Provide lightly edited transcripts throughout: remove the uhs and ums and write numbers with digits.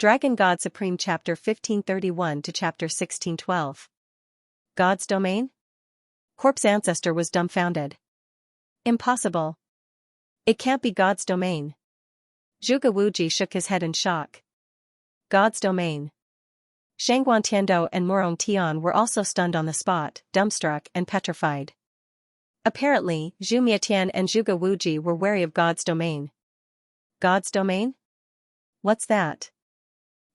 Dragon God Supreme Chapter 1531 to Chapter 1612. God's Domain? Corp's ancestor was dumbfounded. Impossible. It can't be God's domain. Zhuge Wuji shook his head in shock. God's domain. Shangguan Tiando and Murong Tian were also stunned on the spot, dumbstruck and petrified. Apparently, Zhu Mietian and Zhuge Wuji were wary of God's domain. God's domain? What's that?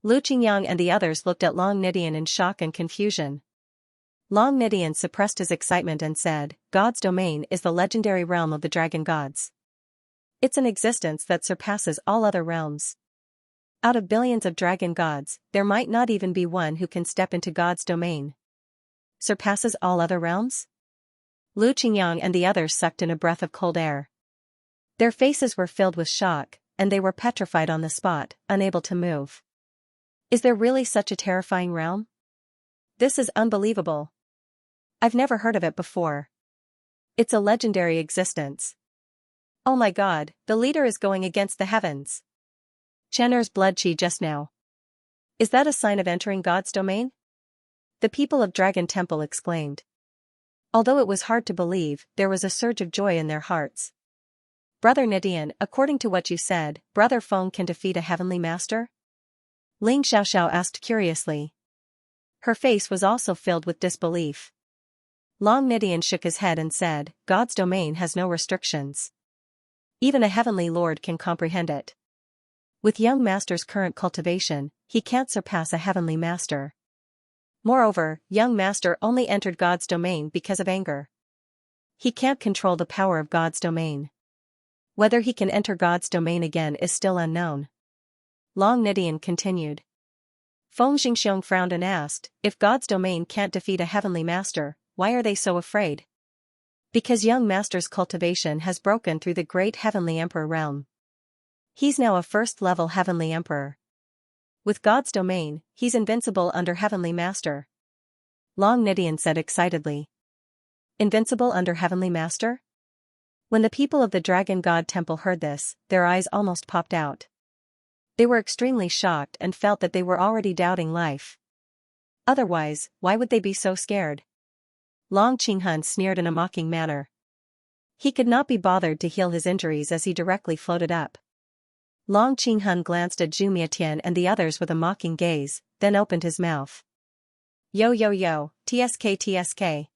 Lu Qingyang and the others looked at Long Nidian in shock and confusion. Long Nidian suppressed his excitement and said, God's domain is the legendary realm of the dragon gods. It's an existence that surpasses all other realms. Out of billions of dragon gods, there might not even be one who can step into God's domain. Surpasses all other realms? Lu Qingyang and the others sucked in a breath of cold air. Their faces were filled with shock, and they were petrified on the spot, unable to move. Is there really such a terrifying realm? This is unbelievable. I've never heard of it before. It's a legendary existence. Oh my God, the leader is going against the heavens. Chener's blood chi just now. Is that a sign of entering God's domain? The people of Dragon Temple exclaimed. Although it was hard to believe, there was a surge of joy in their hearts. Brother Nidian, according to what you said, Brother Feng can defeat a heavenly master? Ling Xiaoxiao asked curiously. Her face was also filled with disbelief. Long Nidian shook his head and said, God's domain has no restrictions. Even a heavenly lord can comprehend it. With young master's current cultivation, he can't surpass a heavenly master. Moreover, young master only entered God's domain because of anger. He can't control the power of God's domain. Whether he can enter God's domain again is still unknown. Long Nidian continued. Feng Xingxiong frowned and asked, if God's domain can't defeat a heavenly master, why are they so afraid? Because young master's cultivation has broken through the great heavenly emperor realm. He's now a first-level heavenly emperor. With God's domain, he's invincible under heavenly master. Long Nidian said excitedly. Invincible under heavenly master? When the people of the Dragon God Temple heard this, their eyes almost popped out. They were extremely shocked and felt that they were already doubting life. Otherwise, why would they be so scared? Long Qinghun sneered in a mocking manner. He could not be bothered to heal his injuries as he directly floated up. Long Qinghun glanced at Zhu Mietian and the others with a mocking gaze, then opened his mouth. Yo yo yo, TSK TSK.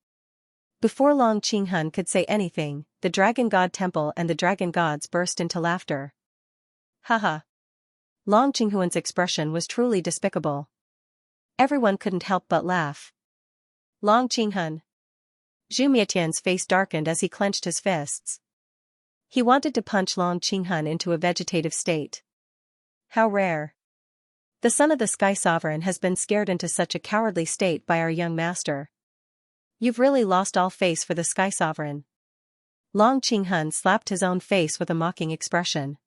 Before Long Qinghun could say anything, the Dragon God Temple and the Dragon Gods burst into laughter. Haha. Long Qinghuan's expression was truly despicable. Everyone couldn't help but laugh. Long Qinghun. Zhu Mietian's face darkened as he clenched his fists. He wanted to punch Long Qinghun into a vegetative state. How rare. The son of the Sky Sovereign has been scared into such a cowardly state by our young master. You've really lost all face for the Sky Sovereign. Long Qinghun slapped his own face with a mocking expression.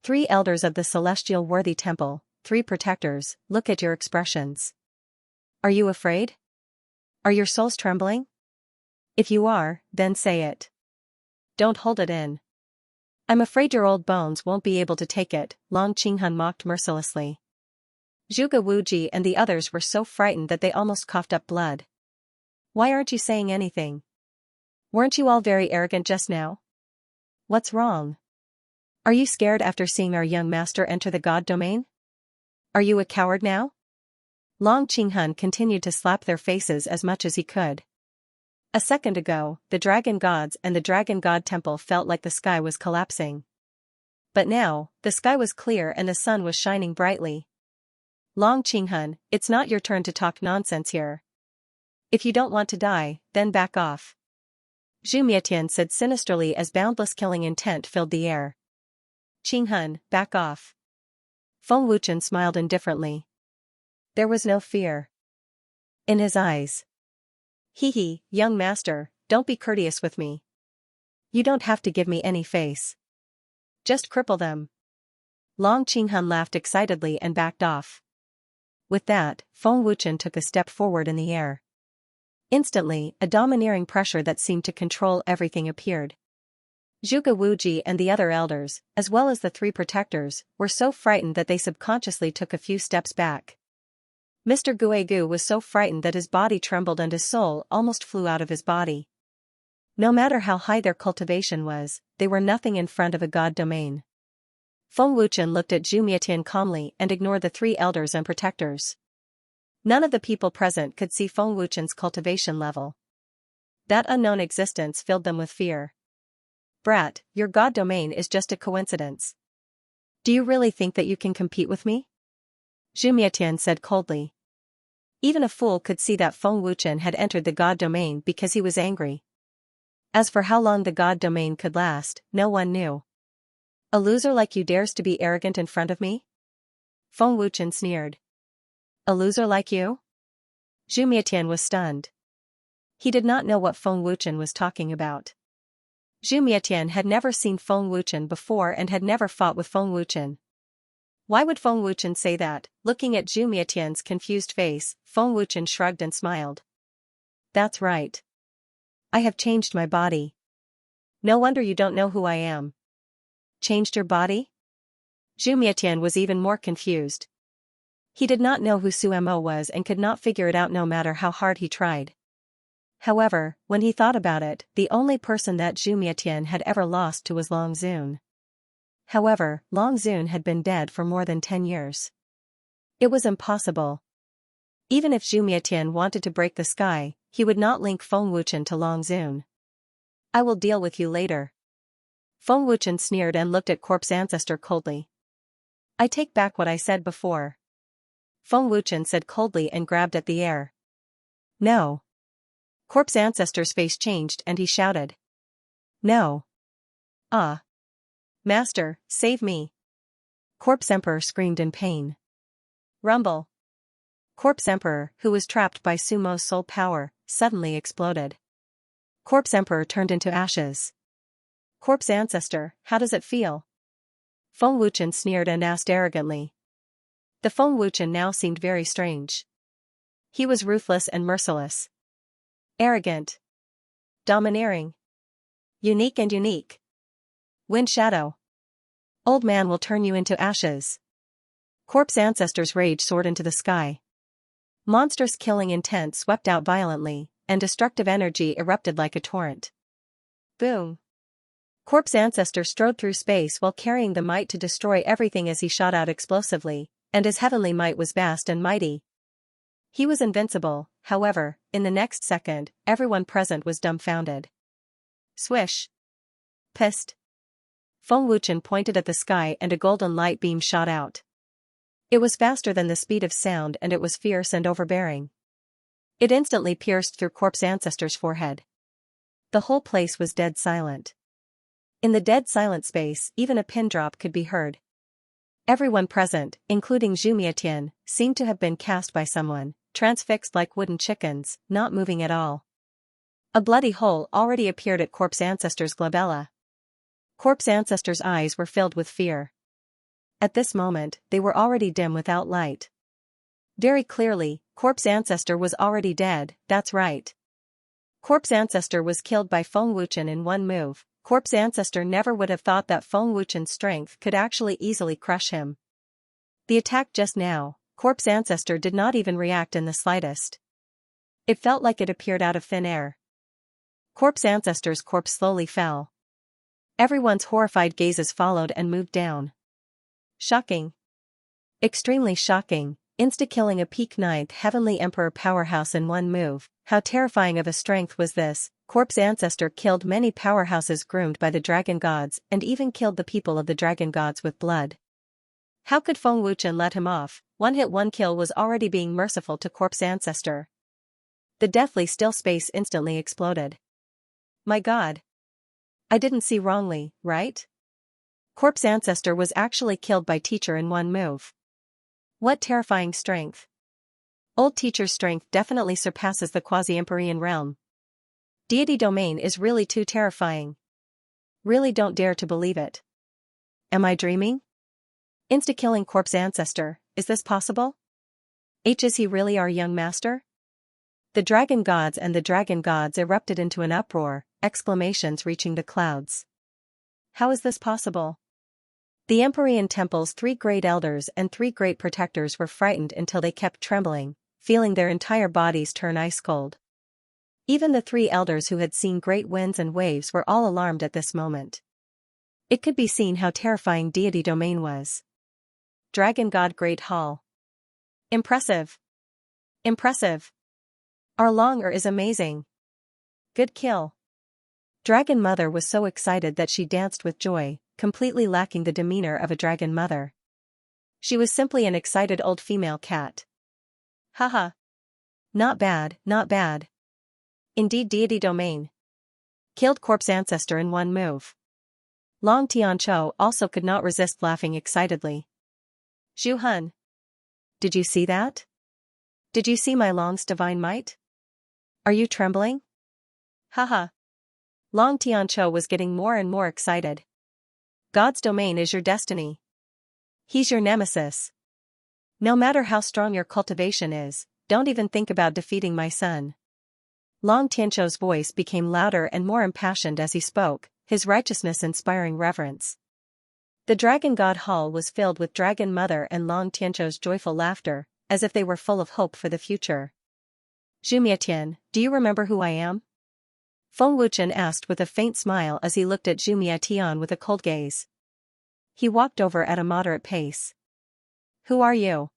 3 elders of the Celestial Worthy Temple, 3 protectors, look at your expressions. Are you afraid? Are your souls trembling? If you are, then say it. Don't hold it in. I'm afraid your old bones won't be able to take it, Long Qinghun mocked mercilessly. Zhuge Wuji and the others were so frightened that they almost coughed up blood. Why aren't you saying anything? Weren't you all very arrogant just now? What's wrong? Are you scared after seeing our young master enter the God domain? Are you a coward now? Long Qinghun continued to slap their faces as much as he could. A second ago, the Dragon Gods and the Dragon God Temple felt like the sky was collapsing. But now, the sky was clear and the sun was shining brightly. Long Qinghun, it's not your turn to talk nonsense here. If you don't want to die, then back off. Zhu Mietian said sinisterly as boundless killing intent filled the air. Qinghun, back off. Feng Wuchen smiled indifferently. There was no fear in his eyes. Hee, young master, don't be courteous with me. You don't have to give me any face. Just cripple them. Long Qinghun laughed excitedly and backed off. With that, Feng Wuchen took a step forward in the air. Instantly, a domineering pressure that seemed to control everything appeared. Zhuge Wuji and the other elders, as well as the three protectors, were so frightened that they subconsciously took a few steps back. Mr. Guegu was so frightened that his body trembled and his soul almost flew out of his body. No matter how high their cultivation was, they were nothing in front of a god domain. Feng Wuchen looked at Zhu Mietian calmly and ignored the three elders and protectors. None of the people present could see Feng Wuchen's cultivation level. That unknown existence filled them with fear. Brat, your god domain is just a coincidence. Do you really think that you can compete with me? Zhu Mietian said coldly. Even a fool could see that Feng Wuchen had entered the god domain because he was angry. As for how long the god domain could last, no one knew. A loser like you dares to be arrogant in front of me? Feng Wuchen sneered. A loser like you? Zhu Mietian was stunned. He did not know what Feng Wuchen was talking about. Zhu Mietian had never seen Feng Wuchen before and had never fought with Feng Wuchen. Why would Feng Wuchen say that? Looking at Zhu Mietian's confused face, Feng Wuchen shrugged and smiled. That's right. I have changed my body. No wonder you don't know who I am. Changed your body? Zhu Mietian was even more confused. He did not know who Su Mo was and could not figure it out no matter how hard he tried. However, when he thought about it, the only person that Zhu Mietian had ever lost to was Long Zun. However, Long Zun had been dead for more than 10 years. It was impossible. Even if Zhu Mietian wanted to break the sky, he would not link Feng Wuchen to Long Zun. I will deal with you later. Feng Wuchen sneered and looked at Corpse Ancestor coldly. I take back what I said before. Feng Wuchen said coldly and grabbed at the air. No. Corpse Ancestor's face changed and he shouted. No. Ah. Master, save me. Corpse Emperor screamed in pain. Rumble. Corpse Emperor, who was trapped by Sumo's soul power, suddenly exploded. Corpse Emperor turned into ashes. Corpse Ancestor, how does it feel? Feng Wuchen sneered and asked arrogantly. The Feng Wuchen now seemed very strange. He was ruthless and merciless. Arrogant. Domineering. Unique and unique. Wind Shadow. Old man will turn you into ashes. Corpse Ancestor's rage soared into the sky. Monstrous killing intent swept out violently, and destructive energy erupted like a torrent. Boom. Corpse Ancestor strode through space while carrying the might to destroy everything as he shot out explosively, and his heavenly might was vast and mighty. He was invincible, however, in the next second, everyone present was dumbfounded. Swish. Pissed. Feng Wuchen pointed at the sky and a golden light beam shot out. It was faster than the speed of sound and it was fierce and overbearing. It instantly pierced through Corpse Ancestor's forehead. The whole place was dead silent. In the dead silent space, even a pin drop could be heard. Everyone present, including Zhu Mietian, seemed to have been cast by someone, transfixed like wooden chickens, not moving at all. A bloody hole already appeared at Corpse Ancestor's glabella. Corpse Ancestor's eyes were filled with fear. At this moment, they were already dim without light. Very clearly, Corpse Ancestor was already dead, that's right. Corpse Ancestor was killed by Feng Wuchen in one move. Corpse Ancestor never would have thought that Feng Wuchen's strength could actually easily crush him. The attack just now, Corpse Ancestor did not even react in the slightest. It felt like it appeared out of thin air. Corpse Ancestor's corpse slowly fell. Everyone's horrified gazes followed and moved down. Shocking. Extremely shocking, insta-killing a peak 9th Heavenly Emperor powerhouse in one move. How terrifying of a strength was this? Corpse Ancestor killed many powerhouses groomed by the dragon gods and even killed the people of the dragon gods with blood. How could Feng Wuchen let him off? One hit one kill was already being merciful to Corpse Ancestor. The deathly still space instantly exploded. My god. I didn't see wrongly, right? Corpse Ancestor was actually killed by Teacher in one move. What terrifying strength. Old Teacher's strength definitely surpasses the quasi-Empyrean realm. Deity domain is really too terrifying. Really don't dare to believe it. Am I dreaming? Insta-killing Corpse Ancestor, is this possible? Is he really our young master? The dragon gods and the dragon gods erupted into an uproar, exclamations reaching the clouds. How is this possible? The Empyrean Temple's 3 great elders and 3 great protectors were frightened until they kept trembling, feeling their entire bodies turn ice cold. Even the 3 elders who had seen great winds and waves were all alarmed at this moment. It could be seen how terrifying deity domain was. Dragon God Great Hall. Impressive. Impressive. Our Longer is amazing. Good kill. Dragon Mother was so excited that she danced with joy, completely lacking the demeanor of a dragon mother. She was simply an excited old female cat. Haha. Not bad, not bad. Indeed deity domain. Killed corpse ancestor in one move. Long Tianqiu also could not resist laughing excitedly. Zhu Hun. Did you see that? Did you see my Long's divine might? Are you trembling? Haha. Long Tianqiu was getting more and more excited. God's domain is your destiny. He's your nemesis. No matter how strong your cultivation is, don't even think about defeating my son. Long Tianqiu's voice became louder and more impassioned as he spoke, his righteousness inspiring reverence. The Dragon God Hall was filled with Dragon Mother and Long Tianqiu's joyful laughter, as if they were full of hope for the future. Zhu Mietian, do you remember who I am? Feng Wuchen asked with a faint smile as he looked at Zhu Mietian with a cold gaze. He walked over at a moderate pace. Who are you?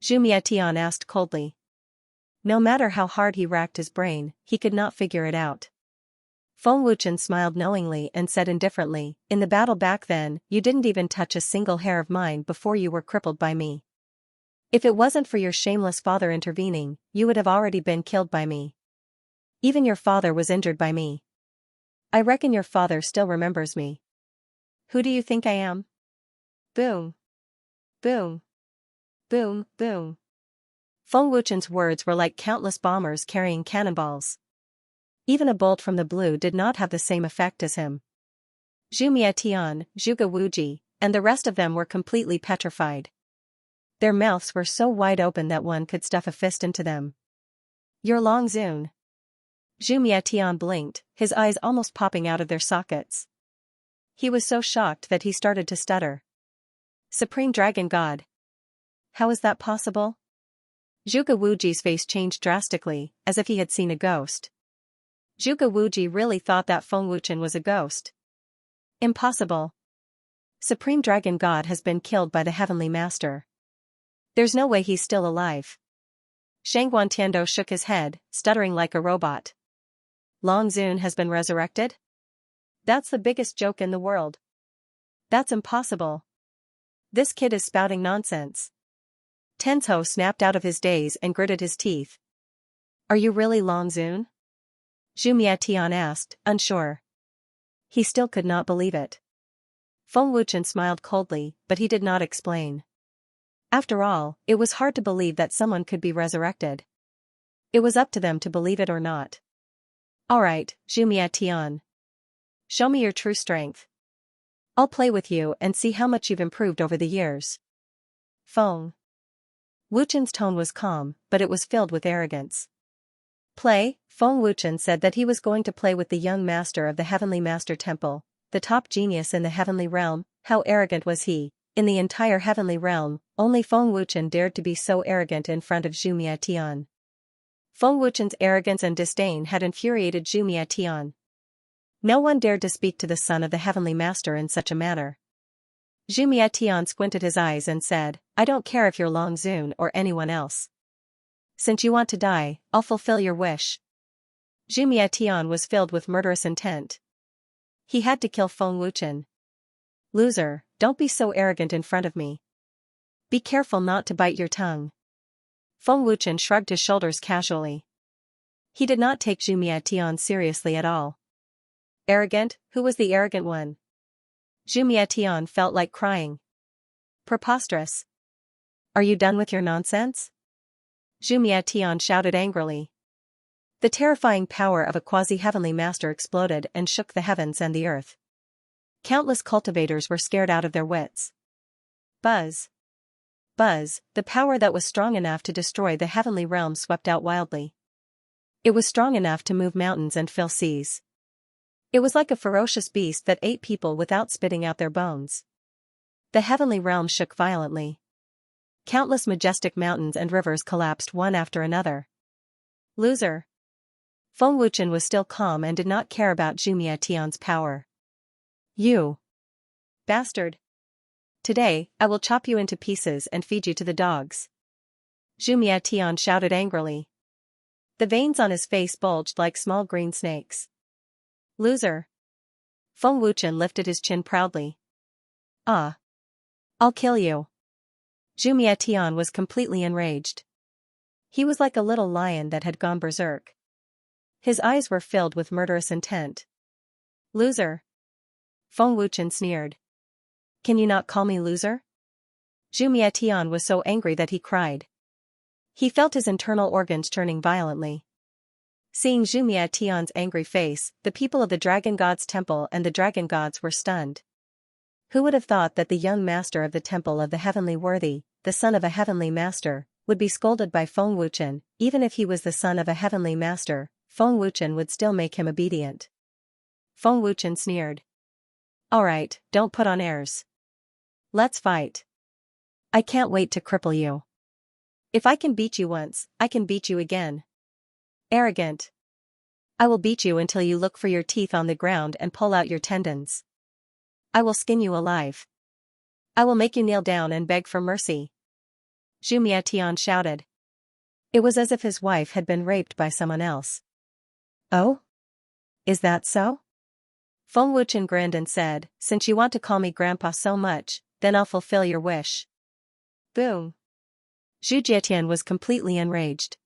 Zhu Mietian asked coldly. No matter how hard he racked his brain, he could not figure it out. Feng Wuchen smiled knowingly and said indifferently, in the battle back then, you didn't even touch a single hair of mine before you were crippled by me. If it wasn't for your shameless father intervening, you would have already been killed by me. Even your father was injured by me. I reckon your father still remembers me. Who do you think I am? Boom. Boom. Boom, boom. Feng Wuchen's words were like countless bombers carrying cannonballs. Even a bolt from the blue did not have the same effect as him. Zhu Mietian, Zhuge Wuji, and the rest of them were completely petrified. Their mouths were so wide open that one could stuff a fist into them. You're Long Zun. Zhu Mietian blinked, his eyes almost popping out of their sockets. He was so shocked that he started to stutter. Supreme Dragon God. How is that possible? Zhuge Wuji's face changed drastically, as if he had seen a ghost. Zhuge Wuji really thought that Feng Wuchen was a ghost. Impossible. Supreme Dragon God has been killed by the Heavenly Master. There's no way he's still alive. Shangguan Tiando shook his head, stuttering like a robot. Long Zun has been resurrected? That's the biggest joke in the world. That's impossible. This kid is spouting nonsense. Tenzhou snapped out of his daze and gritted his teeth. Are you really Long Zun? Zhu Mietian asked, unsure. He still could not believe it. Feng Wuchen smiled coldly, but he did not explain. After all, it was hard to believe that someone could be resurrected. It was up to them to believe it or not. Alright, Zhu Mietian. Show me your true strength. I'll play with you and see how much you've improved over the years. Feng Wuchen's tone was calm, but it was filled with arrogance. Play? Feng Wuchen said that he was going to play with the young master of the Heavenly Master Temple, the top genius in the Heavenly Realm. How arrogant was he? In the entire Heavenly Realm, only Feng Wuchen dared to be so arrogant in front of Zhu Mietian. Feng Wuchen's arrogance and disdain had infuriated Zhu Mietian. No one dared to speak to the son of the Heavenly Master in such a manner. Zhu Mietian squinted his eyes and said, I don't care if you're Long Zun or anyone else. Since you want to die, I'll fulfill your wish. Zhu Mietian was filled with murderous intent. He had to kill Feng Wuchen. Loser, don't be so arrogant in front of me. Be careful not to bite your tongue. Feng Wuchen shrugged his shoulders casually. He did not take Zhu Mietian seriously at all. Arrogant? Who was the arrogant one? Zhu Mietian felt like crying. Preposterous. Are you done with your nonsense? Zhu Mietian shouted angrily. The terrifying power of a quasi-heavenly master exploded and shook the heavens and the earth. Countless cultivators were scared out of their wits. Buzz. Buzz, the power that was strong enough to destroy the heavenly realm swept out wildly. It was strong enough to move mountains and fill seas. It was like a ferocious beast that ate people without spitting out their bones. The heavenly realm shook violently. Countless majestic mountains and rivers collapsed one after another. Loser. Feng Wuchen was still calm and did not care about Zhumia Tian's power. You bastard. Today, I will chop you into pieces and feed you to the dogs. Zhumia Tian shouted angrily. The veins on his face bulged like small green snakes. Loser. Feng Wuchen lifted his chin proudly. Ah. I'll kill you. Zhumia Tian was completely enraged. He was like a little lion that had gone berserk. His eyes were filled with murderous intent. Loser. Feng Wuchen sneered. Can you not call me loser? Zhumia Tian was so angry that he cried. He felt his internal organs churning violently. Seeing Zhumia Tian's angry face, the people of the Dragon God's temple and the Dragon Gods were stunned. Who would have thought that the young master of the Temple of the Heavenly Worthy, the son of a heavenly master, would be scolded by Feng Wuchen? Even if he was the son of a heavenly master, Feng Wuchen would still make him obedient. Feng Wuchen sneered. Alright, don't put on airs. Let's fight. I can't wait to cripple you. If I can beat you once, I can beat you again. Arrogant. I will beat you until you look for your teeth on the ground and pull out your tendons. I will skin you alive. I will make you kneel down and beg for mercy. Zhumia Tian shouted. It was as if his wife had been raped by someone else. Oh? Is that so? Feng Wuchen grinned and said, since you want to call me grandpa so much, then I'll fulfill your wish. Boom. Zhu Jietian was completely enraged.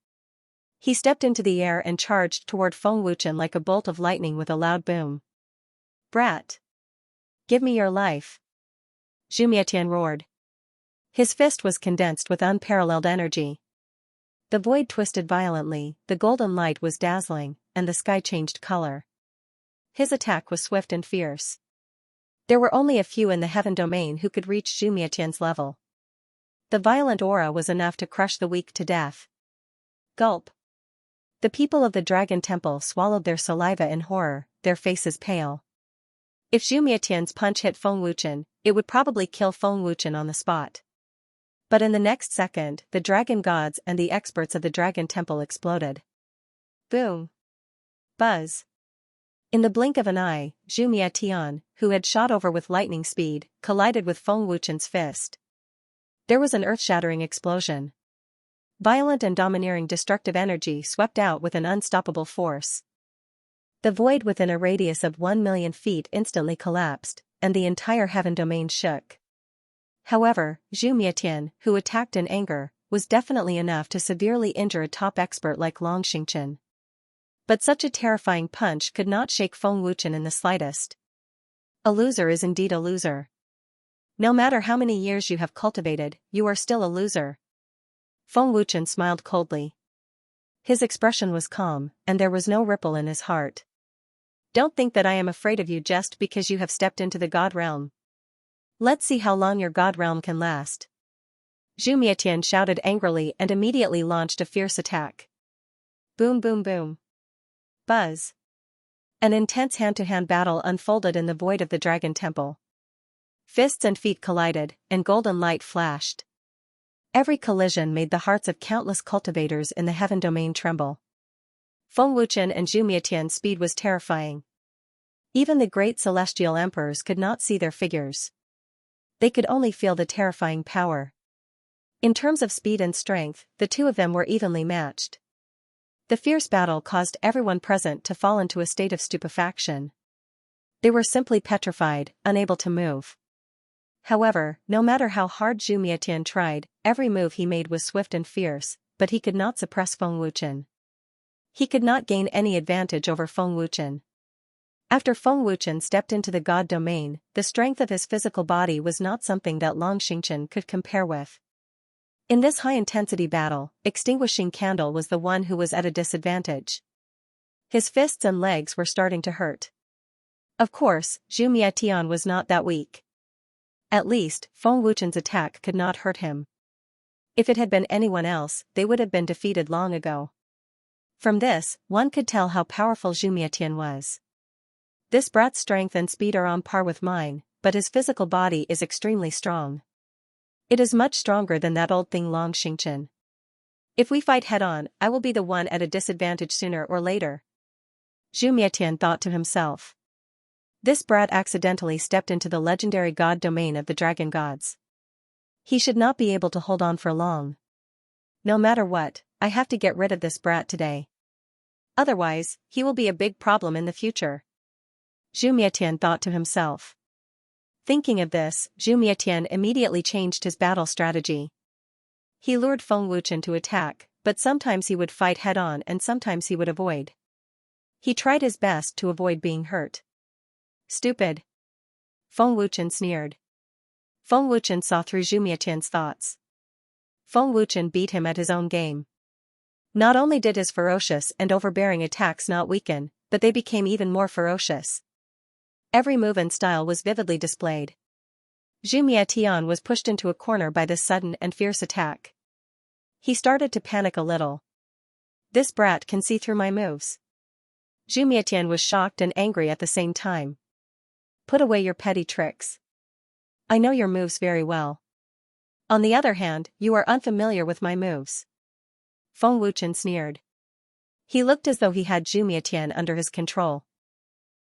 He stepped into the air and charged toward Feng Wuchen like a bolt of lightning with a loud boom. Brat. Give me your life. Zhu Jietian roared. His fist was condensed with unparalleled energy. The void twisted violently, the golden light was dazzling, and the sky changed color. His attack was swift and fierce. There were only a few in the heaven domain who could reach Zhu Jietian's level. The violent aura was enough to crush the weak to death. Gulp. The people of the Dragon Temple swallowed their saliva in horror, their faces pale. If Zhu Jietian's punch hit Feng Wuchen, it would probably kill Feng Wuchen on the spot. But in the next second, the Dragon Gods and the experts of the Dragon Temple exploded. Boom. Buzz. In the blink of an eye, Zhu Jietian, who had shot over with lightning speed, collided with Feng Wuchen's fist. There was an earth-shattering explosion. Violent and domineering destructive energy swept out with an unstoppable force. The void within a radius of 1,000,000 feet instantly collapsed, and the entire heaven domain shook. However, Zhu Jietian, who attacked in anger, was definitely enough to severely injure a top expert like Long Xingchen. But such a terrifying punch could not shake Feng Wuchen in the slightest. A loser is indeed a loser. No matter how many years you have cultivated, you are still a loser. Feng Wuchen smiled coldly. His expression was calm, and there was no ripple in his heart. Don't think that I am afraid of you just because you have stepped into the God realm. Let's see how long your God realm can last. Zhu Jietian shouted angrily and immediately launched a fierce attack. Boom boom boom. Buzz. An intense hand-to-hand battle unfolded in the void of the Dragon Temple. Fists and feet collided, and golden light flashed. Every collision made the hearts of countless cultivators in the heaven domain tremble. Feng Wuchen and Zhu Jietian's speed was terrifying. Even the great celestial emperors could not see their figures. They could only feel the terrifying power. In terms of speed and strength, the two of them were evenly matched. The fierce battle caused everyone present to fall into a state of stupefaction. They were simply petrified, unable to move. However, no matter how hard Zhu Jietian tried, every move he made was swift and fierce, but he could not suppress Feng Wuchen. He could not gain any advantage over Feng Wuchen. After Feng Wuchen stepped into the God domain, the strength of his physical body was not something that Long Xingchen could compare with. In this high-intensity battle, Extinguishing Candle was the one who was at a disadvantage. His fists and legs were starting to hurt. Of course, Zhu Jietian was not that weak. At least, Feng Wuchen's attack could not hurt him. If it had been anyone else, they would have been defeated long ago. From this, one could tell how powerful Zhu Jietian was. This brat's strength and speed are on par with mine, but his physical body is extremely strong. It is much stronger than that old thing Long Xingchen. If we fight head-on, I will be the one at a disadvantage sooner or later. Zhu Mietian thought to himself. This brat accidentally stepped into the legendary god domain of the dragon gods. He should not be able to hold on for long. No matter what, I have to get rid of this brat today. Otherwise, he will be a big problem in the future. Zhu Mietian thought to himself. Thinking of this, Zhu Mietian immediately changed his battle strategy. He lured Feng Wuchen to attack, but sometimes he would fight head-on and sometimes he would avoid. He tried his best to avoid being hurt. Stupid. Feng Wuchen sneered. Feng Wuchen saw through Zhu Mietian's thoughts. Feng Wuchen beat him at his own game. Not only did his ferocious and overbearing attacks not weaken, but they became even more ferocious. Every move and style was vividly displayed. Zhu Mietian was pushed into a corner by this sudden and fierce attack. He started to panic a little. This brat can see through my moves. Zhu Mietian was shocked and angry at the same time. Put away your petty tricks. I know your moves very well. On the other hand, you are unfamiliar with my moves. Feng Wuchen sneered. He looked as though he had Zhu Mietian under his control.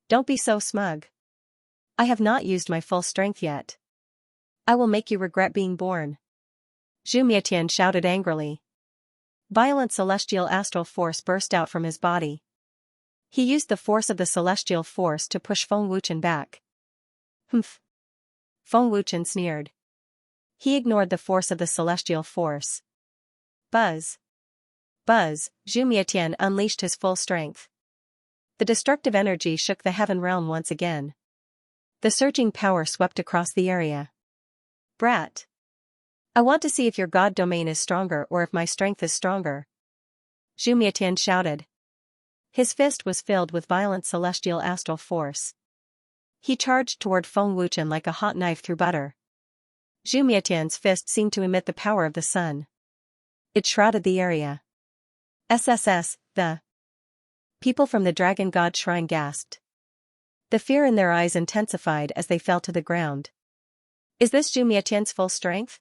Don't be so smug. I have not used my full strength yet. I will make you regret being born. Zhu Mietian shouted angrily. Violent celestial astral force burst out from his body. He used the force of the celestial force to push Feng Wuchen back. Humph. Feng Wuchen sneered. He ignored the force of the celestial force. Buzz. Buzz, Zhu Mietian unleashed his full strength. The destructive energy shook the heaven realm once again. The surging power swept across the area. Brat. I want to see if your god domain is stronger or if my strength is stronger. Zhu Mietian shouted. His fist was filled with violent celestial astral force. He charged toward Feng Wuchen like a hot knife through butter. Zhu Mietian's fist seemed to emit the power of the sun. It shrouded the area. SSS, the people from the Dragon God Shrine gasped. The fear in their eyes intensified as they fell to the ground. Is this Zhu Mietian's full strength?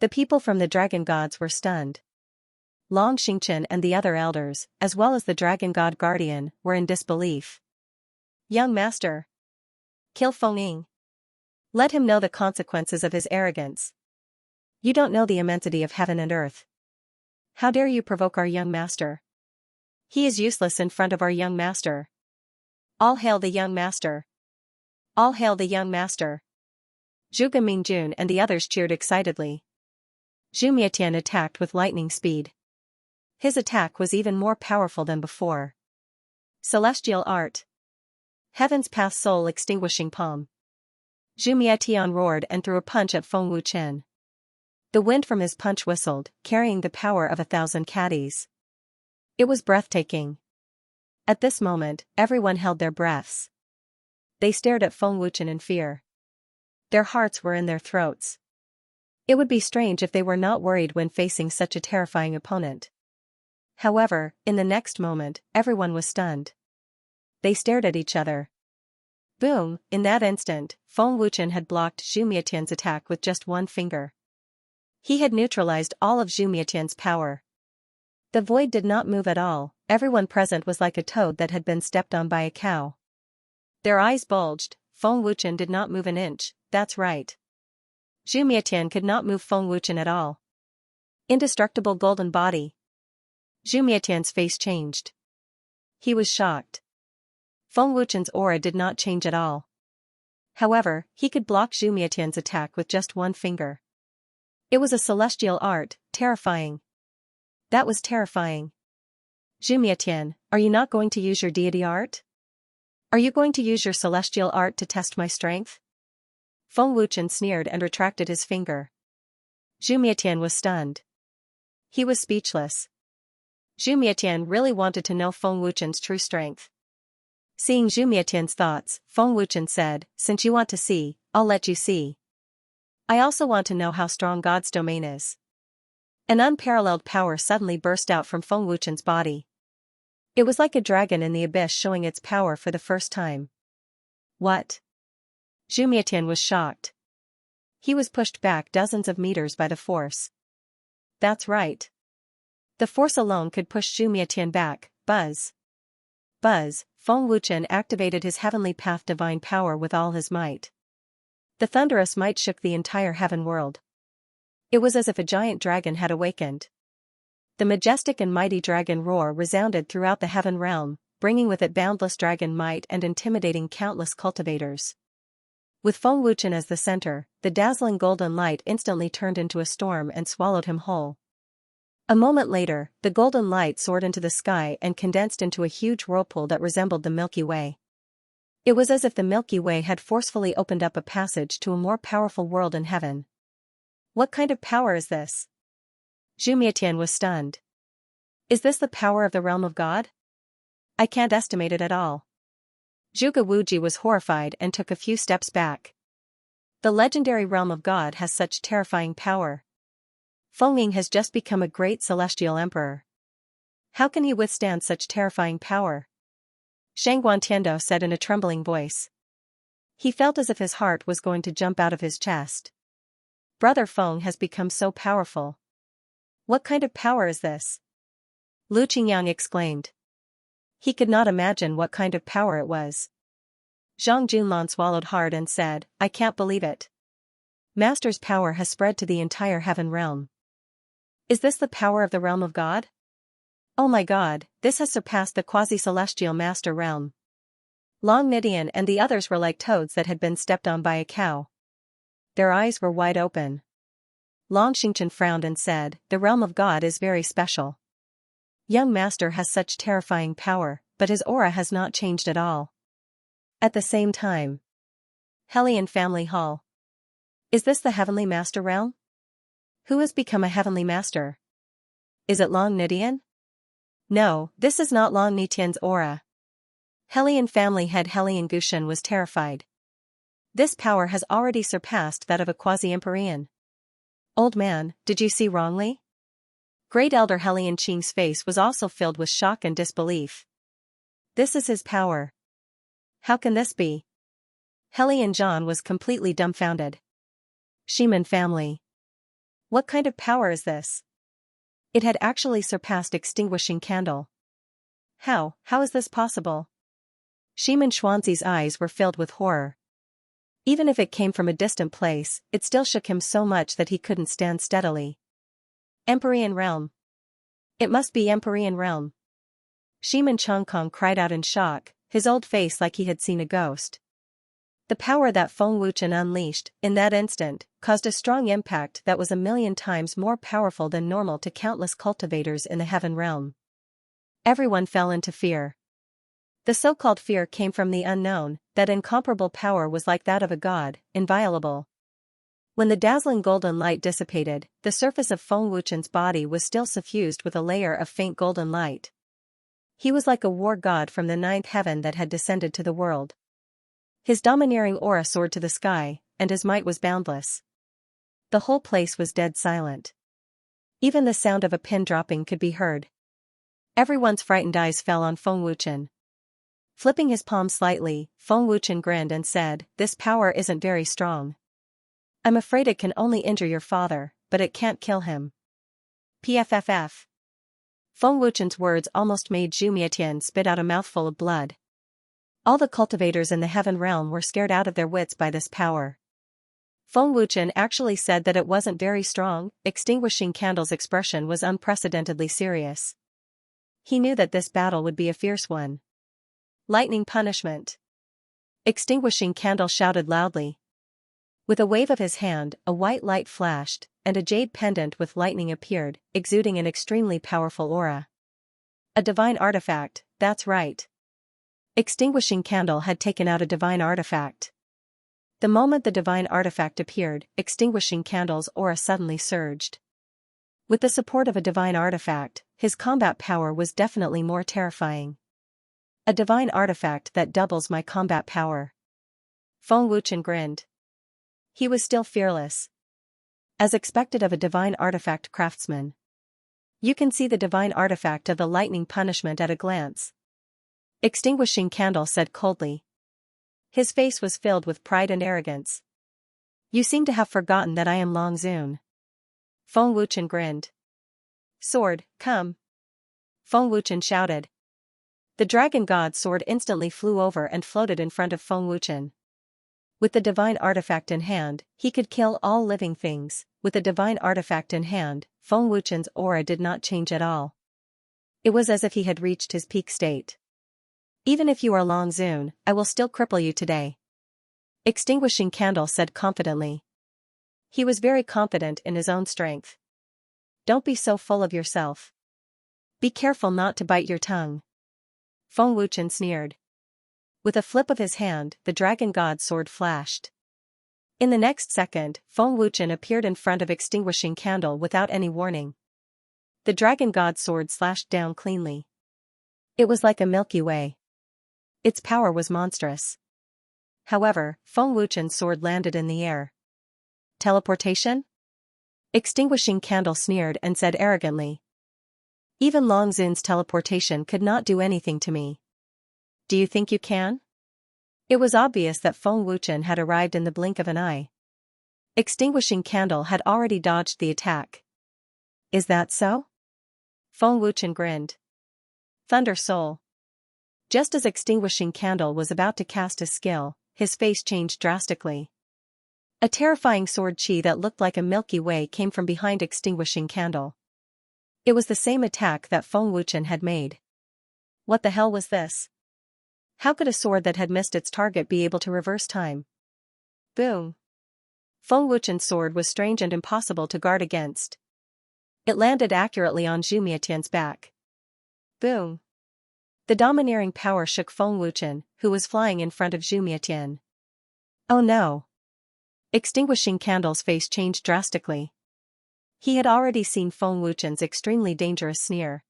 The people from the Dragon Gods were stunned. Long Xingchen and the other elders, as well as the Dragon God Guardian, were in disbelief. Young Master. Kill Feng Ying. Let him know the consequences of his arrogance. You don't know the immensity of heaven and earth. How dare you provoke our young master? He is useless in front of our young master. All hail the young master. All hail the young master. Zhuge Mingjun and the others cheered excitedly. Zhu Mietian attacked with lightning speed. His attack was even more powerful than before. Celestial Art. Heaven's Path Soul Extinguishing Palm. Zhu Mietian roared and threw a punch at Feng Wuchen. The wind from his punch whistled, carrying the power of 1,000 caddies. It was breathtaking. At this moment, everyone held their breaths. They stared at Feng Wuchen in fear. Their hearts were in their throats. It would be strange if they were not worried when facing such a terrifying opponent. However, in the next moment, everyone was stunned. They stared at each other. Boom! In that instant, Feng Wuchen had blocked Zhu Mietian's attack with just one finger. He had neutralized all of Zhu Mietian's power. The void did not move at all. Everyone present was like a toad that had been stepped on by a cow. Their eyes bulged. Feng Wuchen did not move an inch, that's right. Zhu Mietian could not move Feng Wuchen at all. Indestructible golden body. Zhu Mietian's face changed. He was shocked. Feng Wuchen's aura did not change at all. However, he could block Zhu Mietian's attack with just one finger. It was a celestial art, terrifying. That was terrifying. Zhu Mietian, are you not going to use your deity art? Are you going to use your celestial art to test my strength? Feng Wuchen sneered and retracted his finger. Zhu Mietian was stunned. He was speechless. Zhu Mietian really wanted to know Feng Wuchen's true strength. Seeing Zhu Mietian's thoughts, Feng Wuchen said, since you want to see, I'll let you see. I also want to know how strong God's domain is. An unparalleled power suddenly burst out from Feng Wuchen's body. It was like a dragon in the abyss showing its power for the first time. What? Zhu Mietian was shocked. He was pushed back dozens of meters by the force. That's right. The force alone could push Zhu Mietian back. Buzz. Buzz, Feng Wuchen activated his heavenly path divine power with all his might. The thunderous might shook the entire heaven world. It was as if a giant dragon had awakened. The majestic and mighty dragon roar resounded throughout the heaven realm, bringing with it boundless dragon might and intimidating countless cultivators. With Feng Wuchen as the center, the dazzling golden light instantly turned into a storm and swallowed him whole. A moment later, the golden light soared into the sky and condensed into a huge whirlpool that resembled the Milky Way. It was as if the Milky Way had forcefully opened up a passage to a more powerful world in heaven. What kind of power is this? Zhu Mietian was stunned. Is this the power of the realm of God? I can't estimate it at all. Zhuge Wuji was horrified and took a few steps back. The legendary realm of God has such terrifying power. Feng Ying has just become a great celestial emperor. How can he withstand such terrifying power? Shang Guantiando said in a trembling voice. He felt as if his heart was going to jump out of his chest. Brother Feng has become so powerful. What kind of power is this? Lu Qingyang exclaimed. He could not imagine what kind of power it was. Zhang Junlan swallowed hard and said, I can't believe it. Master's power has spread to the entire heaven realm. Is this the power of the realm of God? Oh my God, this has surpassed the quasi-celestial master realm. Long Nidian and the others were like toads that had been stepped on by a cow. Their eyes were wide open. Long Xingchen frowned and said, the realm of God is very special. Young master has such terrifying power, but his aura has not changed at all. At the same time. Hellion Family Hall. Is this the heavenly master realm? Who has become a heavenly master? Is it Long Nidian? No, this is not Long Nidian's aura. Hellion family head Hellion Gushen was terrified. This power has already surpassed that of a quasi-empyrean. Old man, did you see wrongly? Great Elder Hellion Qing's face was also filled with shock and disbelief. This is his power. How can this be? Hellion Zhan was completely dumbfounded. Shiman family. What kind of power is this? It had actually surpassed extinguishing candle. How is this possible? Shiman Xuanzi's eyes were filled with horror. Even if it came from a distant place, it still shook him so much that he couldn't stand steadily. Empyrean realm. It must be Empyrean realm. Shiman Chongkong cried out in shock, his old face like he had seen a ghost. The power that Feng Wuchen unleashed, in that instant, caused a strong impact that was 1,000,000 times more powerful than normal to countless cultivators in the heaven realm. Everyone fell into fear. The so-called fear came from the unknown, that incomparable power was like that of a god, inviolable. When the dazzling golden light dissipated, the surface of Feng Wuchen's body was still suffused with a layer of faint golden light. He was like a war god from the 9th heaven that had descended to the world. His domineering aura soared to the sky, and his might was boundless. The whole place was dead silent. Even the sound of a pin dropping could be heard. Everyone's frightened eyes fell on Feng Wuchen. Flipping his palm slightly, Feng Wuchen grinned and said, this power isn't very strong. I'm afraid it can only injure your father, but it can't kill him. PFFF. Feng Wuchen's words almost made Zhu Mietian spit out a mouthful of blood. All the cultivators in the heaven realm were scared out of their wits by this power. Feng Wuchen actually said that it wasn't very strong. Extinguishing Candle's expression was unprecedentedly serious. He knew that this battle would be a fierce one. Lightning punishment. Extinguishing Candle shouted loudly. With a wave of his hand, a white light flashed, and a jade pendant with lightning appeared, exuding an extremely powerful aura. A divine artifact, that's right. Extinguishing Candle had taken out a divine artifact. The moment the divine artifact appeared, Extinguishing Candle's aura suddenly surged. With the support of a divine artifact, his combat power was definitely more terrifying. A divine artifact that doubles my combat power. Feng Wuchen grinned. He was still fearless. As expected of a divine artifact craftsman. You can see the divine artifact of the lightning punishment at a glance. Extinguishing Candle said coldly. His face was filled with pride and arrogance. You seem to have forgotten that I am Long Zun. Feng Wuchen grinned. Sword, come. Feng Wuchen shouted. The dragon god's sword instantly flew over and floated in front of Feng Wuchen. With the divine artifact in hand, he could kill all living things. With the divine artifact in hand, Feng Wuchen's aura did not change at all. It was as if he had reached his peak state. Even if you are Long Zun, I will still cripple you today. Extinguishing Candle said confidently. He was very confident in his own strength. Don't be so full of yourself. Be careful not to bite your tongue. Feng Wuchen sneered. With a flip of his hand, the dragon god's sword flashed. In the next second, Feng Wuchen appeared in front of Extinguishing Candle without any warning. The dragon god's sword slashed down cleanly. It was like a Milky Way. Its power was monstrous. However, Feng Wuchen's sword landed in the air. Teleportation? Extinguishing Candle sneered and said arrogantly. Even Long Zun's teleportation could not do anything to me. Do you think you can? It was obvious that Feng Wuchen had arrived in the blink of an eye. Extinguishing Candle had already dodged the attack. Is that so? Feng Wuchen grinned. Thunder Soul. Just as Extinguishing Candle was about to cast his skill, his face changed drastically. A terrifying sword chi that looked like a Milky Way came from behind Extinguishing Candle. It was the same attack that Feng Wuchen had made. What the hell was this? How could a sword that had missed its target be able to reverse time? Boom. Feng Wuchen's sword was strange and impossible to guard against. It landed accurately on Zhu Mietian's back. Boom. The domineering power shook Feng Wuchen, who was flying in front of Zhu Mietian. Oh no. Extinguishing Candle's face changed drastically. He had already seen Feng Wuchen's extremely dangerous sneer.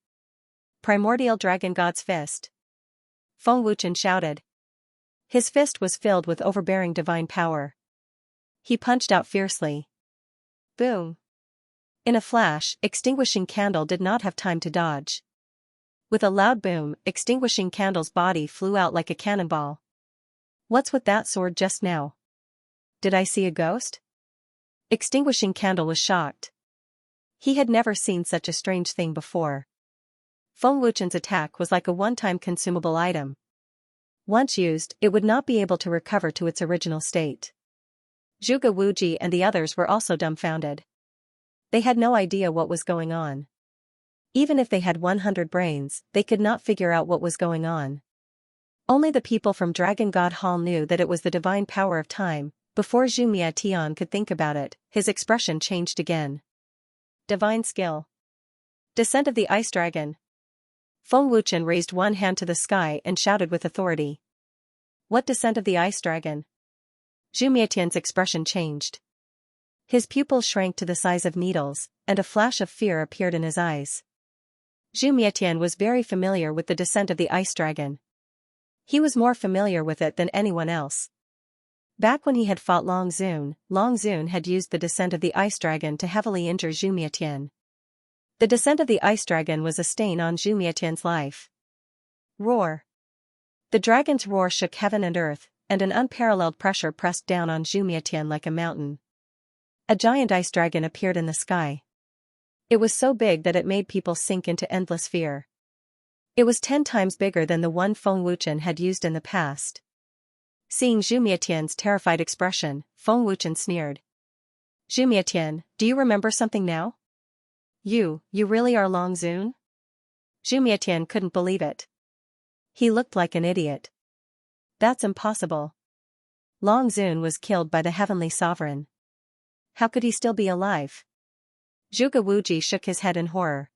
Primordial Dragon God's Fist. Feng Wuchen shouted. His fist was filled with overbearing divine power. He punched out fiercely. Boom. In a flash, Extinguishing Candle did not have time to dodge. With a loud boom, Extinguishing Candle's body flew out like a cannonball. What's with that sword just now? Did I see a ghost? Extinguishing Candle was shocked. He had never seen such a strange thing before. Feng Wuchen's attack was like a one-time consumable item. Once used, it would not be able to recover to its original state. Zhuge Wuji and the others were also dumbfounded. They had no idea what was going on. Even if they had 100 brains, they could not figure out what was going on. Only the people from Dragon God Hall knew that it was the divine power of time. Before Zhu Mietian could think about it, his expression changed again. Divine skill. Descent of the Ice Dragon. Feng Wuchen raised one hand to the sky and shouted with authority. What descent of the Ice Dragon? Zhu Mietian's expression changed. His pupils shrank to the size of needles, and a flash of fear appeared in his eyes. Zhu Mietian was very familiar with the descent of the Ice Dragon. He was more familiar with it than anyone else. Back when he had fought Long Zun had used the descent of the Ice Dragon to heavily injure Zhu Mietian. The descent of the Ice Dragon was a stain on Zhu Mietian's life. Roar. The dragon's roar shook heaven and earth, and an unparalleled pressure pressed down on Zhu Mietian like a mountain. A giant ice dragon appeared in the sky. It was so big that it made people sink into endless fear. It was 10 times bigger than the one Feng Wuchen had used in the past. Seeing Zhu Mietian's terrified expression, Feng Wuchen sneered. Zhu Mietian, do you remember something now? You really are Long Zun? Zhu Mietian couldn't believe it. He looked like an idiot. That's impossible. Long Zun was killed by the Heavenly Sovereign. How could he still be alive? Zhuge Wuji shook his head in horror.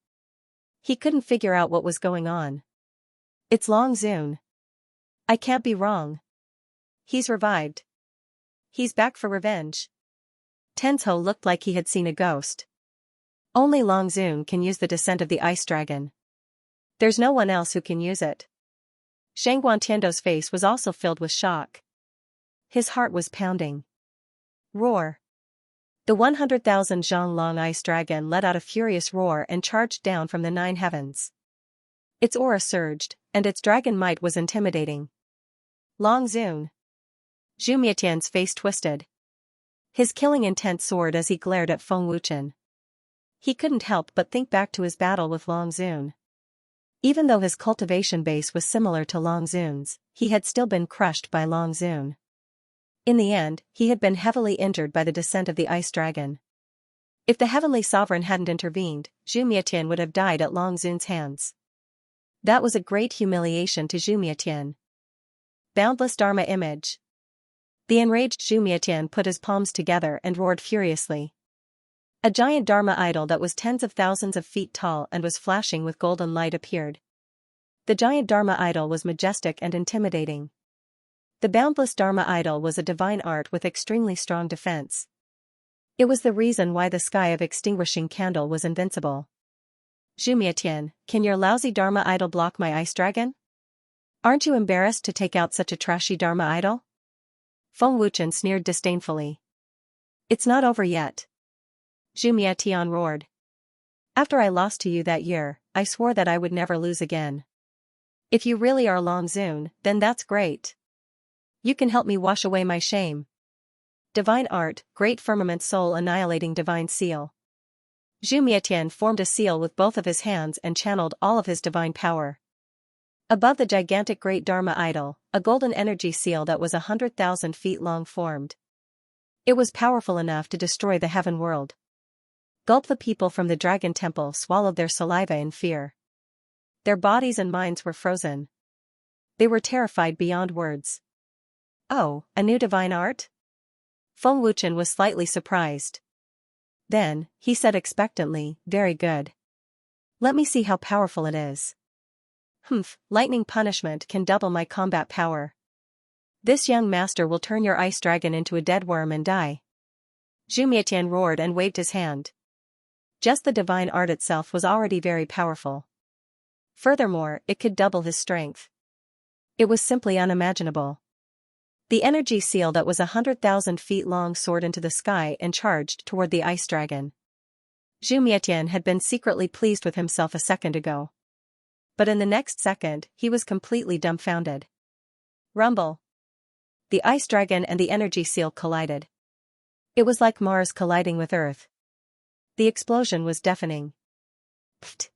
He couldn't figure out what was going on. It's Long Zun. I can't be wrong. He's revived. He's back for revenge. Tenzhou looked like he had seen a ghost. Only Long Zun can use the descent of the Ice Dragon. There's no one else who can use it. Shangguan Tiando's face was also filled with shock. His heart was pounding. Roar. The 100,000 Zhang Long Ice Dragon let out a furious roar and charged down from the 9 heavens. Its aura surged, and its dragon might was intimidating. Long Zun. Zhu Mietian's face twisted. His killing intent soared as he glared at Feng Wuchen. He couldn't help but think back to his battle with Long Zun. Even though his cultivation base was similar to Long Zun's, he had still been crushed by Long Zun. In the end, he had been heavily injured by the descent of the ice dragon. If the heavenly sovereign hadn't intervened, Zhu Mietian would have died at Long Zun's hands. That was a great humiliation to Zhu Mietian. Boundless Dharma image. The enraged Zhu Mietian put his palms together and roared furiously. A giant Dharma idol that was tens of thousands of feet tall and was flashing with golden light appeared. The giant Dharma idol was majestic and intimidating. The boundless Dharma idol was a divine art with extremely strong defense. It was the reason why the sky of extinguishing candle was invincible. Zhu Mietian, can your lousy Dharma idol block my ice dragon? Aren't you embarrassed to take out such a trashy Dharma idol? Feng Wuchen sneered disdainfully. It's not over yet. Zhu Mietian roared. After I lost to you that year, I swore that I would never lose again. If you really are Long Zun, then that's great. You can help me wash away my shame. Divine art, great firmament soul annihilating divine seal. Zhu Mietian formed a seal with both of his hands and channeled all of his divine power. Above the gigantic great Dharma idol, a golden energy seal that was 100,000 feet long formed. It was powerful enough to destroy the heaven world. Gulp. The people from the dragon temple swallowed their saliva in fear. Their bodies and minds were frozen. They were terrified beyond words. Oh, a new divine art? Feng Wuchen was slightly surprised. Then, he said expectantly, very good. Let me see how powerful it is. Lightning punishment can double my combat power. This young master will turn your ice dragon into a dead worm and die. Zhu Mietian roared and waved his hand. Just the divine art itself was already very powerful. Furthermore, it could double his strength. It was simply unimaginable. The energy seal that was 100,000 feet long soared into the sky and charged toward the ice dragon. Zhu Mietian had been secretly pleased with himself a second ago. But in the next second, he was completely dumbfounded. Rumble. The ice dragon and the energy seal collided. It was like Mars colliding with Earth. The explosion was deafening. Pfft.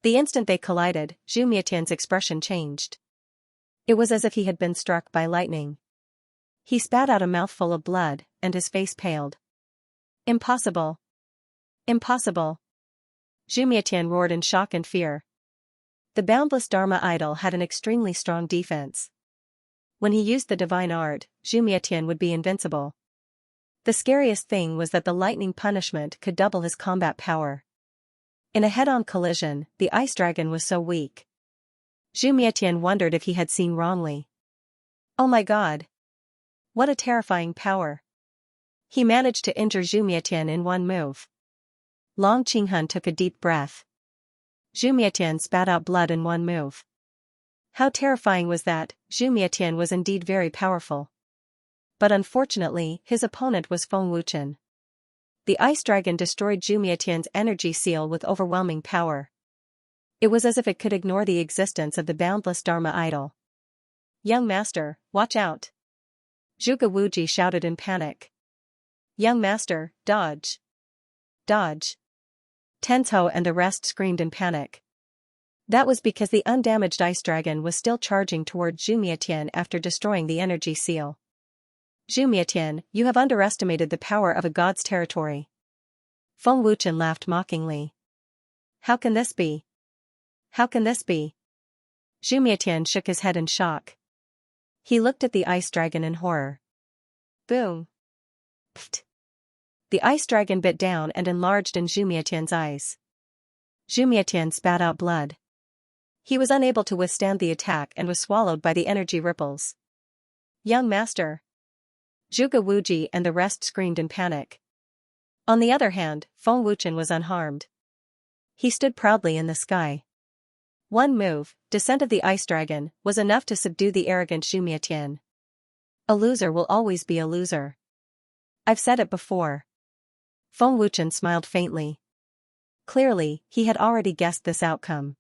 The instant they collided, Zhu Mietian's expression changed. It was as if he had been struck by lightning. He spat out a mouthful of blood, and his face paled. Impossible. Impossible. Zhu Mietian roared in shock and fear. The boundless Dharma idol had an extremely strong defense. When he used the divine art, Zhu Mietian would be invincible. The scariest thing was that the lightning punishment could double his combat power. In a head-on collision, the ice dragon was so weak. Zhu Mietian wondered if he had seen wrongly. Oh my god! What a terrifying power! He managed to injure Zhu Mietian in one move. Long Qinghun took a deep breath. Zhu Mietian spat out blood in one move. How terrifying was that? Zhu Mietian was indeed very powerful. But unfortunately, his opponent was Feng Wuchen. The ice dragon destroyed Zhu Mietian's energy seal with overwhelming power. It was as if it could ignore the existence of the boundless Dharma idol. Young master, watch out! Zhuge Wuji shouted in panic. Young master, dodge! Dodge! Tenzhou and the rest screamed in panic. That was because the undamaged ice dragon was still charging toward Zhu Mietian after destroying the energy seal. Zhu Mietian, you have underestimated the power of a god's territory. Feng Wuchen laughed mockingly. How can this be? How can this be? Zhu Mietian shook his head in shock. He looked at the ice dragon in horror. Boom! Pfft! The ice dragon bit down and enlarged in Zhu Mietian's eyes. Zhu Mietian spat out blood. He was unable to withstand the attack and was swallowed by the energy ripples. Young master! Zhuge Wuji and the rest screamed in panic. On the other hand, Feng Wuchen was unharmed. He stood proudly in the sky. One move, descent of the ice dragon, was enough to subdue the arrogant Zhu Mietian. A loser will always be a loser. I've said it before. Feng Wuchen smiled faintly. Clearly, he had already guessed this outcome.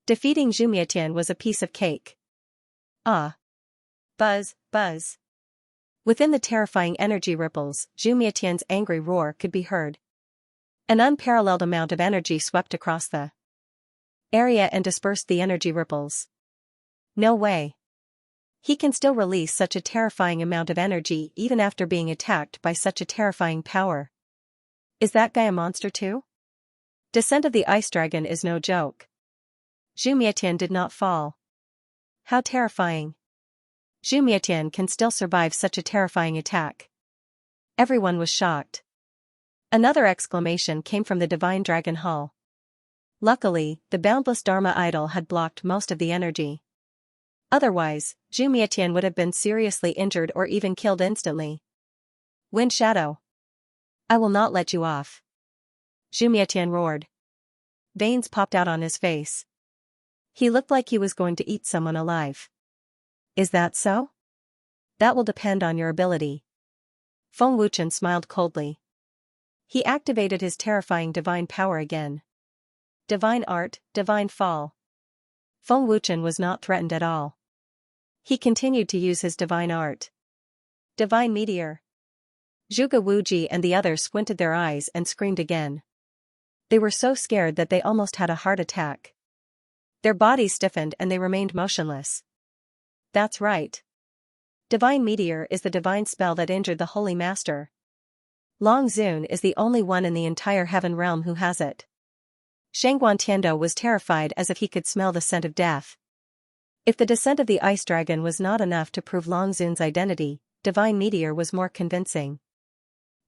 Defeating Zhu Mietian was a piece of cake. Ah! Buzz, buzz. Within the terrifying energy ripples, Zhu Mietian's angry roar could be heard. An unparalleled amount of energy swept across the area and dispersed the energy ripples. No way. He can still release such a terrifying amount of energy even after being attacked by such a terrifying power. Is that guy a monster too? Descent of the Ice Dragon is no joke. Zhu Mietian did not fall. How terrifying. Zhu Mietian can still survive such a terrifying attack. Everyone was shocked. Another exclamation came from the Divine Dragon Hall. Luckily, the boundless Dharma idol had blocked most of the energy. Otherwise, Zhu Mietian would have been seriously injured or even killed instantly. Wind Shadow. I will not let you off. Zhu Mietian roared. Veins popped out on his face. He looked like he was going to eat someone alive. Is that so? That will depend on your ability. Feng Wuchen smiled coldly. He activated his terrifying divine power again. Divine Art, Divine Fall. Feng Wuchen was not threatened at all. He continued to use his divine art. Divine Meteor. Zhuge Wuji and the others squinted their eyes and screamed again. They were so scared that they almost had a heart attack. Their bodies stiffened and they remained motionless. That's right. Divine Meteor is the divine spell that injured the Holy Master. Long Zun is the only one in the entire heaven realm who has it. Shangguan Tiando was terrified as if he could smell the scent of death. If the descent of the Ice Dragon was not enough to prove Long Zun's identity, Divine Meteor was more convincing.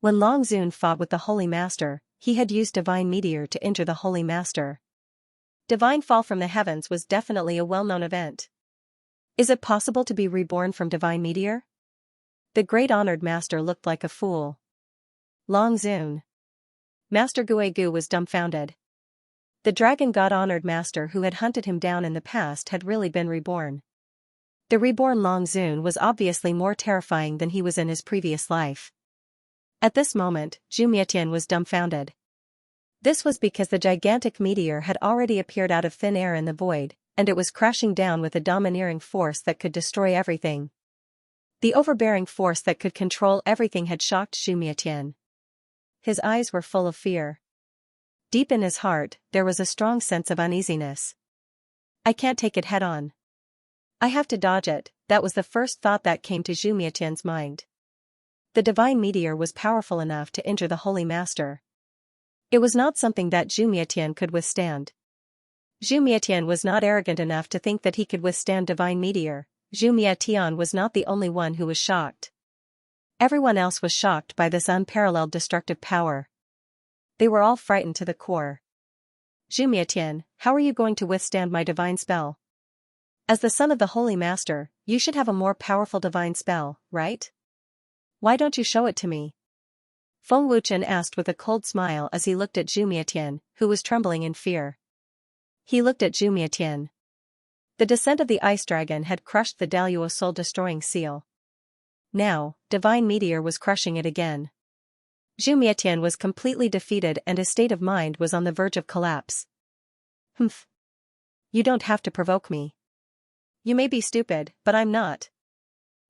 When Long Zun fought with the Holy Master, he had used Divine Meteor to injure the Holy Master. Divine Fall from the heavens was definitely a well-known event. Is it possible to be reborn from Divine Meteor? The great honored master looked like a fool. Long Zun. Master Guegu was dumbfounded. The dragon god honored master who had hunted him down in the past had really been reborn. The reborn Long Zun was obviously more terrifying than he was in his previous life. At this moment, Zhu Mietian was dumbfounded. This was because the gigantic meteor had already appeared out of thin air in the void, and it was crashing down with a domineering force that could destroy everything. The overbearing force that could control everything had shocked Zhu Mietian. His eyes were full of fear. Deep in his heart, there was a strong sense of uneasiness. I can't take it head-on. I have to dodge it, that was the first thought that came to Zhu Mietian's mind. The divine meteor was powerful enough to injure the Holy Master. It was not something that Zhu Mietian could withstand. Zhu Mietian was not arrogant enough to think that he could withstand divine meteor. Zhu Mietian was not the only one who was shocked. Everyone else was shocked by this unparalleled destructive power. They were all frightened to the core. Zhu Mietian, how are you going to withstand my divine spell? As the son of the Holy Master, you should have a more powerful divine spell, right? Why don't you show it to me? Feng Wuchen asked with a cold smile as he looked at Zhu Mietian, who was trembling in fear. He looked at Zhu Mietian. The descent of the Ice Dragon had crushed the Daluo soul-destroying seal. Now, divine meteor was crushing it again. Zhu Mietian was completely defeated and his state of mind was on the verge of collapse. Humph. You don't have to provoke me. You may be stupid, but I'm not.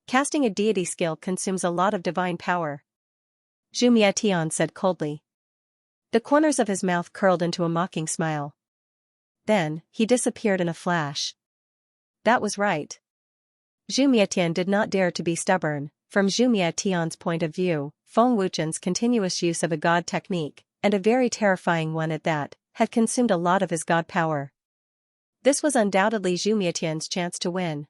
Casting a deity skill consumes a lot of divine power. Zhu Mietian said coldly. The corners of his mouth curled into a mocking smile. Then, he disappeared in a flash. That was right. Zhu Mietian did not dare to be stubborn. From Zhu Mietian's point of view, Feng Wuchen's continuous use of a god technique, and a very terrifying one at that, had consumed a lot of his god power. This was undoubtedly Zhu Mietian's chance to win.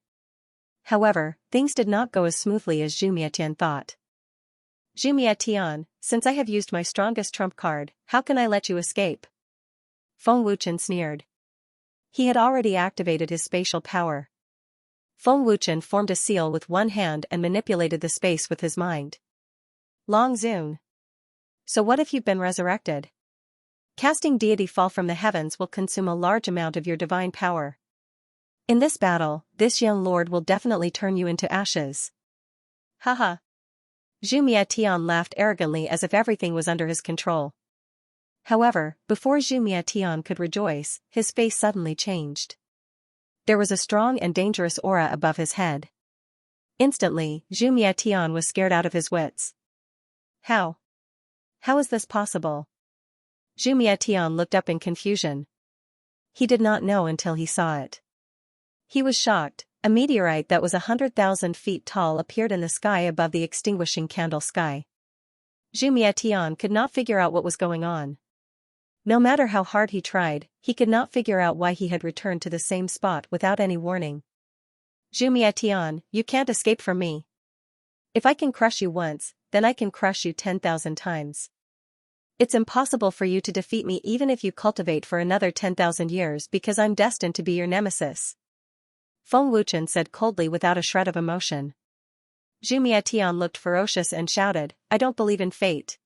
However, things did not go as smoothly as Zhu Mietian thought. Zhu Mietian, since I have used my strongest trump card, how can I let you escape? Feng Wuchen sneered. He had already activated his spatial power. Feng Wuchen formed a seal with one hand and manipulated the space with his mind. Long Zun. So what if you've been resurrected? Casting deity fall from the heavens will consume a large amount of your divine power. In this battle, this young lord will definitely turn you into ashes. Haha. Zhu Mietian laughed arrogantly as if everything was under his control. However, before Zhu Mietian could rejoice, his face suddenly changed. There was a strong and dangerous aura above his head. Instantly, Zhu Miatian was scared out of his wits. How? How is this possible? Zhu Miatian looked up in confusion. He did not know until he saw it. He was shocked. A meteorite that was 100,000 feet tall appeared in the sky above the extinguishing candle sky. Zhu Miatian could not figure out what was going on. No matter how hard he tried, he could not figure out why he had returned to the same spot without any warning. Zhu Miatian, you can't escape from me. If I can crush you once, then I can crush you 10,000 times. It's impossible for you to defeat me even if you cultivate for another 10,000 years because I'm destined to be your nemesis. Feng Wuchen said coldly without a shred of emotion. Zhu Miatian looked ferocious and shouted, I don't believe in fate.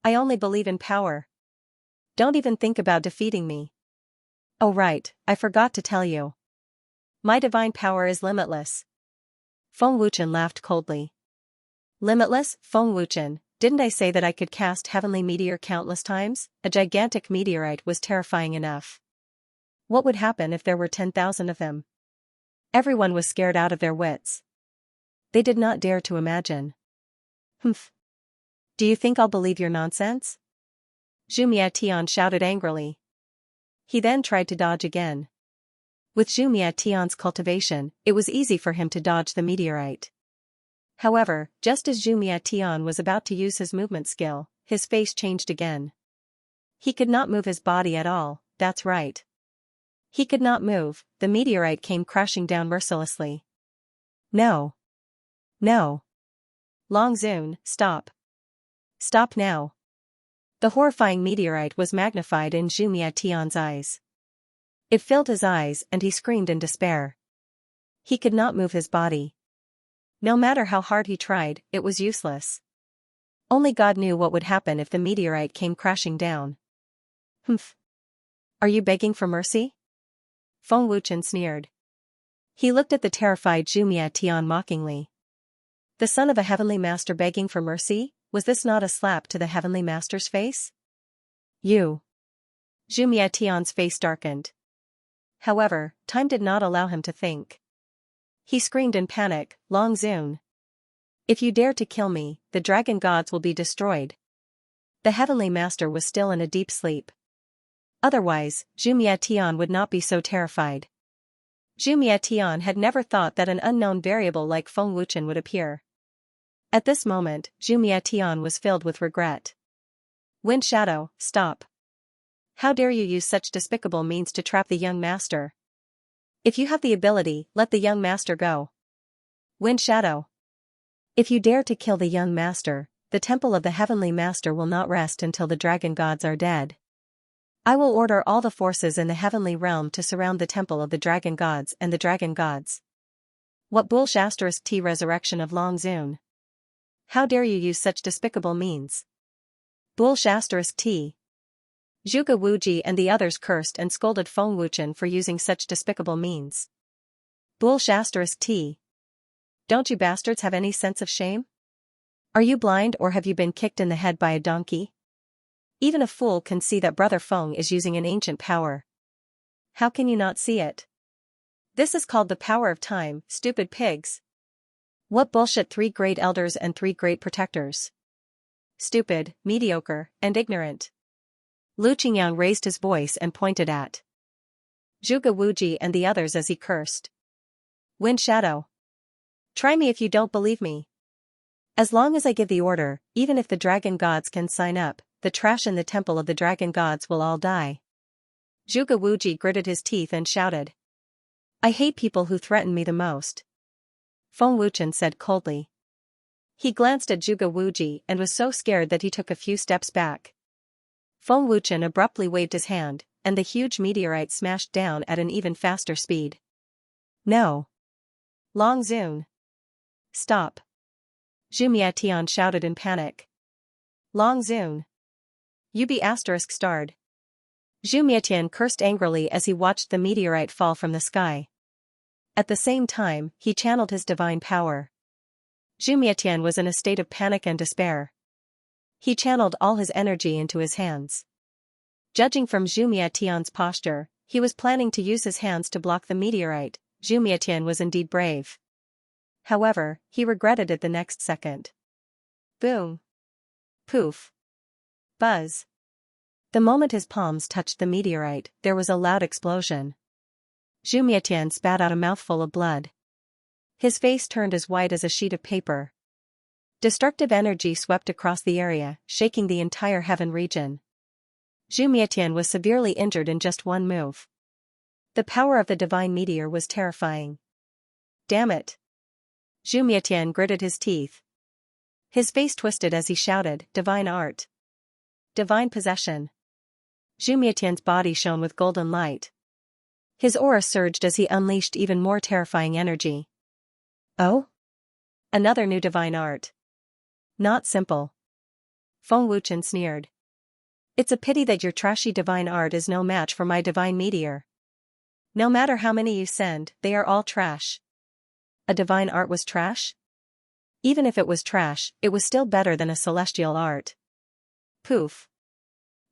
I only believe in power. Don't even think about defeating me. Oh right, I forgot to tell you. My divine power is limitless. Feng Wuchen laughed coldly. Limitless, Feng Wuchen, didn't I say that I could cast heavenly meteor countless times? A gigantic meteorite was terrifying enough. What would happen if there were 10,000 of them? Everyone was scared out of their wits. They did not dare to imagine. Humph. Do you think I'll believe your nonsense? Zhu Miatian shouted angrily. He then tried to dodge again. With Zhu Miatian's cultivation, it was easy for him to dodge the meteorite. However, just as Zhu Miatian was about to use his movement skill, his face changed again. He could not move his body at all, that's right. He could not move, the meteorite came crashing down mercilessly. No. No. Long Zun, stop. Stop now. The horrifying meteorite was magnified in Zhu Miatian's eyes. It filled his eyes and he screamed in despair. He could not move his body. No matter how hard he tried, it was useless. Only God knew what would happen if the meteorite came crashing down. Humph. Are you begging for mercy? Feng Wuchen sneered. He looked at the terrified Zhu Miatian mockingly. The son of a heavenly master begging for mercy, was this not a slap to the heavenly master's face? You. Zhu Miatian's face darkened. However, time did not allow him to think. He screamed in panic, Long Zun. If you dare to kill me, the dragon gods will be destroyed. The heavenly master was still in a deep sleep. Otherwise, Zhu Miatian would not be so terrified. Zhu Miatian had never thought that an unknown variable like Feng Wuchen would appear. At this moment, Zhu Miatian was filled with regret. Wind Shadow, stop. How dare you use such despicable means to trap the young master? If you have the ability, let the young master go. Wind Shadow. If you dare to kill the young master, the temple of the heavenly master will not rest until the dragon gods are dead. I will order all the forces in the heavenly realm to surround the temple of the dragon gods and the dragon gods. What bullshit T resurrection of Long Zun? How dare you use such despicable means? Bullshit T. Zhuge Wuji and the others cursed and scolded Feng Wuchen for using such despicable means. Bullshit T. Don't you bastards have any sense of shame? Are you blind or have you been kicked in the head by a donkey? Even a fool can see that Brother Feng is using an ancient power. How can you not see it? This is called the power of time, stupid pigs. What bullshit 3 great elders and 3 great protectors. Stupid, mediocre, and ignorant. Lu Qingyang raised his voice and pointed at Zhuge Wuji and the others as he cursed. Wind Shadow. Try me if you don't believe me. As long as I give the order, even if the dragon gods can sign up, the trash in the temple of the dragon gods will all die. Zhuge Wuji gritted his teeth and shouted. I hate people who threaten me the most. Feng Wuchen said coldly. He glanced at Zhuge Wuji and was so scared that he took a few steps back. Feng Wuchen abruptly waved his hand, and the huge meteorite smashed down at an even faster speed. No. Long Zun. Stop. Zhu Miatian shouted in panic. Long Zun. You be *starred. Zhu Miatian cursed angrily as he watched the meteorite fall from the sky. At the same time, he channeled his divine power. Zhu Miatian was in a state of panic and despair. He channeled all his energy into his hands. Judging from Zhu Miatian's posture, he was planning to use his hands to block the meteorite. Zhu Miatian was indeed brave. However, he regretted it the next second. Boom. Poof. Buzz. The moment his palms touched the meteorite, there was a loud explosion. Zhu Mietian spat out a mouthful of blood. His face turned as white as a sheet of paper. Destructive energy swept across the area, shaking the entire heaven region. Zhu Mietian was severely injured in just one move. The power of the divine meteor was terrifying. Damn it! Zhu Mietian gritted his teeth. His face twisted as he shouted, "Divine art! Divine possession!" Zhu Mietian's body shone with golden light. His aura surged as he unleashed even more terrifying energy. Oh? Another new divine art. Not simple. Feng Wuchen sneered. It's a pity that your trashy divine art is no match for my divine meteor. No matter how many you send, they are all trash. A divine art was trash? Even if it was trash, it was still better than a celestial art. Poof.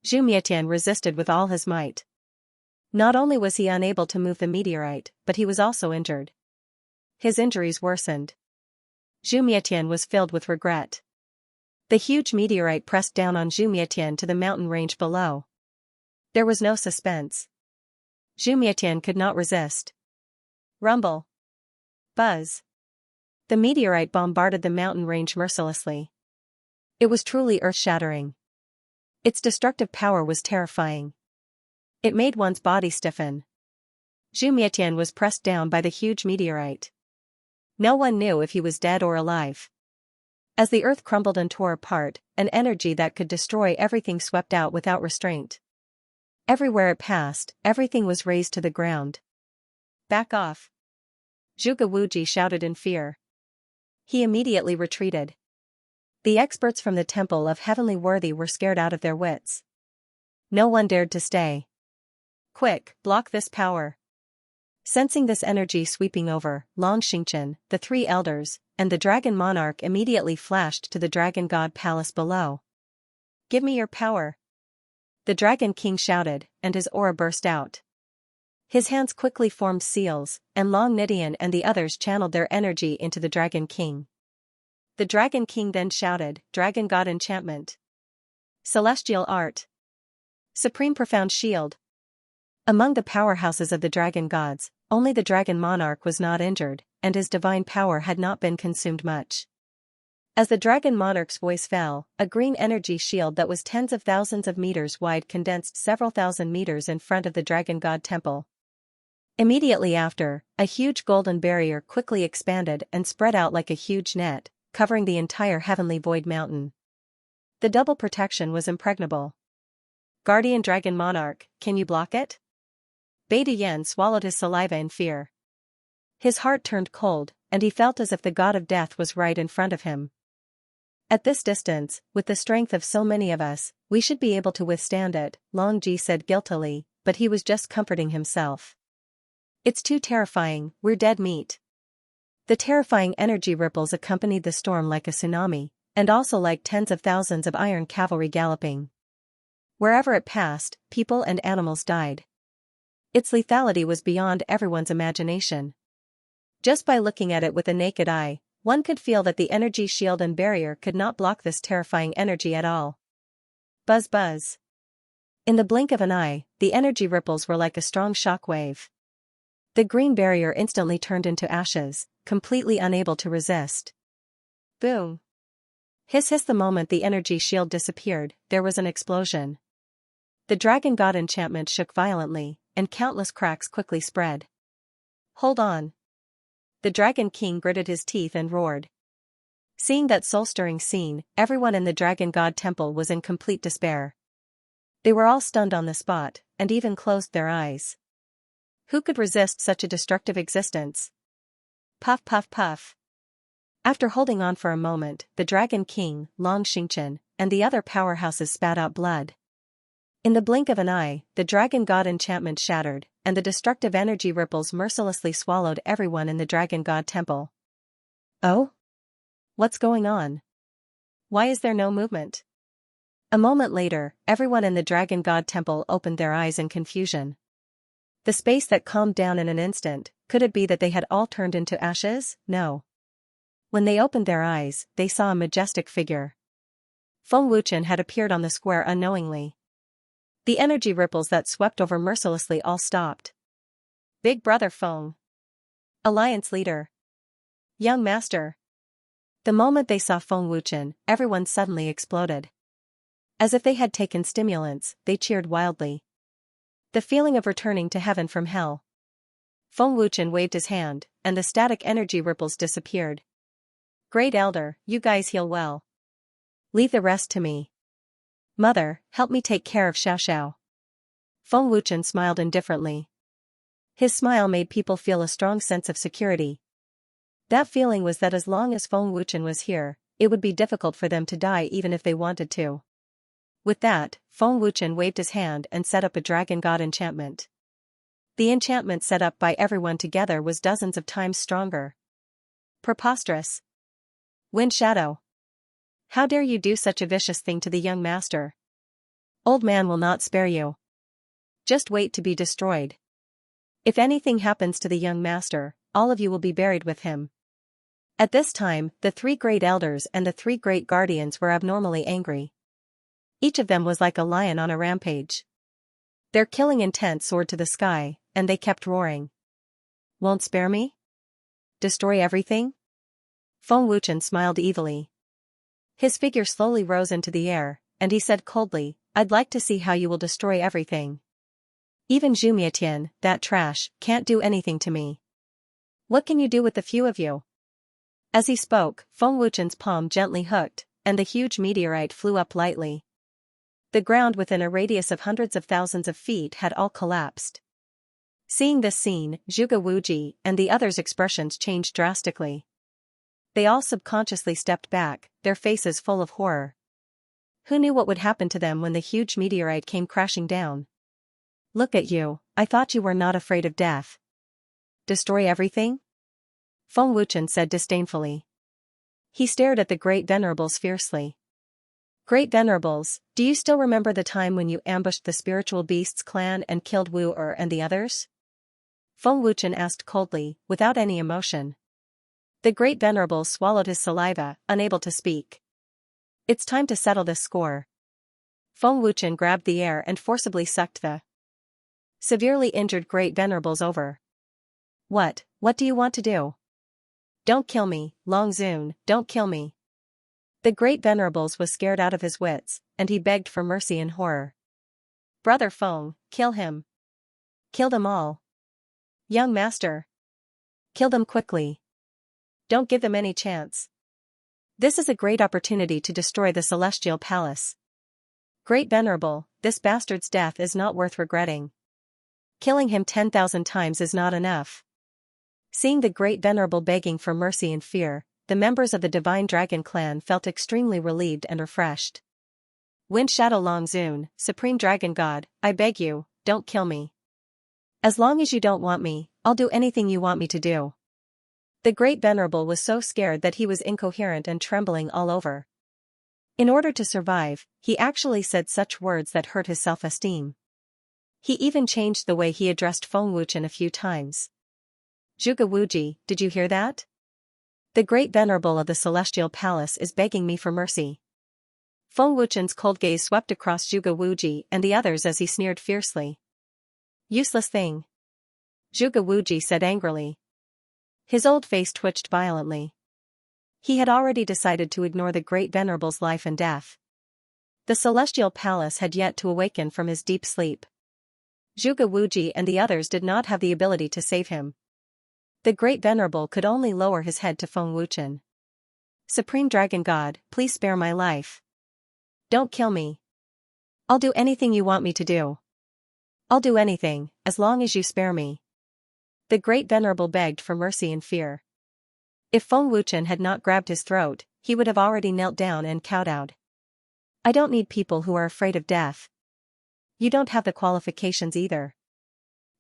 Zhu Mietian resisted with all his might. Not only was he unable to move the meteorite, but he was also injured. His injuries worsened. Zhu Mietian was filled with regret. The huge meteorite pressed down on Zhu Mietian to the mountain range below. There was no suspense. Zhu Mietian could not resist. Rumble. Buzz. The meteorite bombarded the mountain range mercilessly. It was truly earth-shattering. Its destructive power was terrifying. It made one's body stiffen. Zhu Mietian was pressed down by the huge meteorite. No one knew if he was dead or alive. As the earth crumbled and tore apart, an energy that could destroy everything swept out without restraint. Everywhere it passed, everything was razed to the ground. Back off! Zhuge Wuji shouted in fear. He immediately retreated. The experts from the Temple of Heavenly Worthy were scared out of their wits. No one dared to stay. Quick, block this power. Sensing this energy sweeping over, Long Xingchen, the three elders, and the dragon monarch immediately flashed to the dragon god palace below. Give me your power! The dragon king shouted, and his aura burst out. His hands quickly formed seals, and Long Nidian and the others channeled their energy into the dragon king. The dragon king then shouted, Dragon god enchantment. Celestial art. Supreme profound shield. Among the powerhouses of the dragon gods, only the dragon monarch was not injured, and his divine power had not been consumed much. As the dragon monarch's voice fell, a green energy shield that was tens of thousands of meters wide condensed several thousand meters in front of the dragon god temple. Immediately after, a huge golden barrier quickly expanded and spread out like a huge net, covering the entire heavenly void mountain. The double protection was impregnable. Guardian dragon monarch, can you block it? Bei Duyan swallowed his saliva in fear. His heart turned cold, and he felt as if the god of death was right in front of him. At this distance, with the strength of so many of us, we should be able to withstand it, Long Ji said guiltily, but he was just comforting himself. It's too terrifying, we're dead meat. The terrifying energy ripples accompanied the storm like a tsunami, and also like tens of thousands of iron cavalry galloping. Wherever it passed, people and animals died. Its lethality was beyond everyone's imagination. Just by looking at it with the naked eye, one could feel that the energy shield and barrier could not block this terrifying energy at all. Buzz buzz. In the blink of an eye, the energy ripples were like a strong shock wave. The green barrier instantly turned into ashes, completely unable to resist. Boom. Hiss hiss. The moment the energy shield disappeared, there was an explosion. The dragon god enchantment shook violently, and countless cracks quickly spread. Hold on. The dragon king gritted his teeth and roared. Seeing that soul-stirring scene, everyone in the dragon god temple was in complete despair. They were all stunned on the spot, and even closed their eyes. Who could resist such a destructive existence? Puff puff puff. After holding on for a moment, the dragon king, Long Xingchen, and the other powerhouses spat out blood. In the blink of an eye, the dragon god enchantment shattered, and the destructive energy ripples mercilessly swallowed everyone in the dragon god temple. Oh? What's going on? Why is there no movement? A moment later, everyone in the dragon god temple opened their eyes in confusion. The space that calmed down in an instant, could it be that they had all turned into ashes? No. When they opened their eyes, they saw a majestic figure. Feng Wuchen had appeared on the square unknowingly. The energy ripples that swept over mercilessly all stopped. Big Brother Feng. Alliance Leader. Young Master. The moment they saw Feng Wuchen, everyone suddenly exploded. As if they had taken stimulants, they cheered wildly. The feeling of returning to heaven from hell. Feng Wuchen waved his hand, and the static energy ripples disappeared. Great Elder, you guys heal well. Leave the rest to me. Mother, help me take care of Xiao. Feng Wuchen smiled indifferently. His smile made people feel a strong sense of security. That feeling was that as long as Feng Wuchen was here, it would be difficult for them to die even if they wanted to. With that, Feng Wuchen waved his hand and set up a dragon god enchantment. The enchantment set up by everyone together was dozens of times stronger. Preposterous. Wind Shadow. How dare you do such a vicious thing to the young master? Old man will not spare you. Just wait to be destroyed. If anything happens to the young master, all of you will be buried with him. At this time, the 3 great elders and the 3 great guardians were abnormally angry. Each of them was like a lion on a rampage. Their killing intent soared to the sky, and they kept roaring. Won't spare me? Destroy everything? Feng Wuchen smiled evilly. His figure slowly rose into the air, and he said coldly, I'd like to see how you will destroy everything. Even Zhu Mietian, that trash, can't do anything to me. What can you do with the few of you? As he spoke, Feng Wuchen's palm gently hooked, and the huge meteorite flew up lightly. The ground within a radius of hundreds of thousands of feet had all collapsed. Seeing this scene, Zhuge Wuji and the others' expressions changed drastically. They all subconsciously stepped back, their faces full of horror. Who knew what would happen to them when the huge meteorite came crashing down? Look at you, I thought you were not afraid of death. Destroy everything? Feng Wuchen said disdainfully. He stared at the Great Venerables fiercely. Great Venerables, do you still remember the time when you ambushed the Spiritual Beasts clan and killed Wu-Er and the others? Feng Wuchen asked coldly, without any emotion. The Great Venerable swallowed his saliva, unable to speak. It's time to settle this score. Feng Wuchen grabbed the air and forcibly sucked the severely injured Great Venerables over. What do you want to do? Don't kill me, Long Zun, don't kill me. The Great Venerables was scared out of his wits, and he begged for mercy in horror. Brother Feng, kill him. Kill them all. Young master. Kill them quickly. Don't give them any chance. This is a great opportunity to destroy the Celestial Palace. Great Venerable, this bastard's death is not worth regretting. Killing him 10,000 times is not enough. Seeing the Great Venerable begging for mercy and fear, the members of the Divine Dragon clan felt extremely relieved and refreshed. Wind Shadow Long Zun, Supreme Dragon God, I beg you, don't kill me. As long as you don't want me, I'll do anything you want me to do. The Great Venerable was so scared that he was incoherent and trembling all over. In order to survive, he actually said such words that hurt his self-esteem. He even changed the way he addressed Feng Wuchen a few times. Zhuge Wuji, did you hear that? The Great Venerable of the Celestial Palace is begging me for mercy. Feng Wuchen's cold gaze swept across Zhuge Wuji and the others as he sneered fiercely. Useless thing. Zhuge Wuji said angrily. His old face twitched violently. He had already decided to ignore the Great Venerable's life and death. The Celestial Palace had yet to awaken from his deep sleep. Zhuge Wuji and the others did not have the ability to save him. The Great Venerable could only lower his head to Feng Wuchen. Supreme Dragon God, please spare my life. Don't kill me. I'll do anything you want me to do. I'll do anything, as long as you spare me. The Great Venerable begged for mercy and fear. If Feng Wuchen had not grabbed his throat, he would have already knelt down and kowtowed. I don't need people who are afraid of death. You don't have the qualifications either.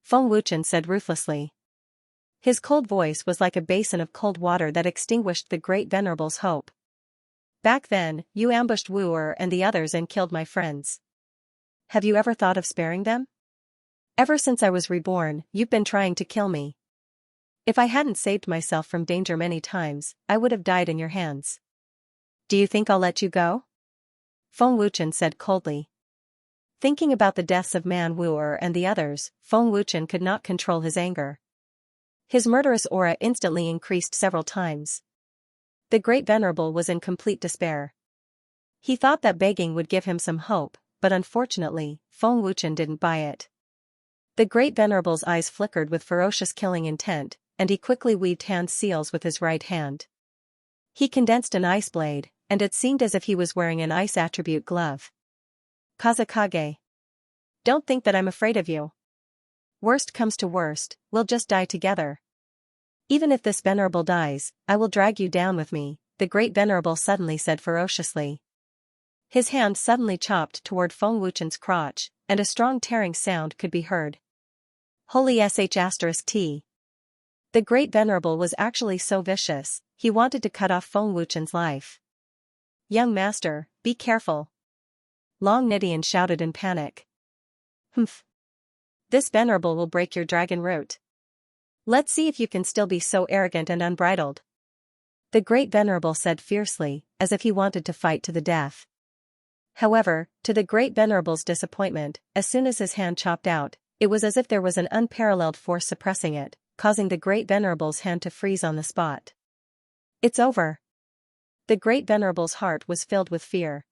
Feng Wuchen said ruthlessly. His cold voice was like a basin of cold water that extinguished the Great Venerable's hope. Back then, you ambushed Wu-Er and the others and killed my friends. Have you ever thought of sparing them? Ever since I was reborn, you've been trying to kill me. If I hadn't saved myself from danger many times, I would have died in your hands. Do you think I'll let you go? Feng Wuchen said coldly. Thinking about the deaths of Man Wu'er and the others, Feng Wuchen could not control his anger. His murderous aura instantly increased several times. The Great Venerable was in complete despair. He thought that begging would give him some hope, but unfortunately, Feng Wuchen didn't buy it. The Great Venerable's eyes flickered with ferocious killing intent, and he quickly weaved hand seals with his right hand. He condensed an ice blade, and it seemed as if he was wearing an ice attribute glove. Kazakage. Don't think that I'm afraid of you. Worst comes to worst, we'll just die together. Even if this venerable dies, I will drag you down with me, the Great Venerable suddenly said ferociously. His hand suddenly chopped toward Feng Wuchen's crotch, and a strong tearing sound could be heard. Holy **T. The Great Venerable was actually so vicious, he wanted to cut off Feng Wuchen's life. Young master, be careful. Long Nidian shouted in panic. Humph. This venerable will break your dragon root. Let's see if you can still be so arrogant and unbridled. The Great Venerable said fiercely, as if he wanted to fight to the death. However, to the Great Venerable's disappointment, as soon as his hand chopped out, it was as if there was an unparalleled force suppressing it, causing the Great Venerable's hand to freeze on the spot. It's over. The Great Venerable's heart was filled with fear.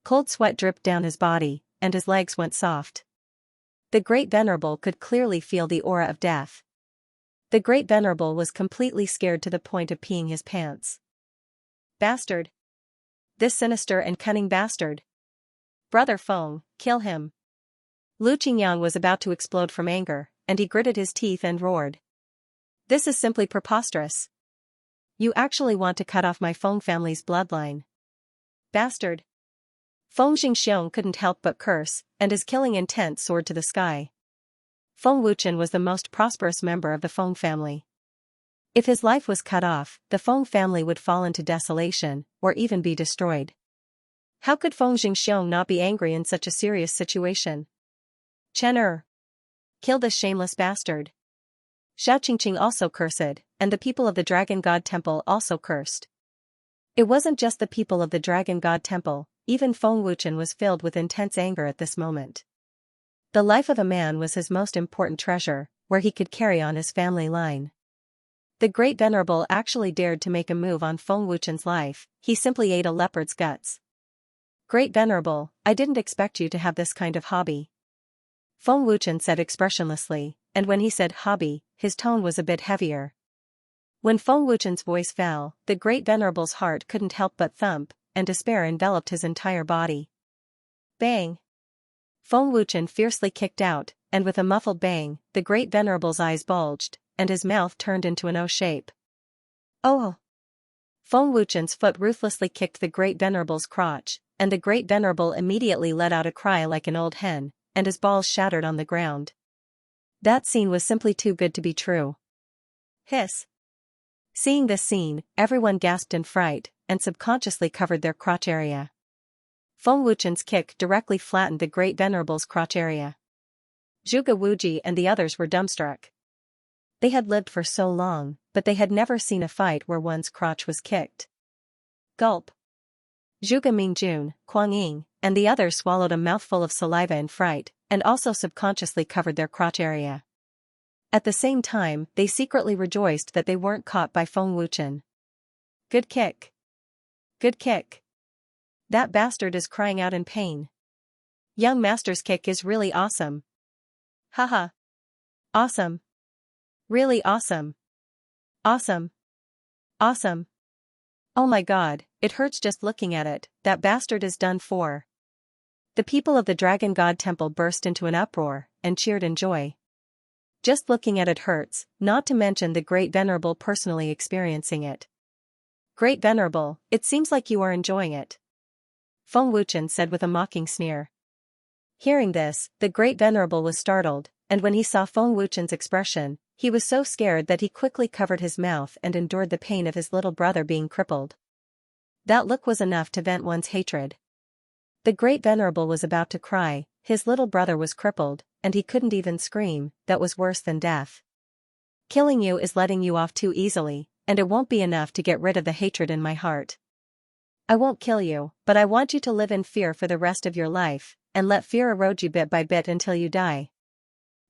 Cold sweat dripped down his body, and his legs went soft. The Great Venerable could clearly feel the aura of death. The Great Venerable was completely scared to the point of peeing his pants. Bastard! This sinister and cunning bastard! Brother Feng, kill him! Lu Qingyang was about to explode from anger, and he gritted his teeth and roared. This is simply preposterous. You actually want to cut off my Feng family's bloodline. Bastard! Feng Xingxiong couldn't help but curse, and his killing intent soared to the sky. Feng Wuchen was the most prosperous member of the Feng family. If his life was cut off, the Feng family would fall into desolation, or even be destroyed. How could Feng Xingxiong not be angry in such a serious situation? Chen kill this shameless bastard. Xiao Qingqing also cursed, and the people of the Dragon God Temple also cursed. It wasn't just the people of the Dragon God Temple, even Feng Wuchen was filled with intense anger at this moment. The life of a man was his most important treasure, where he could carry on his family line. The Great Venerable actually dared to make a move on Feng Wuchen's life, he simply ate a leopard's guts. Great Venerable, I didn't expect you to have this kind of hobby. Feng Wuchen said expressionlessly, and when he said hobby, his tone was a bit heavier. When Feng Wuchen's voice fell, the Great Venerable's heart couldn't help but thump, and despair enveloped his entire body. Bang! Feng Wuchen fiercely kicked out, and with a muffled bang, the Great Venerable's eyes bulged, and his mouth turned into an O shape. Oh! Feng Wuchen's foot ruthlessly kicked the Great Venerable's crotch, and the Great Venerable immediately let out a cry like an old hen, and his balls shattered on the ground. That scene was simply too good to be true. Hiss! Seeing this scene, everyone gasped in fright, and subconsciously covered their crotch area. Feng Wuchen's kick directly flattened the Great Venerable's crotch area. Zhuge Wuji and the others were dumbstruck. They had lived for so long, but they had never seen a fight where one's crotch was kicked. Gulp! Zhuge Mingjun, Kuang Ying, and the others swallowed a mouthful of saliva in fright, and also subconsciously covered their crotch area. At the same time, they secretly rejoiced that they weren't caught by Feng Wuchen. Good kick! Good kick! That bastard is crying out in pain. Young master's kick is really awesome. Haha. Awesome. Really awesome. Awesome. Awesome. Oh my god, it hurts just looking at it, that bastard is done for. The people of the Dragon God Temple burst into an uproar, and cheered in joy. Just looking at it hurts, not to mention the Great Venerable personally experiencing it. Great Venerable, it seems like you are enjoying it. Feng Wuchen said with a mocking sneer. Hearing this, the Great Venerable was startled, and when he saw Feng Wuchen's expression, he was so scared that he quickly covered his mouth and endured the pain of his little brother being crippled. That look was enough to vent one's hatred. The Great Venerable was about to cry, his little brother was crippled, and he couldn't even scream, that was worse than death. Killing you is letting you off too easily, and it won't be enough to get rid of the hatred in my heart. I won't kill you, but I want you to live in fear for the rest of your life, and let fear erode you bit by bit until you die.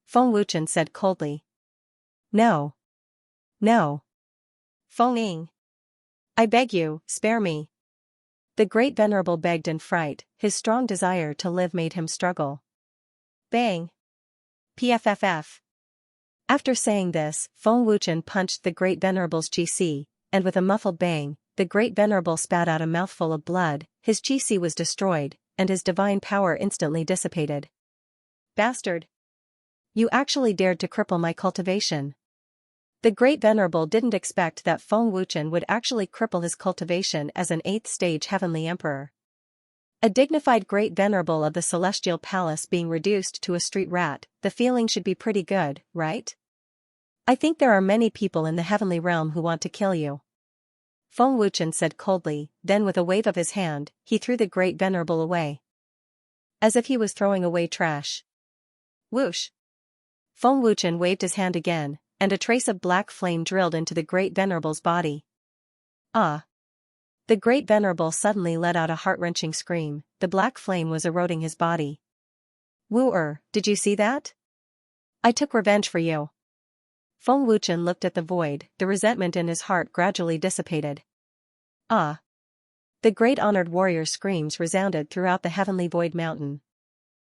Feng Wuchen said coldly. No. No. Feng Ying. I beg you, spare me. The Great Venerable begged in fright, his strong desire to live made him struggle. Bang. Pfff. After saying this, Feng Wuchen punched the Great Venerable's qi, and with a muffled bang, the Great Venerable spat out a mouthful of blood, his qi was destroyed, and his divine power instantly dissipated. Bastard! You actually dared to cripple my cultivation. The Great Venerable didn't expect that Feng Wuchen would actually cripple his cultivation as an 8th stage heavenly emperor. A dignified Great Venerable of the Celestial Palace being reduced to a street rat, the feeling should be pretty good, right? I think there are many people in the heavenly realm who want to kill you. Feng Wuchen said coldly, then with a wave of his hand, he threw the Great Venerable away. As if he was throwing away trash. Whoosh! Feng Wuchen waved his hand again, and a trace of black flame drilled into the Great Venerable's body. Ah! The Great Venerable suddenly let out a heart-wrenching scream, the black flame was eroding his body. Woo-er, did you see that? I took revenge for you. Feng Wuchen looked at the void, the resentment in his heart gradually dissipated. Ah! The great honored warrior's screams resounded throughout the heavenly void mountain.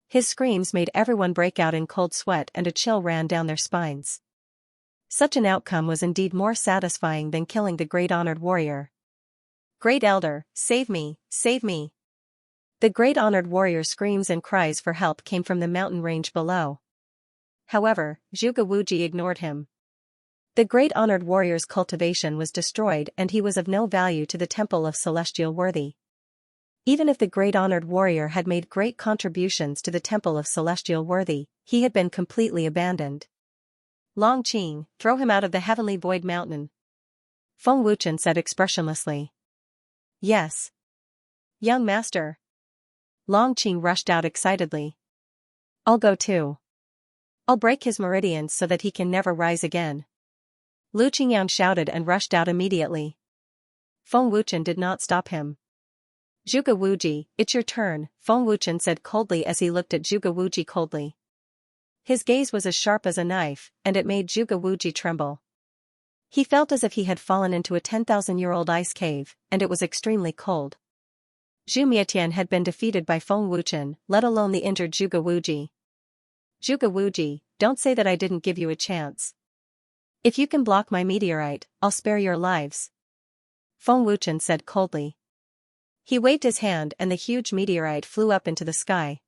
His screams made everyone break out in cold sweat and a chill ran down their spines. Such an outcome was indeed more satisfying than killing the great honored warrior. Great Elder, save me, save me. The great honored warrior's screams and cries for help came from the mountain range below. However, Zhuge Wuji ignored him. The great honored warrior's cultivation was destroyed and he was of no value to the Temple of Celestial Worthy. Even if the great honored warrior had made great contributions to the Temple of Celestial Worthy, he had been completely abandoned. Long Qing, throw him out of the heavenly void mountain. Feng Wuchen said expressionlessly. Yes. Young master. Long Qing rushed out excitedly. I'll go too. I'll break his meridians so that he can never rise again. Lu Qingyang shouted and rushed out immediately. Feng Wuchen did not stop him. Zhuge Wuji, it's your turn, Feng Wuchen said coldly as he looked at Zhuge Wuji coldly. His gaze was as sharp as a knife, and it made Zhuge Wuji tremble. He felt as if he had fallen into a 10,000-year-old ice cave, and it was extremely cold. Zhu Mietian had been defeated by Feng Wuchen, let alone the injured Zhuge Wuji. Zhuge Wuji, don't say that I didn't give you a chance. If you can block my meteorite, I'll spare your lives. Feng Wuchen said coldly. He waved his hand and the huge meteorite flew up into the sky.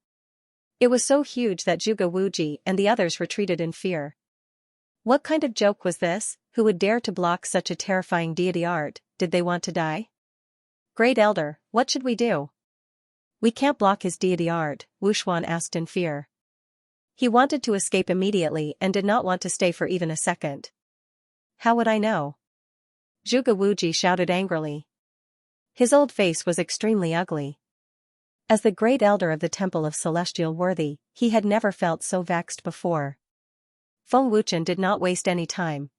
It was so huge that Zhuge Wuji and the others retreated in fear. What kind of joke was this? Who would dare to block such a terrifying deity art? Did they want to die? Great Elder, what should we do? We can't block his deity art, Wuxuan asked in fear. He wanted to escape immediately and did not want to stay for even a second. How would I know? Zhuge Wuji shouted angrily. His old face was extremely ugly. As the great elder of the Temple of Celestial Worthy, he had never felt so vexed before. Feng Wuchen did not waste any time.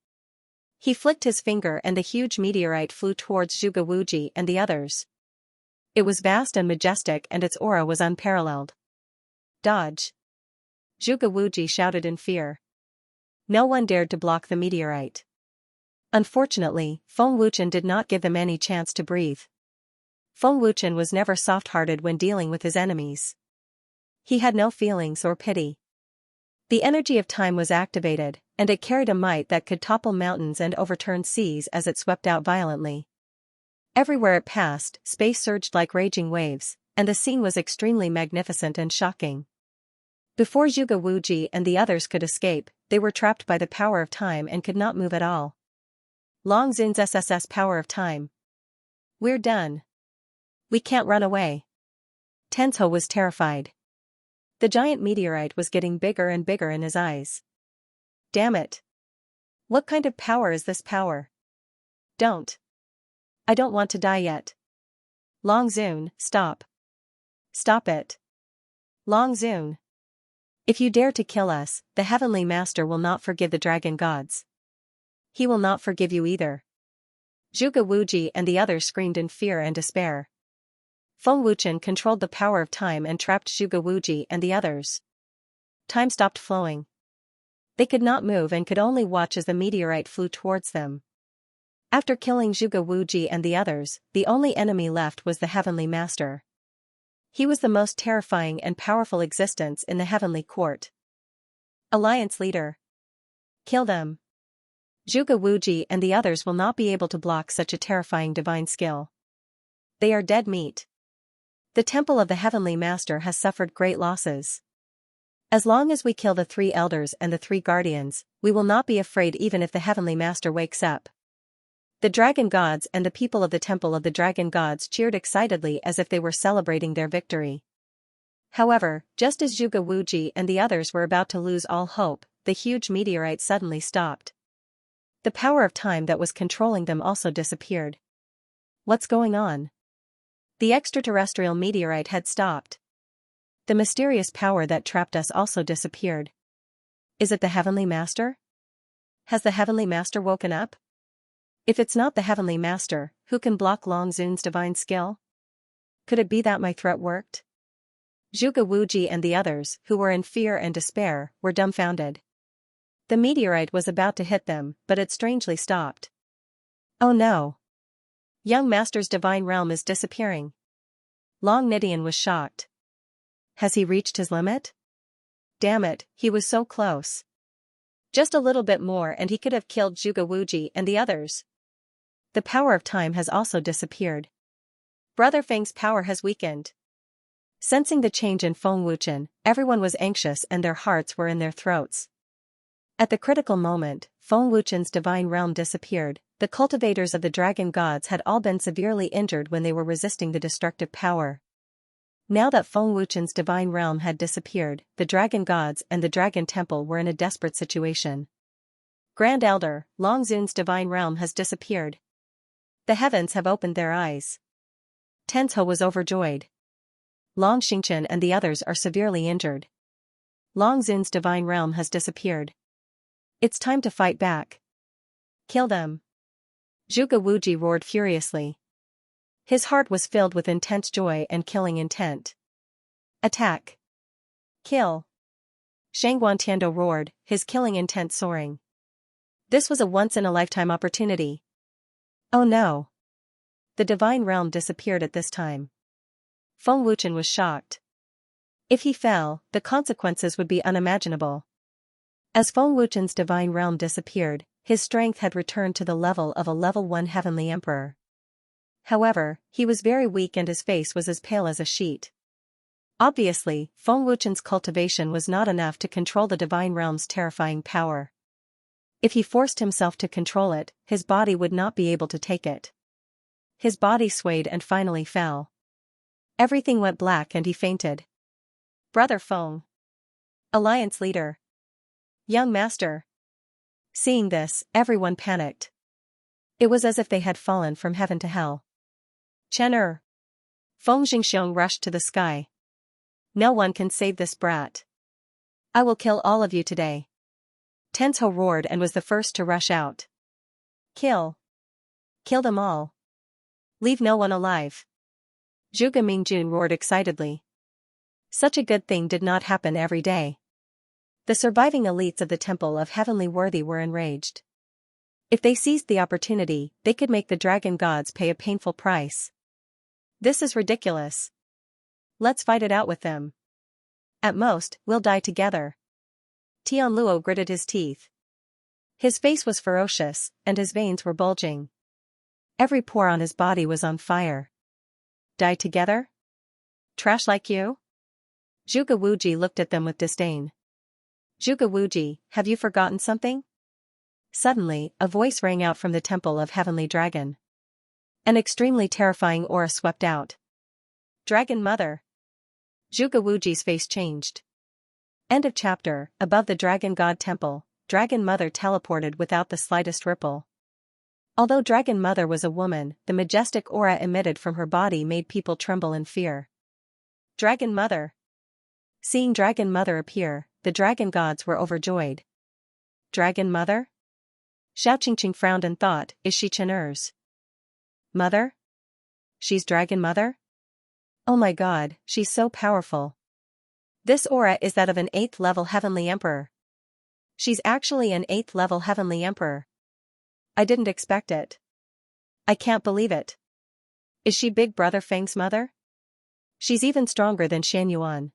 He flicked his finger and the huge meteorite flew towards Zhuge Wuji and the others. It was vast and majestic and its aura was unparalleled. Dodge! Zhuge Wuji shouted in fear. No one dared to block the meteorite. Unfortunately, Feng Wuchen did not give them any chance to breathe. Feng Wuchen was never soft-hearted when dealing with his enemies. He had no feelings or pity. The energy of time was activated, and it carried a might that could topple mountains and overturn seas as it swept out violently. Everywhere it passed, space surged like raging waves, and the scene was extremely magnificent and shocking. Before Zhuge Wuji and the others could escape, they were trapped by the power of time and could not move at all. Long Zun's SSS power of time. We're done. We can't run away. Tenzhou was terrified. The giant meteorite was getting bigger and bigger in his eyes. Damn it. What kind of power is this power? Don't. I don't want to die yet. Long Zun, stop. Stop it. Long Zun. If you dare to kill us, the Heavenly Master will not forgive the dragon gods. He will not forgive you either. Zhuge Wuji and the others screamed in fear and despair. Feng Wuchen controlled the power of time and trapped Zhuge Wuji and the others. Time stopped flowing. They could not move and could only watch as the meteorite flew towards them. After killing Zhuge Wuji and the others, the only enemy left was the Heavenly Master. He was the most terrifying and powerful existence in the Heavenly Court. Alliance Leader. Kill them. Zhuge Wuji and the others will not be able to block such a terrifying divine skill. They are dead meat. The Temple of the Heavenly Master has suffered great losses. As long as we kill the 3 elders and the 3 guardians, we will not be afraid even if the Heavenly Master wakes up. The Dragon Gods and the people of the Temple of the Dragon Gods cheered excitedly as if they were celebrating their victory. However, just as Zhuge Wuji and the others were about to lose all hope, the huge meteorite suddenly stopped. The power of time that was controlling them also disappeared. What's going on? The extraterrestrial meteorite had stopped. The mysterious power that trapped us also disappeared. Is it the Heavenly Master? Has the Heavenly Master woken up? If it's not the Heavenly Master, who can block Long Zun's divine skill? Could it be that my threat worked? Zhuge Wuji and the others, who were in fear and despair, were dumbfounded. The meteorite was about to hit them, but it strangely stopped. Oh no! Young Master's divine realm is disappearing. Long Nidian was shocked. Has he reached his limit? Damn it, he was so close. Just a little bit more and he could have killed Zhuge Wuji and the others. The power of time has also disappeared. Brother Feng's power has weakened. Sensing the change in Feng Wuchen, everyone was anxious and their hearts were in their throats. At the critical moment, Feng Wuchen's divine realm disappeared. The cultivators of the Dragon Gods had all been severely injured when they were resisting the destructive power. Now that Feng Wuchen's divine realm had disappeared, the Dragon Gods and the Dragon Temple were in a desperate situation. Grand Elder, Long Zun's divine realm has disappeared. The heavens have opened their eyes. Tensho was overjoyed. Long Xingchen and the others are severely injured. Long Zun's divine realm has disappeared. It's time to fight back. Kill them. Zhuge Wuji roared furiously. His heart was filled with intense joy and killing intent. Attack. Kill. Shangguan Tiando roared, his killing intent soaring. This was a once-in-a-lifetime opportunity. Oh no. The divine realm disappeared at this time. Feng Wuchen was shocked. If he fell, the consequences would be unimaginable. As Feng Wuchen's divine realm disappeared, his strength had returned to the level of a level 1 heavenly emperor. However, he was very weak and his face was as pale as a sheet. Obviously, Feng Wuchen's cultivation was not enough to control the divine realm's terrifying power. If he forced himself to control it, his body would not be able to take it. His body swayed and finally fell. Everything went black and he fainted. Brother Feng. Alliance Leader. Young Master. Seeing this, everyone panicked. It was as if they had fallen from heaven to hell. Chen Feng Jingxiong rushed to the sky. No one can save this brat. I will kill all of you today. Tensho roared and was the first to rush out. Kill. Kill them all. Leave no one alive. Zhuge Mingjun roared excitedly. Such a good thing did not happen every day. The surviving elites of the Temple of Heavenly Worthy were enraged. If they seized the opportunity, they could make the Dragon Gods pay a painful price. This is ridiculous. Let's fight it out with them. At most, we'll die together. Tianluo gritted his teeth. His face was ferocious, and his veins were bulging. Every pore on his body was on fire. Die together? Trash like you? Zhuge Wuji looked at them with disdain. Zhuge Wuji, have you forgotten something? Suddenly, a voice rang out from the Temple of Heavenly Dragon. An extremely terrifying aura swept out. Dragon Mother. Zhuge Wuji's face changed. End of chapter. Above the Dragon God Temple, Dragon Mother teleported without the slightest ripple. Although Dragon Mother was a woman, the majestic aura emitted from her body made people tremble in fear. Dragon Mother. Seeing Dragon Mother appear, the Dragon Gods were overjoyed. Dragon Mother? Xiao Qingqing frowned and thought, is she Chen'er's mother? She's Dragon Mother? Oh my god, she's so powerful. This aura is that of an 8th level Heavenly Emperor. She's actually an 8th level Heavenly Emperor. I didn't expect it. I can't believe it. Is she Big Brother Feng's mother? She's even stronger than Shan Yuan.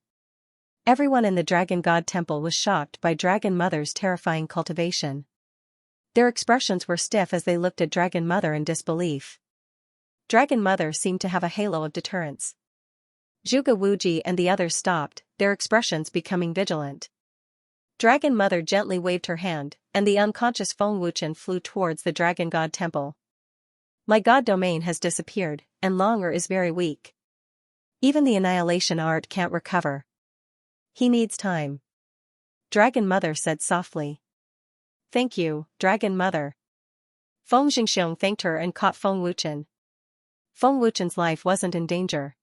Everyone in the Dragon God Temple was shocked by Dragon Mother's terrifying cultivation. Their expressions were stiff as they looked at Dragon Mother in disbelief. Dragon Mother seemed to have a halo of deterrence. Zhuge Wuji and the others stopped, their expressions becoming vigilant. Dragon Mother gently waved her hand, and the unconscious Feng Wuchen flew towards the Dragon God Temple. My god domain has disappeared, and Longer is very weak. Even the annihilation art can't recover. He needs time. Dragon Mother said softly. Thank you, Dragon Mother. Feng Xingxiong thanked her and caught Feng Wuchen. Feng Wuchen's life wasn't in danger.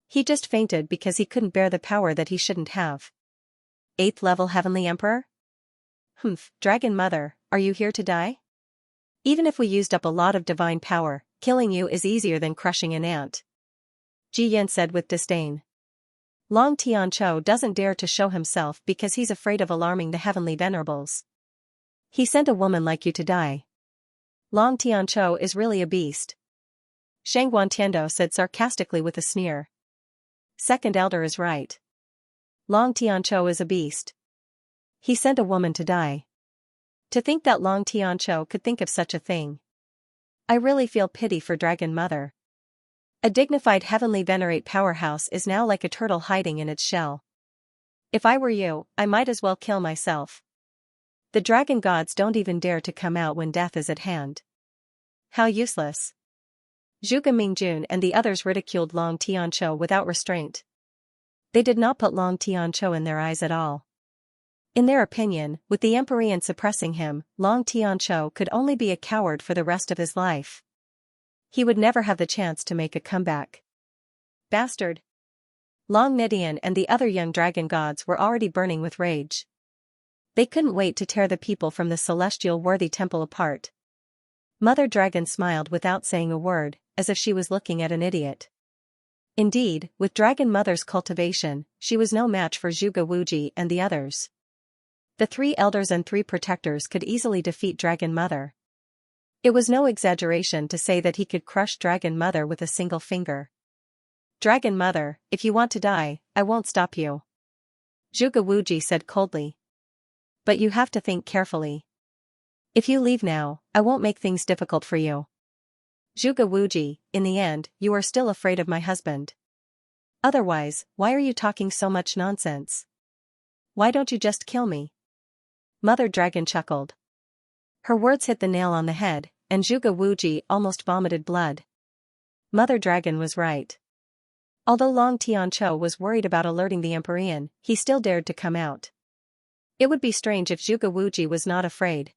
He just fainted because he couldn't bear the power that he shouldn't have. 8th level Heavenly Emperor? Humph, Dragon Mother, are you here to die? Even if we used up a lot of divine power, killing you is easier than crushing an ant. Ji Yan said with disdain. Long Tianqiu doesn't dare to show himself because he's afraid of alarming the heavenly venerables. He sent a woman like you to die. Long Tianqiu is really a beast. Shangguan Tiando said sarcastically with a sneer. Second elder is right. Long Tianqiu is a beast. He sent a woman to die. To think that Long Tianqiu could think of such a thing. I really feel pity for Dragon Mother. A dignified heavenly venerate powerhouse is now like a turtle hiding in its shell. If I were you, I might as well kill myself. The dragon gods don't even dare to come out when death is at hand. How useless. Zhuge Mingjun and the others ridiculed Long Tianqiu without restraint. They did not put Long Tianqiu in their eyes at all. In their opinion, with the Emperor suppressing him, Long Tianqiu could only be a coward for the rest of his life. He would never have the chance to make a comeback. Bastard! Long Nidian and the other young dragon gods were already burning with rage. They couldn't wait to tear the people from the celestial worthy temple apart. Mother Dragon smiled without saying a word, as if she was looking at an idiot. Indeed, with Dragon Mother's cultivation, she was no match for Zhuge Wuji and the others. The 3 elders and 3 protectors could easily defeat Dragon Mother. It was no exaggeration to say that he could crush Dragon Mother with a single finger. Dragon Mother, if you want to die, I won't stop you. Zhuge Wuji said coldly. But you have to think carefully. If you leave now, I won't make things difficult for you. Zhuge Wuji, in the end, you are still afraid of my husband. Otherwise, why are you talking so much nonsense? Why don't you just kill me? Mother Dragon chuckled. Her words hit the nail on the head, and Zhuge Wuji almost vomited blood. Mother Dragon was right. Although Long Tianqiu was worried about alerting the Emperor, he still dared to come out. It would be strange if Zhuge Wuji was not afraid.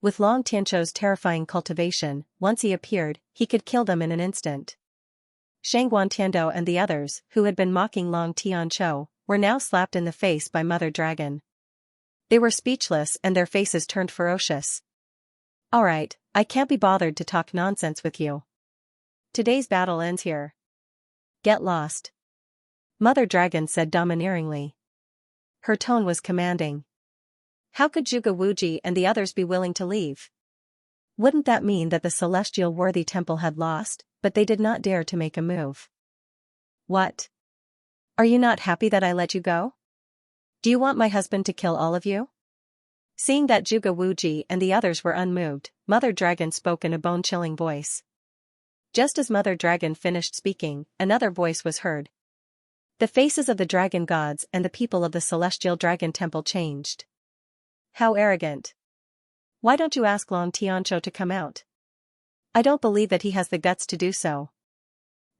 With Long Tianqiu's terrifying cultivation, once he appeared, he could kill them in an instant. Shangguan Tiando and the others, who had been mocking Long Tianqiu, were now slapped in the face by Mother Dragon. They were speechless and their faces turned ferocious. Alright, I can't be bothered to talk nonsense with you. Today's battle ends here. Get lost. Mother Dragon said domineeringly. Her tone was commanding. How could Zhuge Wuji and the others be willing to leave? Wouldn't that mean that the celestial worthy temple had lost, but they did not dare to make a move? What? Are you not happy that I let you go? Do you want my husband to kill all of you? Seeing that Zhuge Wuji and the others were unmoved, Mother Dragon spoke in a bone-chilling voice. Just as Mother Dragon finished speaking, another voice was heard. The faces of the dragon gods and the people of the celestial dragon temple changed. How arrogant. Why don't you ask Long Tianqiu to come out? I don't believe that he has the guts to do so.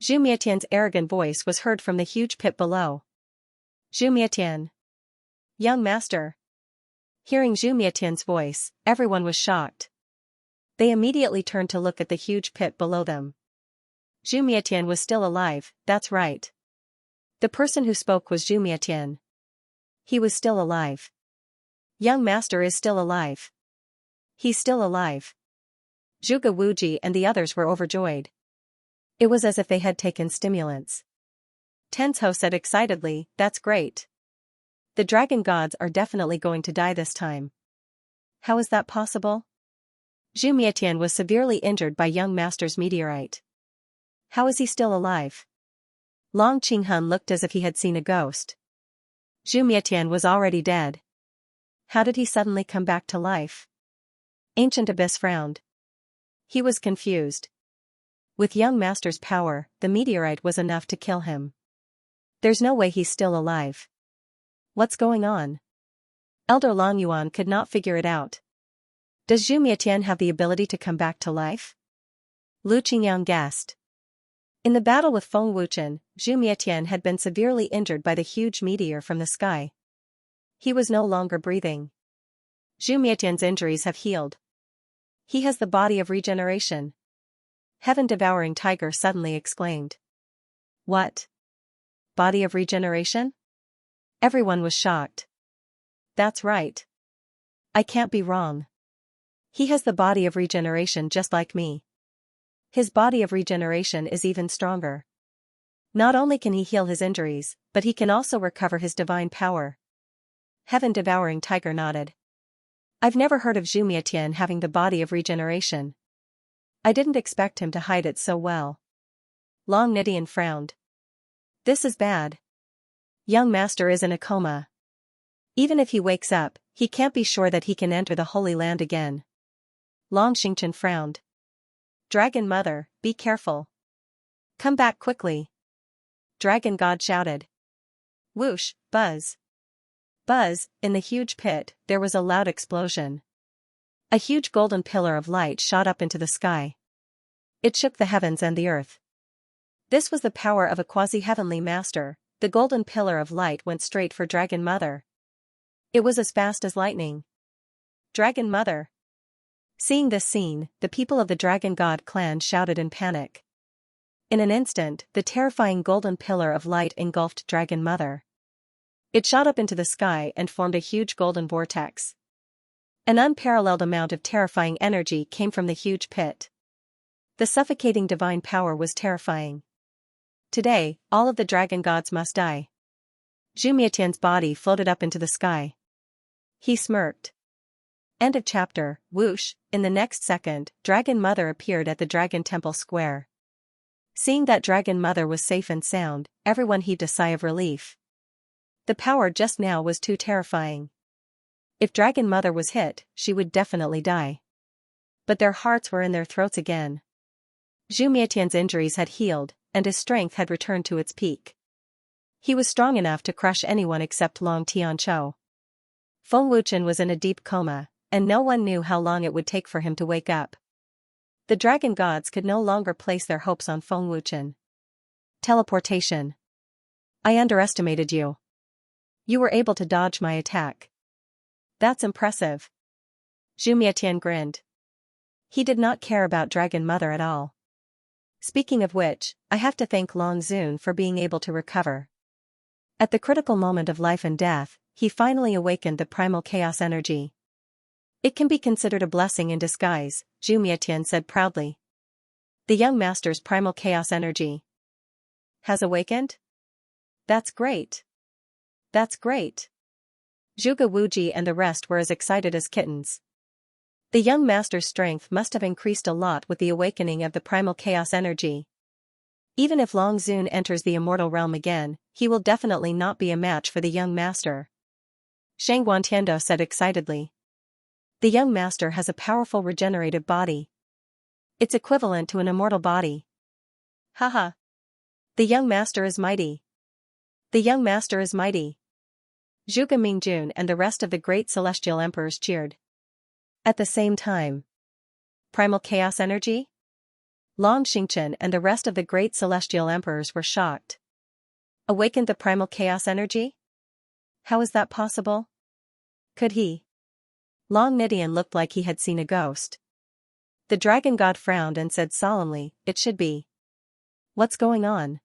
Zhu Mietian's arrogant voice was heard from the huge pit below. Zhu Mietian. Young master. Hearing Zhu Mietian's voice, everyone was shocked. They immediately turned to look at the huge pit below them. Zhu Mietian was still alive, that's right. The person who spoke was Zhu Mietian. He was still alive. Young master is still alive. He's still alive. Zhuge Wuji and the others were overjoyed. It was as if they had taken stimulants. Tenzhou said excitedly, "That's great. The dragon gods are definitely going to die this time." "How is that possible?" Zhu Mietian was severely injured by young master's meteorite. "How is he still alive?" Long Qinghun looked as if he had seen a ghost. Zhu Mietian was already dead. How did he suddenly come back to life? Ancient Abyss frowned. He was confused. With young master's power, the meteorite was enough to kill him. There's no way he's still alive. What's going on? Elder Long Yuan could not figure it out. Does Zhu Mietian have the ability to come back to life? Lu Qingyang guessed. In the battle with Feng Wuchen, Zhu Mietian had been severely injured by the huge meteor from the sky. He was no longer breathing. Zhu Mietian's injuries have healed. He has the body of regeneration. Heaven-devouring tiger suddenly exclaimed. What? Body of regeneration? Everyone was shocked. That's right. I can't be wrong. He has the body of regeneration just like me. His body of regeneration is even stronger. Not only can he heal his injuries, but he can also recover his divine power. Heaven-devouring tiger nodded. I've never heard of Zhu Mietian having the body of regeneration. I didn't expect him to hide it so well. Long Nidian frowned. This is bad. Young master is in a coma. Even if he wakes up, he can't be sure that he can enter the Holy Land again. Long Xingchen frowned. Dragon Mother, be careful. Come back quickly. Dragon God shouted. Whoosh, buzz. Buzz, in the huge pit, there was a loud explosion. A huge golden pillar of light shot up into the sky. It shook the heavens and the earth. This was the power of a quasi-heavenly master. The golden pillar of light went straight for Dragon Mother. It was as fast as lightning. Dragon Mother. Seeing this scene, the people of the Dragon God clan shouted in panic. In an instant, the terrifying golden pillar of light engulfed Dragon Mother. It shot up into the sky and formed a huge golden vortex. An unparalleled amount of terrifying energy came from the huge pit. The suffocating divine power was terrifying. Today, all of the dragon gods must die. Zhu Mietian's body floated up into the sky. He smirked. End of chapter. Whoosh, in the next second, Dragon Mother appeared at the Dragon Temple Square. Seeing that Dragon Mother was safe and sound, everyone heaved a sigh of relief. The power just now was too terrifying. If Dragon Mother was hit, she would definitely die. But their hearts were in their throats again. Zhu Mietian's injuries had healed, and his strength had returned to its peak. He was strong enough to crush anyone except Long Tianqiu. Feng Wuchen was in a deep coma, and no one knew how long it would take for him to wake up. The dragon gods could no longer place their hopes on Feng Wuchen. Teleportation. I underestimated you. You were able to dodge my attack. That's impressive. Zhu Mietian grinned. He did not care about Dragon Mother at all. Speaking of which, I have to thank Long Zun for being able to recover. At the critical moment of life and death, he finally awakened the primal chaos energy. It can be considered a blessing in disguise, Zhu Mietian said proudly. The young master's primal chaos energy has awakened? That's great. That's great. Zhuge Wuji and the rest were as excited as kittens. The young master's strength must have increased a lot with the awakening of the primal chaos energy. Even if Long Zun enters the immortal realm again, he will definitely not be a match for the young master. Shang Guantiando said excitedly. The young master has a powerful regenerative body. It's equivalent to an immortal body. Haha. The young master is mighty. The young master is mighty. Zhuge Mingjun and the rest of the great celestial emperors cheered. At the same time. Primal chaos energy? Long Xingchen and the rest of the great celestial emperors were shocked. Awakened the primal chaos energy? How is that possible? Could he? Long Nidian looked like he had seen a ghost. The dragon god frowned and said solemnly, it should be. What's going on?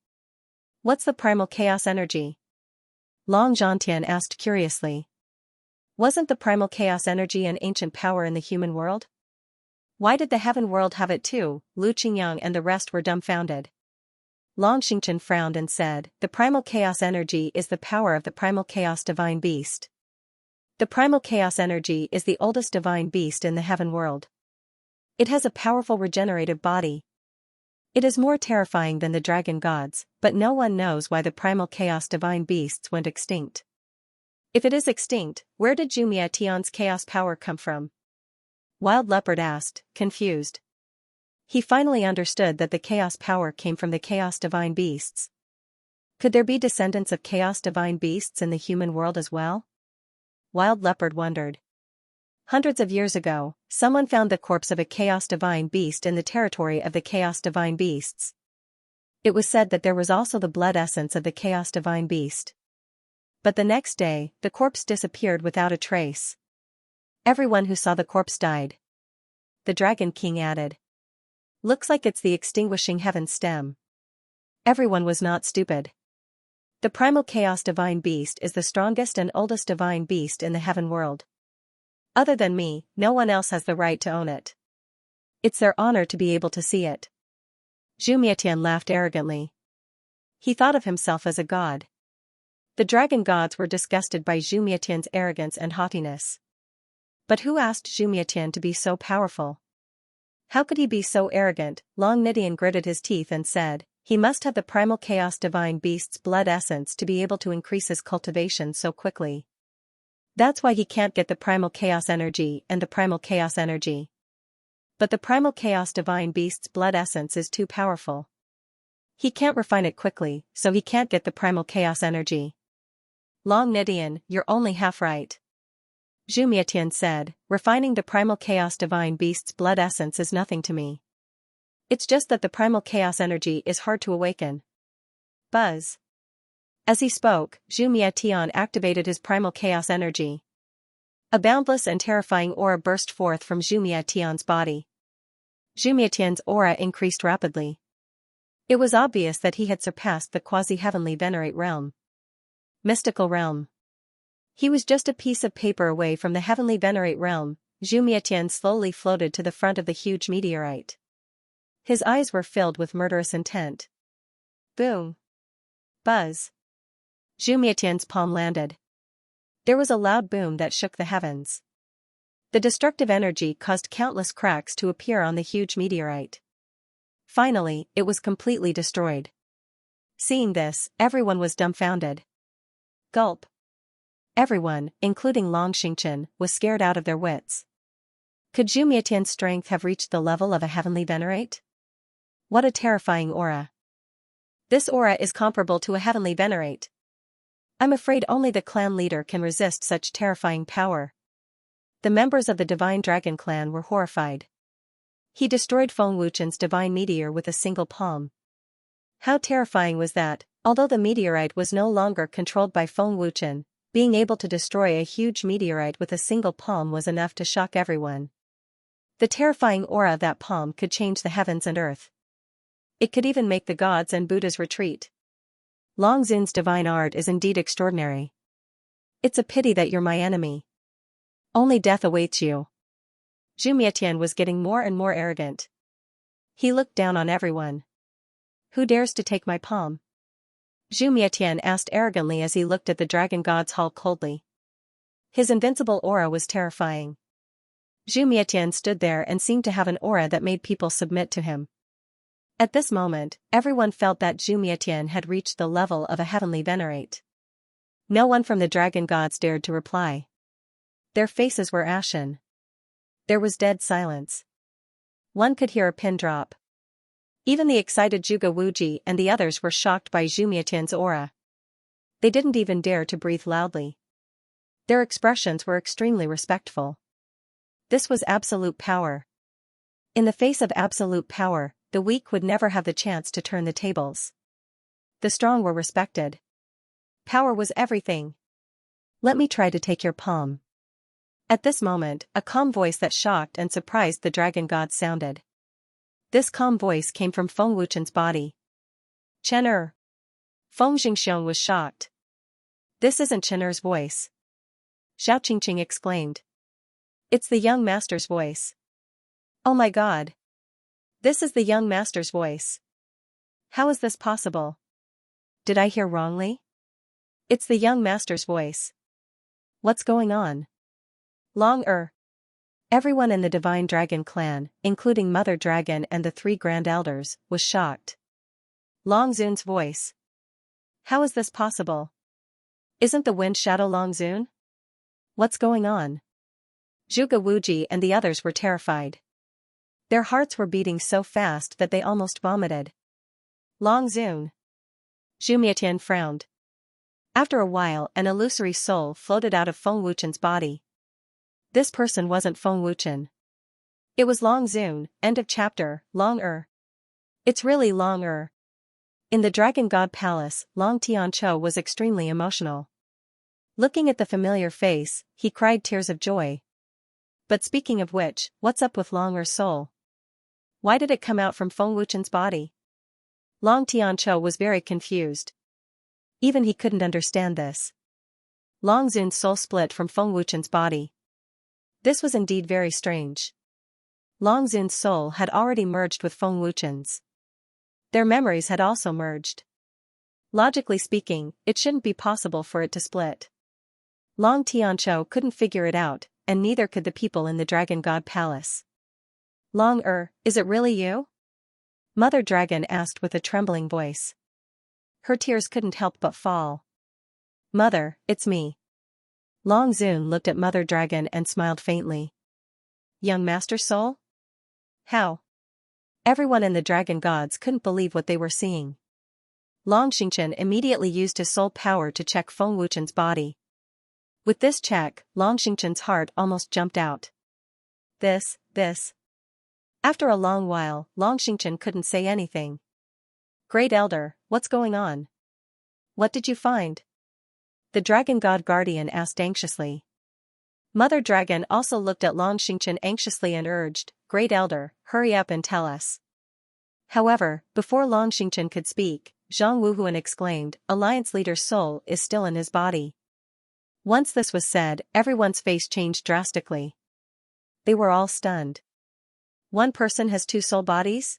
What's the primal chaos energy? Long Zhantian asked curiously. Wasn't the primal chaos energy an ancient power in the human world? Why did the heaven world have it too? Lu Qingyang and the rest were dumbfounded. Long Xingchen frowned and said, the primal chaos energy is the power of the primal chaos divine beast. The primal chaos energy is the oldest divine beast in the heaven world. It has a powerful regenerative body. It is more terrifying than the dragon gods, but no one knows why the primal chaos divine beasts went extinct. If it is extinct, where did Jumia Tian's chaos power come from? Wild Leopard asked, confused. He finally understood that the chaos power came from the chaos divine beasts. Could there be descendants of chaos divine beasts in the human world as well? Wild Leopard wondered. Hundreds of years ago, someone found the corpse of a chaos divine beast in the territory of the chaos divine beasts. It was said that there was also the blood essence of the chaos divine beast. But the next day, the corpse disappeared without a trace. Everyone who saw the corpse died. The Dragon King added. Looks like it's the extinguishing heaven stem. Everyone was not stupid. The primal chaos divine beast is the strongest and oldest divine beast in the heaven world. Other than me, no one else has the right to own it. It's their honor to be able to see it. Zhu Mietian laughed arrogantly. He thought of himself as a god. The dragon gods were disgusted by Zhu Mietian's arrogance and haughtiness. But who asked Zhu Mietian to be so powerful? How could he be so arrogant? Long Nidian gritted his teeth and said, he must have the primal chaos divine beast's blood essence to be able to increase his cultivation so quickly. That's why he can't get the primal chaos energy and the primal chaos energy. But the primal chaos divine beast's blood essence is too powerful. He can't refine it quickly, so he can't get the primal chaos energy. Long Nidian, you're only half right. Zhu Mietian said, refining the primal chaos divine beast's blood essence is nothing to me. It's just that the primal chaos energy is hard to awaken. Buzz. As he spoke, Zhu Mietian activated his primal chaos energy. A boundless and terrifying aura burst forth from Zhu Mietian's body. Zhu Mietian's aura increased rapidly. It was obvious that he had surpassed the quasi-heavenly venerate realm. Mystical realm. He was just a piece of paper away from the heavenly venerate realm. Zhu Mietian slowly floated to the front of the huge meteorite. His eyes were filled with murderous intent. Boom. Buzz. Zhu Mietian's palm landed. There was a loud boom that shook the heavens. The destructive energy caused countless cracks to appear on the huge meteorite. Finally, it was completely destroyed. Seeing this, everyone was dumbfounded. Gulp. Everyone, including Long Xingchen, was scared out of their wits. Could Zhu Mietian's strength have reached the level of a heavenly venerate? What a terrifying aura. This aura is comparable to a heavenly venerate. I'm afraid only the clan leader can resist such terrifying power. The members of the Divine Dragon clan were horrified. He destroyed Feng Wuchen's divine meteor with a single palm. How terrifying was that? Although the meteorite was no longer controlled by Feng Wuchen, being able to destroy a huge meteorite with a single palm was enough to shock everyone. The terrifying aura of that palm could change the heavens and earth. It could even make the gods and Buddhas retreat. Long Xin's divine art is indeed extraordinary. It's a pity that you're my enemy. Only death awaits you. Zhu Mietian was getting more and more arrogant. He looked down on everyone. Who dares to take my palm? Zhu Mietian asked arrogantly as he looked at the dragon god's hall coldly. His invincible aura was terrifying. Zhu Mietian stood there and seemed to have an aura that made people submit to him. At this moment, everyone felt that Zhu Mietian had reached the level of a heavenly venerate. No one from the dragon gods dared to reply. Their faces were ashen. There was dead silence. One could hear a pin drop. Even the excited Zhuge Wuji and the others were shocked by Zhu Mietian's aura. They didn't even dare to breathe loudly. Their expressions were extremely respectful. This was absolute power. In the face of absolute power, the weak would never have the chance to turn the tables. The strong were respected. Power was everything. Let me try to take your palm. At this moment, a calm voice that shocked and surprised the dragon gods sounded. This calm voice came from Feng Wuchen's body. Chen Er. Feng Jingxiong was shocked. This isn't Chen Er's voice. Xiao Qingqing exclaimed. It's the young master's voice. Oh my god. This is the young master's voice. How is this possible? Did I hear wrongly? It's the young master's voice. What's going on? Everyone in the Divine Dragon clan, including Mother Dragon and the 3 Grand Elders, was shocked. Long Zun's voice. How is this possible? Isn't the wind shadow Long Zun? What's going on? Zhuge Wuji and the others were terrified. Their hearts were beating so fast that they almost vomited. Long Zun. Zhu Mietian frowned. After a while, an illusory soul floated out of Feng Wuchen's body. This person wasn't Feng Wuchen. It was Long Zun. End of chapter. It's really Long. In the Dragon God Palace, Long Tianqiu was extremely emotional. Looking at the familiar face, he cried tears of joy. But speaking of which, what's up with Long soul? Why did it come out from Feng Wuchen's body? Long Tianqiu was very confused. Even he couldn't understand this. Long Zun's soul split from Feng Wuchen's body. This was indeed very strange. Long Zun's soul had already merged with Feng Wuchen's. Their memories had also merged. Logically speaking, it shouldn't be possible for it to split. Long Tianqiu couldn't figure it out, and neither could the people in the Dragon God Palace. Long is it really you? Mother Dragon asked with a trembling voice. Her tears couldn't help but fall. Mother, it's me. Long Zun looked at Mother Dragon and smiled faintly. Young Master Soul? How? Everyone in the Dragon Gods couldn't believe what they were seeing. Long Xingchen immediately used his soul power to check Feng Wuchen's body. With this check, Long Xingchen's heart almost jumped out. This. After a long while, Long Xingchen couldn't say anything. Great Elder, what's going on? What did you find? The Dragon God Guardian asked anxiously. Mother Dragon also looked at Long Xingchen anxiously and urged, Great Elder, hurry up and tell us. However, before Long Xingchen could speak, Zhang Wuhuan exclaimed, Alliance Leader's soul is still in his body. Once this was said, everyone's face changed drastically. They were all stunned. One person has 2 soul bodies?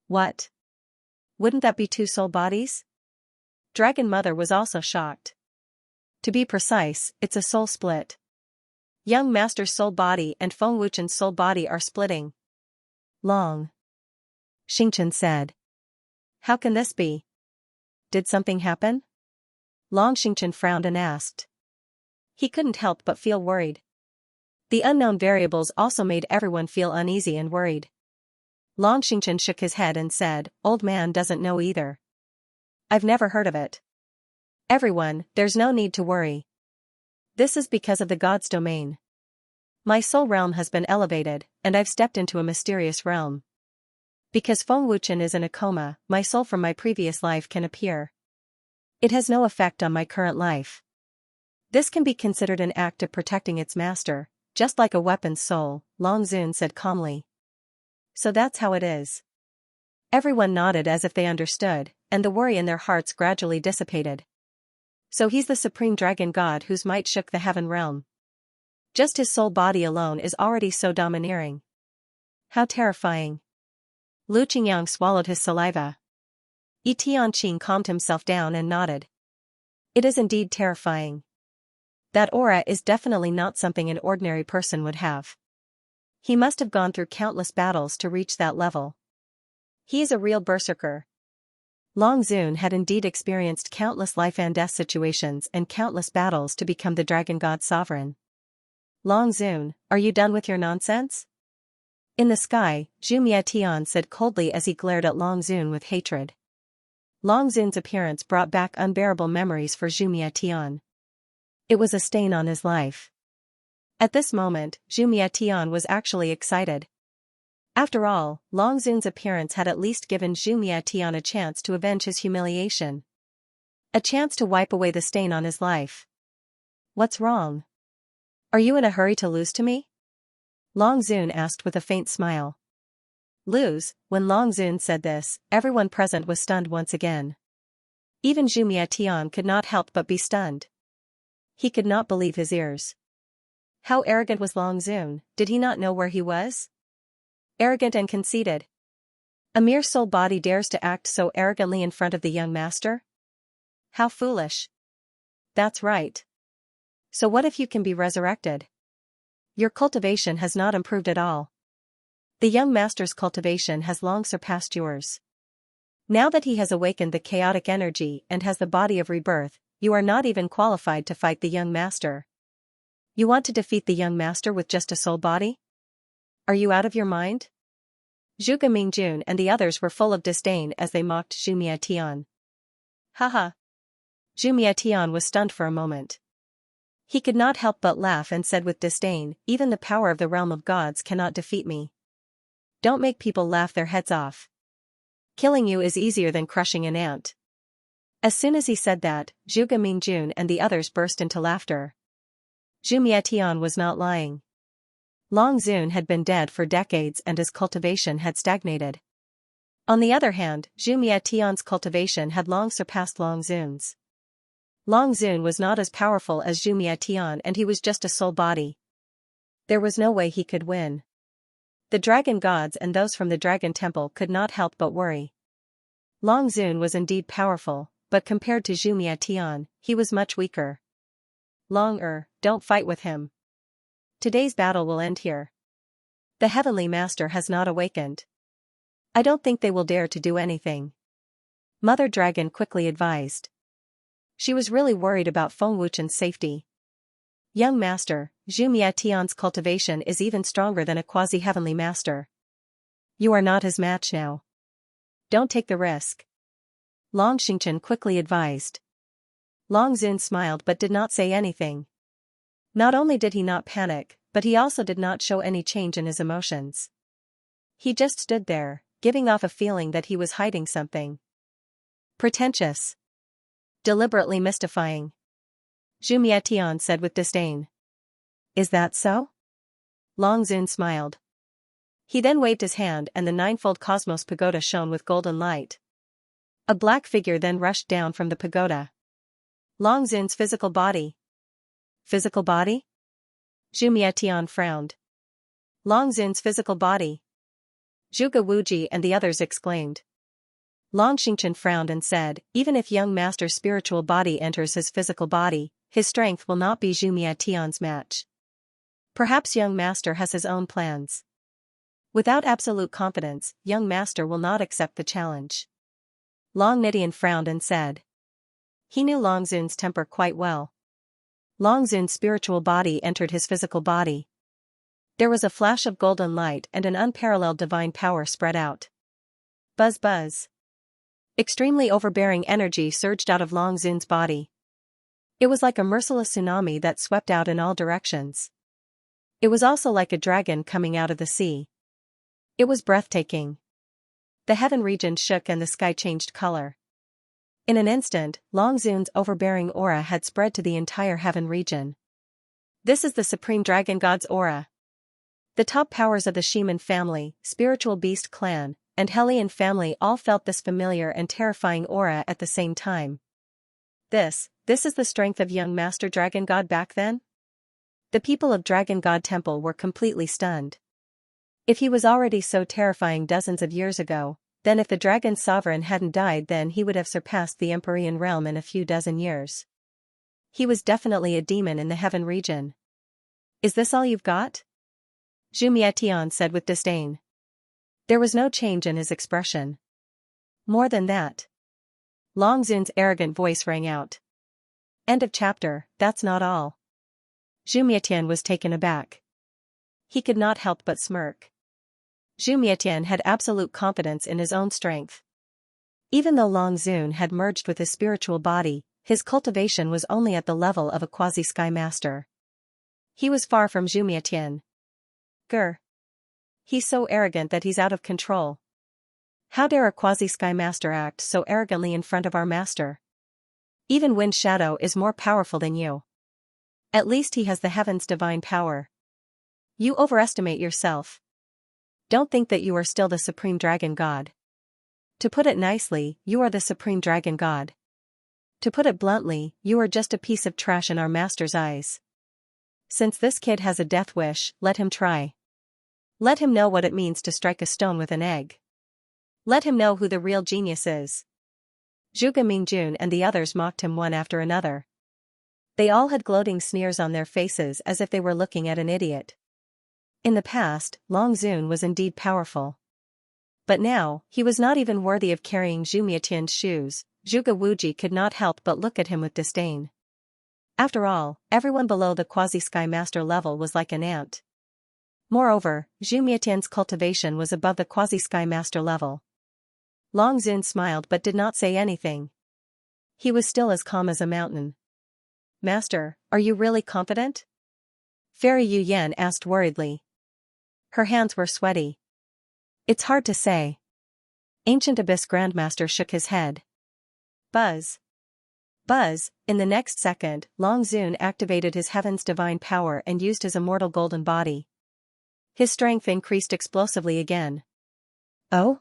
What? Wouldn't that be 2 soul bodies? Dragon Mother was also shocked. To be precise, it's a soul split. Young Master's soul body and Feng Wuchen's soul body are splitting. Long Xingchen said. How can this be? Did something happen? Long Xingchen frowned and asked. He couldn't help but feel worried. The unknown variables also made everyone feel uneasy and worried. Long Xingchen shook his head and said, Old man doesn't know either. I've never heard of it. Everyone, there's no need to worry. This is because of the God's domain. My soul realm has been elevated, and I've stepped into a mysterious realm. Because Feng Wuchen is in a coma, my soul from my previous life can appear. It has no effect on my current life. This can be considered an act of protecting its master, just like a weapon's soul, Long Zun said calmly. So that's how it is. Everyone nodded as if they understood, and the worry in their hearts gradually dissipated. So he's the supreme dragon god whose might shook the heaven realm. Just his soul body alone is already so domineering. How terrifying. Lu Qingyang swallowed his saliva. Yi Tianqing calmed himself down and nodded. It is indeed terrifying. That aura is definitely not something an ordinary person would have. He must have gone through countless battles to reach that level. He is a real berserker. Long Zun had indeed experienced countless life and death situations and countless battles to become the dragon god sovereign. Long Zun, are you done with your nonsense? In the sky, Zhu Mietian said coldly as he glared at Long Zun with hatred. Long Zun's appearance brought back unbearable memories for Zhu Mietian. It was a stain on his life. At this moment, Zhu Mietian was actually excited. After all, Long Zun's appearance had at least given Zhu Mietian a chance to avenge his humiliation. A chance to wipe away the stain on his life. What's wrong? Are you in a hurry to lose to me? Long Zun asked with a faint smile. Lose? When Long Zun said this, everyone present was stunned once again. Even Zhu Mietian could not help but be stunned. He could not believe his ears. How arrogant was Long Zun, did he not know where he was? Arrogant and conceited. A mere soul body dares to act so arrogantly in front of the young master? How foolish. That's right. So what if you can be resurrected? Your cultivation has not improved at all. The young master's cultivation has long surpassed yours. Now that he has awakened the chaotic energy and has the body of rebirth, you are not even qualified to fight the young master. You want to defeat the young master with just a soul body? Are you out of your mind? Zhuge Mingjun and the others were full of disdain as they mocked Zhu Mietian. Haha. Zhu Mietian was stunned for a moment. He could not help but laugh and said with disdain, even the power of the realm of gods cannot defeat me. Don't make people laugh their heads off. Killing you is easier than crushing an ant. As soon as he said that, Zhuge Mingjun and the others burst into laughter. Zhu Mietian was not lying. Long Zun had been dead for decades and his cultivation had stagnated. On the other hand, Zhu Mietian's cultivation had long surpassed Long Zun's. Long Zun was not as powerful as Zhu Mietian and he was just a soul body. There was no way he could win. The dragon gods and those from the dragon temple could not help but worry. Long Zun was indeed powerful, but compared to Zhu Mietian, he was much weaker. Long don't fight with him. Today's battle will end here. The Heavenly Master has not awakened. I don't think they will dare to do anything. Mother Dragon quickly advised. She was really worried about Feng Wuchen's safety. Young Master, Zhu Mietian's cultivation is even stronger than a quasi-heavenly master. You are not his match now. Don't take the risk. Long Xingchen quickly advised. Long Zun smiled but did not say anything. Not only did he not panic, but he also did not show any change in his emotions. He just stood there, giving off a feeling that he was hiding something. Pretentious. Deliberately mystifying. Zhu Mietian said with disdain. Is that so? Long Zun smiled. He then waved his hand and the ninefold cosmos pagoda shone with golden light. A black figure then rushed down from the pagoda. Long Zun's physical body. Physical body? Zhu Mietian frowned. Long Zun's physical body. Zhuge Wuji and the others exclaimed. Long Xingchen frowned and said, even if young master's spiritual body enters his physical body, his strength will not be Zhu Mietian's match. Perhaps young master has his own plans. Without absolute confidence, young master will not accept the challenge. Long Nidian frowned and said. He knew Long Zun's temper quite well. Long Zun's spiritual body entered his physical body. There was a flash of golden light and an unparalleled divine power spread out. Buzz buzz. Extremely overbearing energy surged out of Long Zun's body. It was like a merciless tsunami that swept out in all directions. It was also like a dragon coming out of the sea. It was breathtaking. The heaven region shook and the sky changed color. In an instant, Long Zun's overbearing aura had spread to the entire heaven region. This is the Supreme Dragon God's aura. The top powers of the Shaman family, Spiritual Beast clan, and Hellion family all felt this familiar and terrifying aura at the same time. This is the strength of young Master Dragon God back then? The people of Dragon God Temple were completely stunned. If he was already so terrifying dozens of years ago, then if the Dragon Sovereign hadn't died then he would have surpassed the Empyrean realm in a few dozen years. He was definitely a demon in the heaven region. Is this all you've got? Zhu Mietian said with disdain. There was no change in his expression. More than that. Long Zun's arrogant voice rang out. End of chapter, that's not all. Zhu Mietian was taken aback. He could not help but smirk. Zhu Mietian had absolute confidence in his own strength. Even though Long Zun had merged with his spiritual body, his cultivation was only at the level of a quasi-sky master. He was far from Zhu Mietian. Grr. He's so arrogant that he's out of control. How dare a quasi-sky master act so arrogantly in front of our master? Even Wind Shadow is more powerful than you. At least he has the heaven's divine power. You overestimate yourself. Don't think that you are still the Supreme Dragon God. To put it nicely, you are the Supreme Dragon God. To put it bluntly, you are just a piece of trash in our master's eyes. Since this kid has a death wish, let him try. Let him know what it means to strike a stone with an egg. Let him know who the real genius is. Zhuge Mingjun and the others mocked him one after another. They all had gloating sneers on their faces as if they were looking at an idiot. In the past, Long Zun was indeed powerful. But now, he was not even worthy of carrying Zhu Mietian's shoes. Zhuge Wuji could not help but look at him with disdain. After all, everyone below the quasi-sky master level was like an ant. Moreover, Zhu Mietian's cultivation was above the quasi-sky master level. Long Zun smiled but did not say anything. He was still as calm as a mountain. Master, are you really confident? Fairy Yu Yan asked worriedly. Her hands were sweaty. It's hard to say. Ancient Abyss Grandmaster shook his head. Buzz. Buzz, in the next second, Long Zun activated his heaven's divine power and used his immortal golden body. His strength increased explosively again. Oh?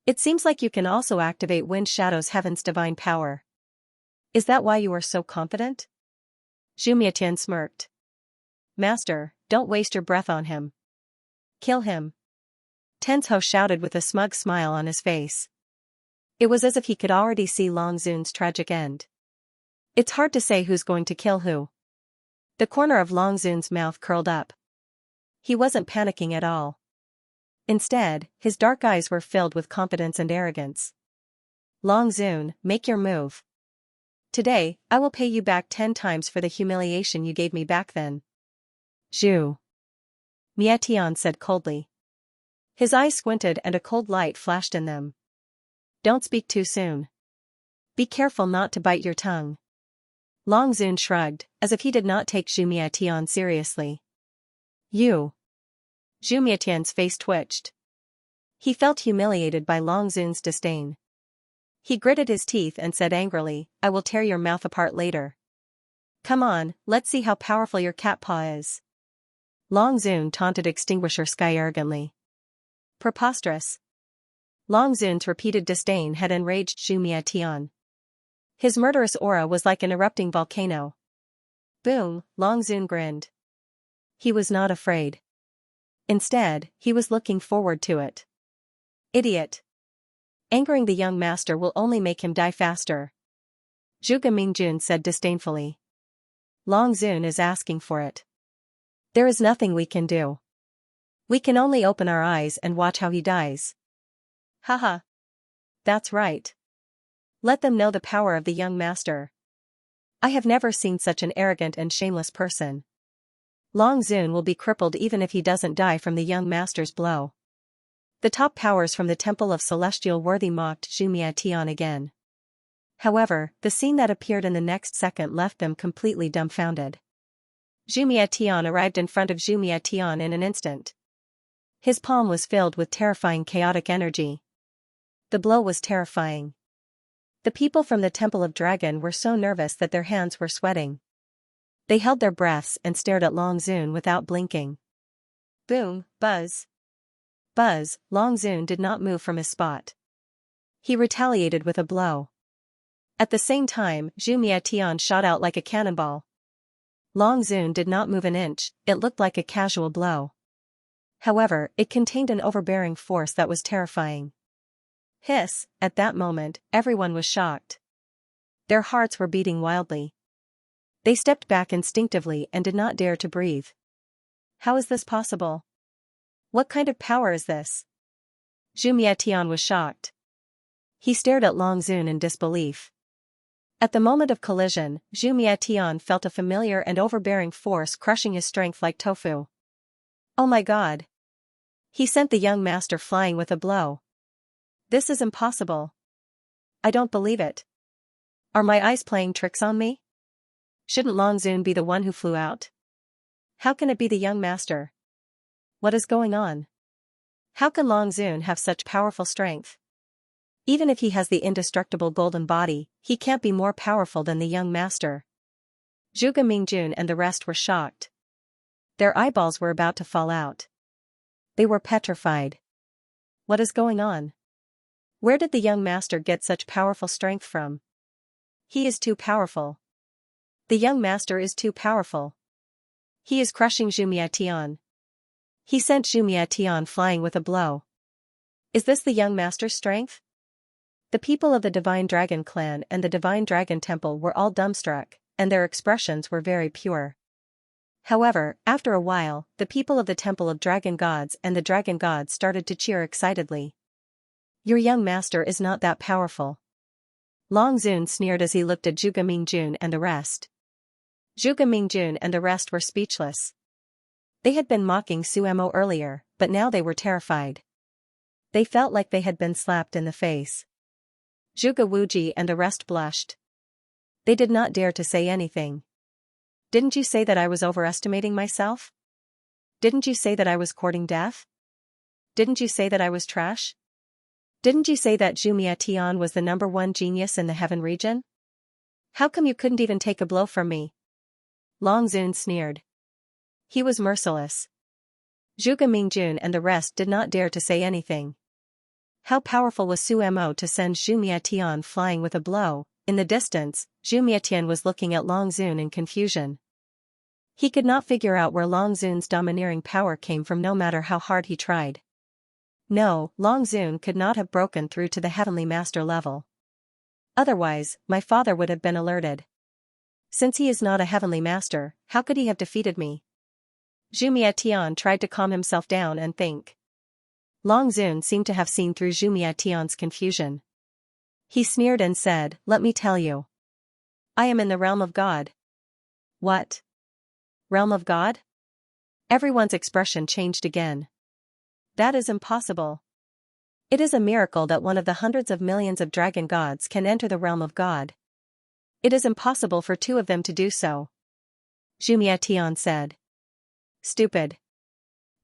It seems like you can also activate Wind Shadow's heaven's divine power. Is that why you are so confident? Zhu Mietian smirked. Master, don't waste your breath on him. Kill him. Tensho shouted with a smug smile on his face. It was as if he could already see Long Zun's tragic end. It's hard to say who's going to kill who. The corner of Long Zun's mouth curled up. He wasn't panicking at all. Instead, his dark eyes were filled with confidence and arrogance. Long Zun, make your move. Today, I will pay you back 10 times for the humiliation you gave me back then. Zhu. Mietian said coldly. His eyes squinted and a cold light flashed in them. Don't speak too soon. Be careful not to bite your tongue. Long Zun shrugged, as if he did not take Zhu Mietian seriously. You. Zhu Mietian's face twitched. He felt humiliated by Long Zun's disdain. He gritted his teeth and said angrily, I will tear your mouth apart later. Come on, let's see how powerful your cat paw is. Long Zun taunted Extinguisher Sky arrogantly. Preposterous. Long Zun's repeated disdain had enraged Zhu Mietian. His murderous aura was like an erupting volcano. Boom, Long Zun grinned. He was not afraid. Instead, he was looking forward to it. Idiot. Angering the young master will only make him die faster. Zhuge Mingjun said disdainfully. Long Zun is asking for it. There is nothing we can do. We can only open our eyes and watch how he dies. Haha. That's right. Let them know the power of the young master. I have never seen such an arrogant and shameless person. Long Zun will be crippled even if he doesn't die from the young master's blow. The top powers from the Temple of Celestial Worthy mocked Zhu Mietian again. However, the scene that appeared in the next second left them completely dumbfounded. Zhu Mietian arrived in front of Zhu Mietian in an instant. His palm was filled with terrifying chaotic energy. The blow was terrifying. The people from the Temple of Dragon were so nervous that their hands were sweating. They held their breaths and stared at Long Zun without blinking. Boom, buzz. Buzz, Long Zun did not move from his spot. He retaliated with a blow. At the same time, Zhu Mietian shot out like a cannonball. Long Zun did not move an inch, it looked like a casual blow. However, it contained an overbearing force that was terrifying. Hiss, at that moment, everyone was shocked. Their hearts were beating wildly. They stepped back instinctively and did not dare to breathe. How is this possible? What kind of power is this? Zhu Mietian was shocked. He stared at Long Zun in disbelief. At the moment of collision, Zhu Mietian felt a familiar and overbearing force crushing his strength like tofu. Oh my god! He sent the young master flying with a blow. This is impossible. I don't believe it. Are my eyes playing tricks on me? Shouldn't Long Zun be the one who flew out? How can it be the young master? What is going on? How can Long Zun have such powerful strength? Even if he has the indestructible golden body, he can't be more powerful than the young master. Zhuge Mingjun and the rest were shocked. Their eyeballs were about to fall out. They were petrified. What is going on? Where did the young master get such powerful strength from? He is too powerful. The young master is too powerful. He is crushing Xianxia Tian. He sent Xianxia Tian flying with a blow. Is this the young master's strength? The people of the Divine Dragon clan and the Divine Dragon Temple were all dumbstruck, and their expressions were very pure. However, after a while, the people of the Temple of Dragon Gods and the Dragon Gods started to cheer excitedly. Your young master is not that powerful. Long Zun sneered as he looked at Zhuge Mingjun and the rest. Zhuge Mingjun and the rest were speechless. They had been mocking Suemo earlier, but now they were terrified. They felt like they had been slapped in the face. Zhuge Wuji and the rest blushed. They did not dare to say anything. Didn't you say that I was overestimating myself? Didn't you say that I was courting death? Didn't you say that I was trash? Didn't you say that Xianxia Tian was the #1 genius in the heaven region? How come you couldn't even take a blow from me? Long Zun sneered. He was merciless. Zhuge Mingjun and the rest did not dare to say anything. How powerful was Suemo to send Xianxia Tian flying with a blow? In the distance, Xianxia Tian was looking at Long Zun in confusion. He could not figure out where Long Zun's domineering power came from no matter how hard he tried. No, Long Zun could not have broken through to the Heavenly Master level. Otherwise, my father would have been alerted. Since he is not a Heavenly Master, how could he have defeated me? Xianxia Tian tried to calm himself down and think. Long Zun seemed to have seen through Xianxia Tian's confusion. He sneered and said, "Let me tell you. I am in the realm of God." What? Realm of God? Everyone's expression changed again. That is impossible. It is a miracle that one of the hundreds of millions of dragon gods can enter the realm of God. It is impossible for 2 of them to do so. Xianxia Tian said. Stupid.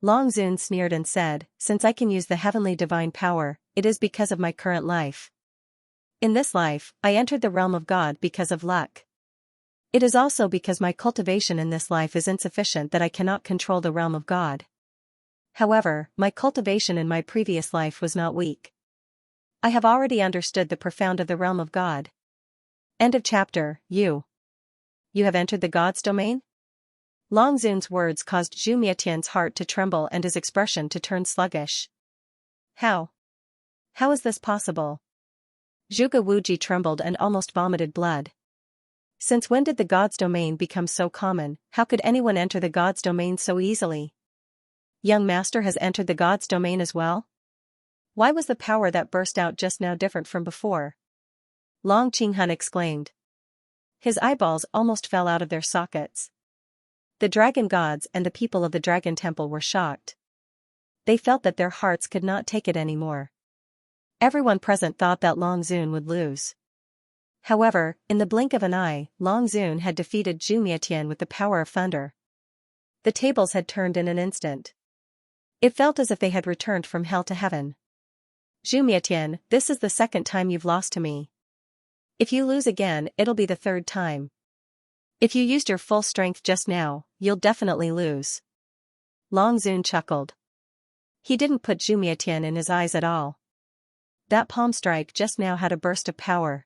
Long Zun sneered and said, "Since I can use the heavenly divine power, it is because of my current life. In this life, I entered the realm of God because of luck. It is also because my cultivation in this life is insufficient that I cannot control the realm of God. However, my cultivation in my previous life was not weak. I have already understood the profound of the realm of God." End of chapter. You have entered the God's domain? Long Zun's words caused Xianxia Tian's heart to tremble and his expression to turn sluggish. How? How is this possible? Zhuge Wuji trembled and almost vomited blood. Since when did the God's domain become so common? How could anyone enter the God's domain so easily? Young Master has entered the God's domain as well? Why was the power that burst out just now different from before? Long Qinghun exclaimed. His eyeballs almost fell out of their sockets. The dragon gods and the people of the Dragon Temple were shocked. They felt that their hearts could not take it anymore. Everyone present thought that Long Zun would lose. However, in the blink of an eye, Long Zun had defeated Xianxia Tian with the power of thunder. The tables had turned in an instant. It felt as if they had returned from hell to heaven. Xianxia Tian, this is the 2nd time you've lost to me. If you lose again, it'll be the 3rd time. If you used your full strength just now, you'll definitely lose. Long Zun chuckled. He didn't put Xianxia Tian in his eyes at all. That palm strike just now had a burst of power.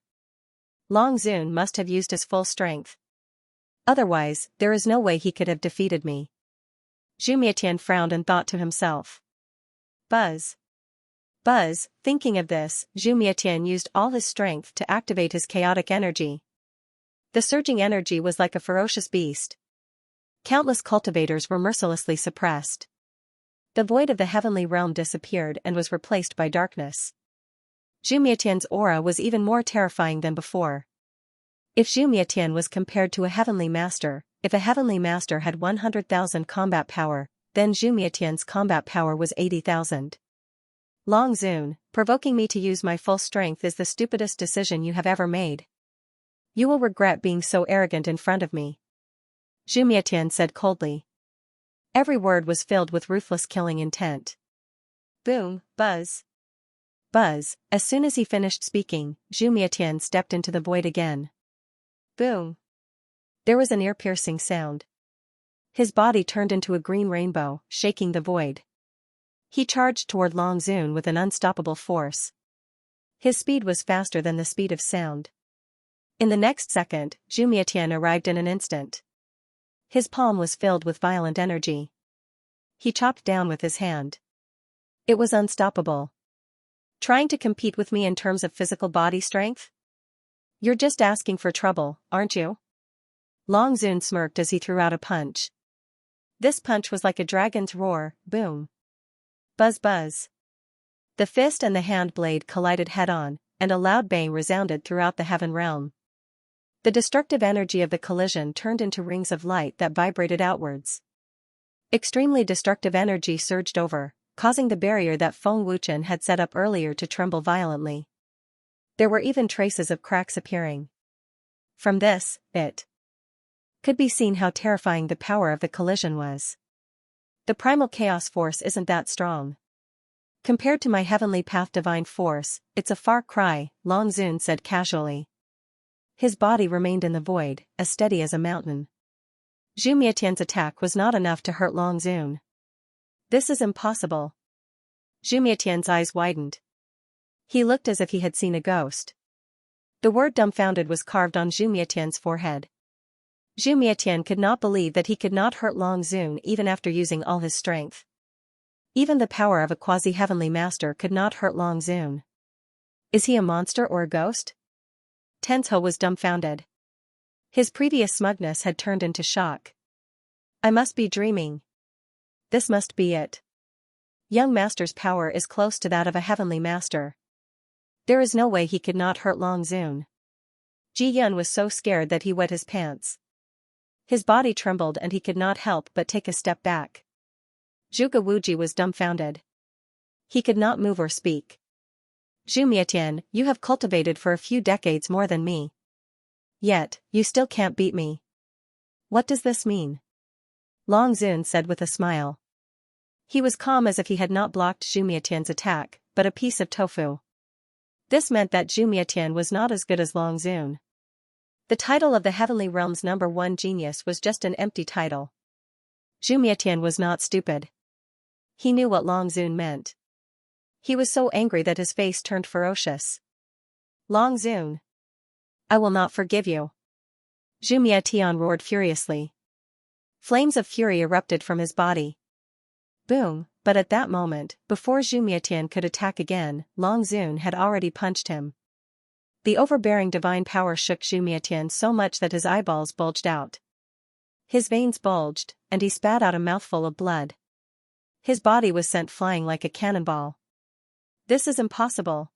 Long Zun must have used his full strength. Otherwise, there is no way he could have defeated me. Xianxia Tian frowned and thought to himself. Buzz. Buzz, thinking of this, Xianxia Tian used all his strength to activate his chaotic energy. The surging energy was like a ferocious beast. Countless cultivators were mercilessly suppressed. The void of the heavenly realm disappeared and was replaced by darkness. Xianxia Tian's aura was even more terrifying than before. If Xianxia Tian was compared to a heavenly master, if a heavenly master had 100,000 combat power, then Xianxia Tian's combat power was 80,000. Long Zun, provoking me to use my full strength is the stupidest decision you have ever made. You will regret being so arrogant in front of me. Xianxia Tian said coldly. Every word was filled with ruthless killing intent. Boom, buzz. Buzz, as soon as he finished speaking, Xianxia Tian stepped into the void again. Boom. There was an ear-piercing sound. His body turned into a green rainbow, shaking the void. He charged toward Long Zun with an unstoppable force. His speed was faster than the speed of sound. In the next second, Zhu Mietian arrived in an instant. His palm was filled with violent energy. He chopped down with his hand. It was unstoppable. Trying to compete with me in terms of physical body strength? You're just asking for trouble, aren't you? Long Zun smirked as he threw out a punch. This punch was like a dragon's roar, boom. Buzz buzz. The fist and the hand blade collided head-on, and a loud bang resounded throughout the heaven realm. The destructive energy of the collision turned into rings of light that vibrated outwards. Extremely destructive energy surged over, causing the barrier that Feng Wuchen had set up earlier to tremble violently. There were even traces of cracks appearing. From this, it could be seen how terrifying the power of the collision was. The primal chaos force isn't that strong. Compared to my heavenly path divine force, it's a far cry, Long Zun said casually. His body remained in the void, as steady as a mountain. Zhu Mietian's attack was not enough to hurt Long Zun. This is impossible. Zhu Mietian's eyes widened. He looked as if he had seen a ghost. The word dumbfounded was carved on Zhu Mietian's forehead. Zhu Mietian could not believe that he could not hurt Long Zun even after using all his strength. Even the power of a quasi-heavenly master could not hurt Long Zun. Is he a monster or a ghost? Tensho was dumbfounded. His previous smugness had turned into shock. I must be dreaming. This must be it. Young master's power is close to that of a heavenly master. There is no way he could not hurt Long Zun. Ji Yun was so scared that he wet his pants. His body trembled and he could not help but take a step back. Zhuge Wuji was dumbfounded. He could not move or speak. Zhu Mietian, you have cultivated for a few decades more than me. Yet, you still can't beat me. What does this mean? Long Zun said with a smile. He was calm as if he had not blocked Zhu Mietian's attack, but a piece of tofu. This meant that Zhu Mietian was not as good as Long Zun. The title of the Heavenly Realm's #1 genius was just an empty title. Zhu Mietian was not stupid. He knew what Long Zun meant. He was so angry that his face turned ferocious. Long Zun. I will not forgive you. Zhu Mietian roared furiously. Flames of fury erupted from his body. Boom, but at that moment, before Zhu Mietian could attack again, Long Zun had already punched him. The overbearing divine power shook Zhu Mietian so much that his eyeballs bulged out. His veins bulged, and he spat out a mouthful of blood. His body was sent flying like a cannonball. This is impossible.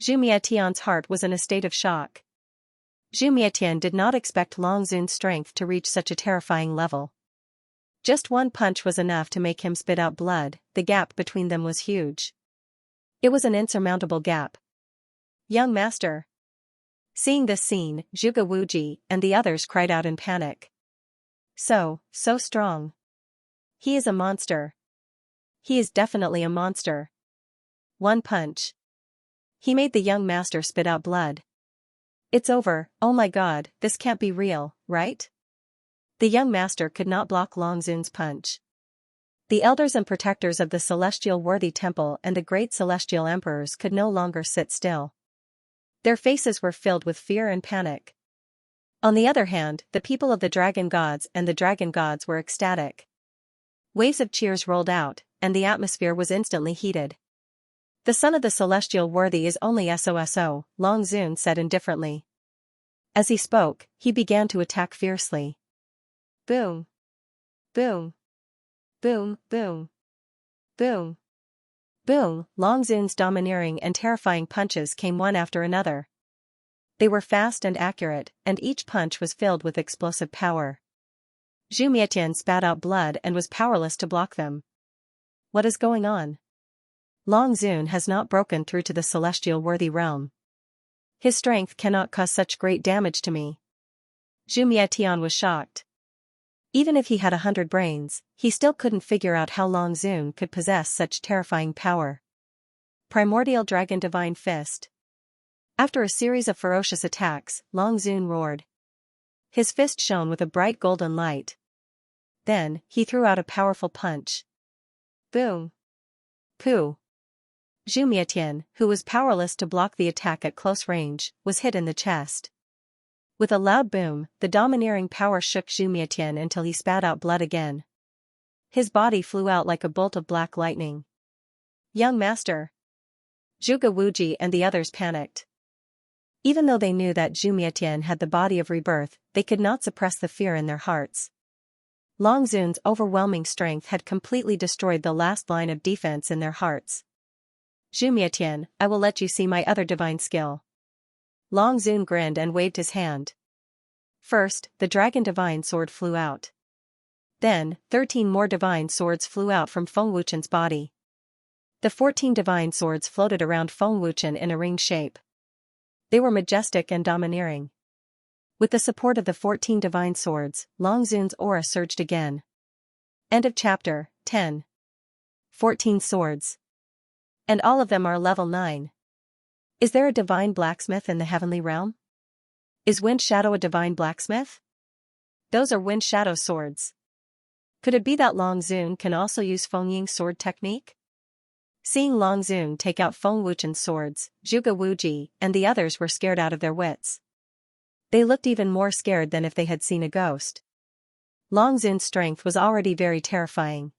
Zhu Mietian's heart was in a state of shock. Zhu Mietian did not expect Long Zun's strength to reach such a terrifying level. Just one punch was enough to make him spit out blood. The gap between them was huge. It was an insurmountable gap. Young master. Seeing this scene, Zhuge Wuji and the others cried out in panic. So strong. He is a monster. He is definitely a monster. One punch. He made the young master spit out blood. It's over, oh my god, this can't be real, right? The young master could not block Long Zun's punch. The elders and protectors of the celestial worthy temple and the great celestial emperors could no longer sit still. Their faces were filled with fear and panic. On the other hand, the people of the dragon gods and the dragon gods were ecstatic. Waves of cheers rolled out, and the atmosphere was instantly heated. The son of the celestial worthy is only SOSO, Long Zun said indifferently. As he spoke, he began to attack fiercely. Boom. Boom. Boom, boom. Boom. Boom, Long Zun's domineering and terrifying punches came one after another. They were fast and accurate, and each punch was filled with explosive power. Zhu Mietian spat out blood and was powerless to block them. What is going on? Long Zun has not broken through to the celestial worthy realm. His strength cannot cause such great damage to me. Zhu Mietian was shocked. Even if he had 100 brains, he still couldn't figure out how Long Zun could possess such terrifying power. Primordial Dragon Divine Fist. After a series of ferocious attacks, Long Zun roared. His fist shone with a bright golden light. Then, he threw out a powerful punch. Boom. Pooh. Zhu Mietian, who was powerless to block the attack at close range, was hit in the chest. With a loud boom, the domineering power shook Zhu Mietian until he spat out blood again. His body flew out like a bolt of black lightning. Young master! Zhuge Wuji and the others panicked. Even though they knew that Zhu Mietian had the body of rebirth, they could not suppress the fear in their hearts. Long Zun's overwhelming strength had completely destroyed the last line of defense in their hearts. Zhu Mietian, I will let you see my other divine skill. Long Zun grinned and waved his hand. First, the dragon divine sword flew out. Then, 13 more divine swords flew out from Feng Wuchen's body. The 14 divine swords floated around Feng Wuchen in a ring shape. They were majestic and domineering. With the support of the 14 divine swords, Long Zun's aura surged again. End of chapter 10. 14 swords. And all of them are level 9. Is there a divine blacksmith in the heavenly realm? Is Wind Shadow a divine blacksmith? Those are Wind Shadow swords. Could it be that Long Zun can also use Feng Ying's sword technique? Seeing Long Zun take out Feng Wuchen's swords, Zhuge Wuji and the others were scared out of their wits. They looked even more scared than if they had seen a ghost. Long Zun's strength was already very terrifying.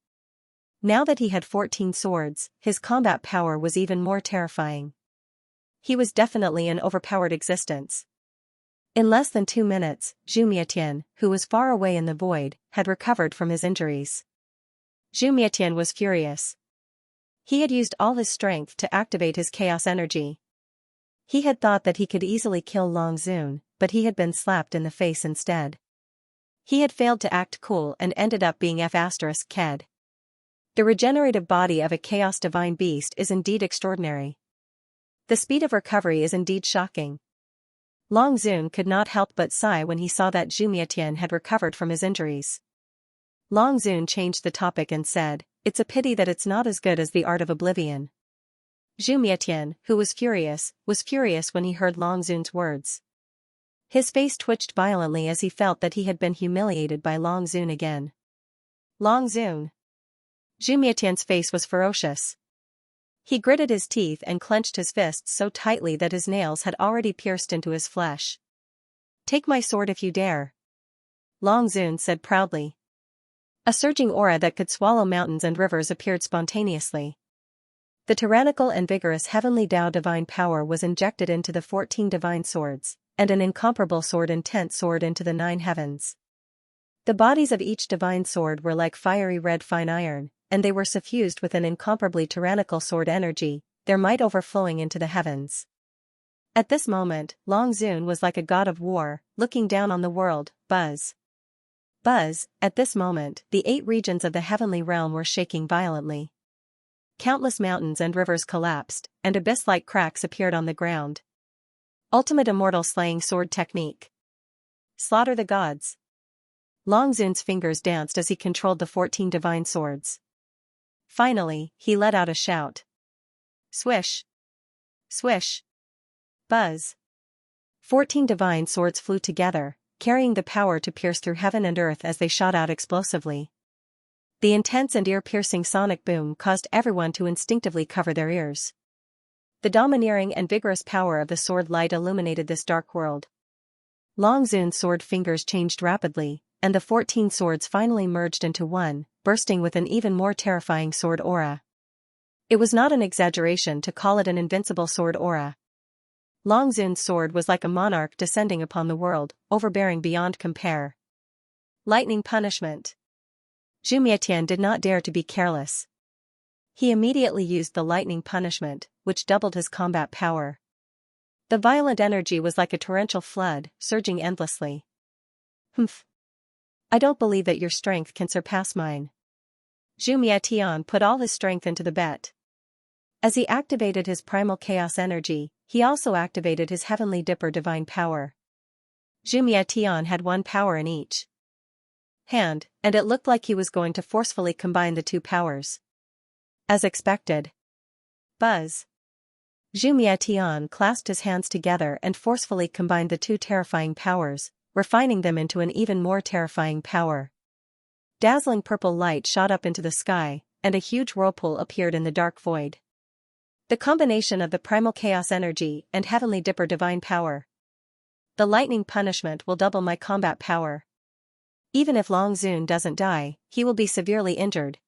Now that he had 14 swords, his combat power was even more terrifying. He was definitely an overpowered existence. In less than 2 minutes, Zhu Mietian, who was far away in the void, had recovered from his injuries. Zhu Mietian was furious. He had used all his strength to activate his chaos energy. He had thought that he could easily kill Long Zun, but he had been slapped in the face instead. He had failed to act cool and ended up being F***ed. The regenerative body of a chaos divine beast is indeed extraordinary. The speed of recovery is indeed shocking. Long Zun could not help but sigh when he saw that Zhu Mietian had recovered from his injuries. Long Zun changed the topic and said, "It's a pity that it's not as good as the Art of Oblivion." Zhu Mietian, who was furious when he heard Long Zun's words. His face twitched violently as he felt that he had been humiliated by Long Zun again. Long Zun. Zhu Mietian's face was ferocious. He gritted his teeth and clenched his fists so tightly that his nails had already pierced into his flesh. "Take my sword if you dare," Long Zun said proudly. A surging aura that could swallow mountains and rivers appeared spontaneously. The tyrannical and vigorous heavenly Tao divine power was injected into the 14 divine swords, and an incomparable sword intense soared into the 9 heavens. The bodies of each divine sword were like fiery red fine iron, and they were suffused with an incomparably tyrannical sword energy, their might overflowing into the heavens. At this moment, Long Zun was like a god of war, looking down on the world. Buzz. Buzz, at this moment, the 8 regions of the heavenly realm were shaking violently. Countless mountains and rivers collapsed, and abyss-like cracks appeared on the ground. Ultimate immortal slaying sword technique. Slaughter the gods. Long Zun's fingers danced as he controlled the 14 divine swords. Finally, he let out a shout. Swish. Swish. Buzz. 14 divine swords flew together, carrying the power to pierce through heaven and earth as they shot out explosively. The intense and ear-piercing sonic boom caused everyone to instinctively cover their ears. The domineering and vigorous power of the sword light illuminated this dark world. Long Zun's sword fingers changed rapidly, and the 14 swords finally merged into one, bursting with an even more terrifying sword aura. It was not an exaggeration to call it an invincible sword aura. Long Zun's sword was like a monarch descending upon the world, overbearing beyond compare. Lightning punishment. Zhu Mietian did not dare to be careless. He immediately used the lightning punishment, which doubled his combat power. The violent energy was like a torrential flood, surging endlessly. Humph. I don't believe that your strength can surpass mine. Zhu Mietian put all his strength into the bet. As he activated his primal chaos energy, he also activated his heavenly dipper divine power. Zhu Mietian had 1 power in each hand, and it looked like he was going to forcefully combine the 2 powers. As expected. Buzz. Zhu Mietian clasped his hands together and forcefully combined the 2 terrifying powers, refining them into an even more terrifying power. Dazzling purple light shot up into the sky, and a huge whirlpool appeared in the dark void. The combination of the primal chaos energy and heavenly dipper divine power. The lightning punishment will double my combat power. Even if Long Zun doesn't die, he will be severely injured.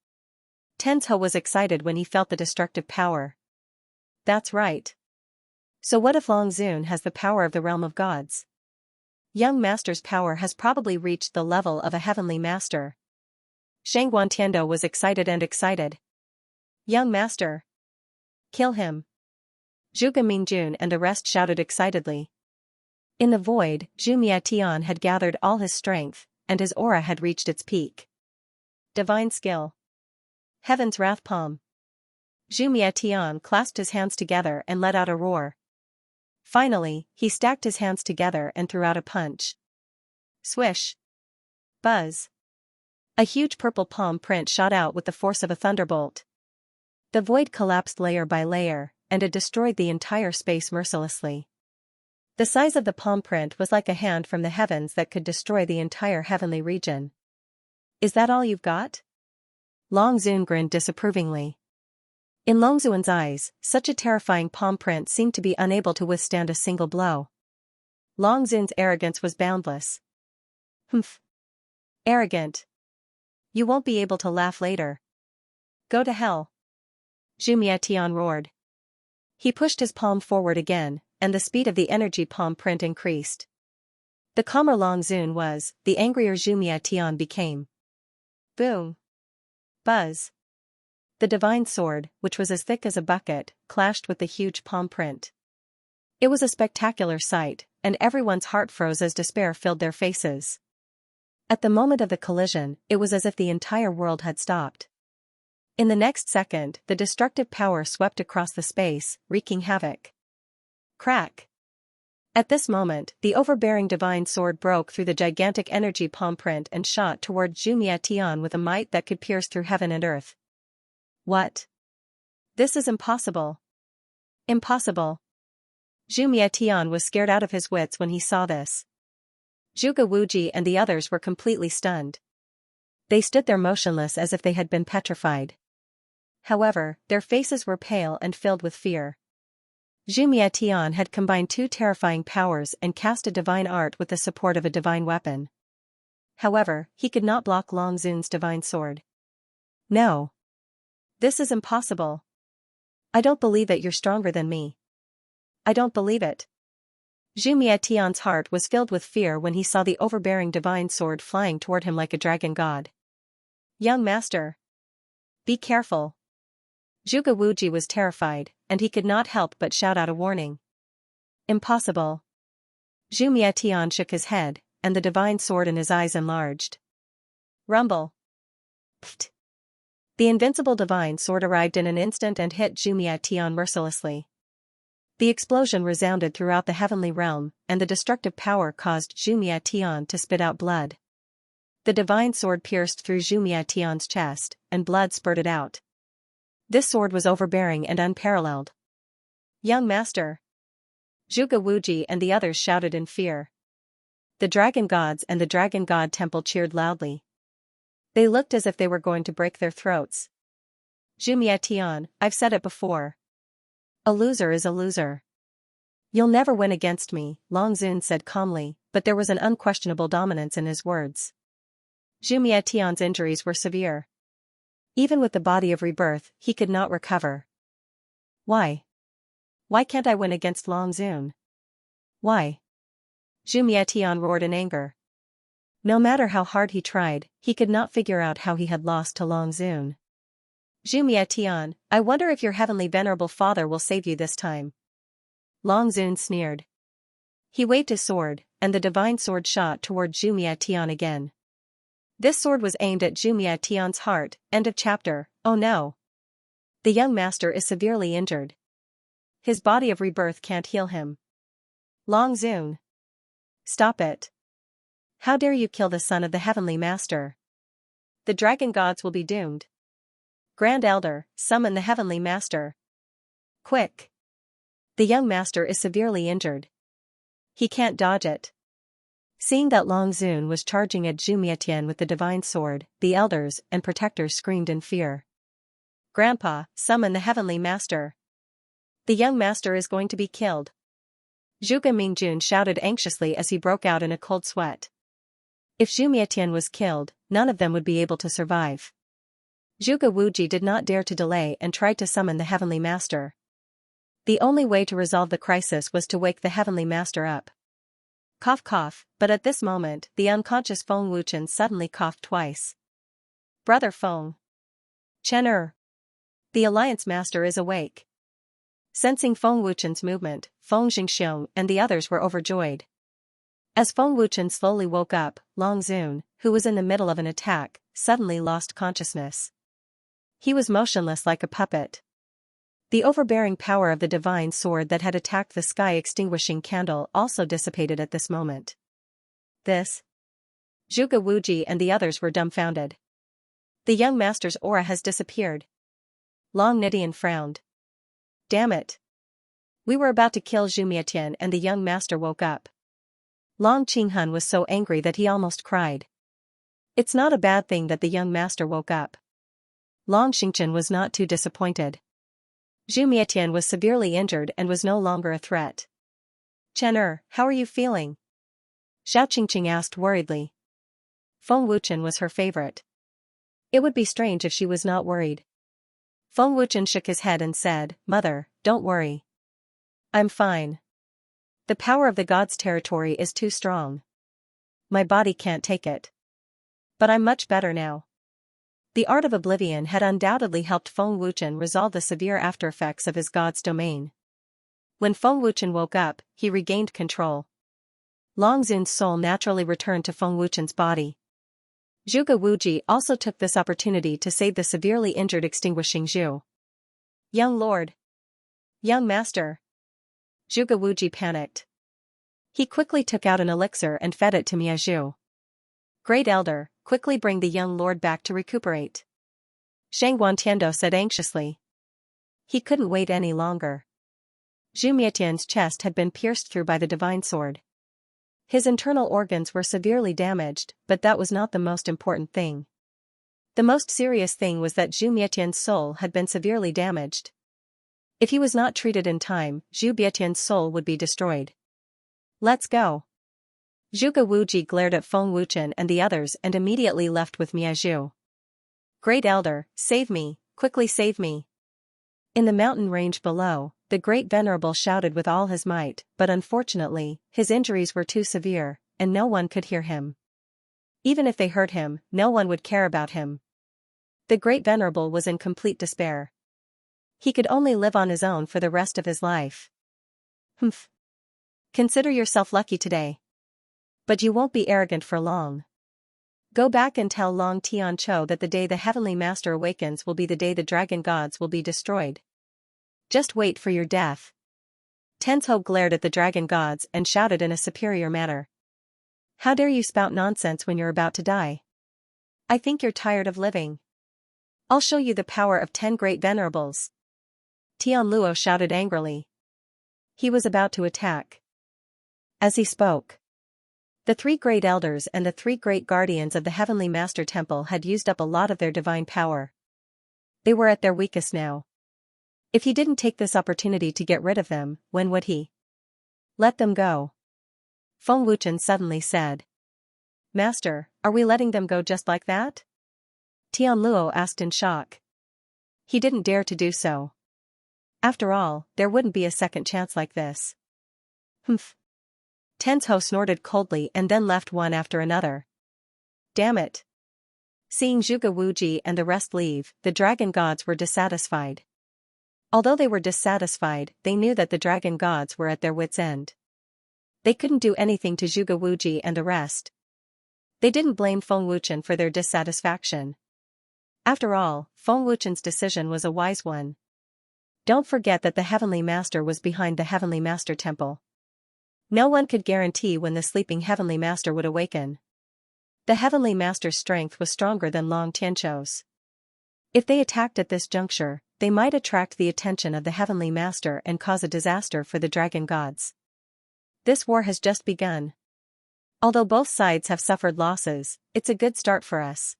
Tensho was excited when he felt the destructive power. That's right. So what if Long Zun has the power of the realm of gods? Young master's power has probably reached the level of a heavenly master. Shangguan Tiando was excited. Young master! Kill him! Zhuge Mingjun and the rest shouted excitedly. In the void, Zhu Mietian had gathered all his strength, and his aura had reached its peak. Divine skill. Heaven's wrath palm. Zhu Mietian clasped his hands together and let out a roar. Finally, he stacked his hands together and threw out a punch. Swish. Buzz. A huge purple palm print shot out with the force of a thunderbolt. The void collapsed layer by layer, and it destroyed the entire space mercilessly. The size of the palm print was like a hand from the heavens that could destroy the entire heavenly region. Is that all you've got? Long Zun grinned disapprovingly. In Long Zun's eyes, such a terrifying palm print seemed to be unable to withstand a single blow. Long Zun's arrogance was boundless. Humph. Arrogant. You won't be able to laugh later. Go to hell. Zhu Mietian roared. He pushed his palm forward again, and the speed of the energy palm print increased. The calmer Long Zun was, the angrier Zhu Mietian became. Boom. Buzz. The divine sword, which was as thick as a bucket, clashed with the huge palm print. It was a spectacular sight, and everyone's heart froze as despair filled their faces. At the moment of the collision, it was as if the entire world had stopped. In the next second, the destructive power swept across the space, wreaking havoc. Crack! At this moment, the overbearing divine sword broke through the gigantic energy palm print and shot toward Zhu Mietian with a might that could pierce through heaven and earth. What? This is impossible. Impossible. Zhu Mietian was scared out of his wits when he saw this. Zhuge Wuji and the others were completely stunned. They stood there motionless as if they had been petrified. However, their faces were pale and filled with fear. Zhu Mietian had combined two terrifying powers and cast a divine art with the support of a divine weapon. However, he could not block Long Zun's divine sword. No. This is impossible. I don't believe it. You're stronger than me. I don't believe it. Zhu Mietian's heart was filled with fear when he saw the overbearing divine sword flying toward him like a dragon god. Young master. Be careful. Zhuge Wuji was terrified, and he could not help but shout out a warning. Impossible. Zhu Mietian shook his head, and the divine sword in his eyes enlarged. Rumble. Pfft. The invincible divine sword arrived in an instant and hit Zhu Mietian mercilessly. The explosion resounded throughout the heavenly realm, and the destructive power caused Zhu Mietian to spit out blood. The divine sword pierced through Zhu Mietian's chest, and blood spurted out. This sword was overbearing and unparalleled. Young master. Zhuge Wuji and the others shouted in fear. The dragon gods and the dragon god temple cheered loudly. They looked as if they were going to break their throats. Zhu Mietian, I've said it before. A loser is a loser. You'll never win against me, Long Zun said calmly, but there was an unquestionable dominance in his words. Zhu Mietian's injuries were severe. Even with the body of rebirth, he could not recover. Why? Why can't I win against Long Zun? Why? Zhu Mietian roared in anger. No matter how hard he tried, he could not figure out how he had lost to Long Zun. Zhu Mietian, I wonder if your heavenly venerable father will save you this time. Long Zun sneered. He waved his sword, and the divine sword shot toward Zhu Mietian again. This sword was aimed at Zhu Mietian's heart. End of chapter. Oh no. The young master is severely injured. His body of rebirth can't heal him. Long Zun. Stop it. How dare you kill the son of the heavenly master? The dragon gods will be doomed. Grand Elder, summon the heavenly master. Quick. The young master is severely injured. He can't dodge it. Seeing that Long Zun was charging at Zhu Mietian with the divine sword, the elders and protectors screamed in fear. Grandpa, summon the heavenly master. The young master is going to be killed. Zhuge Mingjun shouted anxiously as he broke out in a cold sweat. If Zhu Mietian was killed, none of them would be able to survive. Zhuge Wuji did not dare to delay and tried to summon the Heavenly Master. The only way to resolve the crisis was to wake the Heavenly Master up. Cough cough, but at this moment, the unconscious Feng Wuchen suddenly coughed twice. Brother Feng. Chen. The Alliance Master is awake. Sensing Feng Wuchen's movement, Feng Jingxiong and the others were overjoyed. As Feng Wuchen slowly woke up, Long Zun, who was in the middle of an attack, suddenly lost consciousness. He was motionless like a puppet. The overbearing power of the divine sword that had attacked the sky-extinguishing candle also dissipated at this moment. This? Zhuge Wuji and the others were dumbfounded. The young master's aura has disappeared. Long Nidian frowned. Damn it. We were about to kill Zhu Mietian and the young master woke up. Long Qinghun was so angry that he almost cried. It's not a bad thing that the young master woke up. Long Xingchen was not too disappointed. Zhu Mietian was severely injured and was no longer a threat. Chen, how are you feeling? Xiao Qingqing asked worriedly. Feng Wuchen was her favorite. It would be strange if she was not worried. Feng Wuchen shook his head and said, Mother, don't worry. I'm fine. The power of the gods' territory is too strong. My body can't take it. But I'm much better now. The art of oblivion had undoubtedly helped Feng Wuchen resolve the severe aftereffects of his god's domain. When Feng Wuchen woke up, he regained control. Long Zun's soul naturally returned to Feng Wuchen's body. Zhuge Wuji also took this opportunity to save the severely injured extinguishing Zhu. Young lord. Young master. Zhuge Wuji panicked. He quickly took out an elixir and fed it to Mia Zhu. Great elder, quickly bring the young lord back to recuperate. Shang Guantiando said anxiously. He couldn't wait any longer. Zhu Mietian's chest had been pierced through by the divine sword. His internal organs were severely damaged, but that was not the most important thing. The most serious thing was that Zhu Mietian's soul had been severely damaged. If he was not treated in time, Zhu Mietian's soul would be destroyed. Let's go. Zhuge Wuji glared at Feng Wuchen and the others and immediately left with Mia Zhu. Great elder, save me, quickly save me. In the mountain range below, the great venerable shouted with all his might, but unfortunately, his injuries were too severe, and no one could hear him. Even if they heard him, no one would care about him. The great venerable was in complete despair. He could only live on his own for the rest of his life. Humph. Consider yourself lucky today. But you won't be arrogant for long. Go back and tell Long Tiancho that the day the Heavenly Master awakens will be the day the dragon gods will be destroyed. Just wait for your death. Tensho glared at the dragon gods and shouted in a superior manner. How dare you spout nonsense when you're about to die? I think you're tired of living. I'll show you the power of 10 great venerables. Tian Luo shouted angrily. He was about to attack. As he spoke, the 3 great elders and the 3 great guardians of the Heavenly Master Temple had used up a lot of their divine power. They were at their weakest now. If he didn't take this opportunity to get rid of them, when would he? Let them go. Feng Wuchen suddenly said. Master, are we letting them go just like that? Tian Luo asked in shock. He didn't dare to do so. After all, there wouldn't be a second chance like this. Humph. Tensho snorted coldly and then left one after another. Damn it. Seeing Zhuge Wuji and the rest leave, the dragon gods were dissatisfied. Although they were dissatisfied, they knew that the dragon gods were at their wits' end. They couldn't do anything to Zhuge Wuji and the rest. They didn't blame Feng Wuchen for their dissatisfaction. After all, Feng Wuchen's decision was a wise one. Don't forget that the Heavenly Master was behind the Heavenly Master Temple. No one could guarantee when the sleeping Heavenly Master would awaken. The Heavenly Master's strength was stronger than Long Tiancho's. If they attacked at this juncture, they might attract the attention of the Heavenly Master and cause a disaster for the dragon gods. This war has just begun. Although both sides have suffered losses, it's a good start for us.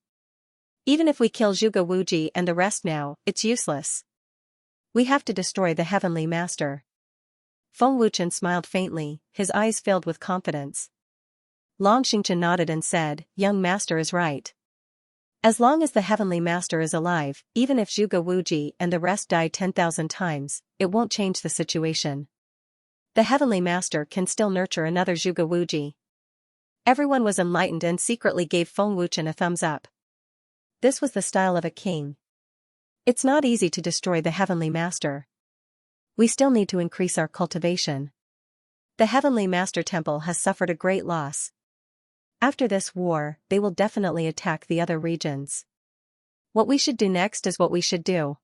Even if we kill Zhuge Wuji and the rest now, it's useless. We have to destroy the Heavenly Master. Feng Wuchen smiled faintly, his eyes filled with confidence. Long Xianxia nodded and said, young master is right. As long as the heavenly master is alive, even if Zhuge Wuji and the rest die 10,000 times, it won't change the situation. The heavenly master can still nurture another Zhuge Wuji. Everyone was enlightened and secretly gave Feng Wuchen a thumbs up. This was the style of a king. It's not easy to destroy the heavenly master. We still need to increase our cultivation. The heavenly master temple has suffered a great loss. After this war, they will definitely attack the other regions. What we should do next is what we should do.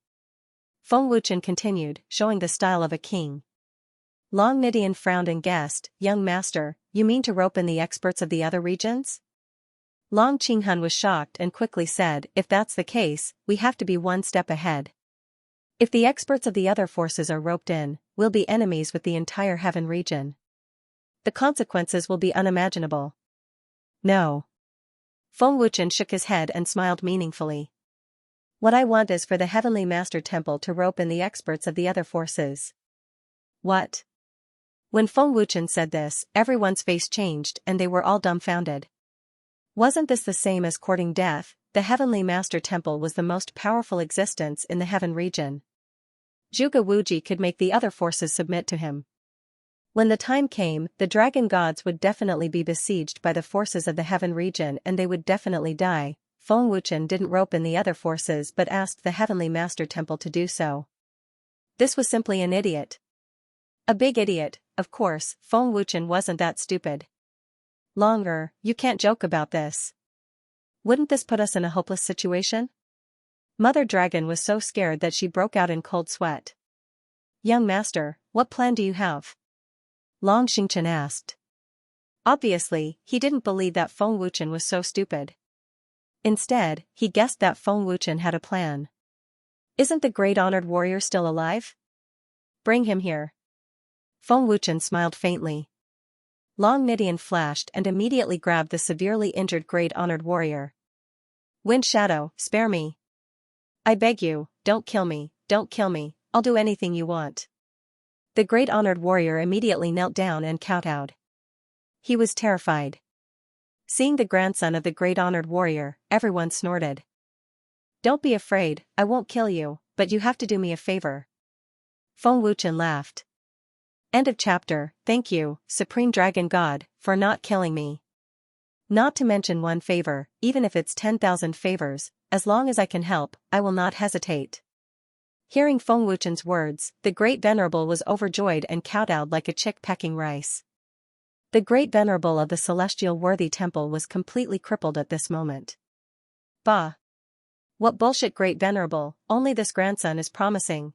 Feng Wuchen continued, showing the style of a king. Long Nidian frowned and guessed, young master, you mean to rope in the experts of the other regions? Long Qinghun was shocked and quickly said, if that's the case, we have to be one step ahead. If the experts of the other forces are roped in, we'll be enemies with the entire heaven region. The consequences will be unimaginable. No. Feng Wuchen shook his head and smiled meaningfully. What I want is for the heavenly master temple to rope in the experts of the other forces. What? When Feng Wuchen said this, everyone's face changed and they were all dumbfounded. Wasn't this the same as courting death? The heavenly master temple was the most powerful existence in the heaven region. Zhuge Wuji could make the other forces submit to him. When the time came, the dragon gods would definitely be besieged by the forces of the heaven region and they would definitely die. Feng Wuchen didn't rope in the other forces but asked the heavenly master temple to do so. This was simply an idiot. A big idiot, of course. Feng Wuchen wasn't that stupid. Longer, you can't joke about this. Wouldn't this put us in a hopeless situation? Mother Dragon was so scared that she broke out in cold sweat. Young master, what plan do you have? Long Xianxia asked. Obviously, he didn't believe that Feng Wuchen was so stupid. Instead, he guessed that Feng Wuchen had a plan. Isn't the great honored warrior still alive? Bring him here. Feng Wuchen smiled faintly. Long Nidian flashed and immediately grabbed the severely injured great honored warrior. Wind Shadow, spare me. I beg you, don't kill me, I'll do anything you want. The great honored warrior immediately knelt down and kowtowed. He was terrified. Seeing the grandson of the great honored warrior, everyone snorted. Don't be afraid, I won't kill you, but you have to do me a favor. Feng Wuchen laughed. End of chapter. Thank you, Supreme Dragon God, for not killing me. Not to mention one favor, even if it's 10,000 favors, as long as I can help, I will not hesitate. Hearing Feng Wuchen's words, the Great Venerable was overjoyed and kowtowed like a chick pecking rice. The Great Venerable of the Celestial Worthy Temple was completely crippled at this moment. Bah! What bullshit, Great Venerable, only this grandson is promising.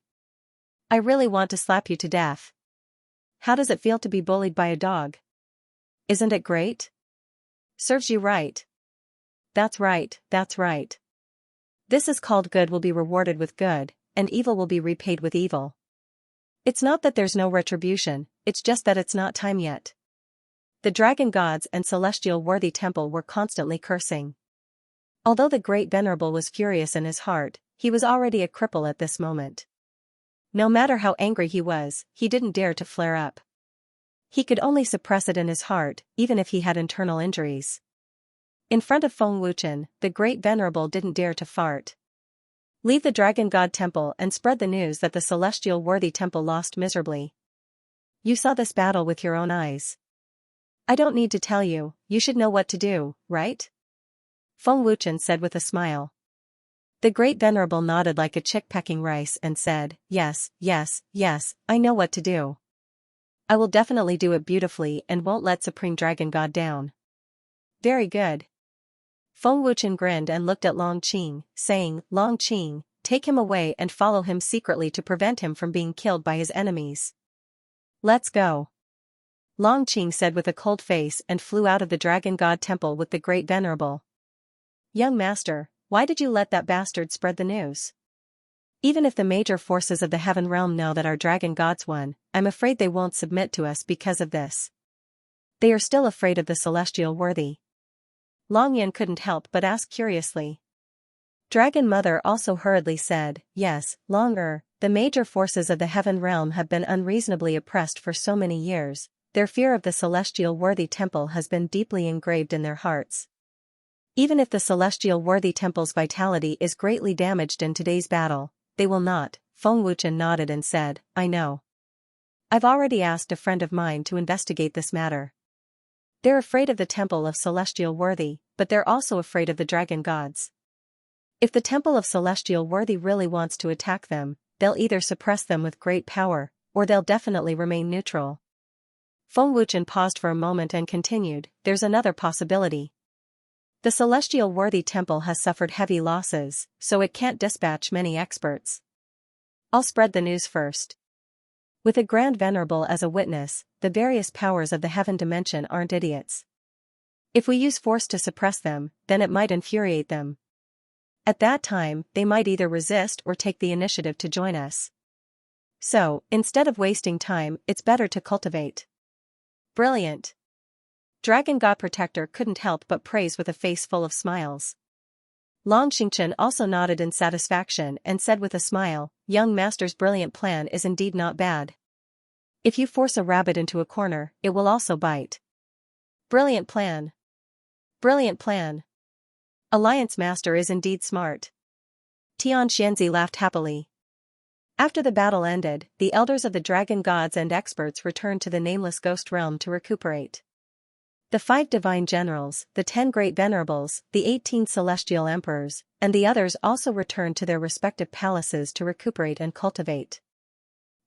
I really want to slap you to death. How does it feel to be bullied by a dog? Isn't it great? Serves you right. That's right, that's right. This is called good will be rewarded with good, and evil will be repaid with evil. It's not that there's no retribution, it's just that it's not time yet. The dragon gods and celestial worthy temple were constantly cursing. Although the great venerable was furious in his heart, he was already a cripple at this moment. No matter how angry he was, he didn't dare to flare up. He could only suppress it in his heart, even if he had internal injuries. In front of Feng Wuchen, the great venerable didn't dare to fart. Leave the dragon god temple and spread the news that the celestial worthy temple lost miserably. You saw this battle with your own eyes. I don't need to tell you, you should know what to do, right? Feng Wuchen said with a smile. The great venerable nodded like a chick pecking rice and said, yes, I know what to do. I will definitely do it beautifully and won't let Supreme Dragon God down. Very good. Feng Wuchen grinned and looked at Long Qing, saying, Long Qing, take him away and follow him secretly to prevent him from being killed by his enemies. Let's go. Long Qing said with a cold face and flew out of the Dragon God Temple with the Great Venerable. Young master, why did you let that bastard spread the news? Even if the major forces of the heaven realm know that our dragon gods won, I'm afraid they won't submit to us because of this. They are still afraid of the celestial worthy. Long Yan couldn't help but ask curiously. Dragon Mother also hurriedly said, yes, Longer, The major forces of the heaven realm have been unreasonably oppressed for so many years. Their fear of the celestial worthy temple has been deeply engraved in their hearts. Even if the celestial worthy temple's vitality is greatly damaged in today's battle, they will not. Feng Wuchen nodded and said, I know. I've already asked a friend of mine to investigate this matter. They're afraid of the temple of celestial worthy, but they're also afraid of the dragon gods. If the temple of celestial worthy really wants to attack them, they'll either suppress them with great power, or they'll definitely remain neutral. Feng Wuchen paused for a moment and continued, there's another possibility. The celestial worthy temple has suffered heavy losses, so it can't dispatch many experts. I'll spread the news first. With a Grand Venerable as a witness, the various powers of the heaven dimension aren't idiots. If we use force to suppress them, then it might infuriate them. At that time, they might either resist or take the initiative to join us. So, instead of wasting time, it's better to cultivate. Brilliant. Dragon God Protector couldn't help but praise with a face full of smiles. Long Xingchen also nodded in satisfaction and said with a smile, young master's brilliant plan is indeed not bad. If you force a rabbit into a corner, it will also bite. Brilliant plan. Brilliant plan. Alliance Master is indeed smart. Tian Xianxia laughed happily. After the battle ended, the elders of the dragon gods and experts returned to the nameless ghost realm to recuperate. The 5 divine generals, the 10 great venerables, the 18 celestial emperors, and the others also returned to their respective palaces to recuperate and cultivate.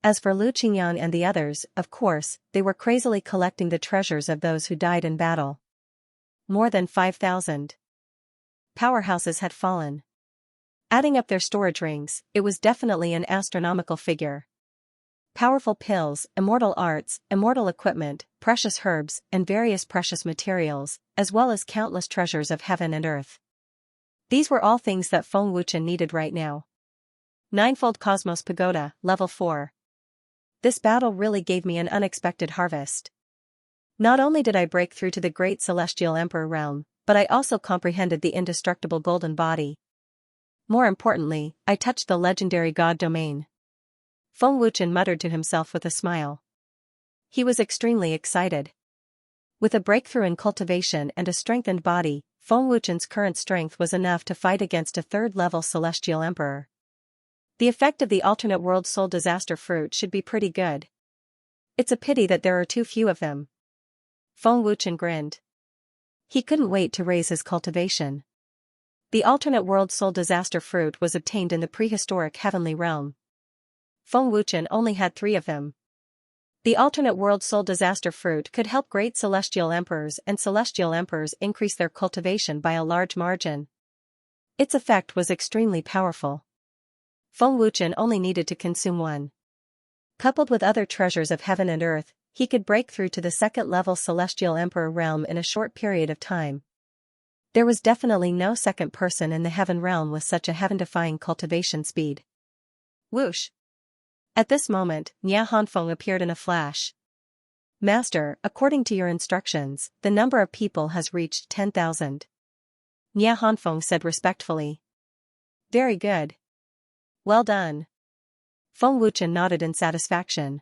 As for Lu Qingyan and the others, of course, they were crazily collecting the treasures of those who died in battle. More than 5,000 powerhouses had fallen. Adding up their storage rings, it was definitely an astronomical figure. Powerful pills, immortal arts, immortal equipment, precious herbs, and various precious materials, as well as countless treasures of heaven and earth. These were all things that Feng Wuchen needed right now. Ninefold Cosmos Pagoda, Level 4. This battle really gave me an unexpected harvest. Not only did I break through to the great celestial emperor realm, but I also comprehended the indestructible golden body. More importantly, I touched the legendary god domain. Feng Wuchen muttered to himself with a smile. He was extremely excited. With a breakthrough in cultivation and a strengthened body, Feng Wuchen's current strength was enough to fight against a 3rd-level celestial emperor. The effect of the alternate world soul disaster fruit should be pretty good. It's a pity that there are too few of them. Feng Wuchen grinned. He couldn't wait to raise his cultivation. The alternate world soul disaster fruit was obtained in the prehistoric heavenly realm. Feng Wuchen only had 3 of them. The alternate world soul disaster fruit could help great celestial emperors and celestial emperors increase their cultivation by a large margin. Its effect was extremely powerful. Feng Wuchen only needed to consume 1. Coupled with other treasures of heaven and earth, he could break through to the 2nd-level celestial emperor realm in a short period of time. There was definitely no second person in the heaven realm with such a heaven-defying cultivation speed. Whoosh! At this moment, Nia Hanfeng appeared in a flash. Master, according to your instructions, the number of people has reached 10,000. Nia Hanfeng said respectfully. Very good. Well done. Feng Wuchen nodded in satisfaction.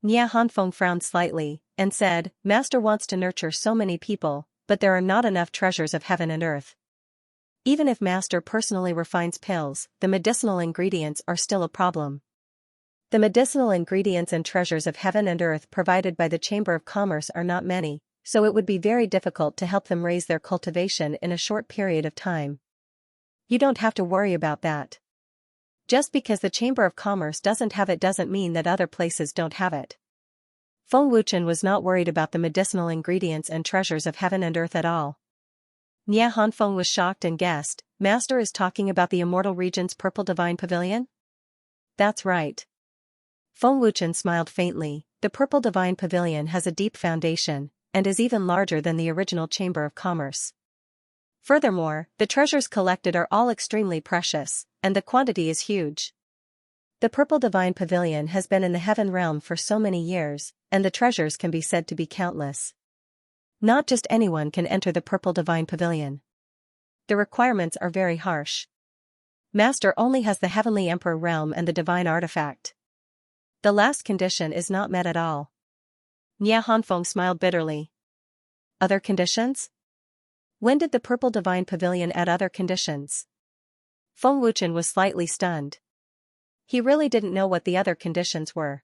Nia Hanfeng frowned slightly, and said, Master wants to nurture so many people, but there are not enough treasures of heaven and earth. Even if Master personally refines pills, the medicinal ingredients are still a problem. The medicinal ingredients and treasures of heaven and earth provided by the Chamber of Commerce are not many, so it would be very difficult to help them raise their cultivation in a short period of time. You don't have to worry about that. Just because the Chamber of Commerce doesn't have it doesn't mean that other places don't have it. Feng Wuchen was not worried about the medicinal ingredients and treasures of heaven and earth at all. Nia Hanfeng was shocked and guessed, Master is talking about the Immortal Region's Purple Divine Pavilion? That's right. Feng Wuchen smiled faintly. The Purple Divine Pavilion has a deep foundation, and is even larger than the original Chamber of Commerce. Furthermore, the treasures collected are all extremely precious, and the quantity is huge. The Purple Divine Pavilion has been in the heaven realm for so many years, and the treasures can be said to be countless. Not just anyone can enter the Purple Divine Pavilion. The requirements are very harsh. Master only has the Heavenly Emperor realm and the divine artifact. The last condition is not met at all. Nia Hanfeng smiled bitterly. Other conditions? When did the Purple Divine Pavilion add other conditions? Feng Wuchen was slightly stunned. He really didn't know what the other conditions were.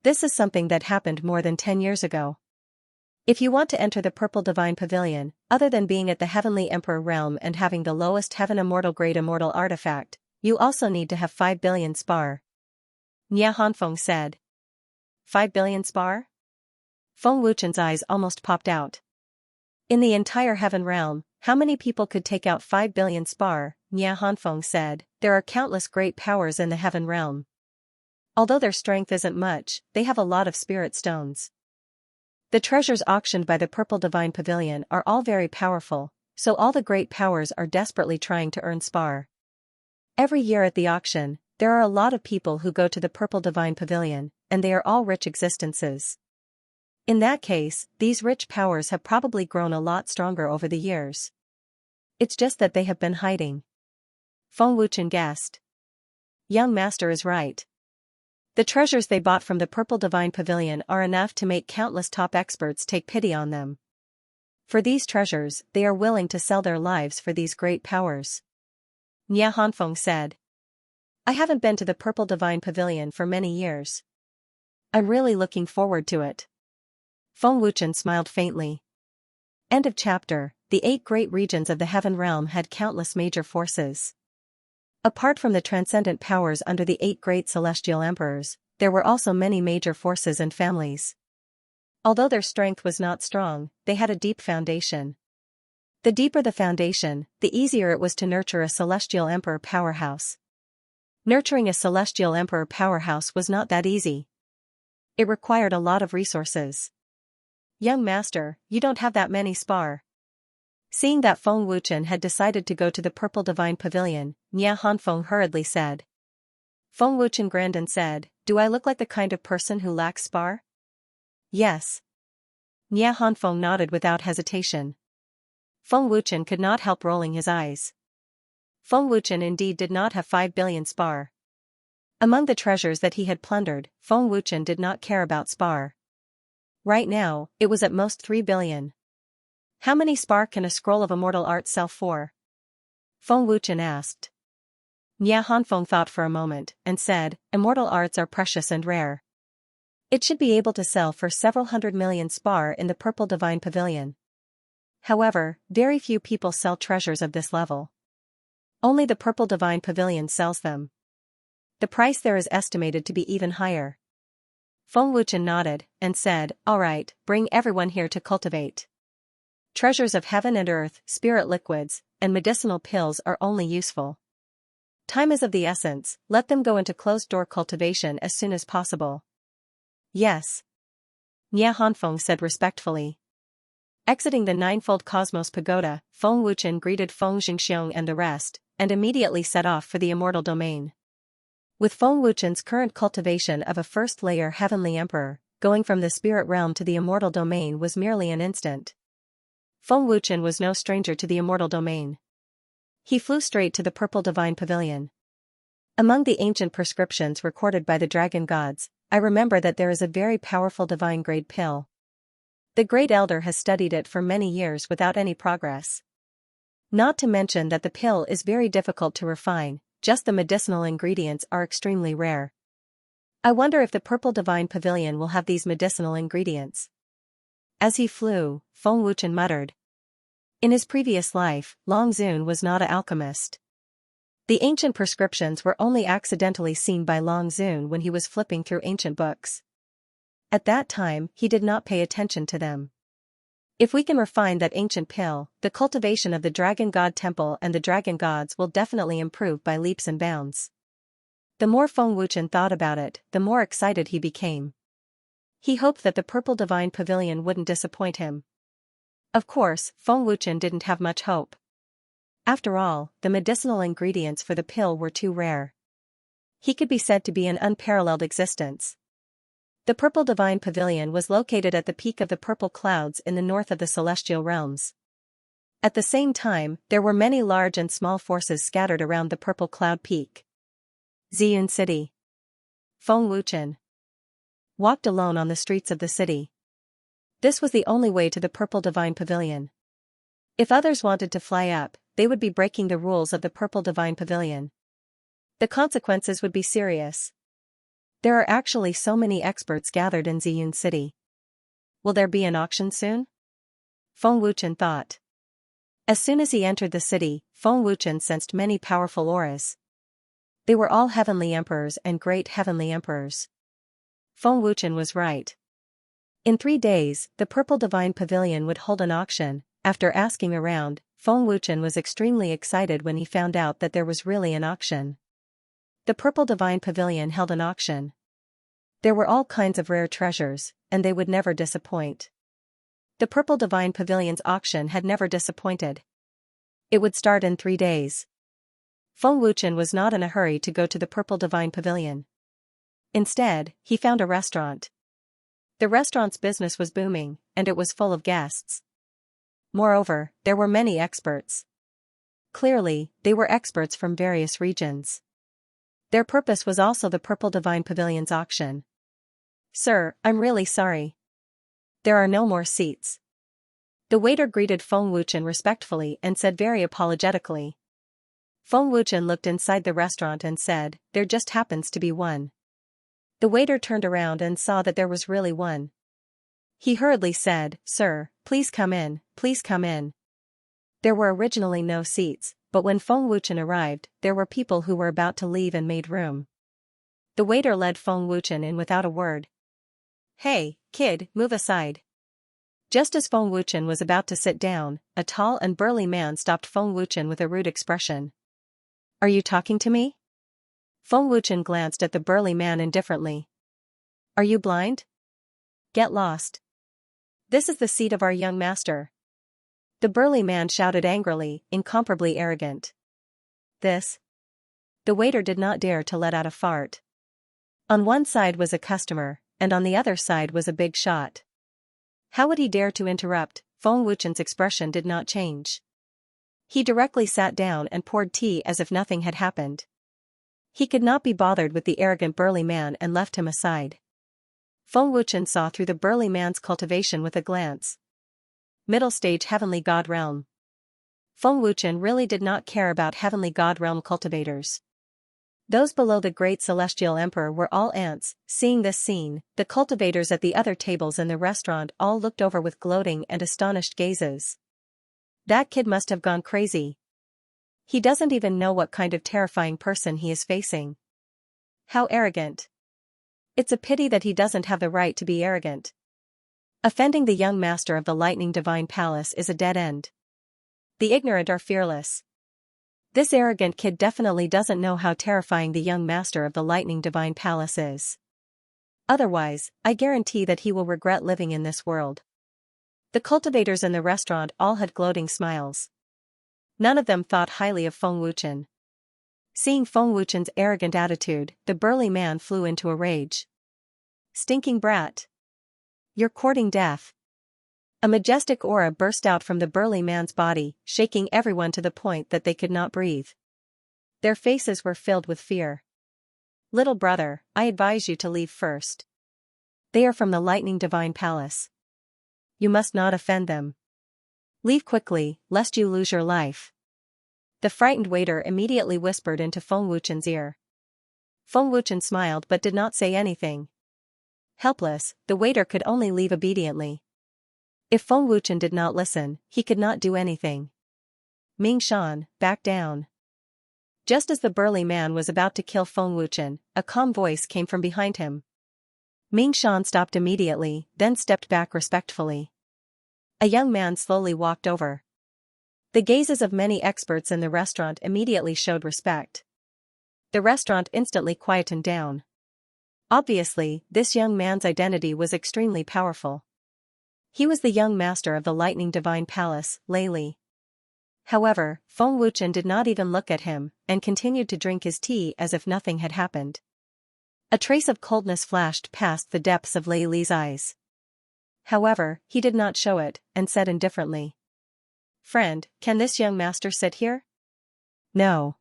This is something that happened more than 10 years ago. If you want to enter the Purple Divine Pavilion, other than being at the Heavenly Emperor realm and having the lowest Heaven Immortal Grade Immortal Artifact, you also need to have 5 billion spar. Nia Hanfeng said. 5 billion spar? Feng Wuchen's eyes almost popped out. In the entire Heaven realm, how many people could take out 5 billion spar? Nia Hanfeng said. There are countless great powers in the Heaven realm. Although their strength isn't much, they have a lot of spirit stones. The treasures auctioned by the Purple Divine Pavilion are all very powerful, so all the great powers are desperately trying to earn spar. Every year at the auction, there are a lot of people who go to the Purple Divine Pavilion, and they are all rich existences. In that case, these rich powers have probably grown a lot stronger over the years. It's just that they have been hiding. Feng Wuchen guessed. Young Master is right. The treasures they bought from the Purple Divine Pavilion are enough to make countless top experts take pity on them. For these treasures, they are willing to sell their lives for these great powers. Nia Hanfeng said. I haven't been to the Purple Divine Pavilion for many years. I'm really looking forward to it. Feng Wuchen smiled faintly. End of chapter. The 8 great regions of the Heaven realm had countless major forces. Apart from the transcendent powers under the 8 great celestial emperors, there were also many major forces and families. Although their strength was not strong, they had a deep foundation. The deeper the foundation, the easier it was to nurture a celestial emperor powerhouse. Nurturing a celestial emperor powerhouse was not that easy. It required a lot of resources. Young Master, you don't have that many spar. Seeing that Feng Wuchen had decided to go to the Purple Divine Pavilion, Nia Hanfeng hurriedly said. Feng Wuchen grinned and said, Do I look like the kind of person who lacks spar? Yes. Nia Hanfeng nodded without hesitation. Feng Wuchen could not help rolling his eyes. Feng Wuchen indeed did not have 5 billion spar. Among the treasures that he had plundered, Feng Wuchen did not care about spar. Right now, it was at most 3 billion. How many spar can a scroll of immortal art sell for? Feng Wuchen asked. Nia Hanfeng thought for a moment, and said, Immortal arts are precious and rare. It should be able to sell for several 100 million spar in the Purple Divine Pavilion. However, very few people sell treasures of this level. Only the Purple Divine Pavilion sells them. The price there is estimated to be even higher. Feng Wuchen nodded, and said, All right, bring everyone here to cultivate. Treasures of heaven and earth, spirit liquids, and medicinal pills are only useful. Time is of the essence, let them go into closed-door cultivation as soon as possible. Yes. Nia Hanfeng said respectfully. Exiting the ninefold Cosmos Pagoda, Feng Wuchen greeted Feng Xianxia and the rest, and immediately set off for the Immortal Domain. With Feng Wuchen's current cultivation of a first-layer Heavenly Emperor, going from the Spirit Realm to the Immortal Domain was merely an instant. Feng Wuchen was no stranger to the Immortal Domain. He flew straight to the Purple Divine Pavilion. Among the ancient prescriptions recorded by the Dragon Gods, I remember that there is a very powerful divine grade pill. The Great Elder has studied it for many years without any progress. Not to mention that the pill is very difficult to refine, just the medicinal ingredients are extremely rare. I wonder if the Purple Divine Pavilion will have these medicinal ingredients. As he flew, Feng Wuchen muttered. In his previous life, Long Zun was not an alchemist. The ancient prescriptions were only accidentally seen by Long Zun when he was flipping through ancient books. At that time, he did not pay attention to them. If we can refine that ancient pill, the cultivation of the Dragon God Temple and the Dragon Gods will definitely improve by leaps and bounds. The more Feng Wuchen thought about it, the more excited he became. He hoped that the Purple Divine Pavilion wouldn't disappoint him. Of course, Feng Wuchen didn't have much hope. After all, the medicinal ingredients for the pill were too rare. He could be said to be an unparalleled existence. The Purple Divine Pavilion was located at the peak of the purple clouds in the north of the celestial realms. At the same time, there were many large and small forces scattered around the purple cloud peak. Ziyun City. Feng Wuchen walked alone on the streets of the city. This was the only way to the Purple Divine Pavilion. If others wanted to fly up, they would be breaking the rules of the Purple Divine Pavilion. The consequences would be serious. There are actually so many experts gathered in Ziyun City. Will there be an auction soon? Feng Wuchen thought. As soon as he entered the city, Feng Wuchen sensed many powerful auras. They were all heavenly emperors and great heavenly emperors. Feng Wuchen was right. In 3 days, the Purple Divine Pavilion would hold an auction. After asking around, Feng Wuchen was extremely excited when he found out that there was really an auction. The Purple Divine Pavilion held an auction. There were all kinds of rare treasures, and they would never disappoint. The Purple Divine Pavilion's auction had never disappointed. It would start in 3 days. Feng Wuchen was not in a hurry to go to the Purple Divine Pavilion. Instead, he found a restaurant. The restaurant's business was booming, and it was full of guests. Moreover, there were many experts. Clearly, they were experts from various regions. Their purpose was also the Purple Divine Pavilion's auction. "Sir, I'm really sorry. There are no more seats." The waiter greeted Feng Wuchen respectfully and said very apologetically. Feng Wuchen looked inside the restaurant and said, "There just happens to be one." The waiter turned around and saw that there was really one. He hurriedly said, "Sir, please come in, please come in." There were originally no seats, but when Feng Wuchen arrived, there were people who were about to leave and made room. The waiter led Feng Wuchen in without a word. "Hey, kid, move aside." Just as Feng Wuchen was about to sit down, a tall and burly man stopped Feng Wuchen with a rude expression. "Are you talking to me?" Feng Wuchen glanced at the burly man indifferently. "Are you blind? Get lost. This is the seat of our young master." The burly man shouted angrily, incomparably arrogant. "This?" The waiter did not dare to let out a fart. On one side was a customer, and on the other side was a big shot. How would he dare to interrupt? Feng Wuchen's expression did not change. He directly sat down and poured tea as if nothing had happened. He could not be bothered with the arrogant burly man and left him aside. Feng Wuchen saw through the burly man's cultivation with a glance. Middle stage heavenly god realm. Feng Wuchen really did not care about heavenly god realm cultivators. Those below the great celestial emperor were all ants. Seeing this scene, the cultivators at the other tables in the restaurant all looked over with gloating and astonished gazes. That kid must have gone crazy. He doesn't even know what kind of terrifying person he is facing. How arrogant. It's a pity that he doesn't have the right to be arrogant. Offending the young master of the Lightning Divine Palace is a dead end. The ignorant are fearless. This arrogant kid definitely doesn't know how terrifying the young master of the Lightning Divine Palace is. Otherwise, I guarantee that he will regret living in this world. The cultivators in the restaurant all had gloating smiles. None of them thought highly of Feng Wuchen. Seeing Feng Wuchen's arrogant attitude, the burly man flew into a rage. "Stinking brat! You're courting death." A majestic aura burst out from the burly man's body, shaking everyone to the point that they could not breathe. Their faces were filled with fear. "Little brother, I advise you to leave first. They are from the Lightning Divine Palace. You must not offend them. Leave quickly, lest you lose your life." The frightened waiter immediately whispered into Feng Wuchen's ear. Feng Wuchen smiled but did not say anything. Helpless, the waiter could only leave obediently. If Feng Wuchen did not listen, he could not do anything. "Ming Shan, back down." Just as the burly man was about to kill Feng Wuchen, a calm voice came from behind him. Ming Shan stopped immediately, then stepped back respectfully. A young man slowly walked over. The gazes of many experts in the restaurant immediately showed respect. The restaurant instantly quietened down. Obviously, this young man's identity was extremely powerful. He was the young master of the Lightning Divine Palace, Lei Li. However, Feng Wuchen did not even look at him, and continued to drink his tea as if nothing had happened. A trace of coldness flashed past the depths of Lei Li's eyes. However, he did not show it, and said indifferently. "Friend, can this young master sit here?" "No."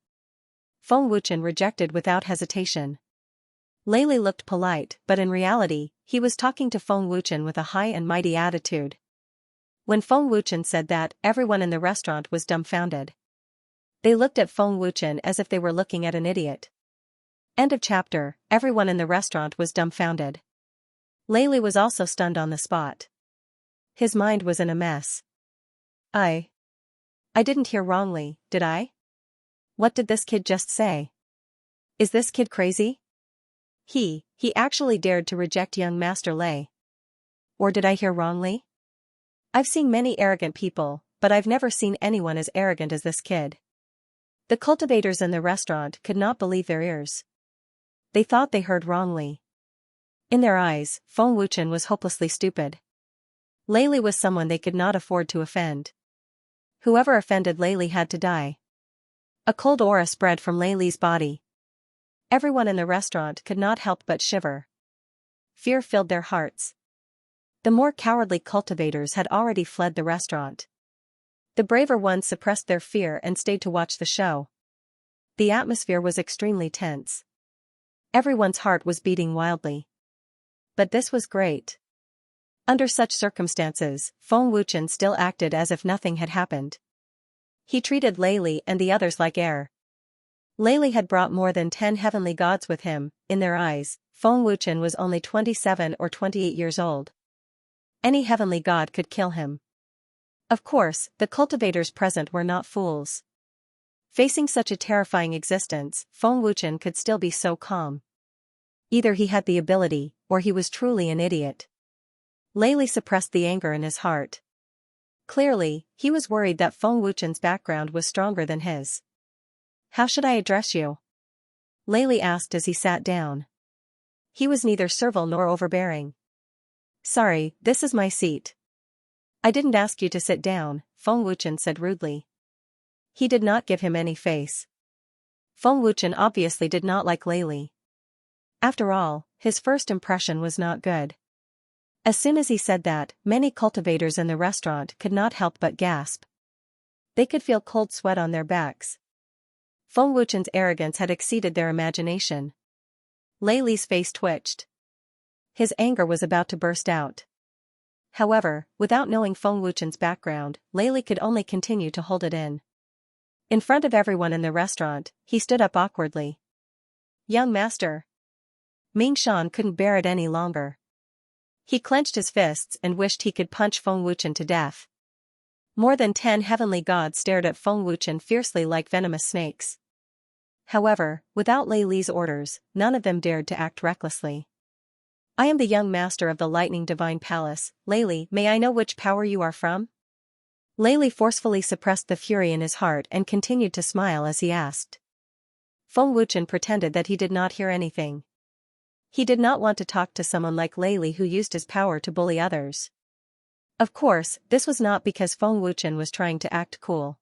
Feng Wuchen rejected without hesitation. Lei Li looked polite, but in reality, he was talking to Feng Wuchen with a high and mighty attitude. When Feng Wuchen said that, everyone in the restaurant was dumbfounded. They looked at Feng Wuchen as if they were looking at an idiot. End of chapter. Everyone in the restaurant was dumbfounded. Lei Li was also stunned on the spot. His mind was in a mess. I didn't hear wrongly, did I? What did this kid just say? Is this kid crazy? He actually dared to reject young Master Lei. Or did I hear wrongly? I've seen many arrogant people, but I've never seen anyone as arrogant as this kid. The cultivators in the restaurant could not believe their ears. They thought they heard wrongly. In their eyes, Feng Wuchen was hopelessly stupid. Lei Li was someone they could not afford to offend. Whoever offended Lei Li had to die. A cold aura spread from Lei Li's body. Everyone in the restaurant could not help but shiver. Fear filled their hearts. The more cowardly cultivators had already fled the restaurant. The braver ones suppressed their fear and stayed to watch the show. The atmosphere was extremely tense. Everyone's heart was beating wildly. But this was great. Under such circumstances, Feng Wuchen still acted as if nothing had happened. He treated Lei Li and the others like air. Lei Li had brought more than 10 heavenly gods with him. In their eyes, Feng Wuchen was only 27 or 28 years old. Any heavenly god could kill him. Of course, the cultivators present were not fools. Facing such a terrifying existence, Feng Wuchen could still be so calm. Either he had the ability, or he was truly an idiot. Lei Li suppressed the anger in his heart. Clearly, he was worried that Feng Wuchen's background was stronger than his. "How should I address you?" Lei Li asked as he sat down. He was neither servile nor overbearing. "Sorry, this is my seat." "I didn't ask you to sit down," Feng Wuchen said rudely. He did not give him any face. Feng Wuchen obviously did not like Lei Li. After all, his first impression was not good. As soon as he said that, many cultivators in the restaurant could not help but gasp. They could feel cold sweat on their backs. Feng Wuchen's arrogance had exceeded their imagination. Lei Li's face twitched. His anger was about to burst out. However, without knowing Feng Wuchen's background, Lei Li could only continue to hold it in. In front of everyone in the restaurant, he stood up awkwardly. "Young master." Ming Shan couldn't bear it any longer. He clenched his fists and wished he could punch Feng Wuchen to death. More than 10 heavenly gods stared at Feng Wuchen fiercely like venomous snakes. However, without Lei Li's orders, none of them dared to act recklessly. "I am the young master of the Lightning Divine Palace. Lei Li, may I know which power you are from?" Lei Li forcefully suppressed the fury in his heart and continued to smile as he asked. Feng Wuchen pretended that he did not hear anything. He did not want to talk to someone like Lei Li who used his power to bully others. Of course, this was not because Feng Wuchen was trying to act cool.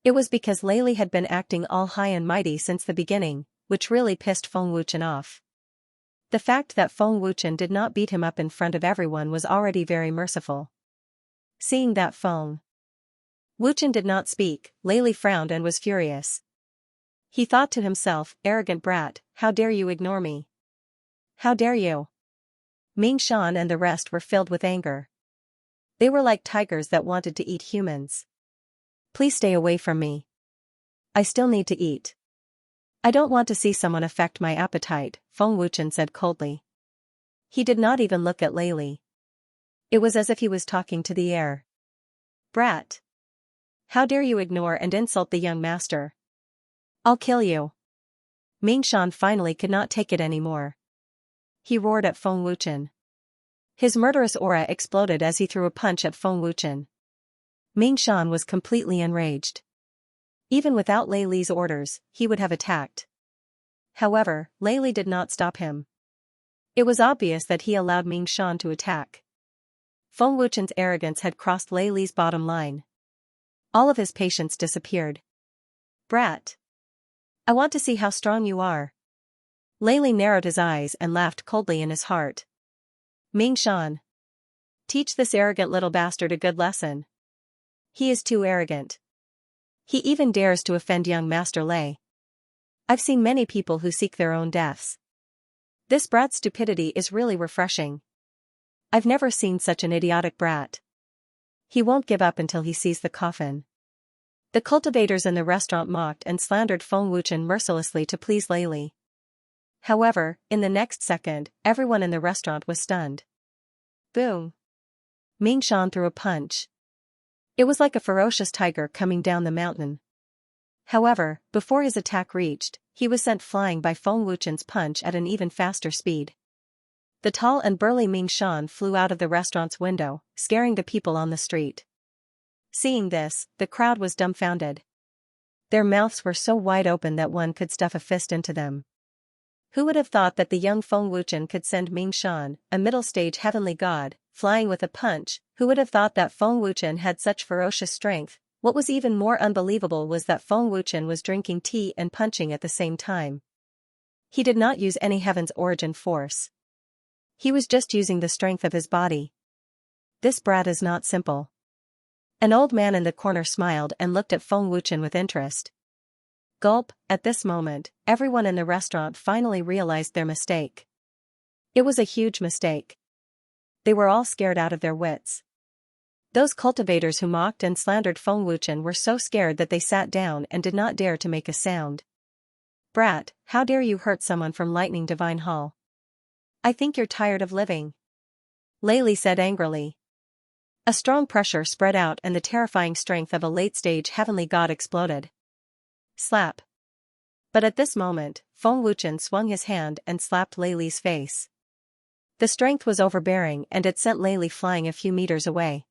It was because Lei Li had been acting all high and mighty since the beginning, which really pissed Feng Wuchen off. The fact that Feng Wuchen did not beat him up in front of everyone was already very merciful. Seeing that Feng Wuchen did not speak, Lei Li frowned and was furious. He thought to himself, "Arrogant brat, how dare you ignore me? How dare you?" Ming Shan and the rest were filled with anger. They were like tigers that wanted to eat humans. "Please stay away from me. I still need to eat. I don't want to see someone affect my appetite," Feng Wuchen said coldly. He did not even look at Lei Li. It was as if he was talking to the air. "Brat! How dare you ignore and insult the young master? I'll kill you." Ming Shan finally could not take it anymore. He roared at Feng Wuchen. His murderous aura exploded as he threw a punch at Feng Wuchen. Ming Shan was completely enraged. Even without Lei Li's orders, he would have attacked. However, Lei Li did not stop him. It was obvious that he allowed Ming Shan to attack. Feng Wuchen's arrogance had crossed Lei Li's bottom line. All of his patience disappeared. "Brat! I want to see how strong you are." Lei Li narrowed his eyes and laughed coldly in his heart. "Ming Shan, teach this arrogant little bastard a good lesson." He is too arrogant. He even dares to offend young Master Lei. I've seen many people who seek their own deaths. This brat's stupidity is really refreshing. I've never seen such an idiotic brat. He won't give up until he sees the coffin. The cultivators in the restaurant mocked and slandered Feng Wuchen mercilessly to please Lei Li. However, in the next second, everyone in the restaurant was stunned. Boom! Ming Shan threw a punch. It was like a ferocious tiger coming down the mountain. However, before his attack reached, he was sent flying by Feng Wuchen's punch at an even faster speed. The tall and burly Ming Shan flew out of the restaurant's window, scaring the people on the street. Seeing this, the crowd was dumbfounded. Their mouths were so wide open that one could stuff a fist into them. Who would have thought that the young Feng Wuchen could send Ming Shan, a middle-stage heavenly god, flying with a punch? Who would have thought that Feng Wuchen had such ferocious strength? What was even more unbelievable was that Feng Wuchen was drinking tea and punching at the same time. He did not use any heaven's origin force. He was just using the strength of his body. This brat is not simple. An old man in the corner smiled and looked at Feng Wuchen with interest. Gulp, at this moment, everyone in the restaurant finally realized their mistake. It was a huge mistake. They were all scared out of their wits. Those cultivators who mocked and slandered Feng Wuchen were so scared that they sat down and did not dare to make a sound. Brat, how dare you hurt someone from Lightning Divine Hall? I think you're tired of living. Lei Li said angrily. A strong pressure spread out and the terrifying strength of a late-stage heavenly god exploded. Slap. But at this moment, Feng Wuchen swung his hand and slapped Lei Li's face. The strength was overbearing and it sent Lei Li flying a few meters away.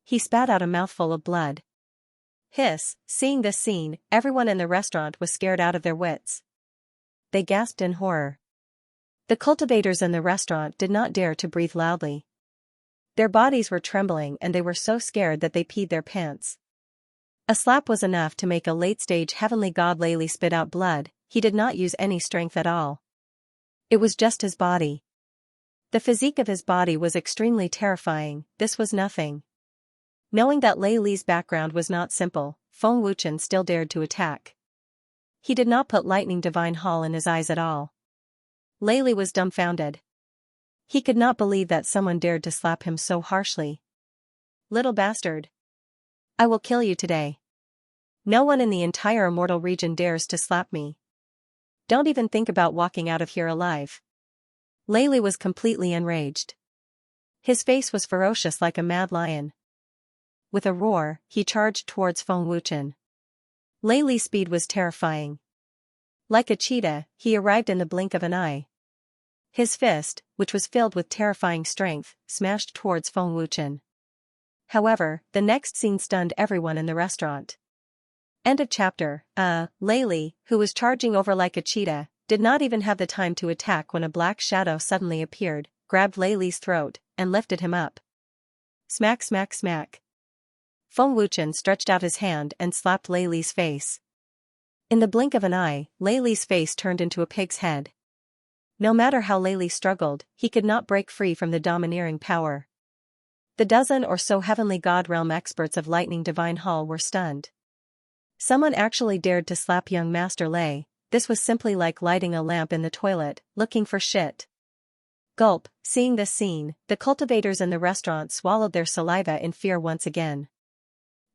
He spat out a mouthful of blood. Hiss, seeing this scene, everyone in the restaurant was scared out of their wits. They gasped in horror. The cultivators in the restaurant did not dare to breathe loudly. Their bodies were trembling and they were so scared that they peed their pants. A slap was enough to make a late-stage heavenly god Lei Li spit out blood. He did not use any strength at all. It was just his body. The physique of his body was extremely terrifying. This was nothing. Knowing that Lei Li's background was not simple, Feng Wuchen still dared to attack. He did not put Lightning Divine Hall in his eyes at all. Lei Li was dumbfounded. He could not believe that someone dared to slap him so harshly. Little bastard. I will kill you today. No one in the entire immortal region dares to slap me. Don't even think about walking out of here alive. Lei Li was completely enraged. His face was ferocious like a mad lion. With a roar, he charged towards Feng Wuchen. Lei Li's speed was terrifying. Like a cheetah, he arrived in the blink of an eye. His fist, which was filled with terrifying strength, smashed towards Feng Wuchen. However, the next scene stunned everyone in the restaurant. End of chapter. Lei Li, who was charging over like a cheetah, did not even have the time to attack when a black shadow suddenly appeared, grabbed Lei Li's throat, and lifted him up. Smack smack smack. Feng Wuchen stretched out his hand and slapped Lei Li's face. In the blink of an eye, Lei Li's face turned into a pig's head. No matter how Lei Li struggled, he could not break free from the domineering power. The dozen or so heavenly god realm experts of Lightning Divine Hall were stunned. Someone actually dared to slap young Master Lei. This was simply like lighting a lamp in the toilet, looking for shit. Gulp, seeing this scene, the cultivators in the restaurant swallowed their saliva in fear once again.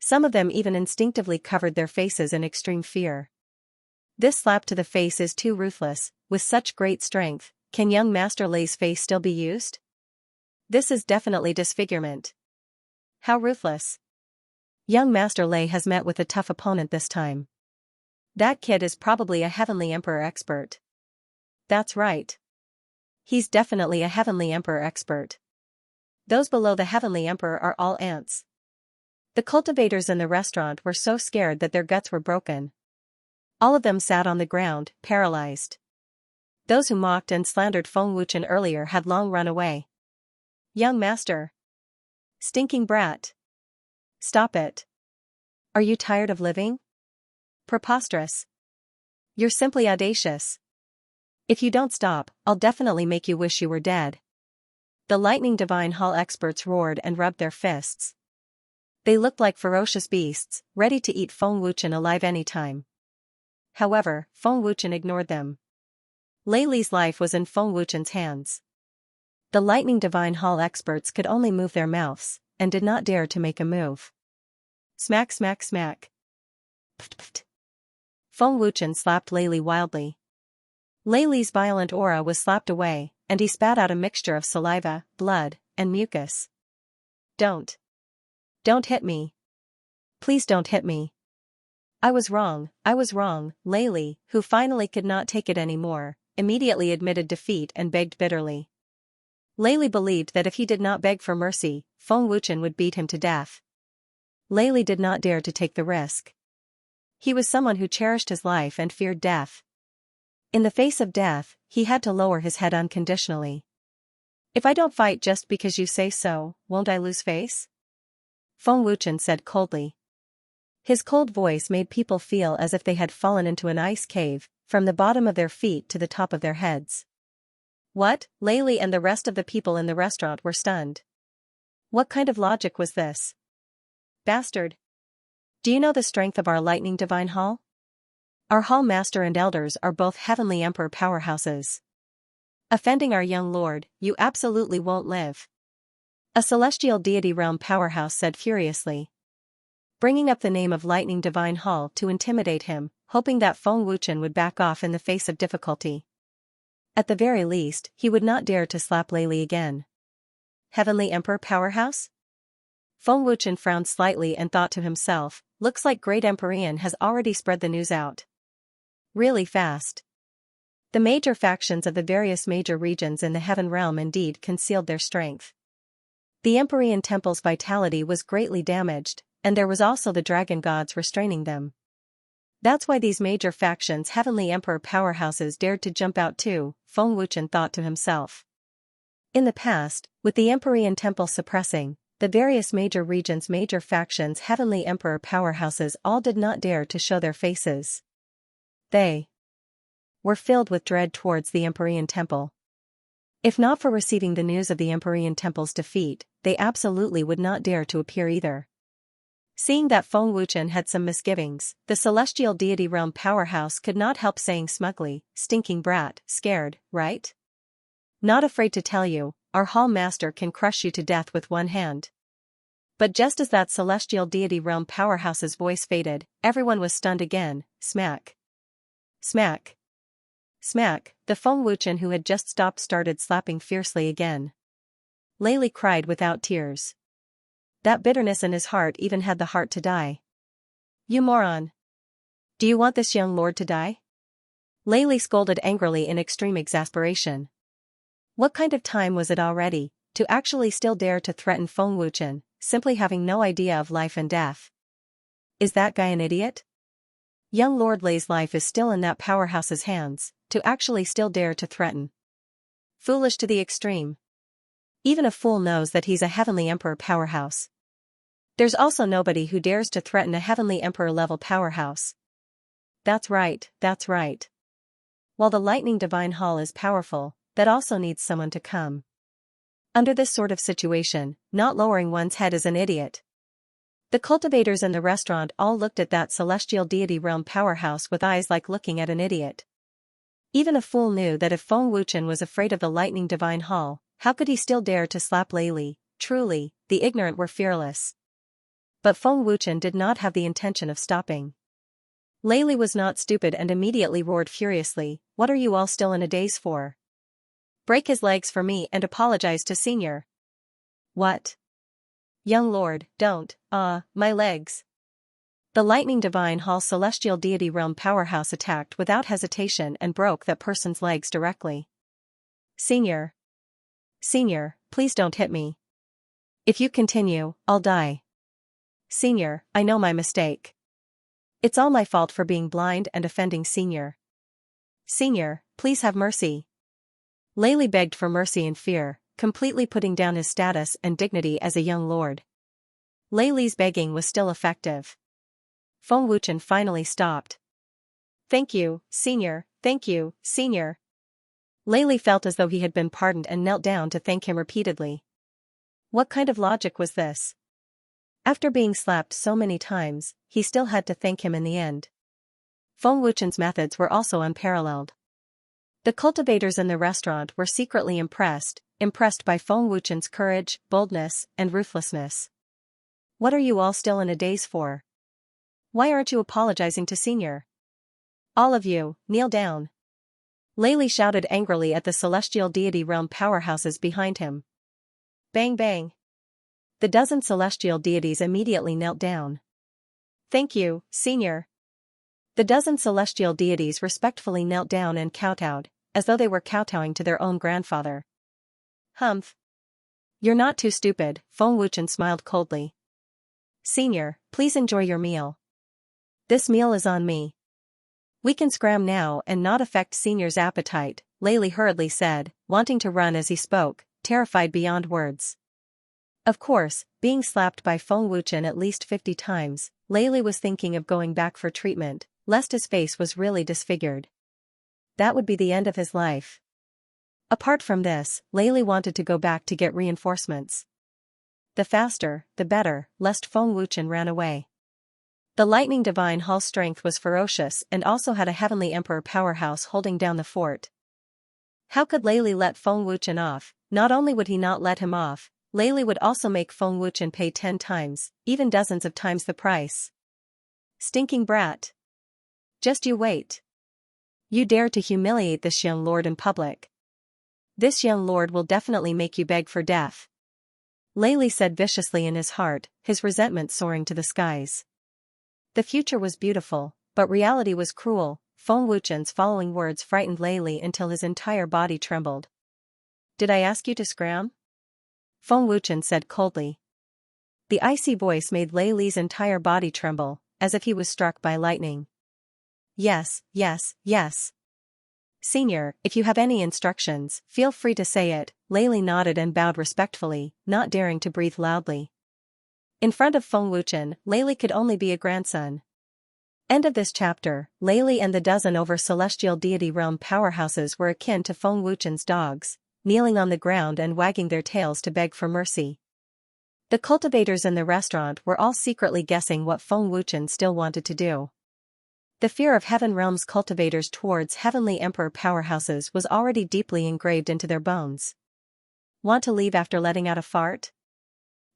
Some of them even instinctively covered their faces in extreme fear. This slap to the face is too ruthless. With such great strength, can young Master Lei's face still be used? This is definitely disfigurement. How ruthless. Young Master Lei has met with a tough opponent this time. That kid is probably a Heavenly Emperor expert. That's right. He's definitely a Heavenly Emperor expert. Those below the Heavenly Emperor are all ants. The cultivators in the restaurant were so scared that their guts were broken. All of them sat on the ground, paralyzed. Those who mocked and slandered Feng Wuchen earlier had long run away. Young master. Stinking brat. Stop it. Are you tired of living? Preposterous. You're simply audacious. If you don't stop, I'll definitely make you wish you were dead. The Lightning Divine Hall experts roared and rubbed their fists. They looked like ferocious beasts, ready to eat Feng Wuchen alive anytime. However, Feng Wuchen ignored them. Lei Li's life was in Feng Wuchen's hands. The Lightning Divine Hall experts could only move their mouths, and did not dare to make a move. Smack smack smack. Pft pft. Feng Wuchen slapped Lei Li wildly. Lei Li's violent aura was slapped away, and he spat out a mixture of saliva, blood, and mucus. Don't hit me. Please don't hit me. I was wrong, Lei Li, who finally could not take it anymore, immediately admitted defeat and begged bitterly. Lei Li believed that if he did not beg for mercy, Feng Wuchen would beat him to death. Lei Li did not dare to take the risk. He was someone who cherished his life and feared death. In the face of death, he had to lower his head unconditionally. If I don't fight just because you say so, won't I lose face? Feng Wuchen said coldly. His cold voice made people feel as if they had fallen into an ice cave, from the bottom of their feet to the top of their heads. What? Lei Li and the rest of the people in the restaurant were stunned. What kind of logic was this? Bastard! Do you know the strength of our Lightning Divine Hall? Our Hall Master and Elders are both Heavenly Emperor powerhouses. Offending our young lord, you absolutely won't live. A Celestial Deity Realm powerhouse said furiously. Bringing up the name of Lightning Divine Hall to intimidate him, hoping that Feng Wuchen would back off in the face of difficulty. At the very least, he would not dare to slap Lei Li again. Heavenly Emperor powerhouse? Feng Wuchen frowned slightly and thought to himself, looks like Great Emperor Ian has already spread the news out. Really fast. The major factions of the various major regions in the Heaven Realm indeed concealed their strength. The Empyrean Temple's vitality was greatly damaged, and there was also the dragon gods restraining them. That's why these major factions' Heavenly Emperor powerhouses dared to jump out too, Feng Wuchen thought to himself. In the past, with the Empyrean Temple suppressing, the various major regions' major factions' Heavenly Emperor powerhouses all did not dare to show their faces. They were filled with dread towards the Empyrean Temple. If not for receiving the news of the Empyrean Temple's defeat, they absolutely would not dare to appear either. Seeing that Feng Wuchen had some misgivings, the Celestial Deity Realm powerhouse could not help saying smugly, stinking brat, scared, right? Not afraid to tell you, our Hall Master can crush you to death with one hand. But just as that Celestial Deity Realm powerhouse's voice faded, everyone was stunned again. Smack. Smack. Smack, the Feng Wuchen who had just stopped started slapping fiercely again. Lei Li cried without tears. That bitterness in his heart even had the heart to die. You moron! Do you want this young lord to die? Lei Li scolded angrily in extreme exasperation. What kind of time was it already, to actually still dare to threaten Feng Wuchen, simply having no idea of life and death? Is that guy an idiot? Young Lord Lei's life is still in that powerhouse's hands, to actually still dare to threaten. Foolish to the extreme. Even a fool knows that he's a Heavenly Emperor powerhouse. There's also nobody who dares to threaten a Heavenly Emperor-level powerhouse. That's right, that's right. While the Lightning Divine Hall is powerful, that also needs someone to come. Under this sort of situation, not lowering one's head is an idiot. The cultivators in the restaurant all looked at that Celestial Deity Realm powerhouse with eyes like looking at an idiot. Even a fool knew that if Feng Wuchen was afraid of the Lightning Divine Hall, how could he still dare to slap Lei Li? Truly, the ignorant were fearless. But Feng Wuchen did not have the intention of stopping. Lei Li was not stupid and immediately roared furiously, "What are you all still in a daze for? Break his legs for me and apologize to Senior." What? Young lord, don't, my legs. The Lightning Divine Hall Celestial Deity Realm powerhouse attacked without hesitation and broke that person's legs directly. Senior, please don't hit me. If you continue, I'll die. Senior, I know my mistake. It's all my fault for being blind and offending Senior. Senior, please have mercy. Lei Li begged for mercy in fear, completely putting down his status and dignity as a young lord. Lei Li's begging was still effective. Feng Wuchen finally stopped. Thank you, Senior, thank you, Senior. Lei Li felt as though he had been pardoned and knelt down to thank him repeatedly. What kind of logic was this? After being slapped so many times, he still had to thank him in the end. Feng Wuchen's methods were also unparalleled. The cultivators in the restaurant were secretly impressed by Feng Wuchen's courage, boldness, and ruthlessness. What are you all still in a daze for? Why aren't you apologizing to Senior? All of you, kneel down. Lei Li shouted angrily at the celestial deity realm powerhouses behind him. Bang bang. The dozen celestial deities immediately knelt down. Thank you, Senior. The dozen celestial deities respectfully knelt down and kowtowed, as though they were kowtowing to their own grandfather. Humph. You're not too stupid, Feng Wuchen smiled coldly. Senior, please enjoy your meal. This meal is on me. We can scram now and not affect Senior's appetite, Lei Li hurriedly said, wanting to run as he spoke, terrified beyond words. Of course, being slapped by Feng Wuchen at least 50 times, Lei Li was thinking of going back for treatment, lest his face was really disfigured. That would be the end of his life. Apart from this, Lei Li wanted to go back to get reinforcements. The faster, the better, lest Feng Wuchen ran away. The lightning divine Hall's strength was ferocious and also had a heavenly emperor powerhouse holding down the fort. How could Lei Li let Feng Wuchen off? Not only would he not let him off, Lei Li would also make Feng Wuchen pay 10 times, even dozens of times the price. Stinking brat. Just you wait. You dare to humiliate this young lord in public. This young lord will definitely make you beg for death. Lei Li said viciously in his heart, his resentment soaring to the skies. The future was beautiful, but reality was cruel. Feng Wuchen's following words frightened Lei Li until his entire body trembled. Did I ask you to scram? Feng Wuchen said coldly. The icy voice made Lei Li's entire body tremble, as if he was struck by lightning. Yes, yes, yes. Senior, if you have any instructions, feel free to say it, Lei Li nodded and bowed respectfully, not daring to breathe loudly. In front of Feng Wuchen, Lei Li could only be a grandson. End of this chapter. Lei Li and the dozen over celestial deity realm powerhouses were akin to Feng Wuchen's dogs, kneeling on the ground and wagging their tails to beg for mercy. The cultivators in the restaurant were all secretly guessing what Feng Wuchen still wanted to do. The fear of Heaven Realm's cultivators towards heavenly emperor powerhouses was already deeply engraved into their bones. Want to leave after letting out a fart?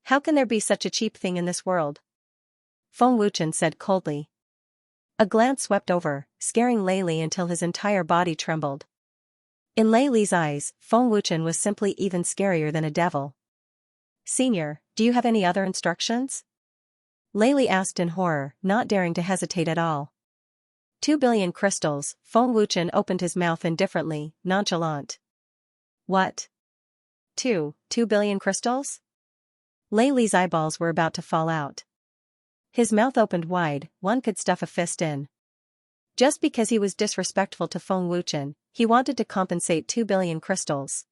How can there be such a cheap thing in this world? Feng Wuchen said coldly. A glance swept over, scaring Lei Li until his entire body trembled. In Lei Li's eyes, Feng Wuchen was simply even scarier than a devil. Senior, do you have any other instructions? Lei Li asked in horror, not daring to hesitate at all. 2 billion crystals. Feng Wuchen opened his mouth indifferently, nonchalant. What? 2 billion crystals? Lei Li's eyeballs were about to fall out. His mouth opened wide, one could stuff a fist in. Just because he was disrespectful to Feng Wuchen, he wanted to compensate 2 billion crystals.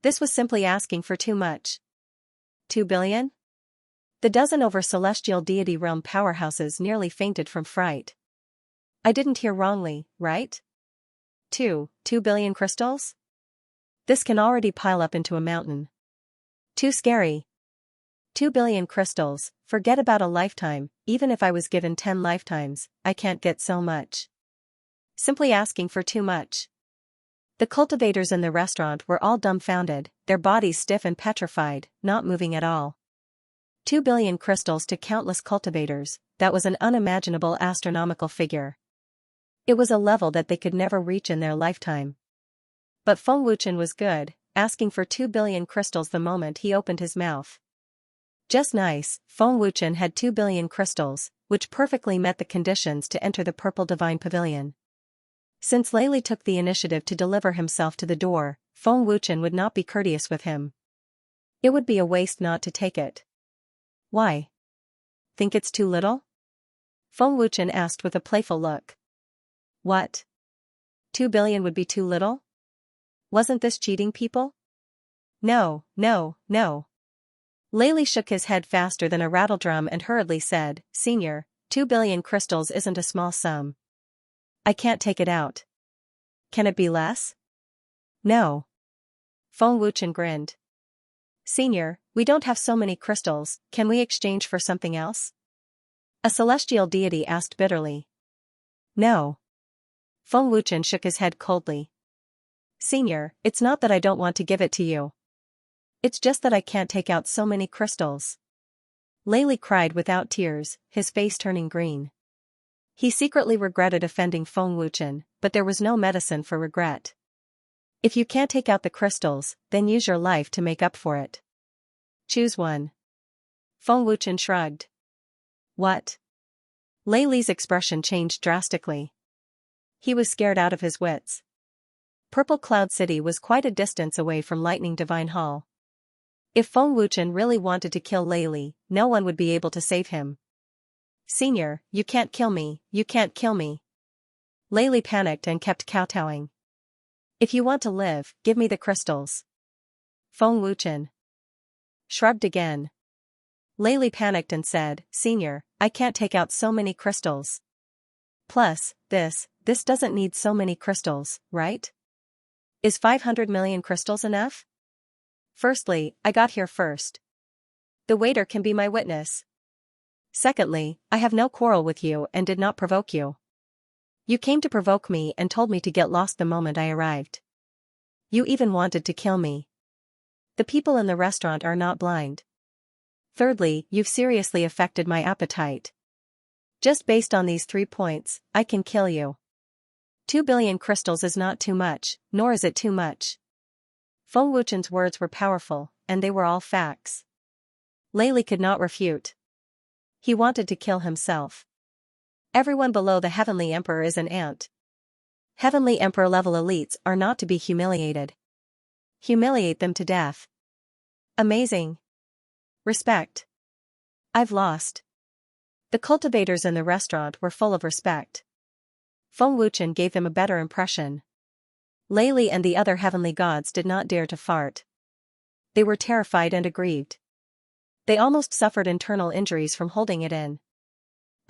This was simply asking for too much. 2 billion? The dozen over celestial deity realm powerhouses nearly fainted from fright. I didn't hear wrongly, right? 2 billion crystals? This can already pile up into a mountain. Too scary. 2 billion crystals, forget about a lifetime, even if I was given 10 lifetimes, I can't get so much. Simply asking for too much. The cultivators in the restaurant were all dumbfounded, their bodies stiff and petrified, not moving at all. 2 billion crystals to countless cultivators, that was an unimaginable astronomical figure. It was a level that they could never reach in their lifetime. But Feng Wuchen was good, asking for 2 billion crystals the moment he opened his mouth. Just nice, Feng Wuchen had 2 billion crystals, which perfectly met the conditions to enter the Purple Divine Pavilion. Since Lei Li took the initiative to deliver himself to the door, Feng Wuchen would not be courteous with him. It would be a waste not to take it. Why? Think it's too little? Feng Wuchen asked with a playful look. What? 2 billion would be too little? Wasn't this cheating, people? No, no, no. Lei Li shook his head faster than a rattledrum and hurriedly said, Senior, 2 billion crystals isn't a small sum. I can't take it out. Can it be less? No. Feng Wuchen grinned. Senior, we don't have so many crystals, can we exchange for something else? A celestial deity asked bitterly. No. Feng Wuchen shook his head coldly. Senior, it's not that I don't want to give it to you. It's just that I can't take out so many crystals. Lei cried without tears, his face turning green. He secretly regretted offending Feng Wuchen, but there was no medicine for regret. If you can't take out the crystals, then use your life to make up for it. Choose one. Feng Wuchen shrugged. What? Lei's expression changed drastically. He was scared out of his wits. Purple Cloud City was quite a distance away from Lightning Divine Hall. If Feng Wuchen really wanted to kill Lei, no one would be able to save him. Senior, you can't kill me, you can't kill me. Lei panicked and kept kowtowing. If you want to live, give me the crystals. Feng Wuchen shrugged again. Lei panicked and said, Senior, I can't take out so many crystals. Plus, this doesn't need so many crystals, right? Is 500 million crystals enough? Firstly, I got here first. The waiter can be my witness. Secondly, I have no quarrel with you and did not provoke you. You came to provoke me and told me to get lost the moment I arrived. You even wanted to kill me. The people in the restaurant are not blind. Thirdly, you've seriously affected my appetite. Just based on these 3 points, I can kill you. 2 billion crystals is not too much, nor is it too much. Feng Wuchen's words were powerful, and they were all facts. Lei could not refute. He wanted to kill himself. Everyone below the Heavenly Emperor is an ant. Heavenly Emperor level elites are not to be humiliated. Humiliate them to death. Amazing. Respect. I've lost. The cultivators in the restaurant were full of respect. Feng Wuchen gave them a better impression. Lei and the other heavenly gods did not dare to fart. They were terrified and aggrieved. They almost suffered internal injuries from holding it in.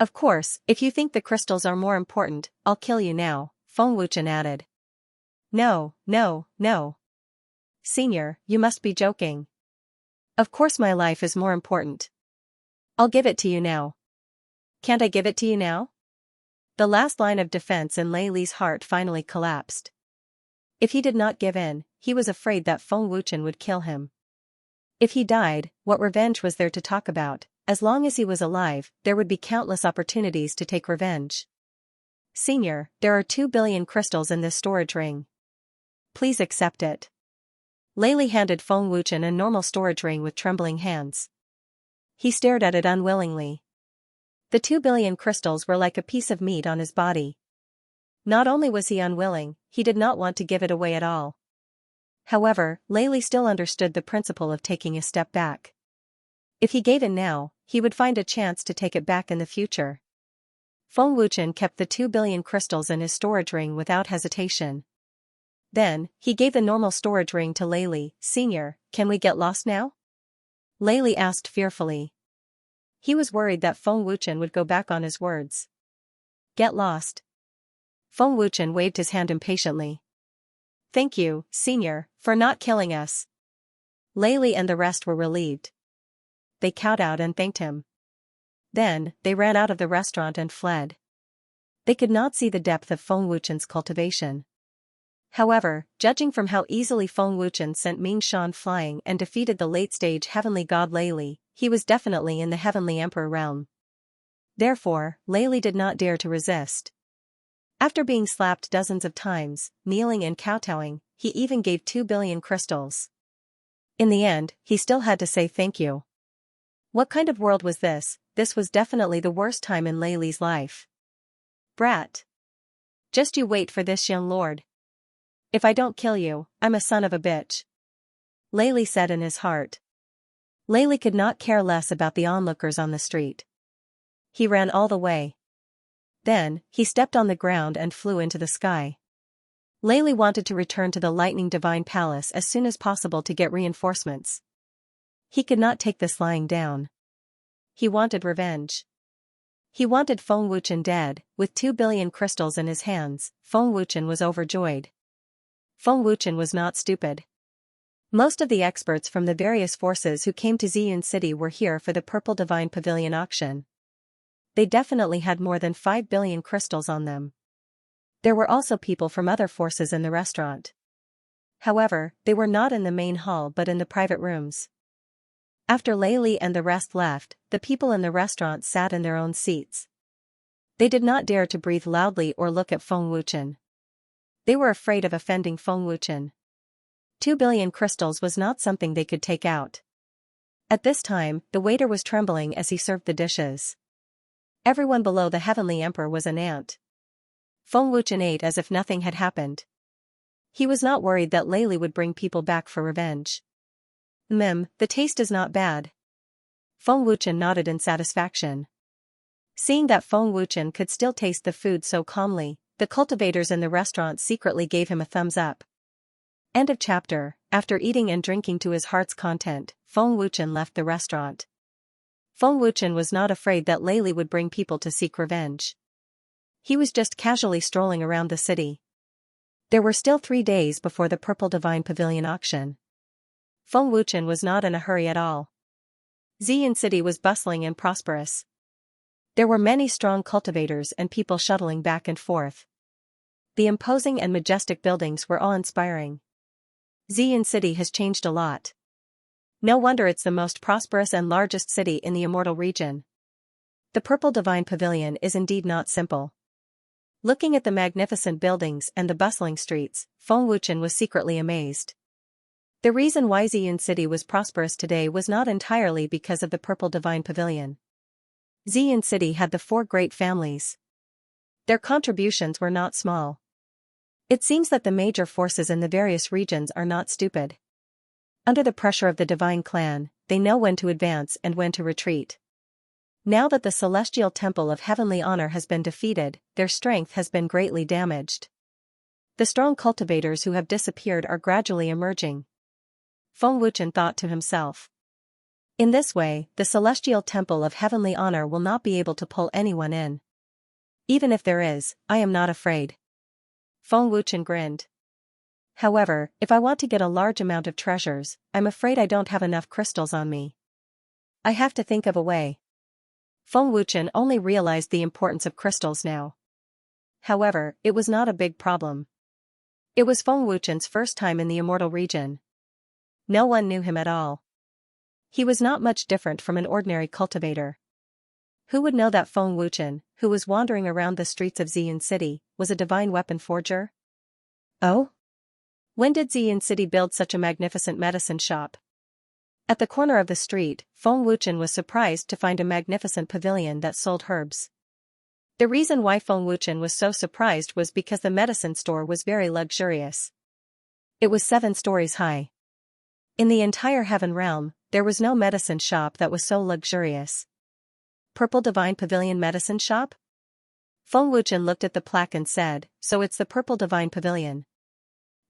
Of course, if you think the crystals are more important, I'll kill you now, Feng Wuchen added. No, no, no. Senior, you must be joking. Of course my life is more important. I'll give it to you now. Can't I give it to you now? The last line of defense in Lei's heart finally collapsed. If he did not give in, he was afraid that Feng Wuchen would kill him. If he died, what revenge was there to talk about? As long as he was alive, there would be countless opportunities to take revenge. Senior, there are 2 billion crystals in this storage ring. Please accept it. Lei handed Feng Wuchen a normal storage ring with trembling hands. He stared at it unwillingly. The 2 billion crystals were like a piece of meat on his body. Not only was he unwilling, he did not want to give it away at all. However, Lei still understood the principle of taking a step back. If he gave in now, he would find a chance to take it back in the future. Feng Wuchen kept the 2 billion crystals in his storage ring without hesitation. Then, he gave the normal storage ring to Lei. Senior, can we get lost now? Lei asked fearfully. He was worried that Feng Wuchen would go back on his words. Get lost. Feng Wuchen waved his hand impatiently. Thank you, Senior, for not killing us. Lei and the rest were relieved. They kowtowed and thanked him. Then, they ran out of the restaurant and fled. They could not see the depth of Feng Wuchen's cultivation. However, judging from how easily Feng Wuchen sent Ming Shan flying and defeated the late-stage heavenly god Lei, he was definitely in the Heavenly Emperor realm. Therefore, Lei did not dare to resist. After being slapped dozens of times, kneeling and kowtowing, he even gave 2 billion crystals. In the end, he still had to say thank you. What kind of world was this? This was definitely the worst time in Lei's life. Brat. Just you wait for this, young lord. If I don't kill you, I'm a son of a bitch. Lei said in his heart. Lei could not care less about the onlookers on the street. He ran all the way. Then, he stepped on the ground and flew into the sky. Lei wanted to return to the Lightning Divine Palace as soon as possible to get reinforcements. He could not take this lying down. He wanted revenge. He wanted Feng Wuchen dead. With 2 billion crystals in his hands, Feng Wuchen was overjoyed. Feng Wuchen was not stupid. Most of the experts from the various forces who came to Xian City were here for the Purple Divine Pavilion auction. They definitely had more than 5 billion crystals on them. There were also people from other forces in the restaurant. However, they were not in the main hall but in the private rooms. After Lei Li and the rest left, the people in the restaurant sat in their own seats. They did not dare to breathe loudly or look at Feng Wuchen. They were afraid of offending Feng Wuchen. 2 billion crystals was not something they could take out. At this time, the waiter was trembling as he served the dishes. Everyone below the Heavenly Emperor was an ant. Feng Wuchen ate as if nothing had happened. He was not worried that Lei Li would bring people back for revenge. The taste is not bad. Feng Wuchen nodded in satisfaction. Seeing that Feng Wuchen could still taste the food so calmly, the cultivators in the restaurant secretly gave him a thumbs up. End of chapter. After eating and drinking to his heart's content, Feng Wuchen left the restaurant. Feng Wuchen was not afraid that Lei Li would bring people to seek revenge. He was just casually strolling around the city. There were still 3 days before the Purple Divine Pavilion auction. Feng Wuchen was not in a hurry at all. Xian City was bustling and prosperous. There were many strong cultivators and people shuttling back and forth. The imposing and majestic buildings were awe-inspiring. Xian City has changed a lot. No wonder it's the most prosperous and largest city in the Immortal region. The Purple Divine Pavilion is indeed not simple. Looking at the magnificent buildings and the bustling streets, Feng Wuchen was secretly amazed. The reason why Xian City was prosperous today was not entirely because of the Purple Divine Pavilion. Xian City had the 4 great families. Their contributions were not small. It seems that the major forces in the various regions are not stupid. Under the pressure of the Divine Clan, they know when to advance and when to retreat. Now that the Celestial Temple of Heavenly Honor has been defeated, their strength has been greatly damaged. The strong cultivators who have disappeared are gradually emerging. Feng Wuchen thought to himself. In this way, the Celestial Temple of Heavenly Honor will not be able to pull anyone in. Even if there is, I am not afraid. Feng Wuchen grinned. However, if I want to get a large amount of treasures, I'm afraid I don't have enough crystals on me. I have to think of a way. Feng Wuchen only realized the importance of crystals now. However, it was not a big problem. It was Feng Wuchen's first time in the Immortal region. No one knew him at all. He was not much different from an ordinary cultivator. Who would know that Feng Wuchen, who was wandering around the streets of Xian City, was a divine weapon forger? Oh? When did Xian City build such a magnificent medicine shop? At the corner of the street, Feng Wuchen was surprised to find a magnificent pavilion that sold herbs. The reason why Feng Wuchen was so surprised was because the medicine store was very luxurious. It was 7 stories high. In the entire Heaven Realm, there was no medicine shop that was so luxurious. Purple Divine Pavilion Medicine Shop? Feng Wuchen looked at the plaque and said, so it's the Purple Divine Pavilion.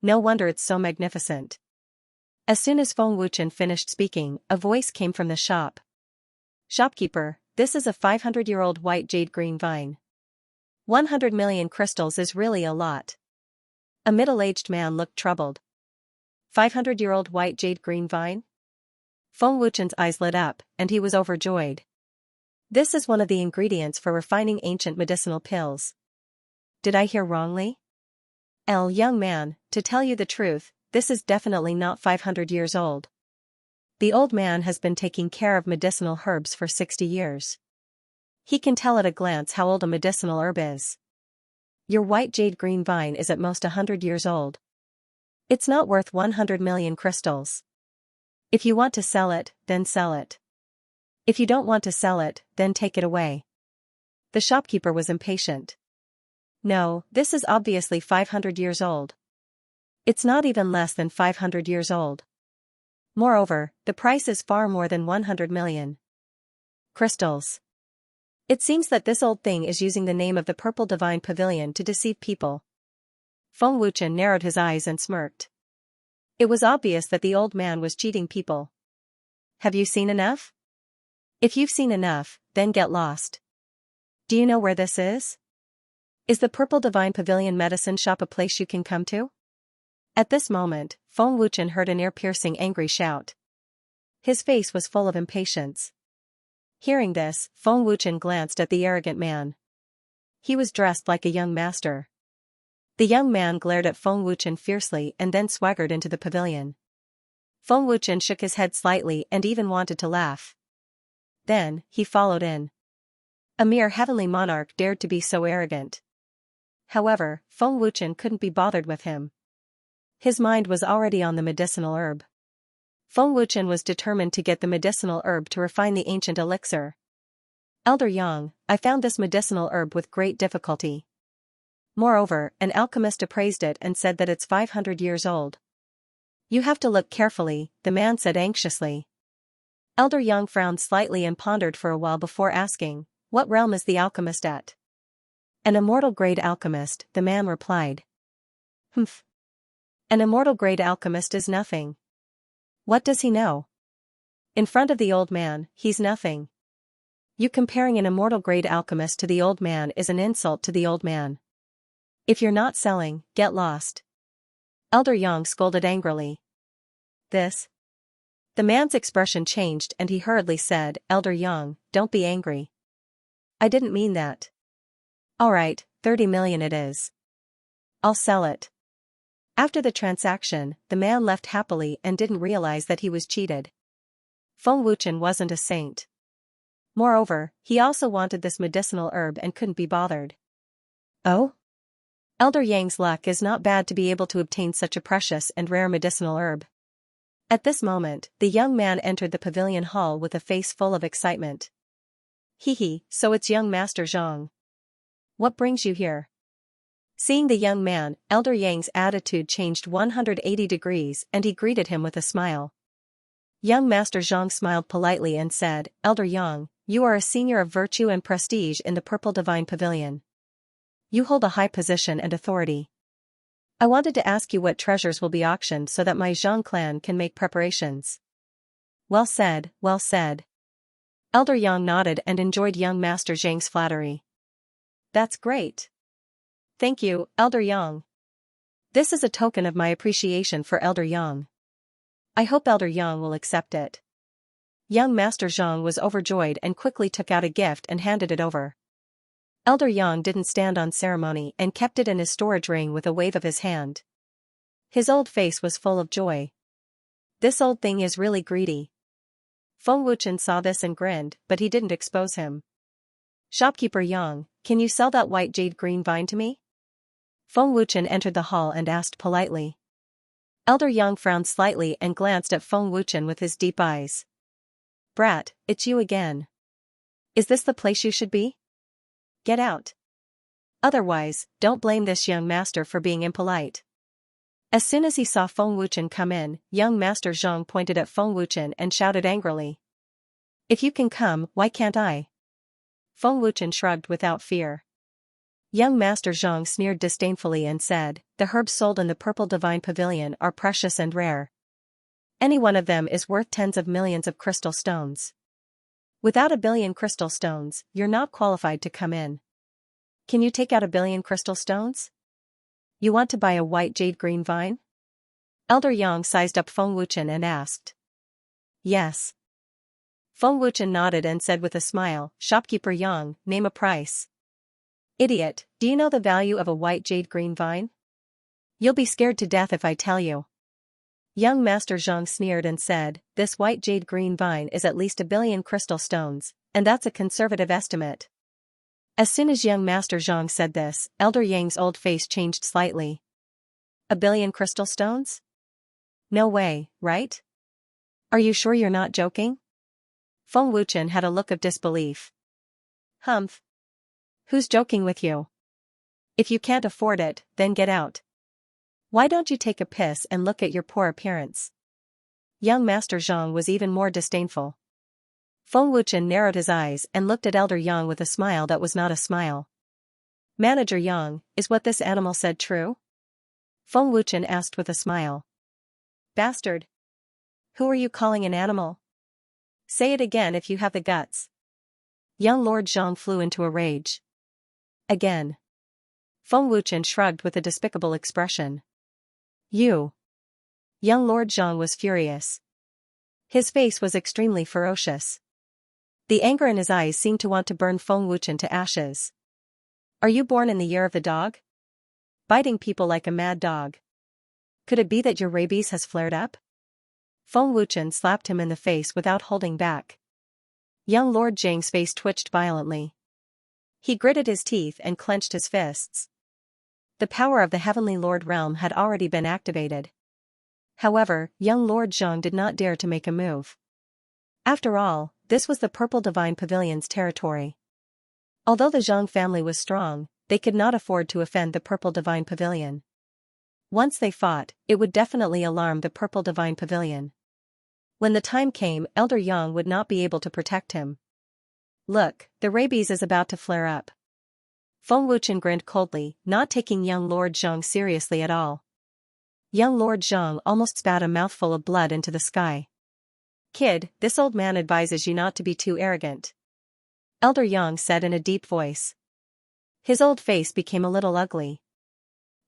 No wonder it's so magnificent. As soon as Feng Wuchen finished speaking, a voice came from the shop. Shopkeeper, this is a 500-year-old white jade green vine. 100 million crystals is really a lot. A middle-aged man looked troubled. 500-year-old white jade green vine? Feng Wuchen's eyes lit up, and he was overjoyed. This is one of the ingredients for refining ancient medicinal pills. Did I hear wrongly? Young man, to tell you the truth, this is definitely not 500 years old. The old man has been taking care of medicinal herbs for 60 years. He can tell at a glance how old a medicinal herb is. Your white jade green vine is at most 100 years old. It's not worth 100 million crystals. If you want to sell it, then sell it. If you don't want to sell it, then take it away. The shopkeeper was impatient. No, this is obviously 500 years old. It's not even less than 500 years old. Moreover, the price is far more than 100 million. Crystals. It seems that this old thing is using the name of the Purple Divine Pavilion to deceive people. Feng Wuchen narrowed his eyes and smirked. It was obvious that the old man was cheating people. Have you seen enough? If you've seen enough, then get lost. Do you know where this is? Is the Purple Divine Pavilion medicine shop a place you can come to? At this moment, Feng Wuchen heard an ear-piercing angry shout. His face was full of impatience. Hearing this, Feng Wuchen glanced at the arrogant man. He was dressed like a young master. The young man glared at Feng Wuchen fiercely and then swaggered into the pavilion. Feng Wuchen shook his head slightly and even wanted to laugh. Then, he followed in. A mere heavenly monarch dared to be so arrogant. However, Feng Wuchen couldn't be bothered with him. His mind was already on the medicinal herb. Feng Wuchen was determined to get the medicinal herb to refine the ancient elixir. Elder Yang, I found this medicinal herb with great difficulty. Moreover, an alchemist appraised it and said that it's 500 years old. You have to look carefully, the man said anxiously. Elder Yang frowned slightly and pondered for a while before asking, what realm is the alchemist at? An immortal-grade alchemist, the man replied. Humph. An immortal-grade alchemist is nothing. What does he know? In front of the old man, he's nothing. You comparing an immortal-grade alchemist to the old man is an insult to the old man. If you're not selling, get lost. Elder Yang scolded angrily. This? The man's expression changed and he hurriedly said, Elder Yang, don't be angry. I didn't mean that. Alright, 30 million it is. I'll sell it. After the transaction, the man left happily and didn't realize that he was cheated. Feng Wuchen wasn't a saint. Moreover, he also wanted this medicinal herb and couldn't be bothered. Oh? Elder Yang's luck is not bad to be able to obtain such a precious and rare medicinal herb. At this moment, the young man entered the pavilion hall with a face full of excitement. Hee, so it's young Master Zhang. What brings you here? Seeing the young man, Elder Yang's attitude changed 180 degrees and he greeted him with a smile. Young Master Zhang smiled politely and said, Elder Yang, you are a senior of virtue and prestige in the Purple Divine Pavilion. You hold a high position and authority. I wanted to ask you what treasures will be auctioned so that my Zhang clan can make preparations. Well said, well said. Elder Yang nodded and enjoyed young Master Zhang's flattery. That's great. Thank you, Elder Yang. This is a token of my appreciation for Elder Yang. I hope Elder Yang will accept it. Young Master Zhang was overjoyed and quickly took out a gift and handed it over. Elder Yang didn't stand on ceremony and kept it in his storage ring with a wave of his hand. His old face was full of joy. This old thing is really greedy. Feng Wuchen saw this and grinned, but he didn't expose him. Shopkeeper Yang, can you sell that white jade green vine to me? Feng Wuchen entered the hall and asked politely. Elder Yang frowned slightly and glanced at Feng Wuchen with his deep eyes. Brat, it's you again. Is this the place you should be? Get out. Otherwise, don't blame this young master for being impolite. As soon as he saw Feng Wuchen come in, young Master Zhang pointed at Feng Wuchen and shouted angrily. If you can come, why can't I? Feng Wuchen shrugged without fear. Young Master Zhang sneered disdainfully and said, the herbs sold in the Purple Divine Pavilion are precious and rare. Any one of them is worth tens of millions of crystal stones. Without 1 billion crystal stones, you're not qualified to come in. Can you take out 1 billion crystal stones? You want to buy a white jade green vine? Elder Yang sized up Feng Wuchen and asked. Yes. Feng Wuchen nodded and said with a smile, Shopkeeper Yang, name a price. Idiot, do you know the value of a white jade green vine? You'll be scared to death if I tell you. Young Master Zhang sneered and said, this white jade green vine is at least 1 billion crystal stones, and that's a conservative estimate. As soon as young Master Zhang said this, Elder Yang's old face changed slightly. 1 billion crystal stones? No way, right? Are you sure you're not joking? Feng Wuchen had a look of disbelief. Humph. Who's joking with you? If you can't afford it, then get out. Why don't you take a piss and look at your poor appearance? Young Master Zhang was even more disdainful. Feng Wuchen narrowed his eyes and looked at Elder Yang with a smile that was not a smile. Manager Yang, is what this animal said true? Feng Wuchen asked with a smile. Bastard. Who are you calling an animal? Say it again if you have the guts. Young Lord Zhang flew into a rage. Again. Feng Wuchen shrugged with a despicable expression. You. Young Lord Zhang was furious. His face was extremely ferocious. The anger in his eyes seemed to want to burn Feng Wuchen to ashes. Are you born in the year of the dog? Biting people like a mad dog. Could it be that your rabies has flared up? Feng Wuchen slapped him in the face without holding back. Young Lord Zhang's face twitched violently. He gritted his teeth and clenched his fists. The power of the Heavenly Lord realm had already been activated. However, young Lord Zhang did not dare to make a move. After all, this was the Purple Divine Pavilion's territory. Although the Zhang family was strong, they could not afford to offend the Purple Divine Pavilion. Once they fought, it would definitely alarm the Purple Divine Pavilion. When the time came, Elder Yang would not be able to protect him. Look, the rabies is about to flare up. Feng Wuchen grinned coldly, not taking young Lord Zhang seriously at all. Young Lord Zhang almost spat a mouthful of blood into the sky. Kid, this old man advises you not to be too arrogant. Elder Yang said in a deep voice. His old face became a little ugly.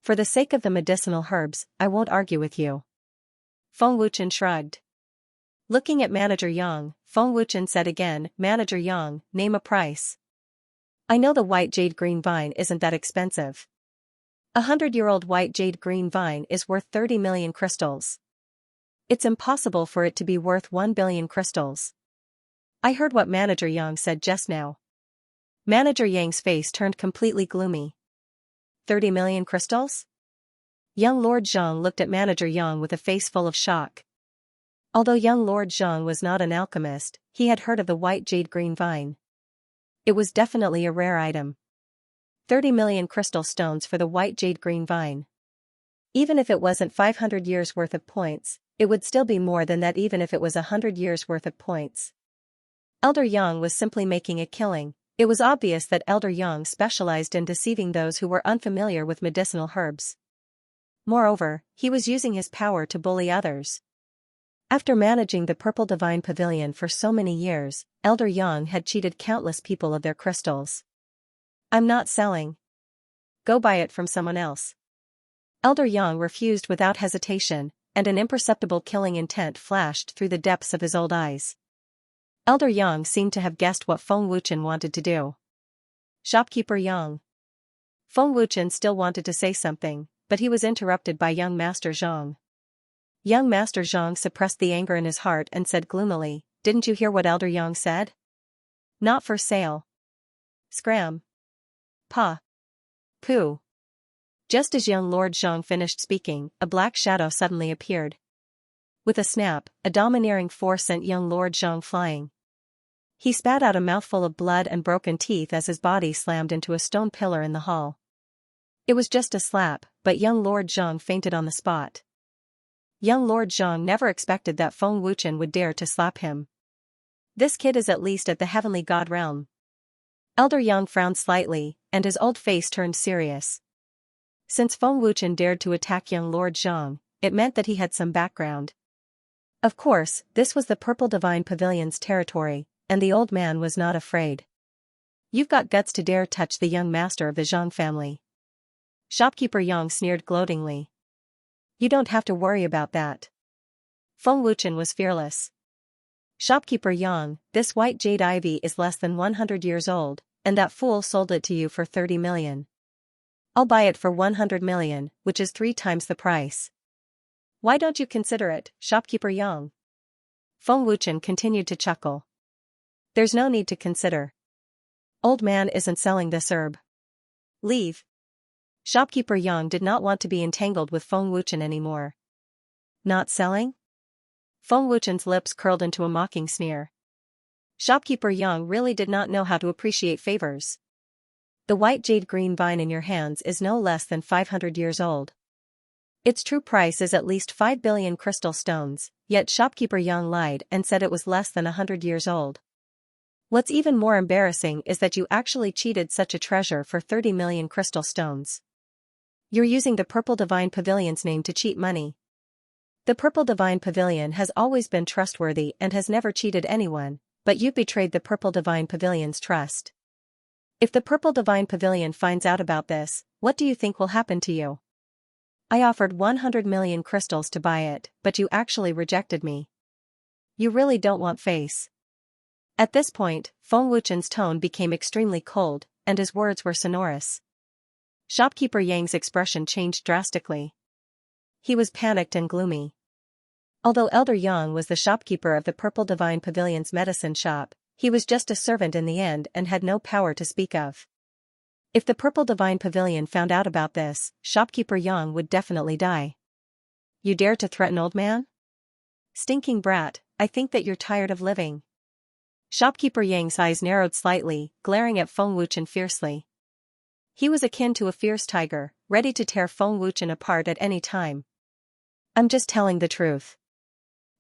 For the sake of the medicinal herbs, I won't argue with you. Feng Wuchen shrugged. Looking at Manager Yang, Feng Wuchen said again, Manager Yang, name a price. I know the white jade green vine isn't that expensive. 100-year-old white jade green vine is worth 30 million crystals. It's impossible for it to be worth 1 billion crystals. I heard what Manager Yang said just now. Manager Yang's face turned completely gloomy. 30 million crystals? Young Lord Zhang looked at Manager Yang with a face full of shock. Although young Lord Zhang was not an alchemist, he had heard of the white jade green vine. It was definitely a rare item. 30 million crystal stones for the white jade green vine. Even if it wasn't 500 years worth of points, it would still be more than that even if it was 100 years worth of points. Elder Yang was simply making a killing. It was obvious that Elder Yang specialized in deceiving those who were unfamiliar with medicinal herbs. Moreover, he was using his power to bully others. After managing the Purple Divine Pavilion for so many years, Elder Yang had cheated countless people of their crystals. I'm not selling. Go buy it from someone else. Elder Yang refused without hesitation, and an imperceptible killing intent flashed through the depths of his old eyes. Elder Yang seemed to have guessed what Feng Wuchen wanted to do. Shopkeeper Yang. Feng Wuchen still wanted to say something, but he was interrupted by young Master Zhang. Young Master Zhang suppressed the anger in his heart and said gloomily, Didn't you hear what Elder Yang said? Not for sale. Scram. Pa. Pooh. Just as young Lord Zhang finished speaking, a black shadow suddenly appeared. With a snap, a domineering force sent young Lord Zhang flying. He spat out a mouthful of blood and broken teeth as his body slammed into a stone pillar in the hall. It was just a slap, but young Lord Zhang fainted on the spot. Young Lord Zhang never expected that Feng Wuchen would dare to slap him. This kid is at least at the heavenly god realm. Elder Yang frowned slightly, and his old face turned serious. Since Feng Wuchen dared to attack young Lord Zhang, it meant that he had some background. Of course, this was the Purple Divine Pavilion's territory, and the old man was not afraid. You've got guts to dare touch the young master of the Zhang family. Shopkeeper Yang sneered gloatingly. You don't have to worry about that. Feng Wuchen was fearless. Shopkeeper Yang, this white jade ivy is less than 100 years old, and that fool sold it to you for 30 million. I'll buy it for 100 million, which is 3 times the price. Why don't you consider it, Shopkeeper Yang? Feng Wuchen continued to chuckle. There's no need to consider. Old man isn't selling this herb. Leave. Shopkeeper Yang did not want to be entangled with Feng Wuchen anymore. Not selling? Feng Wuchen's lips curled into a mocking sneer. Shopkeeper Yang really did not know how to appreciate favors. The white jade green vine in your hands is no less than 500 years old. Its true price is at least 5 billion crystal stones, yet Shopkeeper Yang lied and said it was less than 100 years old. What's even more embarrassing is that you actually cheated such a treasure for 30 million crystal stones. You're using the Purple Divine Pavilion's name to cheat money. The Purple Divine Pavilion has always been trustworthy and has never cheated anyone, but you've betrayed the Purple Divine Pavilion's trust. If the Purple Divine Pavilion finds out about this, what do you think will happen to you? I offered 100 million crystals to buy it, but you actually rejected me. You really don't want face. At this point, Feng Wuchen's tone became extremely cold, and his words were sonorous. Shopkeeper Yang's expression changed drastically. He was panicked and gloomy. Although Elder Yang was the shopkeeper of the Purple Divine Pavilion's medicine shop, he was just a servant in the end and had no power to speak of. If the Purple Divine Pavilion found out about this, shopkeeper Yang would definitely die. You dare to threaten old man? Stinking brat, I think that you're tired of living. Shopkeeper Yang's eyes narrowed slightly, glaring at Feng Wuchen fiercely. He was akin to a fierce tiger, ready to tear Feng Wuchen apart at any time. I'm just telling the truth.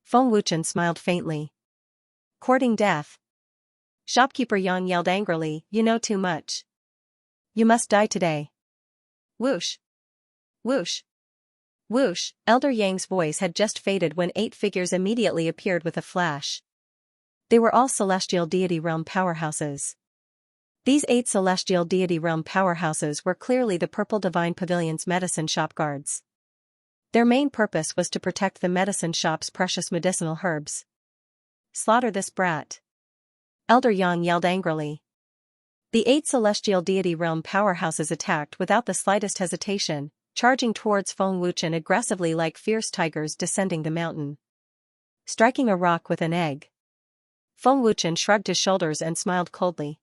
Feng Wuchen smiled faintly. Courting death. Shopkeeper Yang yelled angrily, you know too much. You must die today. Whoosh. Whoosh. Whoosh. Elder Yang's voice had just faded when 8 figures immediately appeared with a flash. They were all Celestial Deity Realm powerhouses. These 8 Celestial Deity Realm powerhouses were clearly the Purple Divine Pavilion's medicine shop guards. Their main purpose was to protect the medicine shop's precious medicinal herbs. Slaughter this brat. Elder Yang yelled angrily. The 8 Celestial Deity Realm powerhouses attacked without the slightest hesitation, charging towards Feng Wuchen aggressively like fierce tigers descending the mountain. Striking a rock with an egg. Feng Wuchen shrugged his shoulders and smiled coldly.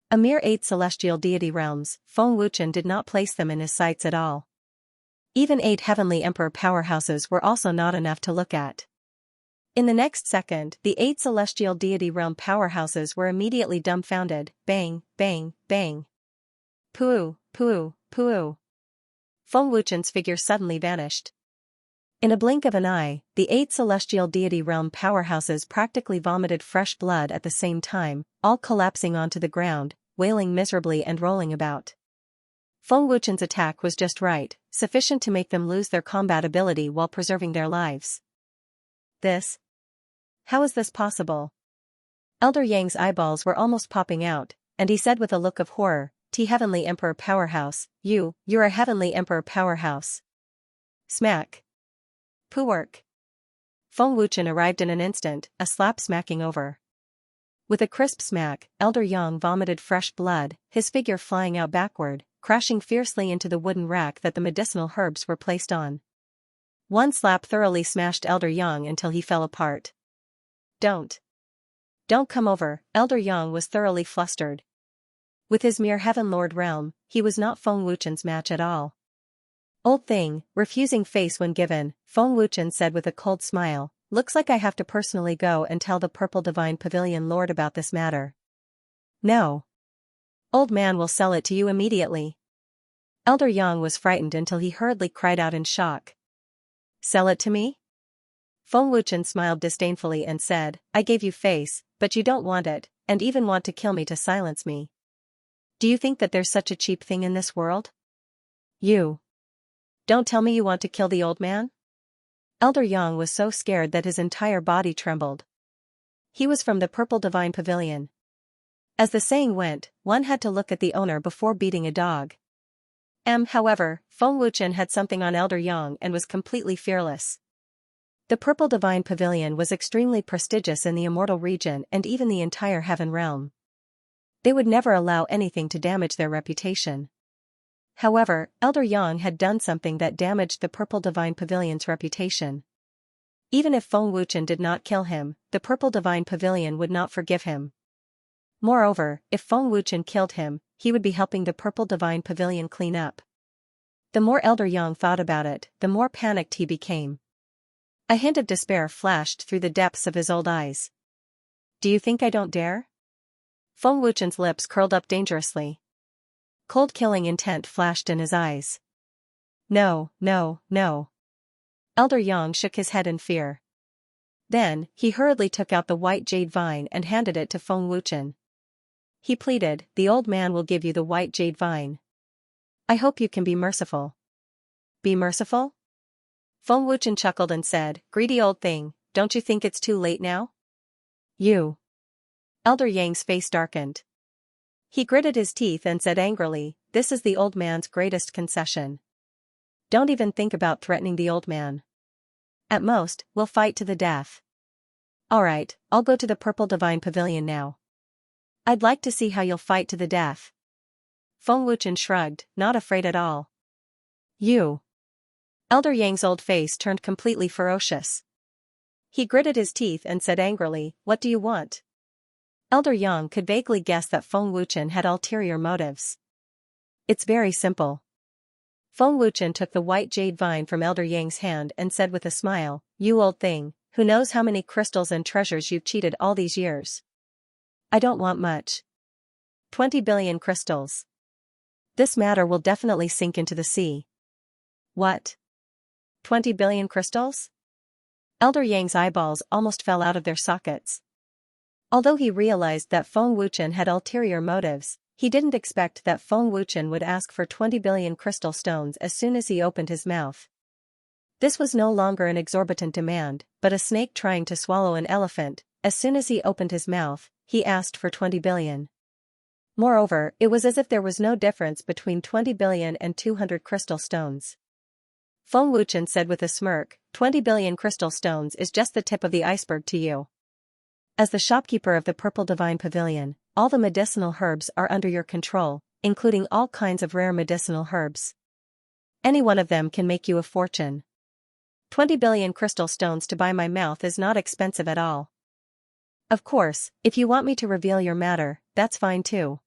A mere 8 Celestial Deity Realms, Feng Wuchen did not place them in his sights at all. Even 8 Heavenly Emperor powerhouses were also not enough to look at. In the next second, the 8 Celestial Deity Realm powerhouses were immediately dumbfounded. Bang, bang, bang. Poo, poo, poo. Feng Wuchen's figure suddenly vanished. In a blink of an eye, the 8 Celestial Deity Realm powerhouses practically vomited fresh blood at the same time, all collapsing onto the ground, wailing miserably and rolling about. Feng Wuchen's attack was just right, sufficient to make them lose their combat ability while preserving their lives. How is this possible? Elder Yang's eyeballs were almost popping out, and he said with a look of horror, Heavenly Emperor Powerhouse, you're a Heavenly Emperor Powerhouse. Smack. Poo work. Feng Wuchen arrived in an instant, a slap smacking over. With a crisp smack, Elder Yang vomited fresh blood, his figure flying out backward, crashing fiercely into the wooden rack that the medicinal herbs were placed on. One slap thoroughly smashed Elder Yang until he fell apart. Don't come over. Elder Yang was thoroughly flustered. With his mere Heaven Lord realm, he was not Feng Wuchen's match at all. Old thing, refusing face when given, Feng Wuchen said with a cold smile, looks like I have to personally go and tell the Purple Divine Pavilion Lord about this matter. No. Old man will sell it to you immediately. Elder Yang was frightened until he hurriedly cried out in shock. Sell it to me? Feng Wuchen smiled disdainfully and said, I gave you face, but you don't want it, and even want to kill me to silence me. Do you think that there's such a cheap thing in this world? You. Don't tell me you want to kill the old man? Elder Yang was so scared that his entire body trembled. He was from the Purple Divine Pavilion. As the saying went, one had to look at the owner before beating a dog. However, Feng Wuchen had something on Elder Yang and was completely fearless. The Purple Divine Pavilion was extremely prestigious in the Immortal region and even the entire Heaven realm. They would never allow anything to damage their reputation. However, Elder Yang had done something that damaged the Purple Divine Pavilion's reputation. Even if Feng Wuchen did not kill him, the Purple Divine Pavilion would not forgive him. Moreover, if Feng Wuchen killed him, he would be helping the Purple Divine Pavilion clean up. The more Elder Yang thought about it, the more panicked he became. A hint of despair flashed through the depths of his old eyes. Do you think I don't dare? Feng Wuchen's lips curled up dangerously. Cold killing intent flashed in his eyes. No, no, no. Elder Yang shook his head in fear. Then, he hurriedly took out the white jade vine and handed it to Feng Wuchen. He pleaded, the old man will give you the white jade vine. I hope you can be merciful. Be merciful? Feng Wuchen chuckled and said, greedy old thing, don't you think it's too late now? You. Elder Yang's face darkened. He gritted his teeth and said angrily, this is the old man's greatest concession. Don't even think about threatening the old man. At most, we'll fight to the death. Alright, I'll go to the Purple Divine Pavilion now. I'd like to see how you'll fight to the death. Feng Wuchen shrugged, not afraid at all. You. Elder Yang's old face turned completely ferocious. He gritted his teeth and said angrily, "What do you want?" Elder Yang could vaguely guess that Feng Wuchen had ulterior motives. It's very simple. Feng Wuchen took the white jade vine from Elder Yang's hand and said with a smile, "You old thing, who knows how many crystals and treasures you've cheated all these years? I don't want much. 20 billion crystals. This matter will definitely sink into the sea." What? 20 billion crystals? Elder Yang's eyeballs almost fell out of their sockets. Although he realized that Feng Wuchen had ulterior motives, he didn't expect that Feng Wuchen would ask for 20 billion crystal stones as soon as he opened his mouth. This was no longer an exorbitant demand, but a snake trying to swallow an elephant. As soon as he opened his mouth, he asked for 20 billion. Moreover, it was as if there was no difference between 20 billion and 200 crystal stones. Feng Wuchen said with a smirk, 20 billion crystal stones is just the tip of the iceberg to you. As the shopkeeper of the Purple Divine Pavilion, all the medicinal herbs are under your control, including all kinds of rare medicinal herbs. Any one of them can make you a fortune. 20 billion crystal stones to buy my mouth is not expensive at all. Of course, if you want me to reveal your matter, that's fine too.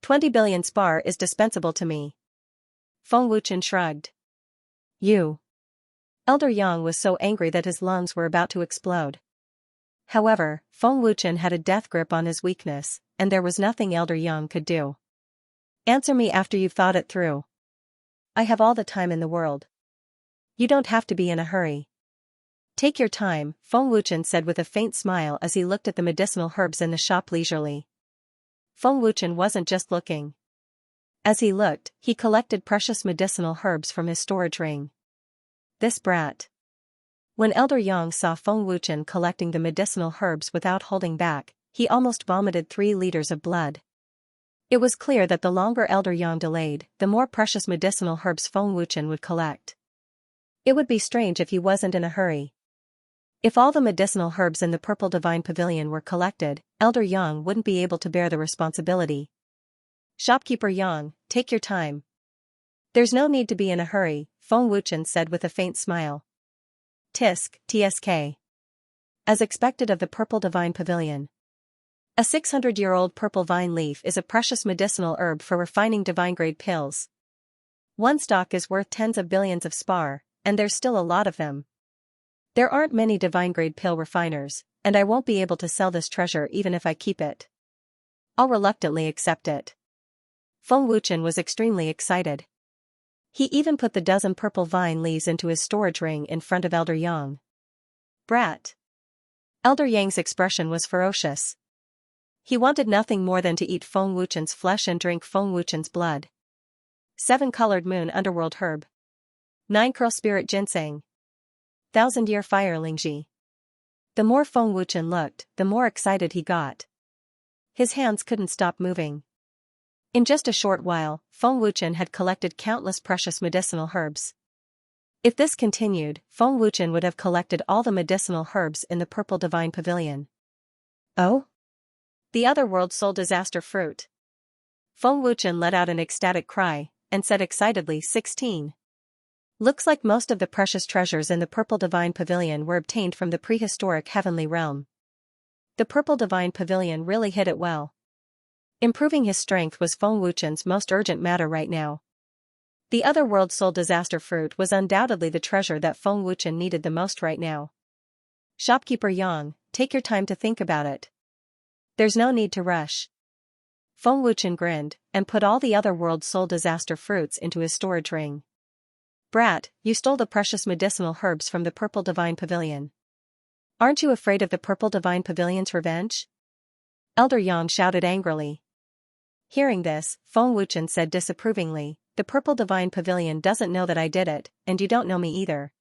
20 billion spar is dispensable to me. Feng Wuchen shrugged. You. Elder Yang was so angry that his lungs were about to explode. However, Feng Wuchen had a death grip on his weakness, and there was nothing Elder Yang could do. Answer me after you've thought it through. I have all the time in the world. You don't have to be in a hurry. Take your time, Feng Wuchen said with a faint smile as he looked at the medicinal herbs in the shop leisurely. Feng Wuchen wasn't just looking. As he looked, he collected precious medicinal herbs from his storage ring. This brat. When Elder Yang saw Feng Wuchen collecting the medicinal herbs without holding back, he almost vomited 3 liters of blood. It was clear that the longer Elder Yang delayed, the more precious medicinal herbs Feng Wuchen would collect. It would be strange if he wasn't in a hurry. If all the medicinal herbs in the Purple Divine Pavilion were collected, Elder Yang wouldn't be able to bear the responsibility. Shopkeeper Yang, take your time. There's no need to be in a hurry, Feng Wuchen said with a faint smile. Tisk, tsk. As expected of the Purple Divine Pavilion. A 600-year-old purple vine leaf is a precious medicinal herb for refining divine-grade pills. One stalk is worth tens of billions of spar, and there's still a lot of them. There aren't many divine-grade pill refiners, and I won't be able to sell this treasure even if I keep it. I'll reluctantly accept it. Feng Wuchen was extremely excited. He even put the dozen purple vine leaves into his storage ring in front of Elder Yang. Brat. Elder Yang's expression was ferocious. He wanted nothing more than to eat Feng Wuchen's flesh and drink Feng Wuchen's blood. 7-colored moon underworld herb. 9-curl spirit ginseng. 1000-year fire lingji. The more Feng Wuchen looked, the more excited he got. His hands couldn't stop moving. In just a short while, Feng Wuchen had collected countless precious medicinal herbs. If this continued, Feng Wuchen would have collected all the medicinal herbs in the Purple Divine Pavilion. Oh? The other world soul disaster fruit. Feng Wuchen let out an ecstatic cry, and said excitedly, 16. Looks like most of the precious treasures in the Purple Divine Pavilion were obtained from the prehistoric heavenly realm. The Purple Divine Pavilion really hit it well. Improving his strength was Feng Wuchen's most urgent matter right now. The other world soul disaster fruit was undoubtedly the treasure that Feng Wuchen needed the most right now. Shopkeeper Yang, take your time to think about it. There's no need to rush. Feng Wuchen grinned, and put all the other world soul disaster fruits into his storage ring. Brat, you stole the precious medicinal herbs from the Purple Divine Pavilion. Aren't you afraid of the Purple Divine Pavilion's revenge? Elder Yang shouted angrily. Hearing this, Feng Wuchen said disapprovingly, the Purple Divine Pavilion doesn't know that I did it, and you don't know me either.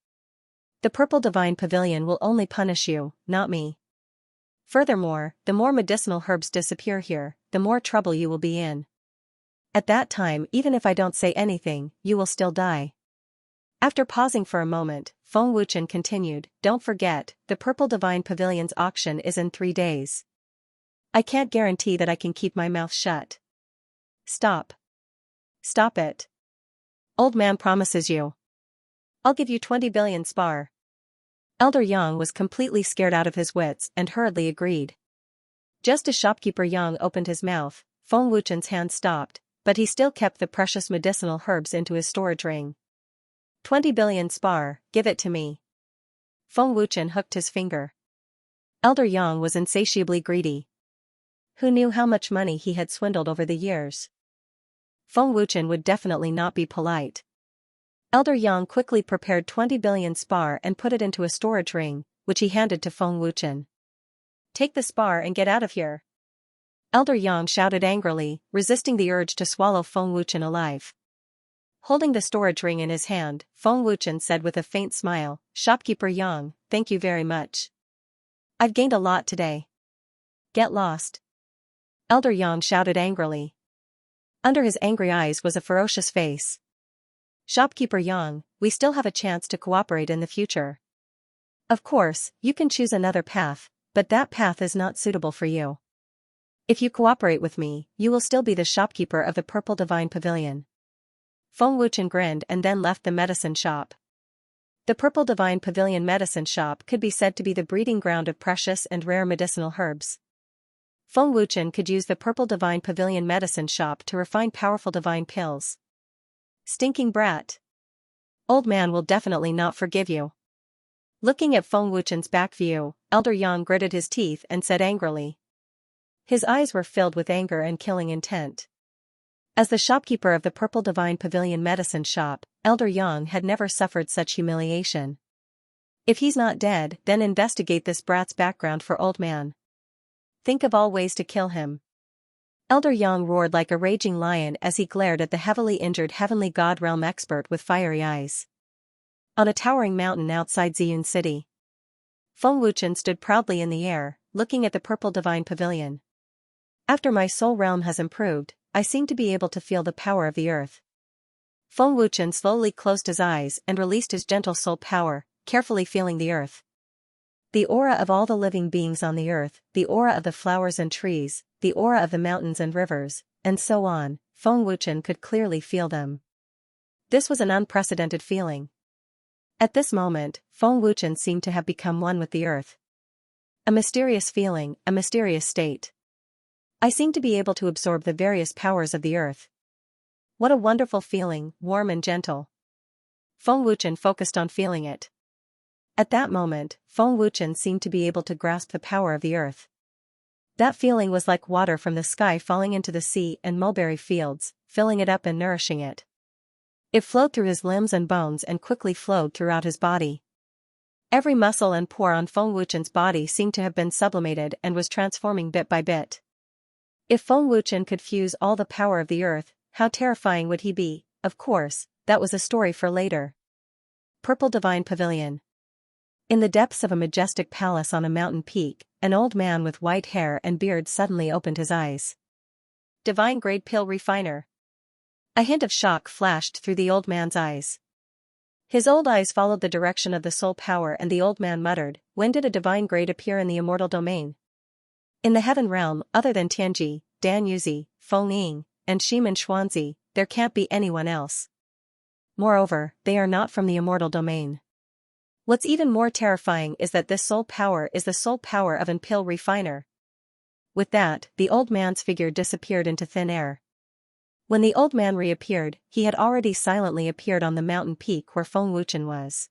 The Purple Divine Pavilion will only punish you, not me. Furthermore, the more medicinal herbs disappear here, the more trouble you will be in. At that time, even if I don't say anything, you will still die. After pausing for a moment, Feng Wuchen continued, "Don't forget, the Purple Divine Pavilion's auction is in 3 days. I can't guarantee that I can keep my mouth shut." "Stop. Stop it. Old man promises you. I'll give you 20 billion spar." Elder Yang was completely scared out of his wits and hurriedly agreed. Just as shopkeeper Yang opened his mouth, Feng Wuchen's hand stopped, but he still kept the precious medicinal herbs into his storage ring. 20 billion spar, give it to me." Feng Wuchen hooked his finger. Elder Yang was insatiably greedy. Who knew how much money he had swindled over the years? Feng Wuchen would definitely not be polite. Elder Yang quickly prepared 20 billion spar and put it into a storage ring, which he handed to Feng Wuchen. "Take the spar and get out of here." Elder Yang shouted angrily, resisting the urge to swallow Feng Wuchen alive. Holding the storage ring in his hand, Feng Wuchen said with a faint smile, "Shopkeeper Yang, thank you very much. I've gained a lot today." "Get lost." Elder Yang shouted angrily. Under his angry eyes was a ferocious face. "Shopkeeper Yang, we still have a chance to cooperate in the future. Of course, you can choose another path, but that path is not suitable for you. If you cooperate with me, you will still be the shopkeeper of the Purple Divine Pavilion." Feng Wuchen grinned and then left the medicine shop. The Purple Divine Pavilion medicine shop could be said to be the breeding ground of precious and rare medicinal herbs. Feng Wuchen could use the Purple Divine Pavilion medicine shop to refine powerful divine pills. "Stinking brat. Old man will definitely not forgive you." Looking at Feng Wuchen's back view, Elder Yang gritted his teeth and said angrily. His eyes were filled with anger and killing intent. As the shopkeeper of the Purple Divine Pavilion medicine shop, Elder Yang had never suffered such humiliation. If he's not dead, then investigate this brat's background for old man. Think of all ways to kill him. Elder Yang roared like a raging lion as he glared at the heavily injured heavenly god realm expert with fiery eyes. On a towering mountain outside Ziyun City, Feng Wuchen stood proudly in the air, looking at the Purple Divine Pavilion. "After my soul realm has improved, I seem to be able to feel the power of the earth." Feng Wuchen slowly closed his eyes and released his gentle soul power, carefully feeling the earth. The aura of all the living beings on the earth, the aura of the flowers and trees, the aura of the mountains and rivers, and so on, Feng Wuchen could clearly feel them. This was an unprecedented feeling. At this moment, Feng Wuchen seemed to have become one with the earth. A mysterious feeling, a mysterious state. I seem to be able to absorb the various powers of the earth. What a wonderful feeling, warm and gentle. Feng Wuchen focused on feeling it. At that moment, Feng Wuchen seemed to be able to grasp the power of the earth. That feeling was like water from the sky falling into the sea and mulberry fields, filling it up and nourishing it. It flowed through his limbs and bones and quickly flowed throughout his body. Every muscle and pore on Feng Wuchen's body seemed to have been sublimated and was transforming bit by bit. If Feng Wuchen could fuse all the power of the earth, how terrifying would he be? Of course, that was a story for later. Purple Divine Pavilion. In the depths of a majestic palace on a mountain peak, an old man with white hair and beard suddenly opened his eyes. "Divine grade pill refiner." A hint of shock flashed through the old man's eyes. His old eyes followed the direction of the soul power and the old man muttered, "When did a divine grade appear in the immortal domain? In the heaven realm, other than Tianji, Dan Yuzi, Feng Ying, and Shimen Xuanzi, there can't be anyone else. Moreover, they are not from the immortal domain. What's even more terrifying is that this soul power is the soul power of an pill refiner." With that, the old man's figure disappeared into thin air. When the old man reappeared, he had already silently appeared on the mountain peak where Feng Wuchen was.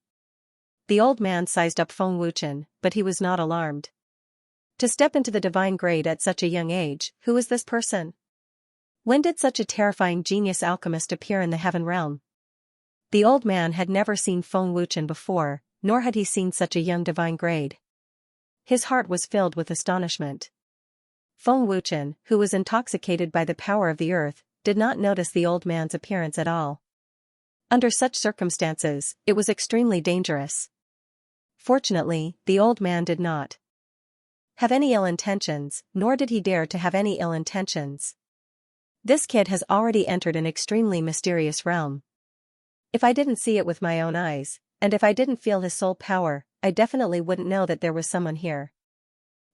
The old man sized up Feng Wuchen, but he was not alarmed. To step into the divine grade at such a young age, who was this person? When did such a terrifying genius alchemist appear in the heaven realm? The old man had never seen Feng Wuchen before, nor had he seen such a young divine grade. His heart was filled with astonishment. Feng Wuchen, who was intoxicated by the power of the earth, did not notice the old man's appearance at all. Under such circumstances, it was extremely dangerous. Fortunately, the old man did not have any ill intentions, nor did he dare to have any ill intentions. This kid has already entered an extremely mysterious realm. If I didn't see it with my own eyes, and if I didn't feel his soul power, I definitely wouldn't know that there was someone here.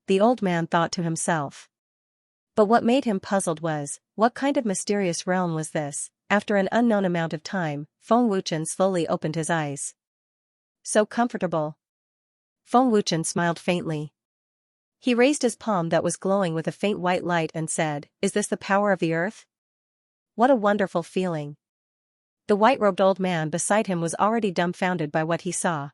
The old man thought to himself. But what made him puzzled was, what kind of mysterious realm was this? After an unknown amount of time, Feng Wuchen slowly opened his eyes. So comfortable. Feng Wuchen smiled faintly. He raised his palm that was glowing with a faint white light and said, "Is this the power of the earth? What a wonderful feeling." The white-robed old man beside him was already dumbfounded by what he saw.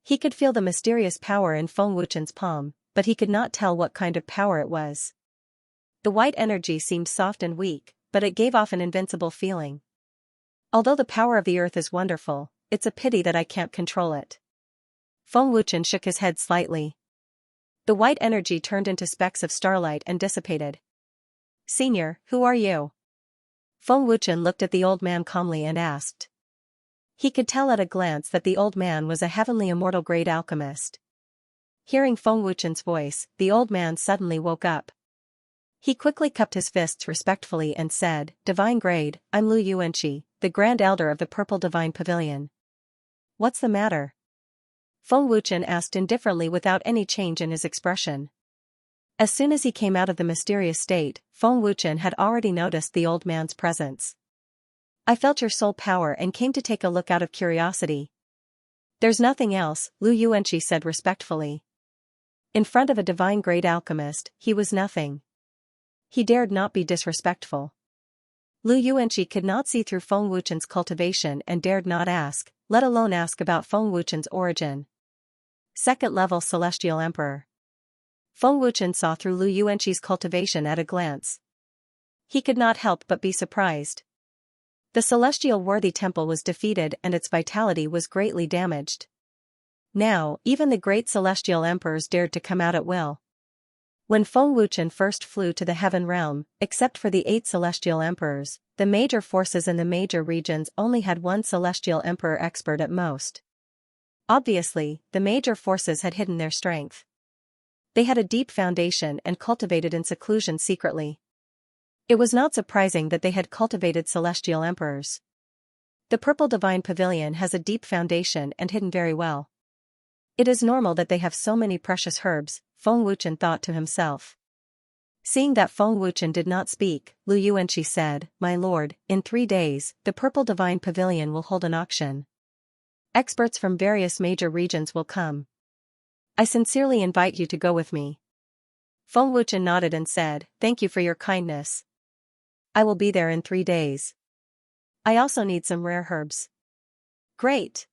He could feel the mysterious power in Feng Wuchen's palm, but he could not tell what kind of power it was. The white energy seemed soft and weak, but it gave off an invincible feeling. Although the power of the earth is wonderful, it's a pity that I can't control it. Feng Wuchen shook his head slightly. The white energy turned into specks of starlight and dissipated. "Senior, who are you?" Feng Wuchen looked at the old man calmly and asked. He could tell at a glance that the old man was a heavenly immortal great alchemist. Hearing Feng Wuchen's voice, the old man suddenly woke up. He quickly cupped his fists respectfully and said, "Divine grade, I'm Lu Yuanqi, the Grand Elder of the Purple Divine Pavilion." "What's the matter?" Feng Wuchen asked indifferently without any change in his expression. As soon as he came out of the mysterious state, Feng Wuchen had already noticed the old man's presence. "I felt your soul power and came to take a look out of curiosity." "There's nothing else," Lu Yuanqi said respectfully. In front of a divine grade alchemist, he was nothing. He dared not be disrespectful. Lu Yuanqi could not see through Feng Wuchen's cultivation and dared not ask, let alone ask about Feng Wuchen's origin. Second-level Celestial Emperor. Feng Wuchen saw through Lu Yuanqi's cultivation at a glance. He could not help but be surprised. The celestial worthy temple was defeated and its vitality was greatly damaged. Now, even the great celestial emperors dared to come out at will. When Feng Wuchen first flew to the heaven realm, except for the 8 celestial emperors, the major forces in the major regions only had one celestial emperor expert at most. Obviously, the major forces had hidden their strength. They had a deep foundation and cultivated in seclusion secretly. It was not surprising that they had cultivated celestial emperors. The Purple Divine Pavilion has a deep foundation and hidden very well. It is normal that they have so many precious herbs, Feng Wuchen thought to himself. Seeing that Feng Wuchen did not speak, Lu Yuanqi said, "My lord, in 3 days, the Purple Divine Pavilion will hold an auction. Experts from various major regions will come. I sincerely invite you to go with me." Feng Wuchen nodded and said, "Thank you for your kindness. I will be there in 3 days. I also need some rare herbs." "Great.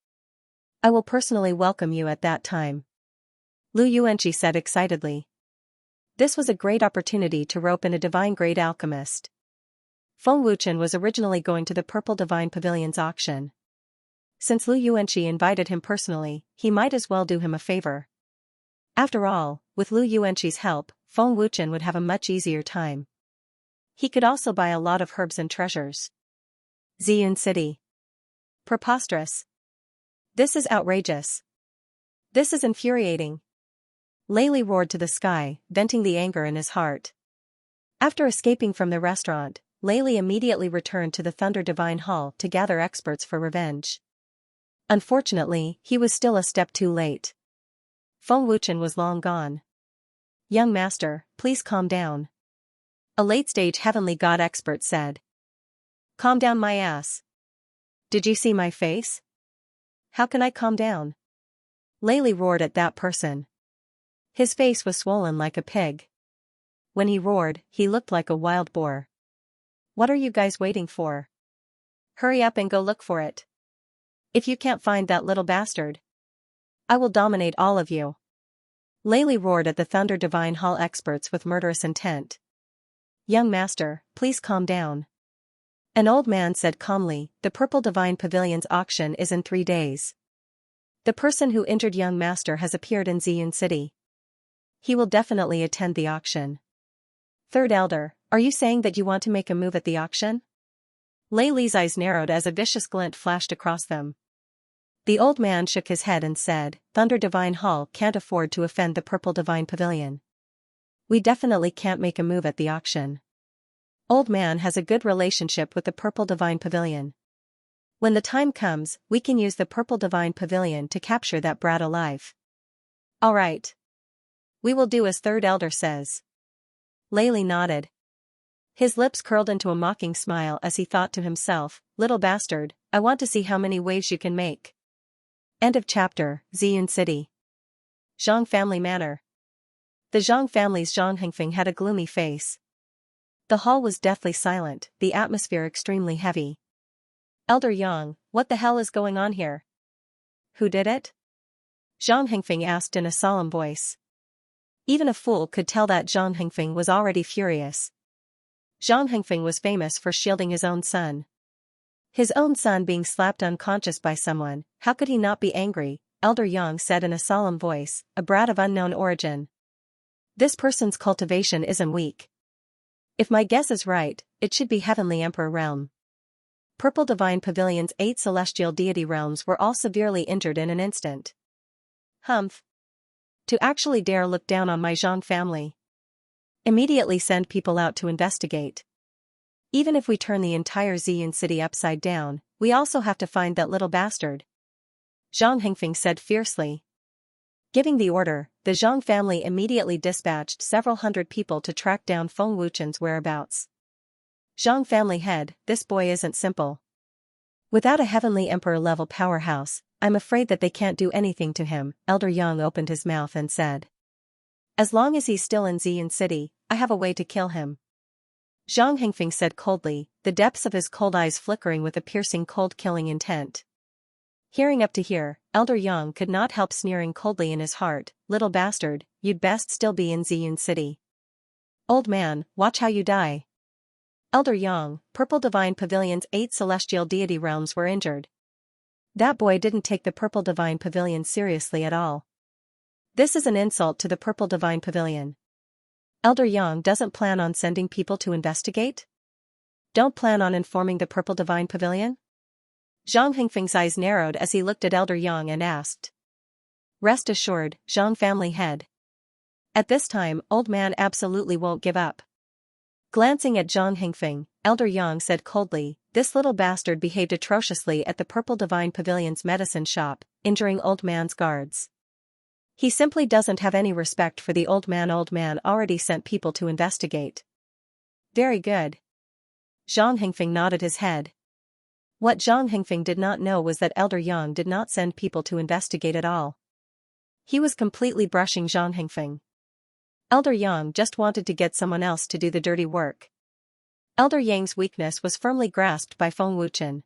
I will personally welcome you at that time," Lu Yuanqi said excitedly. This was a great opportunity to rope in a divine-grade alchemist. Feng Wuchen was originally going to the Purple Divine Pavilion's auction. Since Lu Yuanqi invited him personally, he might as well do him a favor. After all, with Lu Yuanqi's help, Feng Wuchen would have a much easier time. He could also buy a lot of herbs and treasures. Xian City. Preposterous. This is outrageous. This is infuriating. Layli roared to the sky, venting the anger in his heart. After escaping from the restaurant, Layli immediately returned to the Thunder Divine Hall to gather experts for revenge. Unfortunately, he was still a step too late. Feng Wuchen was long gone. "Young master, please calm down," a late-stage heavenly god expert said. "Calm down my ass. Did you see my face? How can I calm down?" Layli roared at that person. His face was swollen like a pig. When he roared, he looked like a wild boar. "What are you guys waiting for? Hurry up and go look for it. If you can't find that little bastard, I will dominate all of you." Layli roared at the Thunder Divine Hall experts with murderous intent. "Young master, please calm down," an old man said calmly. "The Purple Divine Pavilion's auction is in 3 days. The person who injured young master has appeared in Xian City. He will definitely attend the auction." "Third Elder, are you saying that you want to make a move at the auction?" Layli's eyes narrowed as a vicious glint flashed across them. The old man shook his head and said, "Thunder Divine Hall can't afford to offend the Purple Divine Pavilion. We definitely can't make a move at the auction. Old man has a good relationship with the Purple Divine Pavilion. When the time comes, we can use the Purple Divine Pavilion to capture that brat alive. All right. We will do as Third Elder says. Layli nodded. His lips curled into a mocking smile as he thought to himself, little bastard, I want to see how many waves you can make. End of chapter. Xian City. Zhang Family Manor. The Zhang family's Zhang Hengfeng had a gloomy face. The hall was deathly silent, the atmosphere extremely heavy. Elder Yang, what the hell is going on here? Who did it? Zhang Hengfeng asked in a solemn voice. Even a fool could tell that Zhang Hengfeng was already furious. Zhang Hengfeng was famous for shielding his own son. His own son being slapped unconscious by someone, how could he not be angry? Elder Yang said in a solemn voice, a brat of unknown origin. This person's cultivation isn't weak. If my guess is right, it should be Heavenly Emperor Realm. Purple Divine Pavilion's 8 celestial deity realms were all severely injured in an instant. Humph. To actually dare look down on my Zhang family. Immediately send people out to investigate. Even if we turn the entire Xian city upside down, we also have to find that little bastard. Zhang Hengfeng said fiercely. Giving the order, the Zhang family immediately dispatched several hundred people to track down Feng Wuchen's whereabouts. Zhang family head, this boy isn't simple. Without a Heavenly Emperor-level powerhouse, I'm afraid that they can't do anything to him. Elder Yang opened his mouth and said. As long as he's still in Xian City, I have a way to kill him. Zhang Hengfeng said coldly, the depths of his cold eyes flickering with a piercing cold-killing intent. Hearing up to here, Elder Yang could not help sneering coldly in his heart, little bastard, you'd best still be in Xian City. Old man, watch how you die. Elder Yang, Purple Divine Pavilion's 8 celestial deity realms were injured. That boy didn't take the Purple Divine Pavilion seriously at all. This is an insult to the Purple Divine Pavilion. Elder Yang doesn't plan on sending people to investigate? Don't plan on informing the Purple Divine Pavilion? Zhang Hengfeng's eyes narrowed as he looked at Elder Yang and asked. Rest assured, Zhang family head. At this time, old man absolutely won't give up. Glancing at Zhang Hengfeng, Elder Yang said coldly, this little bastard behaved atrociously at the Purple Divine Pavilion's medicine shop, injuring old man's guards. He simply doesn't have any respect for the old man. Old man already sent people to investigate. Very good. Zhang Hengfeng nodded his head. What Zhang Hengfeng did not know was that Elder Yang did not send people to investigate at all. He was completely brushing Zhang Hengfeng. Elder Yang just wanted to get someone else to do the dirty work. Elder Yang's weakness was firmly grasped by Feng Wuchen.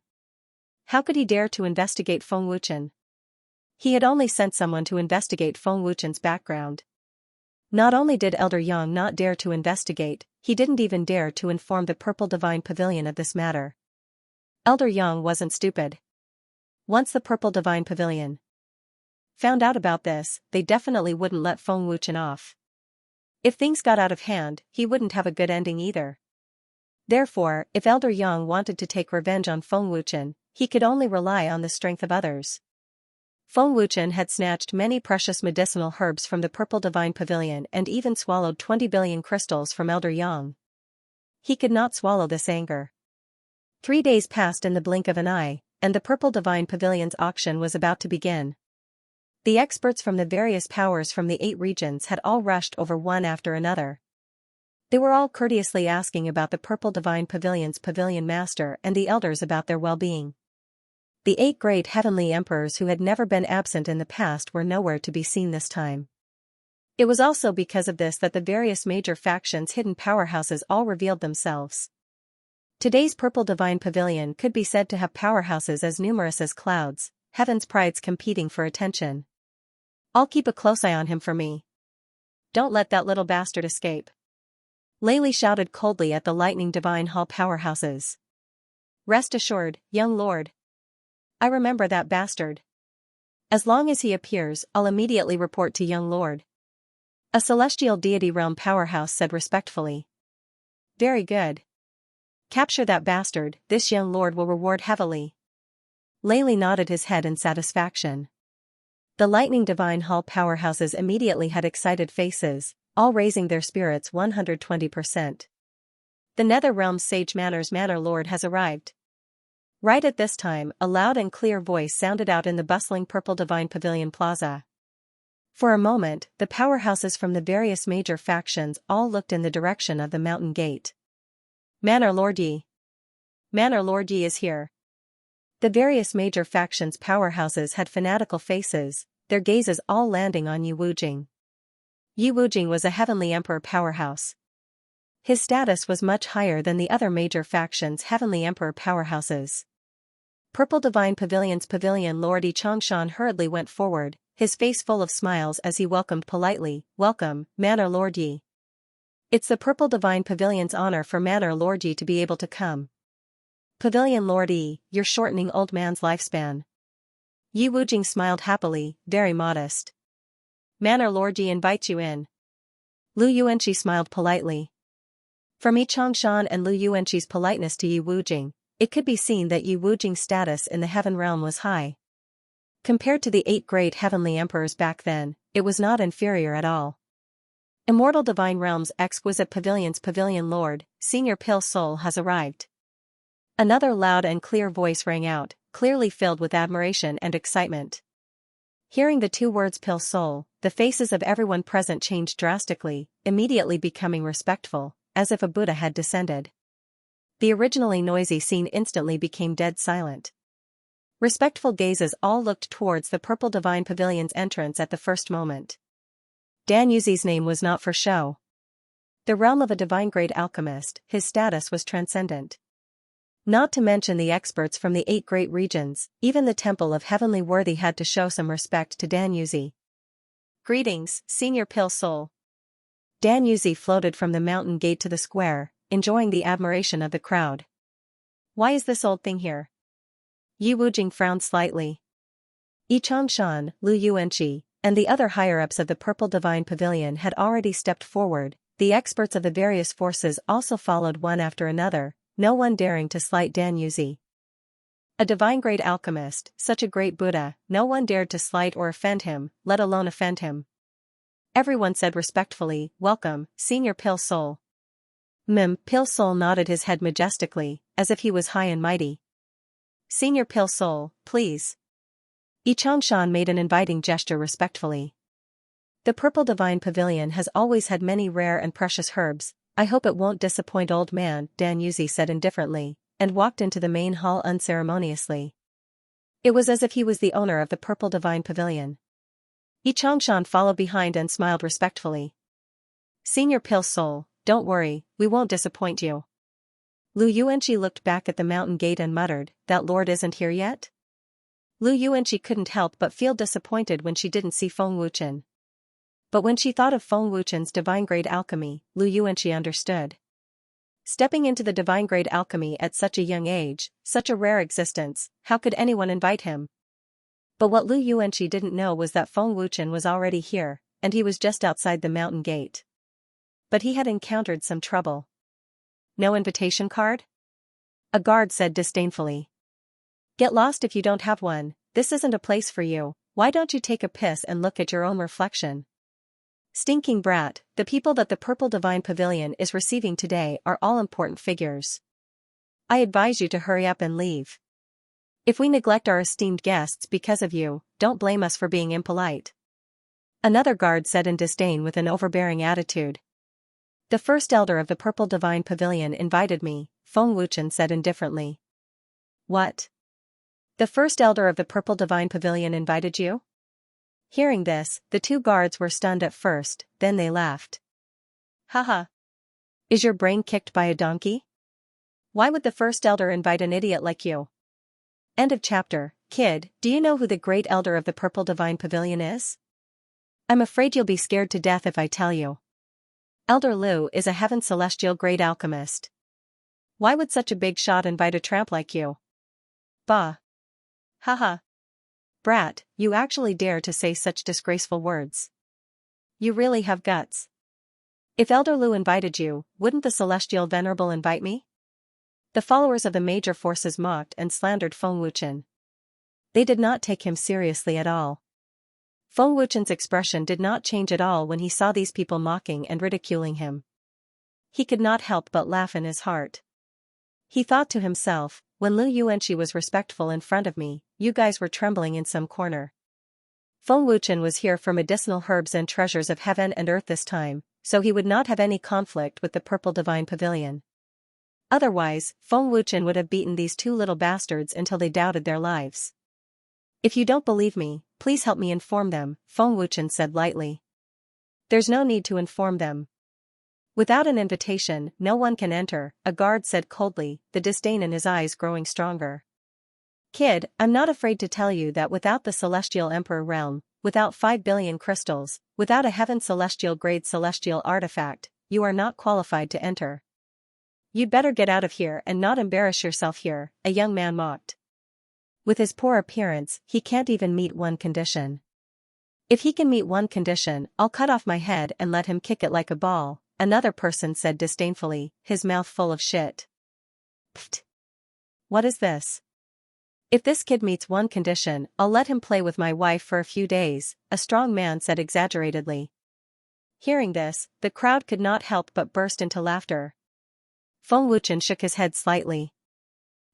How could he dare to investigate Feng Wuchen? He had only sent someone to investigate Feng Wuchen's background. Not only did Elder Yang not dare to investigate, he didn't even dare to inform the Purple Divine Pavilion of this matter. Elder Yang wasn't stupid. Once the Purple Divine Pavilion found out about this, they definitely wouldn't let Feng Wuchen off. If things got out of hand, he wouldn't have a good ending either. Therefore, if Elder Yang wanted to take revenge on Feng Wuchen, he could only rely on the strength of others. Feng Wuchen had snatched many precious medicinal herbs from the Purple Divine Pavilion and even swallowed 20 billion crystals from Elder Yang. He could not swallow this anger. 3 days passed in the blink of an eye, and the Purple Divine Pavilion's auction was about to begin. The experts from the various powers from the 8 regions had all rushed over one after another. They were all courteously asking about the Purple Divine Pavilion's pavilion master and the elders about their well-being. The 8 great heavenly emperors who had never been absent in the past were nowhere to be seen this time. It was also because of this that the various major factions' hidden powerhouses all revealed themselves. Today's Purple Divine Pavilion could be said to have powerhouses as numerous as clouds, heaven's prides competing for attention. I'll keep a close eye on him for me. Don't let that little bastard escape. Layli shouted coldly at the Lightning Divine Hall powerhouses. Rest assured, young lord. I remember that bastard. As long as he appears, I'll immediately report to young lord. A celestial deity realm powerhouse said respectfully. Very good. Capture that bastard, this young lord will reward heavily. Layli nodded his head in satisfaction. The Lightning Divine Hall powerhouses immediately had excited faces, all raising their spirits 120%. The Nether Realm's Sage Manor's Manor Lord has arrived. Right at this time, a loud and clear voice sounded out in the bustling Purple Divine Pavilion plaza. For a moment, the powerhouses from the various major factions all looked in the direction of the mountain gate. Manor Lord Yi. Manor Lord Yi is here. The various major factions' powerhouses had fanatical faces, their gazes all landing on Yi Wujing. Yi Wujing was a heavenly emperor powerhouse. His status was much higher than the other major factions' heavenly emperor powerhouses. Purple Divine Pavilion's Pavilion Lord Yi Changshan hurriedly went forward, his face full of smiles as he welcomed politely, "Welcome, Manor Lord Yi. It's the Purple Divine Pavilion's honor for Manor Lord Yi to be able to come. Pavilion Lord Yi, you're shortening old man's lifespan." Yi Wujing smiled happily, very modest. "Manor Lord Yi invites you in." Lu Yuanqi smiled politely. From Yi Changshan and Lu Yuanqi's politeness to Yi Wujing, it could be seen that Yi Wujing's status in the heaven realm was high. Compared to the 8 great heavenly emperors back then, it was not inferior at all. Immortal Divine Realm's exquisite pavilion's Pavilion Lord, Senior Pil Sol has arrived. Another loud and clear voice rang out, clearly filled with admiration and excitement. Hearing the 2 words Pil Sol, the faces of everyone present changed drastically, immediately becoming respectful, as if a Buddha had descended. The originally noisy scene instantly became dead silent. Respectful gazes all looked towards the Purple Divine Pavilion's entrance at the first moment. Dan Yuzi's name was not for show. The realm of a divine-grade alchemist, his status was transcendent. Not to mention the experts from the 8 great regions, even the Temple of Heavenly Worthy had to show some respect to Dan Yuzi. "Greetings, Senior Pil Sol." Dan Yuzi floated from the mountain gate to the square, enjoying the admiration of the crowd. "Why is this old thing here?" Yi Wujing frowned slightly. Yi Changshan, Lu Yuanqi, and the other higher-ups of the Purple Divine Pavilion had already stepped forward, the experts of the various forces also followed one after another, no one daring to slight Dan Yuzi. A divine-grade alchemist, such a great Buddha, no one dared to slight or offend him, let alone offend him. Everyone said respectfully, "Welcome, Senior Pil Sol." Pil Sol nodded his head majestically, as if he was high and mighty. "Senior Pil Sol, please." Yi Changshan made an inviting gesture respectfully. "The Purple Divine Pavilion has always had many rare and precious herbs, I hope it won't disappoint old man," Dan Yuzi said indifferently, and walked into the main hall unceremoniously. It was as if he was the owner of the Purple Divine Pavilion. Yi Changshan followed behind and smiled respectfully. "Senior Pil Sol, don't worry, we won't disappoint you." Lu Yuanqi looked back at the mountain gate and muttered, "That lord isn't here yet?" Lu Yuanqi couldn't help but feel disappointed when she didn't see Feng Wuchen. But when she thought of Feng Wuchen's divine-grade alchemy, Lu Yuanqi understood. Stepping into the divine-grade alchemy at such a young age, such a rare existence, how could anyone invite him? But what Lu Yuanqi didn't know was that Feng Wuchen was already here, and he was just outside the mountain gate. But he had encountered some trouble. "No invitation card?" a guard said disdainfully. "Get lost if you don't have one, this isn't a place for you, why don't you take a piss and look at your own reflection?" "Stinking brat, the people that the Purple Divine Pavilion is receiving today are all important figures. I advise you to hurry up and leave. If we neglect our esteemed guests because of you, don't blame us for being impolite." Another guard said in disdain with an overbearing attitude. "The first elder of the Purple Divine Pavilion invited me," Feng Wuchen said indifferently. "What? The first elder of the Purple Divine Pavilion invited you?" Hearing this, the 2 guards were stunned at first, then they laughed. "Haha. Is your brain kicked by a donkey? Why would the first elder invite an idiot like you?" End of chapter. Kid, do you know who the great elder of the Purple Divine Pavilion is? I'm afraid you'll be scared to death if I tell you. Elder Lu is a heaven celestial great alchemist. Why would such a big shot invite a tramp like you? Bah. Haha. Brat, you actually dare to say such disgraceful words. You really have guts. If Elder Lu invited you, wouldn't the celestial venerable invite me? The followers of the major forces mocked and slandered Feng Wuchen. They did not take him seriously at all. Feng Wuchen's expression did not change at all when he saw these people mocking and ridiculing him. He could not help but laugh in his heart. He thought to himself, when Lu Yuanqi was respectful in front of me, you guys were trembling in some corner. Feng Wuchen was here for medicinal herbs and treasures of heaven and earth this time, so he would not have any conflict with the Purple Divine Pavilion. Otherwise, Feng Wuchen would have beaten these two little bastards until they doubted their lives. If you don't believe me, please help me inform them, Feng Wuchen said lightly. There's no need to inform them. Without an invitation, no one can enter, a guard said coldly, the disdain in his eyes growing stronger. Kid, I'm not afraid to tell you that without the Celestial Emperor realm, without 5 billion crystals, without a heaven celestial grade celestial artifact, you are not qualified to enter. You'd better get out of here and not embarrass yourself here, a young man mocked. With his poor appearance, he can't even meet one condition. If he can meet one condition, I'll cut off my head and let him kick it like a ball, another person said disdainfully, his mouth full of shit. Pfft. What is this? If this kid meets one condition, I'll let him play with my wife for a few days, a strong man said exaggeratedly. Hearing this, the crowd could not help but burst into laughter. Feng Wuchen shook his head slightly.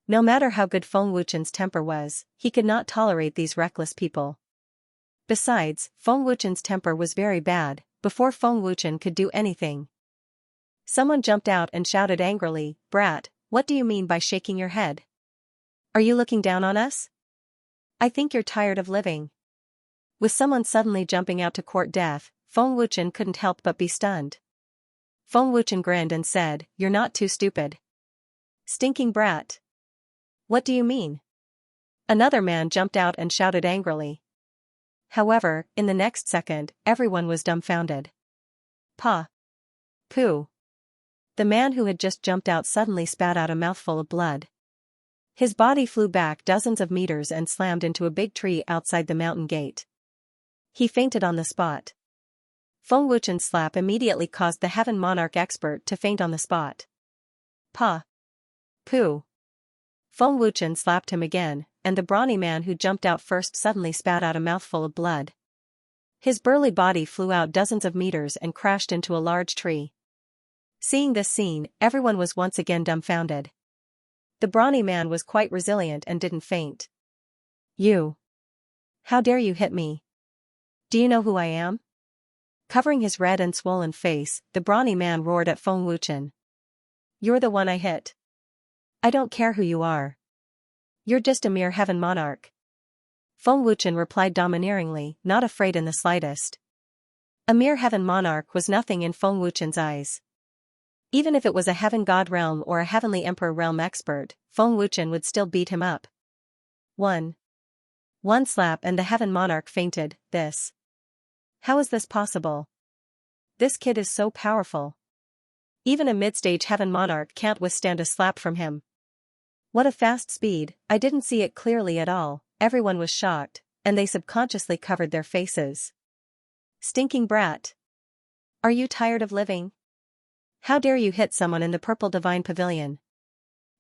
No matter how good Feng Wuchen's temper was, he could not tolerate these reckless people. Besides, Feng Wuchen's temper was very bad, before Feng Wuchen could do anything. Someone jumped out and shouted angrily, Brat, what do you mean by shaking your head? Are you looking down on us? I think you're tired of living. With someone suddenly jumping out to court death, Feng Wuchen couldn't help but be stunned. Feng Wuchen grinned and said, You're not too stupid. Stinking brat. What do you mean? Another man jumped out and shouted angrily. However, in the next second, everyone was dumbfounded. Pa. Pooh. The man who had just jumped out suddenly spat out a mouthful of blood. His body flew back dozens of meters and slammed into a big tree outside the mountain gate. He fainted on the spot. Feng Wuchen's slap immediately caused the Heaven Monarch expert to faint on the spot. Pa. Pooh. Feng Wuchen slapped him again, and the brawny man who jumped out first suddenly spat out a mouthful of blood. His burly body flew out dozens of meters and crashed into a large tree. Seeing this scene, everyone was once again dumbfounded. The brawny man was quite resilient and didn't faint. You. How dare you hit me? Do you know who I am? Covering his red and swollen face, the brawny man roared at Feng Wuchen. You're the one I hit. I don't care who you are. You're just a mere heaven monarch. Feng Wuchen replied domineeringly, not afraid in the slightest. A mere heaven monarch was nothing in Feng Wuchen's eyes. Even if it was a heaven god realm or a heavenly emperor realm expert, Feng Wuchen would still beat him up. One slap and the heaven monarch fainted. How is this possible? This kid is so powerful. Even a mid-stage heaven monarch can't withstand a slap from him. What a fast speed, I didn't see it clearly at all, everyone was shocked, and they subconsciously covered their faces. Stinking brat. Are you tired of living? How dare you hit someone in the Purple Divine Pavilion?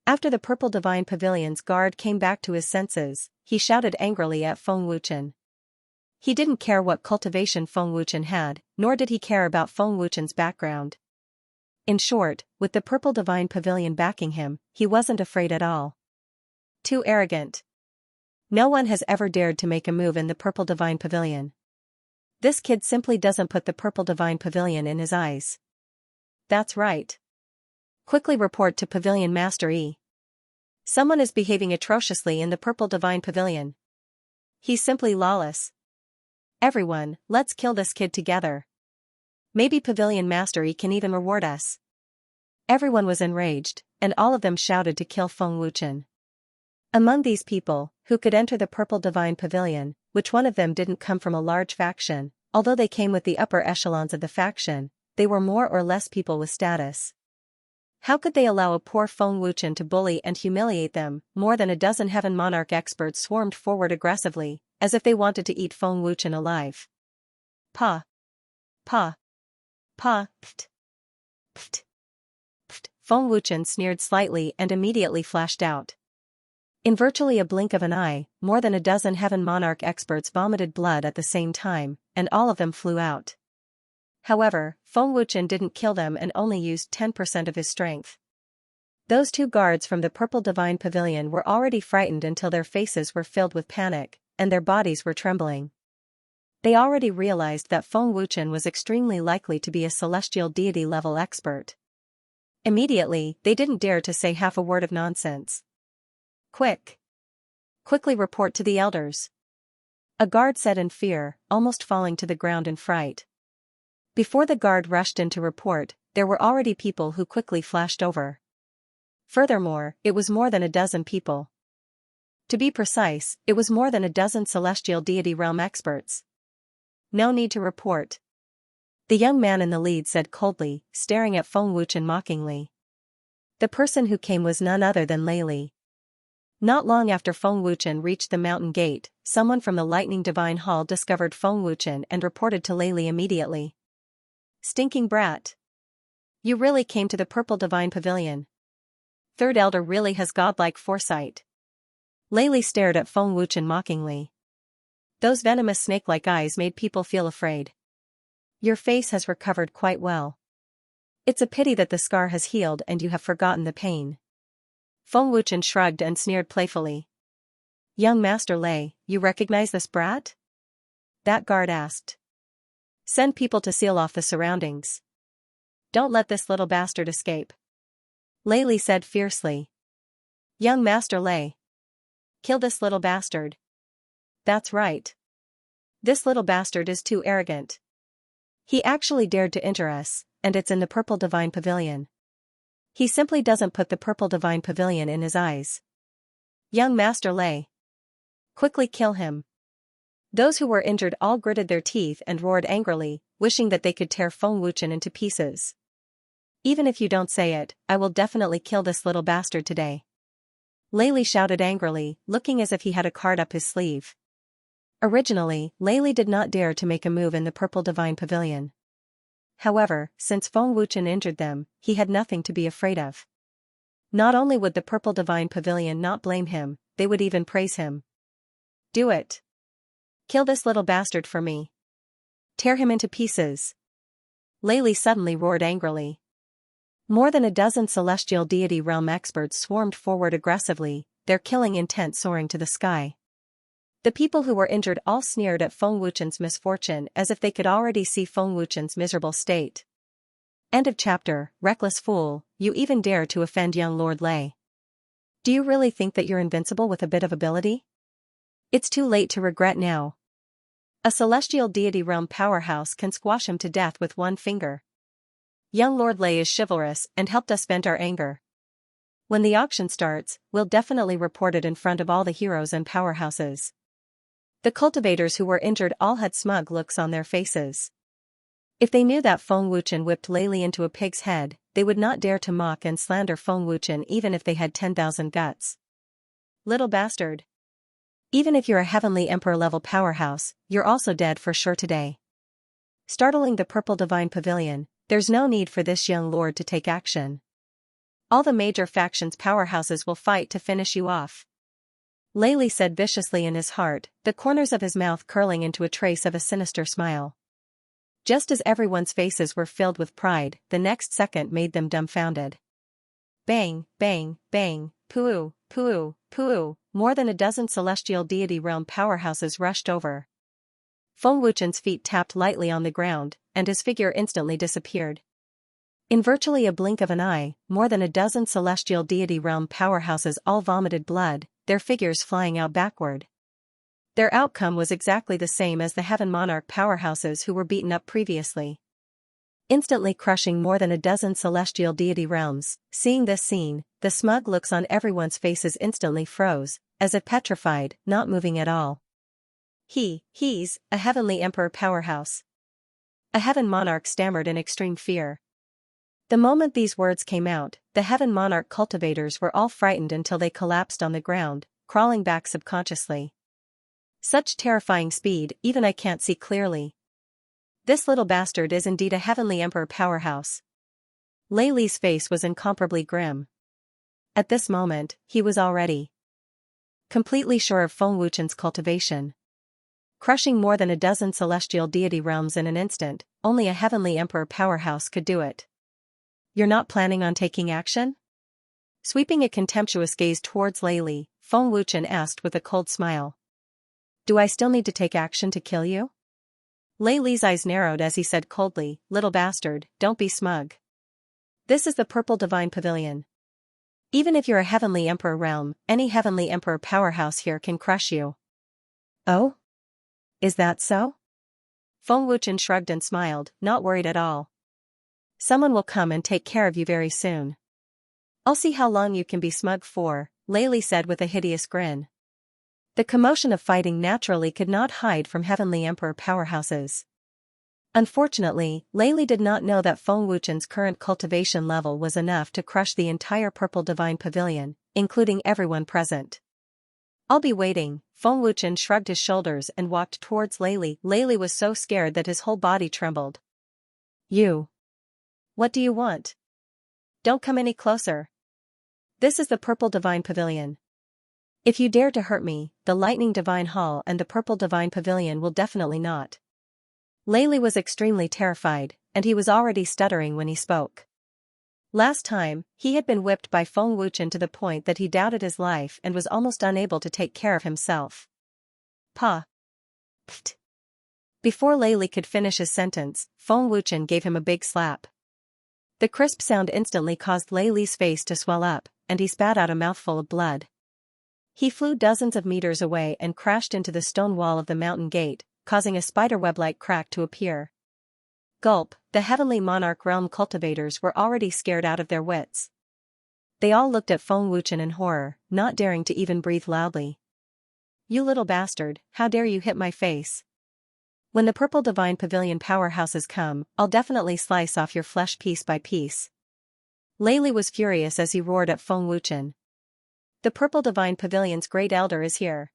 After the Purple Divine Pavilion's guard came back to his senses, he shouted angrily at Feng Wuchen. He didn't care what cultivation Feng Wuchen had, nor did he care about Feng Wuchen's background. In short, with the Purple Divine Pavilion backing him, he wasn't afraid at all. Too arrogant. No one has ever dared to make a move in the Purple Divine Pavilion. This kid simply doesn't put the Purple Divine Pavilion in his eyes. That's right. Quickly report to Pavilion Master E. Someone is behaving atrociously in the Purple Divine Pavilion. He's simply lawless. Everyone, let's kill this kid together. Maybe Pavilion Master E can even reward us. Everyone was enraged, and all of them shouted to kill Feng Wuchen. Among these people, who could enter the Purple Divine Pavilion, which one of them didn't come from a large faction, although they came with the upper echelons of the faction, they were more or less people with status. How could they allow a poor Feng Wuchen to bully and humiliate them? More than a dozen Heaven Monarch experts swarmed forward aggressively, as if they wanted to eat Feng Wuchen alive. Pa. Pft. Pft. Pft. Feng Wuchen sneered slightly and immediately flashed out. In virtually a blink of an eye, more than a dozen Heaven Monarch experts vomited blood at the same time, and all of them flew out. However, Feng Wuchen didn't kill them and only used 10% of his strength. Those two guards from the Purple Divine Pavilion were already frightened until their faces were filled with panic, and their bodies were trembling. They already realized that Feng Wuchen was extremely likely to be a celestial deity-level expert. Immediately, they didn't dare to say half a word of nonsense. Quickly report to the elders. A guard said in fear, almost falling to the ground in fright. Before the guard rushed in to report, there were already people who quickly flashed over. Furthermore, it was more than a dozen people. To be precise, it was more than a dozen celestial deity realm experts. No need to report. The young man in the lead said coldly, staring at Feng Wuchen mockingly. The person who came was none other than Lei Li. Not long after Feng Wuchen reached the mountain gate, someone from the Lightning Divine Hall discovered Feng Wuchen and reported to Lei Li immediately. Stinking brat. You really came to the Purple Divine Pavilion. Third Elder really has godlike foresight. Lei Li stared at Feng Wuchen mockingly. Those venomous snake-like eyes made people feel afraid. Your face has recovered quite well. It's a pity that the scar has healed and you have forgotten the pain. Feng Wuchen shrugged and sneered playfully. Young Master Lei, you recognize this brat? That guard asked. Send people to seal off the surroundings. Don't let this little bastard escape. Lei Li said fiercely. Young Master Lei. Kill this little bastard. That's right. This little bastard is too arrogant. He actually dared to enter us, and it's in the Purple Divine Pavilion. He simply doesn't put the Purple Divine Pavilion in his eyes. Young Master Lei. Quickly kill him. Those who were injured all gritted their teeth and roared angrily, wishing that they could tear Feng Wuchen into pieces. Even if you don't say it, I will definitely kill this little bastard today. Lei Li shouted angrily, looking as if he had a card up his sleeve. Originally, Lei Li did not dare to make a move in the Purple Divine Pavilion. However, since Feng Wuchen injured them, he had nothing to be afraid of. Not only would the Purple Divine Pavilion not blame him, they would even praise him. Do it. Kill this little bastard for me. Tear him into pieces. Lei Li suddenly roared angrily. More than a dozen celestial deity realm experts swarmed forward aggressively, their killing intent soaring to the sky. The people who were injured all sneered at Feng Wuchen's misfortune as if they could already see Feng Wuchen's miserable state. End of chapter. Reckless fool, you even dare to offend young Lord Lei. Do you really think that you're invincible with a bit of ability? It's too late to regret now. A celestial deity realm powerhouse can squash him to death with one finger. Young Lord Lei is chivalrous and helped us vent our anger. When the auction starts, we'll definitely report it in front of all the heroes and powerhouses. The cultivators who were injured all had smug looks on their faces. If they knew that Feng Wuchen whipped Lei Li into a pig's head, they would not dare to mock and slander Feng Wuchen even if they had 10,000 guts. Little bastard. Even if you're a heavenly emperor-level powerhouse, you're also dead for sure today. Startling the Purple Divine Pavilion, there's no need for this young lord to take action. All the major factions' powerhouses will fight to finish you off. Lei Li said viciously in his heart, the corners of his mouth curling into a trace of a sinister smile. Just as everyone's faces were filled with pride, the next second made them dumbfounded. Bang, bang, bang, poo, poo, poo, more than a dozen celestial deity realm powerhouses rushed over. Feng Wuchen's feet tapped lightly on the ground, and his figure instantly disappeared. In virtually a blink of an eye, more than a dozen celestial deity realm powerhouses all vomited blood, their figures flying out backward. Their outcome was exactly the same as the Heaven Monarch powerhouses who were beaten up previously. Instantly crushing more than a dozen celestial deity realms. Seeing this scene, the smug looks on everyone's faces instantly froze, as if petrified, not moving at all. He's a heavenly emperor powerhouse. A heaven monarch stammered in extreme fear. The moment these words came out, the heaven monarch cultivators were all frightened until they collapsed on the ground, crawling back subconsciously. Such terrifying speed, even I can't see clearly. This little bastard is indeed a heavenly emperor powerhouse. Lei Li's face was incomparably grim. At this moment, he was already completely sure of Feng Wuchen's cultivation. Crushing more than a dozen celestial deity realms in an instant, only a heavenly emperor powerhouse could do it. You're not planning on taking action? Sweeping a contemptuous gaze towards Lei Li, Feng Wuchen asked with a cold smile. Do I still need to take action to kill you? Lei Li's eyes narrowed as he said coldly, little bastard, don't be smug. This is the Purple Divine Pavilion. Even if you're a Heavenly Emperor realm, any Heavenly Emperor powerhouse here can crush you. Oh? Is that so? Feng Wuchen shrugged and smiled, not worried at all. Someone will come and take care of you very soon. I'll see how long you can be smug for, Lei Li said with a hideous grin. The commotion of fighting naturally could not hide from Heavenly Emperor powerhouses. Unfortunately, Lei Li did not know that Feng Wuchen's current cultivation level was enough to crush the entire Purple Divine Pavilion, including everyone present. I'll be waiting, Feng Wuchen shrugged his shoulders and walked towards Lei Li. Lei Li was so scared that his whole body trembled. You. What do you want? Don't come any closer. This is the Purple Divine Pavilion. If you dare to hurt me, the Lightning Divine Hall and the Purple Divine Pavilion will definitely not. Lei Li was extremely terrified, and he was already stuttering when he spoke. Last time, he had been whipped by Feng Wuchen to the point that he doubted his life and was almost unable to take care of himself. Pa. Pfft. Before Lei Li could finish his sentence, Feng Wuchen gave him a big slap. The crisp sound instantly caused Lei Li's face to swell up, and he spat out a mouthful of blood. He flew dozens of meters away and crashed into the stone wall of the mountain gate, causing a spiderweb-like crack to appear. Gulp, the Heavenly Monarch realm cultivators were already scared out of their wits. They all looked at Feng Wuchen in horror, not daring to even breathe loudly. You little bastard, how dare you hit my face? When the Purple Divine Pavilion powerhouses come, I'll definitely slice off your flesh piece by piece. Lei Li was furious as he roared at Feng Wuchen. The Purple Divine Pavilion's Great Elder is here.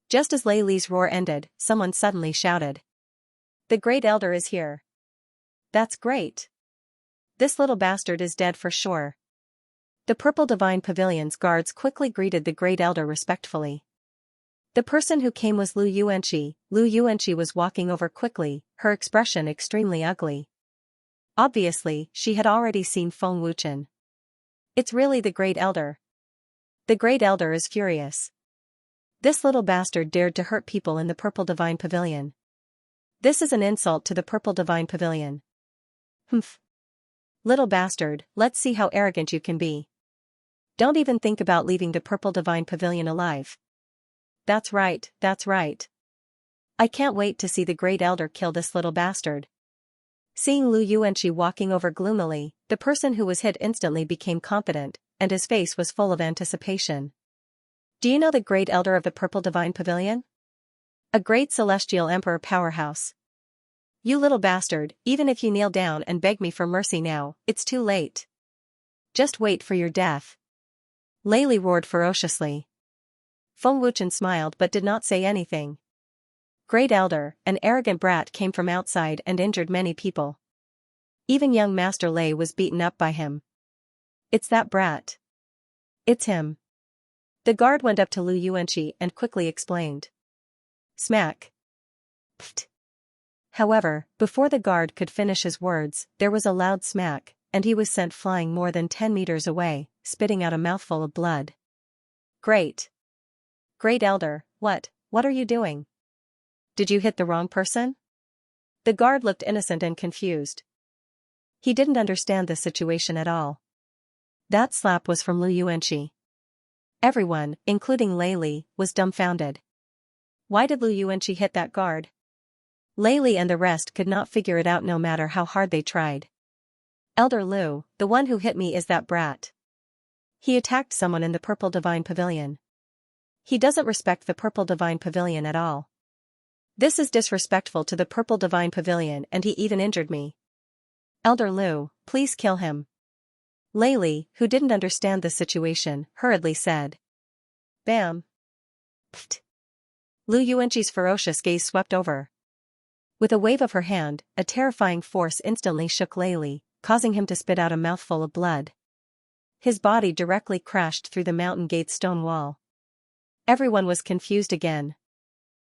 Just as Lei Li's roar ended, someone suddenly shouted. The Great Elder is here. That's great. This little bastard is dead for sure. The Purple Divine Pavilion's guards quickly greeted the Great Elder respectfully. The person who came was Lu Yuanqi. Lu Yuanqi was walking over quickly, her expression extremely ugly. Obviously, she had already seen Feng Wuchen. It's really the Great Elder. The Great Elder is furious. This little bastard dared to hurt people in the Purple Divine Pavilion. This is an insult to the Purple Divine Pavilion. Humph. Little bastard, let's see how arrogant you can be. Don't even think about leaving the Purple Divine Pavilion alive. That's right, that's right. I can't wait to see the Great Elder kill this little bastard. Seeing Lu Yuanqi walking over gloomily, the person who was hit instantly became confident, and his face was full of anticipation. Do you know the Great Elder of the Purple Divine Pavilion? A great celestial emperor powerhouse. You little bastard, even if you kneel down and beg me for mercy now, it's too late. Just wait for your death. Lei Li roared ferociously. Feng Wuchen smiled but did not say anything. Great Elder, an arrogant brat came from outside and injured many people. Even young Master Lei was beaten up by him. It's that brat. It's him. The guard went up to Lu Yuanqi and quickly explained. Smack. Pfft. However, before the guard could finish his words, there was a loud smack, and he was sent flying more than 10 meters away, spitting out a mouthful of blood. Great. Great Elder, what are you doing? Did you hit the wrong person? The guard looked innocent and confused. He didn't understand the situation at all. That slap was from Lu Yuanqi. Everyone, including Lei Li, was dumbfounded. Why did Lu Yuanqi hit that guard? Lei Li and the rest could not figure it out no matter how hard they tried. Elder Lu, the one who hit me is that brat. He attacked someone in the Purple Divine Pavilion. He doesn't respect the Purple Divine Pavilion at all. This is disrespectful to the Purple Divine Pavilion and he even injured me. Elder Lu, please kill him. Lei Li, who didn't understand the situation, hurriedly said. Bam. Pfft. Lu Yuanqi's ferocious gaze swept over. With a wave of her hand, a terrifying force instantly shook Lei Li, causing him to spit out a mouthful of blood. His body directly crashed through the mountain gate's stone wall. Everyone was confused again.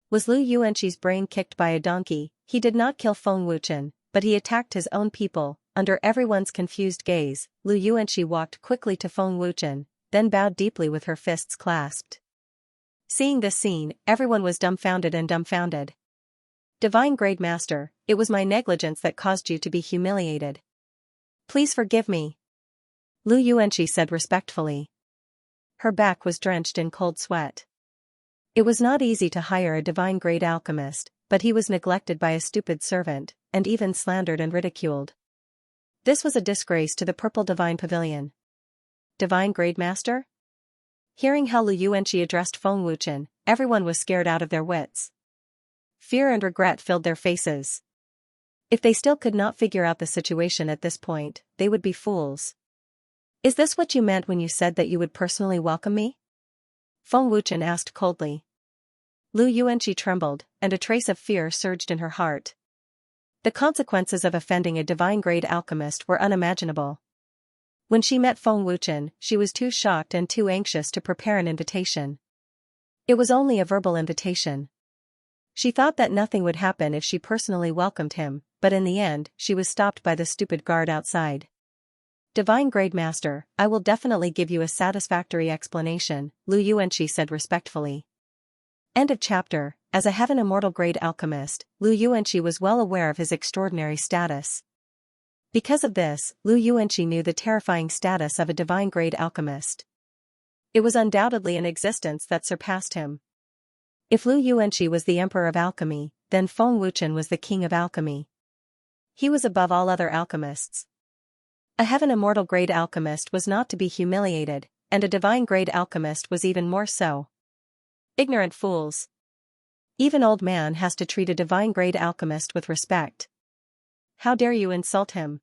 Was Lu Yuanqi's brain kicked by a donkey? He did not kill Feng Wuchen, but he attacked his own people, under everyone's confused gaze, Lu Yuanqi walked quickly to Feng Wuchen, then bowed deeply with her fists clasped. Seeing this scene, everyone was dumbfounded and dumbfounded. Divine Grade Master, it was my negligence that caused you to be humiliated. Please forgive me. Lu Yuanqi said respectfully. Her back was drenched in cold sweat. It was not easy to hire a divine grade alchemist, but he was neglected by a stupid servant, and even slandered and ridiculed. This was a disgrace to the Purple Divine Pavilion. Divine Grade Master? Hearing how Lu Yuanqi addressed Feng Wuchen, everyone was scared out of their wits. Fear and regret filled their faces. If they still could not figure out the situation at this point, they would be fools. Is this what you meant when you said that you would personally welcome me? Feng Wuchen asked coldly. Lu Yuanqi trembled, and a trace of fear surged in her heart. The consequences of offending a divine-grade alchemist were unimaginable. When she met Feng Wuchen, she was too shocked and too anxious to prepare an invitation. It was only a verbal invitation. She thought that nothing would happen if she personally welcomed him, but in the end, she was stopped by the stupid guard outside. Divine Grade Master, I will definitely give you a satisfactory explanation, Lu Yuanqi said respectfully. End of chapter. As a heaven immortal grade alchemist, Lu Yuanqi was well aware of his extraordinary status. Because of this, Lu Yuanqi knew the terrifying status of a divine grade alchemist. It was undoubtedly an existence that surpassed him. If Lu Yuanqi was the emperor of alchemy, then Feng Wuchen was the king of alchemy. He was above all other alchemists. A heaven immortal grade alchemist was not to be humiliated, and a divine grade alchemist was even more so. Ignorant fools. Even old man has to treat a divine grade alchemist with respect. How dare you insult him?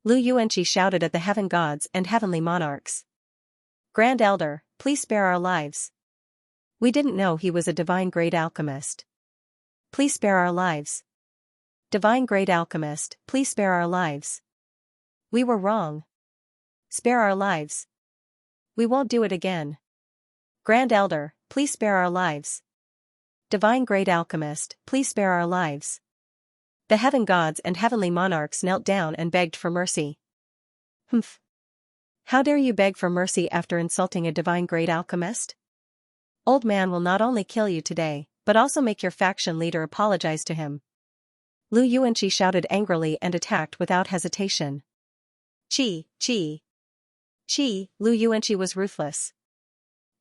Lu Yuanqi shouted at the heaven gods and heavenly monarchs. Grand Elder, please spare our lives. We didn't know he was a divine grade alchemist. Please spare our lives. Divine grade alchemist, please spare our lives. We were wrong. Spare our lives. We won't do it again. Grand Elder, please spare our lives. Divine grade alchemist, please spare our lives. The heaven gods and heavenly monarchs knelt down and begged for mercy. Humph. How dare you beg for mercy after insulting a divine grade alchemist? Old man will not only kill you today, but also make your faction leader apologize to him. Lu Yuanqi shouted angrily and attacked without hesitation. Chi, Chi. Chi, Lu Yuanqi was ruthless.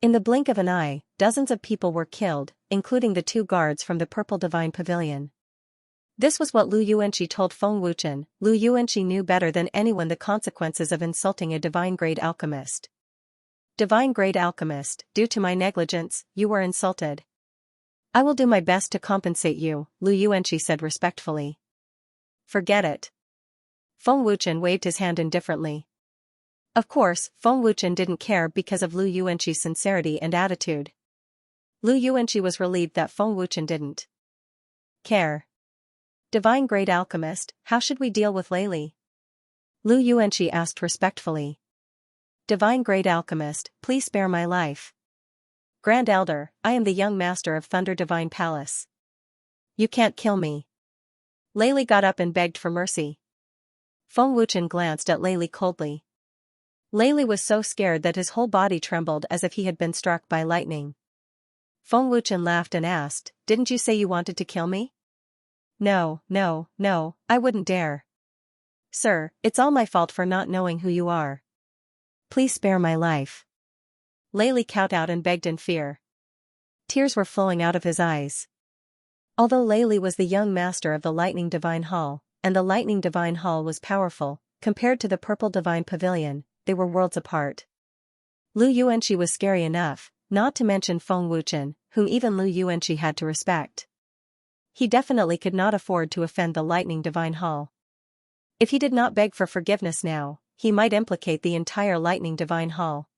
In the blink of an eye, dozens of people were killed, including the 2 guards from the Purple Divine Pavilion. This was what Lu Yuanqi told Feng Wuchen. Lu Yuanqi knew better than anyone the consequences of insulting a divine-grade alchemist. Divine-grade alchemist, due to my negligence, you were insulted. I will do my best to compensate you, Lu Yuanqi said respectfully. Forget it. Feng Wuchen waved his hand indifferently. Of course, Feng Wuchen didn't care because of Lu Yuanqi's sincerity and attitude. Lu Yuanqi was relieved that Feng Wuchen didn't care. Divine grade alchemist, how should we deal with Lei? Lu Yuanqi asked respectfully. Divine grade alchemist, please spare my life. Grand Elder, I am the young master of Thunder Divine Palace. You can't kill me. Lei got up and begged for mercy. Feng Wuchen glanced at Lei coldly. Lei was so scared that his whole body trembled as if he had been struck by lightning. Feng Wuchen laughed and asked, didn't you say you wanted to kill me? No, I wouldn't dare. Sir, it's all my fault for not knowing who you are. Please spare my life. Lei cowed out and begged in fear. Tears were flowing out of his eyes. Although Lei was the young master of the Lightning Divine Hall, and the Lightning Divine Hall was powerful, compared to the Purple Divine Pavilion, they were worlds apart. Lu Yuanqi was scary enough, not to mention Feng Wuchen, whom even Lu Yuanqi had to respect. He definitely could not afford to offend the Lightning Divine Hall. If he did not beg for forgiveness now, he might implicate the entire Lightning Divine Hall.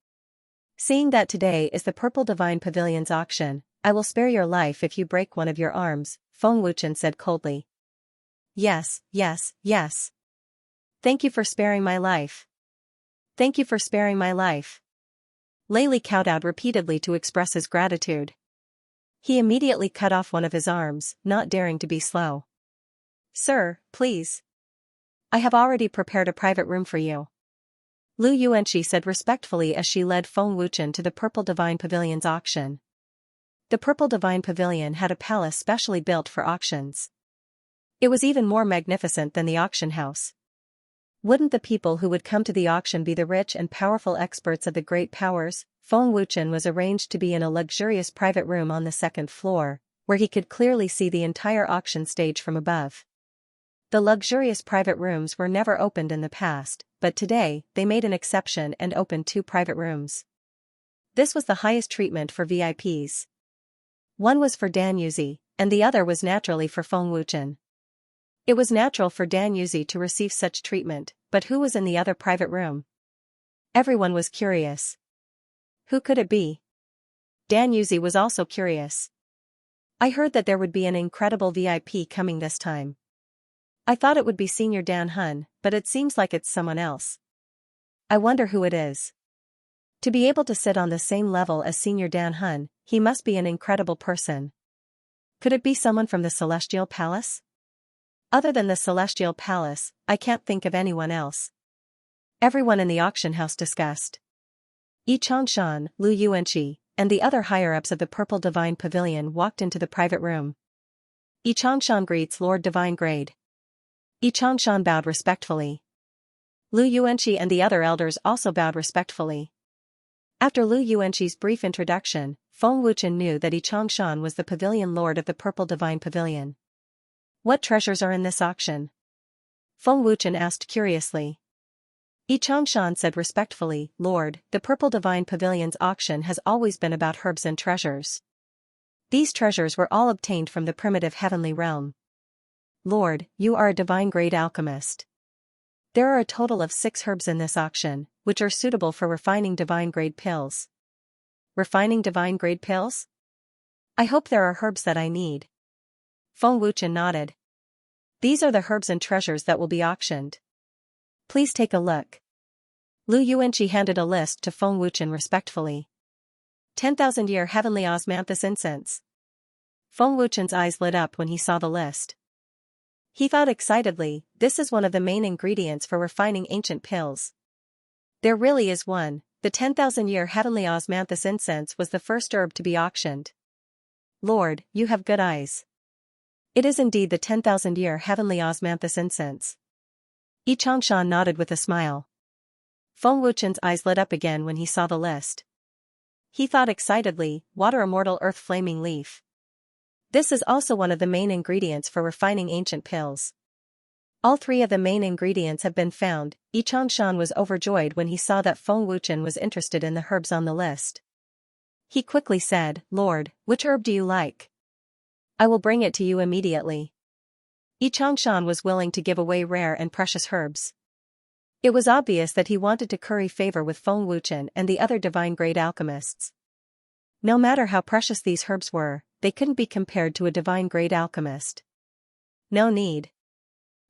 Seeing that today is the Purple Divine Pavilion's auction, I will spare your life if you break one of your arms, Feng Wuchen said coldly. Yes. Thank you for sparing my life. Thank you for sparing my life. Lei cowed out repeatedly to express his gratitude. He immediately cut off one of his arms, not daring to be slow. Sir, please. I have already prepared a private room for you. Lu Yuanqi said respectfully as she led Feng Wuchen to the Purple Divine Pavilion's auction. The Purple Divine Pavilion had a palace specially built for auctions. It was even more magnificent than the auction house. Wouldn't the people who would come to the auction be the rich and powerful experts of the great powers? Feng Wuchen was arranged to be in a luxurious private room on the second floor, where he could clearly see the entire auction stage from above. The luxurious private rooms were never opened in the past, but today they made an exception and opened 2 private rooms. This was the highest treatment for VIPs. One was for Dan Yuzi, and the other was naturally for Feng Wuchen. It was natural for Dan Yuzi to receive such treatment, but who was in the other private room? Everyone was curious. Who could it be? Dan Yuzi was also curious. I heard that there would be an incredible VIP coming this time. I thought it would be Senior Dan Hun, but it seems like it's someone else. I wonder who it is. To be able to sit on the same level as Senior Dan Hun, he must be an incredible person. Could it be someone from the Celestial Palace? Other than the Celestial Palace, I can't think of anyone else. Everyone in the auction house discussed. Yi Changshan, Lu Yuanqi, and the other higher-ups of the Purple Divine Pavilion walked into the private room. Yi Changshan greets Lord Divine Grade. Yi Changshan bowed respectfully. Lu Yuanqi and the other elders also bowed respectfully. After Lu Yuanqi's brief introduction, Feng Wuchen knew that Yi Changshan was the pavilion lord of the Purple Divine Pavilion. What treasures are in this auction? Feng Wuchen asked curiously. Yi Changshan said respectfully, Lord, the Purple Divine Pavilion's auction has always been about herbs and treasures. These treasures were all obtained from the primitive heavenly realm. Lord, you are a divine-grade alchemist. There are a total of 6 herbs in this auction, which are suitable for refining divine-grade pills. Refining divine-grade pills? I hope there are herbs that I need. Feng Wuchen nodded. These are the herbs and treasures that will be auctioned. Please take a look. Lu Yuanqi handed a list to Feng Wuchen respectfully. 10,000-year heavenly osmanthus incense. Feng Wuchen's eyes lit up when he saw the list. He thought excitedly, this is one of the main ingredients for refining ancient pills. There really is one. The 10,000-year heavenly osmanthus incense was the first herb to be auctioned. Lord, you have good eyes. It is indeed the 10,000-year heavenly osmanthus incense. Yi Changshan nodded with a smile. Feng Wuchen's eyes lit up again when he saw the list. He thought excitedly, water immortal earth flaming leaf. This is also one of the main ingredients for refining ancient pills. All 3 of the main ingredients have been found. Yi Changshan was overjoyed when he saw that Feng Wuchen was interested in the herbs on the list. He quickly said, Lord, which herb do you like? I will bring it to you immediately. Yi Changshan was willing to give away rare and precious herbs. It was obvious that he wanted to curry favor with Feng Wuchen and the other divine-grade alchemists. No matter how precious these herbs were, they couldn't be compared to a divine-grade alchemist. No need.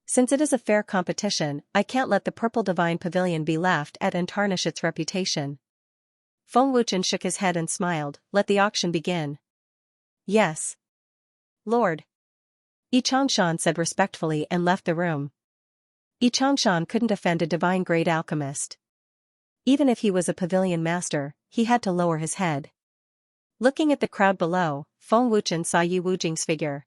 Since it is a fair competition, I can't let the Purple Divine Pavilion be laughed at and tarnish its reputation. Feng Wuchen shook his head and smiled. Let the auction begin. Yes. Lord. Yi Changshan said respectfully and left the room. Yi Changshan couldn't offend a divine-grade alchemist. Even if he was a pavilion master, he had to lower his head. Looking at the crowd below, Feng Wuchen saw Yi Wujing's figure.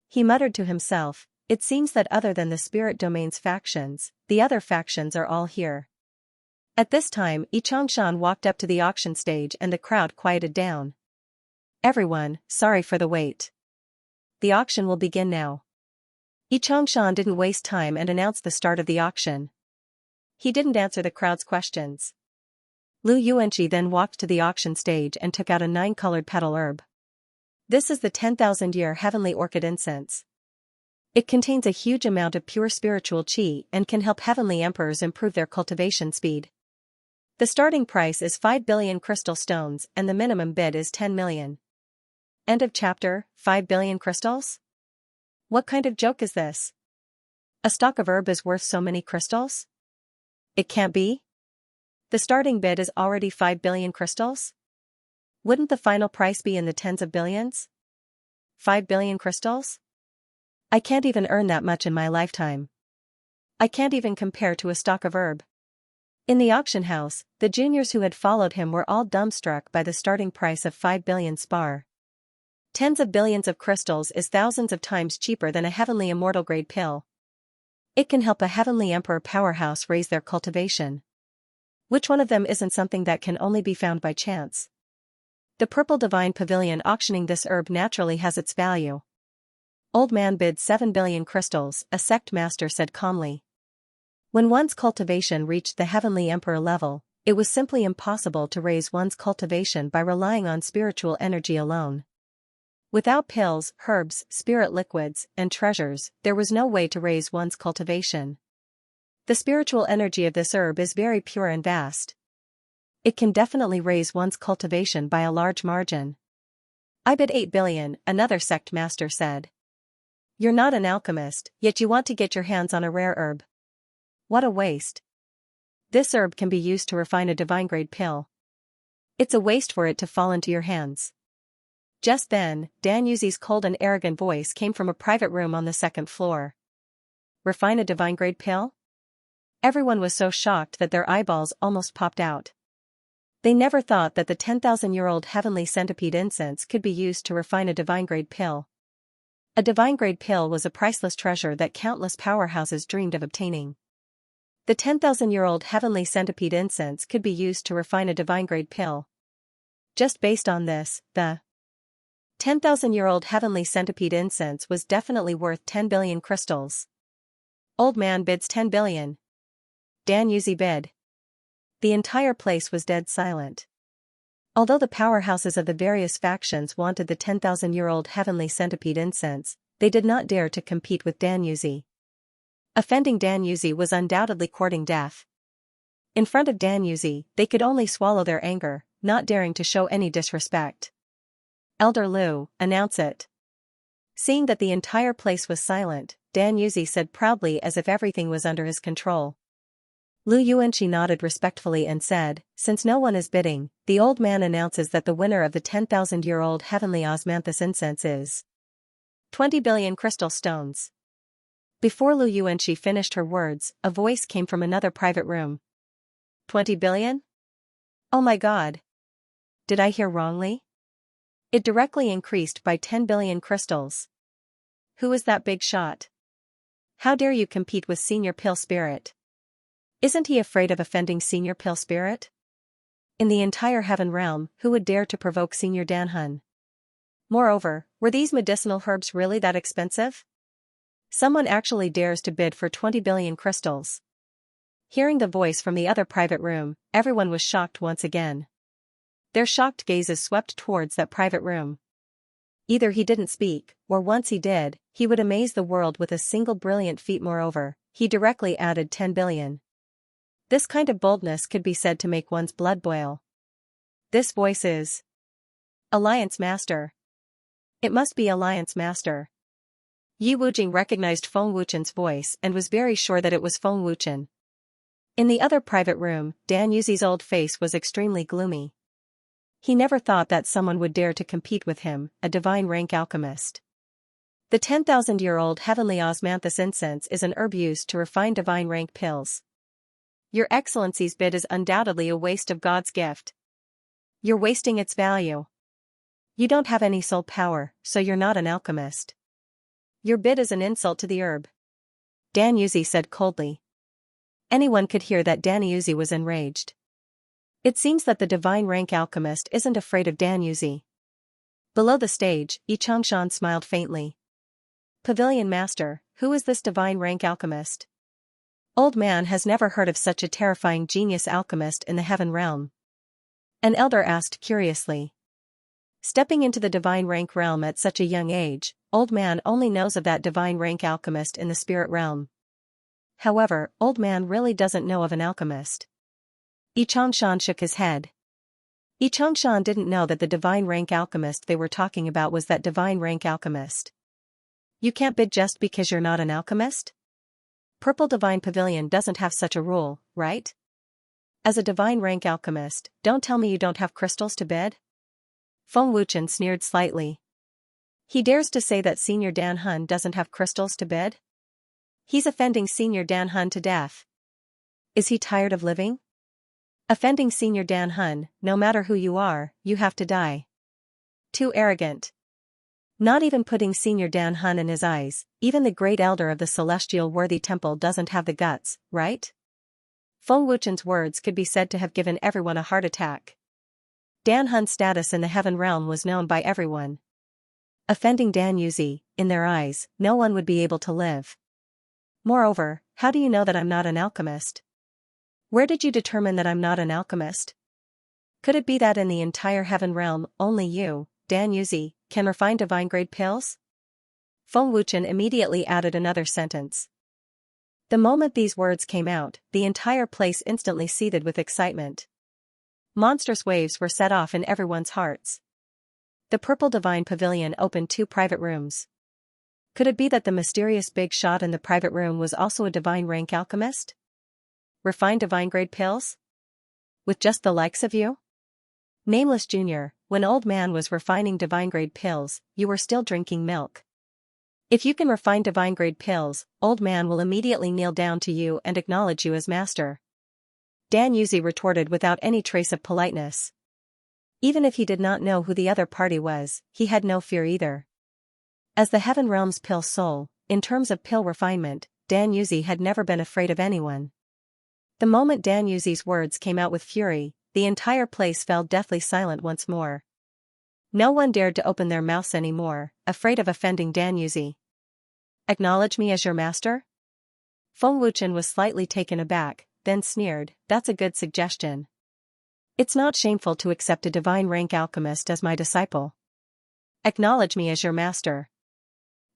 He muttered to himself, it seems that other than the spirit domain's factions, the other factions are all here. At this time, Yi Changshan walked up to the auction stage and the crowd quieted down. Everyone, sorry for the wait. The auction will begin now. Yi Changshan didn't waste time and announced the start of the auction. He didn't answer the crowd's questions. Lu Yuanqi then walked to the auction stage and took out a 9-colored petal herb. This is the 10,000-year heavenly orchid incense. It contains a huge amount of pure spiritual qi and can help heavenly emperors improve their cultivation speed. The starting price is 5 billion crystal stones and the minimum bid is 10 million. End of chapter. 5 billion crystals? What kind of joke is this? A stalk of herb is worth so many crystals? It can't be? The starting bid is already 5 billion crystals? Wouldn't the final price be in the tens of billions? 5 billion crystals? I can't even earn that much in my lifetime. I can't even compare to a stalk of herb. In the auction house, the juniors who had followed him were all dumbstruck by the starting price of 5 billion spar. Tens of billions of crystals is thousands of times cheaper than a heavenly immortal grade pill. It can help a heavenly emperor powerhouse raise their cultivation. Which one of them isn't something that can only be found by chance? The purple divine pavilion auctioning this herb naturally has its value. Old man bids 7 billion crystals, a sect master said calmly. When one's cultivation reached the heavenly emperor level, it was simply impossible to raise one's cultivation by relying on spiritual energy alone. Without pills, herbs, spirit liquids, and treasures, there was no way to raise one's cultivation. The spiritual energy of this herb is very pure and vast. It can definitely raise one's cultivation by a large margin. I bid 8 billion, another sect master said. You're not an alchemist, yet you want to get your hands on a rare herb. What a waste. This herb can be used to refine a divine grade pill. It's a waste for it to fall into your hands. Just then, Dan Yuzi's cold and arrogant voice came from a private room on the second floor. Refine a divine grade pill? Everyone was so shocked that their eyeballs almost popped out. They never thought that the 10,000-year-old heavenly centipede incense could be used to refine a divine grade pill. A divine grade pill was a priceless treasure that countless powerhouses dreamed of obtaining. The 10,000-year-old heavenly centipede incense could be used to refine a divine grade pill. Just based on this, the 10,000-year-old heavenly centipede incense was definitely worth 10 billion crystals. Old man bids 10 billion. Dan Yuzi bid. The entire place was dead silent. Although the powerhouses of the various factions wanted the 10,000-year-old heavenly centipede incense, they did not dare to compete with Dan Yuzi. Offending Dan Yuzi was undoubtedly courting death. In front of Dan Yuzi, they could only swallow their anger, not daring to show any disrespect. Elder Lu, announce it. Seeing that the entire place was silent, Dan Yuzi said proudly as if everything was under his control. Lu Yuanqi nodded respectfully and said, since no one is bidding, the old man announces that the winner of the 10,000-year-old heavenly osmanthus incense is 20 billion crystal stones. Before Lu Yuanqi finished her words, a voice came from another private room. 20 billion? Oh my God. Did I hear wrongly? It directly increased by 10 billion crystals. Who is that big shot? How dare you compete with Senior Pill Spirit? Isn't he afraid of offending Senior Pill Spirit? In the entire heaven realm, who would dare to provoke Senior Danhun? Moreover, were these medicinal herbs really that expensive? Someone actually dares to bid for 20 billion crystals. Hearing the voice from the other private room, everyone was shocked once again. Their shocked gazes swept towards that private room. Either he didn't speak, or once he did, he would amaze the world with a single brilliant feat. Moreover, he directly added 10 billion. This kind of boldness could be said to make one's blood boil. This voice is Alliance Master. It must be Alliance Master. Yi Wujing recognized Feng Wuchen's voice and was very sure that it was Feng Wuchen. In the other private room, Dan Yuzi's old face was extremely gloomy. He never thought that someone would dare to compete with him, a divine rank alchemist. The 10,000-year-old heavenly osmanthus incense is an herb used to refine divine rank pills. Your Excellency's bid is undoubtedly a waste of God's gift. You're wasting its value. You don't have any soul power, so you're not an alchemist. Your bid is an insult to the herb. Dan Yuzi said coldly. Anyone could hear that Dan Yuzi was enraged. It seems that the divine rank alchemist isn't afraid of Dan Yuzi. Below the stage, Xianxia smiled faintly. Pavilion Master, who is this divine rank alchemist? Old man has never heard of such a terrifying genius alchemist in the heaven realm. An elder asked curiously. Stepping into the divine rank realm at such a young age, old man only knows of that divine rank alchemist in the spirit realm. However, old man really doesn't know of an alchemist. Xianxia shook his head. Xianxia didn't know that the divine rank alchemist they were talking about was that divine rank alchemist. You can't bid just because you're not an alchemist? Purple Divine Pavilion doesn't have such a rule, right? As a divine rank alchemist, don't tell me you don't have crystals to bid? Feng Wuchen sneered slightly. He dares to say that Senior Dan Hun doesn't have crystals to bid? He's offending Senior Dan Hun to death. Is he tired of living? Offending Senior Dan Hun, no matter who you are, you have to die. Too arrogant. Not even putting Senior Dan Hun in his eyes, even the great elder of the celestial worthy temple doesn't have the guts, right? Feng Wuchen's words could be said to have given everyone a heart attack. Dan Hun's status in the heaven realm was known by everyone. Offending Dan Yuzi, in their eyes, no one would be able to live. Moreover, how do you know that I'm not an alchemist? Where did you determine that I'm not an alchemist? Could it be that in the entire heaven realm, only you, Dan Yuzi, can refine divine-grade pills? Feng Wuchen immediately added another sentence. The moment these words came out, the entire place instantly seethed with excitement. Monstrous waves were set off in everyone's hearts. The purple divine pavilion opened 2 private rooms. Could it be that the mysterious big shot in the private room was also a divine rank alchemist? Refined divine-grade pills? With just the likes of you? Nameless Junior, when old man was refining divine-grade pills, you were still drinking milk. If you can refine divine-grade pills, old man will immediately kneel down to you and acknowledge you as master. Dan Yuzi retorted without any trace of politeness. Even if he did not know who the other party was, he had no fear either. As the Heaven Realm's pill soul, in terms of pill refinement, Dan Yuzi had never been afraid of anyone. The moment Dan Yuzi's words came out with fury, the entire place fell deathly silent once more. No one dared to open their mouths anymore, afraid of offending Dan Yuzi. Acknowledge me as your master? Feng Wuchen was slightly taken aback, then sneered, that's a good suggestion. It's not shameful to accept a divine rank alchemist as my disciple. Acknowledge me as your master.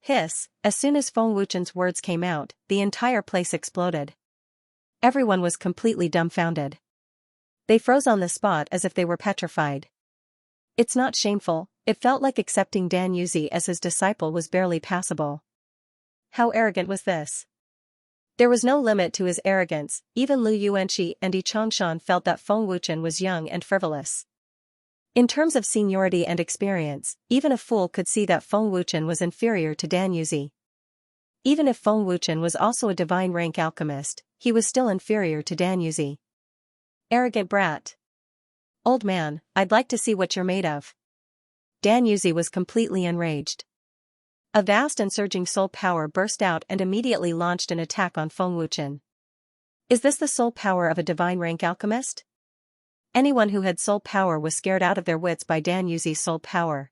Hiss, as soon as Feng Wuchen's words came out, the entire place exploded. Everyone was completely dumbfounded. They froze on the spot as if they were petrified. It's not shameful, it felt like accepting Dan Yuzi as his disciple was barely passable. How arrogant was this? There was no limit to his arrogance, even Lu Yuanqi and Yi Changshan felt that Feng Wuchen was young and frivolous. In terms of seniority and experience, even a fool could see that Feng Wuchen was inferior to Dan Yuzi. Even if Feng Wuchen was also a divine rank alchemist, he was still inferior to Dan Yuzi. Arrogant brat. Old man, I'd like to see what you're made of. Dan Yuzi was completely enraged. A vast and surging soul power burst out and immediately launched an attack on Feng Wuchen. Is this the soul power of a divine rank alchemist? Anyone who had soul power was scared out of their wits by Dan Yuzi's soul power.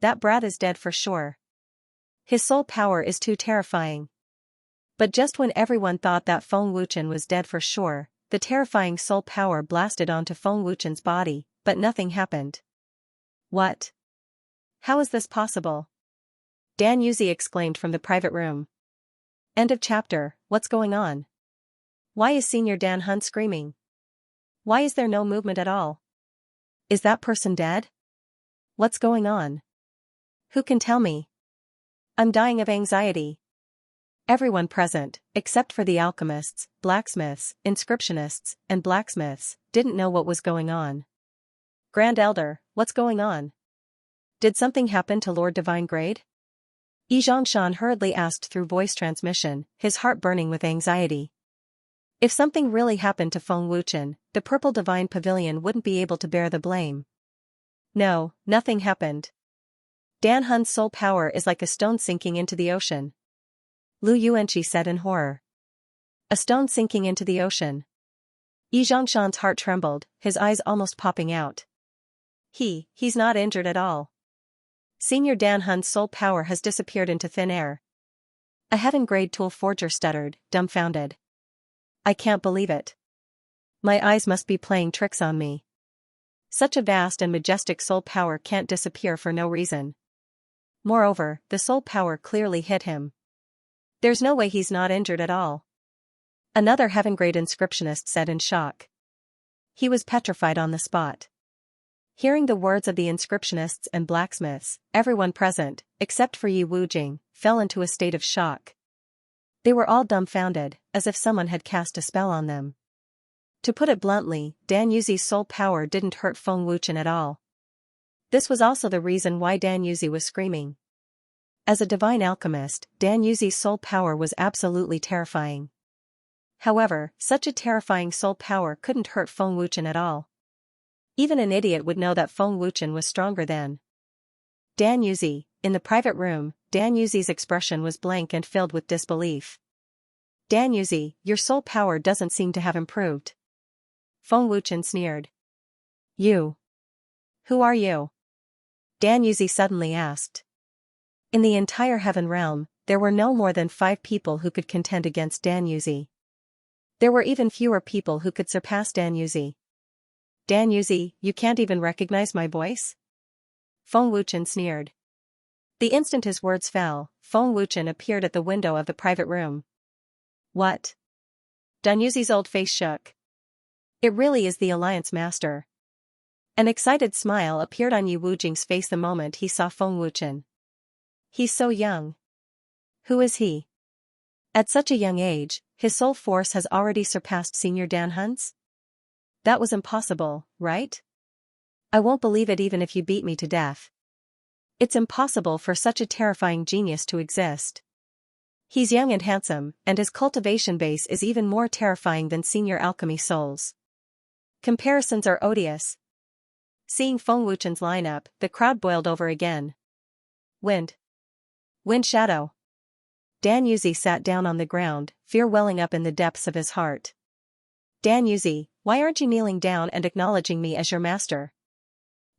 That brat is dead for sure. His soul power is too terrifying. But just when everyone thought that Feng Wuchen was dead for sure, the terrifying soul power blasted onto Feng Wuchen's body, but nothing happened. What? How is this possible? Dan Yuzi exclaimed from the private room. End of chapter. What's going on? Why is Senior Dan Hun screaming? Why is there no movement at all? Is that person dead? What's going on? Who can tell me? I'm dying of anxiety. Everyone present, except for the alchemists, blacksmiths, inscriptionists, and blacksmiths, didn't know what was going on. Grand Elder, what's going on? Did something happen to Lord Divine Grade? Yi Zhongshan hurriedly asked through voice transmission, his heart burning with anxiety. If something really happened to Feng Wuchen, the Purple Divine Pavilion wouldn't be able to bear the blame. No, nothing happened. Dan Hun's soul power is like a stone sinking into the ocean. Lu Yuanqi said in horror. A stone sinking into the ocean. Yi Zhongshan's heart trembled, his eyes almost popping out. He's not injured at all. Senior Dan Hun's soul power has disappeared into thin air. A heaven-grade tool forger stuttered, dumbfounded. I can't believe it. My eyes must be playing tricks on me. Such a vast and majestic soul power can't disappear for no reason. Moreover, the soul power clearly hit him. There's no way he's not injured at all. Another heaven-grade inscriptionist said in shock. He was petrified on the spot. Hearing the words of the inscriptionists and blacksmiths, everyone present, except for Yi Wujing, fell into a state of shock. They were all dumbfounded, as if someone had cast a spell on them. To put it bluntly, Dan Yuzi's soul power didn't hurt Feng Wuchen at all. This was also the reason why Dan Yuzi was screaming. As a divine alchemist, Dan Yuzi's soul power was absolutely terrifying. However, such a terrifying soul power couldn't hurt Feng Wuchen at all. Even an idiot would know that Feng Wuchen was stronger than Dan Yuzi. In the private room, Dan Yuzi's expression was blank and filled with disbelief. Dan Yuzi, your soul power doesn't seem to have improved. Feng Wuchen sneered. You. Who are you? Dan Yuzi suddenly asked. In the entire heaven realm, there were no more than 5 people who could contend against Dan Yuzi. There were even fewer people who could surpass Dan Yuzi. Dan Yuzi, you can't even recognize my voice? Feng Wuchen sneered. The instant his words fell, Feng Wuchen appeared at the window of the private room. What? Dan Yuzi's old face shook. It really is the Alliance Master. An excited smile appeared on Yu Wujing's face the moment he saw Feng Wuchen. He's so young. Who is he? At such a young age, his soul force has already surpassed Senior Dan Hun's? That was impossible, right? I won't believe it even if you beat me to death. It's impossible for such a terrifying genius to exist. He's young and handsome, and his cultivation base is even more terrifying than Senior Alchemy Souls. Comparisons are odious. Seeing Feng Wuchen's lineup, the crowd boiled over again. Wind shadow. Dan Yuzi sat down on the ground, fear welling up in the depths of his heart. Dan Yuzi, why aren't you kneeling down and acknowledging me as your master?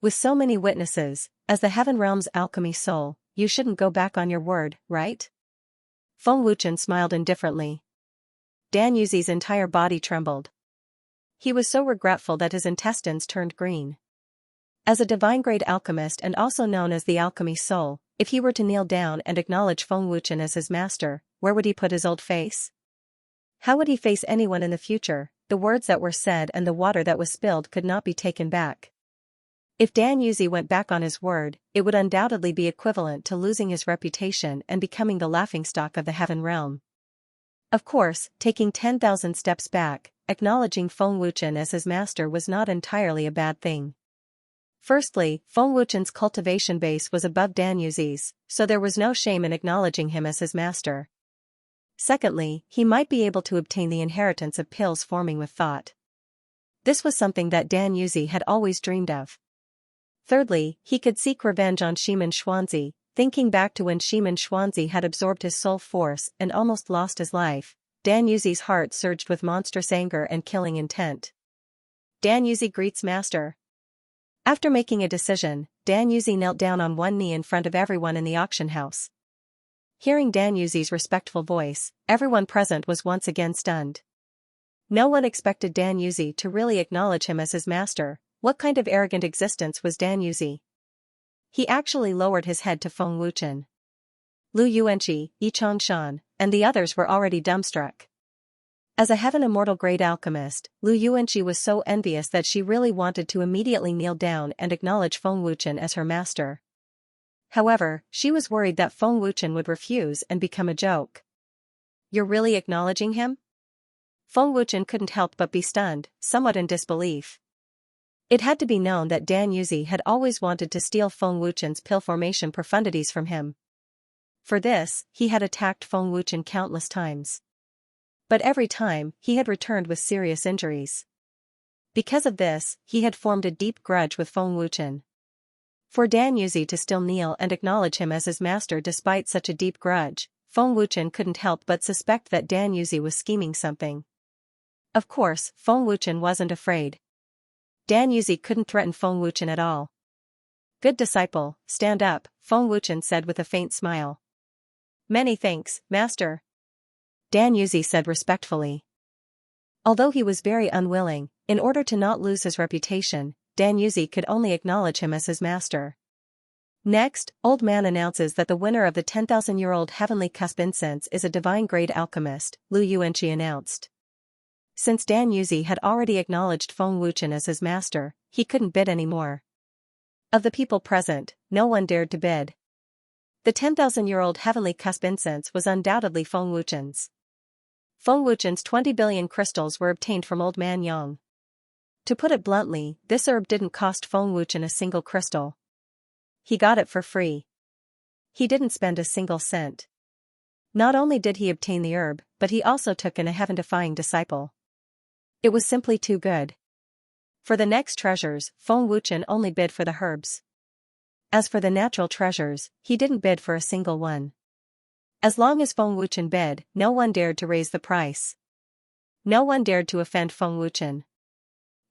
With so many witnesses, as the Heaven Realm's alchemy soul, you shouldn't go back on your word, right? Feng Wuchen smiled indifferently. Dan Yuzi's entire body trembled. He was so regretful that his intestines turned green. As a divine-grade alchemist and also known as the alchemy soul, if he were to kneel down and acknowledge Feng Wuchen as his master, where would he put his old face? How would he face anyone in the future? The words that were said and the water that was spilled could not be taken back. If Dan Yuzi went back on his word, it would undoubtedly be equivalent to losing his reputation and becoming the laughingstock of the Heaven Realm. Of course, taking 10,000 steps back, acknowledging Feng Wuchen as his master was not entirely a bad thing. Firstly, Feng Wuchen's cultivation base was above Dan Yuzi's, so there was no shame in acknowledging him as his master. Secondly, he might be able to obtain the inheritance of pills forming with thought. This was something that Dan Yuzi had always dreamed of. Thirdly, he could seek revenge on Shimen Xuanzi, thinking back to when Shimen Xuanzi had absorbed his soul force and almost lost his life. Dan Yuzi's heart surged with monstrous anger and killing intent. Dan Yuzi greets master. After making a decision, Dan Yuzi knelt down on one knee in front of everyone in the auction house. Hearing Dan Yuzi's respectful voice, everyone present was once again stunned. No one expected Dan Yuzi to really acknowledge him as his master. What kind of arrogant existence was Dan Yuzi? He actually lowered his head to Feng Wuchen. Lu Yuanqi, Yi Changshan, and the others were already dumbstruck. As a heaven immortal grade alchemist, Lu Yuanqi was so envious that she really wanted to immediately kneel down and acknowledge Feng Wuchen as her master. However, she was worried that Feng Wuchen would refuse and become a joke. You're really acknowledging him? Feng Wuchen couldn't help but be stunned, somewhat in disbelief. It had to be known that Dan Yuzi had always wanted to steal Feng Wuchen's pill formation profundities from him. For this, he had attacked Feng Wuchen countless times. But every time, he had returned with serious injuries. Because of this, he had formed a deep grudge with Feng Wuchen. For Dan Yuzi to still kneel and acknowledge him as his master despite such a deep grudge, Feng Wuchen couldn't help but suspect that Dan Yuzi was scheming something. Of course, Feng Wuchen wasn't afraid. Dan Yuzi couldn't threaten Feng Wuchen at all. Good disciple, stand up, Feng Wuchen said with a faint smile. Many thanks, master. Dan Yuzi said respectfully. Although he was very unwilling, in order to not lose his reputation, Dan Yuzi could only acknowledge him as his master. Next, Old Man announces that the winner of the 10,000-year-old Heavenly Cusp Incense is a divine-grade alchemist, Lu Yuanqi announced. Since Dan Yuzi had already acknowledged Feng Wuchen as his master, he couldn't bid any more. Of the people present, no one dared to bid. The 10,000-year-old Heavenly Cusp Incense was undoubtedly Feng Wuchen's. Feng Wuchen's 20 billion crystals were obtained from Old Man Yang. To put it bluntly, this herb didn't cost Feng Wuchen a single crystal. He got it for free. He didn't spend a single cent. Not only did he obtain the herb, but he also took in a heaven-defying disciple. It was simply too good. For the next treasures, Feng Wuchen only bid for the herbs. As for the natural treasures, he didn't bid for a single one. As long as Feng Wuchen bid, no one dared to raise the price. No one dared to offend Feng Wuchen.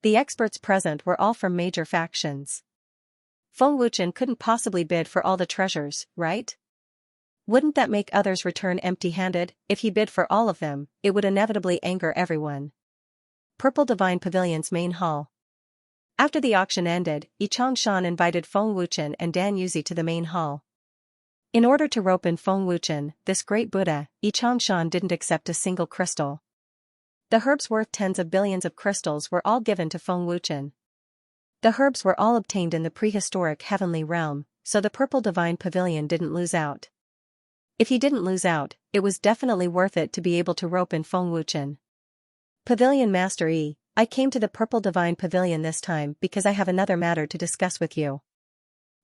The experts present were all from major factions. Feng Wuchen couldn't possibly bid for all the treasures, right? Wouldn't that make others return empty-handed? If he bid for all of them, it would inevitably anger everyone. Purple Divine Pavilion's main hall. After the auction ended, Xianxia invited Feng Wuchen and Dan Yuzi to the main hall. In order to rope in Feng Wuchen, this great Buddha, Xianxia didn't accept a single crystal. The herbs worth tens of billions of crystals were all given to Feng Wuchen. The herbs were all obtained in the prehistoric heavenly realm, so the Purple Divine Pavilion didn't lose out. If he didn't lose out, it was definitely worth it to be able to rope in Feng Wuchen. Pavilion Master E, I came to the Purple Divine Pavilion this time because I have another matter to discuss with you.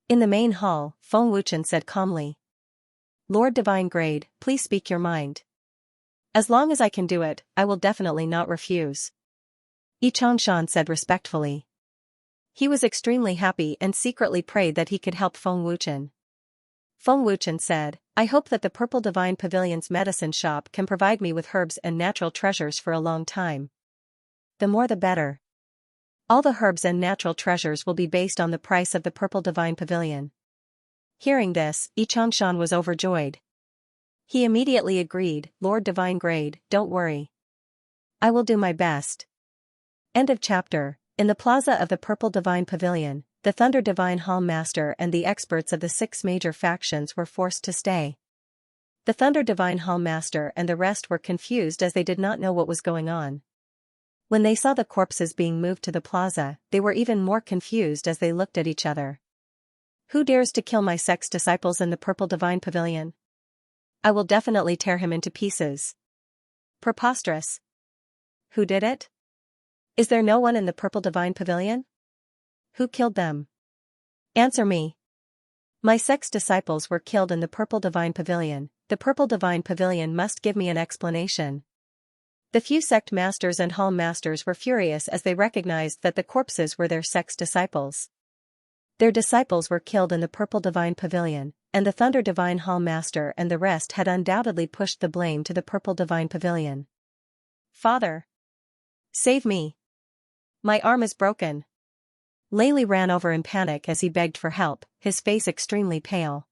In the main hall, Feng Wuchen said calmly. Lord Divine Grade, please speak your mind. As long as I can do it, I will definitely not refuse. Xianxia said respectfully. He was extremely happy and secretly prayed that he could help Feng Wuchen. Feng Wuchen said, I hope that the Purple Divine Pavilion's medicine shop can provide me with herbs and natural treasures for a long time. The more the better. All the herbs and natural treasures will be based on the price of the Purple Divine Pavilion. Hearing this, Xianxia was overjoyed. He immediately agreed, Lord Divine Grade, don't worry. I will do my best. End of chapter. In the plaza of the Purple Divine Pavilion, the Thunder Divine Hall Master and the experts of the 6 major factions were forced to stay. The Thunder Divine Hall Master and the rest were confused as they did not know what was going on. When they saw the corpses being moved to the plaza, they were even more confused as they looked at each other. Who dares to kill my sex disciples in the Purple Divine Pavilion? I will definitely tear him into pieces. Preposterous. Who did it? Is there no one in the Purple Divine Pavilion? Who killed them? Answer me. My sex disciples were killed in the Purple Divine Pavilion. The Purple Divine Pavilion must give me an explanation. The few sect masters and hall masters were furious as they recognized that the corpses were their sex disciples. Their disciples were killed in the Purple Divine Pavilion, and the Thunder Divine Hall Master and the rest had undoubtedly pushed the blame to the Purple Divine Pavilion. Father! Save me! My arm is broken. Layli ran over in panic as he begged for help, his face extremely pale.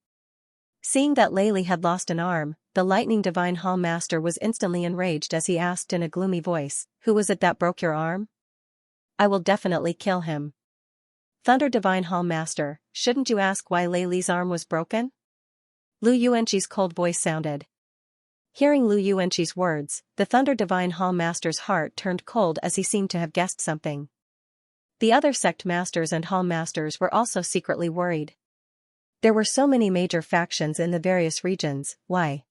Seeing that Layli had lost an arm, the Lightning Divine Hall Master was instantly enraged as he asked in a gloomy voice, Who was it that broke your arm? I will definitely kill him. Thunder Divine Hall Master, shouldn't you ask why Layli's arm was broken? Lu Yuanqi's cold voice sounded. Hearing Lu Yuanqi's words, the Thunder Divine Hall Master's heart turned cold as he seemed to have guessed something. The other sect masters and hall masters were also secretly worried. There were so many major factions in the various regions, why?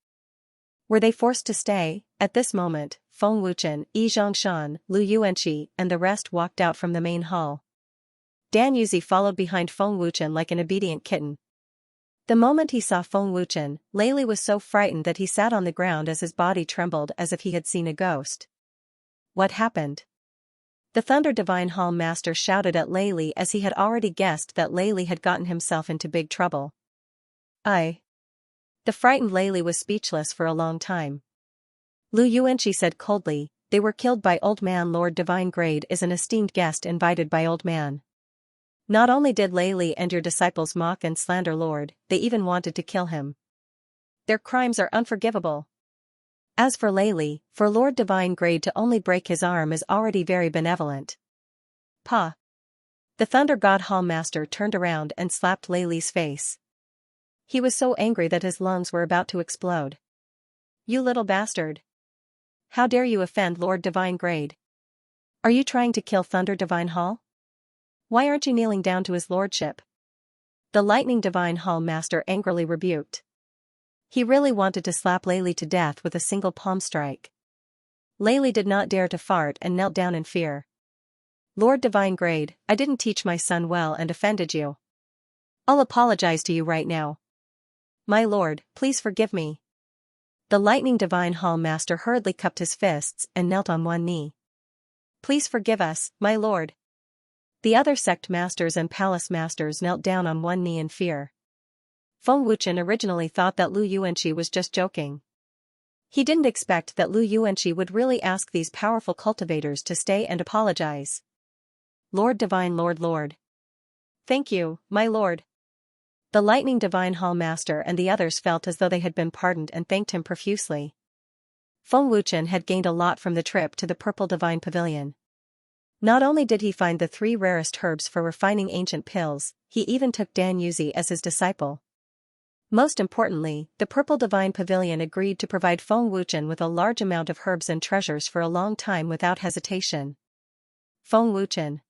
Were they forced to stay? At this moment, Feng Wuchen, Xianxia, Lu Yuanqi, and the rest walked out from the main hall. Dan Yuzi followed behind Feng Wuchen like an obedient kitten. The moment he saw Feng Wuchen, Layli was so frightened that he sat on the ground as his body trembled as if he had seen a ghost. What happened? The Thunder Divine Hall Master shouted at Layli as he had already guessed that Layli had gotten himself into big trouble. The frightened Layli was speechless for a long time. Lu Yuanqi said coldly, They were killed by Old Man. Lord Divine Grade is an esteemed guest invited by Old Man. Not only did Layli and your disciples mock and slander Lord, they even wanted to kill him. Their crimes are unforgivable. As for Layli, for Lord Divine Grade to only break his arm is already very benevolent. Pa! The Thunder God Hall Master turned around and slapped Layli's face. He was so angry that his lungs were about to explode. You little bastard! How dare you offend Lord Divine Grade? Are you trying to kill Thunder Divine Hall? Why aren't you kneeling down to his lordship? The Lightning Divine Hall Master angrily rebuked. He really wanted to slap Layli to death with a single palm strike. Layli did not dare to fart and knelt down in fear. Lord Divine Grade, I didn't teach my son well and offended you. I'll apologize to you right now. my lord, please forgive me. The lightning divine hall master hurriedly cupped his fists and knelt on one knee. Please forgive us, my lord. The other sect masters and palace masters knelt down on one knee in fear. Feng Wuchen originally thought that Lu Yuanqi was just joking. He didn't expect that Lu Yuanqi would really ask these powerful cultivators to stay and apologize. Lord divine lord. Thank you, my lord. The lightning divine hall master and the others felt as though they had been pardoned and thanked him profusely. Feng Wuchen had gained a lot from the trip to the purple divine pavilion. Not only did he find the 3 rarest herbs for refining ancient pills, he even took Dan Yuzi as his disciple. Most importantly, the Purple Divine Pavilion agreed to provide Feng Wuchen with a large amount of herbs and treasures for a long time without hesitation. Feng Wuchen.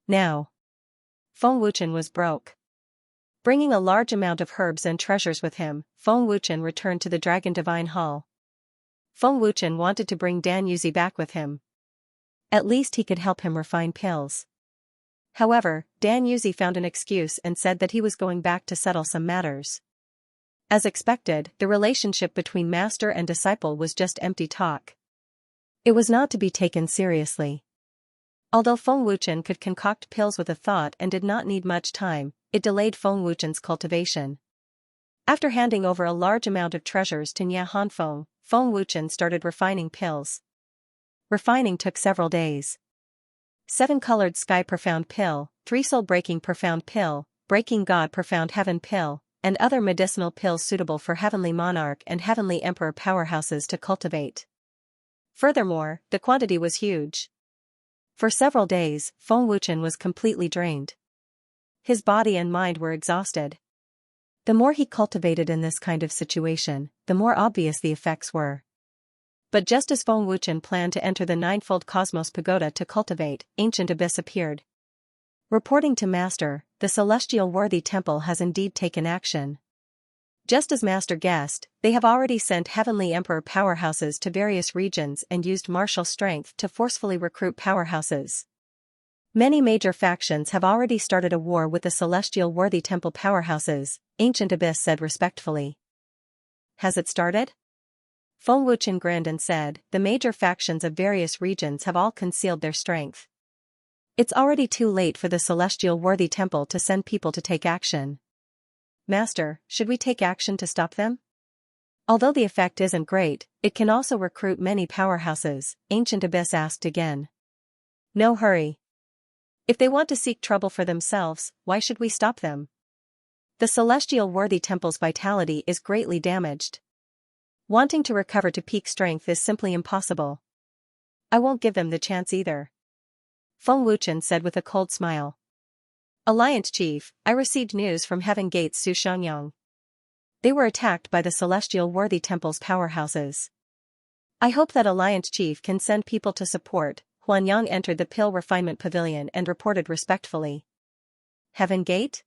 Now. Feng Wuchen was broke. Bringing a large amount of herbs and treasures with him, Feng Wuchen returned to the Dragon Divine Hall. Feng Wuchen wanted to bring Dan Yuzi back with him. At least he could help him refine pills. However, Dan Yuzi found an excuse and said that he was going back to settle some matters. As expected, the relationship between master and disciple was just empty talk. It was not to be taken seriously. Although Feng Wuchen could concoct pills with a thought and did not need much time, it delayed Feng Wuchen's cultivation. After handing over a large amount of treasures to Nia Hanfeng, Feng Wuchen started refining pills. Refining took several days. 7-colored sky profound pill, 3-soul breaking profound pill, breaking god profound heaven pill, and other medicinal pills suitable for Heavenly Monarch and Heavenly Emperor powerhouses to cultivate. Furthermore, the quantity was huge. For several days, Feng Wuchen was completely drained. His body and mind were exhausted. The more he cultivated in this kind of situation, the more obvious the effects were. But just as Feng Wuchen planned to enter the Ninefold Cosmos Pagoda to cultivate, Ancient Abyss appeared. Reporting to Master, the Celestial Worthy Temple has indeed taken action. Just as Master guessed, they have already sent Heavenly Emperor powerhouses to various regions and used martial strength to forcefully recruit powerhouses. Many major factions have already started a war with the Celestial Worthy Temple powerhouses, Ancient Abyss said respectfully. Has it started? Feng Wuchen grinned and said, the major factions of various regions have all concealed their strength. It's already too late for the Celestial Worthy Temple to send people to take action. Master, should we take action to stop them? Although the effect isn't great, it can also recruit many powerhouses, Ancient Abyss asked again. No hurry. If they want to seek trouble for themselves, why should we stop them? The Celestial Worthy Temple's vitality is greatly damaged. Wanting to recover to peak strength is simply impossible. I won't give them the chance either. Feng Wuchen said with a cold smile. Alliance Chief, I received news from Heaven Gate's Su Xiangyang. They were attacked by the Celestial Worthy Temple's powerhouses. I hope that Alliance Chief can send people to support. Huan Yang entered the Pill Refinement Pavilion and reported respectfully. Heaven Gate?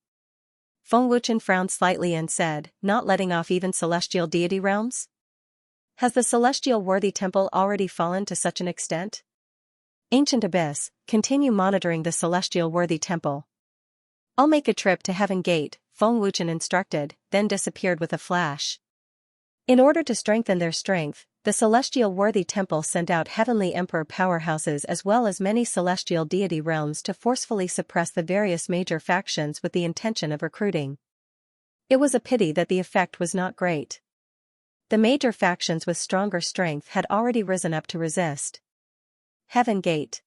Feng Wuchen frowned slightly and said, not letting off even celestial deity realms? Has the Celestial Worthy Temple already fallen to such an extent? Ancient Abyss, continue monitoring the Celestial Worthy Temple. I'll make a trip to Heaven Gate, Feng Wuchen instructed, then disappeared with a flash. In order to strengthen their strength, the Celestial Worthy Temple sent out Heavenly Emperor powerhouses as well as many celestial deity realms to forcefully suppress the various major factions with the intention of recruiting. It was a pity that the effect was not great. The major factions with stronger strength had already risen up to resist. Heaven Gate.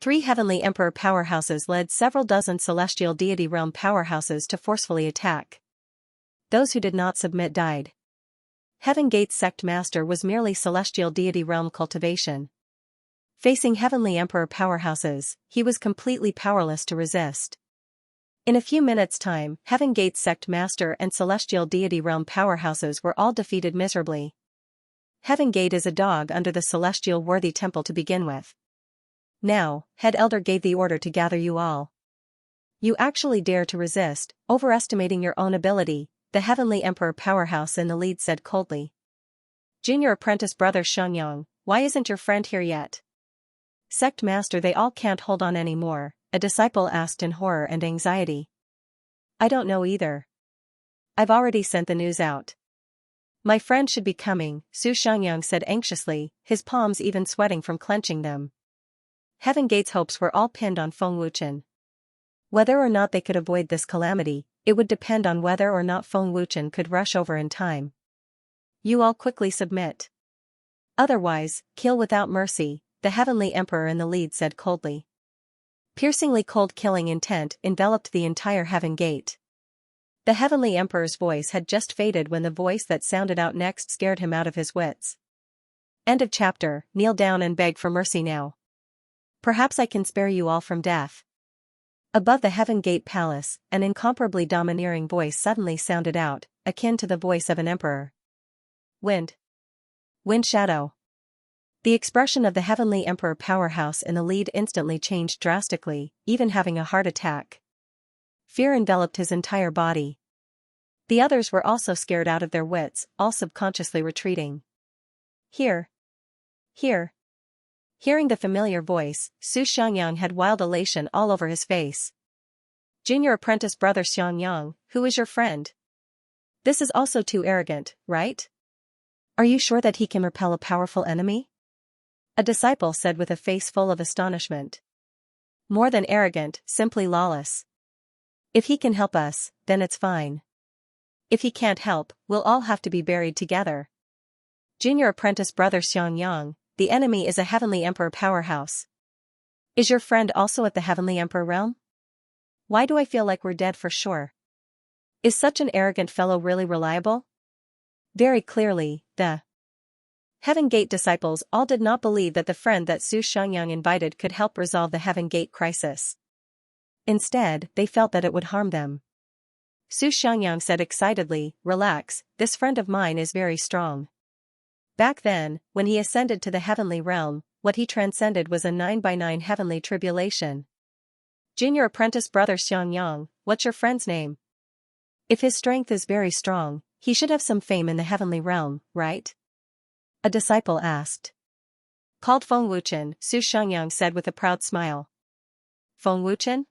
3 Heavenly Emperor powerhouses led several dozen celestial deity realm powerhouses to forcefully attack. Those who did not submit died. Heaven Gate's sect master was merely celestial deity realm cultivation. Facing Heavenly Emperor powerhouses, he was completely powerless to resist. In a few minutes' time, Heaven Gate's sect master and celestial deity realm powerhouses were all defeated miserably. Heaven Gate is a dog under the Celestial Worthy Temple to begin with. Now, Head Elder gave the order to gather you all. You actually dare to resist, overestimating your own ability, the Heavenly Emperor powerhouse in the lead said coldly. Junior apprentice brother Xiangyang, why isn't your friend here yet? Sect master, they all can't hold on anymore, a disciple asked in horror and anxiety. I don't know either. I've already sent the news out. My friend should be coming, Su Xiangyang said anxiously, his palms even sweating from clenching them. Heaven Gate's hopes were all pinned on Feng Wuchen. Whether or not they could avoid this calamity, it would depend on whether or not Feng Wuchen could rush over in time. You all quickly submit. Otherwise, kill without mercy, the Heavenly Emperor in the lead said coldly. Piercingly cold killing intent enveloped the entire Heaven Gate. The Heavenly Emperor's voice had just faded when the voice that sounded out next scared him out of his wits. End of chapter. Kneel down and beg for mercy now. Perhaps I can spare you all from death. Above the Heaven Gate Palace, an incomparably domineering voice suddenly sounded out, akin to the voice of an emperor. Wind. Wind shadow. The expression of the Heavenly Emperor powerhouse in the lead instantly changed drastically, even having a heart attack. Fear enveloped his entire body. The others were also scared out of their wits, all subconsciously retreating. Here. Here. Hearing the familiar voice, Su Xiangyang had wild elation all over his face. Junior apprentice brother Xiangyang, who is your friend? This is also too arrogant, right? Are you sure that he can repel a powerful enemy? A disciple said with a face full of astonishment. More than arrogant, simply lawless. If he can help us, then it's fine. If he can't help, we'll all have to be buried together. Junior apprentice brother Xiangyang, the enemy is a Heavenly Emperor powerhouse. Is your friend also at the Heavenly Emperor realm? Why do I feel like we're dead for sure? Is such an arrogant fellow really reliable? Very clearly, the Heaven Gate disciples all did not believe that the friend that Su Xiangyang invited could help resolve the Heaven Gate crisis. Instead, they felt that it would harm them. Su Xiangyang said excitedly, "Relax, this friend of mine is very strong." Back then, when he ascended to the heavenly realm, what he transcended was a 9x9 heavenly tribulation. Junior apprentice brother Xiangyang, what's your friend's name? If his strength is very strong, he should have some fame in the heavenly realm, right? A disciple asked. Called Feng Wuchen, Su Xiangyang said with a proud smile. Feng Wuchen?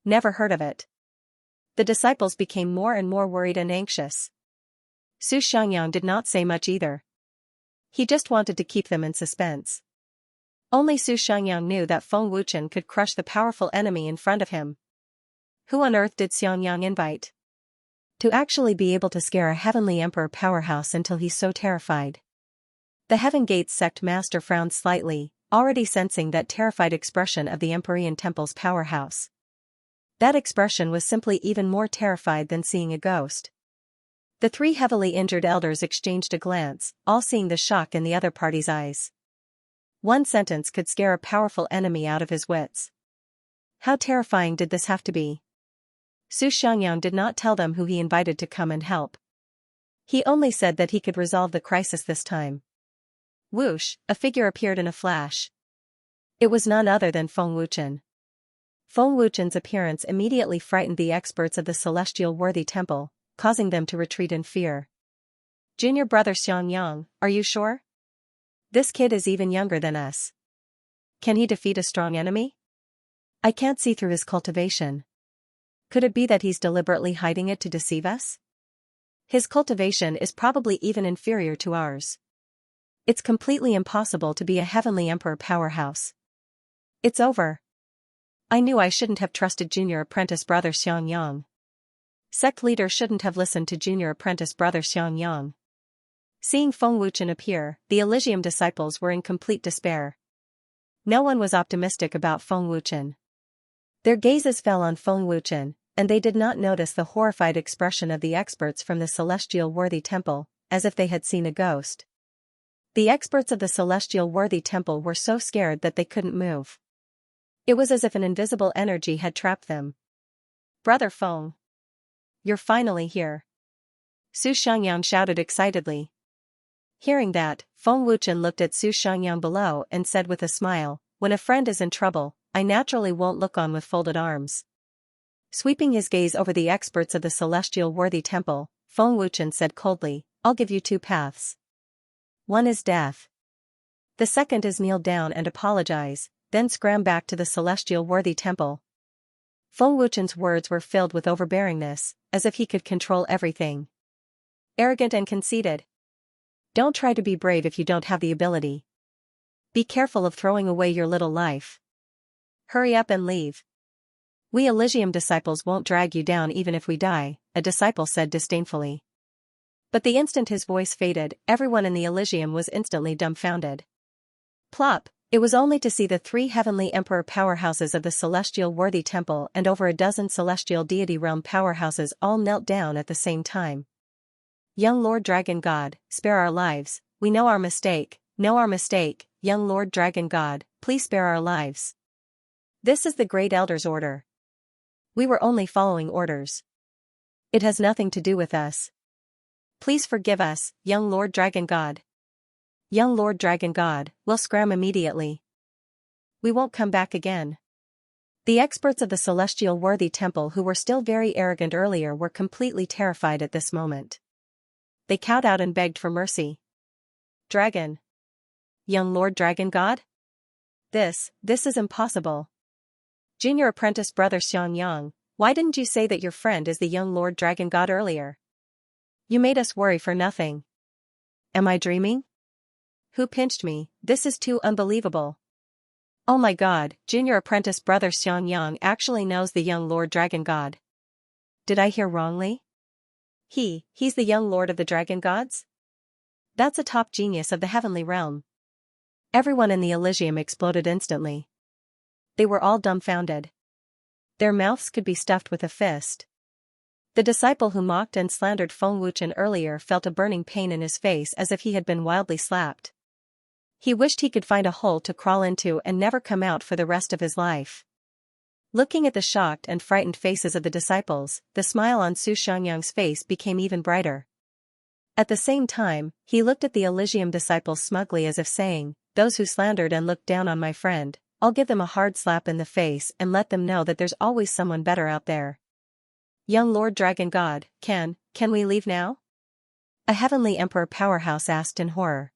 Never heard of it. The disciples became more and more worried and anxious. Su Xiangyang did not say much either. He just wanted to keep them in suspense. Only Su Xiangyang knew that Feng Wuchen could crush the powerful enemy in front of him. Who on earth did Xiangyang invite? To actually be able to scare a Heavenly Emperor powerhouse until he's so terrified. The Heaven Gate's sect master frowned slightly, already sensing that terrified expression of the Empyrean Temple's powerhouse. That expression was simply even more terrified than seeing a ghost. The three heavily injured elders exchanged a glance, all seeing the shock in the other party's eyes. One sentence could scare a powerful enemy out of his wits. How terrifying did this have to be? Su Xiangyang did not tell them who he invited to come and help. He only said that he could resolve the crisis this time. Whoosh, a figure appeared in a flash. It was none other than Feng Wuchen. Feng Wuchen's appearance immediately frightened the experts of the Celestial Worthy Temple, causing them to retreat in fear. Junior brother Xiangyang, are you sure? This kid is even younger than us. Can he defeat a strong enemy? I can't see through his cultivation. Could it be that he's deliberately hiding it to deceive us? His cultivation is probably even inferior to ours. It's completely impossible to be a Heavenly Emperor powerhouse. It's over. I knew I shouldn't have trusted junior apprentice brother Xiangyang. Sect leader shouldn't have listened to junior apprentice brother Xiangyang. Seeing Feng Wuchen appear, the Elysium disciples were in complete despair. No one was optimistic about Feng Wuchen. Their gazes fell on Feng Wuchen, and they did not notice the horrified expression of the experts from the Celestial Worthy Temple, as if they had seen a ghost. The experts of the Celestial Worthy Temple were so scared that they couldn't move. It was as if an invisible energy had trapped them. Brother Feng. You're finally here. Su Xiangyang shouted excitedly. Hearing that, Feng Wuchen looked at Su Xiangyang below and said with a smile, when a friend is in trouble, I naturally won't look on with folded arms. Sweeping his gaze over the experts of the Celestial Worthy Temple, Feng Wuchen said coldly, I'll give you two paths. One is death. The second is kneel down and apologize, then scram back to the Celestial Worthy Temple. Feng Wuchen's words were filled with overbearingness, as if he could control everything. Arrogant and conceited. Don't try to be brave if you don't have the ability. Be careful of throwing away your little life. Hurry up and leave. We Elysium disciples won't drag you down even if we die, a disciple said disdainfully. But the instant his voice faded, everyone in the Elysium was instantly dumbfounded. Plop! It was only to see the 3 heavenly emperor powerhouses of the celestial worthy temple and over a dozen celestial deity realm powerhouses all knelt down at the same time. Young Lord Dragon God, spare our lives, we know our mistake, young Lord Dragon God, please spare our lives. This is the Great Elder's order. We were only following orders. It has nothing to do with us. Please forgive us, young Lord Dragon God. Young Lord Dragon God, we'll scram immediately. We won't come back again. The experts of the celestial worthy temple who were still very arrogant earlier were completely terrified at this moment. They cowed out and begged for mercy. Dragon. Young Lord Dragon God? This is impossible. Junior apprentice brother Xianxia, why didn't you say that your friend is the young Lord Dragon God earlier? You made us worry for nothing. Am I dreaming? Who pinched me? This is too unbelievable. Oh my God, junior apprentice brother Xianxia actually knows the young Lord Dragon God. Did I hear wrongly? He's the young Lord of the Dragon Gods? That's a top genius of the heavenly realm. Everyone in the Elysium exploded instantly. They were all dumbfounded. Their mouths could be stuffed with a fist. The disciple who mocked and slandered Feng Wuchen earlier felt a burning pain in his face as if he had been wildly slapped. He wished he could find a hole to crawl into and never come out for the rest of his life. Looking at the shocked and frightened faces of the disciples, the smile on Su Xiangyang's face became even brighter. At the same time, he looked at the Elysium disciples smugly as if saying, "Those who slandered and looked down on my friend, I'll give them a hard slap in the face and let them know that there's always someone better out there." Young Lord Dragon God, can we leave now? A heavenly emperor powerhouse asked in horror.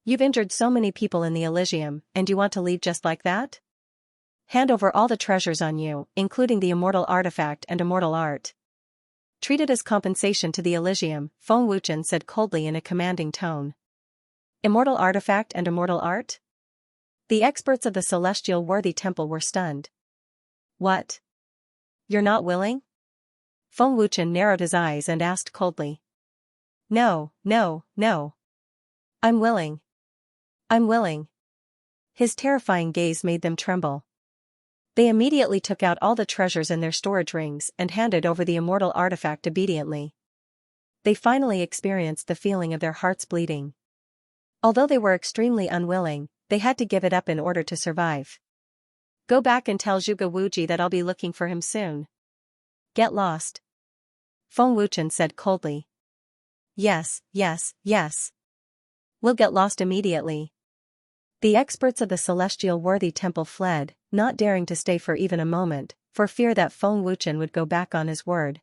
You've injured so many people in the Elysium, and you want to leave just like that? Hand over all the treasures on you, including the immortal artifact and immortal art. Treat it as compensation to the Elysium, Feng Wuchen said coldly in a commanding tone. Immortal artifact and immortal art? The experts of the celestial worthy temple were stunned. What? You're not willing? Feng Wuchen narrowed his eyes and asked coldly. No. I'm willing. His terrifying gaze made them tremble. They immediately took out all the treasures in their storage rings and handed over the immortal artifact obediently. They finally experienced the feeling of their hearts bleeding. Although they were extremely unwilling, they had to give it up in order to survive. Go back and tell Zhuge Wuji that I'll be looking for him soon. Get lost. Feng Wuchen said coldly. Yes. We'll get lost immediately. The experts of the celestial worthy temple fled, not daring to stay for even a moment, for fear that Feng Wuchen would go back on his word.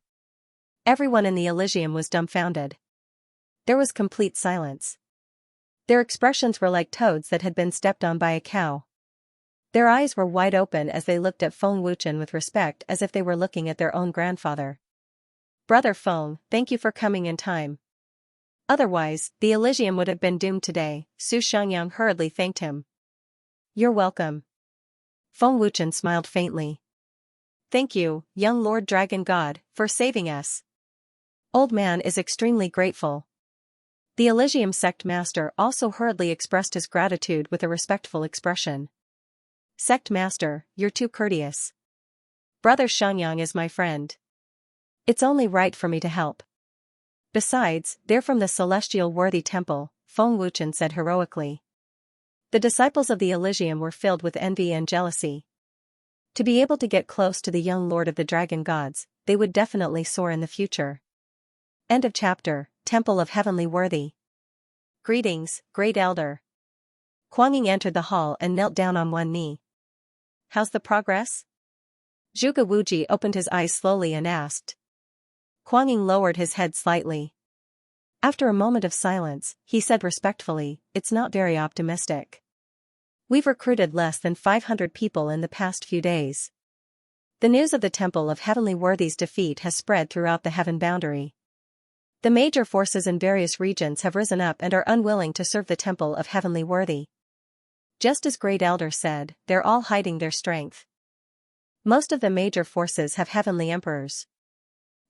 Everyone in the Elysium was dumbfounded. There was complete silence. Their expressions were like toads that had been stepped on by a cow. Their eyes were wide open as they looked at Feng Wuchen with respect as if they were looking at their own grandfather. Brother Feng, thank you for coming in time. Otherwise, the Elysium would have been doomed today, Su Xiangyang hurriedly thanked him. You're welcome. Feng Wuchen smiled faintly. Thank you, young Lord Dragon God, for saving us. Old man is extremely grateful. The Elysium sect master also hurriedly expressed his gratitude with a respectful expression. Sect master, you're too courteous. Brother Xiangyang is my friend. It's only right for me to help. Besides, they're from the celestial worthy temple, Feng Wuchen said heroically. The disciples of the Elysium were filled with envy and jealousy. To be able to get close to the young Lord of the Dragon Gods, they would definitely soar in the future. End of chapter. Temple of Heavenly Worthy. Greetings, Great Elder. Kuang Ying entered the hall and knelt down on one knee. How's the progress? Zhuge Wuji opened his eyes slowly and asked. Kuang Ying lowered his head slightly. After a moment of silence, he said respectfully, it's not very optimistic. We've recruited less than 500 people in the past few days. The news of the Temple of Heavenly Worthy's defeat has spread throughout the heaven boundary. The major forces in various regions have risen up and are unwilling to serve the Temple of Heavenly Worthy. Just as Great Elder said, they're all hiding their strength. Most of the major forces have heavenly emperors.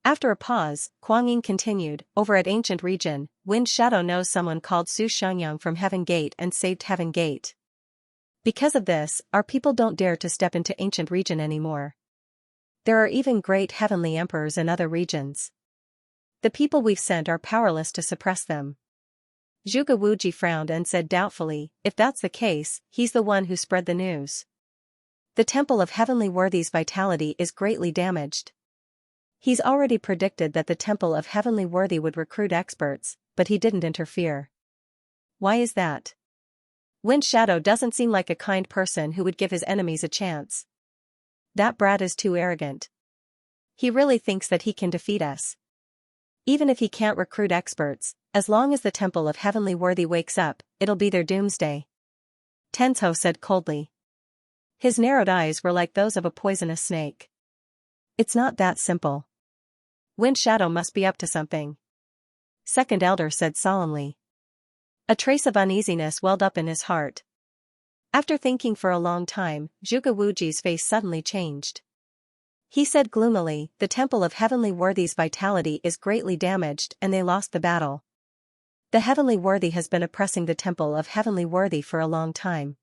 After a pause, Kuang Ying continued, over at Ancient Region, Wind Shadow knows someone called Su Xiangyang from Heaven Gate and saved Heaven Gate. Because of this, our people don't dare to step into Ancient Region anymore. There are even great heavenly emperors in other regions. The people we've sent are powerless to suppress them. Zhuge Wuji frowned and said doubtfully, if that's the case, he's the one who spread the news. The Temple of Heavenly Worthy's vitality is greatly damaged. He's already predicted that the Temple of Heavenly Worthy would recruit experts, but he didn't interfere. Why is that? Wind Shadow doesn't seem like a kind person who would give his enemies a chance. That brat is too arrogant. He really thinks that he can defeat us. Even if he can't recruit experts, as long as the Temple of Heavenly Worthy wakes up, it'll be their doomsday. Tenzhou said coldly. His narrowed eyes were like those of a poisonous snake. It's not that simple. Wind Shadow must be up to something. Second Elder said solemnly. A trace of uneasiness welled up in his heart. After thinking for a long time, Zhuge Wuji's face suddenly changed. He said gloomily, the Temple of Heavenly Worthy's vitality is greatly damaged and they lost the battle. The Heavenly Worthy has been oppressing the Temple of Heavenly Worthy for a long time.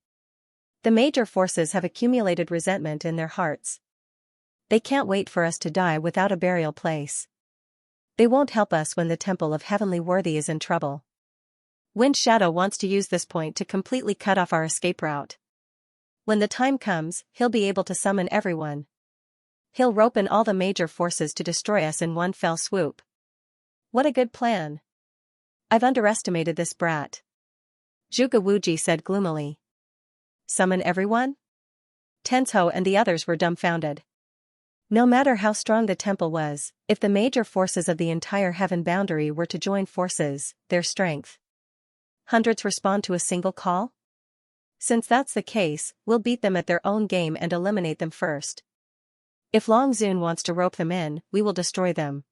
The major forces have accumulated resentment in their hearts. They can't wait for us to die without a burial place. They won't help us when the Temple of Heavenly Worthy is in trouble. Wind Shadow wants to use this point to completely cut off our escape route. When the time comes, he'll be able to summon everyone. He'll rope in all the major forces to destroy us in one fell swoop. What a good plan. I've underestimated this brat. Zhuge Wuji said gloomily. Summon everyone? Tenzhou and the others were dumbfounded. No matter how strong the temple was, if the major forces of the entire heaven boundary were to join forces, their strength. Hundreds respond to a single call? Since that's the case, we'll beat them at their own game and eliminate them first. If Long Zun wants to rope them in, we will destroy them.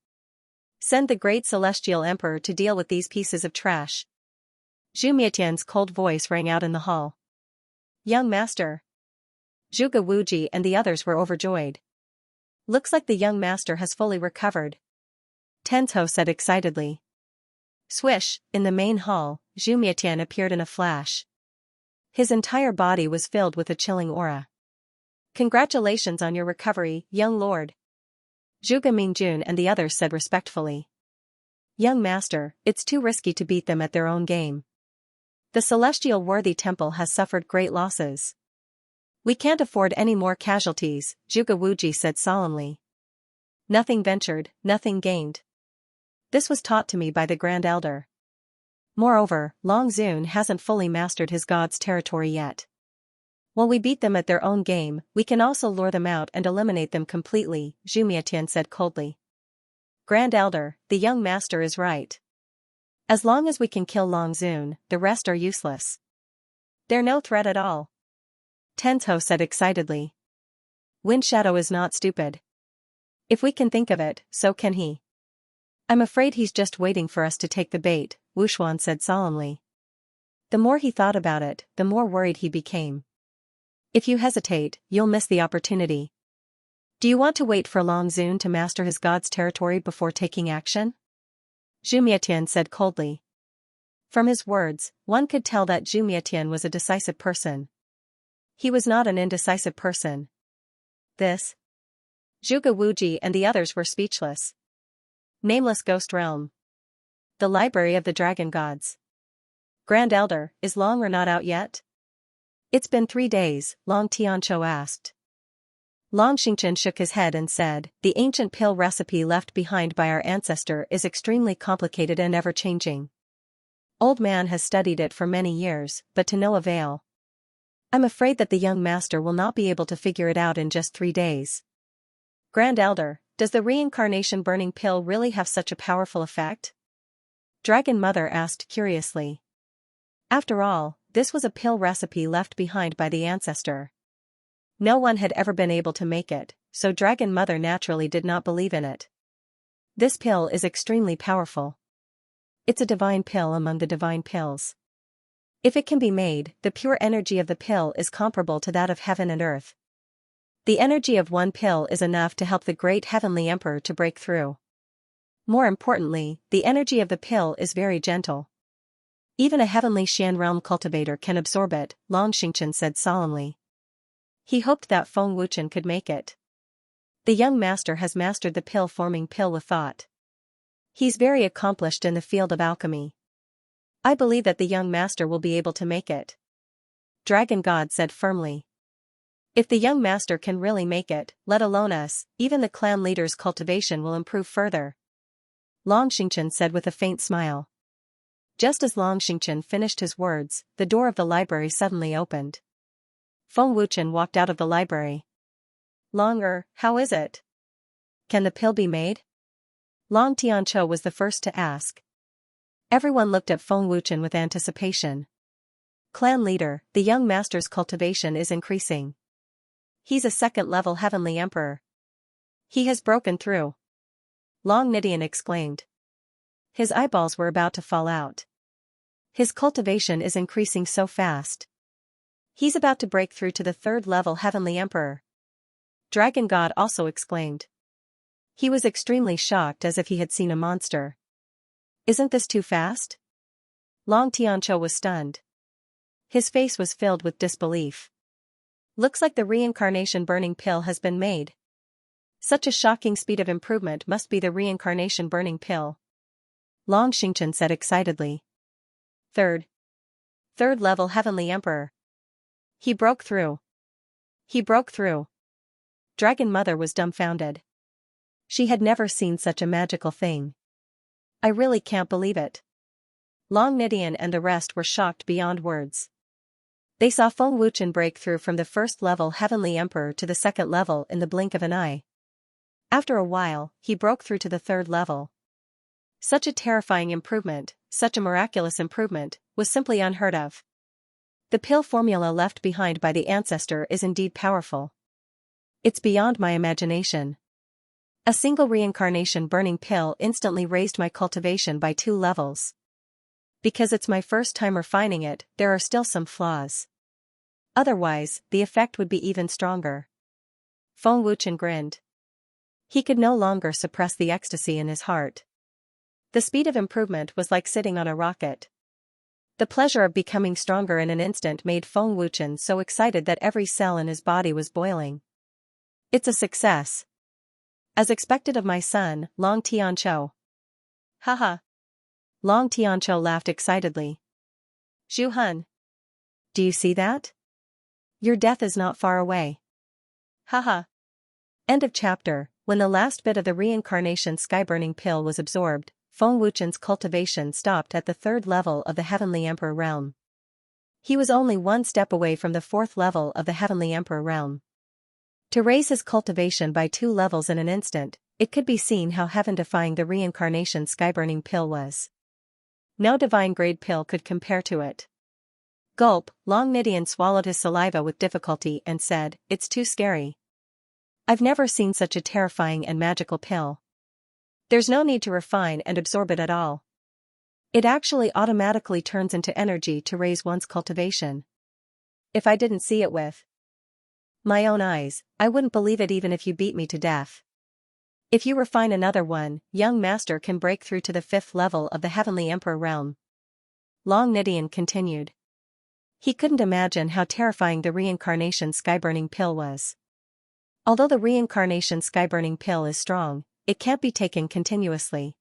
Send the great celestial emperor to deal with these pieces of trash. Zhu Mietian's cold voice rang out in the hall. Young master. Zhuge Wuji and the others were overjoyed. Looks like the young master has fully recovered. Tenzhou said excitedly. Swish, in the main hall, Zhu Mietian appeared in a flash. His entire body was filled with a chilling aura. Congratulations on your recovery, young lord. Zhuge Mingjun and the others said respectfully. Young master, it's too risky to beat them at their own game. The Celestial Worthy Temple has suffered great losses. We can't afford any more casualties, Zhuge Wuji said solemnly. Nothing ventured, nothing gained. This was taught to me by the Grand Elder. Moreover, Long Zun hasn't fully mastered his god's territory yet. While we beat them at their own game, we can also lure them out and eliminate them completely, Zhu Mietian said coldly. Grand Elder, the young master is right. As long as we can kill Long Zun, the rest are useless. They're no threat at all. Tenzhou said excitedly. Wind Shadow is not stupid. If we can think of it, so can he. I'm afraid he's just waiting for us to take the bait, Wu Xuan said solemnly. The more he thought about it, the more worried he became. If you hesitate, you'll miss the opportunity. Do you want to wait for Long Zun to master his god's territory before taking action? Zhu Mietian said coldly. From his words, one could tell that Zhu Mietian was a decisive person. He was not an indecisive person. This? Zhuge Wuji and the others were speechless. Nameless Ghost Realm. The Library of the Dragon Gods. Grand Elder, is Long not out yet? It's been 3 days, Long Tianqiu asked. Long Xingchen shook his head and said, the ancient pill recipe left behind by our ancestor is extremely complicated and ever-changing. Old man has studied it for many years, but to no avail. I'm afraid that the young master will not be able to figure it out in just 3 days. Grand Elder, does the reincarnation burning pill really have such a powerful effect? Dragon Mother asked curiously. After all, this was a pill recipe left behind by the ancestor. No one had ever been able to make it, so Dragon Mother naturally did not believe in it. This pill is extremely powerful. It's a divine pill among the divine pills. If it can be made, the pure energy of the pill is comparable to that of heaven and earth. The energy of one pill is enough to help the great heavenly emperor to break through. More importantly, the energy of the pill is very gentle. Even a heavenly Xian realm cultivator can absorb it, Long Xingchen said solemnly. He hoped that Feng Wuchen could make it. The young master has mastered the pill-forming pill with thought. He's very accomplished in the field of alchemy. I believe that the young master will be able to make it. Dragon God said firmly. If the young master can really make it, let alone us, even the clan leader's cultivation will improve further. Long Xingchen said with a faint smile. Just as Long Xingchen finished his words, the door of the library suddenly opened. Feng Wuchen walked out of the library. Longer, how is it? Can the pill be made? Long Tianqiu was the first to ask. Everyone looked at Feng Wuchen with anticipation. Clan leader, the young master's cultivation is increasing. He's a second-level heavenly emperor. He has broken through. Long Nidian exclaimed. His eyeballs were about to fall out. His cultivation is increasing so fast. He's about to break through to the third-level heavenly emperor. Dragon God also exclaimed. He was extremely shocked as if he had seen a monster. Isn't this too fast? Long Tianqiu was stunned. His face was filled with disbelief. Looks like the reincarnation burning pill has been made. Such a shocking speed of improvement must be the reincarnation burning pill. Long Xingchen said excitedly. Third level heavenly emperor. He broke through. He broke through. Dragon Mother was dumbfounded. She had never seen such a magical thing. I really can't believe it. Long Nidian and the rest were shocked beyond words. They saw Feng Wuchen break through from the first-level heavenly emperor to the second level in the blink of an eye. After a while, he broke through to the third level. Such a terrifying improvement, such a miraculous improvement, was simply unheard of. The pill formula left behind by the ancestor is indeed powerful. It's beyond my imagination. A single reincarnation burning pill instantly raised my cultivation by 2 levels. Because it's my first time refining it, there are still some flaws. Otherwise, the effect would be even stronger. Feng Wuchen grinned. He could no longer suppress the ecstasy in his heart. The speed of improvement was like sitting on a rocket. The pleasure of becoming stronger in an instant made Feng Wuchen so excited that every cell in his body was boiling. It's a success. As expected of my son, Long Tianqiu. Haha. Long Tianqiu laughed excitedly. Zhu Hun. Do you see that? Your death is not far away. Haha. End of chapter. When the last bit of the reincarnation sky-burning pill was absorbed, Feng Wuchen's cultivation stopped at the third level of the Heavenly Emperor realm. He was only one step away from the fourth level of the Heavenly Emperor realm. To raise his cultivation by 2 levels in an instant, it could be seen how heaven-defying the reincarnation sky-burning pill was. No divine-grade pill could compare to it. Gulp, Long Nidian swallowed his saliva with difficulty and said, "It's too scary. I've never seen such a terrifying and magical pill. There's no need to refine and absorb it at all. It actually automatically turns into energy to raise one's cultivation. If I didn't see it with my own eyes, I wouldn't believe it even if you beat me to death. If you refine another one, young master can break through to the 5th level of the Heavenly Emperor realm." Long Nidian continued. He couldn't imagine how terrifying the reincarnation sky-burning pill was. Although the reincarnation sky-burning pill is strong, it can't be taken continuously.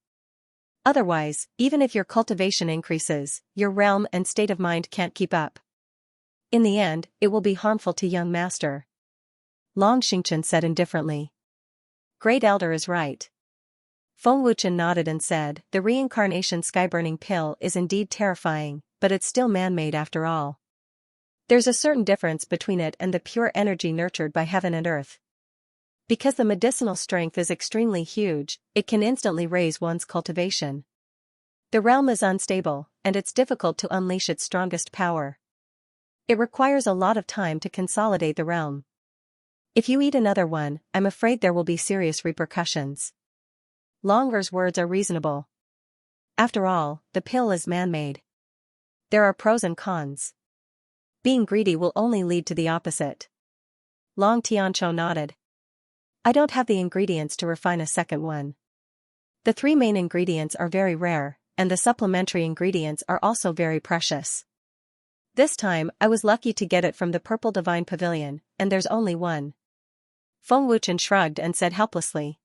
Otherwise, even if your cultivation increases, your realm and state of mind can't keep up. In the end, it will be harmful to young master. Long Xingchen said indifferently. Great Elder is right. Feng Wuchen nodded and said, the reincarnation sky-burning pill is indeed terrifying, but it's still man-made after all. There's a certain difference between it and the pure energy nurtured by heaven and earth. Because the medicinal strength is extremely huge, it can instantly raise one's cultivation. The realm is unstable, and it's difficult to unleash its strongest power. It requires a lot of time to consolidate the realm. If you eat another one, I'm afraid there will be serious repercussions. Longer's words are reasonable. After all, the pill is man-made. There are pros and cons. Being greedy will only lead to the opposite. Long Xianxia nodded. I don't have the ingredients to refine a second one. The 3 main ingredients are very rare, and the supplementary ingredients are also very precious. This time, I was lucky to get it from the Purple Divine Pavilion, and there's only one. Feng Wuchen shrugged and said helplessly.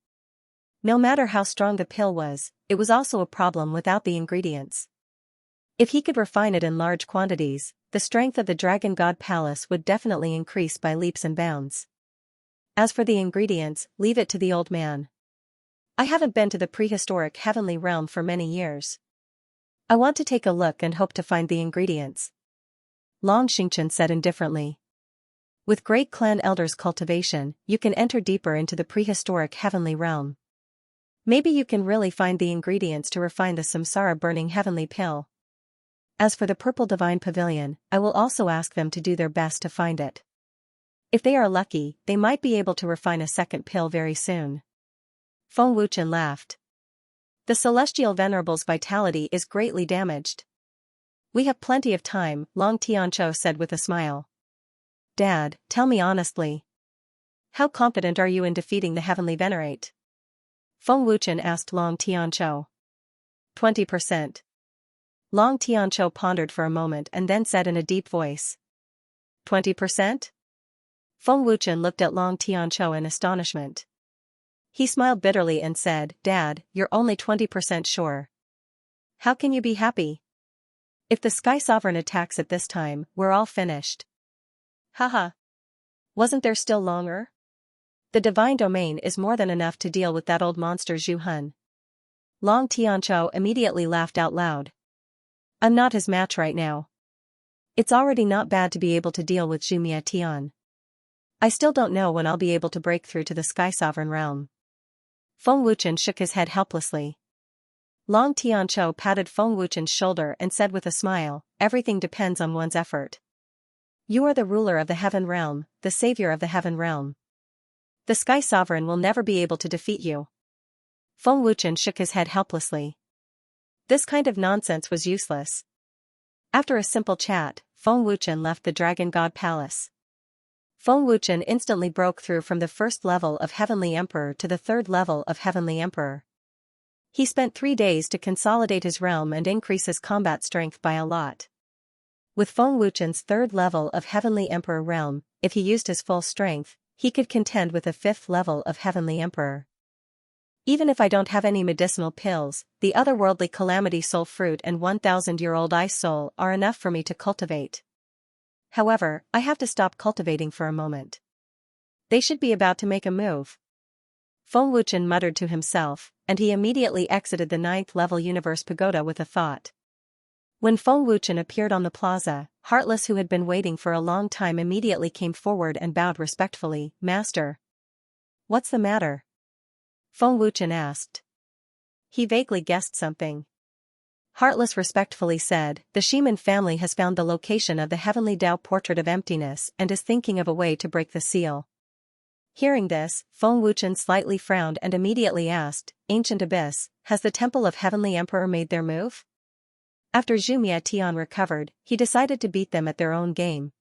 No matter how strong the pill was, it was also a problem without the ingredients. If he could refine it in large quantities, the strength of the Dragon God Palace would definitely increase by leaps and bounds. As for the ingredients, leave it to the old man. I haven't been to the prehistoric heavenly realm for many years. I want to take a look and hope to find the ingredients. Long Xingchen said indifferently. With great clan elders' cultivation, you can enter deeper into the prehistoric heavenly realm. Maybe you can really find the ingredients to refine the samsara-burning heavenly pill. As for the Purple Divine Pavilion, I will also ask them to do their best to find it. If they are lucky, they might be able to refine a second pill very soon. Feng Wuchen laughed. The Celestial Venerable's vitality is greatly damaged. We have plenty of time, Long Xianxia said with a smile. Dad, tell me honestly. How confident are you in defeating the Heavenly Venerate? Feng Wuchen asked Long Xianxia. 20%. Long Xianxia pondered for a moment and then said in a deep voice. 20%? Feng Wuchen looked at Long Xianxia in astonishment. He smiled bitterly and said, Dad, you're only 20% sure. How can you be happy? If the Sky Sovereign attacks at this time, we're all finished. Haha. Wasn't there still longer? The divine domain is more than enough to deal with that old monster Zhu Hun. Long Xianxia immediately laughed out loud. I'm not his match right now. It's already not bad to be able to deal with Xianxia Tian. I still don't know when I'll be able to break through to the Sky Sovereign realm. Feng Wuchen shook his head helplessly. Long Xianxia patted Feng Wuchen's shoulder and said with a smile, everything depends on one's effort. You are the ruler of the heaven realm, the savior of the heaven realm. The Sky Sovereign will never be able to defeat you. Feng Wuchen shook his head helplessly. This kind of nonsense was useless. After a simple chat, Feng Wuchen left the Dragon God Palace. Feng Wuchen instantly broke through from the first level of Heavenly Emperor to the third level of Heavenly Emperor. He spent 3 days to consolidate his realm and increase his combat strength by a lot. With Feng Wuchen's third level of Heavenly Emperor realm, if he used his full strength, he could contend with the 5th level of Heavenly Emperor. Even if I don't have any medicinal pills, the otherworldly calamity soul fruit and 1,000-year-old ice soul are enough for me to cultivate. However, I have to stop cultivating for a moment. They should be about to make a move. Feng Wuchen muttered to himself, and he immediately exited the 9th level Universe Pagoda with a thought. When Feng Wuchen appeared on the plaza, Heartless, who had been waiting for a long time, immediately came forward and bowed respectfully. Master. What's the matter? Feng Wuchen asked. He vaguely guessed something. Heartless respectfully said, the Ximen family has found the location of the Heavenly Tao Portrait of Emptiness and is thinking of a way to break the seal. Hearing this, Feng Wuchen slightly frowned and immediately asked, Ancient Abyss, has the Temple of Heavenly Emperor made their move? After Xianxia Tian recovered, he decided to beat them at their own game.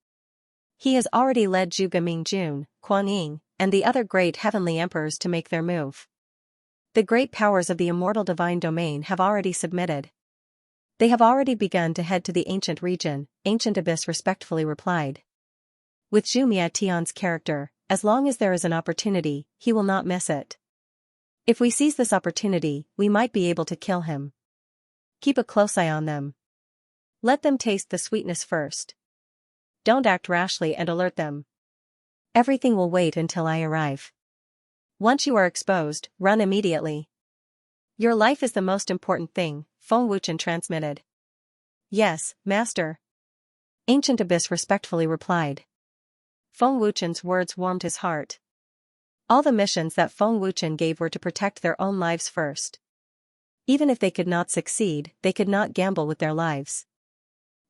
He has already led Zhuge Mingjun, Quan Ying, and the other great heavenly emperors to make their move. The great powers of the immortal divine domain have already submitted. They have already begun to head to the ancient region, Ancient Abyss respectfully replied. With Xianxia Tian's character, as long as there is an opportunity, he will not miss it. If we seize this opportunity, we might be able to kill him. Keep a close eye on them. Let them taste the sweetness first. Don't act rashly and alert them. Everything will wait until I arrive. Once you are exposed, run immediately. Your life is the most important thing, Feng Wuchen transmitted. Yes, Master. Ancient Abyss respectfully replied. Feng Wuchen's words warmed his heart. All the missions that Feng Wuchen gave were to protect their own lives first. Even if they could not succeed, they could not gamble with their lives.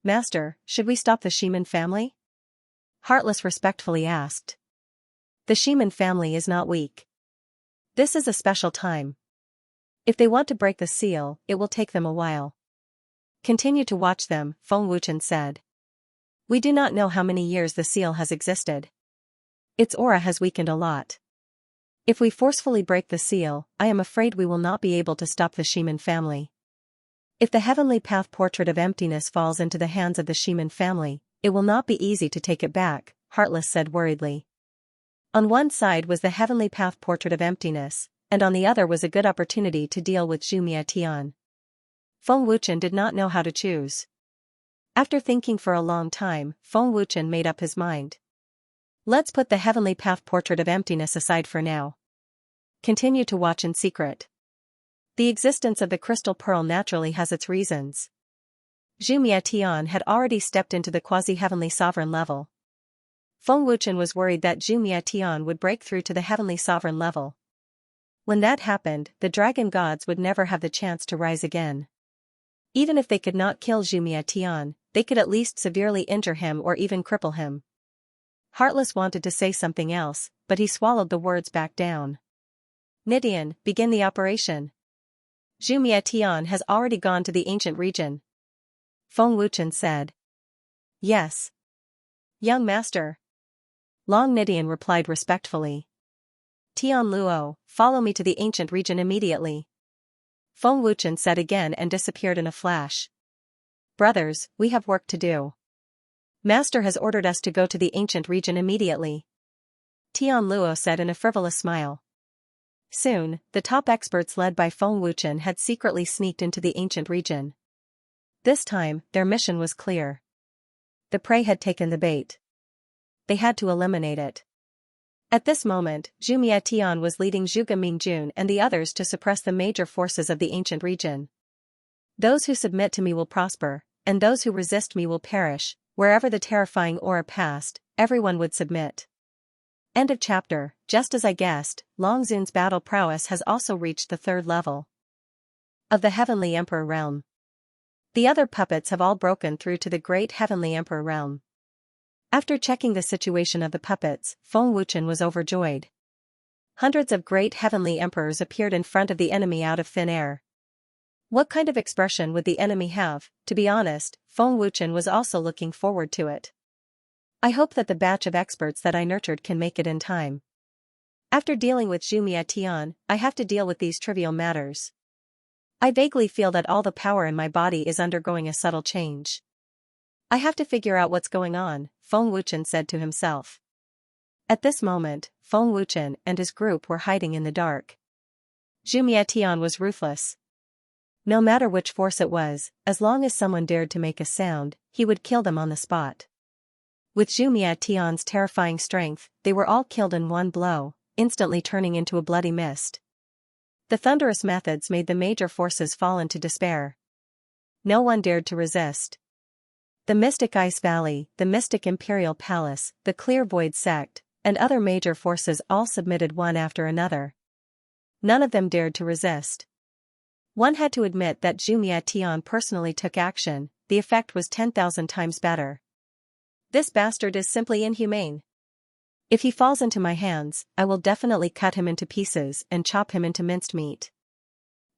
Master, should we stop the Ximen family? Heartless respectfully asked. The Ximen family is not weak. This is a special time. If they want to break the seal, it will take them a while. Continue to watch them, Feng Wuchen said. We do not know how many years the seal has existed. Its aura has weakened a lot. If we forcefully break the seal, I am afraid we will not be able to stop the Ximen family. If the heavenly path portrait of emptiness falls into the hands of the Ximen family, it will not be easy to take it back, Heartless said worriedly. On one side was the heavenly path portrait of emptiness, and on the other was a good opportunity to deal with Zhu Mietian. Feng Wuchen did not know how to choose. After thinking for a long time, Feng Wuchen made up his mind. Let's put the heavenly path portrait of emptiness aside for now. Continue to watch in secret. The existence of the crystal pearl naturally has its reasons. Zhu Mietian had already stepped into the quasi-heavenly sovereign level. Feng Wuchen was worried that Zhu Mietian would break through to the heavenly sovereign level. When that happened, the dragon gods would never have the chance to rise again. Even if they could not kill Zhu Mietian, they could at least severely injure him or even cripple him. Heartless wanted to say something else, but he swallowed the words back down. Nidian, begin the operation. Zhu Mietian has already gone to the ancient region. Feng Wuchen said. Yes. Young master. Long Nidian replied respectfully. Tian Luo, follow me to the ancient region immediately. Feng Wuchen said again and disappeared in a flash. Brothers, we have work to do. Master has ordered us to go to the ancient region immediately. Tian Luo said in a frivolous smile. Soon, the top experts led by Feng Wuchen had secretly sneaked into the ancient region. This time, their mission was clear. The prey had taken the bait. They had to eliminate it. At this moment, Zhu Mietian was leading Zhuge Mingjun and the others to suppress the major forces of the ancient region. Those who submit to me will prosper, and those who resist me will perish. Wherever the terrifying aura passed, everyone would submit. End of chapter. Just as I guessed, Long Zun's battle prowess has also reached the 3rd level of the Heavenly Emperor realm. The other puppets have all broken through to the Great Heavenly Emperor realm. After checking the situation of the puppets, Feng Wuchen was overjoyed. Hundreds of Great Heavenly Emperors appeared in front of the enemy out of thin air. What kind of expression would the enemy have? To be honest, Feng Wuchen was also looking forward to it. I hope that the batch of experts that I nurtured can make it in time. After dealing with Zhu Mietian, I have to deal with these trivial matters. I vaguely feel that all the power in my body is undergoing a subtle change. I have to figure out what's going on, Feng Wuchen said to himself. At this moment, Feng Wuchen and his group were hiding in the dark. Zhu Mietian was ruthless. No matter which force it was, as long as someone dared to make a sound, he would kill them on the spot. With Zhu Mietian's terrifying strength, they were all killed in one blow, instantly turning into a bloody mist. The thunderous methods made the major forces fall into despair. No one dared to resist. The Mystic Ice Valley, the Mystic Imperial Palace, the Clear Void Sect, and other major forces all submitted one after another. None of them dared to resist. One had to admit that Zhu Mietian personally took action. The effect was 10,000 times better. This bastard is simply inhumane. If he falls into my hands, I will definitely cut him into pieces and chop him into minced meat.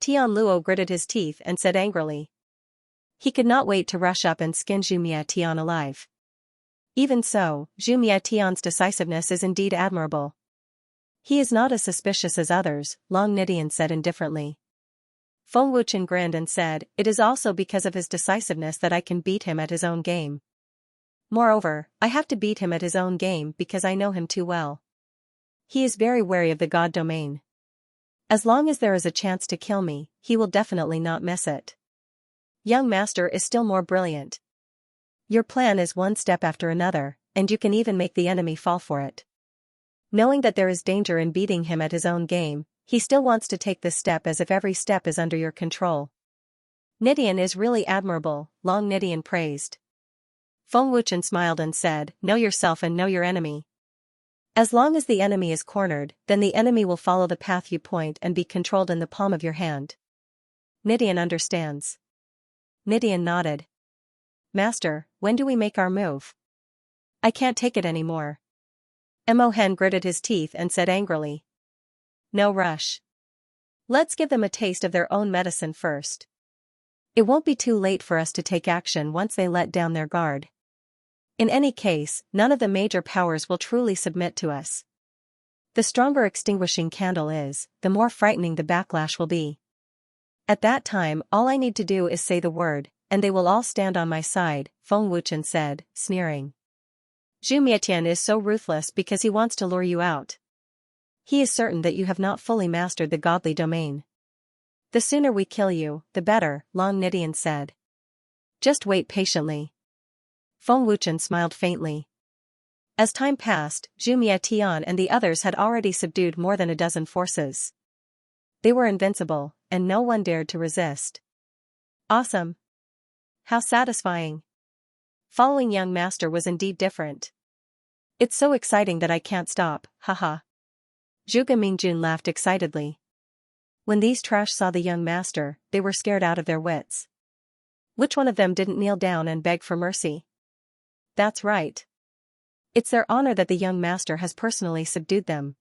Tian Luo gritted his teeth and said angrily. He could not wait to rush up and skin Zhu Mietian alive. Even so, Zhu Mietian's decisiveness is indeed admirable. He is not as suspicious as others, Long Nidian said indifferently. Feng Wuchen grinned and said, it is also because of his decisiveness that I can beat him at his own game. Moreover, I have to beat him at his own game because I know him too well. He is very wary of the god domain. As long as there is a chance to kill me, he will definitely not miss it. Young master is still more brilliant. Your plan is one step after another, and you can even make the enemy fall for it. Knowing that there is danger in beating him at his own game, he still wants to take this step as if every step is under your control. Nidian is really admirable, Long Nidian praised. Feng Wuchen smiled and said, know yourself and know your enemy. As long as the enemy is cornered, then the enemy will follow the path you point and be controlled in the palm of your hand. Nidian understands. Nidian nodded. Master, when do we make our move? I can't take it anymore. Mo Hen gritted his teeth and said angrily. No rush. Let's give them a taste of their own medicine first. It won't be too late for us to take action once they let down their guard. In any case, none of the major powers will truly submit to us. The stronger extinguishing candle is, the more frightening the backlash will be. At that time, all I need to do is say the word, and they will all stand on my side, Feng Wuchen said, sneering. Zhu Mietian is so ruthless because he wants to lure you out. He is certain that you have not fully mastered the godly domain. The sooner we kill you, the better, Long Nidian said. Just wait patiently. Feng Wuchen smiled faintly. As time passed, Zhu Mietian and the others had already subdued more than a dozen forces. They were invincible, and no one dared to resist. Awesome. How satisfying. Following young master was indeed different. It's so exciting that I can't stop, haha. Zhuge Mingjun laughed excitedly. When these trash saw the young master, they were scared out of their wits. Which one of them didn't kneel down and beg for mercy? That's right. It's their honor that the young master has personally subdued them.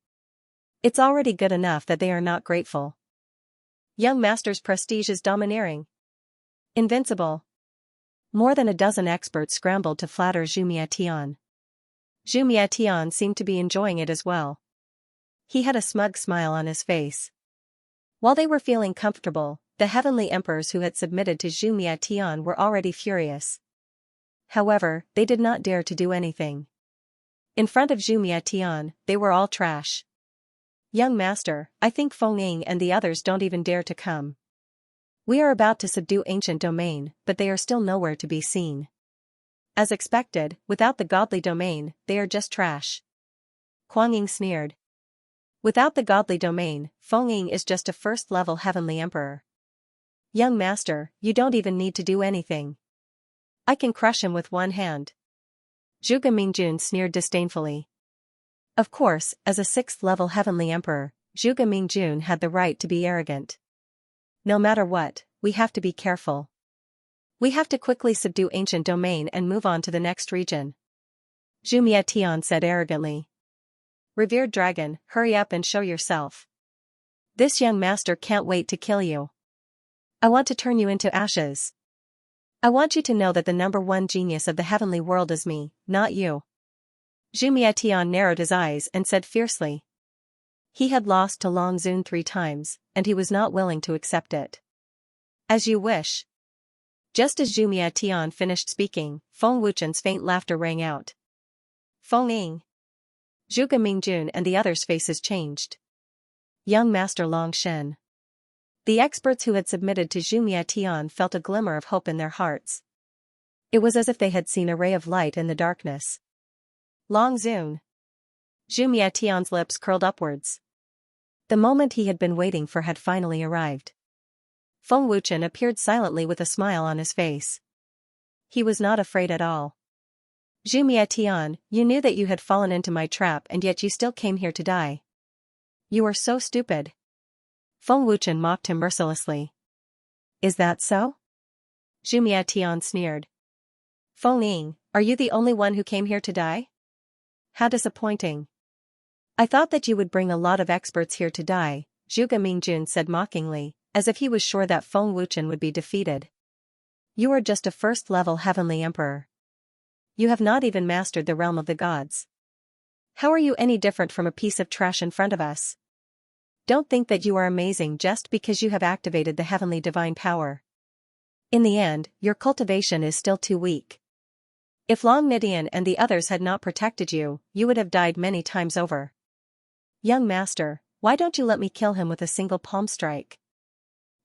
It's already good enough that they are not grateful. Young master's prestige is domineering. Invincible. More than a dozen experts scrambled to flatter Zhu Mietian. Zhu Mietian seemed to be enjoying it as well. He had a smug smile on his face. While they were feeling comfortable, the heavenly emperors who had submitted to Zhu Mietian were already furious. However, they did not dare to do anything. In front of Zhu Mietian, they were all trash. Young master, I think Feng Ying and the others don't even dare to come. We are about to subdue ancient domain, but they are still nowhere to be seen. As expected, without the godly domain, they are just trash. Kuang Ying sneered. Without the godly domain, Feng Ying is just a first-level heavenly emperor. Young master, you don't even need to do anything. I can crush him with one hand. Zhuge Mingjun sneered disdainfully. Of course, as a sixth-level heavenly emperor, Zhuge Mingjun had the right to be arrogant. No matter what, we have to be careful. We have to quickly subdue ancient domain and move on to the next region. Zhu Mietian said arrogantly. Revered dragon, hurry up and show yourself. This young master can't wait to kill you. I want to turn you into ashes. I want you to know that the number one genius of the heavenly world is me, not you. Zhu Mietian narrowed his eyes and said fiercely. He had lost to Long Zun 3 times, and he was not willing to accept it. As you wish. Just as Zhu Mietian finished speaking, Feng Wuchen's faint laughter rang out. Feng Ying. Zhuge Mingjun and the others' faces changed. Young Master Long Shen. The experts who had submitted to Zhu Mietian felt a glimmer of hope in their hearts. It was as if they had seen a ray of light in the darkness. Long Zun. Zhu Mietian's lips curled upwards. The moment he had been waiting for had finally arrived. Feng Wuchen appeared silently with a smile on his face. He was not afraid at all. Zhu Mietian, you knew that you had fallen into my trap and yet you still came here to die. You are so stupid. Feng Wuchen mocked him mercilessly. Is that so? Zhu Mietian sneered. Feng Ying, are you the only one who came here to die? How disappointing. I thought that you would bring a lot of experts here to die, Zhuge Mingjun said mockingly, as if he was sure that Feng Wuchen would be defeated. You are just a first-level heavenly emperor. You have not even mastered the realm of the gods. How are you any different from a piece of trash in front of us? Don't think that you are amazing just because you have activated the heavenly divine power. In the end, your cultivation is still too weak. If Long Nidian and the others had not protected you, you would have died many times over. Young master, why don't you let me kill him with a single palm strike?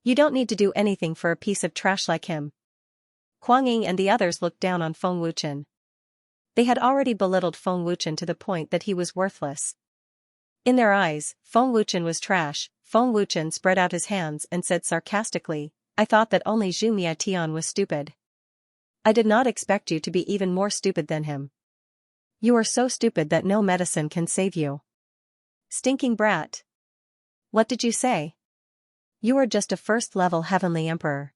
You don't need to do anything for a piece of trash like him. Kuang Ying and the others looked down on Feng Wuchen. They had already belittled Feng Wuchen to the point that he was worthless. In their eyes, Feng Wuchen was trash. Feng Wuchen spread out his hands and said sarcastically, I thought that only Zhu Mietian was stupid. I did not expect you to be even more stupid than him. You are so stupid that no medicine can save you. Stinking brat. What did you say? You are just a first-level heavenly emperor.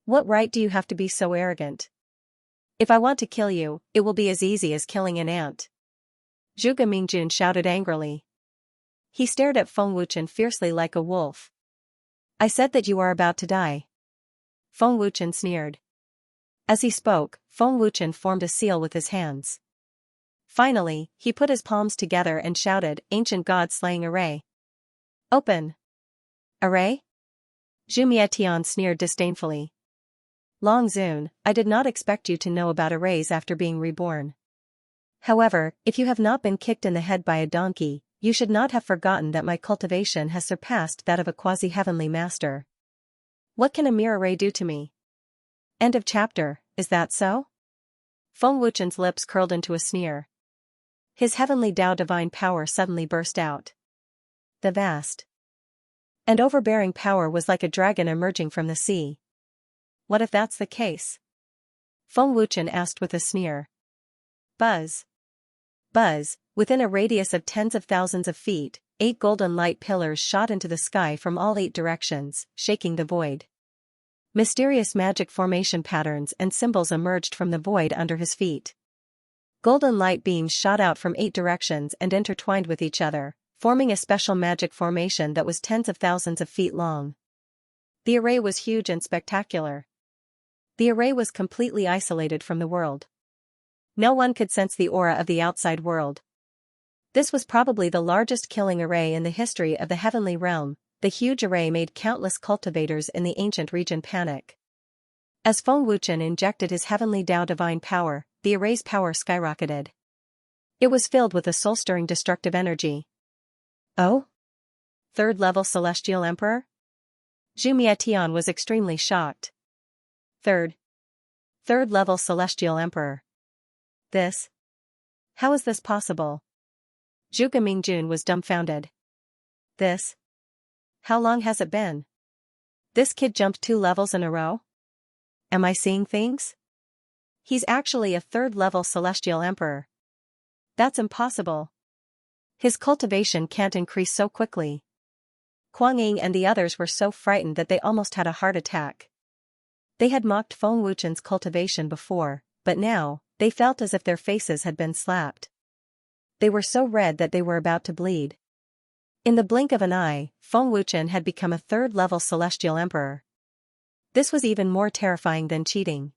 What right do you have to be so arrogant? If I want to kill you, it will be as easy as killing an ant. Zhuge Mingjun shouted angrily. He stared at Feng Wuchen fiercely like a wolf. I said that you are about to die. Feng Wuchen sneered. As he spoke, Feng Wuchen formed a seal with his hands. Finally, he put his palms together and shouted, Ancient God-slaying array. Open. Array? Zhu Mietian sneered disdainfully. Long Zun, I did not expect you to know about arrays after being reborn. However, if you have not been kicked in the head by a donkey, you should not have forgotten that my cultivation has surpassed that of a quasi-heavenly master. What can a mere array do to me? End of chapter, is that so? Feng Wuchen's lips curled into a sneer. His heavenly Tao divine power suddenly burst out. The vast and overbearing power was like a dragon emerging from the sea. What if that's the case? Feng Wuchen asked with a sneer. Buzz. Buzz, within a radius of tens of thousands of feet, 8 golden light pillars shot into the sky from all 8 directions, shaking the void. Mysterious magic formation patterns and symbols emerged from the void under his feet. Golden light beams shot out from 8 directions and intertwined with each other, forming a special magic formation that was tens of thousands of feet long. The array was huge and spectacular. The array was completely isolated from the world. No one could sense the aura of the outside world. This was probably the largest killing array in the history of the heavenly realm. The huge array made countless cultivators in the ancient region panic. As Feng Wuchen injected his heavenly Tao divine power, the array's power skyrocketed. It was filled with a soul-stirring destructive energy. Oh? Third-level Celestial Emperor? Zhu Mietian was extremely shocked. Third-level Celestial Emperor. This? How is this possible? Zhuge Mingjun was dumbfounded. This? How long has it been? This kid jumped 2 levels in a row? Am I seeing things? He's actually a 3rd-level Celestial Emperor. That's impossible. His cultivation can't increase so quickly. Kuang Ying and the others were so frightened that they almost had a heart attack. They had mocked Feng Wuchen's cultivation before, but now, they felt as if their faces had been slapped. They were so red that they were about to bleed. In the blink of an eye, Feng Wuchen had become a 3rd-level Celestial Emperor. This was even more terrifying than cheating.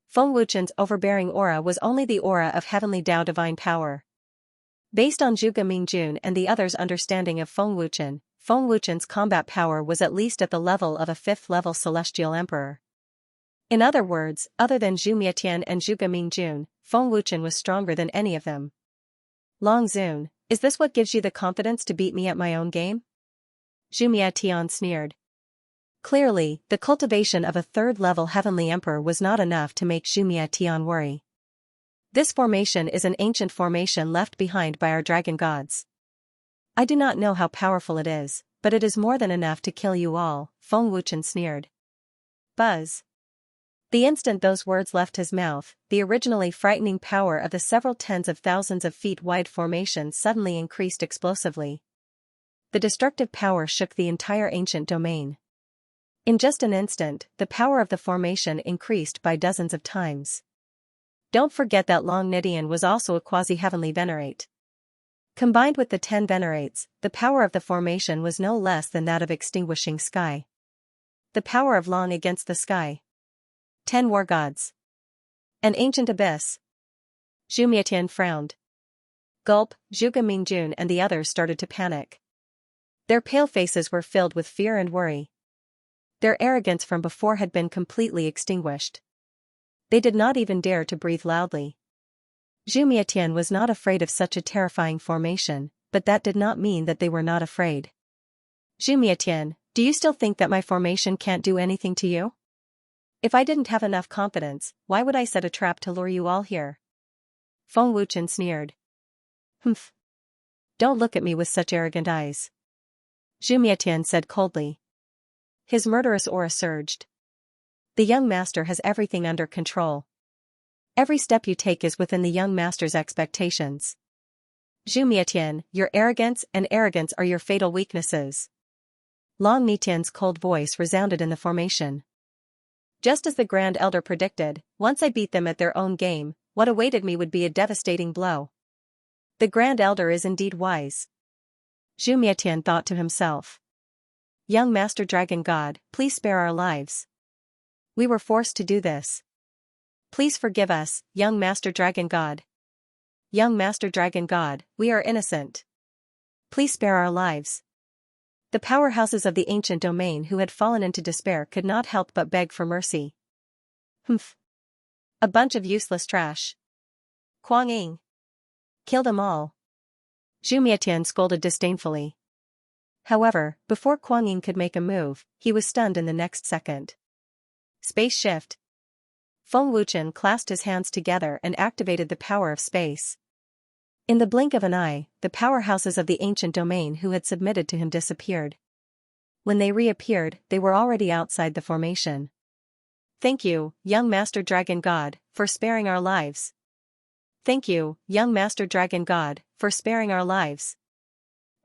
Feng Wuchen's overbearing aura was only the aura of heavenly Tao divine power. Based on Zhuge Mingjun and the others' understanding of Feng Wuchen's combat power was at least at the level of a 5th-level Celestial Emperor. In other words, other than Zhu Mietian and Zhuge Mingjun, Feng Wuchen was stronger than any of them. Long Zun, is this what gives you the confidence to beat me at my own game? Zhu Mietian sneered. Clearly, the cultivation of a 3rd-level heavenly emperor was not enough to make Zhu Mietian worry. This formation is an ancient formation left behind by our dragon gods. I do not know how powerful it is, but it is more than enough to kill you all, Feng Wuchen sneered. Buzz. The instant those words left his mouth, the originally frightening power of the several tens of thousands of feet wide formation suddenly increased explosively. The destructive power shook the entire ancient domain. In just an instant, the power of the formation increased by dozens of times. Don't forget that Long Nidian was also a quasi-heavenly venerate. Combined with the 10 venerates, the power of the formation was no less than that of extinguishing sky. The power of Long against the sky. 10 war gods. An ancient abyss. Zhu Mietian frowned. Gulp, Zhuge Mingjun and the others started to panic. Their pale faces were filled with fear and worry. Their arrogance from before had been completely extinguished. They did not even dare to breathe loudly. Zhu Mietian was not afraid of such a terrifying formation, but that did not mean that they were not afraid. Zhu Mietian, do you still think that my formation can't do anything to you? If I didn't have enough confidence, why would I set a trap to lure you all here? Feng Wuchen sneered. Humph. Don't look at me with such arrogant eyes. Zhu Mietian said coldly. His murderous aura surged. The young master has everything under control. Every step you take is within the young master's expectations. Zhu Mietian, your arrogance and arrogance are your fatal weaknesses. Long Nitian's cold voice resounded in the formation. Just as the Grand Elder predicted, once I beat them at their own game, what awaited me would be a devastating blow. The Grand Elder is indeed wise. Zhu Mietian thought to himself. Young Master Dragon God, please spare our lives. We were forced to do this. Please forgive us, young Master Dragon God. Young Master Dragon God, we are innocent. Please spare our lives. The powerhouses of the ancient domain who had fallen into despair could not help but beg for mercy. Humph. A bunch of useless trash. Kuang Ying. Kill them all. Zhu Mietian scolded disdainfully. However, before Kuang Ying could make a move, he was stunned in the next second. Space shift. Feng Wuchen clasped his hands together and activated the power of space. In the blink of an eye, the powerhouses of the ancient domain who had submitted to him disappeared. When they reappeared, they were already outside the formation. Thank you, young Master Dragon God, for sparing our lives. Thank you, young Master Dragon God, for sparing our lives.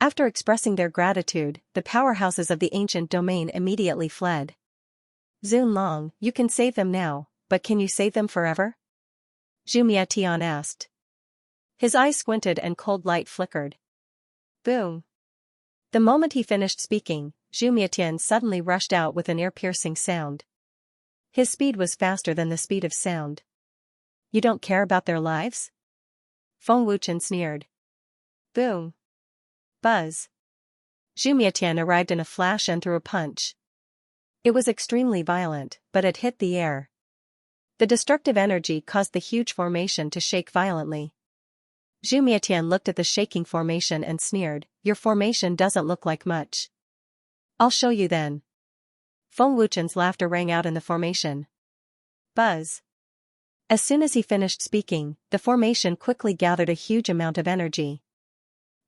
After expressing their gratitude, the powerhouses of the ancient domain immediately fled. Zun Long, you can save them now, but can you save them forever? Zhu Mietian asked. His eyes squinted and cold light flickered. Boom. The moment he finished speaking, Zhu Mietian suddenly rushed out with an ear-piercing sound. His speed was faster than the speed of sound. You don't care about their lives? Feng Wuchen sneered. Boom. Buzz. Zhu Mietian arrived in a flash and threw a punch. It was extremely violent, but it hit the air. The destructive energy caused the huge formation to shake violently. Zhu Mietian looked at the shaking formation and sneered, your formation doesn't look like much. I'll show you then. Feng Wuchen's laughter rang out in the formation. Buzz. As soon as he finished speaking, the formation quickly gathered a huge amount of energy.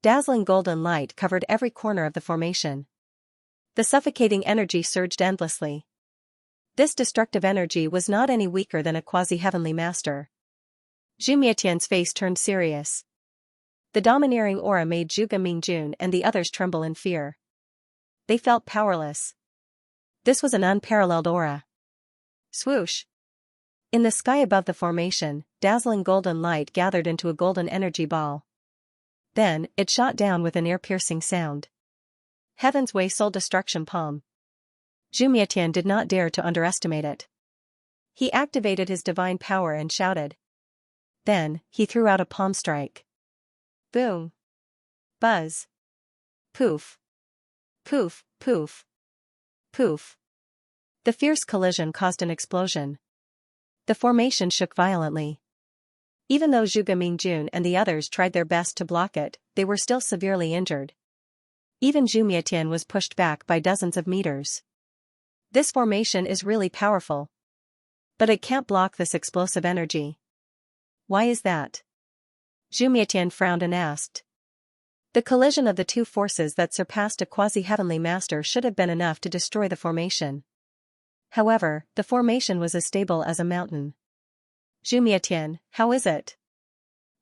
Dazzling golden light covered every corner of the formation. The suffocating energy surged endlessly. This destructive energy was not any weaker than a quasi-heavenly master. Zhu Mietian's face turned serious. The domineering aura made Zhuge Mingjun and the others tremble in fear. They felt powerless. This was an unparalleled aura. Swoosh! In the sky above the formation, dazzling golden light gathered into a golden energy ball. Then, it shot down with an ear-piercing sound. Heaven's Way Soul Destruction Palm. Zhu Mietian did not dare to underestimate it. He activated his divine power and shouted. Then, he threw out a palm strike. Boom. Buzz. Poof. Poof, poof. Poof. The fierce collision caused an explosion. The formation shook violently. Even though Zhuge Mingjun and the others tried their best to block it, they were still severely injured. Even Zhu Mietian was pushed back by dozens of meters. This formation is really powerful. But it can't block this explosive energy. Why is that? Zhu Mietian frowned and asked. The collision of the two forces that surpassed a quasi-heavenly master should have been enough to destroy the formation. However, the formation was as stable as a mountain. Zhu Mietian, how is it?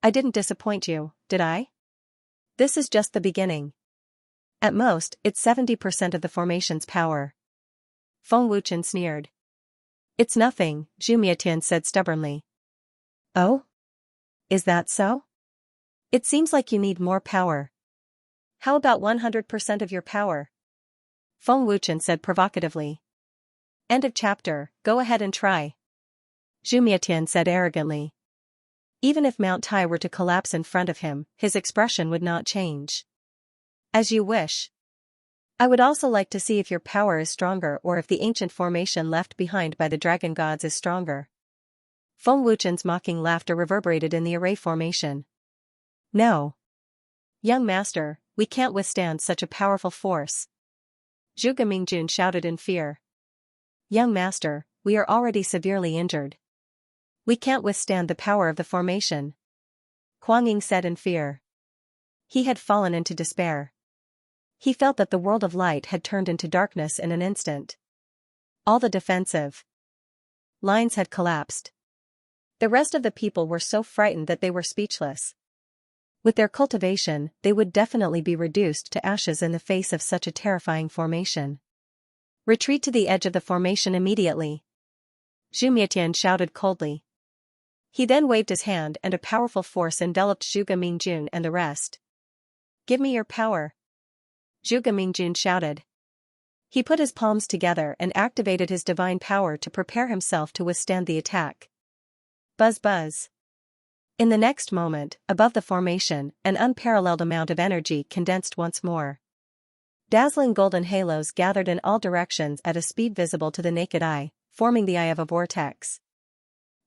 I didn't disappoint you, did I? This is just the beginning. At most, it's 70% of the formation's power. Feng Wuchen sneered. It's nothing, Zhu Mietian said stubbornly. Oh? Is that so? It seems like you need more power. How about 100% of your power? Feng Wuchen said provocatively. End of chapter, go ahead and try. Zhu Mietian said arrogantly. Even if Mount Tai were to collapse in front of him, his expression would not change. As you wish. I would also like to see if your power is stronger or if the ancient formation left behind by the dragon gods is stronger. Feng Wuchen's mocking laughter reverberated in the array formation. No. Young master, we can't withstand such a powerful force. Zhuge Mingjun shouted in fear. Young master, we are already severely injured. We can't withstand the power of the formation. Kuang Ying said in fear. He had fallen into despair. He felt that the world of light had turned into darkness in an instant. All the defensive lines had collapsed. The rest of the people were so frightened that they were speechless. With their cultivation, they would definitely be reduced to ashes in the face of such a terrifying formation. Retreat to the edge of the formation immediately. Zhu Mietian shouted coldly. He then waved his hand and a powerful force enveloped Zhuge Mingjun and the rest. "Give me your power!" Zhuge Mingjun shouted. He put his palms together and activated his divine power to prepare himself to withstand the attack. Buzz buzz. In the next moment, above the formation, an unparalleled amount of energy condensed once more. Dazzling golden halos gathered in all directions at a speed visible to the naked eye, forming the eye of a vortex.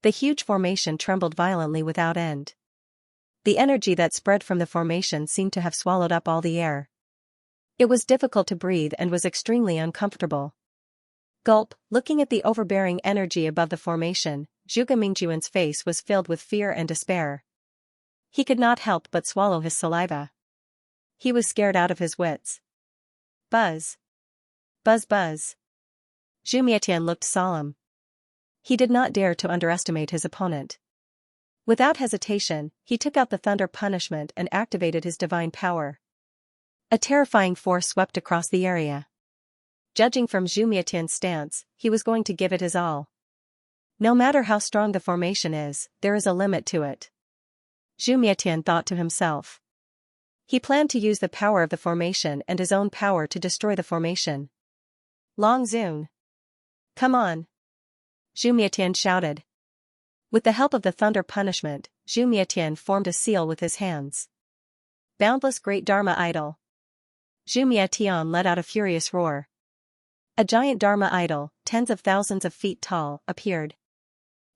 The huge formation trembled violently without end. The energy that spread from the formation seemed to have swallowed up all the air. It was difficult to breathe and was extremely uncomfortable. Gulp, looking at the overbearing energy above the formation, Zhuge Mingjun's face was filled with fear and despair. He could not help but swallow his saliva. He was scared out of his wits. Buzz. Buzz buzz. Zhu Mietian looked solemn. He did not dare to underestimate his opponent. Without hesitation, he took out the thunder punishment and activated his divine power. A terrifying force swept across the area. Judging from Zhu Mietian's stance, he was going to give it his all. No matter how strong the formation is, there is a limit to it. Zhu Mietian thought to himself. He planned to use the power of the formation and his own power to destroy the formation. Long Zun. Come on! Zhu Mietian shouted. With the help of the thunder punishment, Zhu Mietian formed a seal with his hands. Boundless great Dharma idol. Zhu Mietian let out a furious roar. A giant Dharma idol, tens of thousands of feet tall, appeared.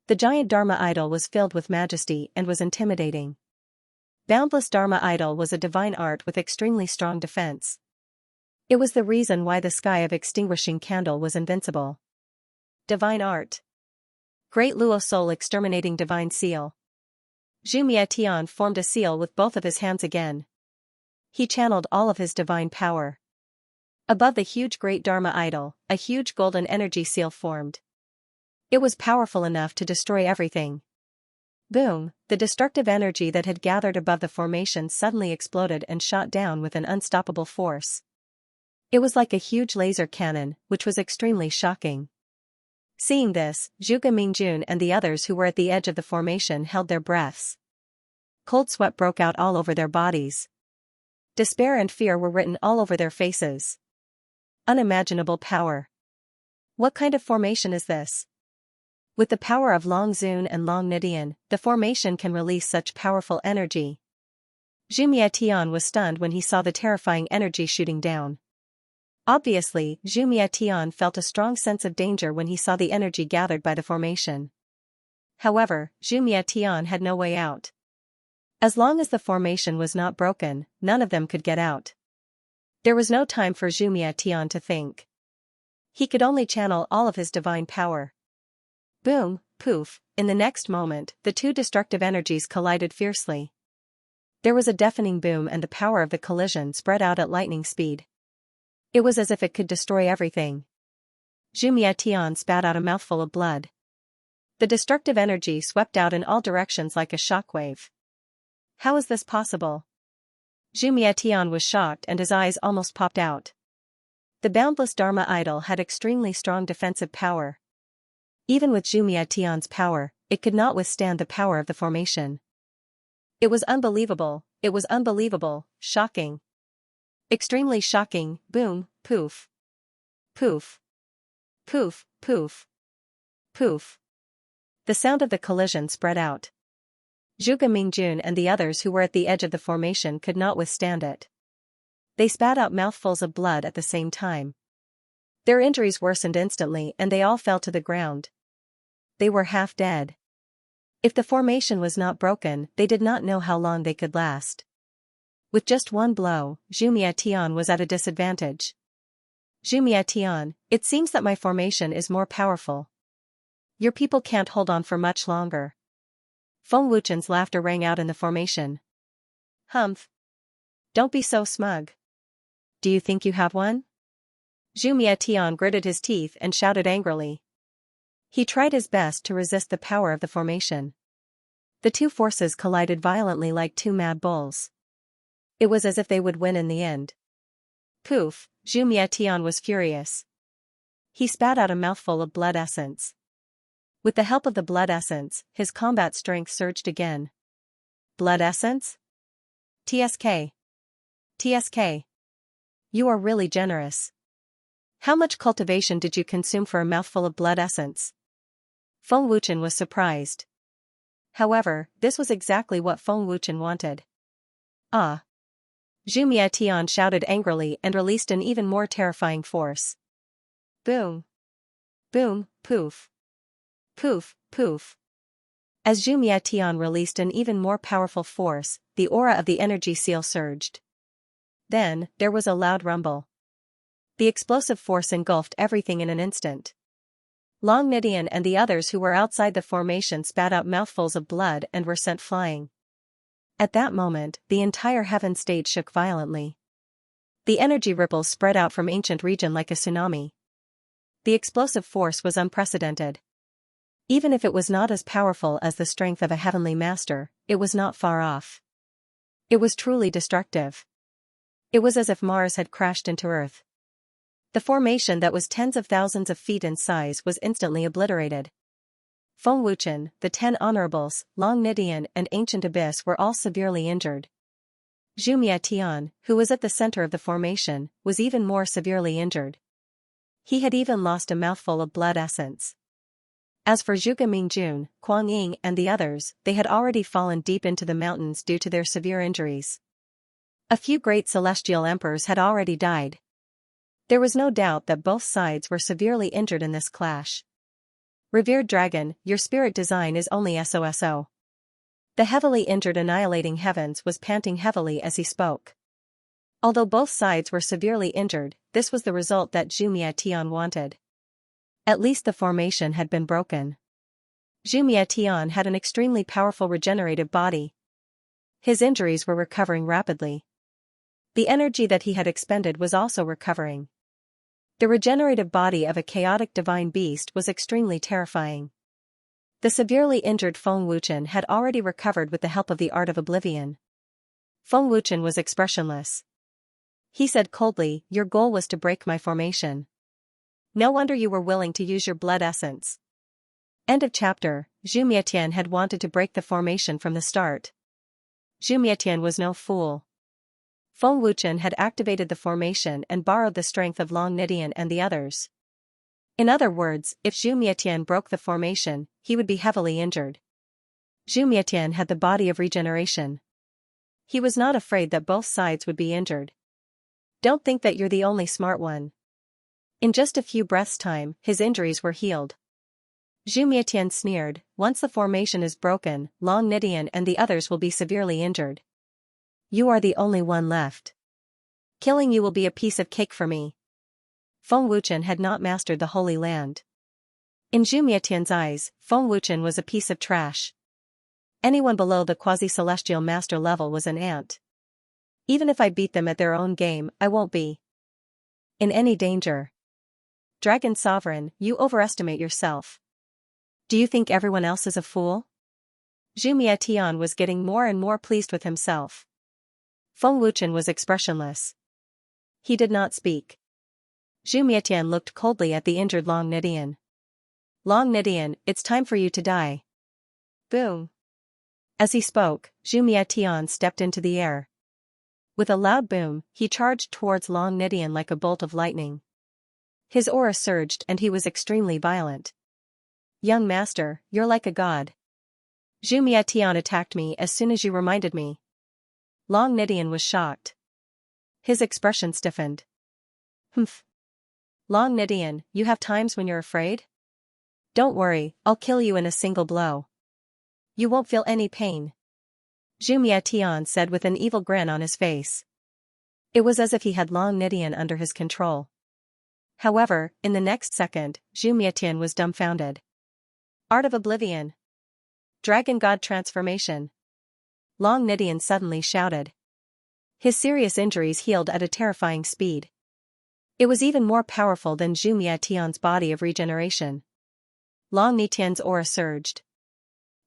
The giant Dharma idol was filled with majesty and was intimidating. Boundless Dharma idol was a divine art with extremely strong defense. It was the reason why the sky of extinguishing candle was invincible. Divine art. Great Luo Soul exterminating divine seal. Zhu Mietian formed a seal with both of his hands again. He channeled all of his divine power. Above the huge great Dharma idol, a huge golden energy seal formed. It was powerful enough to destroy everything. Boom, the destructive energy that had gathered above the formation suddenly exploded and shot down with an unstoppable force. It was like a huge laser cannon, which was extremely shocking. Seeing this, Zhuge Mingjun and the others who were at the edge of the formation held their breaths. Cold sweat broke out all over their bodies. Despair and fear were written all over their faces. Unimaginable power. What kind of formation is this? With the power of Long Zun and Long Nidian, the formation can release such powerful energy. Zhu Mietian was stunned when he saw the terrifying energy shooting down. Obviously, Zhu Mietian felt a strong sense of danger when he saw the energy gathered by the formation. However, Zhu Mietian had no way out. As long as the formation was not broken, none of them could get out. There was no time for Zhu Mietian to think. He could only channel all of his divine power. Boom, poof, in the next moment, the two destructive energies collided fiercely. There was a deafening boom and the power of the collision spread out at lightning speed. It was as if it could destroy everything. Zhu Mietian spat out a mouthful of blood. The destructive energy swept out in all directions like a shockwave. How is this possible? Zhu Mietian was shocked and his eyes almost popped out. The boundless Dharma idol had extremely strong defensive power. Even with Zhu Mietian's power, it could not withstand the power of the formation. It was unbelievable, shocking. Extremely shocking, boom, poof. Poof. Poof, poof. Poof. The sound of the collision spread out. Zhuge Mingjun and the others who were at the edge of the formation could not withstand it. They spat out mouthfuls of blood at the same time. Their injuries worsened instantly and they all fell to the ground. They were half dead. If the formation was not broken, they did not know how long they could last. With just one blow, Zhu Mietian was at a disadvantage. Zhu Mietian, it seems that my formation is more powerful. Your people can't hold on for much longer. Feng Wuchen's laughter rang out in the formation. Humph. Don't be so smug. Do you think you have one? Zhu Mietian gritted his teeth and shouted angrily. He tried his best to resist the power of the formation. The two forces collided violently like two mad bulls. It was as if they would win in the end. Poof, Zhu Mietian was furious. He spat out a mouthful of blood essence. With the help of the blood essence, his combat strength surged again. Blood essence? TSK. TSK. You are really generous. How much cultivation did you consume for a mouthful of blood essence? Feng Wuchen was surprised. However, this was exactly what Feng Wuchen wanted. Ah! Zhu Mietian shouted angrily and released an even more terrifying force. Boom! Boom, poof! Poof, poof! As Zhu Mietian released an even more powerful force, the aura of the energy seal surged. Then, there was a loud rumble. The explosive force engulfed everything in an instant. Long Nidian and the others who were outside the formation spat out mouthfuls of blood and were sent flying. At that moment, the entire heaven stage shook violently. The energy ripples spread out from ancient region like a tsunami. The explosive force was unprecedented. Even if it was not as powerful as the strength of a heavenly master, it was not far off. It was truly destructive. It was as if Mars had crashed into Earth. The formation that was tens of thousands of feet in size was instantly obliterated. Feng Wuchen, the 10 honorables, Long Nidian and Ancient Abyss were all severely injured. Zhu Mietian, who was at the center of the formation, was even more severely injured. He had even lost a mouthful of blood essence. As for Zhuge Mingjun, Kuang Ying and the others, they had already fallen deep into the mountains due to their severe injuries. A few great celestial emperors had already died. There was no doubt that both sides were severely injured in this clash. Revered dragon, your spirit design is only SOSO. The heavily injured Annihilating Heavens was panting heavily as he spoke. Although both sides were severely injured, this was the result that Zhu Mietian wanted. At least the formation had been broken. Zhu Mietian had an extremely powerful regenerative body. His injuries were recovering rapidly. The energy that he had expended was also recovering. The regenerative body of a chaotic divine beast was extremely terrifying. The severely injured Feng Wuchen had already recovered with the help of the Art of Oblivion. Feng Wuchen was expressionless. He said coldly, "Your goal was to break my formation. No wonder you were willing to use your blood essence." End of chapter. Zhu Mietian had wanted to break the formation from the start. Zhu Mietian was no fool. Feng Wuchen had activated the formation and borrowed the strength of Long Nidian and the others. In other words, if Zhu Mietian broke the formation, he would be heavily injured. Zhu Mietian had the body of regeneration. He was not afraid that both sides would be injured. Don't think that you're the only smart one. In just a few breaths' time, his injuries were healed. Zhu Mietian sneered, once the formation is broken, Long Nidian and the others will be severely injured. You are the only one left. Killing you will be a piece of cake for me. Feng Wuchen had not mastered the Holy Land. In Zhu Mietian's eyes, Feng Wuchen was a piece of trash. Anyone below the quasi-celestial master level was an ant. Even if I beat them at their own game, I won't be in any danger. Dragon Sovereign, you overestimate yourself. Do you think everyone else is a fool? Zhu Mietian was getting more and more pleased with himself. Feng Wuchen was expressionless. He did not speak. Zhu Mietian looked coldly at the injured Long Nidian. Long Nidian, it's time for you to die. Boom. As he spoke, Zhu Mietian stepped into the air. With a loud boom, he charged towards Long Nidian like a bolt of lightning. His aura surged and he was extremely violent. Young master, you're like a god. Zhu Mietian attacked me as soon as you reminded me. Long Nidian was shocked. His expression stiffened. Humph. Long Nidian, you have times when you're afraid? Don't worry, I'll kill you in a single blow. You won't feel any pain. Zhu Mietian said with an evil grin on his face. It was as if he had Long Nidian under his control. However, in the next second, Zhu Mietian was dumbfounded. Art of Oblivion. Dragon God Transformation. Long Nidian suddenly shouted. His serious injuries healed at a terrifying speed. It was even more powerful than Zhu Mietian's body of regeneration. Long Nidian's aura surged.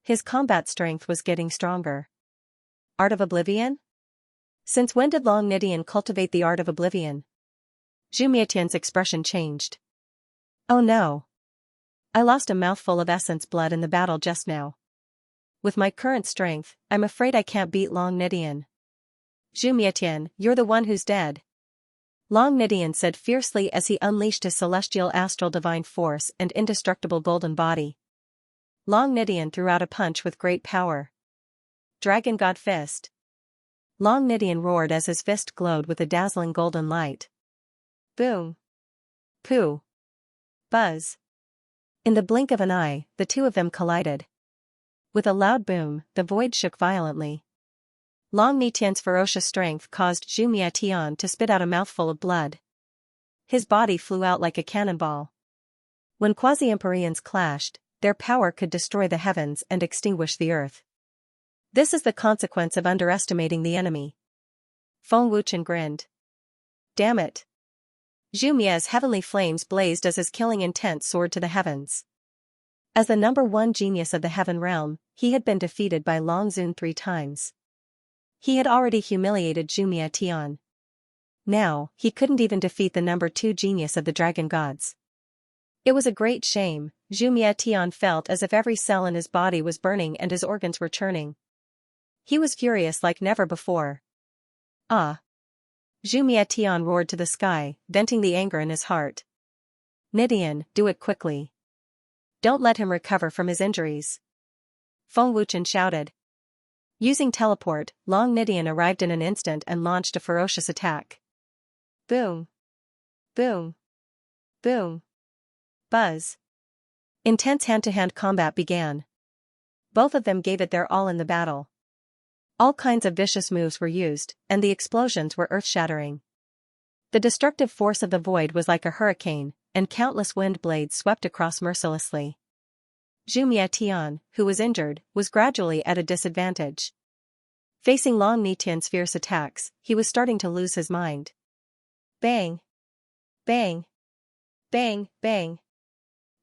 His combat strength was getting stronger. Art of Oblivion? Since when did Long Nidian cultivate the Art of Oblivion? Zhu Mietian's expression changed. Oh no. I lost a mouthful of essence blood in the battle just now. With my current strength, I'm afraid I can't beat Long Nidian. Zhu Mietian, you're the one who's dead. Long Nidian said fiercely as he unleashed his celestial astral divine force and indestructible golden body. Long Nidian threw out a punch with great power. Dragon God Fist. Long Nidian roared as his fist glowed with a dazzling golden light. Boom. Pooh. Buzz. In the blink of an eye, the two of them collided. With a loud boom, the void shook violently. Long Nitian's ferocious strength caused Zhu Mietian to spit out a mouthful of blood. His body flew out like a cannonball. When quasi-empyreans clashed, their power could destroy the heavens and extinguish the earth. This is the consequence of underestimating the enemy. Feng Wuchen grinned. Damn it. Zhu Mia's heavenly flames blazed as his killing intent soared to the heavens. As the number one genius of the heaven realm, he had been defeated by Long Zun 3 times. He had already humiliated Zhu Mietian. Now, he couldn't even defeat the number 2 genius of the dragon gods. It was a great shame. Zhu Mietian felt as if every cell in his body was burning and his organs were churning. He was furious like never before. Ah! Zhu Mietian roared to the sky, venting the anger in his heart. Nidian, do it quickly. Don't let him recover from his injuries. Feng Wuchen shouted. Using teleport, Long Nidian arrived in an instant and launched a ferocious attack. Boom. Boom. Boom. Buzz. Intense hand-to-hand combat began. Both of them gave it their all in the battle. All kinds of vicious moves were used, and the explosions were earth-shattering. The destructive force of the void was like a hurricane, and countless wind blades swept across mercilessly. Zhu Mietian, who was injured, was gradually at a disadvantage. Facing Long Nitian's fierce attacks, he was starting to lose his mind. Bang! Bang! Bang! Bang!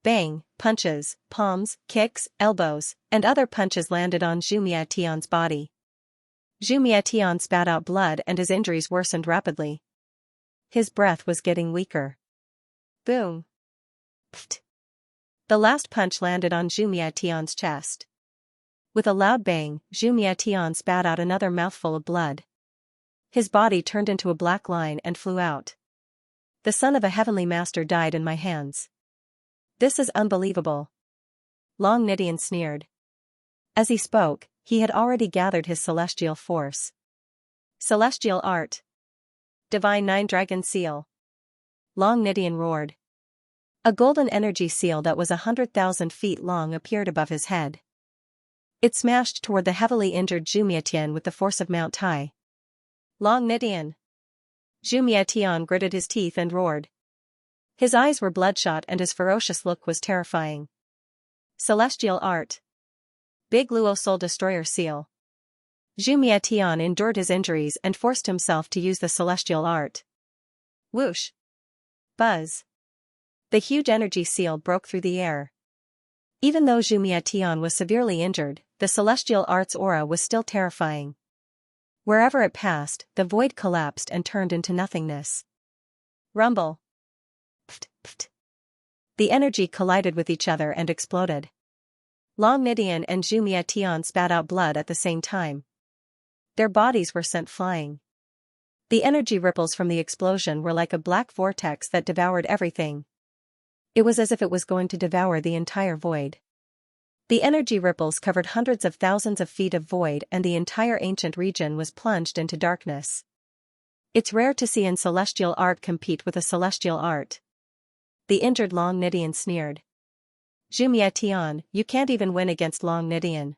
Bang! Punches, palms, kicks, elbows, and other punches landed on Zhu Mietian's body. Zhu Mietian spat out blood and his injuries worsened rapidly. His breath was getting weaker. Boom! Pft! The last punch landed on Zhu Mietian's chest. With a loud bang, Zhu Mietian spat out another mouthful of blood. His body turned into a black line and flew out. The son of a heavenly master died in my hands. This is unbelievable. Long Nidian sneered. As he spoke, he had already gathered his celestial force. Celestial art. Divine 9 Dragon Seal. Long Nidian roared. A golden energy seal that was 100,000 feet long appeared above his head. It smashed toward the heavily injured Zhu Mietian with the force of Mount Tai. Long Nidian. Zhu Mietian gritted his teeth and roared. His eyes were bloodshot and his ferocious look was terrifying. Celestial art. Big Luo Soul Destroyer Seal. Zhu Mietian endured his injuries and forced himself to use the celestial art. Whoosh! Buzz! The huge energy seal broke through the air. Even though Zhu Mietian was severely injured, the celestial art's aura was still terrifying. Wherever it passed, the void collapsed and turned into nothingness. Rumble! Pft, pft. The energy collided with each other and exploded. Long Nidian and Zhu Mietian spat out blood at the same time. Their bodies were sent flying. The energy ripples from the explosion were like a black vortex that devoured everything. It was as if it was going to devour the entire void. The energy ripples covered hundreds of thousands of feet of void and the entire ancient region was plunged into darkness. It's rare to see an celestial art compete with a celestial art. The injured Long Nidian sneered. Zhu Mietian, you can't even win against Long Nidian.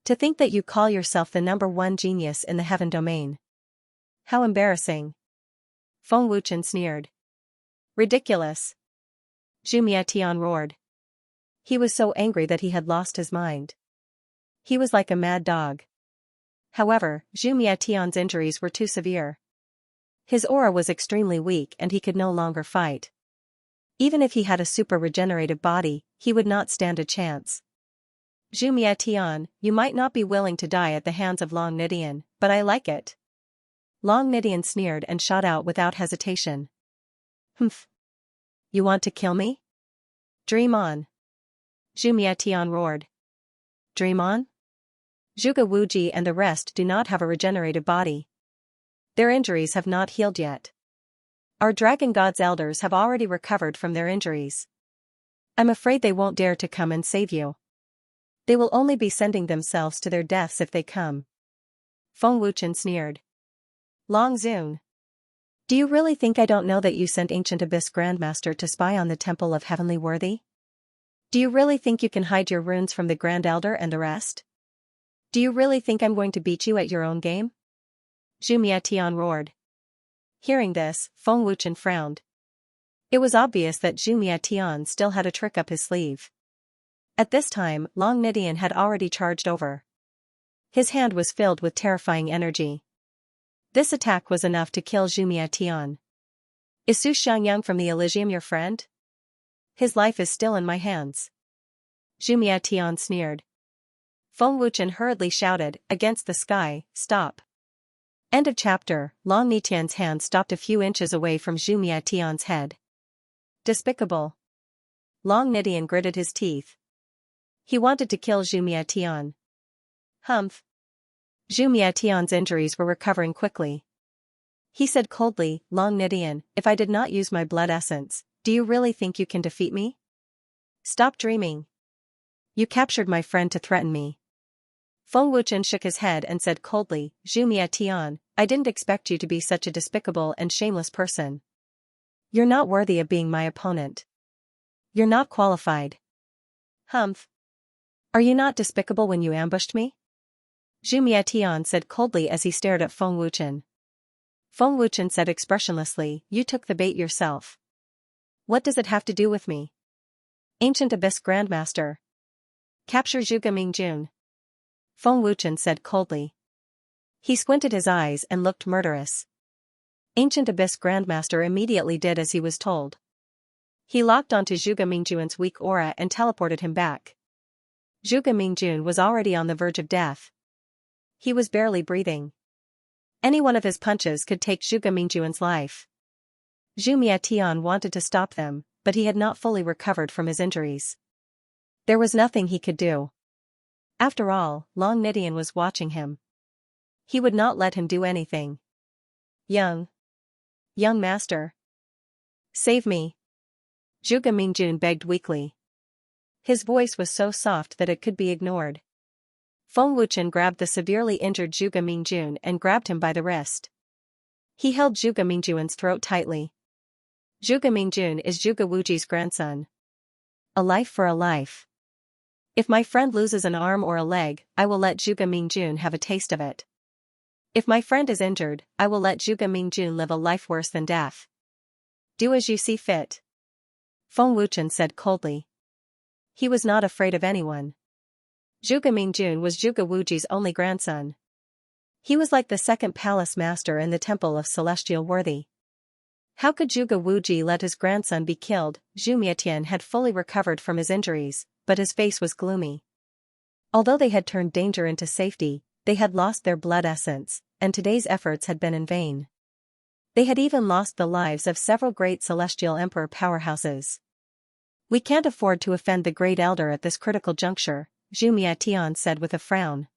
To think that you call yourself the number 1 genius in the heaven domain. How embarrassing. Feng Wuchen sneered. Ridiculous. Zhu Mietian roared. He was so angry that he had lost his mind. He was like a mad dog. However, Zhu Mietian's injuries were too severe. His aura was extremely weak and he could no longer fight. Even if he had a super regenerative body, he would not stand a chance. Zhu Mietian, you might not be willing to die at the hands of Long Nidian, but I like it. Long Nidian sneered and shot out without hesitation. Humph. You want to kill me? Dream on. Zhu Mietian roared. Dream on? Zhuge Wuji and the rest do not have a regenerated body. Their injuries have not healed yet. Our dragon god's elders have already recovered from their injuries. I'm afraid they won't dare to come and save you. They will only be sending themselves to their deaths if they come. Feng Wuchen sneered. Long Zun. Do you really think I don't know that you sent Ancient Abyss Grandmaster to spy on the Temple of Heavenly Worthy? Do you really think you can hide your runes from the Grand Elder and the rest? Do you really think I'm going to beat you at your own game? Zhu Mietian roared. Hearing this, Feng Wuchen frowned. It was obvious that Zhu Mietian still had a trick up his sleeve. At this time, Long Nidian had already charged over. His hand was filled with terrifying energy. This attack was enough to kill Zhu Mietian. Is Su Xiangyang from the Elysium your friend? His life is still in my hands. Zhu Mietian sneered. Feng Wuchen hurriedly shouted, against the sky, stop. End of chapter. Long Nidian's hand stopped a few inches away from Zhu Mietian's head. Despicable. Long Nidian gritted his teeth. He wanted to kill Zhu Mietian. Humph. Zhu Mietian's injuries were recovering quickly. He said coldly, Long Nidian, if I did not use my blood essence, do you really think you can defeat me? Stop dreaming. You captured my friend to threaten me. Feng Wuchen shook his head and said coldly, Zhu Mietian, I didn't expect you to be such a despicable and shameless person. You're not worthy of being my opponent. You're not qualified. Humph. Are you not despicable when you ambushed me? Zhu Mietian said coldly as he stared at Feng Wuchen. Feng Wuchen said expressionlessly, you took the bait yourself. What does it have to do with me? Ancient Abyss Grandmaster. Capture Zhuge Mingjun. Feng Wuchen said coldly. He squinted his eyes and looked murderous. Ancient Abyss Grandmaster immediately did as he was told. He locked onto Zhuge Mingjun's weak aura and teleported him back. Zhuge Mingjun was already on the verge of death. He was barely breathing. Any one of his punches could take Zhuge Mingjun's life. Zhu Mietian wanted to stop them, but he had not fully recovered from his injuries. There was nothing he could do. After all, Long Nidian was watching him. He would not let him do anything. Young master. Save me. Zhuge Mingjun begged weakly. His voice was so soft that it could be ignored. Feng Wuchen grabbed the severely injured Zhuge Mingjun and grabbed him by the wrist. He held Zhuge Mingjun's throat tightly. Zhuge Mingjun is Zhuge Wuji's grandson. A life for a life. If my friend loses an arm or a leg, I will let Zhuge Mingjun have a taste of it. If my friend is injured, I will let Zhuge Mingjun live a life worse than death. Do as you see fit. Feng Wuchen said coldly. He was not afraid of anyone. Zhuge Mingjun was Zhuge Wuji's only grandson. He was like the second palace master in the Temple of Celestial Worthy. How could Zhuge Wuji let his grandson be killed? Zhu Mietian had fully recovered from his injuries, but his face was gloomy. Although they had turned danger into safety, they had lost their blood essence, and today's efforts had been in vain. They had even lost the lives of several great celestial emperor powerhouses. We can't afford to offend the great elder at this critical juncture, Zhu Mietian said with a frown.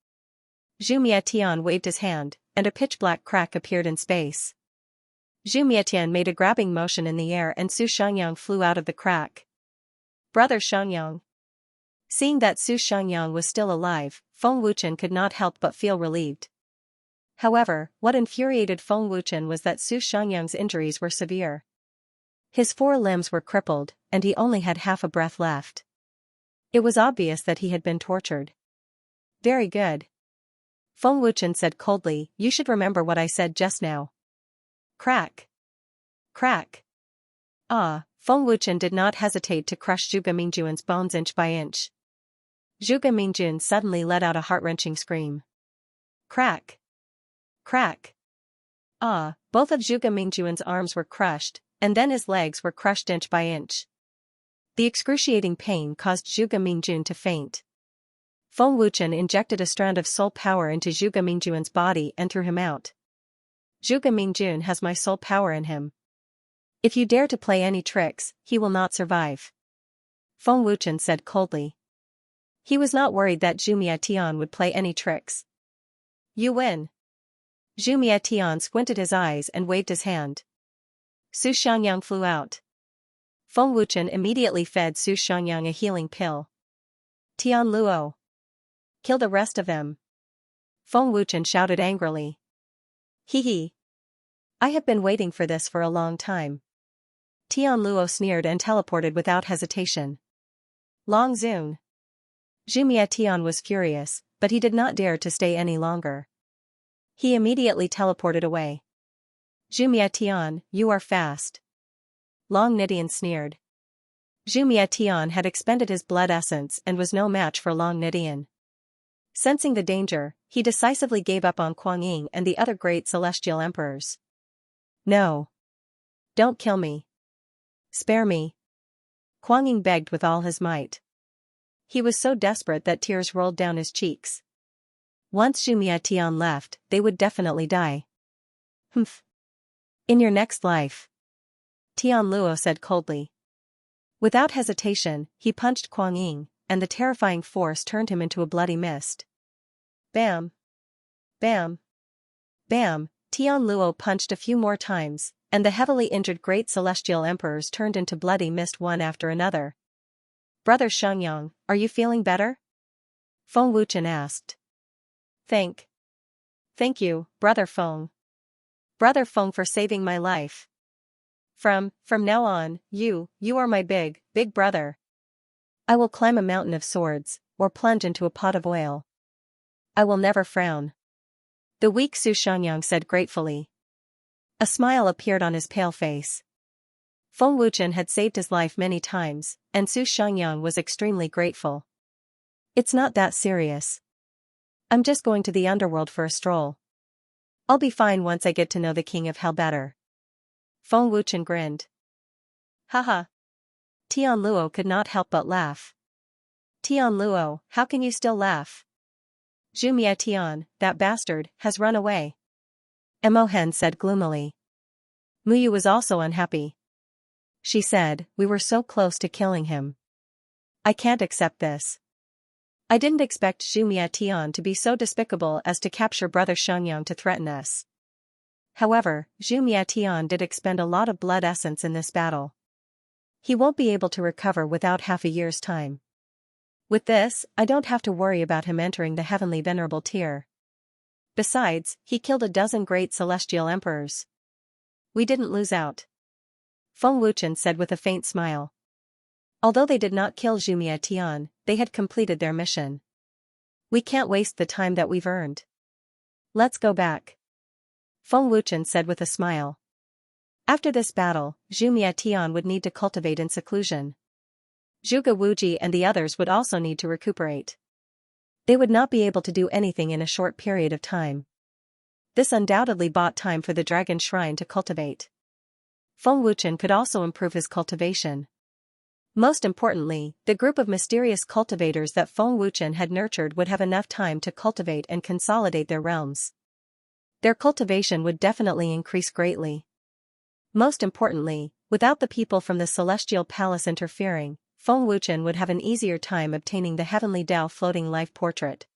Zhu Mietian waved his hand, and a pitch-black crack appeared in space. Zhu Mietian made a grabbing motion in the air and Su Xiangyang flew out of the crack. Brother Xiangyang. Seeing that Su Xiangyang was still alive, Feng Wuchen could not help but feel relieved. However, what infuriated Feng Wuchen was that Su Xiangyang's injuries were severe. His 4 limbs were crippled, and he only had half a breath left. It was obvious that he had been tortured. Very good. Feng Wuchen said coldly, you should remember what I said just now. Crack. Crack. Feng Wuchen did not hesitate to crush Zhuge Mingjun's bones inch by inch. Zhuge Mingjun suddenly let out a heart-wrenching scream. Crack. Crack. Both of Zhuge Mingjun's arms were crushed, and then his legs were crushed inch by inch. The excruciating pain caused Zhuge Mingjun to faint. Feng Wuchen injected a strand of soul power into Zhuge Mingjun's body and threw him out. Zhuge Mingjun has my soul power in him. If you dare to play any tricks, he will not survive. Feng Wuchen said coldly. He was not worried that Zhu Mietian would play any tricks. You win. Zhu Mietian squinted his eyes and waved his hand. Su Xiangyang flew out. Feng Wuchen immediately fed Su Xiangyang a healing pill. Tian Luo. Kill the rest of them. Feng Wuchen shouted angrily. Hee hee. I have been waiting for this for a long time. Tian Luo sneered and teleported without hesitation. Long Zun. Zhu Mietian was furious, but he did not dare to stay any longer. He immediately teleported away. Zhu Mietian, you are fast. Long Nidian sneered. Zhu Mietian had expended his blood essence and was no match for Long Nidian. Sensing the danger, he decisively gave up on Kuang Ying and the other great celestial emperors. No. Don't kill me. Spare me. Kuang Ying begged with all his might. He was so desperate that tears rolled down his cheeks. Once Zhu Mietian left, they would definitely die. Humph. In your next life. Tian Luo said coldly. Without hesitation, he punched Kuang Ying, and the terrifying force turned him into a bloody mist. Bam. Bam. Bam. Tian Luo punched a few more times, and the heavily injured great celestial emperors turned into bloody mist one after another. Brother Xiangyang, are you feeling better? Feng Wuchen asked. Thank you, Brother Feng. Brother Feng, for saving my life. From now on, you are my big brother. I will climb a mountain of swords, or plunge into a pot of oil. I will never frown. The weak Su Xiangyang said gratefully. A smile appeared on his pale face. Feng Wuchen had saved his life many times, and Su Xiangyang was extremely grateful. It's not that serious. I'm just going to the underworld for a stroll. I'll be fine once I get to know the King of Hell better. Feng Wuchen grinned. Haha. Tian Luo could not help but laugh. Tian Luo, how can you still laugh? Zhu Mietian, that bastard, has run away. Mo Hen said gloomily. Muyu was also unhappy. She said, we were so close to killing him. I can't accept this. I didn't expect Zhu Mietian to be so despicable as to capture Brother Xiangyang to threaten us. However, Zhu Mietian did expend a lot of blood essence in this battle. He won't be able to recover without half a year's time. With this, I don't have to worry about him entering the heavenly venerable tier. Besides, he killed a dozen great celestial emperors. We didn't lose out. Feng Wuchen said with a faint smile. Although they did not kill Zhu Mietian, they had completed their mission. We can't waste the time that we've earned. Let's go back. Feng Wuchen said with a smile. After this battle, Zhu Mietian would need to cultivate in seclusion. Zhuge Wuji and the others would also need to recuperate. They would not be able to do anything in a short period of time. This undoubtedly bought time for the Dragon Shrine to cultivate. Feng Wuchen could also improve his cultivation. Most importantly, the group of mysterious cultivators that Feng Wuchen had nurtured would have enough time to cultivate and consolidate their realms. Their cultivation would definitely increase greatly. Most importantly, without the people from the Celestial Palace interfering, Feng Wuchen would have an easier time obtaining the Heavenly Dao Floating Life Portrait.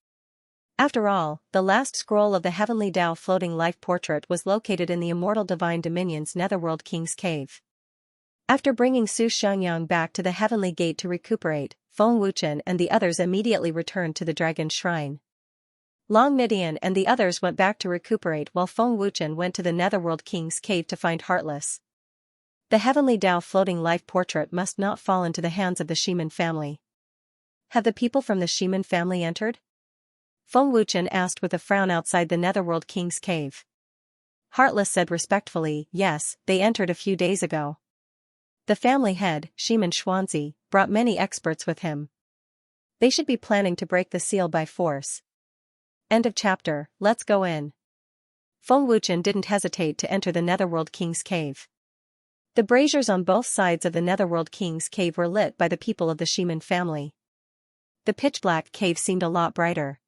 After all, the last scroll of the Heavenly Dao Floating Life Portrait was located in the Immortal Divine Dominion's Netherworld King's Cave. After bringing Su Xiangyang back to the Heavenly Gate to recuperate, Feng Wuchen and the others immediately returned to the Dragon Shrine. Long Nidian and the others went back to recuperate while Feng Wuchen went to the Netherworld King's Cave to find Heartless. The Heavenly Dao Floating Life Portrait must not fall into the hands of the Ximen family. Have the people from the Ximen family entered? Feng Wuchen asked with a frown outside the Netherworld King's Cave. Heartless said respectfully, yes, they entered a few days ago. The family head, Ximen Xuanzi, brought many experts with him. They should be planning to break the seal by force. End of chapter. Let's go in. Feng Wuchen didn't hesitate to enter the Netherworld King's Cave. The braziers on both sides of the Netherworld King's Cave were lit by the people of the Ximen family. The pitch-black cave seemed a lot brighter.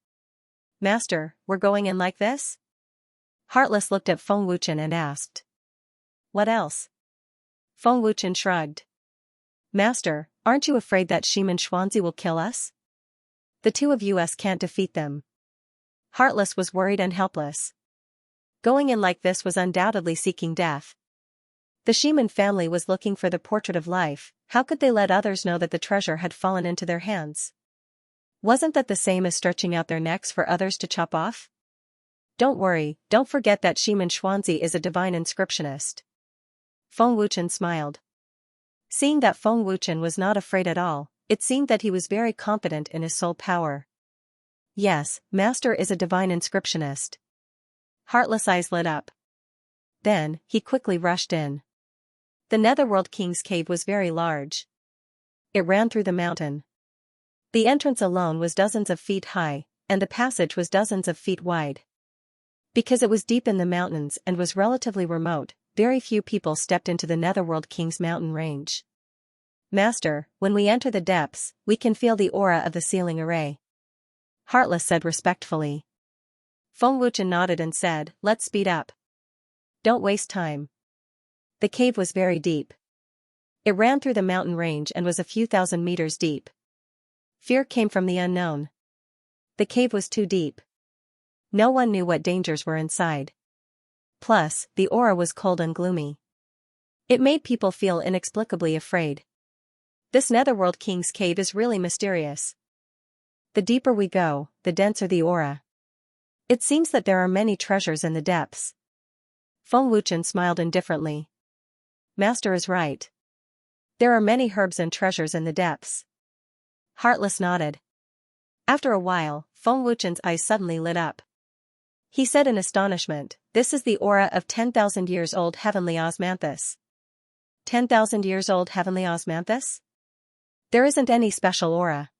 Master, we're going in like this? Heartless looked at Feng Wuchen and asked. What else? Feng Wuchen shrugged. Master, aren't you afraid that Ximen Xuanzi will kill us? The two of us can't defeat them. Heartless was worried and helpless. Going in like this was undoubtedly seeking death. The Xianxia family was looking for the portrait of life. How could they let others know that the treasure had fallen into their hands? Wasn't that the same as stretching out their necks for others to chop off? Don't worry, don't forget that Xianxia is a divine inscriptionist. Feng Wuchen smiled. Seeing that Feng Wuchen was not afraid at all, it seemed that he was very confident in his soul power. Yes, Master is a divine inscriptionist. Heartless eyes lit up. Then, he quickly rushed in. The Netherworld King's cave was very large. It ran through the mountain. The entrance alone was dozens of feet high, and the passage was dozens of feet wide. Because it was deep in the mountains and was relatively remote, very few people stepped into the Netherworld King's mountain range. Master, when we enter the depths, we can feel the aura of the sealing array. Heartless said respectfully. Feng Wuchen nodded and said, let's speed up. Don't waste time. The cave was very deep. It ran through the mountain range and was a few thousand meters deep. Fear came from the unknown. The cave was too deep. No one knew what dangers were inside. Plus, the aura was cold and gloomy. It made people feel inexplicably afraid. This Netherworld King's cave is really mysterious. The deeper we go, the denser the aura. It seems that there are many treasures in the depths. Feng Wuchen smiled indifferently. Master is right. There are many herbs and treasures in the depths. Heartless nodded. After a while, Feng Wuchen's eyes suddenly lit up. He said in astonishment, this is the aura of 10,000 years old heavenly osmanthus. 10,000 years old heavenly osmanthus? There isn't any special aura.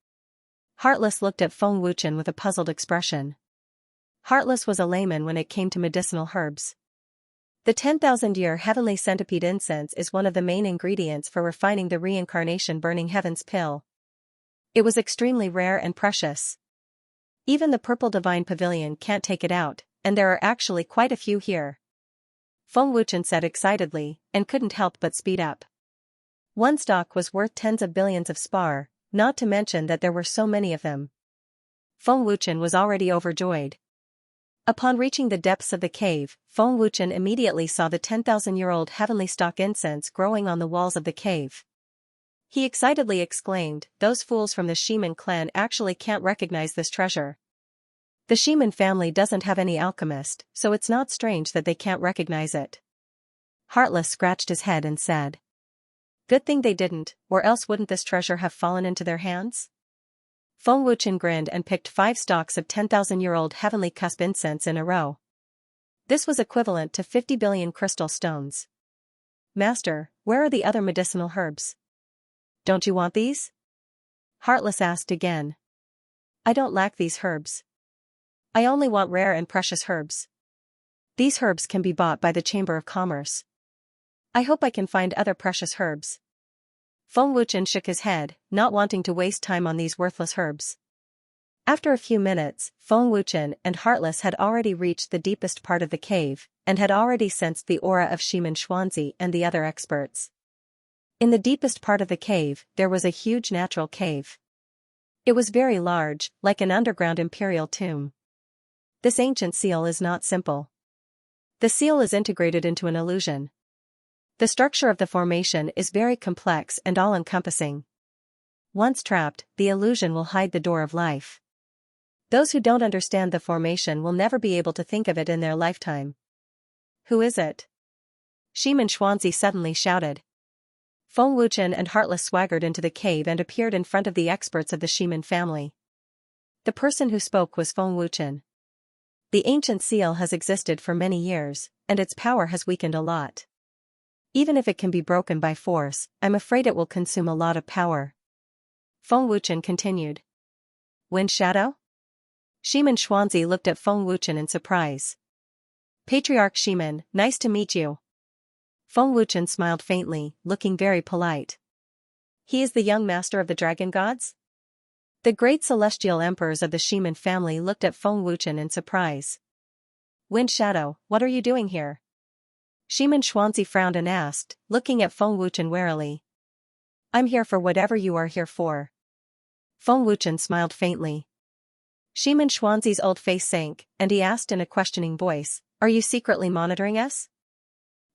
Heartless looked at Feng Wuchen with a puzzled expression. Heartless was a layman when it came to medicinal herbs. The 10,000-year heavenly centipede incense is one of the main ingredients for refining the reincarnation burning heavens pill. It was extremely rare and precious. Even the purple divine pavilion can't take it out, and there are actually quite a few here. Feng Wuchen said excitedly, and couldn't help but speed up. One stock was worth tens of billions of spar, not to mention that there were so many of them. Feng Wuchen was already overjoyed. Upon reaching the depths of the cave, Feng Wuchen immediately saw the 10,000-year-old heavenly stock incense growing on the walls of the cave. He excitedly exclaimed, those fools from the Xianxia clan actually can't recognize this treasure. The Xianxia family doesn't have any alchemist, so it's not strange that they can't recognize it. Heartless scratched his head and said. Good thing they didn't, or else wouldn't this treasure have fallen into their hands? Feng Wuchen grinned and picked 5 stalks of 10,000-year-old heavenly cusp incense in a row. This was equivalent to 50 billion crystal stones. Master, where are the other medicinal herbs? Don't you want these? Heartless asked again. I don't lack these herbs. I only want rare and precious herbs. These herbs can be bought by the Chamber of Commerce. I hope I can find other precious herbs. Feng Wuchen shook his head, not wanting to waste time on these worthless herbs. After a few minutes, Feng Wuchen and Heartless had already reached the deepest part of the cave, and had already sensed the aura of Xianxia and the other experts. In the deepest part of the cave, there was a huge natural cave. It was very large, like an underground imperial tomb. This ancient seal is not simple. The seal is integrated into an illusion. The structure of the formation is very complex and all-encompassing. Once trapped, the illusion will hide the door of life. Those who don't understand the formation will never be able to think of it in their lifetime. Who is it? Xianxia suddenly shouted. Feng Wuchen and Heartless swaggered into the cave and appeared in front of the experts of the Xianxia family. The person who spoke was Feng Wuchen. The ancient seal has existed for many years, and its power has weakened a lot. Even if it can be broken by force, I'm afraid it will consume a lot of power. Feng Wuchen continued. Wind Shadow? Xianxia looked at Feng Wuchen in surprise. Patriarch Xianxia, nice to meet you. Feng Wuchen smiled faintly, looking very polite. He is the young master of the dragon gods? The great celestial emperors of the Xianxia family looked at Feng Wuchen in surprise. Wind Shadow, what are you doing here? Xianxia frowned and asked, looking at Feng Wuchen warily. I'm here for whatever you are here for. Feng Wuchen smiled faintly. Ximen Xuanzi's old face sank, and he asked in a questioning voice, "Are you secretly monitoring us?"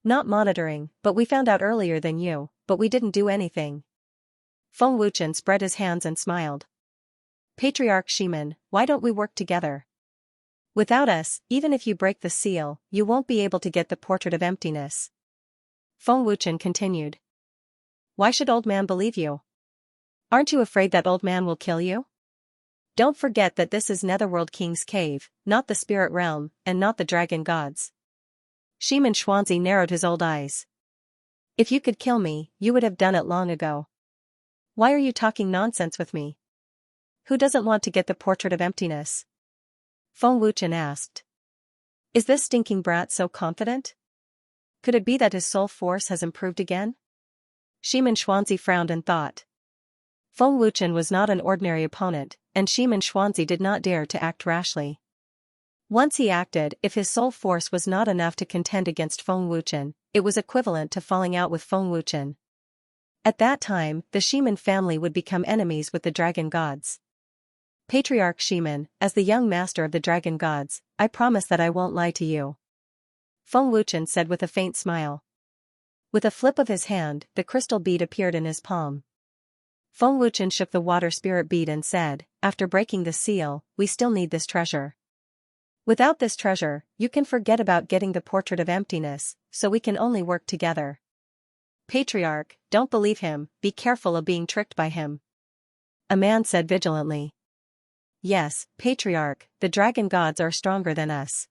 "Not monitoring, but we found out earlier than you, but we didn't do anything." Feng Wuchen spread his hands and smiled. "Patriarch Ximen, why don't we work together? Without us, even if you break the seal, you won't be able to get the portrait of emptiness." Feng Wuchen continued. "Why should old man believe you? Aren't you afraid that old man will kill you? Don't forget that this is Netherworld King's cave, not the spirit realm, and not the dragon gods." Ximen Xuanzi narrowed his old eyes. "If you could kill me, you would have done it long ago. Why are you talking nonsense with me? Who doesn't want to get the portrait of emptiness?" Feng Wuchen asked. "Is this stinking brat so confident? Could it be that his soul force has improved again?" Ximen Xuanzi frowned and thought. Feng Wuchen was not an ordinary opponent, and Ximen Xuanzi did not dare to act rashly. Once he acted, if his soul force was not enough to contend against Feng Wuchen, it was equivalent to falling out with Feng Wuchen. At that time, the Ximen family would become enemies with the dragon gods. "Patriarch Ximen, as the young master of the dragon gods, I promise that I won't lie to you," Feng Wuchen said with a faint smile. With a flip of his hand, the crystal bead appeared in his palm. Feng Wuchen shook the water spirit bead and said, "After breaking the seal, we still need this treasure. Without this treasure, you can forget about getting the portrait of emptiness, so we can only work together. Patriarch, don't believe him, be careful of being tricked by him," a man said vigilantly. "Yes, Patriarch, the dragon gods are stronger than us.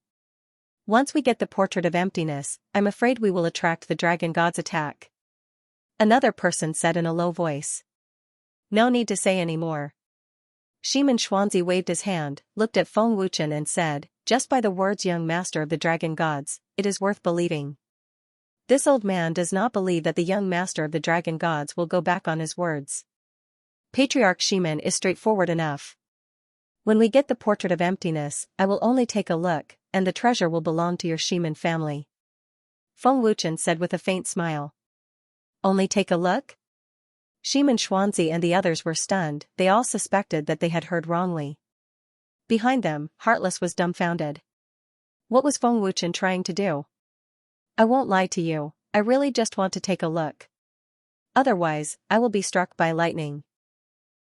Once we get the portrait of emptiness, I'm afraid we will attract the dragon gods' attack," another person said in a low voice. "No need to say any more." Ximen Xuanzi waved his hand, looked at Feng Wuchen and said, "Just by the words young master of the dragon gods, it is worth believing. This old man does not believe that the young master of the dragon gods will go back on his words. Patriarch Ximen is straightforward enough. When we get the portrait of emptiness, I will only take a look, and the treasure will belong to your Ximen family," Feng Wuchen said with a faint smile. "Only take a look?" Ximen Xuanzi and the others were stunned, they all suspected that they had heard wrongly. Behind them, Heartless was dumbfounded. What was Feng Wuchen trying to do? "I won't lie to you, I really just want to take a look. Otherwise, I will be struck by lightning."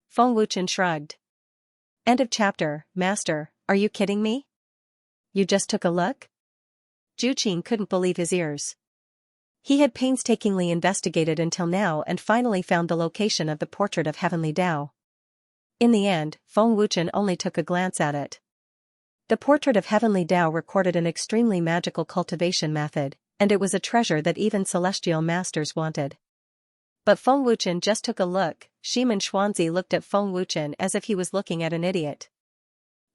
Feng Wuchen shrugged. End of chapter. Master, are you kidding me? You just took a look? Zhu Qing couldn't believe his ears. He had painstakingly investigated until now and finally found the location of the portrait of Heavenly Tao. In the end, Feng Wuchen only took a glance at it. The portrait of Heavenly Tao recorded an extremely magical cultivation method, and it was a treasure that even celestial masters wanted. But Feng Wuchen just took a look. Ximen Xuanzi looked at Feng Wuchen as if he was looking at an idiot.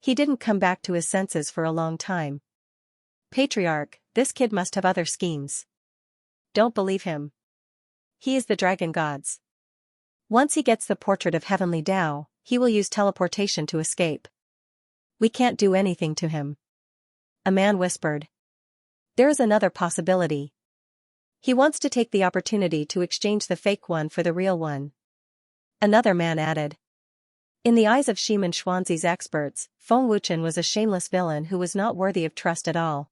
He didn't come back to his senses for a long time. "Patriarch, this kid must have other schemes. Don't believe him. He is the dragon gods. Once he gets the portrait of Heavenly Tao, he will use teleportation to escape. We can't do anything to him," a man whispered. "There is another possibility. He wants to take the opportunity to exchange the fake one for the real one," another man added. In the eyes of Ximen Xuanzi's experts, Feng Wuchen was a shameless villain who was not worthy of trust at all.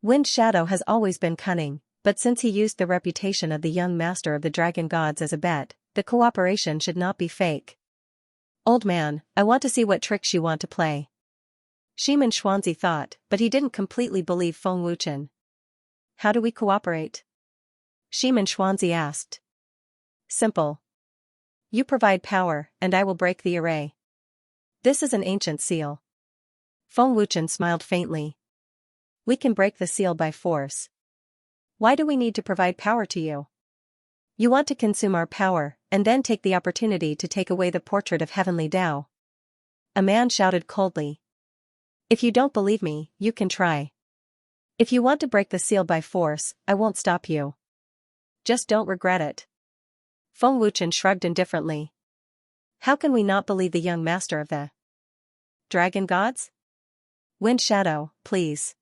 Wind Shadow has always been cunning, but since he used the reputation of the young master of the dragon gods as a bet, the cooperation should not be fake. "Old man, I want to see what tricks you want to play," Ximen Xuanzi thought, but he didn't completely believe Feng Wuchen. "How do we cooperate?" Ximen Xuanzi asked. "Simple. You provide power, and I will break the array. This is an ancient seal." Feng Wuchen smiled faintly. "We can break the seal by force. Why do we need to provide power to you? You want to consume our power, and then take the opportunity to take away the portrait of Heavenly Tao," a man shouted coldly. "If you don't believe me, you can try. If you want to break the seal by force, I won't stop you. Just don't regret it." Feng Wuchen shrugged indifferently. "How can we not believe the young master of the dragon gods? Wind Shadow, please."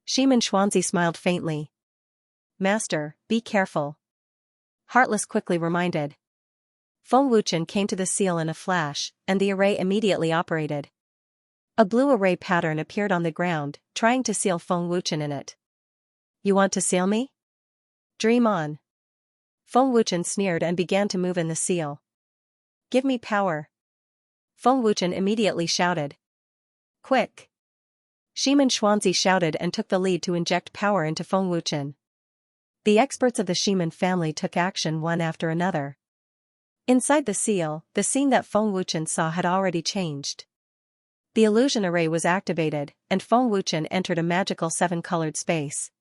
Ximen Xuanzi smiled faintly. "Master, be careful," Heartless quickly reminded. Feng Wuchen came to the seal in a flash, and the array immediately operated. A blue array pattern appeared on the ground, trying to seal Feng Wuchen in it. You want to seal me? Dream on. Feng Wuchen sneered and began to move in the seal. Give me power. Feng Wuchen immediately shouted. Quick. Ximen Xuanzi shouted and took the lead to inject power into Feng Wuchen. The experts of the Ximen family took action one after another. Inside the seal, the scene that Feng Wuchen saw had already changed. The illusion array was activated, and Feng Wuchen entered a magical 7-colored space.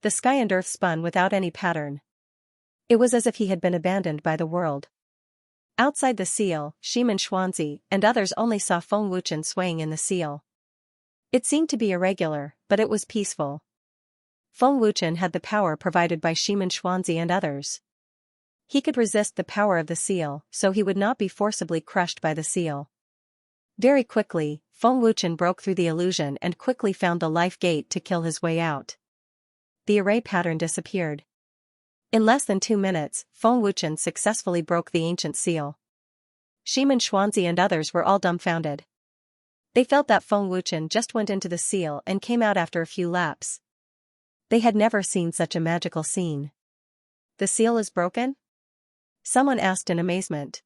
The sky and earth spun without any pattern. It was as if he had been abandoned by the world. Outside the seal, Ximen Xuanzi and others only saw Feng Wuchen swaying in the seal. It seemed to be irregular, but it was peaceful. Feng Wuchen had the power provided by Ximen Xuanzi and others. He could resist the power of the seal, so he would not be forcibly crushed by the seal. Very quickly, Feng Wuchen broke through the illusion and quickly found the life gate to kill his way out. The array pattern disappeared. In less than 2 minutes, Feng Wuchen successfully broke the ancient seal. Ximen Xuanzi and others were all dumbfounded. They felt that Feng Wuchen just went into the seal and came out after a few laps. They had never seen such a magical scene. The seal is broken? Someone asked in amazement.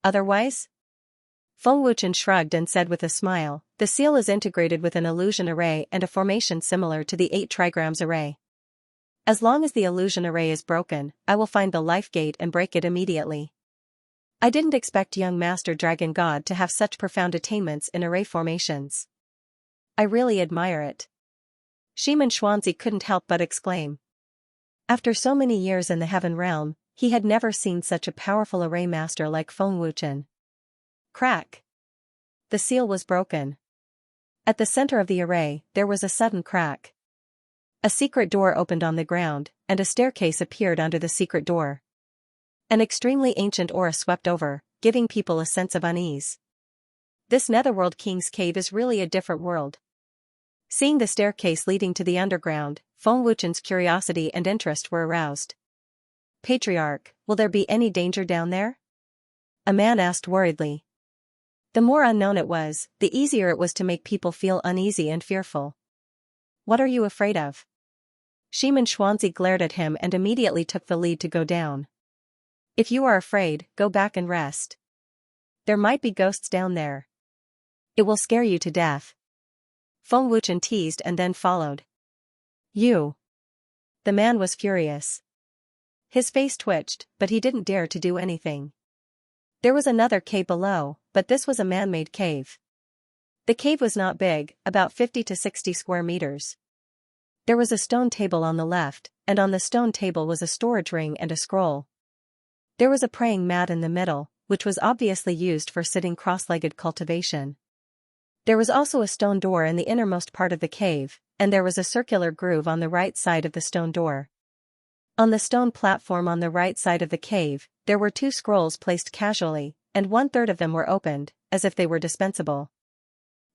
Otherwise? Feng Wuchen shrugged and said with a smile, the seal is integrated with an illusion array and a formation similar to the 8 trigrams array. As long as the illusion array is broken, I will find the life gate and break it immediately. I didn't expect young Master Dragon God to have such profound attainments in array formations. I really admire it. Ximen Xuanzi couldn't help but exclaim. After so many years in the heaven realm, he had never seen such a powerful array master like Feng Wuchen. Crack! The seal was broken. At the center of the array, there was a sudden crack. A secret door opened on the ground, and a staircase appeared under the secret door. An extremely ancient aura swept over, giving people a sense of unease. This Netherworld King's Cave is really a different world. Seeing the staircase leading to the underground, Feng Wuchen's curiosity and interest were aroused. Patriarch, will there be any danger down there? A man asked worriedly. The more unknown it was, the easier it was to make people feel uneasy and fearful. What are you afraid of? Ximen Xuanzi glared at him and immediately took the lead to go down. If you are afraid, go back and rest. There might be ghosts down there. It will scare you to death. Feng Wuchen teased and then followed. You. The man was furious. His face twitched, but he didn't dare to do anything. There was another cave below, but this was a man-made cave. The cave was not big, about 50 to 60 square meters. There was a stone table on the left, and on the stone table was a storage ring and a scroll. There was a praying mat in the middle, which was obviously used for sitting cross-legged cultivation. There was also a stone door in the innermost part of the cave, and there was a circular groove on the right side of the stone door. On the stone platform on the right side of the cave, there were 2 scrolls placed casually, and 1/3 of them were opened, as if they were dispensable.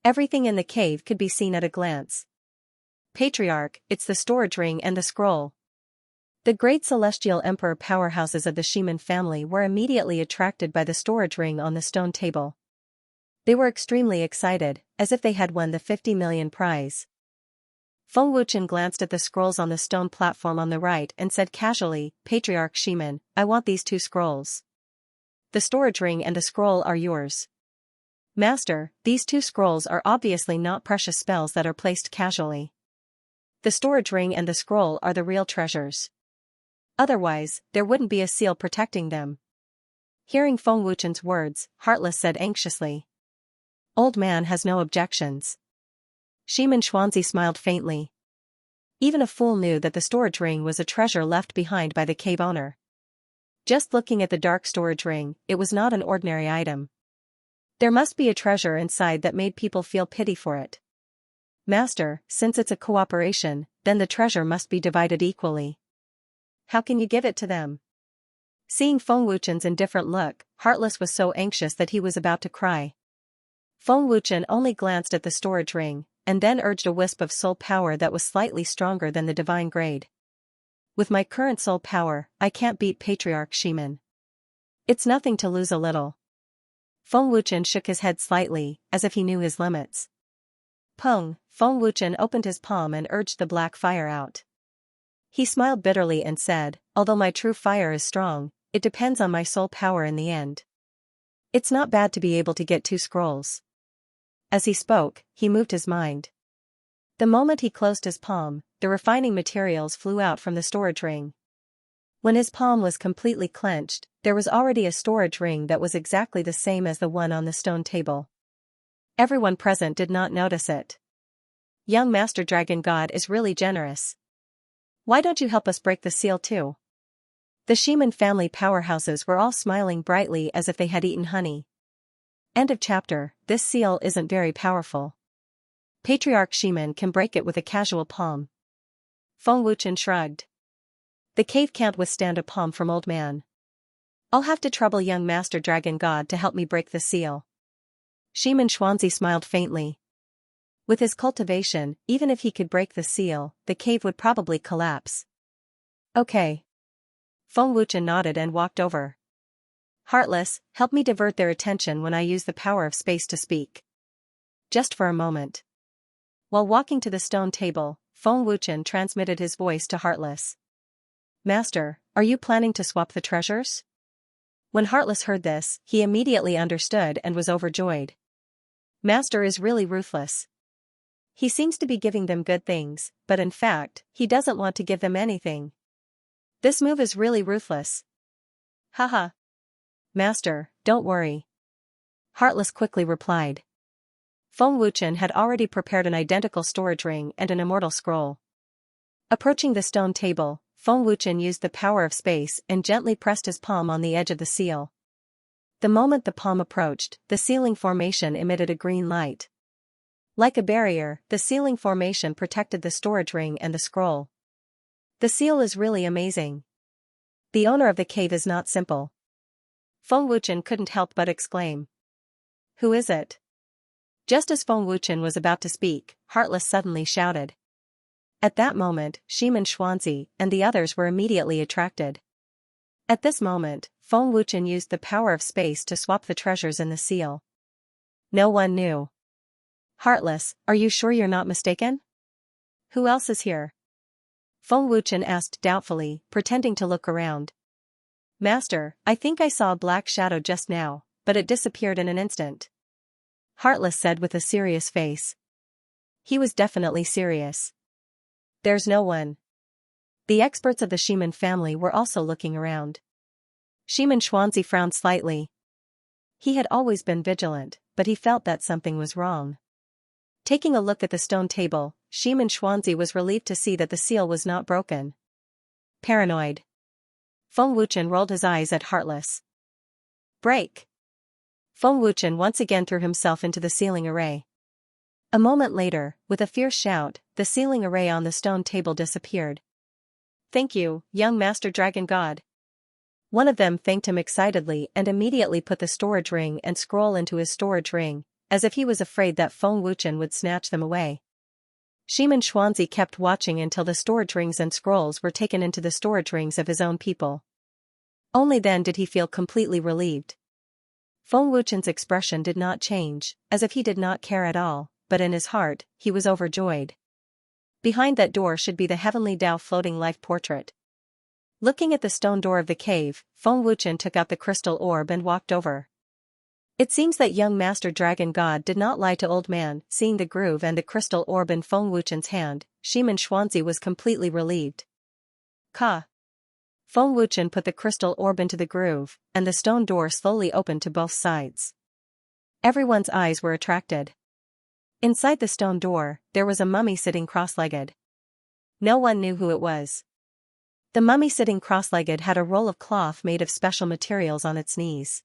Everything in the cave could be seen at a glance. Patriarch, it's the storage ring and the scroll. The great celestial emperor powerhouses of the Ximen family were immediately attracted by the storage ring on the stone table. They were extremely excited, as if they had won the 50 million prize. Feng Wuchen glanced at the scrolls on the stone platform on the right and said casually, Patriarch Ximen, I want these 2 scrolls. The storage ring and the scroll are yours. Master, these 2 scrolls are obviously not precious spells that are placed casually. The storage ring and the scroll are the real treasures. Otherwise, there wouldn't be a seal protecting them. Hearing Feng Wuchen's words, Heartless said anxiously. Old man has no objections. Ximen Xuanzi smiled faintly. Even a fool knew that the storage ring was a treasure left behind by the cave owner. Just looking at the dark storage ring, it was not an ordinary item. There must be a treasure inside that made people feel pity for it. Master, since it's a cooperation, then the treasure must be divided equally. How can you give it to them? Seeing Feng Wuchen's indifferent look, Heartless was so anxious that he was about to cry. Feng Wuchen only glanced at the storage ring, and then urged a wisp of soul power that was slightly stronger than the divine grade. With my current soul power, I can't beat Patriarch Ximen. It's nothing to lose a little. Feng Wuchen shook his head slightly, as if he knew his limits. Peng, Feng Wuchen opened his palm and urged the black fire out. He smiled bitterly and said, although my true fire is strong, it depends on my soul power in the end. It's not bad to be able to get 2 scrolls. As he spoke, he moved his mind. The moment he closed his palm, the refining materials flew out from the storage ring. When his palm was completely clenched, there was already a storage ring that was exactly the same as the one on the stone table. Everyone present did not notice it. Young Master Dragon God is really generous. Why don't you help us break the seal too? The Xianxia family powerhouses were all smiling brightly as if they had eaten honey. End of chapter. This seal isn't very powerful. Patriarch Xianxia can break it with a casual palm. Feng Wuchen shrugged. The cave can't withstand a palm from old man. I'll have to trouble young Master Dragon God to help me break the seal. Xianxia smiled faintly. With his cultivation, even if he could break the seal, the cave would probably collapse. Okay. Feng Wuchen nodded and walked over. Heartless, help me divert their attention when I use the power of space to speak. Just for a moment. While walking to the stone table, Feng Wuchen transmitted his voice to Heartless. Master, are you planning to swap the treasures? When Heartless heard this, he immediately understood and was overjoyed. Master is really ruthless. He seems to be giving them good things, but in fact, he doesn't want to give them anything. This move is really ruthless. Haha. Master, don't worry. Heartless quickly replied. Feng Wuchen had already prepared an identical storage ring and an immortal scroll. Approaching the stone table, Feng Wuchen used the power of space and gently pressed his palm on the edge of the seal. The moment the palm approached, the sealing formation emitted a green light. Like a barrier, the sealing formation protected the storage ring and the scroll. The seal is really amazing. The owner of the cave is not simple. Feng Wuchen couldn't help but exclaim. Who is it? Just as Feng Wuchen was about to speak, Heartless suddenly shouted. At that moment, Xianxia and the others were immediately attracted. At this moment, Feng Wuchen used the power of space to swap the treasures in the seal. No one knew. Heartless, are you sure you're not mistaken? Who else is here? Feng Wuchen asked doubtfully, pretending to look around. Master, I think I saw a black shadow just now, but it disappeared in an instant. Heartless said with a serious face. He was definitely serious. There's no one. The experts of the Xianxia family were also looking around. Xianxia frowned slightly. He had always been vigilant, but he felt that something was wrong. Taking a look at the stone table, Xianxia was relieved to see that the seal was not broken. Paranoid. Feng Wuchen rolled his eyes at Heartless. Break! Feng Wuchen once again threw himself into the sealing array. A moment later, with a fierce shout, the sealing array on the stone table disappeared. Thank you, young Master Dragon God. One of them thanked him excitedly and immediately put the storage ring and scroll into his storage ring, as if he was afraid that Feng Wuchen would snatch them away. Xianxia kept watching until the storage rings and scrolls were taken into the storage rings of his own people. Only then did he feel completely relieved. Feng Wuchen's expression did not change, as if he did not care at all, but in his heart, he was overjoyed. Behind that door should be the Heavenly Tao floating life portrait. Looking at the stone door of the cave, Feng Wuchen took out the crystal orb and walked over. It seems that young Master Dragon God did not lie to old man. Seeing the groove and the crystal orb in Feng Wuchen's hand, Xianxia was completely relieved. Ka! Feng Wuchen put the crystal orb into the groove, and the stone door slowly opened to both sides. Everyone's eyes were attracted. Inside the stone door, there was a mummy sitting cross-legged. No one knew who it was. The mummy sitting cross-legged had a roll of cloth made of special materials on its knees.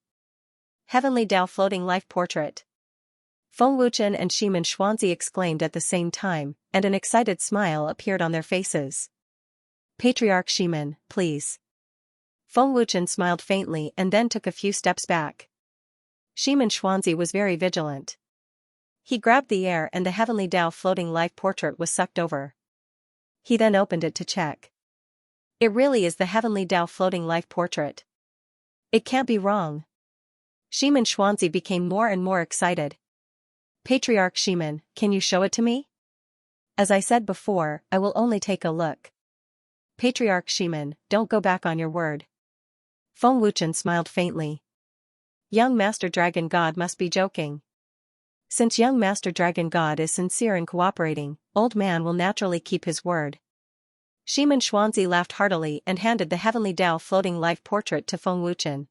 Heavenly Tao floating life portrait. Feng Wuchen and Xianxia exclaimed at the same time, and an excited smile appeared on their faces. Patriarch Xianxia, please. Feng Wuchen smiled faintly and then took a few steps back. Xianxia was very vigilant. He grabbed the air and the Heavenly Tao floating life portrait was sucked over. He then opened it to check. It really is the Heavenly Tao floating life portrait. It can't be wrong. Ximen Xuanzi became more and more excited. Patriarch Ximen, can you show it to me? As I said before, I will only take a look. Patriarch Ximen, don't go back on your word. Feng Wuchen smiled faintly. Young Master Dragon God must be joking. Since young Master Dragon God is sincere and cooperating, old man will naturally keep his word. Ximen Xuanzi laughed heartily and handed the Heavenly Tao floating life portrait to Feng Wuchen.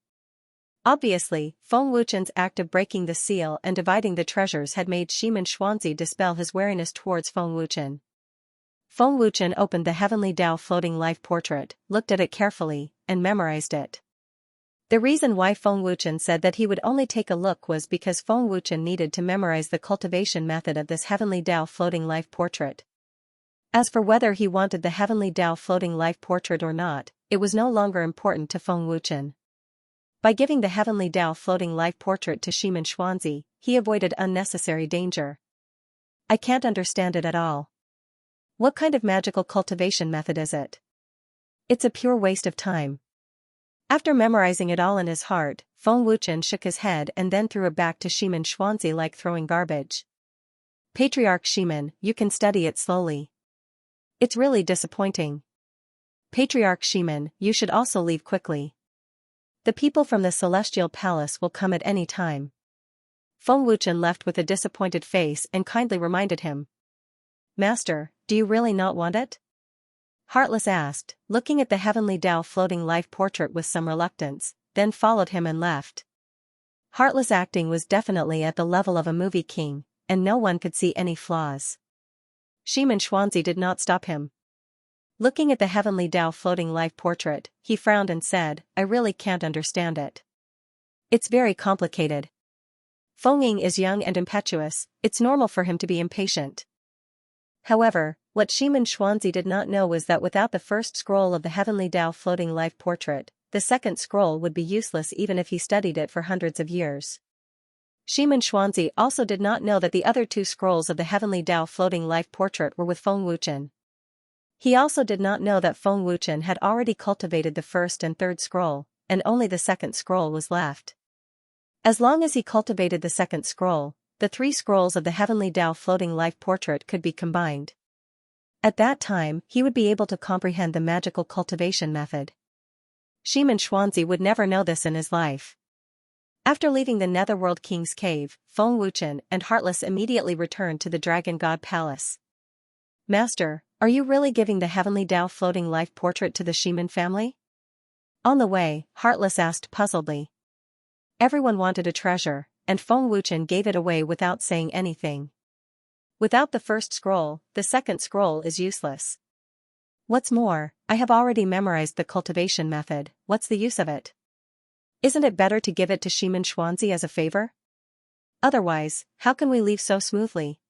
Obviously, Feng Wuchen's act of breaking the seal and dividing the treasures had made Ximen Xuanzi dispel his wariness towards Feng Wuchen. Feng Wuchen opened the Heavenly Tao floating life portrait, looked at it carefully, and memorized it. The reason why Feng Wuchen said that he would only take a look was because Feng Wuchen needed to memorize the cultivation method of this Heavenly Tao floating life portrait. As for whether he wanted the Heavenly Tao floating life portrait or not, it was no longer important to Feng Wuchen. By giving the Heavenly Tao floating life portrait to Ximen Xuanzi, he avoided unnecessary danger. I can't understand it at all. What kind of magical cultivation method is it? It's a pure waste of time. After memorizing it all in his heart, Feng Wuchen shook his head and then threw it back to Ximen Xuanzi like throwing garbage. Patriarch Ximen, you can study it slowly. It's really disappointing. Patriarch Ximen, you should also leave quickly. The people from the Celestial Palace will come at any time. Feng Wuchen left with a disappointed face and kindly reminded him. Master, do you really not want it? Heartless asked, looking at the Heavenly Tao floating life portrait with some reluctance, then followed him and left. Heartless acting was definitely at the level of a movie king, and no one could see any flaws. Ximen Xuanzi did not stop him. Looking at the Heavenly Tao floating life portrait, he frowned and said, I really can't understand it. It's very complicated. Feng Ying is young and impetuous, it's normal for him to be impatient. However, what Ximen Xuanzi did not know was that without the first scroll of the Heavenly Tao floating life portrait, the second scroll would be useless even if he studied it for hundreds of years. Ximen Xuanzi also did not know that the other two scrolls of the Heavenly Tao floating life portrait were with Feng Wuchen. He also did not know that Feng Wuchen had already cultivated the first and third scroll, and only the second scroll was left. As long as he cultivated the second scroll, the three scrolls of the Heavenly Tao floating life portrait could be combined. At that time, he would be able to comprehend the magical cultivation method. Ximen Xuanzi would never know this in his life. After leaving the Netherworld King's cave, Feng Wuchen and Heartless immediately returned to the Dragon God Palace. Master, are you really giving the Heavenly Tao floating life portrait to the Ximen family? On the way, Heartless asked puzzledly. Everyone wanted a treasure, and Feng Wuchen gave it away without saying anything. Without the first scroll, the second scroll is useless. What's more, I have already memorized the cultivation method, what's the use of it? Isn't it better to give it to Ximen Xuanzi as a favor? Otherwise, how can we leave so smoothly?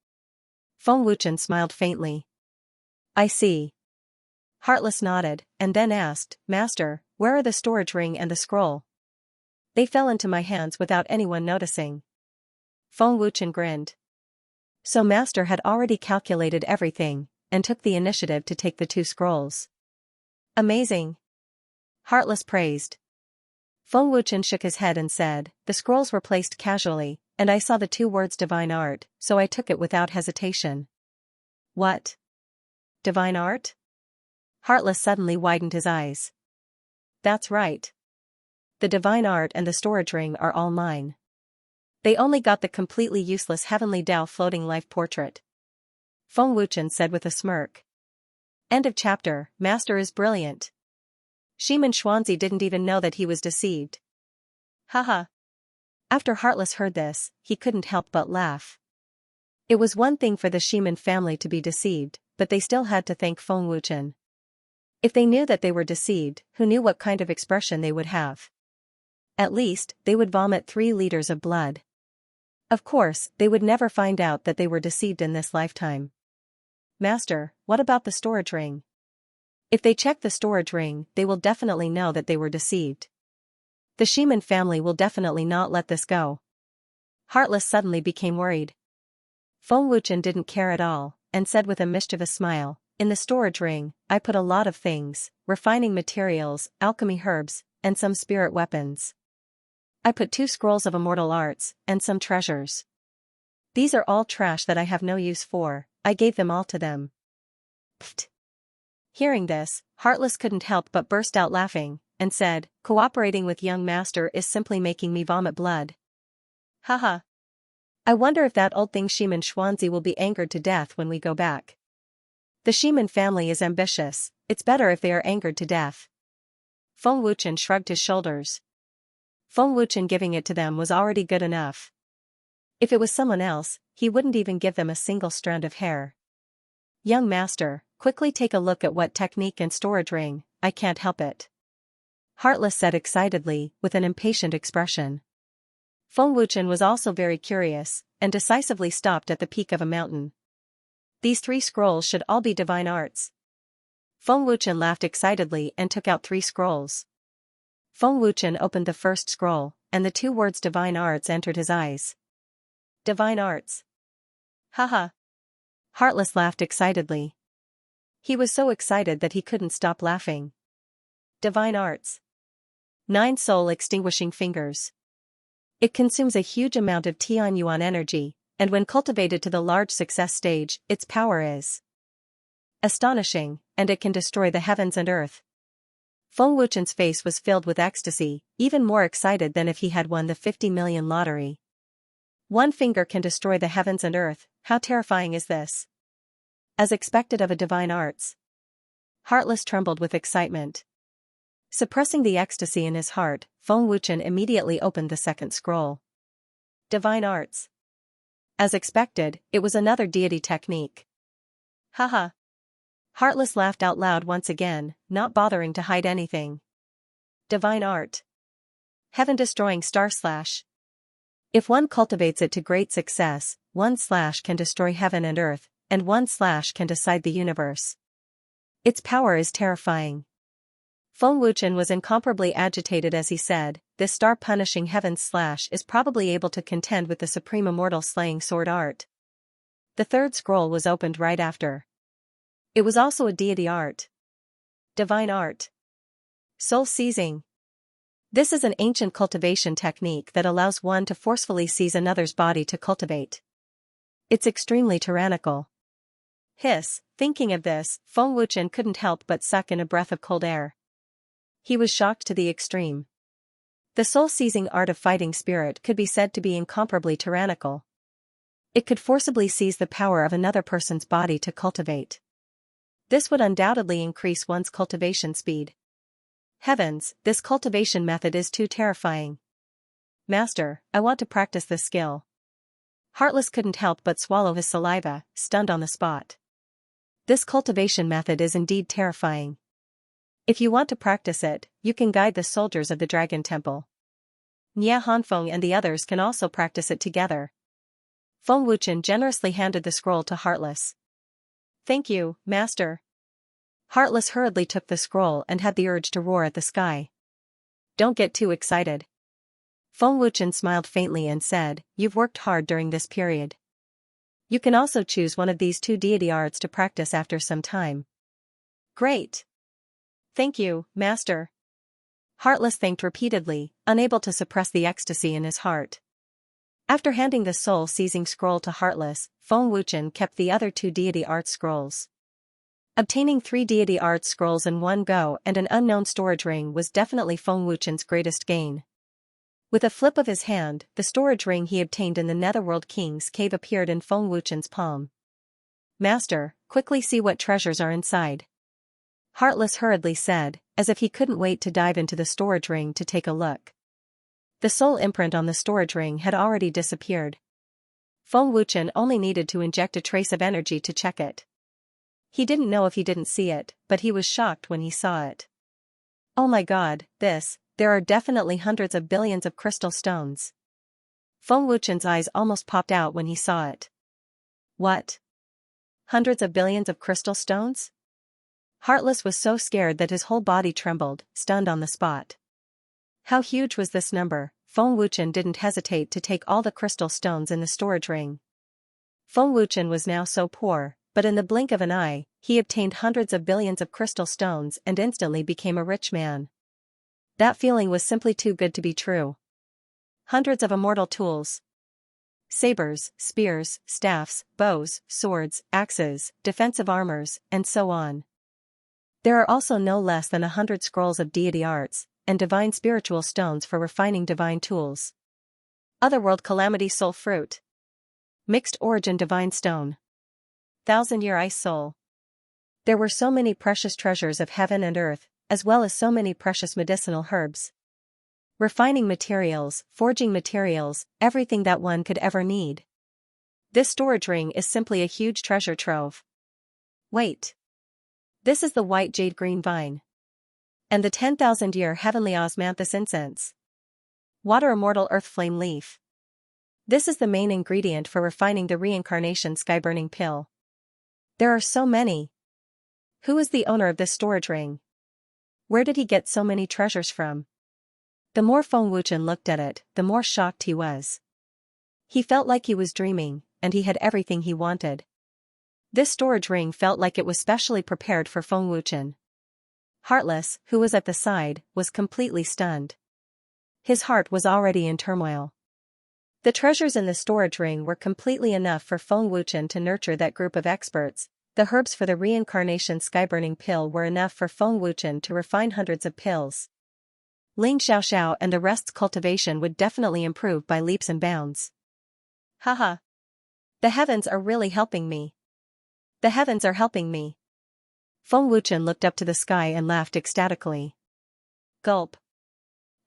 Feng Wuchen smiled faintly. I see. Heartless nodded, and then asked, Master, where are the storage ring and the scroll? They fell into my hands without anyone noticing. Feng Wuchen grinned. So Master had already calculated everything, and took the initiative to take the two scrolls. Amazing. Heartless praised. Feng Wuchen shook his head and said, the scrolls were placed casually, and I saw the two words divine art, so I took it without hesitation. What? Divine art? Heartless suddenly widened his eyes. That's right. The divine art and the storage ring are all mine. They only got the completely useless Heavenly Tao floating life portrait. Feng Wuchen said with a smirk. End of chapter. Master is brilliant. Ximen Xuanzi didn't even know that he was deceived. Haha. After Heartless heard this, he couldn't help but laugh. It was one thing for the Ximen family to be deceived, but they still had to thank Feng Wuchen. If they knew that they were deceived, who knew what kind of expression they would have? At least, they would vomit 3 liters of blood. Of course, they would never find out that they were deceived in this lifetime. Master, what about the storage ring? If they check the storage ring, they will definitely know that they were deceived. The Ximen family will definitely not let this go. Heartless suddenly became worried. Feng Wuchen didn't care at all, and said with a mischievous smile, in the storage ring, I put a lot of things, refining materials, alchemy herbs, and some spirit weapons. I put 2 scrolls of immortal arts, and some treasures. These are all trash that I have no use for, I gave them all to them. Pfft. Hearing this, Heartless couldn't help but burst out laughing, and said, cooperating with young master is simply making me vomit blood. Haha. I wonder if that old thing Xianxia will be angered to death when we go back. The Ximan family is ambitious, it's better if they are angered to death. Feng Wuchen shrugged his shoulders. Feng Wuchen giving it to them was already good enough. If it was someone else, he wouldn't even give them a single strand of hair. Young master, quickly take a look at what technique and storage ring, I can't help it. Heartless said excitedly, with an impatient expression. Feng Wuchen was also very curious, and decisively stopped at the peak of a mountain. These 3 scrolls should all be divine arts. Feng Wuchen laughed excitedly and took out 3 scrolls. Feng Wuchen opened the first scroll, and the 2 words divine arts entered his eyes. Divine arts. Haha. Heartless laughed excitedly. He was so excited that he couldn't stop laughing. Divine arts. 9 soul-extinguishing fingers. It consumes a huge amount of Tianyuan energy, and when cultivated to the large success stage, its power is astonishing, and it can destroy the heavens and earth. Feng Wuchen's face was filled with ecstasy, even more excited than if he had won the 50 million lottery. 1 finger can destroy the heavens and earth, how terrifying is this? As expected of a divine arts. Heartless trembled with excitement. Suppressing the ecstasy in his heart, Feng Wuchen immediately opened the second scroll. Divine arts. As expected, it was another deity technique. Haha. Heartless laughed out loud once again, not bothering to hide anything. Divine art. Heaven-destroying star slash. If one cultivates it to great success, 1 slash can destroy heaven and earth, and 1 slash can decide the universe. Its power is terrifying. Feng Wuchen was incomparably agitated as he said, this star-punishing heaven slash is probably able to contend with the supreme immortal slaying sword art. The 3rd scroll was opened right after. It was also a deity art. Divine art. Soul-seizing. This is an ancient cultivation technique that allows one to forcefully seize another's body to cultivate. It's extremely tyrannical. Hiss, thinking of this, Feng Wuchen couldn't help but suck in a breath of cold air. He was shocked to the extreme. The soul-seizing art of fighting spirit could be said to be incomparably tyrannical. It could forcibly seize the power of another person's body to cultivate. This would undoubtedly increase one's cultivation speed. Heavens, this cultivation method is too terrifying. Master, I want to practice this skill. Heartless couldn't help but swallow his saliva, stunned on the spot. This cultivation method is indeed terrifying. If you want to practice it, you can guide the soldiers of the Dragon Temple. Nia Hanfeng and the others can also practice it together. Feng Wuchen generously handed the scroll to Heartless. Thank you, Master. Heartless hurriedly took the scroll and had the urge to roar at the sky. Don't get too excited. Feng Wuchen smiled faintly and said, you've worked hard during this period. You can also choose one of these 2 deity arts to practice after some time. Great. Thank you, Master. Heartless thanked repeatedly, unable to suppress the ecstasy in his heart. After handing the soul-seizing scroll to Heartless, Feng Wuchen kept the other 2 deity art scrolls. Obtaining 3 deity art scrolls in one go and an unknown storage ring was definitely Feng Wuchen's greatest gain. With a flip of his hand, the storage ring he obtained in the Netherworld King's cave appeared in Feng Wuchen's palm. Master, quickly see what treasures are inside. Heartless hurriedly said, as if he couldn't wait to dive into the storage ring to take a look. The soul imprint on the storage ring had already disappeared. Feng Wuchen only needed to inject a trace of energy to check it. He didn't know if he didn't see it, but he was shocked when he saw it. Oh my god, there are definitely hundreds of billions of crystal stones. Feng Wuchen's eyes almost popped out when he saw it. What? Hundreds of billions of crystal stones? Heartless was so scared that his whole body trembled, stunned on the spot. How huge was this number? Feng Wuchen didn't hesitate to take all the crystal stones in the storage ring. Feng Wuchen was now so poor, but in the blink of an eye, he obtained hundreds of billions of crystal stones and instantly became a rich man. That feeling was simply too good to be true. Hundreds of immortal tools. Sabers, spears, staffs, bows, swords, axes, defensive armors, and so on. There are also no less than 100 scrolls of deity arts, and divine spiritual stones for refining divine tools. Otherworld Calamity Soul Fruit. Mixed Origin Divine Stone. 1,000-Year Ice Soul. There were so many precious treasures of heaven and earth, as well as so many precious medicinal herbs. Refining materials, forging materials, everything that one could ever need. This storage ring is simply a huge treasure trove. Wait. This is the white jade green vine. And the 10,000-year heavenly osmanthus incense. Water immortal earth flame leaf. This is the main ingredient for refining the reincarnation sky-burning pill. There are so many. Who is the owner of this storage ring? Where did he get so many treasures from? The more Feng Wuchen looked at it, the more shocked he was. He felt like he was dreaming, and he had everything he wanted. This storage ring felt like it was specially prepared for Feng Wuchen. Heartless, who was at the side, was completely stunned. His heart was already in turmoil. The treasures in the storage ring were completely enough for Feng Wuchen to nurture that group of experts. The herbs for the reincarnation sky-burning pill were enough for Feng Wuchen to refine hundreds of pills. Ling Xiaoxiao and the rest's cultivation would definitely improve by leaps and bounds. Haha. The heavens are really helping me. The heavens are helping me. Feng Wuchen looked up to the sky and laughed ecstatically. Gulp.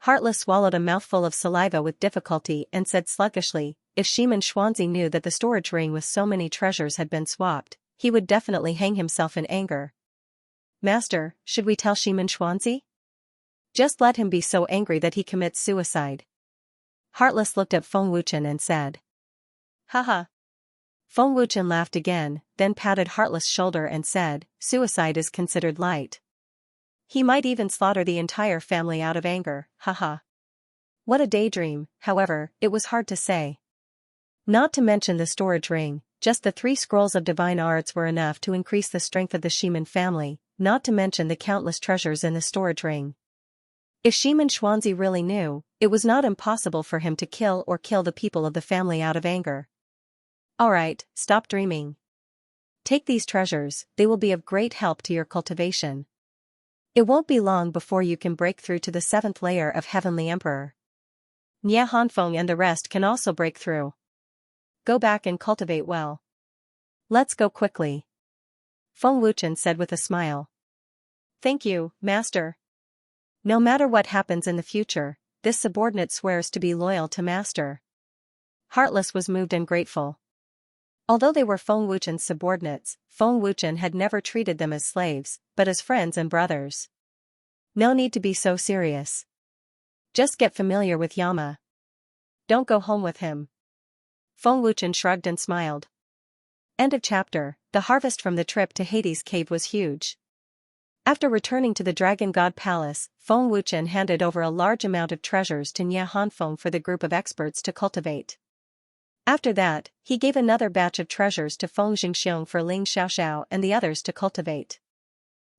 Heartless swallowed a mouthful of saliva with difficulty and said sluggishly, if Shimen Xuanzi knew that the storage ring with so many treasures had been swapped, he would definitely hang himself in anger. Master, should we tell Shimen Xuanzi? Just let him be so angry that he commits suicide. Heartless looked at Feng Wuchen and said. Haha. Feng Wuchen laughed again, then patted Heartless' shoulder and said, suicide is considered light. He might even slaughter the entire family out of anger, haha. What a daydream, however, it was hard to say. Not to mention the storage ring, just the 3 scrolls of divine arts were enough to increase the strength of the Shimen family, not to mention the countless treasures in the storage ring. If Shimen Xuanzi really knew, it was not impossible for him to kill the people of the family out of anger. Alright, stop dreaming. Take these treasures, they will be of great help to your cultivation. It won't be long before you can break through to the 7th layer of Heavenly Emperor. Nia Hanfeng and the rest can also break through. Go back and cultivate well. Let's go quickly. Feng Wuchen said with a smile. Thank you, Master. No matter what happens in the future, this subordinate swears to be loyal to Master. Heartless was moved and grateful. Although they were Feng Wuchen's subordinates, Feng Wuchen had never treated them as slaves, but as friends and brothers. No need to be so serious. Just get familiar with Yama. Don't go home with him. Feng Wuchen shrugged and smiled. End of chapter. The harvest from the trip to Hades' cave was huge. After returning to the Dragon God Palace, Feng Wuchen handed over a large amount of treasures to Nia Hanfeng for the group of experts to cultivate. After that, he gave another batch of treasures to Feng Jingxiong for Ling Xiaoxiao and the others to cultivate.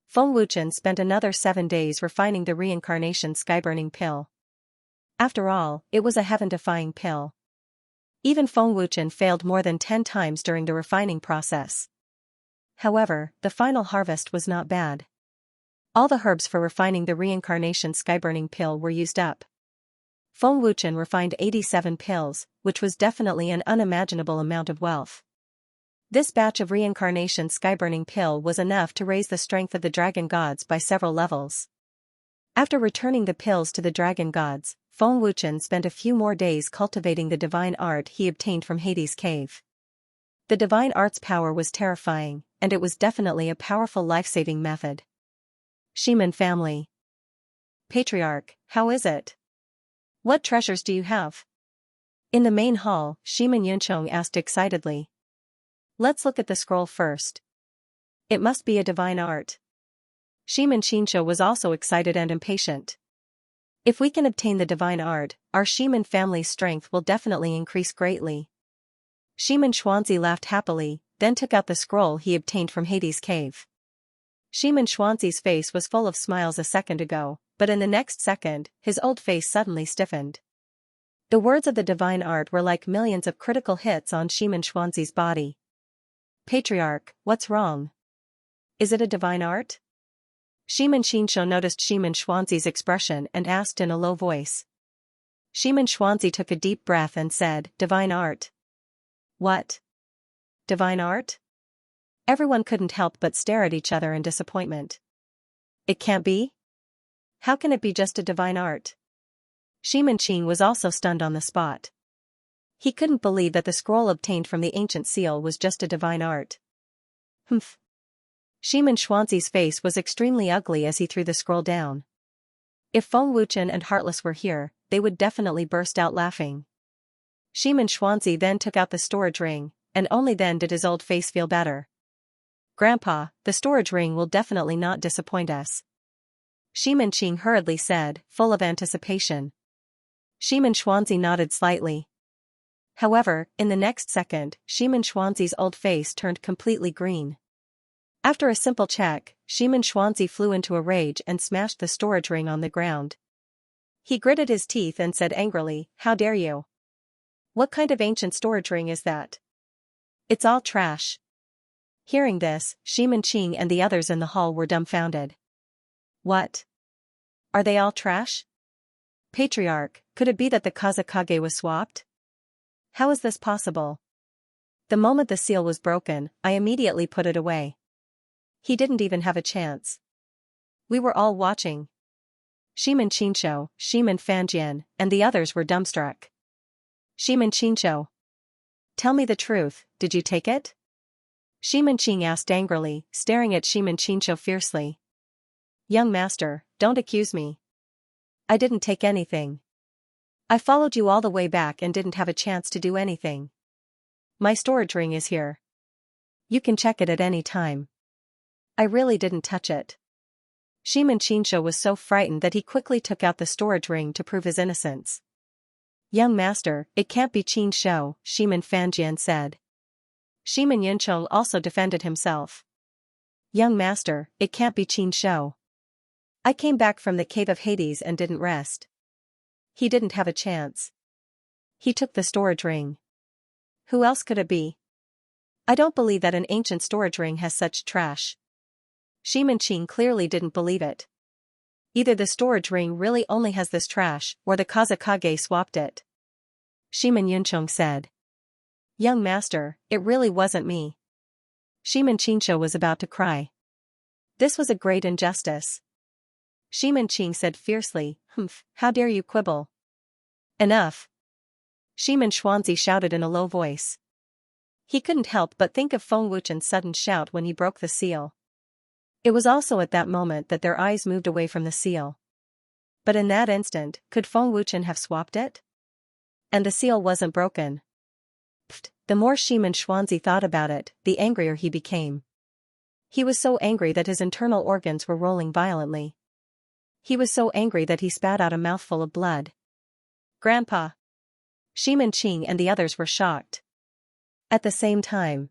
Feng Wuchen spent another 7 days refining the reincarnation sky-burning pill. After all, it was a heaven-defying pill. Even Feng Wuchen failed more than 10 times during the refining process. However, the final harvest was not bad. All the herbs for refining the reincarnation sky-burning pill were used up. Feng Wuchen refined 87 pills, which was definitely an unimaginable amount of wealth. This batch of reincarnation sky-burning pill was enough to raise the strength of the dragon gods by several levels. After returning the pills to the dragon gods, Feng Wuchen spent a few more days cultivating the divine art he obtained from Hades' cave. The divine art's power was terrifying, and it was definitely a powerful life-saving method. Shimen family. Patriarch, how is it? What treasures do you have? In the main hall, Shimen Yunchong asked excitedly. Let's look at the scroll first. It must be a divine art. Shimen Xianxia was also excited and impatient. If we can obtain the divine art, our Shimen family's strength will definitely increase greatly. Shimen Xuanzi laughed happily, then took out the scroll he obtained from Hades' cave. Shimen Xuanzi's face was full of smiles a second ago, but in the next second, his old face suddenly stiffened. The words of the divine art were like millions of critical hits on Xianxia's body. Patriarch, what's wrong? Is it a divine art? Xianxia noticed Xianxia's expression and asked in a low voice. Xianxia took a deep breath and said, divine art. What? Divine art? Everyone couldn't help but stare at each other in disappointment. It can't be? How can it be just a divine art? Xianxia was also stunned on the spot. He couldn't believe that the scroll obtained from the ancient seal was just a divine art. Humph. Xianxia's face was extremely ugly as he threw the scroll down. If Feng Wuchen and Heartless were here, they would definitely burst out laughing. Xianxia then took out the storage ring, and only then did his old face feel better. Grandpa, the storage ring will definitely not disappoint us. Xianxia hurriedly said, full of anticipation. Xianxia nodded slightly. However, in the next second, Xianxia's old face turned completely green. After a simple check, Xianxia flew into a rage and smashed the storage ring on the ground. He gritted his teeth and said angrily, how dare you? What kind of ancient storage ring is that? It's all trash. Hearing this, Xianxia and the others in the hall were dumbfounded. What? Are they all trash? Patriarch, could it be that the Kazakage was swapped? How is this possible? The moment the seal was broken, I immediately put it away. He didn't even have a chance. We were all watching. Xianxia, Xianxia, and the others were dumbstruck. Xianxia. Tell me the truth, did you take it? Xianxia asked angrily, staring at Xianxia fiercely. Young master, don't accuse me. I didn't take anything. I followed you all the way back and didn't have a chance to do anything. My storage ring is here. You can check it at any time. I really didn't touch it. Xianxia was so frightened that he quickly took out the storage ring to prove his innocence. Young master, it can't be Qin Shou, Xianxia said. Xianxia also defended himself. Young master, it can't be Qin Shou. I came back from the cave of Hades and didn't rest. He didn't have a chance. He took the storage ring. Who else could it be? I don't believe that an ancient storage ring has such trash. Xianxia clearly didn't believe it. Either the storage ring really only has this trash, or the Kazakage swapped it. Xianxia said. Young master, it really wasn't me. Xianxia was about to cry. This was a great injustice. Xianxia said fiercely, humph, how dare you quibble? Enough. Xianxia shouted in a low voice. He couldn't help but think of Feng Wuchen's sudden shout when he broke the seal. It was also at that moment that their eyes moved away from the seal. But in that instant, could Feng Wuchen have swapped it? And the seal wasn't broken. Pfft, the more Xianxia thought about it, the angrier he became. He was so angry that his internal organs were rolling violently. He was so angry that he spat out a mouthful of blood. Grandpa! Xianxia and the others were shocked. At the same time,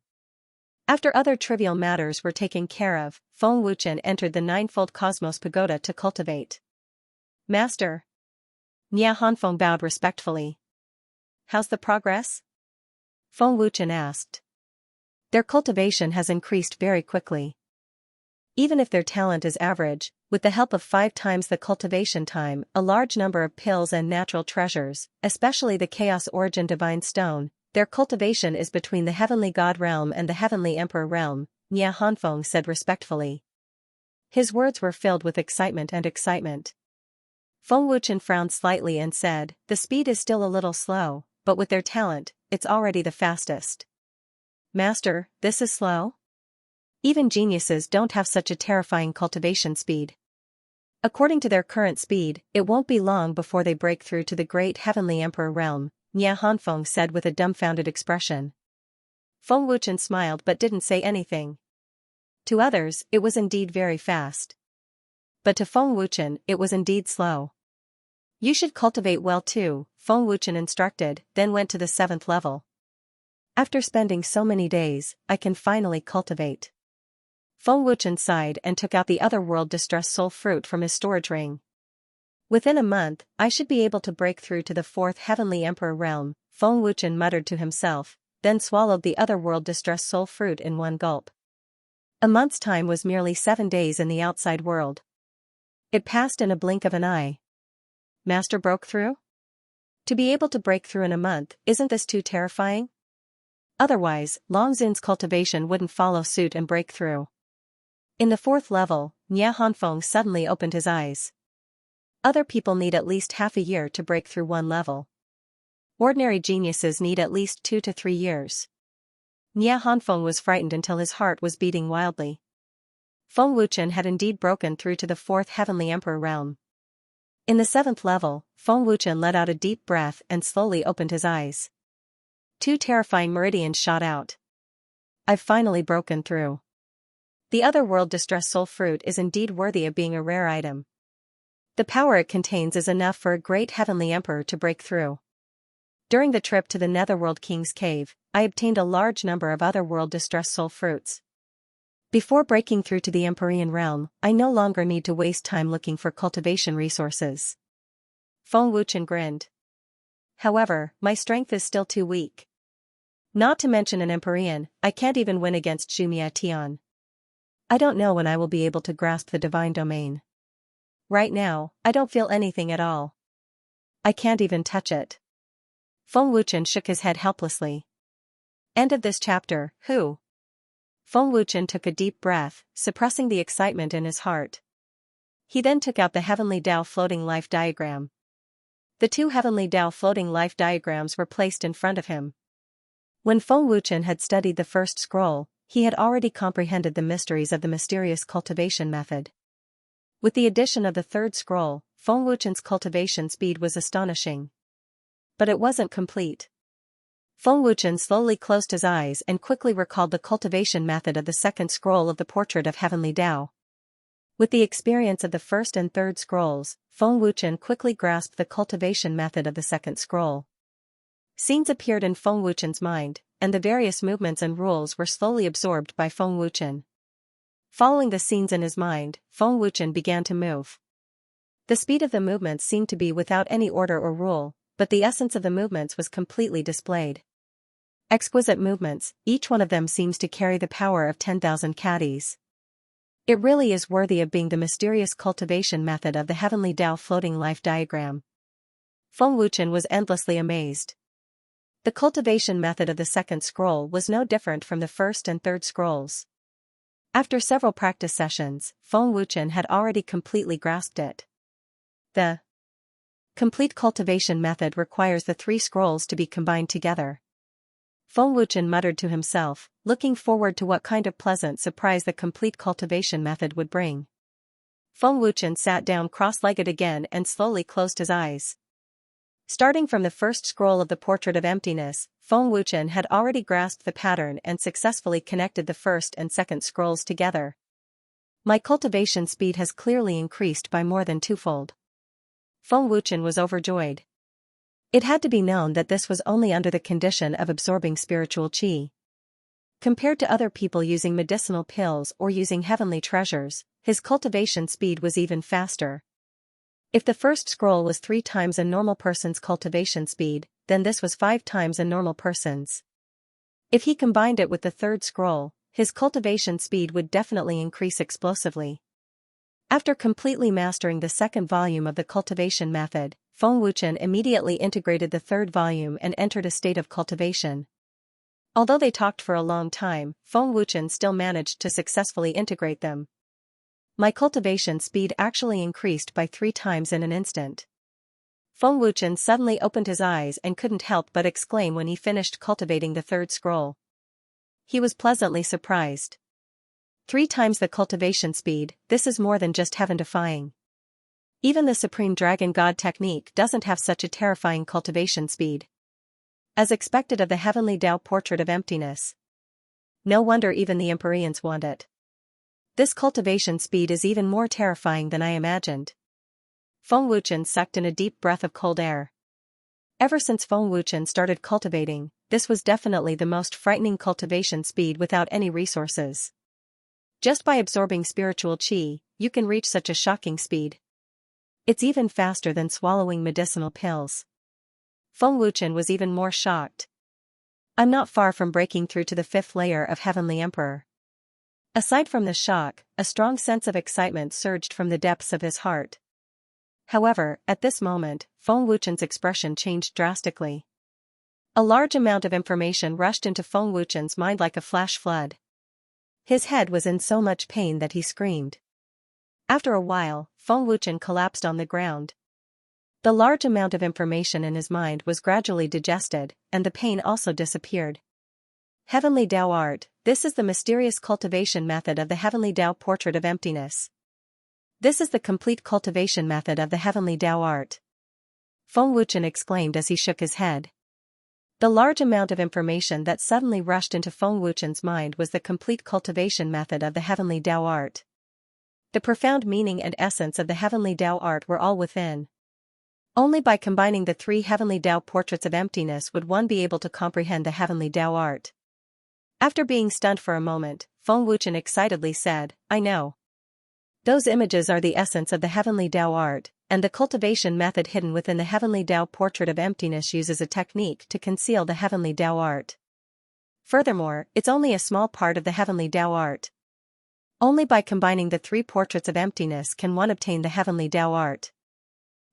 after other trivial matters were taken care of, Feng Wuchen entered the ninefold cosmos pagoda to cultivate. Master! Nia Hanfeng bowed respectfully. How's the progress? Feng Wuchen asked. Their cultivation has increased very quickly. Even if their talent is average, with the help of 5 times the cultivation time, a large number of pills and natural treasures, especially the Chaos Origin Divine Stone, their cultivation is between the Heavenly God Realm and the Heavenly Emperor Realm, Nia Hanfeng said respectfully. His words were filled with excitement and excitement. Feng Wuchen frowned slightly and said, the speed is still a little slow, but with their talent, it's already the fastest. Master, this is slow? Even geniuses don't have such a terrifying cultivation speed. According to their current speed, it won't be long before they break through to the great Heavenly Emperor Realm, Nia Hanfeng said with a dumbfounded expression. Feng Wuchen smiled but didn't say anything. To others, it was indeed very fast. But to Feng Wuchen, it was indeed slow. You should cultivate well too, Feng Wuchen instructed, then went to the 7th level. After spending so many days, I can finally cultivate. Feng Wuchen sighed and took out the otherworld distress soul fruit from his storage ring. Within a month, I should be able to break through to the fourth heavenly emperor realm, Feng Wuchen muttered to himself, then swallowed the otherworld distress soul fruit in one gulp. A month's time was merely 7 days in the outside world. It passed in a blink of an eye. Master broke through? To be able to break through in a month, isn't this too terrifying? Otherwise, Long Xun's cultivation wouldn't follow suit and break through. In the fourth level, Nia Hanfeng suddenly opened his eyes. Other people need at least half a year to break through one level. Ordinary geniuses need at least 2 to 3 years. Nia Hanfeng was frightened until his heart was beating wildly. Feng Wuchen had indeed broken through to the fourth heavenly emperor realm. In the 7th level, Feng Wuchen let out a deep breath and slowly opened his eyes. 2 terrifying meridians shot out. I've finally broken through. The otherworld distress soul fruit is indeed worthy of being a rare item. The power it contains is enough for a great heavenly emperor to break through. During the trip to the Netherworld King's Cave, I obtained a large number of otherworld distress soul fruits. Before breaking through to the Empyrean realm, I no longer need to waste time looking for cultivation resources. Feng Wuchen grinned. However, my strength is still too weak. Not to mention an Empyrean, I can't even win against Xumia Tian. I don't know when I will be able to grasp the divine domain. Right now, I don't feel anything at all. I can't even touch it. Feng Wuchen shook his head helplessly. End of this chapter. Who? Feng Wuchen took a deep breath, suppressing the excitement in his heart. He then took out the Heavenly Tao floating life diagram. The 2 Heavenly Tao floating life diagrams were placed in front of him. When Feng Wuchen had studied the first scroll, he had already comprehended the mysteries of the mysterious cultivation method. With the addition of the 3rd scroll, Feng Wuchen's cultivation speed was astonishing. But it wasn't complete. Feng Wuchen slowly closed his eyes and quickly recalled the cultivation method of the 2nd scroll of the Portrait of Heavenly Tao. With the experience of the 1st and 3rd scrolls, Feng Wuchen quickly grasped the cultivation method of the 2nd scroll. Scenes appeared in Feng Wuchen's mind, and the various movements and rules were slowly absorbed by Feng Wuchen. Following the scenes in his mind, Feng Wuchen began to move. The speed of the movements seemed to be without any order or rule, but the essence of the movements was completely displayed. Exquisite movements, each one of them seems to carry the power of 10,000 caddies. It really is worthy of being the mysterious cultivation method of the Heavenly Tao floating life diagram. Feng Wuchen was endlessly amazed. The cultivation method of the 2nd scroll was no different from the 1st and 3rd scrolls. After several practice sessions, Feng Wuchen had already completely grasped it. The complete cultivation method requires the 3 scrolls to be combined together. Feng Wuchen muttered to himself, looking forward to what kind of pleasant surprise the complete cultivation method would bring. Feng Wuchen sat down cross-legged again and slowly closed his eyes. Starting from the 1st scroll of the Portrait of Emptiness, Feng Wuchen had already grasped the pattern and successfully connected the 1st and 2nd scrolls together. My cultivation speed has clearly increased by more than 2-fold. Feng Wuchen was overjoyed. It had to be known that this was only under the condition of absorbing spiritual qi. Compared to other people using medicinal pills or using heavenly treasures, his cultivation speed was even faster. If the 1st scroll was 3 times a normal person's cultivation speed, then this was 5 times a normal person's. If he combined it with the 3rd scroll, his cultivation speed would definitely increase explosively. After completely mastering the 2nd volume of the cultivation method, Feng Wuchen immediately integrated the 3rd volume and entered a state of cultivation. Although they talked for a long time, Feng Wuchen still managed to successfully integrate them. My cultivation speed actually increased by 3 times in an instant. Feng Wuchen suddenly opened his eyes and couldn't help but exclaim when he finished cultivating the 3rd scroll. He was pleasantly surprised. 3 times the cultivation speed, this is more than just heaven-defying. Even the Supreme Dragon God technique doesn't have such a terrifying cultivation speed. As expected of the Heavenly Tao Portrait of Emptiness. No wonder even the Empyreans want it. This cultivation speed is even more terrifying than I imagined. Feng Wuchen sucked in a deep breath of cold air. Ever since Feng Wuchen started cultivating, this was definitely the most frightening cultivation speed without any resources. Just by absorbing spiritual qi, you can reach such a shocking speed. It's even faster than swallowing medicinal pills. Feng Wuchen was even more shocked. I'm not far from breaking through to the 5th layer of Heavenly Emperor. Aside from the shock, a strong sense of excitement surged from the depths of his heart. However, at this moment, Feng Wuchen's expression changed drastically. A large amount of information rushed into Feng Wuchen's mind like a flash flood. His head was in so much pain that he screamed. After a while, Feng Wuchen collapsed on the ground. The large amount of information in his mind was gradually digested, and the pain also disappeared. Heavenly Tao Art. This is the mysterious cultivation method of the Heavenly Tao Portrait of Emptiness. This is the complete cultivation method of the Heavenly Tao Art. Feng Wuchen exclaimed as he shook his head. The large amount of information that suddenly rushed into Feng Wuchen's mind was the complete cultivation method of the Heavenly Tao Art. The profound meaning and essence of the Heavenly Tao Art were all within. Only by combining the 3 Heavenly Tao Portraits of Emptiness would one be able to comprehend the Heavenly Tao Art. After being stunned for a moment, Feng Wuchen excitedly said, I know. Those images are the essence of the Heavenly Tao Art, and the cultivation method hidden within the Heavenly Tao Portrait of Emptiness uses a technique to conceal the Heavenly Tao Art. Furthermore, it's only a small part of the Heavenly Tao Art. Only by combining the 3 portraits of emptiness can one obtain the Heavenly Tao Art.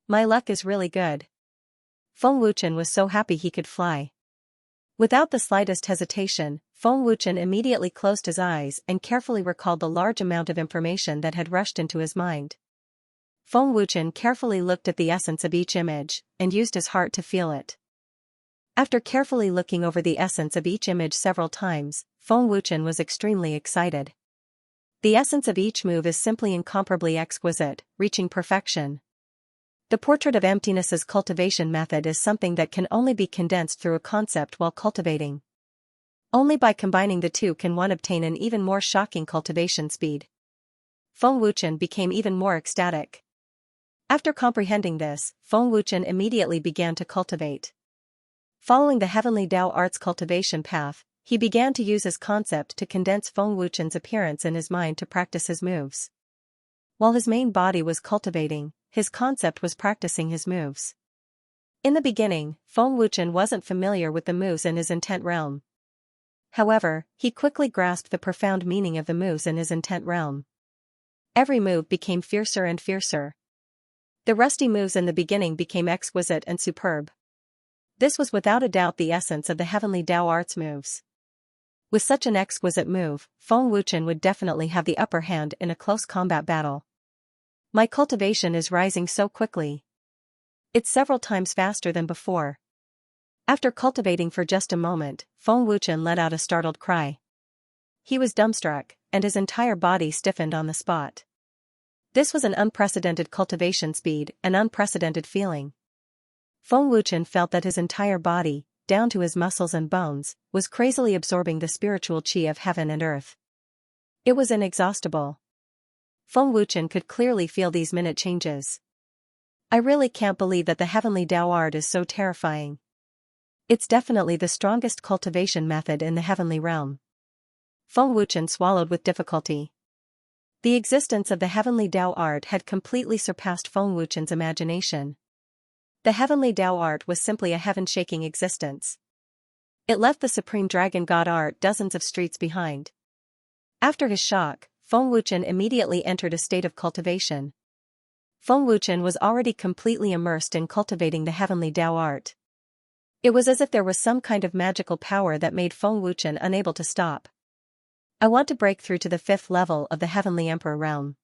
My luck is really good. Feng Wuchen was so happy he could fly. Without the slightest hesitation, Feng Wuchen immediately closed his eyes and carefully recalled the large amount of information that had rushed into his mind. Feng Wuchen carefully looked at the essence of each image, and used his heart to feel it. After carefully looking over the essence of each image several times, Feng Wuchen was extremely excited. The essence of each move is simply incomparably exquisite, reaching perfection. The Portrait of Emptiness's cultivation method is something that can only be condensed through a concept while cultivating. Only by combining the 2 can one obtain an even more shocking cultivation speed. Feng Wuchen became even more ecstatic. After comprehending this, Feng Wuchen immediately began to cultivate. Following the Heavenly Tao Art's cultivation path, he began to use his concept to condense Feng Wuchen's appearance in his mind to practice his moves. While his main body was cultivating, his concept was practicing his moves. In the beginning, Feng Wuchen wasn't familiar with the moves in his intent realm. However, he quickly grasped the profound meaning of the moves in his intent realm. Every move became fiercer and fiercer. The rusty moves in the beginning became exquisite and superb. This was without a doubt the essence of the Heavenly Tao Art's moves. With such an exquisite move, Feng Wuchen would definitely have the upper hand in a close combat battle. My cultivation is rising so quickly. It's several times faster than before. After cultivating for just a moment, Feng Wuchen let out a startled cry. He was dumbstruck, and his entire body stiffened on the spot. This was an unprecedented cultivation speed, an unprecedented feeling. Feng Wuchen felt that his entire body, down to his muscles and bones, was crazily absorbing the spiritual qi of heaven and earth. It was inexhaustible. Feng Wuchen could clearly feel these minute changes. I really can't believe that the Heavenly Tao Art is so terrifying. It's definitely the strongest cultivation method in the heavenly realm. Feng Wuchen swallowed with difficulty. The existence of the Heavenly Tao Art had completely surpassed Feng Wuchen's imagination. The Heavenly Tao Art was simply a heaven-shaking existence. It left the Supreme Dragon God Art dozens of streets behind. After his shock, Feng Wuchen immediately entered a state of cultivation. Feng Wuchen was already completely immersed in cultivating the Heavenly Tao Art. It was as if there was some kind of magical power that made Feng Wuchen unable to stop. I want to break through to the 5th level of the Heavenly Emperor realm.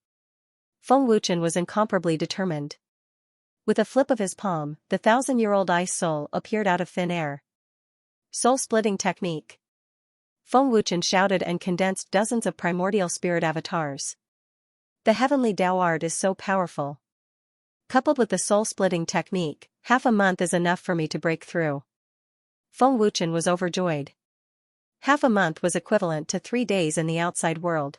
Feng Wuchen was incomparably determined. With a flip of his palm, the 1,000-year-old ice soul appeared out of thin air. Soul-splitting technique. Feng Wuchen shouted and condensed dozens of primordial spirit avatars. The Heavenly Tao Art is so powerful. Coupled with the soul-splitting technique, half a month is enough for me to break through. Feng Wuchen was overjoyed. Half a month was equivalent to 3 days in the outside world.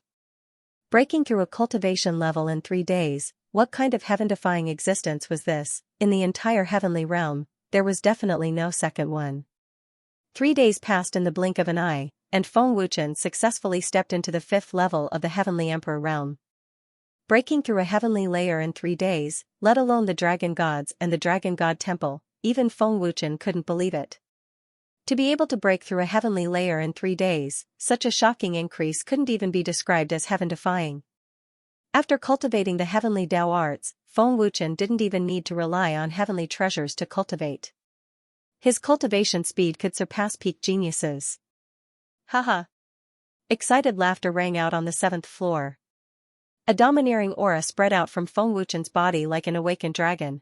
Breaking through a cultivation level in 3 days, what kind of heaven-defying existence was this? In the entire heavenly realm, there was definitely no second one. 3 days passed in the blink of an eye, and Feng Wuchen successfully stepped into the 5th level of the Heavenly Emperor realm. Breaking through a heavenly layer in 3 days, let alone the dragon gods and the dragon god temple, even Feng Wuchen couldn't believe it. To be able to break through a heavenly layer in 3 days, such a shocking increase couldn't even be described as heaven-defying. After cultivating the heavenly Dao arts, Feng Wuchen didn't even need to rely on heavenly treasures to cultivate. His cultivation speed could surpass peak geniuses. Haha. Excited laughter rang out on the 7th floor. A domineering aura spread out from Feng Wuchen's body like an awakened dragon.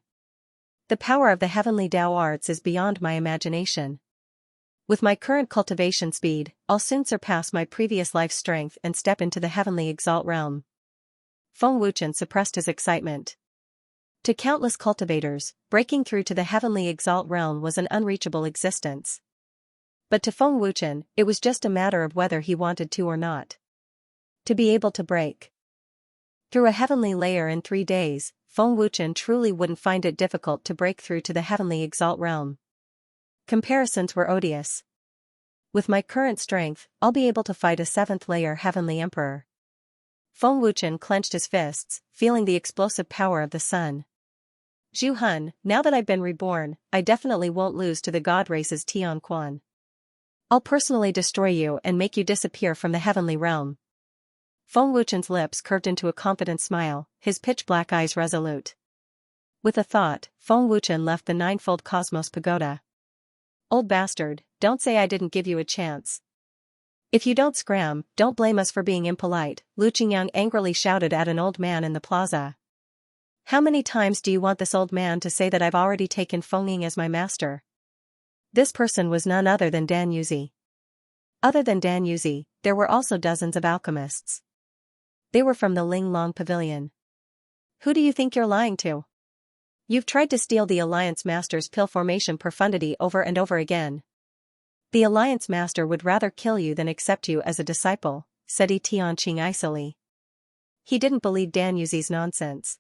The power of the heavenly Dao arts is beyond my imagination. With my current cultivation speed, I'll soon surpass my previous life strength and step into the heavenly exalt realm. Feng Wuchen suppressed his excitement. To countless cultivators, breaking through to the heavenly exalt realm was an unreachable existence. But to Feng Wuchen, it was just a matter of whether he wanted to or not. To be able to break through a heavenly layer in 3 days, Feng Wuchen truly wouldn't find it difficult to break through to the heavenly exalt realm. Comparisons were odious. With my current strength, I'll be able to fight a 7th layer heavenly emperor. Feng Wuchen clenched his fists, feeling the explosive power of the sun. Zhu Hun, now that I've been reborn, I definitely won't lose to the god race's Tian Quan. I'll personally destroy you and make you disappear from the heavenly realm. Feng Wuchen's lips curved into a confident smile, his pitch-black eyes resolute. With a thought, Feng Wuchen left the ninefold cosmos pagoda. Old bastard, don't say I didn't give you a chance. If you don't scram, don't blame us for being impolite, Lu Qingyang angrily shouted at an old man in the plaza. How many times do you want this old man to say that I've already taken Feng Ying as my master? This person was none other than Dan Yuzi. Other than Dan Yuzi, there were also dozens of alchemists. They were from the Ling Long Pavilion. Who do you think you're lying to? You've tried to steal the Alliance Master's pill formation profundity over and over again. The Alliance Master would rather kill you than accept you as a disciple, said Yi Tianqing icily. He didn't believe Dan Yuzi's nonsense.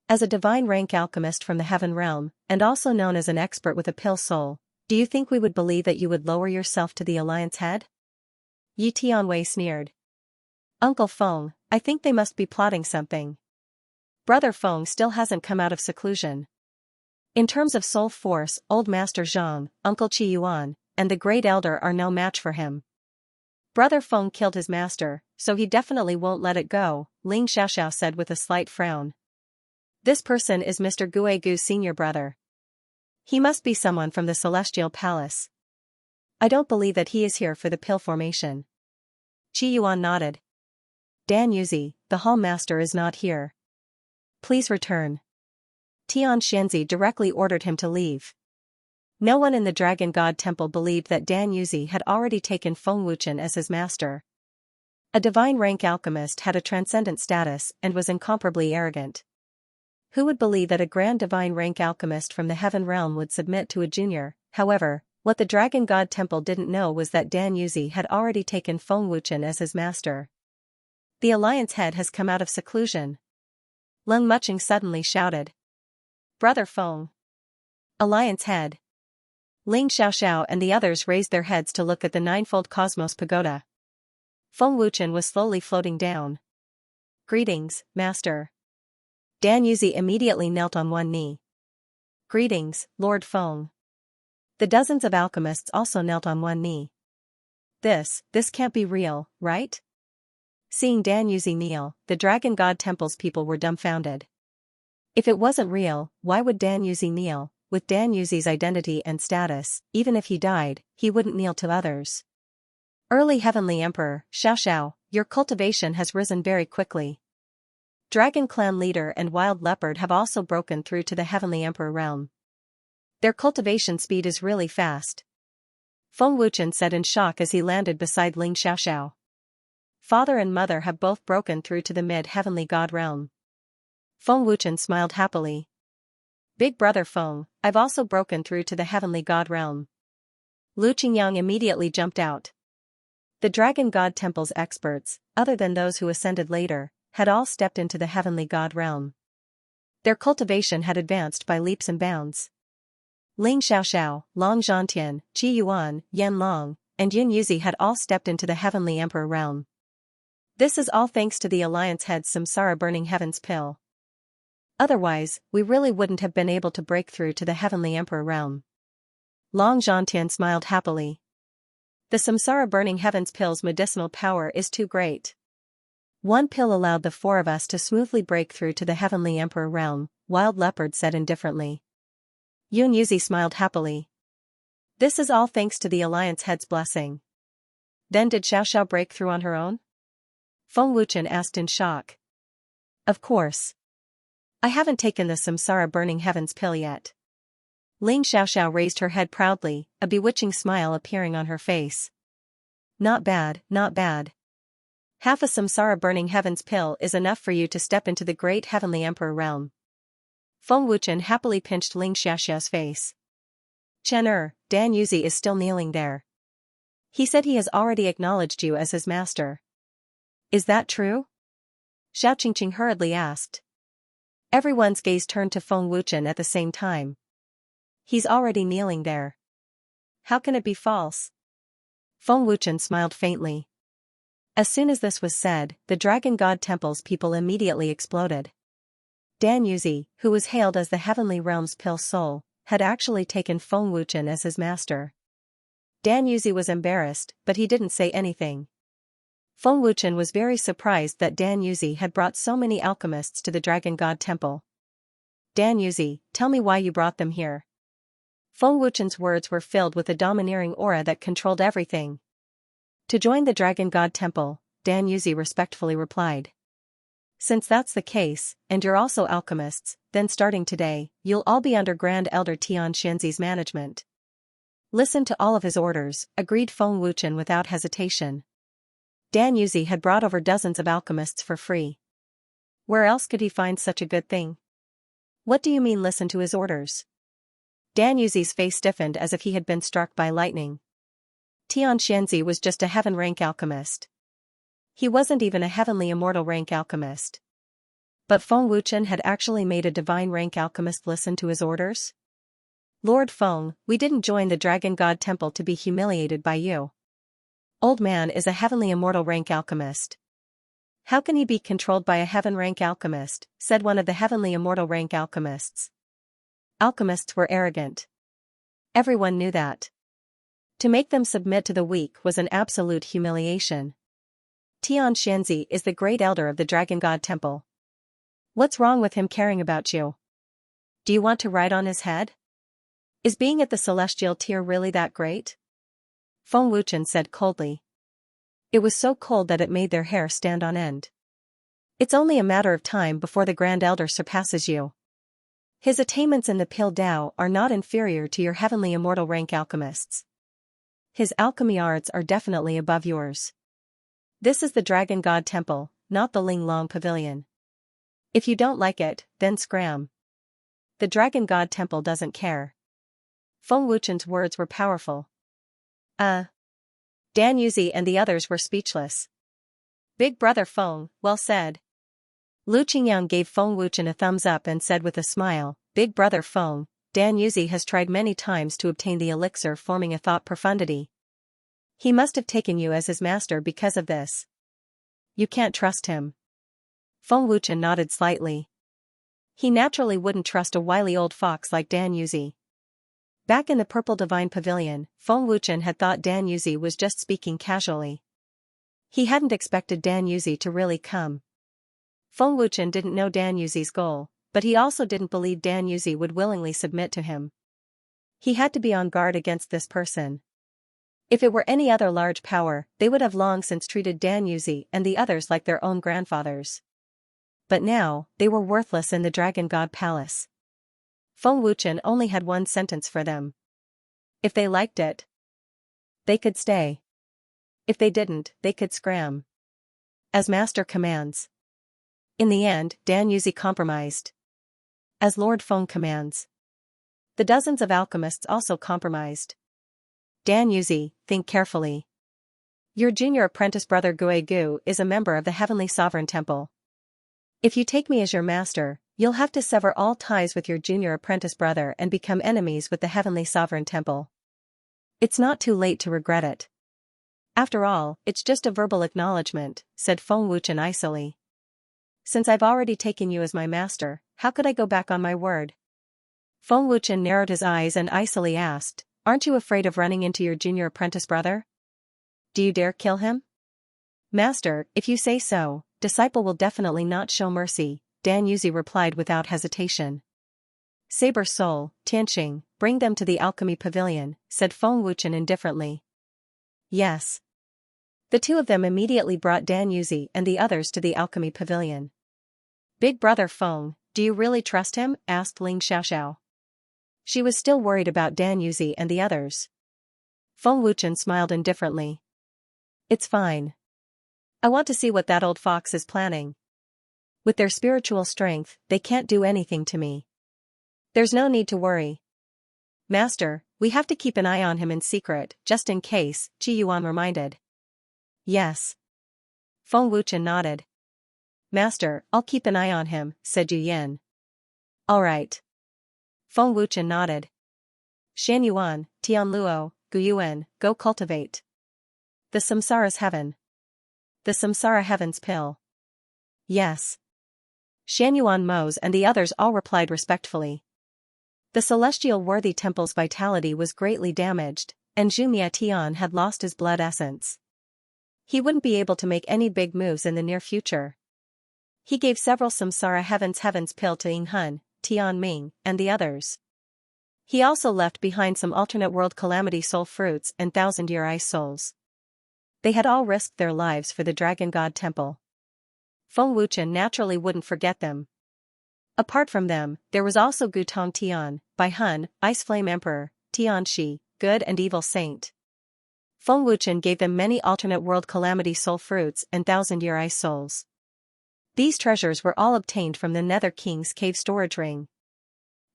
As a divine rank alchemist from the Heaven Realm, and also known as an expert with a pill soul, do you think we would believe that you would lower yourself to the Alliance head? Yi Tianwei sneered. Uncle Feng, I think they must be plotting something. Brother Feng still hasn't come out of seclusion. In terms of soul force, Old Master Zhang, Uncle Qi Yuan, and the Great Elder are no match for him. Brother Feng killed his master, so he definitely won't let it go, Ling Xiaoxiao said with a slight frown. This person is Mr. Guigu's senior brother. He must be someone from the Celestial Palace. I don't believe that he is here for the pill formation. Qi Yuan nodded. Dan Yuzi, the Hall Master is not here. Please return. Tian Shenzi directly ordered him to leave. No one in the Dragon God Temple believed that Dan Yuzi had already taken Feng Wuchen as his master. A divine rank alchemist had a transcendent status and was incomparably arrogant. Who would believe that a grand divine rank alchemist from the Heaven Realm would submit to a junior? However, what the Dragon God Temple didn't know was that Dan Yuzi had already taken Feng Wuchen as his master. The Alliance head has come out of seclusion. Leng Muching suddenly shouted. Brother Feng. Alliance head. Ling Xiaoxiao and the others raised their heads to look at the ninefold cosmos pagoda. Feng Wuchen was slowly floating down. Greetings, Master. Dan Yuzi immediately knelt on one knee. Greetings, Lord Feng. The dozens of alchemists also knelt on one knee. This can't be real, right? Seeing Dan Yuzi kneel, the Dragon God Temple's people were dumbfounded. If it wasn't real, why would Dan Yuzi kneel? With Dan Yuzi's identity and status, even if he died, he wouldn't kneel to others. Early Heavenly Emperor, Xiaoxiao, your cultivation has risen very quickly. Dragon Clan Leader and Wild Leopard have also broken through to the Heavenly Emperor realm. Their cultivation speed is really fast. Feng Wuchen said in shock as he landed beside Ling Xiaoxiao. Father and mother have both broken through to the mid-heavenly god realm. Feng Wuchen smiled happily. Big brother Feng, I've also broken through to the heavenly god realm. Lu Qingyang immediately jumped out. The Dragon God Temple's experts, other than those who ascended later, had all stepped into the heavenly god realm. Their cultivation had advanced by leaps and bounds. Ling Xiaoxiao, Long Zhantian, Qi Yuan, Yan Long, and Yun Yuzi had all stepped into the heavenly emperor realm. This is all thanks to the Alliance head's Samsara Burning Heavens pill. Otherwise, we really wouldn't have been able to break through to the Heavenly Emperor realm. Long Zhantian smiled happily. The Samsara Burning Heavens pill's medicinal power is too great. One pill allowed the four of us to smoothly break through to the Heavenly Emperor realm, Wild Leopard said indifferently. Yun Yuzi smiled happily. This is all thanks to the Alliance head's blessing. Then did Xiaoxiao break through on her own? Feng Wuchen asked in shock. Of course. I haven't taken the Samsara Burning Heavens pill yet. Ling Xiaoxiao raised her head proudly, a bewitching smile appearing on her face. Not bad, not bad. Half a Samsara Burning Heavens pill is enough for you to step into the great Heavenly Emperor realm. Feng Wuchen happily pinched Ling Xiaoxiao's face. Chen Dan Yuzi is still kneeling there. He said he has already acknowledged you as his master. Is that true? Xiao Qingqing hurriedly asked. Everyone's gaze turned to Feng Wuchen at the same time. He's already kneeling there. How can it be false? Feng Wuchen smiled faintly. As soon as this was said, the Dragon God Temple's people immediately exploded. Dan Yuzi, who was hailed as the Heavenly Realm's pill soul, had actually taken Feng Wuchen as his master. Dan Yuzi was embarrassed, but he didn't say anything. Feng Wuchen was very surprised that Dan Yuzi had brought so many alchemists to the Dragon God Temple. Dan Yuzi, tell me why you brought them here. Feng Wuchen's words were filled with a domineering aura that controlled everything. To join the Dragon God Temple, Dan Yuzi respectfully replied. Since that's the case, and you're also alchemists, then starting today, you'll all be under Grand Elder Tian Xianxi's management. Listen to all of his orders, agreed Feng Wuchen without hesitation. Dan Yuzi had brought over dozens of alchemists for free. Where else could he find such a good thing? What do you mean listen to his orders? Dan Yuzi's face stiffened as if he had been struck by lightning. Tian Xianxi was just a heaven-rank alchemist. He wasn't even a heavenly immortal rank alchemist. But Feng Wuchen had actually made a divine rank alchemist listen to his orders? Lord Feng, we didn't join the Dragon God Temple to be humiliated by you. Old man is a heavenly immortal rank alchemist. How can he be controlled by a heaven rank alchemist, said one of the heavenly immortal rank alchemists. Alchemists were arrogant. Everyone knew that. To make them submit to the weak was an absolute humiliation. Tian Xianxi is the great elder of the Dragon God Temple. What's wrong with him caring about you? Do you want to ride on his head? Is being at the celestial tier really that great? Feng Wuchen said coldly. It was so cold that it made their hair stand on end. It's only a matter of time before the Grand Elder surpasses you. His attainments in the Pil Dao are not inferior to your heavenly immortal rank alchemists. His alchemy arts are definitely above yours. This is the Dragon God Temple, not the Ling Long Pavilion. If you don't like it, then scram. The Dragon God Temple doesn't care. Feng Wuchen's words were powerful. Dan Yuzi and the others were speechless. Big brother Feng, well said. Lu Qingyang gave Feng Wuchen a thumbs up and said with a smile, Big brother Feng, Dan Yuzi has tried many times to obtain the elixir forming a thought profundity. He must have taken you as his master because of this. You can't trust him. Feng Wuchen nodded slightly. He naturally wouldn't trust a wily old fox like Dan Yuzi. Back in the Purple Divine Pavilion, Feng Wuchen had thought Dan Yuzi was just speaking casually. He hadn't expected Dan Yuzi to really come. Feng Wuchen didn't know Dan Yuzi's goal, but he also didn't believe Dan Yuzi would willingly submit to him. He had to be on guard against this person. If it were any other large power, they would have long since treated Dan Yuzi and the others like their own grandfathers. But now, they were worthless in the Dragon God Palace. Feng Wuchen only had one sentence for them. If they liked it, they could stay. If they didn't, they could scram. As master commands. In the end, Dan Yuzi compromised. As Lord Feng commands. The dozens of alchemists also compromised. Dan Yuzi, think carefully. Your junior apprentice brother Gui Gu is a member of the Heavenly Sovereign Temple. If you take me as your master, you'll have to sever all ties with your junior apprentice brother and become enemies with the Heavenly Sovereign Temple. It's not too late to regret it. After all, it's just a verbal acknowledgement, said Feng Wuchen icily. Since I've already taken you as my master, how could I go back on my word? Feng Wuchen narrowed his eyes and icily asked, aren't you afraid of running into your junior apprentice brother? Do you dare kill him? Master, if you say so, disciple will definitely not show mercy, Dan Yuzi replied without hesitation. Saber Soul, Tianqing, bring them to the alchemy pavilion, said Feng Wuchen indifferently. Yes. The two of them immediately brought Dan Yuzi and the others to the alchemy pavilion. Big brother Feng, do you really trust him? Asked Ling Xiaoxiao. She was still worried about Dan Yuzi and the others. Feng Wuchen smiled indifferently. It's fine. I want to see what that old fox is planning. With their spiritual strength, they can't do anything to me. There's no need to worry. Master, we have to keep an eye on him in secret, just in case, Qi Yuan reminded. Yes. Feng Wuchen nodded. Master, I'll keep an eye on him, said Yu Yin. All right. Feng Wuchen nodded. Xian Yuan, Tian Luo, Gu Yuan, go cultivate. The Samsara's heaven. The Samsara heaven's pill. Yes. Xian Yuan Mose and the others all replied respectfully. The celestial worthy temple's vitality was greatly damaged, and Zhu Miatian had lost his blood essence. He wouldn't be able to make any big moves in the near future. He gave several Samsara heaven's pill to Yinghun, Tian Ming, and the others. He also left behind some alternate world calamity soul fruits and thousand-year ice souls. They had all risked their lives for the Dragon God Temple. Feng Wuchen naturally wouldn't forget them. Apart from them, there was also Gu Tong Tian, Bai Hun, Ice Flame Emperor, Tian Shi, Good and Evil Saint. Feng Wuchen gave them many alternate world calamity soul fruits and thousand-year ice souls. These treasures were all obtained from the Nether King's cave storage ring.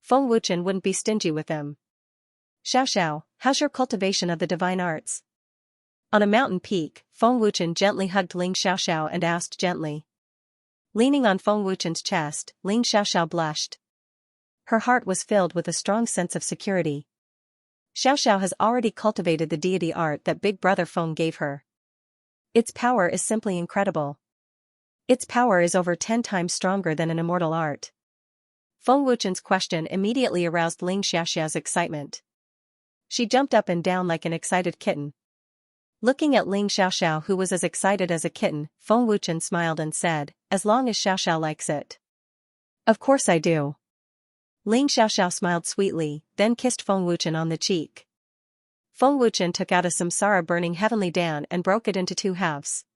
Feng Wuchen wouldn't be stingy with them. Xiaoxiao, how's your cultivation of the divine arts? On a mountain peak, Feng Wuchen gently hugged Ling Xiaoxiao and asked gently. Leaning on Feng Wuchen's chest, Ling Xiaoxiao blushed. Her heart was filled with a strong sense of security. Xiaoxiao has already cultivated the deity art that Big Brother Feng gave her. Its power is simply incredible. Its power is over 10 times stronger than an immortal art. Feng Wuchen's question immediately aroused Ling Xiaoxiao's excitement. She jumped up and down like an excited kitten. Looking at Ling Xiaoxiao, who was as excited as a kitten, Feng Wuchen smiled and said, as long as Xiaoxiao likes it. Of course I do. Ling Xiaoxiao smiled sweetly, then kissed Feng Wuchen on the cheek. Feng Wuchen took out a Samsara burning heavenly Dan and broke it into 2 halves.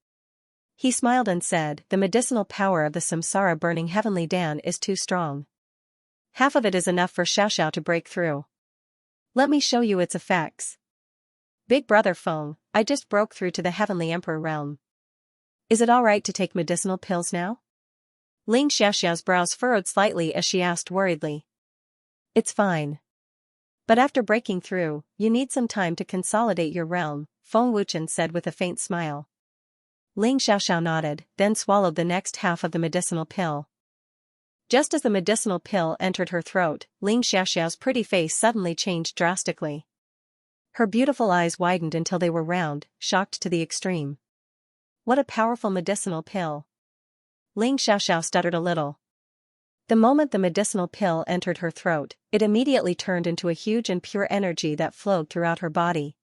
He smiled and said, the medicinal power of the Samsara burning heavenly Dan is too strong. Half of it is enough for Xiaoxiao to break through. Let me show you its effects. Big brother Feng, I just broke through to the Heavenly Emperor realm. Is it alright to take medicinal pills now? Ling Xiaoxiao's brows furrowed slightly as she asked worriedly. It's fine. But after breaking through, you need some time to consolidate your realm, Feng Wuchen said with a faint smile. Ling Xiaoxiao nodded, then swallowed the next half of the medicinal pill. Just as the medicinal pill entered her throat, Ling Xiaoxiao's pretty face suddenly changed drastically. Her beautiful eyes widened until they were round, shocked to the extreme. What a powerful medicinal pill. Ling Xiaoxiao stuttered a little. The moment the medicinal pill entered her throat, it immediately turned into a huge and pure energy that flowed throughout her body.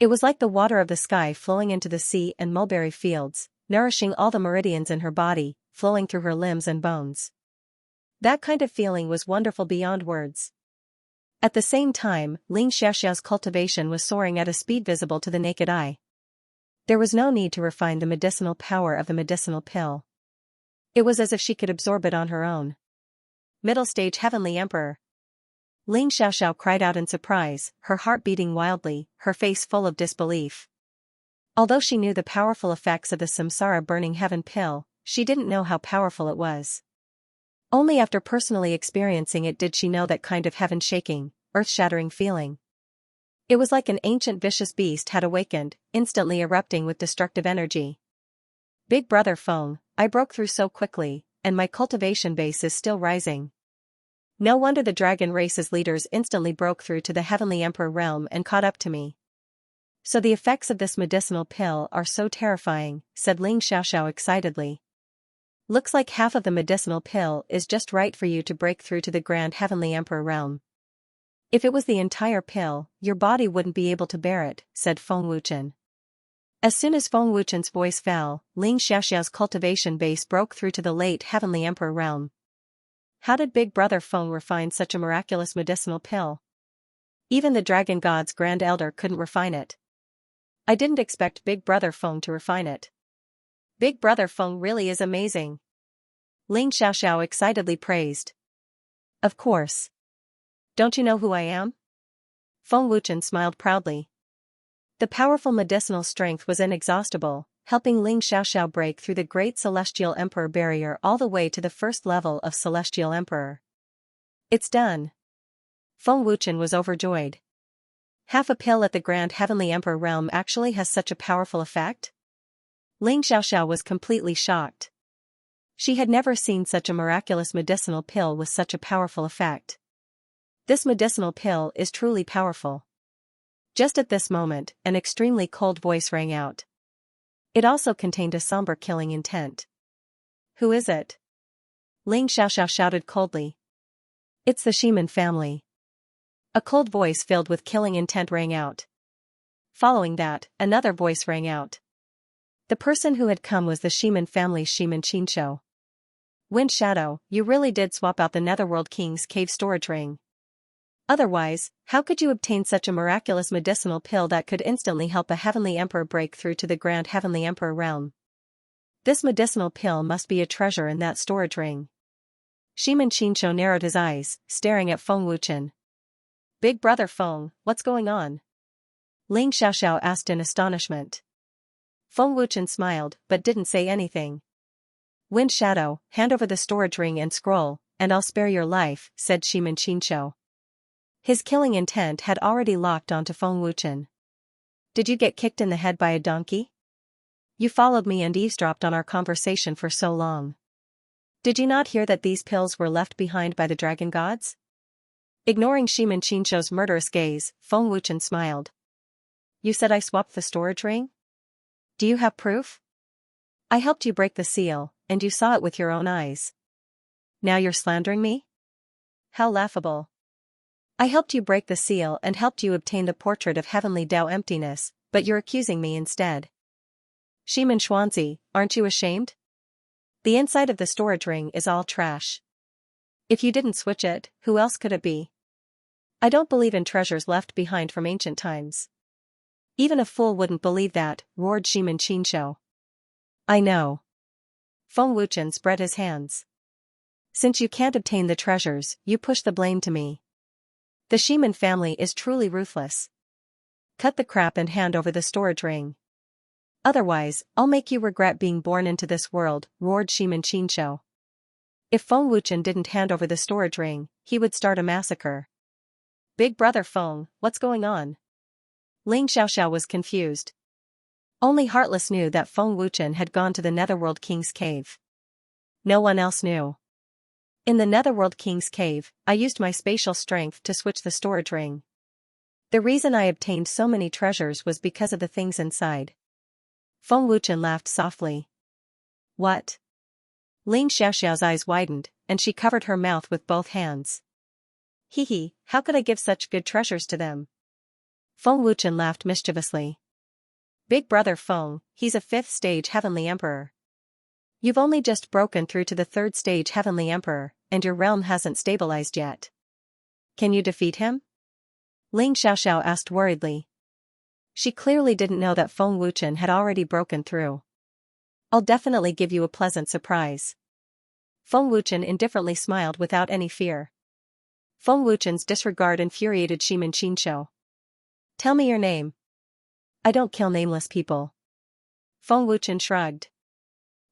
It was like the water of the sky flowing into the sea and mulberry fields, nourishing all the meridians in her body, flowing through her limbs and bones. That kind of feeling was wonderful beyond words. At the same time, Ling Xiaoxiao's cultivation was soaring at a speed visible to the naked eye. There was no need to refine the medicinal power of the medicinal pill. It was as if she could absorb it on her own. Middle stage Heavenly Emperor. Ling Xiaoxiao cried out in surprise, her heart beating wildly, her face full of disbelief. Although she knew the powerful effects of the Samsara burning heaven pill, she didn't know how powerful it was. Only after personally experiencing it did she know that kind of heaven-shaking, earth-shattering feeling. It was like an ancient vicious beast had awakened, instantly erupting with destructive energy. Big brother Feng, I broke through so quickly, and my cultivation base is still rising. No wonder the dragon race's leaders instantly broke through to the Heavenly Emperor realm and caught up to me. So the effects of this medicinal pill are so terrifying, said Ling Xiaoxiao excitedly. Looks like half of the medicinal pill is just right for you to break through to the Grand Heavenly Emperor realm. If it was the entire pill, your body wouldn't be able to bear it, said Feng Wuchen. As soon as Feng Wuchen's voice fell, Ling Xiaoxiao's cultivation base broke through to the late Heavenly Emperor realm. How did Big Brother Feng refine such a miraculous medicinal pill? Even the Dragon God's Grand Elder couldn't refine it. I didn't expect Big Brother Feng to refine it. Big Brother Feng really is amazing. Ling Xiaoxiao excitedly praised. Of course. Don't you know who I am? Feng Wuchen smiled proudly. The powerful medicinal strength was inexhaustible, helping Ling Xiaoxiao break through the Great Celestial Emperor barrier all the way to the first level of Celestial Emperor. It's done. Feng Wuchen was overjoyed. Half a pill at the Grand Heavenly Emperor realm actually has such a powerful effect? Ling Xiaoxiao was completely shocked. She had never seen such a miraculous medicinal pill with such a powerful effect. This medicinal pill is truly powerful. Just at this moment, an extremely cold voice rang out. It also contained a somber killing intent. Who is it? Ling Xiaoxiao shouted coldly. It's the Ximen family. A cold voice filled with killing intent rang out. Following that, another voice rang out. The person who had come was the Ximen family's Ximen Qinshu. Wind Shadow, you really did swap out the Netherworld King's cave storage ring. Otherwise, how could you obtain such a miraculous medicinal pill that could instantly help a Heavenly Emperor break through to the Grand Heavenly Emperor realm? This medicinal pill must be a treasure in that storage ring. Ximen Qinshu narrowed his eyes, staring at Feng Wuchen. Big Brother Feng, what's going on? Ling Xiaoxiao asked in astonishment. Feng Wuchen smiled, but didn't say anything. Wind Shadow, hand over the storage ring and scroll, and I'll spare your life, said Ximen Qinshu. His killing intent had already locked onto Feng Wuchen. Did you get kicked in the head by a donkey? You followed me and eavesdropped on our conversation for so long. Did you not hear that these pills were left behind by the dragon gods? Ignoring Ximen Qinshu's murderous gaze, Feng Wuchen smiled. You said I swapped the storage ring? Do you have proof? I helped you break the seal, and you saw it with your own eyes. Now you're slandering me? How laughable. I helped you break the seal and helped you obtain the portrait of Heavenly Tao Emptiness, but you're accusing me instead. Ximen Xuanzi, aren't you ashamed? The inside of the storage ring is all trash. If you didn't switch it, who else could it be? I don't believe in treasures left behind from ancient times. Even a fool wouldn't believe that, roared Ximen Qinshu. I know. Feng Wuchen spread his hands. Since you can't obtain the treasures, you push the blame to me. The Ximen family is truly ruthless. Cut the crap and hand over the storage ring. Otherwise, I'll make you regret being born into this world, roared Ximen Qinshu. If Feng Wuchen didn't hand over the storage ring, he would start a massacre. Big Brother Feng, what's going on? Ling Xiaoxiao was confused. Only Heartless knew that Feng Wuchen had gone to the Netherworld King's cave. No one else knew. In the Netherworld King's cave, I used my spatial strength to switch the storage ring. The reason I obtained so many treasures was because of the things inside. Feng Wuchen laughed softly. What? Ling Xiaoxiao's eyes widened, and she covered her mouth with both hands. Hee hee, how could I give such good treasures to them? Feng Wuchen laughed mischievously. Big Brother Feng, he's a 5th stage Heavenly Emperor. You've only just broken through to the 3rd stage Heavenly Emperor, and your realm hasn't stabilized yet. Can you defeat him? Ling Xiaoxiao asked worriedly. She clearly didn't know that Feng Wuchen had already broken through. I'll definitely give you a pleasant surprise. Feng Wuchen indifferently smiled without any fear. Feng Wuchen's disregard infuriated Ximen Qinshu. Tell me your name. I don't kill nameless people. Feng Wuchen shrugged.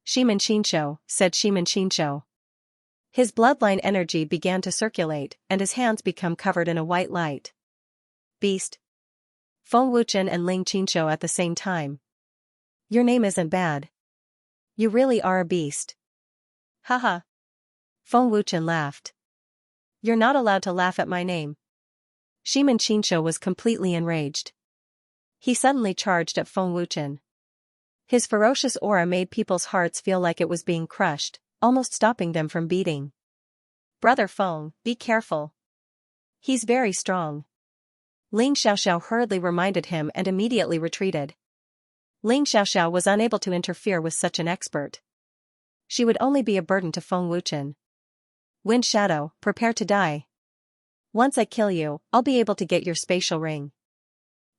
Ximen Qinshu, said Ximen Qinshu. His bloodline energy began to circulate, and his hands become covered in a white light. Beast. Feng Wuchen and Ling Qinshu at the same time. Your name isn't bad. You really are a beast. Haha. Feng Wuchen laughed. You're not allowed to laugh at my name. Ximen Qinshu was completely enraged. He suddenly charged at Feng Wuchen. His ferocious aura made people's hearts feel like it was being crushed, almost stopping them from beating. "Brother Feng, be careful. He's very strong." Ling Xiaoxiao hurriedly reminded him and immediately retreated. Ling Xiaoxiao was unable to interfere with such an expert. She would only be a burden to Feng Wuchen. "Wind Shadow, prepare to die. Once I kill you, I'll be able to get your spatial ring.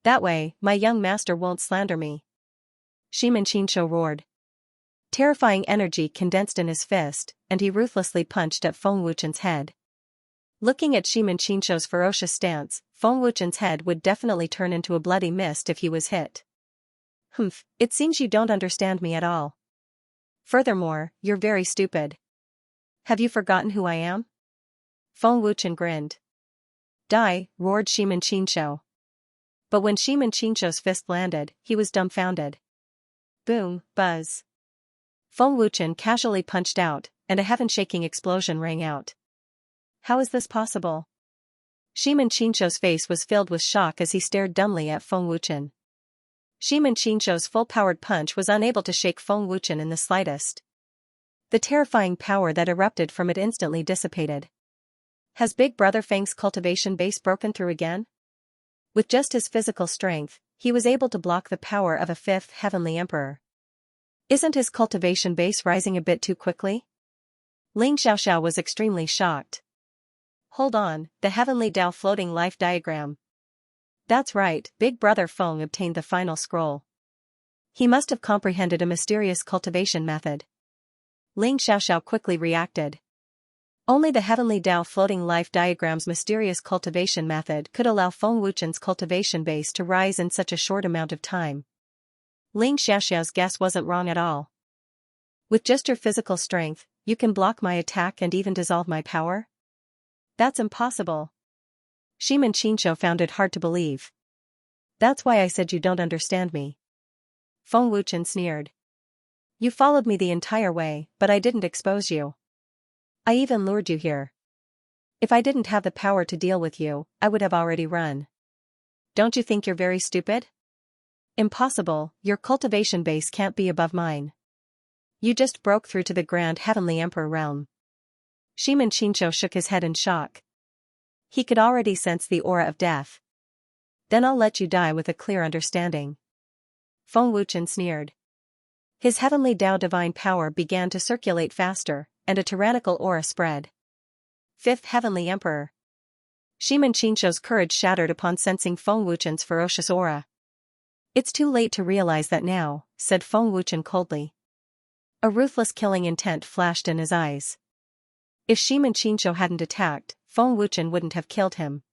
That way, my young master won't slander me." Xianxia roared. Terrifying energy condensed in his fist, and he ruthlessly punched at Feng Wuchen's head. Looking at Xianxia's ferocious stance, Feng Wuchen's head would definitely turn into a bloody mist if he was hit. "Humph, it seems you don't understand me at all. Furthermore, you're very stupid. Have you forgotten who I am?" Feng Wuchen grinned. "Die," roared Xianxia. But when Xianxia's fist landed, he was dumbfounded. Boom, buzz. Feng Wuchen casually punched out, and a heaven-shaking explosion rang out. How is this possible? Xianxia's face was filled with shock as he stared dumbly at Feng Wuchen. Xianxia's full-powered punch was unable to shake Feng Wuchen in the slightest. The terrifying power that erupted from it instantly dissipated. Has Big Brother Feng's cultivation base broken through again? With just his physical strength, he was able to block the power of a fifth heavenly emperor. Isn't his cultivation base rising a bit too quickly? Ling Xiaoxiao was extremely shocked. Hold on, the heavenly Tao floating life diagram. That's right, Big Brother Feng obtained the final scroll. He must have comprehended a mysterious cultivation method. Ling Xiaoxiao quickly reacted. Only the heavenly Tao floating life diagram's mysterious cultivation method could allow Feng Wuchen's cultivation base to rise in such a short amount of time. Ling Xiaoxiao's guess wasn't wrong at all. With just your physical strength, you can block my attack and even dissolve my power? That's impossible. Xianxia found it hard to believe. That's why I said you don't understand me. Feng Wuchen sneered. You followed me the entire way, but I didn't expose you. I even lured you here. If I didn't have the power to deal with you, I would have already run. Don't you think you're very stupid? Impossible, your cultivation base can't be above mine. You just broke through to the Grand Heavenly Emperor realm. Xianxia shook his head in shock. He could already sense the aura of death. Then I'll let you die with a clear understanding. Feng Wuchen sneered. His heavenly Tao divine power began to circulate faster, and a tyrannical aura spread. Fifth Heavenly Emperor. Xianxia's courage shattered upon sensing Feng Wuchen's ferocious aura. It's too late to realize that now, said Feng Wuchen coldly. A ruthless killing intent flashed in his eyes. If Xianxia hadn't attacked, Feng Wuchen wouldn't have killed him.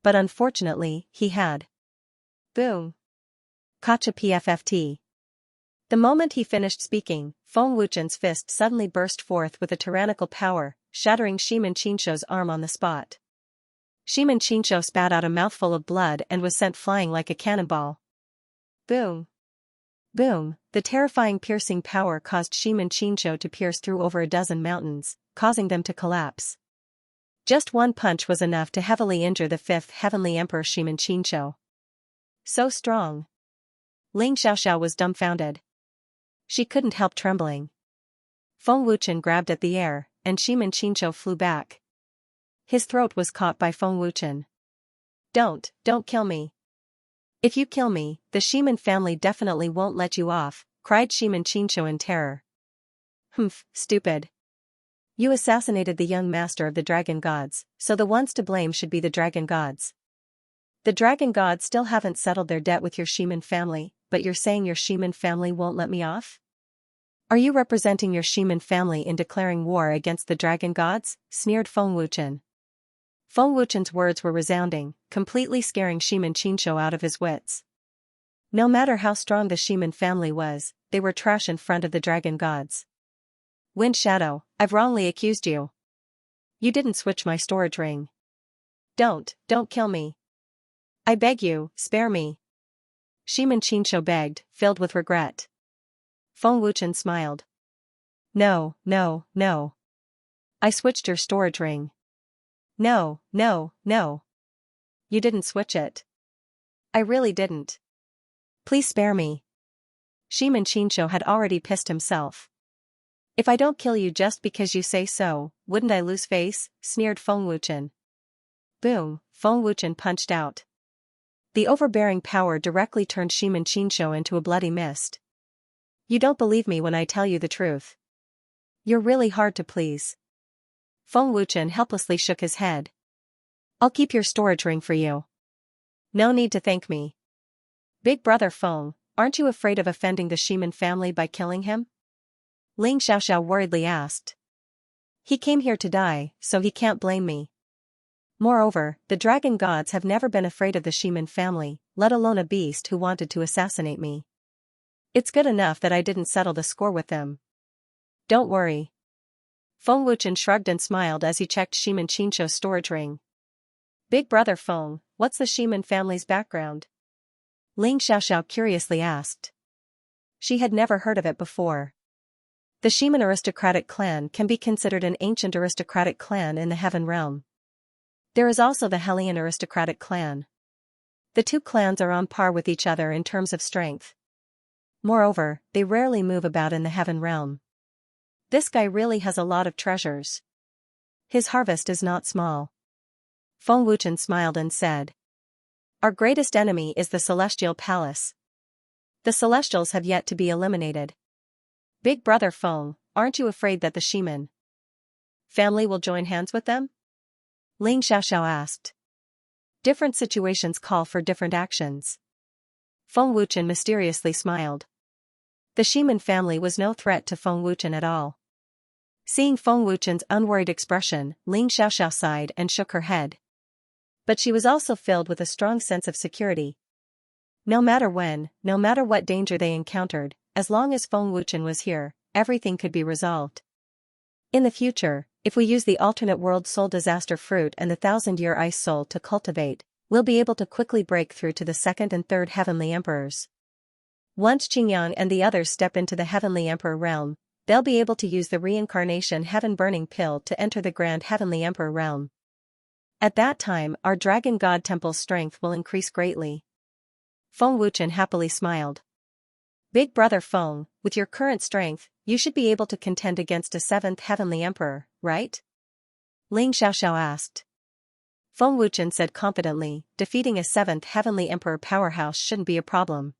But unfortunately, he had. Boom. Kacha PFFT. The moment he finished speaking, Feng Wuchen's fist suddenly burst forth with a tyrannical power, shattering Xianxia's arm on the spot. Xianxia spat out a mouthful of blood and was sent flying like a cannonball. Boom. Boom, the terrifying piercing power caused Xianxia to pierce through over a dozen mountains, causing them to collapse. Just one punch was enough to heavily injure the fifth heavenly emperor Xianxia. So strong. Ling Xiaoxiao was dumbfounded. She couldn't help trembling. Feng Wuchen grabbed at the air, and Xianxia flew back. His throat was caught by Feng Wuchen. Don't kill me. If you kill me, the Xian family definitely won't let you off, cried Xianxia in terror. Humph, stupid. You assassinated the young master of the dragon gods, so the ones to blame should be the dragon gods. The dragon gods still haven't settled their debt with your Xian family, but you're saying your Xian family won't let me off? Are you representing your Xian family in declaring war against the dragon gods? Sneered Feng Wuchen. Feng Wuchen's words were resounding, completely scaring Xianxia out of his wits. No matter how strong the Xian family was, they were trash in front of the dragon gods. Wind Shadow, I've wrongly accused you. You didn't switch my storage ring. Don't kill me. I beg you, spare me. Xianxia begged, filled with regret. Feng Wuchen smiled. No. I switched your storage ring. No. You didn't switch it. I really didn't. Please spare me. Xianxia had already pissed himself. If I don't kill you just because you say so, wouldn't I lose face? Sneered Feng Wuchen. Boom, Feng Wuchen punched out. The overbearing power directly turned Xianxia into a bloody mist. You don't believe me when I tell you the truth. You're really hard to please. Feng Wuchen helplessly shook his head. I'll keep your storage ring for you. No need to thank me. Big brother Feng, aren't you afraid of offending the Ximen family by killing him? Ling Xiaoxiao worriedly asked. He came here to die, so he can't blame me. Moreover, the dragon gods have never been afraid of the Ximen family, let alone a beast who wanted to assassinate me. It's good enough that I didn't settle the score with them. Don't worry. Feng Wuchen shrugged and smiled as he checked Xianxia's storage ring. Big brother Feng, what's the Ximen family's background? Ling Xiaoxiao curiously asked. She had never heard of it before. The Ximen aristocratic clan can be considered an ancient aristocratic clan in the Heaven Realm. There is also the Hellion aristocratic clan. The two clans are on par with each other in terms of strength. Moreover, they rarely move about in the Heaven Realm. This guy really has a lot of treasures. His harvest is not small. Feng Wuchen smiled and said. Our greatest enemy is the Celestial Palace. The Celestials have yet to be eliminated. Big brother Feng, aren't you afraid that the Ximen family will join hands with them? Ling Xiaoxiao asked. Different situations call for different actions. Feng Wuchen mysteriously smiled. The Ximen family was no threat to Feng Wuchen at all. Seeing Feng Wuchen's unworried expression, Ling Xiaoxiao sighed and shook her head. But she was also filled with a strong sense of security. No matter when, no matter what danger they encountered, as long as Feng Wuchen was here, everything could be resolved. In the future, if we use the alternate world soul disaster fruit and the 1,000-year ice soul to cultivate, we'll be able to quickly break through to the second and third heavenly emperors. Once Qingyang and the others step into the heavenly emperor realm, they'll be able to use the reincarnation heaven burning pill to enter the grand heavenly emperor realm. At that time, our dragon god temple's strength will increase greatly. Feng Wuchen happily smiled. Big brother Feng, with your current strength, you should be able to contend against a 7th heavenly emperor, right? Ling Xiaoxiao asked. Feng Wuchen said confidently, defeating a 7th heavenly emperor powerhouse shouldn't be a problem.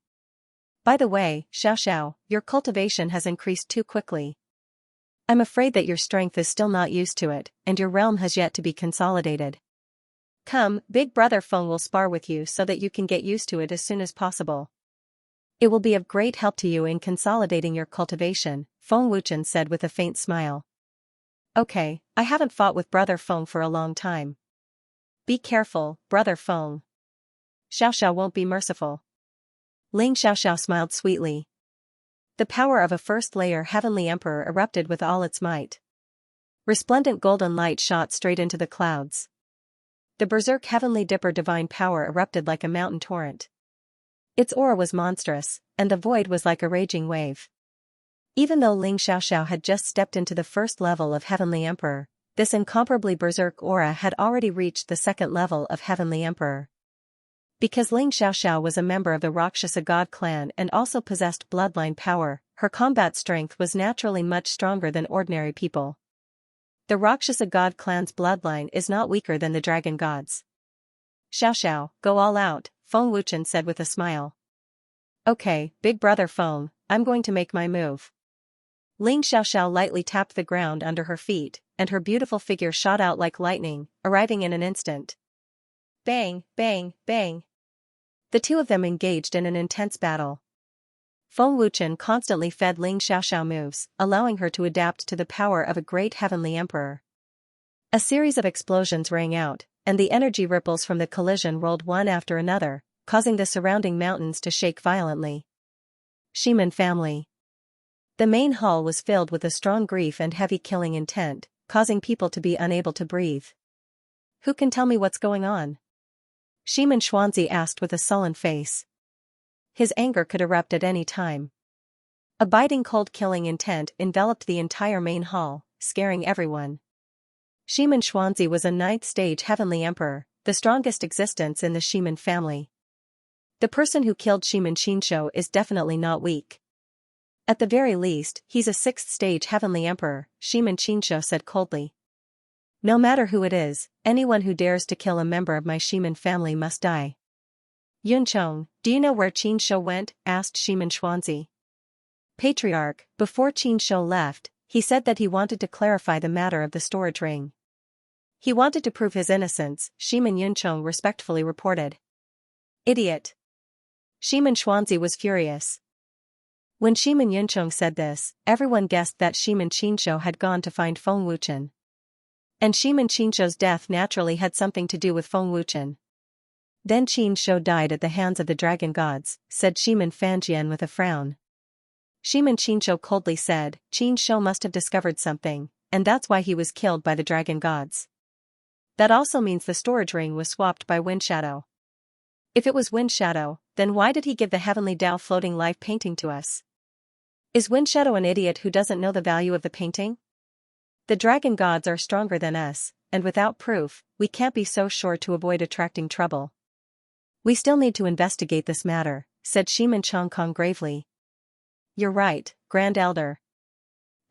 By the way, Xiaoxiao, your cultivation has increased too quickly. I'm afraid that your strength is still not used to it, and your realm has yet to be consolidated. Come, big brother Feng will spar with you so that you can get used to it as soon as possible. It will be of great help to you in consolidating your cultivation, Feng Wuchen said with a faint smile. Okay, I haven't fought with brother Feng for a long time. Be careful, brother Feng. Xiaoxiao won't be merciful. Ling Xiaoxiao smiled sweetly. The power of a first-layer heavenly emperor erupted with all its might. Resplendent golden light shot straight into the clouds. The berserk heavenly dipper divine power erupted like a mountain torrent. Its aura was monstrous, and the void was like a raging wave. Even though Ling Xiaoxiao had just stepped into the first level of heavenly emperor, this incomparably berserk aura had already reached the second level of heavenly emperor. Because Ling Xiaoxiao was a member of the Rakshasa god clan and also possessed bloodline power, her combat strength was naturally much stronger than ordinary people. The Rakshasa god clan's bloodline is not weaker than the dragon gods. Xiaoxiao, go all out, Feng Wuchen said with a smile. Okay, big brother Feng, I'm going to make my move. Ling Xiaoxiao lightly tapped the ground under her feet, and her beautiful figure shot out like lightning, arriving in an instant. Bang, bang, bang. The two of them engaged in an intense battle. Feng Wuchen constantly fed Ling Xiaoxiao moves, allowing her to adapt to the power of a great heavenly emperor. A series of explosions rang out, and the energy ripples from the collision rolled one after another, causing the surrounding mountains to shake violently. Ximen family. The main hall was filled with a strong grief and heavy killing intent, causing people to be unable to breathe. Who can tell me what's going on? Ximen Xuanzi asked with a sullen face. His anger could erupt at any time. A biting cold killing intent enveloped the entire main hall, scaring everyone. Ximen Xuanzi was a 9th stage heavenly emperor, the strongest existence in the Ximen family. The person who killed Shimin Xianxia is definitely not weak. At the very least, he's a 6th-stage heavenly emperor, Shimin Xianxia said coldly. No matter who it is, anyone who dares to kill a member of my Shimin family must die. Yuncheng, do you know where Xianxia went? Asked Shimin Xuanzi. Patriarch, before Xianxia left, he said that he wanted to clarify the matter of the storage ring. He wanted to prove his innocence, Shimin Yuncheng respectfully reported. Idiot. Shimin Xuanzi was furious. When Shimin Yuncheng said this, everyone guessed that Shimin Xianxia had gone to find Feng Wuchen. And Shimin Xianxia's death naturally had something to do with Feng Wuchen. Then Xianxia died at the hands of the dragon gods, said Shimin Fanjian with a frown. Shimin Xianxia coldly said, Xianxia must have discovered something, and that's why he was killed by the dragon gods. That also means the storage ring was swapped by Wind Shadow. If it was Wind Shadow, then why did he give the Heavenly Tao floating life painting to us? Is Wind Shadow an idiot who doesn't know the value of the painting? The dragon gods are stronger than us, and without proof, we can't be so sure to avoid attracting trouble. We still need to investigate this matter, said Shimin Chongkong gravely. You're right, Grand Elder.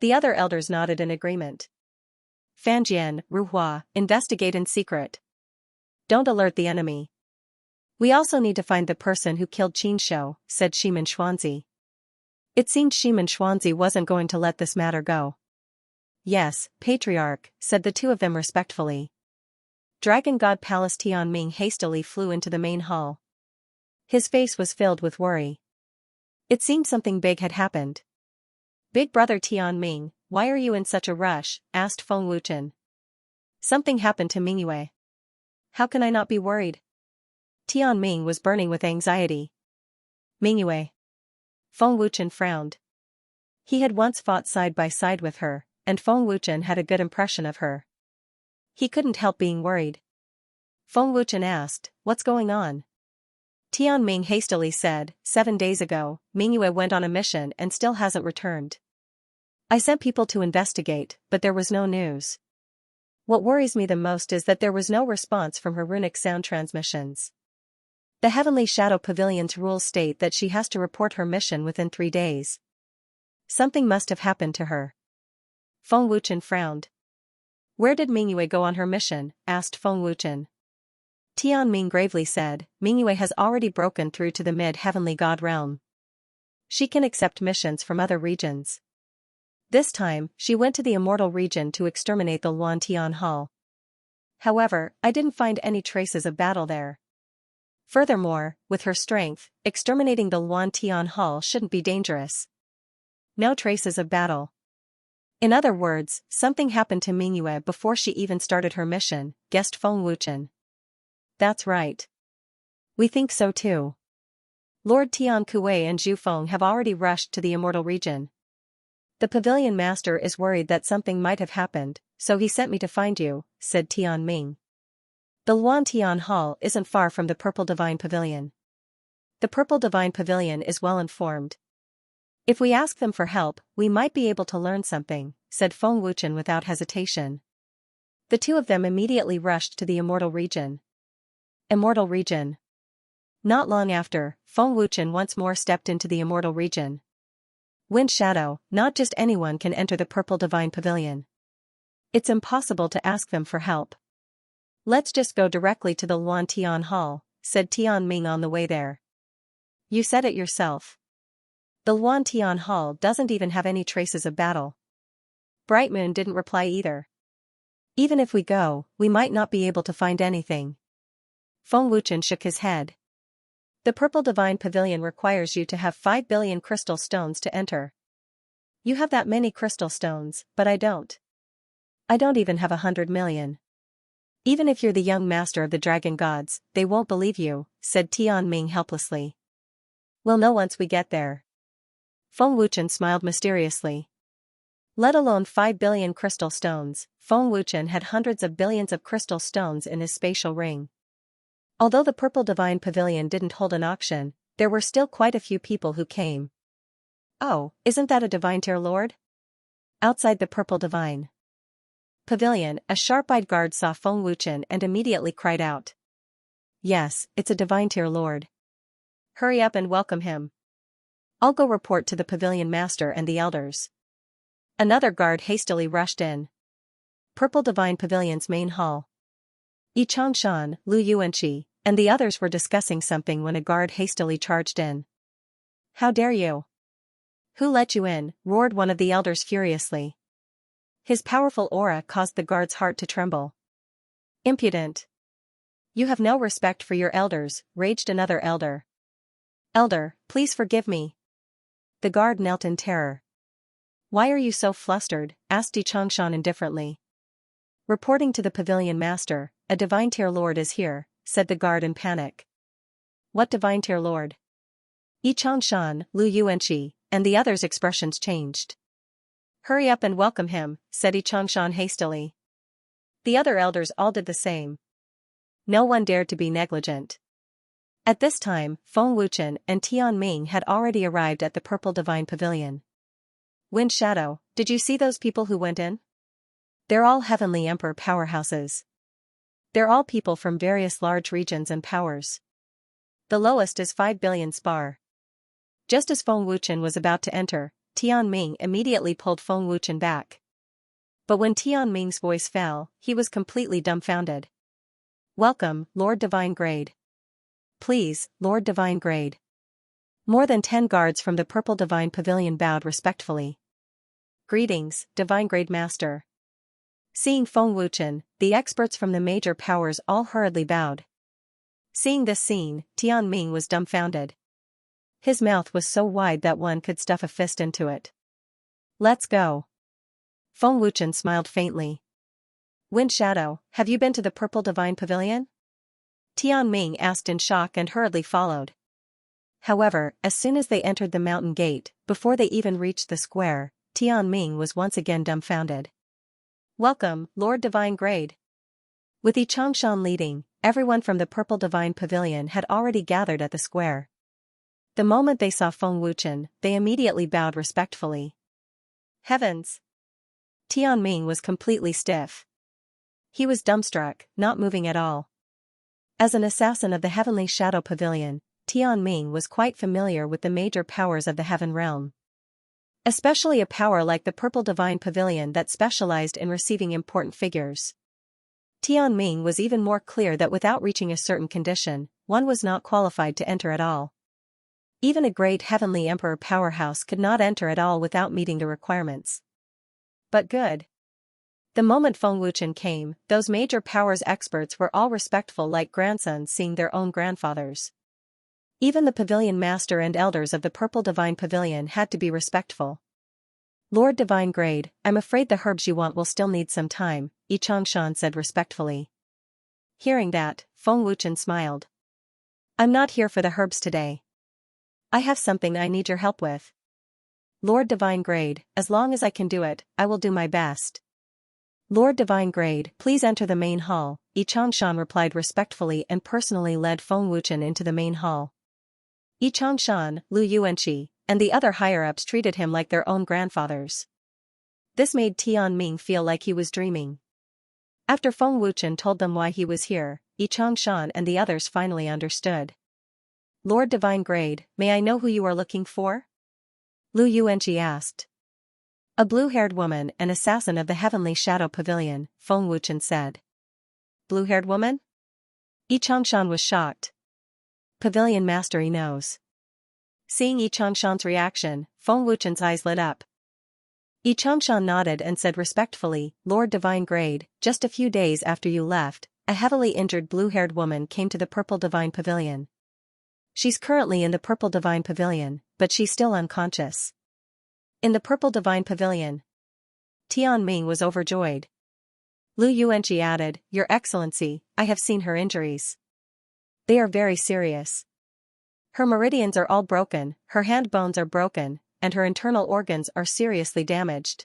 The other elders nodded in agreement. Fanjian, Ruhua, investigate in secret. Don't alert the enemy. We also need to find the person who killed Xianxia, said Shimin Xuanzi. It seemed Shimin Xuanzi wasn't going to let this matter go. Yes, Patriarch, said the two of them respectfully. Dragon God Palace Tianming hastily flew into the main hall. His face was filled with worry. It seemed something big had happened. Big brother Tianming, why are you in such a rush? Asked Feng Wuchen. Something happened to Mingyue. How can I not be worried? Tianming was burning with anxiety. Mingyue. Feng Wuchen frowned. He had once fought side by side with her, and Feng Wuchen had a good impression of her. He couldn't help being worried. Feng Wuchen asked, what's going on? Tianming hastily said, 7 days ago, Mingyue went on a mission and still hasn't returned. I sent people to investigate, but there was no news. What worries me the most is that there was no response from her runic sound transmissions. The Heavenly Shadow Pavilion's rules state that she has to report her mission within 3 days. Something must have happened to her. Feng Wuchen frowned. Where did Mingyue go on her mission? Asked Feng Wuchen. Tianming gravely said, Mingyue has already broken through to the mid-heavenly god realm. She can accept missions from other regions. This time, she went to the immortal region to exterminate the Luan Tian Hall. However, I didn't find any traces of battle there. Furthermore, with her strength, exterminating the Luan Tian Hall shouldn't be dangerous. No traces of battle. In other words, something happened to Mingyue before she even started her mission, guessed Feng Wuchen. That's right. We think so too. Lord Tian Kuei and Zhu Feng have already rushed to the immortal region. The pavilion master is worried that something might have happened, so he sent me to find you, said Tianming. The Luan Tian Hall isn't far from the Purple Divine Pavilion. The Purple Divine Pavilion is well informed. If we ask them for help, we might be able to learn something, said Feng Wuchen without hesitation. The two of them immediately rushed to the immortal region. Immortal region. Not long after, Feng Wuchen once more stepped into the immortal region. Wind Shadow, not just anyone can enter the Purple Divine Pavilion. It's impossible to ask them for help. Let's just go directly to the Luan Tian Hall, said Tianming on the way there. You said it yourself. The Luan Tian Hall doesn't even have any traces of battle. Bright Moon didn't reply either. Even if we go, we might not be able to find anything. Feng Wuchen shook his head. The Purple Divine Pavilion requires you to have 5 billion crystal stones to enter. You have that many crystal stones, but I don't. I don't even have 100 million. Even if you're the young master of the dragon gods, they won't believe you, said Tianming helplessly. We'll know once we get there. Feng Wuchen smiled mysteriously. Let alone 5 billion crystal stones, Feng Wuchen had hundreds of billions of crystal stones in his spatial ring. Although the Purple Divine Pavilion didn't hold an auction, there were still quite a few people who came. Oh, isn't that a Divine Tier Lord? Outside the Purple Divine Pavilion, a sharp-eyed guard saw Feng Wuchen and immediately cried out. Yes, it's a Divine Tier Lord. Hurry up and welcome him. I'll go report to the pavilion master and the elders. Another guard hastily rushed in. Purple Divine Pavilion's main hall. Yi Changshan, Lu Yuanqi, and the others were discussing something when a guard hastily charged in. How dare you? Who let you in? Roared one of the elders furiously. His powerful aura caused the guard's heart to tremble. Impudent. You have no respect for your elders, raged another elder. Elder, please forgive me. The guard knelt in terror. Why are you so flustered? Asked Yi Changshan indifferently. Reporting to the pavilion master, a divine tier lord is here, said the guard in panic. What divine tier lord? Yi Changshan, Lu Yuanqi, and the others' expressions changed. Hurry up and welcome him, said Yi Changshan hastily. The other elders all did the same. No one dared to be negligent. At this time, Feng Wuchen and Tian Ming had already arrived at the Purple Divine Pavilion. Wind Shadow, did you see those people who went in? They're all Heavenly Emperor powerhouses. They're all people from various large regions and powers. The lowest is 5 billion spar. Just as Feng Wuchen was about to enter, Tian Ming immediately pulled Feng Wuchen back. But when Tian Ming's voice fell, he was completely dumbfounded. Welcome, Lord Divine Grade. Please, Lord Divine Grade. More than 10 guards from the Purple Divine Pavilion bowed respectfully. Greetings, Divine Grade Master. Seeing Feng Wuchen, the experts from the major powers all hurriedly bowed. Seeing this scene, Tian Ming was dumbfounded. His mouth was so wide that one could stuff a fist into it. Let's go. Feng Wuchen smiled faintly. Wind Shadow, have you been to the Purple Divine Pavilion? Tian Ming asked in shock and hurriedly followed. However, as soon as they entered the mountain gate, before they even reached the square, Tian Ming was once again dumbfounded. Welcome, Lord Divine Grade. With Yi Changshan leading, everyone from the Purple Divine Pavilion had already gathered at the square. The moment they saw Feng Wuchen, they immediately bowed respectfully. Heavens! Tian Ming was completely stiff. He was dumbstruck, not moving at all. As an assassin of the Heavenly Shadow Pavilion, Tian Ming was quite familiar with the major powers of the Heaven Realm. Especially a power like the Purple Divine Pavilion that specialized in receiving important figures. Tian Ming was even more clear that without reaching a certain condition, one was not qualified to enter at all. Even a great Heavenly Emperor powerhouse could not enter at all without meeting the requirements. But good. The moment Feng Wuchen came, those major powers experts were all respectful like grandsons seeing their own grandfathers. Even the pavilion master and elders of the Purple Divine Pavilion had to be respectful. Lord Divine Grade, I'm afraid the herbs you want will still need some time, Yi Changshan said respectfully. Hearing that, Feng Wuchen smiled. I'm not here for the herbs today. I have something I need your help with. Lord Divine Grade, as long as I can do it, I will do my best. Lord Divine Grade, please enter the main hall, Yi Changshan replied respectfully and personally led Feng Wuchen into the main hall. Yi Changshan, Lu Yuanqi, and the other higher-ups treated him like their own grandfathers. This made Tian Ming feel like he was dreaming. After Feng Wuchen told them why he was here, Yi Changshan and the others finally understood. Lord Divine Grade, may I know who you are looking for? Lu Yuanqi asked. A blue-haired woman, an assassin of the Heavenly Shadow Pavilion, Feng Wuchen said. Blue-haired woman? Yi Changshan was shocked. Pavilion Master he knows. Seeing Yi Changshan's reaction, Feng Wuchen's eyes lit up. Yi Changshan nodded and said respectfully, Lord Divine Grade, just a few days after you left, a heavily injured blue-haired woman came to the Purple Divine Pavilion. She's currently in the Purple Divine Pavilion, but she's still unconscious. In the Purple Divine Pavilion. Tian Ming was overjoyed. Lu Yuanqi added, Your Excellency, I have seen her injuries. They are very serious. Her meridians are all broken, her hand bones are broken, and her internal organs are seriously damaged.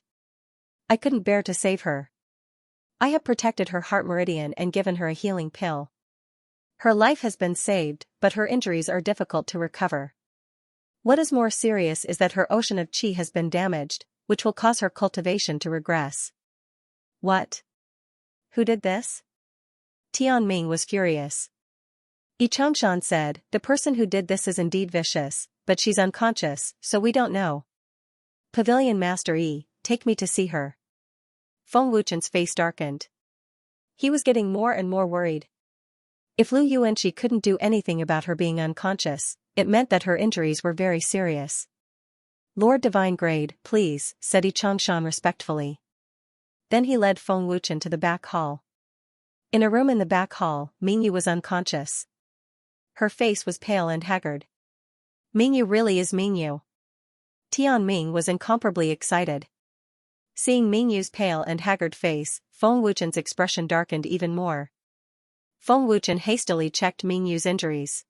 I couldn't bear to save her. I have protected her heart meridian and given her a healing pill. Her life has been saved, but her injuries are difficult to recover. What is more serious is that her ocean of qi has been damaged, which will cause her cultivation to regress. What? Who did this? Tian Ming was furious. Xianxia said, the person who did this is indeed vicious, but she's unconscious, so we don't know. Pavilion Master E, take me to see her. Feng Wuchen's face darkened. He was getting more and more worried. If Lu Yuanqi couldn't do anything about her being unconscious, it meant that her injuries were very serious. Lord Divine Grade, please, said Xianxia respectfully. Then he led Feng Wuchen to the back hall. In a room in the back hall, Mingyu was unconscious. Her face was pale and haggard. Mingyu really is Mingyu. Tianming was incomparably excited. Seeing Mingyu's pale and haggard face, Feng Wuchen's expression darkened even more. Feng Wuchen hastily checked Mingyu's injuries.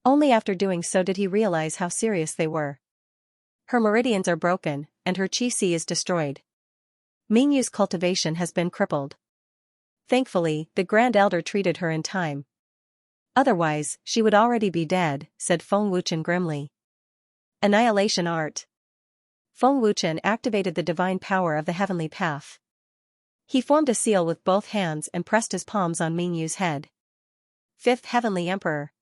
Only after doing so did he realize how serious they were. Her meridians are broken, and her qi is destroyed. Mingyu's cultivation has been crippled. Thankfully, the Grand Elder treated her in time. Otherwise, she would already be dead, said Feng Wuchen grimly. Annihilation Art. Feng Wuchen activated the divine power of the heavenly path. He formed a seal with both hands and pressed his palms on Mingyu's head. Fifth Heavenly Emperor.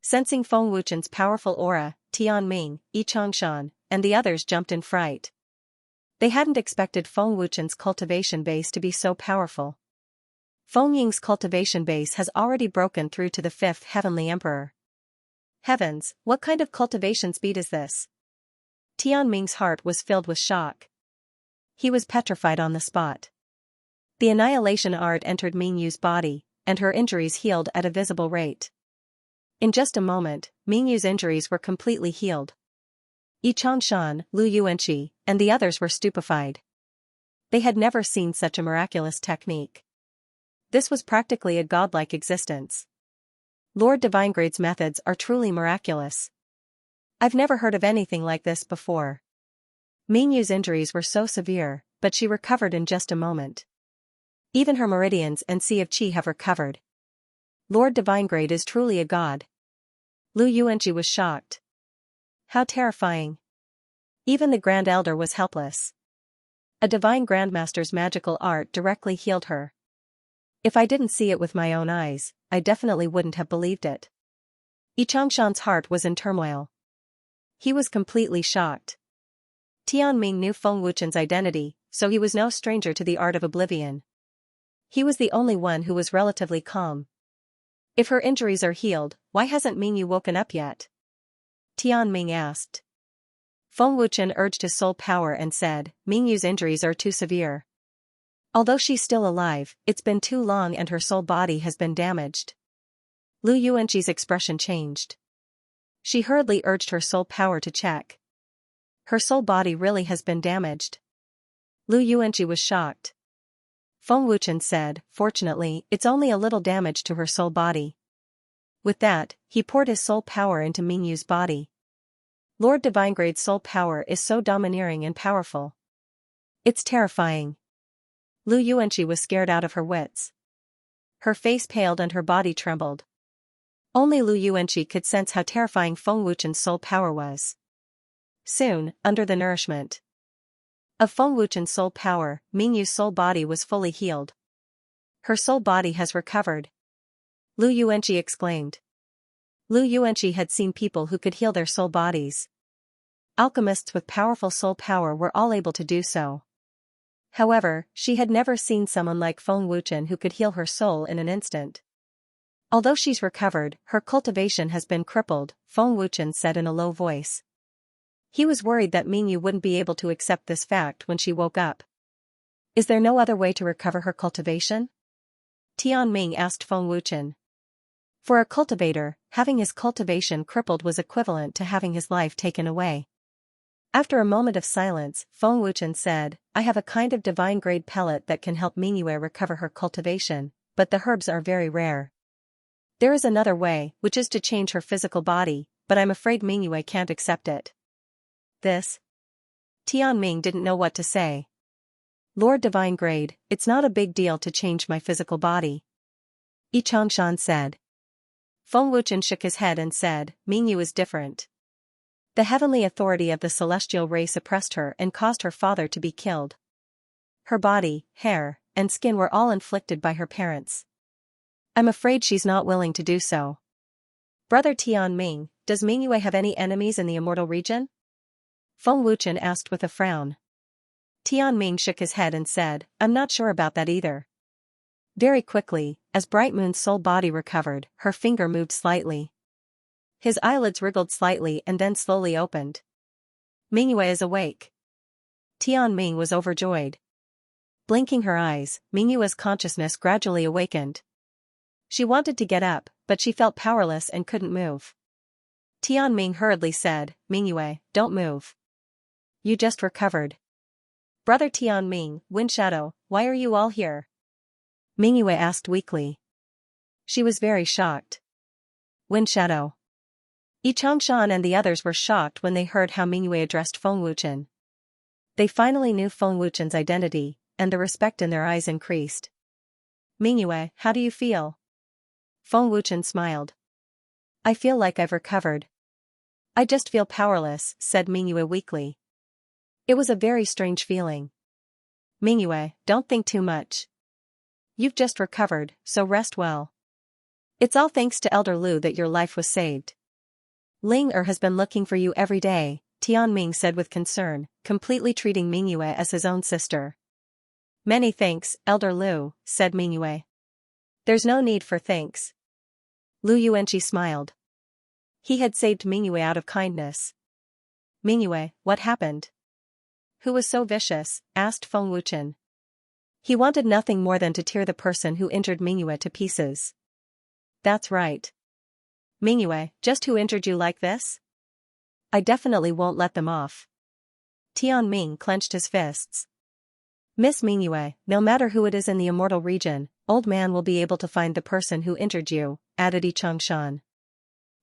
Sensing Feng Wuchen's powerful aura, Tianming, Xianxia, and the others jumped in fright. They hadn't expected Feng Wuchen's cultivation base to be so powerful. Feng Ying's cultivation base has already broken through to the fifth Heavenly Emperor. Heavens, what kind of cultivation speed is this? Tianming's heart was filled with shock. He was petrified on the spot. The annihilation art entered Mingyu's body, and her injuries healed at a visible rate. In just a moment, Mingyu's injuries were completely healed. Xianxia, Lu Yuanqi, and the others were stupefied. They had never seen such a miraculous technique. This was practically a godlike existence. Lord Divinegrade's methods are truly miraculous. I've never heard of anything like this before. Mingyu's injuries were so severe, but she recovered in just a moment. Even her meridians and sea of qi have recovered. Lord Divinegrade is truly a god. Lu Yuanqi was shocked. How terrifying. Even the Grand Elder was helpless. A divine Grandmaster's magical art directly healed her. If I didn't see it with my own eyes, I definitely wouldn't have believed it. Xianxia's heart was in turmoil. He was completely shocked. Tianming knew Feng Wuchen's identity, so he was no stranger to the art of oblivion. He was the only one who was relatively calm. If her injuries are healed, why hasn't Mingyu woken up yet? Tianming asked. Feng Wuchen urged his soul power and said, Mingyu's injuries are too severe. Although she's still alive, it's been too long and her soul body has been damaged. Lu Yuanqi's expression changed. She hurriedly urged her soul power to check. Her soul body really has been damaged. Lu Yuanqi was shocked. Feng Wuchen said, fortunately, it's only a little damage to her soul body. With that, he poured his soul power into Mingyu's body. Lord Divinegrade's soul power is so domineering and powerful. It's terrifying. Lu Yuanqi was scared out of her wits. Her face paled and her body trembled. Only Lu Yuanqi could sense how terrifying Feng Wuchen's soul power was. Soon, under the nourishment of Feng Wuchen's soul power, Mingyu's soul body was fully healed. Her soul body has recovered. Lu Yuanqi exclaimed. Lu Yuanqi had seen people who could heal their soul bodies. Alchemists with powerful soul power were all able to do so. However, she had never seen someone like Feng Wuchen who could heal her soul in an instant. Although she's recovered, her cultivation has been crippled, Feng Wuchen said in a low voice. He was worried that Mingyu wouldn't be able to accept this fact when she woke up. Is there no other way to recover her cultivation? Tianming asked Feng Wuchen. For a cultivator, having his cultivation crippled was equivalent to having his life taken away. After a moment of silence, Feng Wuchen said, I have a kind of divine grade pellet that can help Mingyue recover her cultivation, but the herbs are very rare. There is another way, which is to change her physical body, but I'm afraid Mingyue can't accept it. This? Tianming didn't know what to say. Lord Divine Grade, it's not a big deal to change my physical body. Xianxia said. Feng Wuchen shook his head and said, Mingyu is different. The heavenly authority of the celestial race oppressed her and caused her father to be killed. Her body, hair, and skin were all inflicted by her parents. I'm afraid she's not willing to do so. Brother Tianming, does Mingyue have any enemies in the immortal region? Feng Wuchen asked with a frown. Tianming shook his head and said, I'm not sure about that either. Very quickly, as Bright Moon's soul body recovered, her finger moved slightly. His eyelids wriggled slightly and then slowly opened. Mingyue is awake. Tianming was overjoyed. Blinking her eyes, Mingyue's consciousness gradually awakened. She wanted to get up, but she felt powerless and couldn't move. Tianming hurriedly said, Mingyue, don't move. You just recovered. Brother Tianming, Wind Shadow, why are you all here? Mingyue asked weakly. She was very shocked. Wind Shadow. Xianxia and the others were shocked when they heard how Mingyue addressed Feng Wuchen. They finally knew Feng Wuchen's identity, and the respect in their eyes increased. Mingyue, how do you feel? Feng Wuchen smiled. I feel like I've recovered. I just feel powerless, said Mingyue weakly. It was a very strange feeling. Mingyue, don't think too much. You've just recovered, so rest well. It's all thanks to Elder Lu that your life was saved. Ling has been looking for you every day, Tianming said with concern, completely treating Mingyue as his own sister. Many thanks, Elder Lu, said Mingyue. There's no need for thanks. Lu Yuanqi smiled. He had saved Mingyue out of kindness. Mingyue, what happened? Who was so vicious? Asked Feng Wuchen. He wanted nothing more than to tear the person who injured Mingyue to pieces. That's right. Mingyue, just who injured you like this? I definitely won't let them off. Tianming clenched his fists. Miss Mingyue, no matter who it is in the immortal region, old man will be able to find the person who injured you, added Xianxia.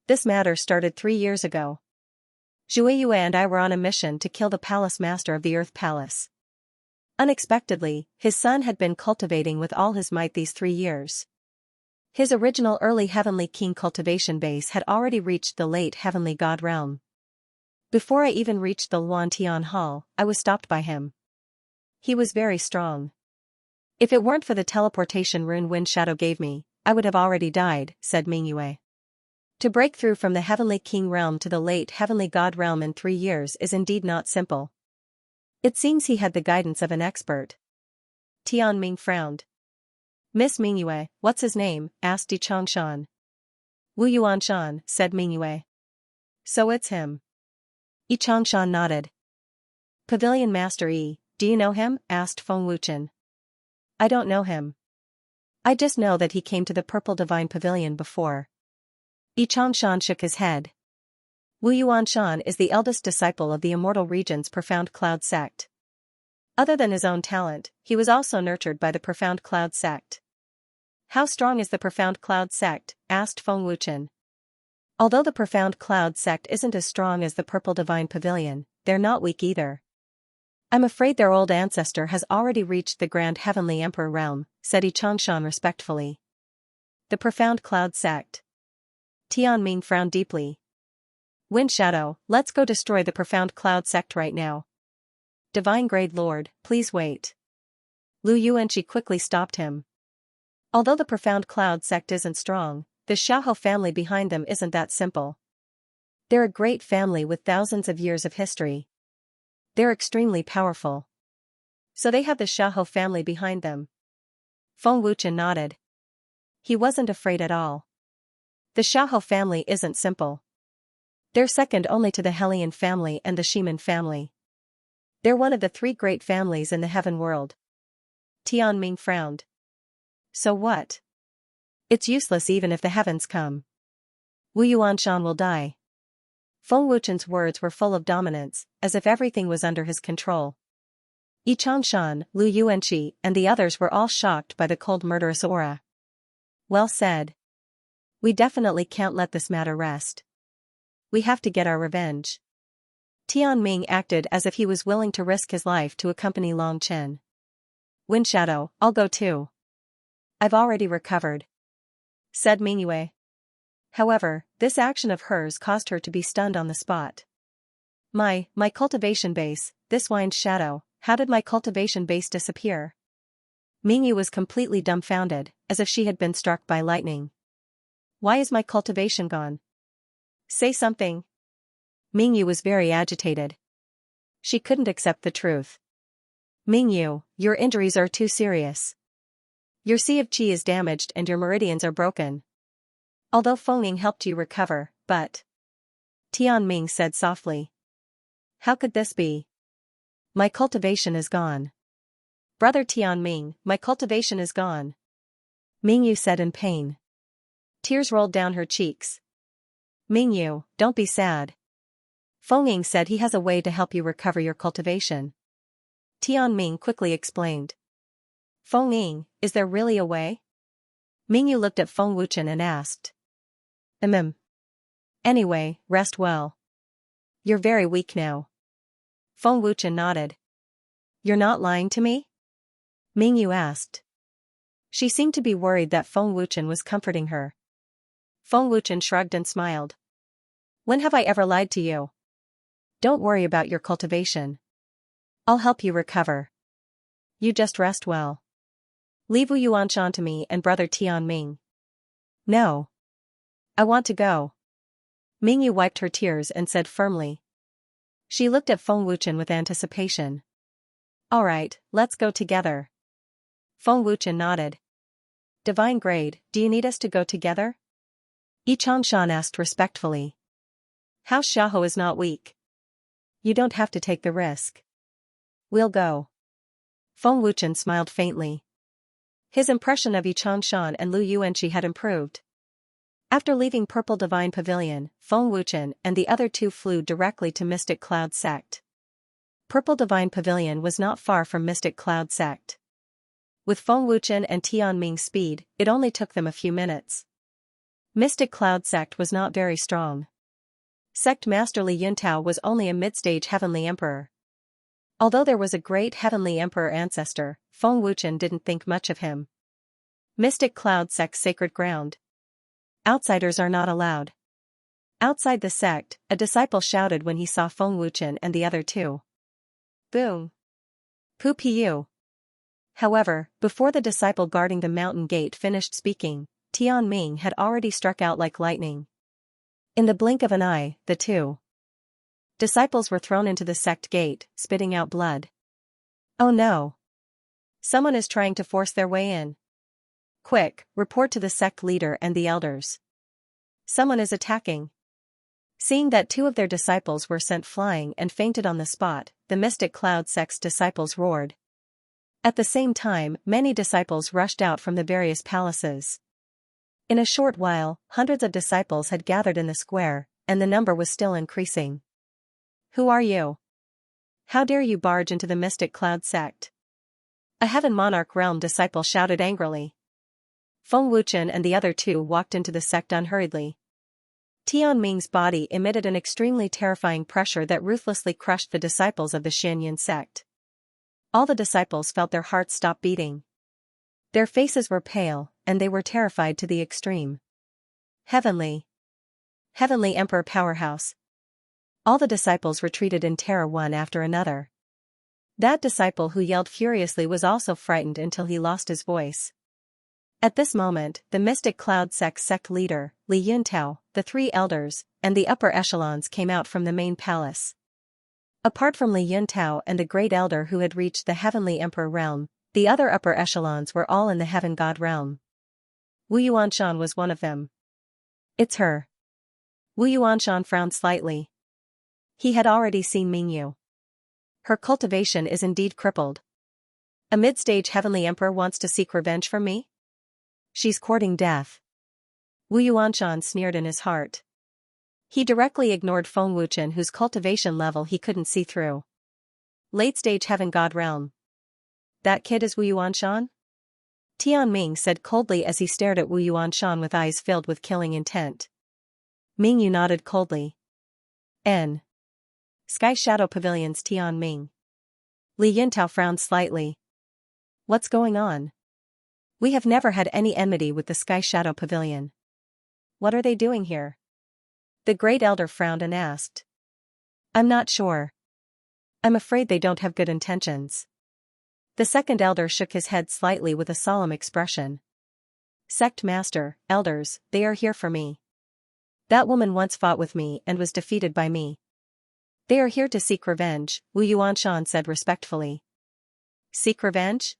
This matter started 3 years ago. Zhuiyue and I were on a mission to kill the palace master of the Earth Palace. Unexpectedly, his son had been cultivating with all his might these 3 years. His original early heavenly king cultivation base had already reached the late heavenly god realm. Before I even reached the Luantian Hall, I was stopped by him. He was very strong. If it weren't for the teleportation rune Wind Shadow gave me, I would have already died, said Mingyue. To break through from the heavenly king realm to the late heavenly god realm in 3 years is indeed not simple. It seems he had the guidance of an expert. Tianming frowned. Miss Mingyue, what's his name? Asked Xianxia. Wu Yuanshan, said Mingyue. So it's him. Xianxia nodded. Pavilion Master Yi, do you know him? Asked Feng Wuchen. I don't know him. I just know that he came to the Purple Divine Pavilion before. Xianxia shook his head. Wu Yuanshan is the eldest disciple of the Immortal Region's Profound Cloud sect. Other than his own talent, he was also nurtured by the Profound Cloud sect. How strong is the Profound Cloud sect? Asked Feng Wuchen. Although the Profound Cloud sect isn't as strong as the Purple Divine Pavilion, they're not weak either. I'm afraid their old ancestor has already reached the Grand Heavenly Emperor realm, said Xianxia respectfully. The Profound Cloud sect. Tianming frowned deeply. Wind Shadow, let's go destroy the Profound Cloud sect right now. Divine Grade Lord, please wait. Lu Yuanqi quickly stopped him. Although the Profound Cloud sect isn't strong, the Xiaohou family behind them isn't that simple. They're a great family with thousands of years of history. They're extremely powerful. So they have the Xiaohou family behind them. Feng Wuchen nodded. He wasn't afraid at all. The Xiaohou family isn't simple. They're second only to the Helian family and the Shiman family. They're one of the 3 great families in the heaven world. Tianming frowned. So what? It's useless even if the heavens come. Wu Yuanshan will die. Feng Wuchen's words were full of dominance, as if everything was under his control. Xianxia, Lu Yuanqi, and the others were all shocked by the cold murderous aura. Well said. We definitely can't let this matter rest. We have to get our revenge. Tianming acted as if he was willing to risk his life to accompany Long Chen. Wind Shadow, I'll go too. I've already recovered, said Mingyue. However, this action of hers caused her to be stunned on the spot. My cultivation base, this Wind Shadow, how did my cultivation base disappear? Mingyue was completely dumbfounded, as if she had been struck by lightning. Why is my cultivation gone? Say something. Mingyu was very agitated. She couldn't accept the truth. Mingyu, your injuries are too serious. Your Sea of Qi is damaged and your meridians are broken. Although Fengning helped you recover, but... Tianming said softly. How could this be? My cultivation is gone. Brother Tianming, my cultivation is gone. Mingyu said in pain. Tears rolled down her cheeks. Mingyu, don't be sad. Fengning said he has a way to help you recover your cultivation. Tianming quickly explained. Fengning, is there really a way? Mingyu looked at Feng Wuchen and asked. Anyway, rest well. You're very weak now. Feng Wuchen nodded. You're not lying to me? Mingyu asked. She seemed to be worried that Feng Wuchen was comforting her. Feng Wuchen shrugged and smiled. When have I ever lied to you? Don't worry about your cultivation. I'll help you recover. You just rest well. Leave Wu Yuanshan to me and brother Tianming. No. I want to go. Mingyu wiped her tears and said firmly. She looked at Feng Wuchen with anticipation. All right, let's go together. Feng Wuchen nodded. Divine Grade, do you need us to go together? Xianxia asked respectfully. How Xiaohou is not weak. You don't have to take the risk. We'll go. Feng Wuchen smiled faintly. His impression of Xianxia and Lu Yuanqi had improved. After leaving Purple Divine Pavilion, Feng Wuchen and the other two flew directly to Mystic Cloud Sect. Purple Divine Pavilion was not far from Mystic Cloud Sect. With Feng Wuchen and Tianming's speed, it only took them a few minutes. Mystic Cloud Sect was not very strong. Sect Master Li Yuntao was only a mid-stage Heavenly Emperor. Although there was a great Heavenly Emperor ancestor, Feng Wuchen didn't think much of him. Mystic Cloud Sect's sacred ground. Outsiders are not allowed. Outside the sect, a disciple shouted when he saw Feng Wuchen and the other two. Boom. Pu Piu. However, before the disciple guarding the mountain gate finished speaking, Tianming had already struck out like lightning. In the blink of an eye, the two disciples were thrown into the sect gate, spitting out blood. Oh no! Someone is trying to force their way in. Quick, report to the sect leader and the elders. Someone is attacking. Seeing that two of their disciples were sent flying and fainted on the spot, the Mystic Cloud Sect's disciples roared. At the same time, many disciples rushed out from the various palaces. In a short while, hundreds of disciples had gathered in the square, and the number was still increasing. Who are you? How dare you barge into the Mystic Cloud Sect? A Heaven Monarch Realm disciple shouted angrily. Feng Wuchen and the other two walked into the sect unhurriedly. Tianming's body emitted an extremely terrifying pressure that ruthlessly crushed the disciples of the Xianxia sect. All the disciples felt their hearts stop beating. Their faces were pale, and they were terrified to the extreme. Heavenly Emperor Powerhouse. All the disciples retreated in terror one after another. That disciple who yelled furiously was also frightened until he lost his voice. At this moment, the Mystic Cloud Sect's sect leader, Li Yuntao, the three elders, and the upper echelons came out from the main palace. Apart from Li Yuntao and the great elder who had reached the Heavenly Emperor realm, the other upper echelons were all in the Heaven God realm. Wu Yuanshan was one of them. It's her. Wu Yuanshan frowned slightly. He had already seen Mingyu. Her cultivation is indeed crippled. A mid-stage Heavenly Emperor wants to seek revenge from me? She's courting death. Wu Yuanshan sneered in his heart. He directly ignored Feng Wuchen, whose cultivation level he couldn't see through. Late-stage Heaven God realm. That kid is Wu Yuanshan? Tianming said coldly as he stared at Wu Yuanshan with eyes filled with killing intent. Mingyu nodded coldly. N. Sky Shadow Pavilion's Tianming. Li Yuntao frowned slightly. What's going on? We have never had any enmity with the Sky Shadow Pavilion. What are they doing here? The great elder frowned and asked. I'm not sure. I'm afraid they don't have good intentions. The second elder shook his head slightly with a solemn expression. Sect Master, elders, they are here for me. That woman once fought with me and was defeated by me. They are here to seek revenge, Wu Yuanshan said respectfully. Seek revenge?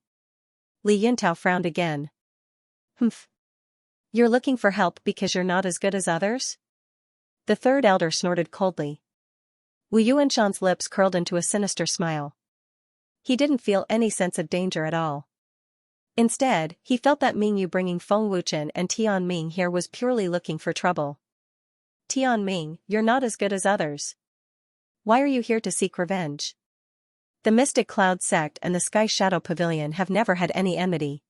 Li Yintao frowned again. Humph. You're looking for help because you're not as good as others? The third elder snorted coldly. Wu Yuanshan's lips curled into a sinister smile. He didn't feel any sense of danger at all. Instead, he felt that Ming Yu bringing Feng Wuchen and Tian Ming here was purely looking for trouble. Tian Ming, you're not as good as others. Why are you here to seek revenge? The Mystic Cloud Sect and the Sky Shadow Pavilion have never had any enmity.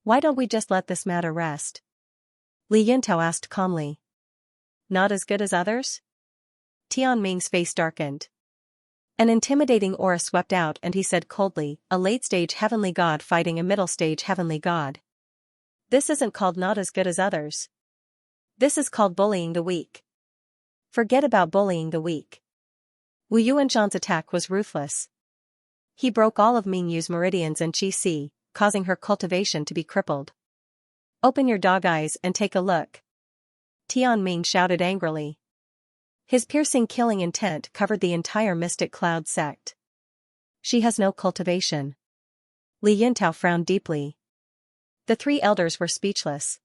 Why don't we just let this matter rest? Li Yintao asked calmly. Not as good as others? Tian Ming's face darkened. An intimidating aura swept out and he said coldly, a late-stage heavenly god fighting a middle-stage heavenly god. This isn't called not as good as others. This is called bullying the weak. Forget about bullying the weak. Wu Yuanshan's attack was ruthless. He broke all of Ming Yu's meridians and Qi Si, causing her cultivation to be crippled. Open your dog eyes and take a look. Tian Ming shouted angrily. His piercing killing intent covered the entire Mystic Cloud sect. She has no cultivation. Li Yintao frowned deeply. The three elders were speechless.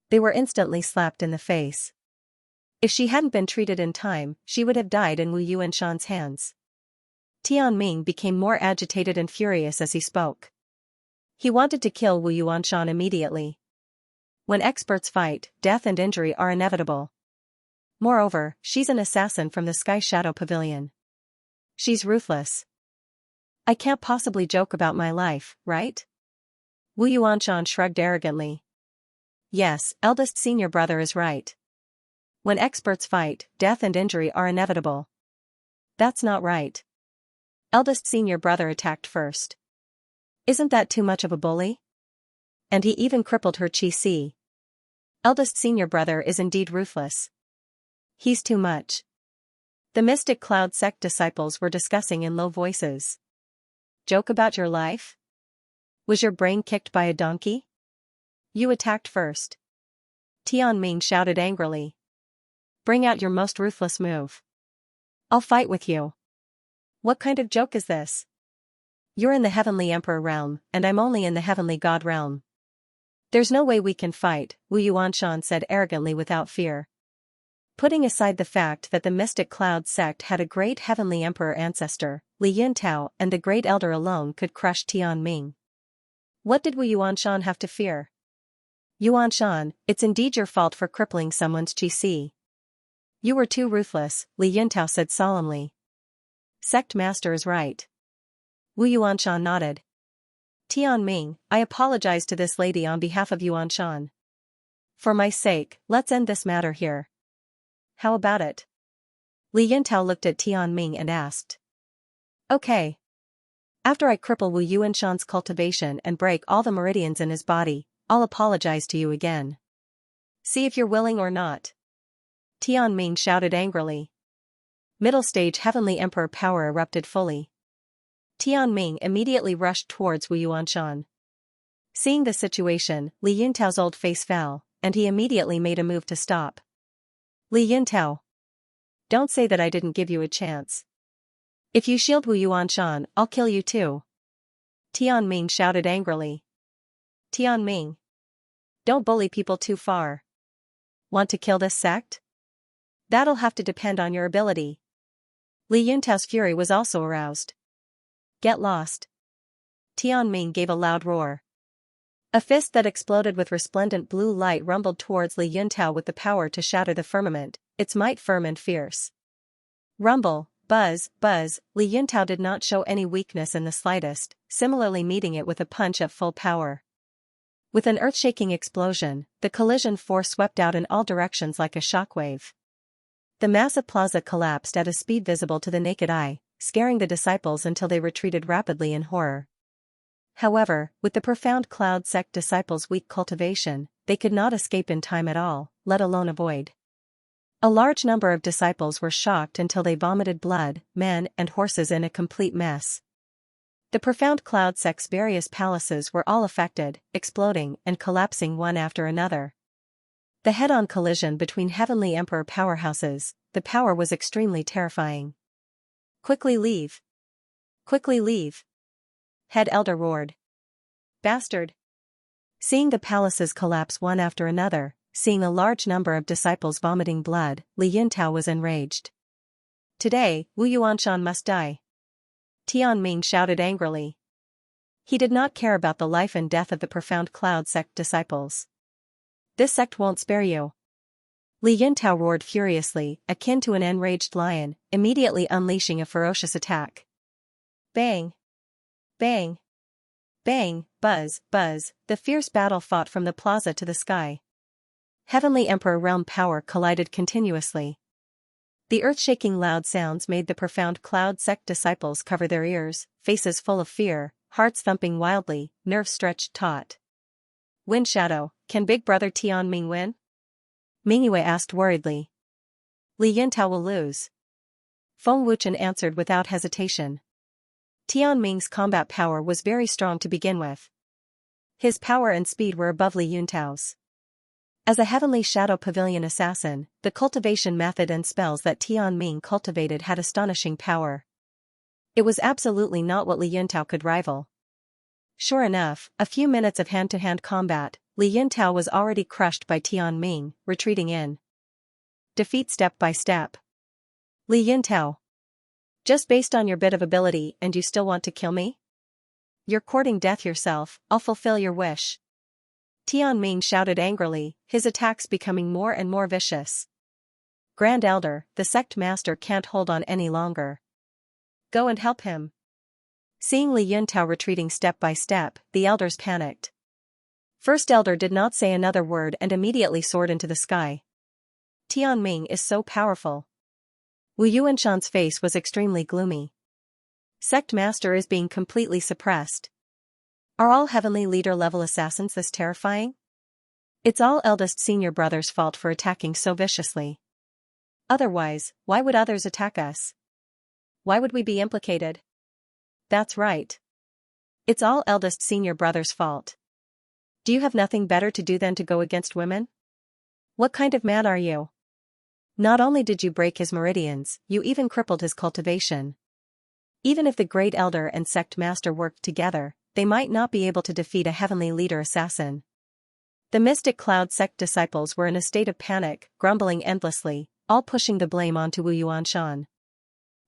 They were instantly slapped in the face. If she hadn't been treated in time, she would have died in Wu Yuanshan's hands. Tian Ming became more agitated and furious as he spoke. He wanted to kill Wu Yuanshan immediately. When experts fight, death and injury are inevitable. Moreover, she's an assassin from the Sky Shadow Pavilion. She's ruthless. I can't possibly joke about my life, right? Wu Yuanshan shrugged arrogantly. Yes, eldest senior brother is right. When experts fight, death and injury are inevitable. That's not right. Eldest senior brother attacked first. Isn't that too much of a bully? And he even crippled her Qi Si. Eldest senior brother is indeed ruthless. He's too much. The Mystic Cloud sect disciples were discussing in low voices. Joke about your life? Was your brain kicked by a donkey? You attacked first. Tian Ming shouted angrily. Bring out your most ruthless move. I'll fight with you. What kind of joke is this? You're in the Heavenly Emperor realm, and I'm only in the Heavenly God realm. There's no way we can fight, Wu Yuanshan said arrogantly without fear. Putting aside the fact that the Mystic Cloud sect had a great Heavenly Emperor ancestor, Li Yintao and the Great Elder alone could crush Tian Ming. What did Wu Yuanshan have to fear? Yuanshan, it's indeed your fault for crippling someone's Qi Si. You were too ruthless, Li Yintao said solemnly. Sect master is right. Wu Yuanshan nodded. Tian Ming, I apologize to this lady on behalf of Yuanshan. For my sake, let's end this matter here. How about it? Li Yintao looked at Tian Ming and asked. Okay. After I cripple Wu Yuanshan's cultivation and break all the meridians in his body, I'll apologize to you again. See if you're willing or not. Tian Ming shouted angrily. Middle stage Heavenly Emperor power erupted fully. Tian Ming immediately rushed towards Wu Yuanshan. Seeing the situation, Li Yintao's old face fell, and he immediately made a move to stop. Li Yintao. Don't say that I didn't give you a chance. If you shield Wu Yuanshan, I'll kill you too. Tian Ming shouted angrily. Tian Ming. Don't bully people too far. Want to kill this sect? That'll have to depend on your ability. Li Yintao's fury was also aroused. Get lost. Tian Ming gave a loud roar. A fist that exploded with resplendent blue light rumbled towards Li Yintao with the power to shatter the firmament, its might firm and fierce. Rumble, buzz, buzz, Li Yintao did not show any weakness in the slightest, similarly meeting it with a punch at full power. With an earth-shaking explosion, the collision force swept out in all directions like a shockwave. The massive plaza collapsed at a speed visible to the naked eye, scaring the disciples until they retreated rapidly in horror. However, with the profound Cloud sect disciples' weak cultivation, they could not escape in time at all, let alone avoid. A large number of disciples were shocked until they vomited blood, men and horses in a complete mess. The profound Cloud sect's various palaces were all affected, exploding and collapsing one after another. The head-on collision between Heavenly Emperor powerhouses, the power was extremely terrifying. Quickly leave. Quickly leave. Head Elder roared. Bastard. Seeing the palaces collapse one after another, seeing a large number of disciples vomiting blood, Li Yintao was enraged. Today, Wu Yuanshan must die. Tianming shouted angrily. He did not care about the life and death of the Profound Cloud sect disciples. This sect won't spare you. Li Yintao roared furiously, akin to an enraged lion, immediately unleashing a ferocious attack. Bang! Bang! Bang! Buzz! Buzz! The fierce battle fought from the plaza to the sky. Heavenly Emperor realm power collided continuously. The earth-shaking loud sounds made the Profound Cloud sect disciples cover their ears, faces full of fear, hearts thumping wildly, nerves stretched taut. Wind Shadow, can Big Brother Tianming win? Mingyue asked worriedly. Li Yintao will lose. Feng Wuchen answered without hesitation. Tianming's combat power was very strong to begin with. His power and speed were above Li Yintao's. As a Heavenly Shadow Pavilion assassin, the cultivation method and spells that Tianming cultivated had astonishing power. It was absolutely not what Li Yintao could rival. Sure enough, a few minutes of hand-to-hand combat, Li Yintao was already crushed by Tianming, retreating in defeat step by step. Li Yintao. Just based on your bit of ability and you still want to kill me? You're courting death yourself, I'll fulfill your wish. Tianming shouted angrily, his attacks becoming more and more vicious. Grand Elder, the sect master can't hold on any longer. Go and help him. Seeing Li Yintao retreating step by step, the elders panicked. First Elder did not say another word and immediately soared into the sky. Tianming is so powerful. Wu Yuanshan's face was extremely gloomy. Sect master is being completely suppressed. Are all Heavenly Leader level assassins this terrifying? It's all eldest senior brother's fault for attacking so viciously. Otherwise, why would others attack us? Why would we be implicated? That's right. It's all eldest senior brother's fault. Do you have nothing better to do than to go against women? What kind of man are you? Not only did you break his meridians, you even crippled his cultivation. Even if the Great Elder and Sect Master worked together, they might not be able to defeat a Heavenly Leader assassin. The Mystic Cloud sect disciples were in a state of panic, grumbling endlessly, all pushing the blame onto Wu Yuanshan.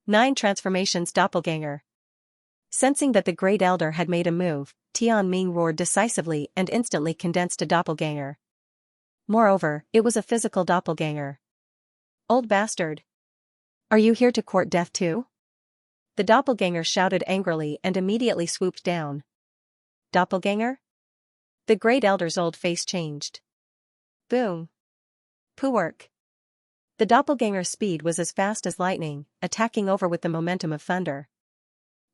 9 Transformations Doppelganger. Sensing that the Great Elder had made a move, Tianming roared decisively and instantly condensed a doppelganger. Moreover, it was a physical doppelganger. Old bastard! Are you here to court death too? The doppelganger shouted angrily and immediately swooped down. Doppelganger? The Great Elder's old face changed. Boom! Poowork! The doppelganger's speed was as fast as lightning, attacking over with the momentum of thunder.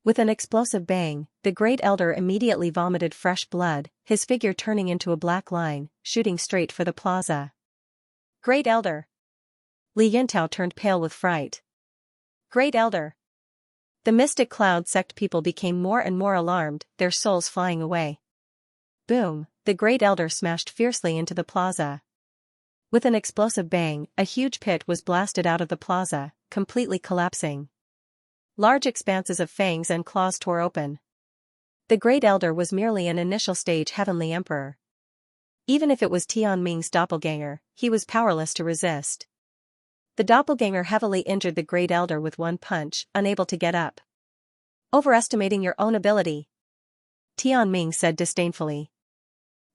With an explosive bang, the Great Elder immediately vomited fresh blood, his figure turning into a black line, shooting straight for the plaza. Great Elder! Li Yintao turned pale with fright. Great Elder! The Mystic Cloud sect people became more and more alarmed, their souls flying away. Boom! The Great Elder smashed fiercely into the plaza. With an explosive bang, a huge pit was blasted out of the plaza, completely collapsing. Large expanses of fangs and claws tore open. The Great Elder was merely an initial stage Heavenly Emperor. Even if it was Tianming's doppelganger, he was powerless to resist. The doppelganger heavily injured the Great Elder with one punch, unable to get up. Overestimating your own ability, Tianming said disdainfully.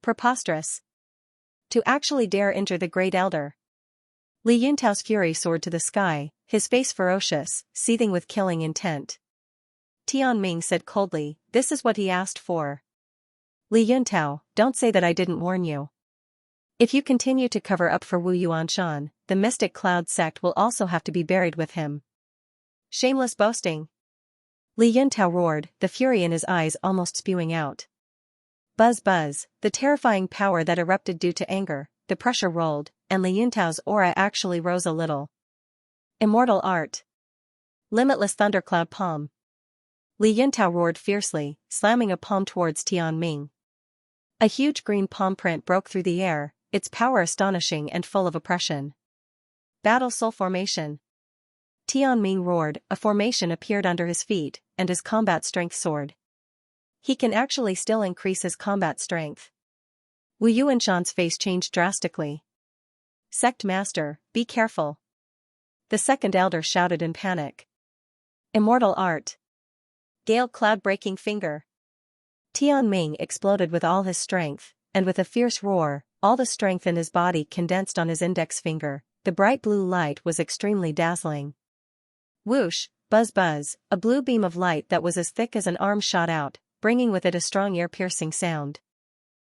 Preposterous. To actually dare injure the Great Elder. Li Yintao's fury soared to the sky, his face ferocious, seething with killing intent. Tianming said coldly, this is what he asked for. Li Yintao, don't say that I didn't warn you. If you continue to cover up for Wu Yuanshan, the Mystic Cloud sect will also have to be buried with him. Shameless boasting. Li Yintao roared, the fury in his eyes almost spewing out. Buzz buzz, the terrifying power that erupted due to anger, the pressure rolled, and Li Yintao's aura actually rose a little. Immortal art. Limitless thundercloud palm. Li Yintao roared fiercely, slamming a palm towards Tianming. A huge green palm print broke through the air, its power astonishing and full of oppression. Battle Soul Formation. Tianming roared, a formation appeared under his feet, and his combat strength soared. He can actually still increase his combat strength. Wu Yuanshan's face changed drastically. Sect Master, be careful. The second elder shouted in panic. Immortal Art. Gale Cloud-breaking Finger. Tianming exploded with all his strength, and with a fierce roar, all the strength in his body condensed on his index finger. The bright blue light was extremely dazzling. Whoosh, buzz buzz, a blue beam of light that was as thick as an arm shot out, bringing with it a strong ear-piercing sound.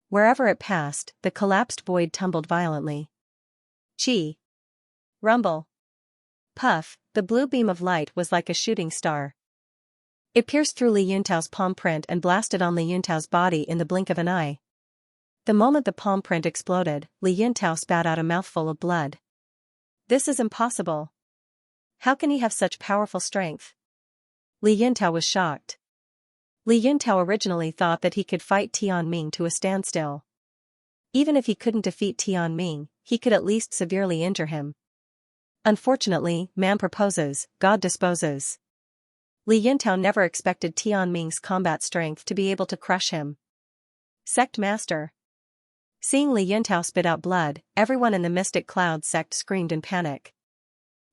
Wherever it passed, the collapsed void tumbled violently. Chi. Rumble. Puff, the blue beam of light was like a shooting star. It pierced through Li Yuntao's palm print and blasted on Li Yuntao's body in the blink of an eye. The moment the palm print exploded, Li Yuntao spat out a mouthful of blood. This is impossible. How can he have such powerful strength? Li Yuntao was shocked. Li Yuntao originally thought that he could fight Tianming to a standstill. Even if he couldn't defeat Tianming, he could at least severely injure him. Unfortunately, man proposes, God disposes. Li Yuntao never expected Tianming's combat strength to be able to crush him. Sect Master. Seeing Li Yuntao spit out blood, everyone in the Mystic Cloud sect screamed in panic.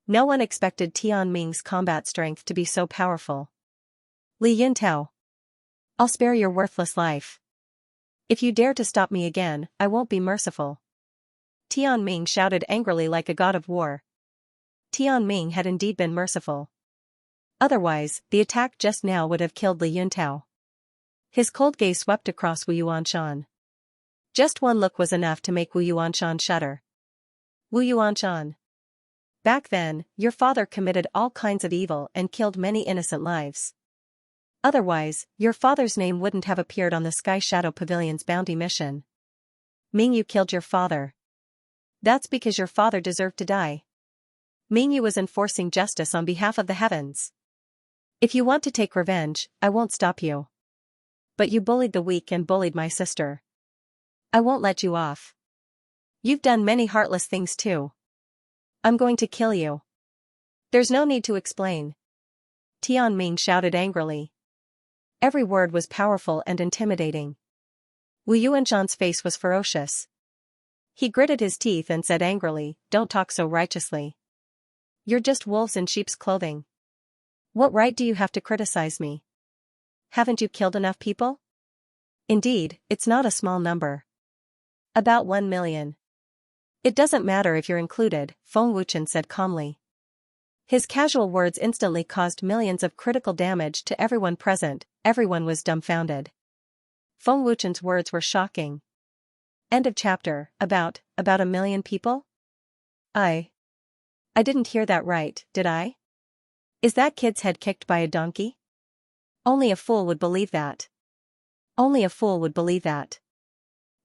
No one expected Tianming's combat strength to be so powerful. Li Yuntao. I'll spare your worthless life. If you dare to stop me again, I won't be merciful. Tianming shouted angrily like a god of war. Tianming had indeed been merciful. Otherwise, the attack just now would have killed Li Yuntao. His cold gaze swept across Wu Yuanshan. Just one look was enough to make Wu Yuanshan shudder. Wu Yuanshan. Back then, your father committed all kinds of evil and killed many innocent lives. Otherwise, your father's name wouldn't have appeared on the Sky Shadow Pavilion's bounty mission. Mingyu killed your father. That's because your father deserved to die. Mingyu was enforcing justice on behalf of the heavens. If you want to take revenge, I won't stop you. But you bullied the weak and bullied my sister. I won't let you off. You've done many heartless things too. I'm going to kill you. There's no need to explain. Tianming shouted angrily. Every word was powerful and intimidating. Wu Yuanshan's face was ferocious. He gritted his teeth and said angrily, "Don't talk so righteously. You're just wolves in sheep's clothing. What right do you have to criticize me? Haven't you killed enough people? Indeed, it's not a small number. About 1 million. It doesn't matter if you're included," Feng Wuchen said calmly. His casual words instantly caused millions of critical damage to everyone present. Everyone was dumbfounded. Feng Wuchen's words were shocking. End of chapter. About 1 million people? I didn't hear that right, did I? Is that kid's head kicked by a donkey? Only a fool would believe that. Only a fool would believe that.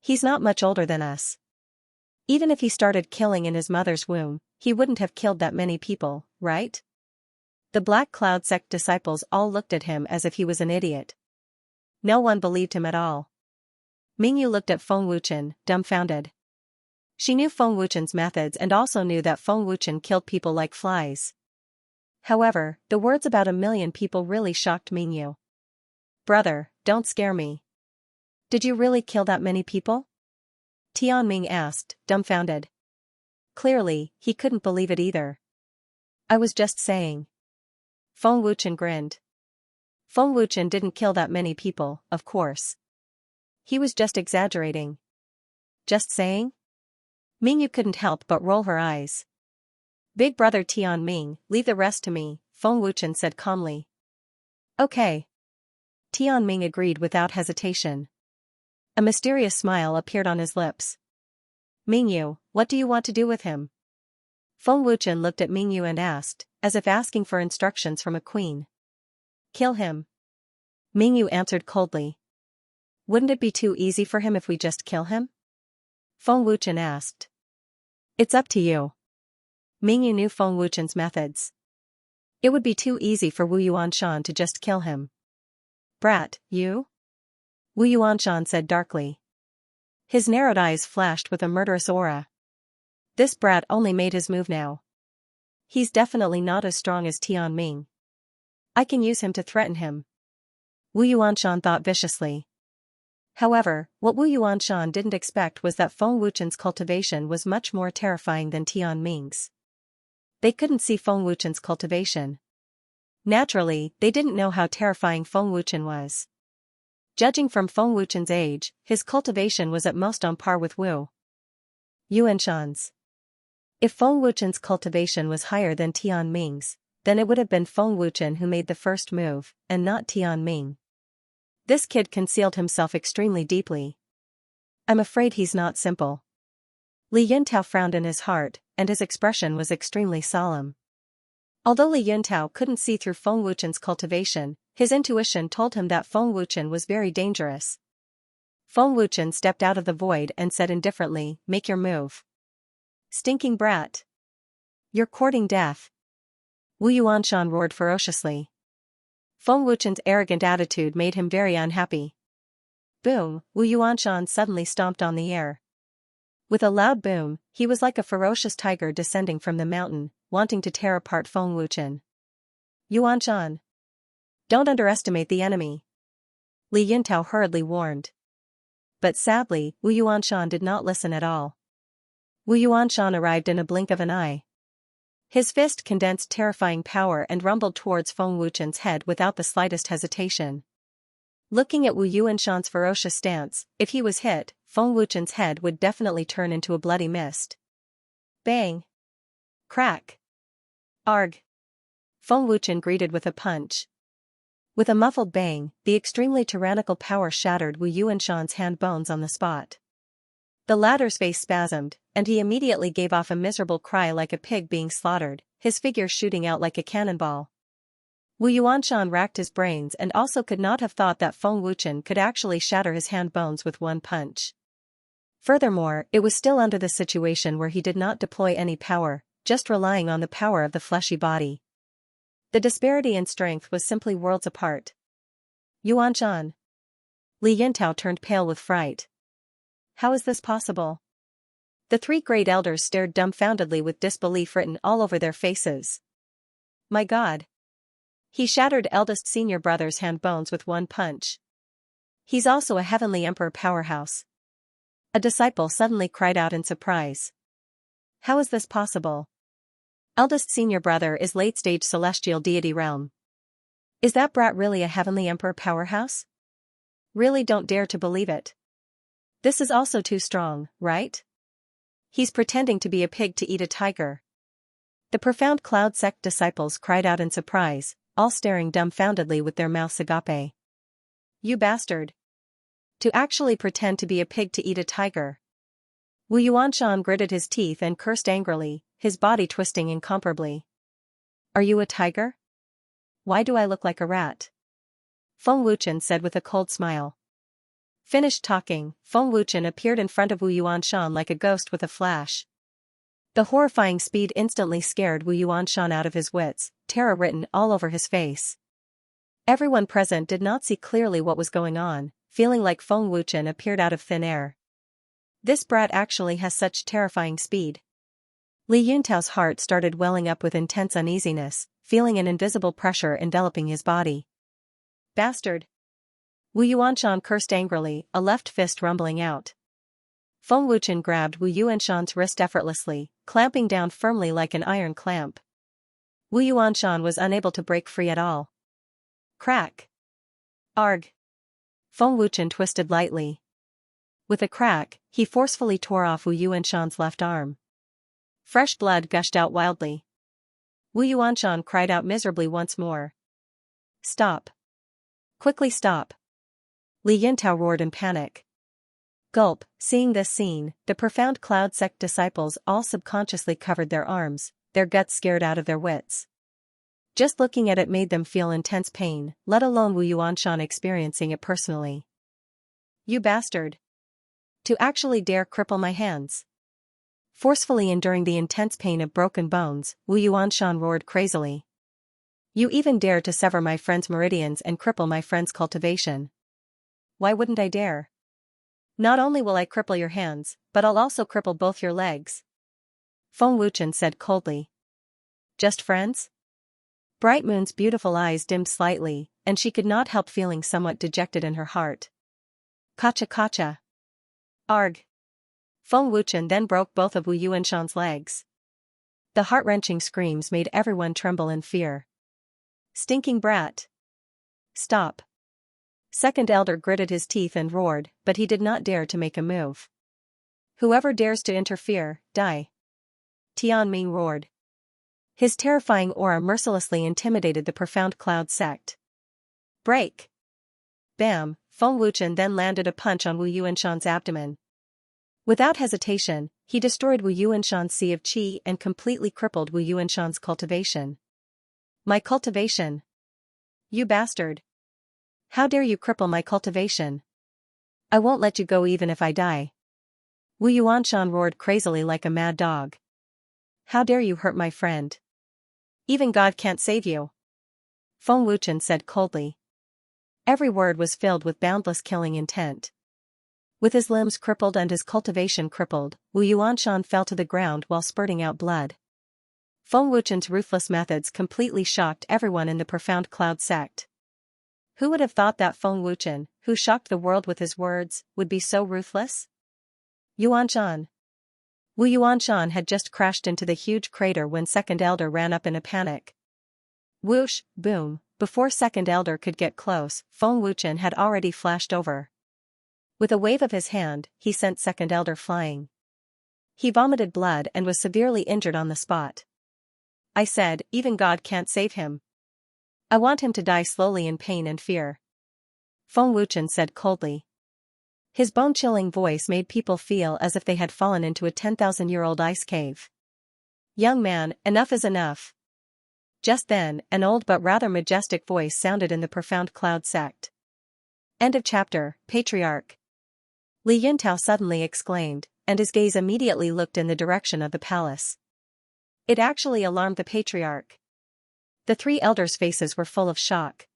He's not much older than us. Even if he started killing in his mother's womb, he wouldn't have killed that many people, right? The Black Cloud sect disciples all looked at him as if he was an idiot. No one believed him at all. Mingyu looked at Feng Wuchen, dumbfounded. She knew Feng Wuchen's methods and also knew that Feng Wuchen killed people like flies. However, the words about 1 million people really shocked Mingyu. "Brother, don't scare me. Did you really kill that many people?" Tianming asked, dumbfounded. Clearly, he couldn't believe it either. "I was just saying." Feng Wuchen grinned. Feng Wuchen didn't kill that many people, of course. He was just exaggerating. Just saying? Mingyu couldn't help but roll her eyes. "Big brother Tianming, leave the rest to me," Feng Wuchen said calmly. "Okay." Tianming agreed without hesitation. A mysterious smile appeared on his lips. "Mingyu, what do you want to do with him?" Feng Wuchen looked at Mingyu and asked, as if asking for instructions from a queen. "Kill him." Mingyu answered coldly. "Wouldn't it be too easy for him if we just kill him?" Feng Wuchen asked. "It's up to you." Mingyu knew Feng Wuchen's methods. It would be too easy for Wu Yuanshan to just kill him. "Brat, you?" Wu Yuanshan said darkly. His narrowed eyes flashed with a murderous aura. This brat only made his move now. He's definitely not as strong as Tian Ming. I can use him to threaten him. Wu Yuanshan thought viciously. However, what Wu Yuanshan didn't expect was that Feng Wuchen's cultivation was much more terrifying than Tian Ming's. They couldn't see Feng Wuchen's cultivation. Naturally, they didn't know how terrifying Feng Wuchen was. Judging from Feng Wuchen's age, his cultivation was at most on par with Wu Yuanshan's. If Feng Wuchen's cultivation was higher than Tian Ming's, then it would have been Feng Wuchen who made the first move, and not Tian Ming. This kid concealed himself extremely deeply. I'm afraid he's not simple. Li Yuntao frowned in his heart, and his expression was extremely solemn. Although Li Yuntao couldn't see through Feng Wuchen's cultivation, his intuition told him that Feng Wuchen was very dangerous. Feng Wuchen stepped out of the void and said indifferently, "Make your move." Stinking brat. You're courting death. Wu Yuanshan roared ferociously. Feng Wuchen's arrogant attitude made him very unhappy. Boom, Wu Yuanshan suddenly stomped on the air. With a loud boom, he was like a ferocious tiger descending from the mountain, wanting to tear apart Feng Wuchen. Yuanshan. Don't underestimate the enemy. Li Yuntao hurriedly warned. But sadly, Wu Yuanshan did not listen at all. Wu Yuanshan arrived in a blink of an eye. His fist condensed terrifying power and rumbled towards Feng Wuchen's head without the slightest hesitation. Looking at Wu Yuanshan's ferocious stance, if he was hit, Feng Wuchen's head would definitely turn into a bloody mist. Bang! Crack! Arg! Feng Wuchen greeted with a punch. With a muffled bang, the extremely tyrannical power shattered Wu Yuanshan's hand bones on the spot. The latter's face spasmed, and he immediately gave off a miserable cry like a pig being slaughtered, his figure shooting out like a cannonball. Wu Yuanshan racked his brains and also could not have thought that Feng Wuchen could actually shatter his hand bones with one punch. Furthermore, it was still under the situation where he did not deploy any power, just relying on the power of the fleshy body. The disparity in strength was simply worlds apart. Yuanshan. Li Yuntao turned pale with fright. How is this possible? The three great elders stared dumbfoundedly with disbelief written all over their faces. My God! He shattered eldest senior brother's hand bones with one punch. He's also a heavenly emperor powerhouse. A disciple suddenly cried out in surprise. How is this possible? Eldest senior brother is late-stage celestial deity realm. Is that brat really a heavenly emperor powerhouse? Really don't dare to believe it. This is also too strong, right? He's pretending to be a pig to eat a tiger. The profound cloud sect disciples cried out in surprise, all staring dumbfoundedly with their mouths agape. You bastard! To actually pretend to be a pig to eat a tiger. Wu Yuanshan gritted his teeth and cursed angrily, his body twisting incomparably. Are you a tiger? Why do I look like a rat? Feng Wuchen said with a cold smile. Finished talking, Feng Wuchen appeared in front of Wu Yuanshan like a ghost with a flash. The horrifying speed instantly scared Wu Yuanshan out of his wits, terror written all over his face. Everyone present did not see clearly what was going on, feeling like Feng Wuchen appeared out of thin air. This brat actually has such terrifying speed. Li Yuntao's heart started welling up with intense uneasiness, feeling an invisible pressure enveloping his body. Bastard! Wu Yuanshan cursed angrily, a left fist rumbling out. Feng Wuchen grabbed Wu Yuanshan's wrist effortlessly, clamping down firmly like an iron clamp. Wu Yuanshan was unable to break free at all. Crack! Arg! Feng Wuchen twisted lightly. With a crack, he forcefully tore off Wu Yuanshan's left arm. Fresh blood gushed out wildly. Wu Yuanshan cried out miserably once more. Stop! Quickly stop! Li Yuntao roared in panic. Gulp, seeing this scene, the profound cloud sect disciples all subconsciously covered their arms, their guts scared out of their wits. Just looking at it made them feel intense pain, let alone Wu Yuanshan experiencing it personally. You bastard! To actually dare cripple my hands! Forcefully enduring the intense pain of broken bones, Wu Yuanshan roared crazily. You even dare to sever my friend's meridians and cripple my friend's cultivation. Why wouldn't I dare? Not only will I cripple your hands, but I'll also cripple both your legs. Feng Wuchen said coldly. Just friends? Bright Moon's beautiful eyes dimmed slightly, and she could not help feeling somewhat dejected in her heart. Kacha kacha. Arg. Feng Wuchen then broke both of Wu Yuanshan's legs. The heart-wrenching screams made everyone tremble in fear. Stinking brat. Stop. Second elder gritted his teeth and roared, but he did not dare to make a move. Whoever dares to interfere, die. Tianming roared. His terrifying aura mercilessly intimidated the Profound Cloud sect. Break! Bam! Feng Wuchen then landed a punch on Wu Yuanshan's abdomen. Without hesitation, he destroyed Wu Yuanshan's sea of qi and completely crippled Wu Yuanshan's cultivation. My cultivation! You bastard! How dare you cripple my cultivation? I won't let you go even if I die. Wu Yuanshan roared crazily like a mad dog. How dare you hurt my friend? Even God can't save you. Feng Wuchen said coldly. Every word was filled with boundless killing intent. With his limbs crippled and his cultivation crippled, Wu Yuanshan fell to the ground while spurting out blood. Feng Wuchen's ruthless methods completely shocked everyone in the Profound Cloud sect. Who would have thought that Feng Wuchen, who shocked the world with his words, would be so ruthless? Yuanshan. Wu Yuanshan had just crashed into the huge crater when Second Elder ran up in a panic. Whoosh, boom, before Second Elder could get close, Feng Wuchen had already flashed over. With a wave of his hand, he sent Second Elder flying. He vomited blood and was severely injured on the spot. I said, even God can't save him. I want him to die slowly in pain and fear. Feng Wuchen said coldly. His bone-chilling voice made people feel as if they had fallen into a 10,000-year-old ice cave. Young man, enough is enough. Just then, an old but rather majestic voice sounded in the Profound Cloud sect. End of chapter, Patriarch. Li Yuntao suddenly exclaimed, and his gaze immediately looked in the direction of the palace. It actually alarmed the Patriarch. The three elders' faces were full of shock.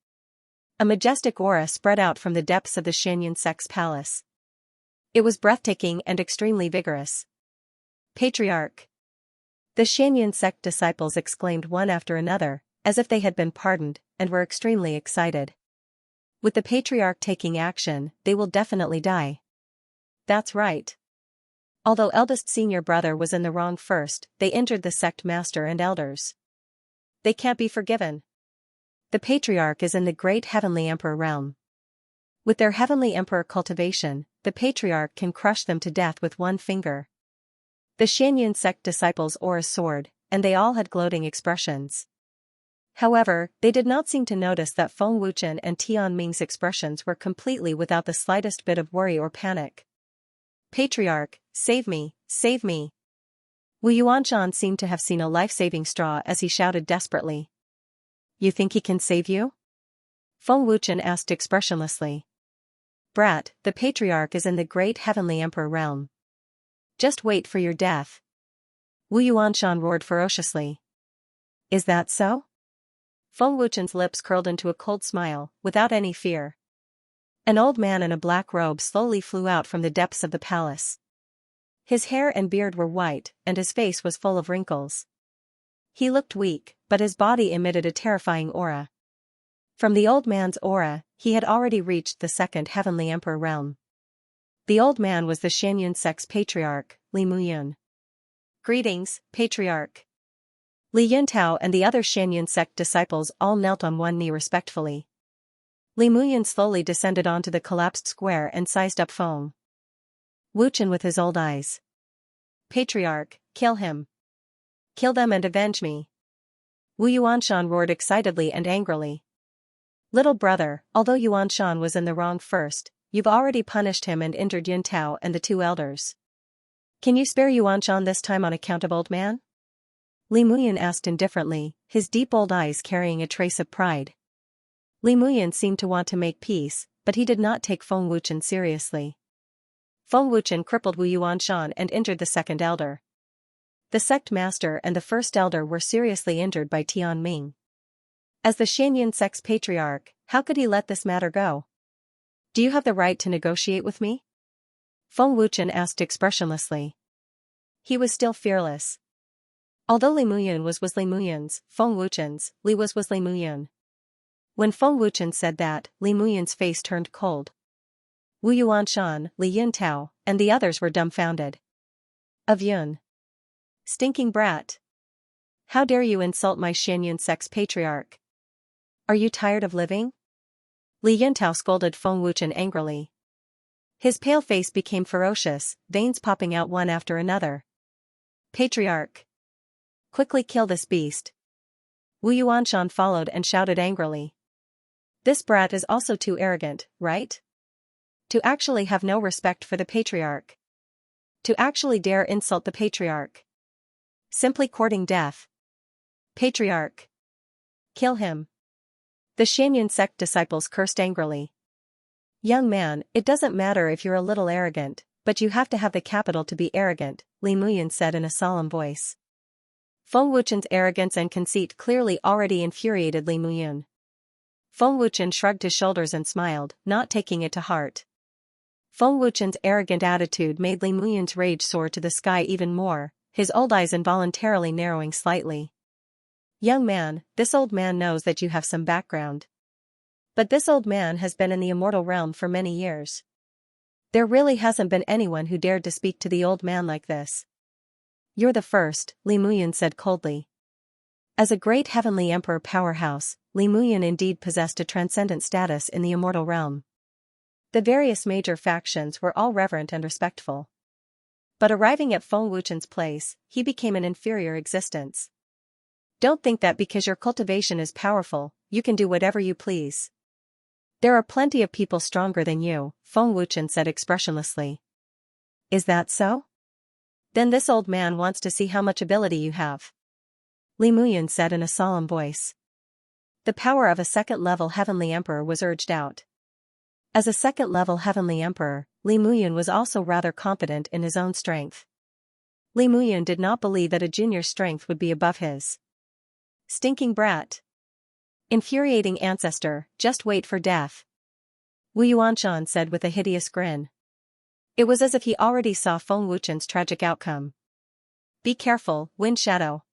A majestic aura spread out from the depths of the Xianxia sect's palace. It was breathtaking and extremely vigorous. Patriarch. The Xianxia sect disciples exclaimed one after another, as if they had been pardoned, and were extremely excited. With the Patriarch taking action, they will definitely die. That's right. Although eldest senior brother was in the wrong first, they injured the sect master and elders. They can't be forgiven. The Patriarch is in the great Heavenly Emperor realm. With their Heavenly Emperor cultivation, the Patriarch can crush them to death with one finger. The Xianxia sect disciples' auras soared, and they all had gloating expressions. However, they did not seem to notice that Feng Wuchen and Tianming's expressions were completely without the slightest bit of worry or panic. Patriarch, save me, save me. Wu Yuanshan seemed to have seen a life-saving straw as he shouted desperately. You think he can save you? Feng Wuchen asked expressionlessly. Brat, the Patriarch is in the great Heavenly Emperor realm. Just wait for your death. Wu Yuanshan roared ferociously. Is that so? Feng Wuchen's lips curled into a cold smile, without any fear. An old man in a black robe slowly flew out from the depths of the palace. His hair and beard were white, and his face was full of wrinkles. He looked weak, but his body emitted a terrifying aura. From the old man's aura, he had already reached the second Heavenly Emperor realm. The old man was the Xianxia sect's Patriarch, Li Muyun. Greetings, Patriarch. Li Yuntao and the other Xianxia sect disciples all knelt on one knee respectfully. Li Muyun slowly descended onto the collapsed square and sized up Feng Wuchen with his old eyes. Patriarch, kill him. Kill them and avenge me. Wu Yuanshan roared excitedly and angrily. Little brother, although Yuanshan was in the wrong first, you've already punished him and injured Yuntao and the two elders. Can you spare Yuanshan this time on account of old man? Li Muyun asked indifferently, his deep old eyes carrying a trace of pride. Li Muyun seemed to want to make peace, but he did not take Feng Wuchen seriously. Feng Wuchen crippled Wu Yuanshan and injured the second elder. The sect master and the first elder were seriously injured by Tianming. As the Xianxia sect's Patriarch, how could he let this matter go? Do you have the right to negotiate with me? Feng Wuchen asked expressionlessly. He was still fearless. Although Li Muyun was Li Muyun's, Feng Wuchen's, Li was Li Muyun. When Feng Wuchen said that, Li Muyun's face turned cold. Wu Yuanshan, Li Yuntao, and the others were dumbfounded. Of Yun. Stinking brat. How dare you insult my Xianyun sect's patriarch? Are you tired of living? Li Yuntao scolded Feng Wuchen angrily. His pale face became ferocious, veins popping out one after another. Patriarch. Quickly kill this beast. Wu Yuanshan followed and shouted angrily. This brat is also too arrogant, right? To actually have no respect for the patriarch. To actually dare insult the patriarch. Simply courting death. Patriarch. Kill him. The Xianyun sect disciples cursed angrily. Young man, it doesn't matter if you're a little arrogant, but you have to have the capital to be arrogant, Li Muyun said in a solemn voice. Feng Wuchen's arrogance and conceit clearly already infuriated Li Muyun. Feng Wuchen shrugged his shoulders and smiled, not taking it to heart. Feng Wuchen's arrogant attitude made Li Muyun's rage soar to the sky even more, his old eyes involuntarily narrowing slightly. Young man, this old man knows that you have some background. But this old man has been in the immortal realm for many years. There really hasn't been anyone who dared to speak to the old man like this. You're the first, Li Muyun said coldly. As a great heavenly emperor powerhouse, Li Muyun indeed possessed a transcendent status in the immortal realm. The various major factions were all reverent and respectful. But arriving at Feng Wuchen's place, he became an inferior existence. Don't think that because your cultivation is powerful, you can do whatever you please. There are plenty of people stronger than you, Feng Wuchen said expressionlessly. Is that so? Then this old man wants to see how much ability you have. Li Muyun said in a solemn voice. The power of a second-level heavenly emperor was urged out. As a second-level heavenly emperor, Li Muyun was also rather confident in his own strength. Li Muyun did not believe that a junior's strength would be above his. Stinking brat. Infuriating ancestor, just wait for death. Wu Yuanshan said with a hideous grin. It was as if he already saw Feng Wuchen's tragic outcome. Be careful, Wind Shadow.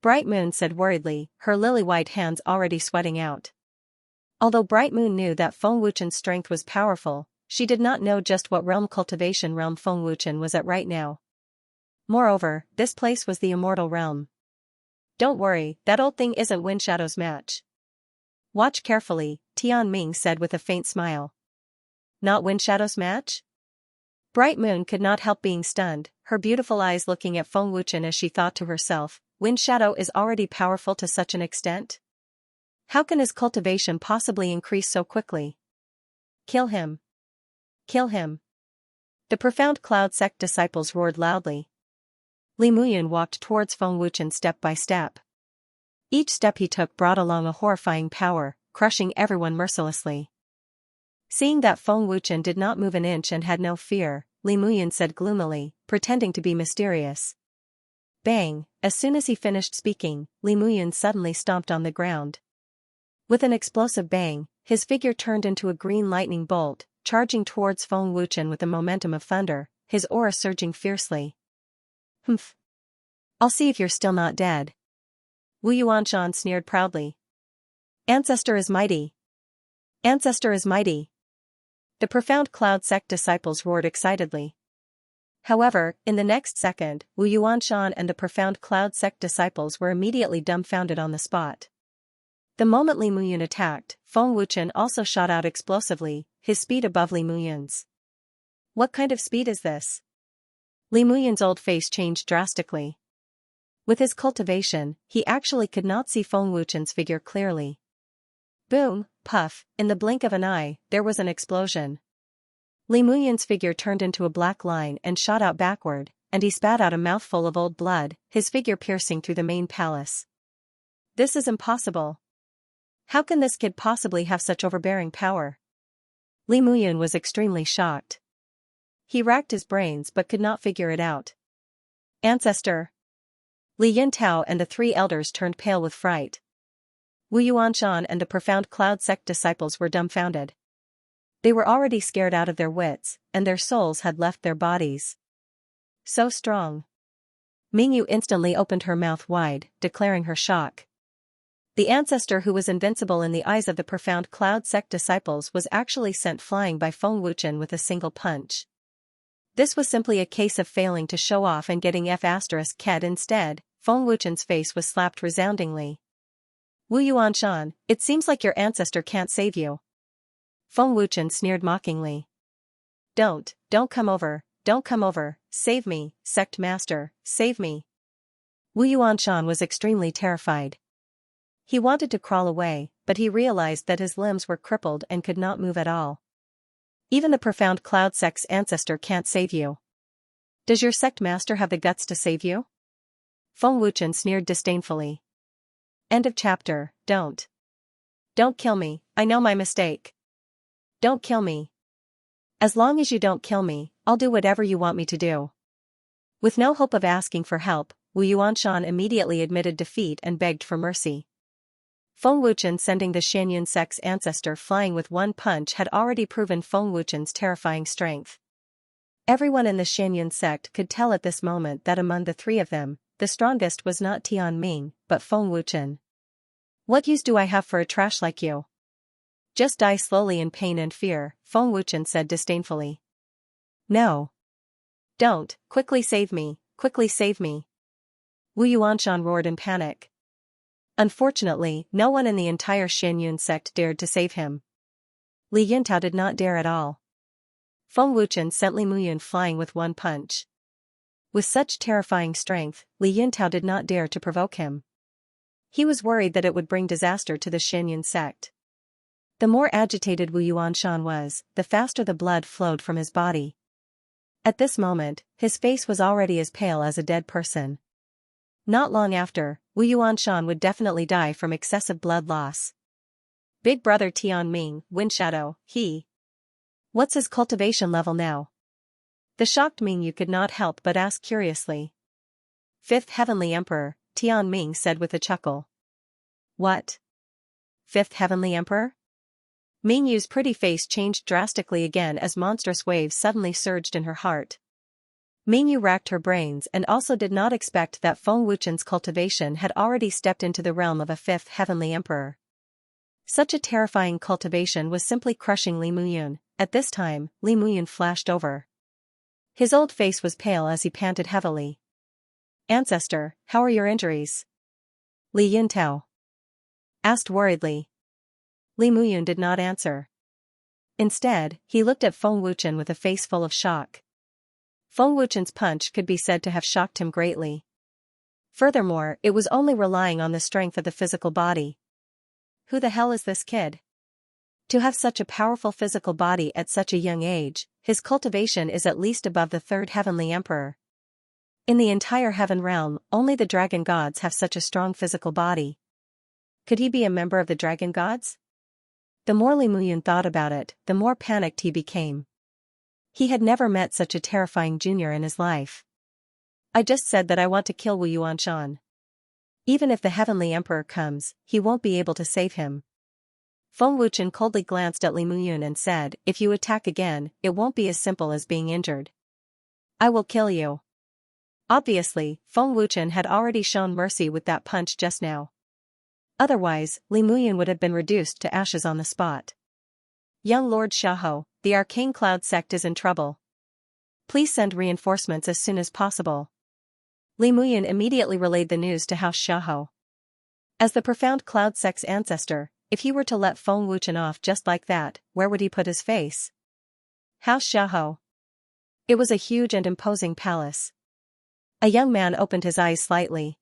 Bright Moon said worriedly, her lily-white hands already sweating out. Although Bright Moon knew that Feng Wuchen's strength was powerful, she did not know just what realm cultivation realm Feng Wuchen was at right now. Moreover, this place was the immortal realm. Don't worry, that old thing isn't Wind Shadow's match. Watch carefully, Tian Ming said with a faint smile. Not Wind Shadow's match? Bright Moon could not help being stunned, her beautiful eyes looking at Feng Wuchen as she thought to herself, Wind Shadow is already powerful to such an extent? How can his cultivation possibly increase so quickly? Kill him. Kill him. The Profound Cloud sect disciples roared loudly. Li Muyun walked towards Feng Wuchen step by step. Each step he took brought along a horrifying power, crushing everyone mercilessly. Seeing that Feng Wuchen did not move an inch and had no fear, Li Muyun said gloomily, pretending to be mysterious. Bang! As soon as he finished speaking, Li Muyun suddenly stomped on the ground. With an explosive bang, his figure turned into a green lightning bolt, charging towards Feng Wuchen with the momentum of thunder, his aura surging fiercely. Humph! I'll see if you're still not dead. Wu Yuanshan sneered proudly. Ancestor is mighty. Ancestor is mighty. The Profound Cloud sect disciples roared excitedly. However, in the next second, Wu Yuanshan and the Profound Cloud sect disciples were immediately dumbfounded on the spot. The moment Li Muyun attacked, Feng Wuchen also shot out explosively, his speed above Li Muyun's. What kind of speed is this? Li Muyun's old face changed drastically. With his cultivation, he actually could not see Feng Wuchen's figure clearly. Boom, puff, in the blink of an eye, there was an explosion. Li Muyun's figure turned into a black line and shot out backward, and he spat out a mouthful of old blood, his figure piercing through the main palace. This is impossible. How can this kid possibly have such overbearing power? Li Muyun was extremely shocked. He racked his brains but could not figure it out. Ancestor. Li Yuntao and the three elders turned pale with fright. Wu Yuanshan and the Profound Cloud sect disciples were dumbfounded. They were already scared out of their wits, and their souls had left their bodies. So strong. Mingyu instantly opened her mouth wide, declaring her shock. The ancestor who was invincible in the eyes of the profound cloud sect disciples was actually sent flying by Feng Wuchen with a single punch. This was simply a case of failing to show off and getting F***ed instead. Feng Wuchen's face was slapped resoundingly. Wu Yuanshan, it seems like your ancestor can't save you. Feng Wuchen sneered mockingly. Don't come over, save me, sect master, save me. Wu Yuanshan was extremely terrified. He wanted to crawl away, but he realized that his limbs were crippled and could not move at all. Even the profound cloud sect's ancestor can't save you. Does your sect master have the guts to save you? Feng Wuchen sneered disdainfully. End of chapter. Don't kill me, I know my mistake. Don't kill me. As long as you don't kill me, I'll do whatever you want me to do. With no hope of asking for help, Wu Yuanshan immediately admitted defeat and begged for mercy. Feng Wuchen sending the Xianxia sect's ancestor flying with one punch had already proven Feng Wuchen's terrifying strength. Everyone in the Xianxia sect could tell at this moment that among the three of them, the strongest was not Tianming, but Feng Wuchen. What use do I have for a trash like you? Just die slowly in pain and fear, Feng Wuchen said disdainfully. No. Don't, quickly save me, quickly save me. Wu Yuanshan roared in panic. Unfortunately, no one in the entire Xianxia sect dared to save him. Li Yintao did not dare at all. Feng Wuchen sent Li Muyun flying with one punch. With such terrifying strength, Li Yintao did not dare to provoke him. He was worried that it would bring disaster to the Xianxia sect. The more agitated Wu Yuanshan was, the faster the blood flowed from his body. At this moment, his face was already as pale as a dead person. Not long after, Wu Yuanshan would definitely die from excessive blood loss. Big brother Tianming, Wind Shadow, what's his cultivation level now? The shocked Mingyu could not help but ask curiously. Fifth Heavenly Emperor, Tianming said with a chuckle. What? Fifth Heavenly Emperor? Mingyu's pretty face changed drastically again as monstrous waves suddenly surged in her heart. Mingyu racked her brains and also did not expect that Feng Wuchen's cultivation had already stepped into the realm of a fifth Heavenly Emperor. Such a terrifying cultivation was simply crushing Li Muyun. At this time, Li Muyun flashed over. His old face was pale as he panted heavily. Ancestor, how are your injuries? Li Yintao asked worriedly. Li Muyun did not answer. Instead, he looked at Feng Wuchen with a face full of shock. Feng Wuchen's punch could be said to have shocked him greatly. Furthermore, it was only relying on the strength of the physical body. Who the hell is this kid? To have such a powerful physical body at such a young age, his cultivation is at least above the third Heavenly Emperor. In the entire heaven realm, only the dragon gods have such a strong physical body. Could he be a member of the dragon gods? The more Li Muyun thought about it, the more panicked he became. He had never met such a terrifying junior in his life. I just said that I want to kill Wu Yuanshan. Even if the Heavenly Emperor comes, he won't be able to save him. Feng Wuchen coldly glanced at Li Muyun and said, if you attack again, it won't be as simple as being injured. I will kill you. Obviously, Feng Wuchen had already shown mercy with that punch just now. Otherwise, Li Muyun would have been reduced to ashes on the spot. Young Lord Xiahou, the Arcane Cloud sect is in trouble. Please send reinforcements as soon as possible. Li Muyun immediately relayed the news to House Xiahou. As the profound cloud sect's ancestor, if he were to let Feng Wuchen off just like that, where would he put his face? House Xiahou. It was a huge and imposing palace. A young man opened his eyes slightly.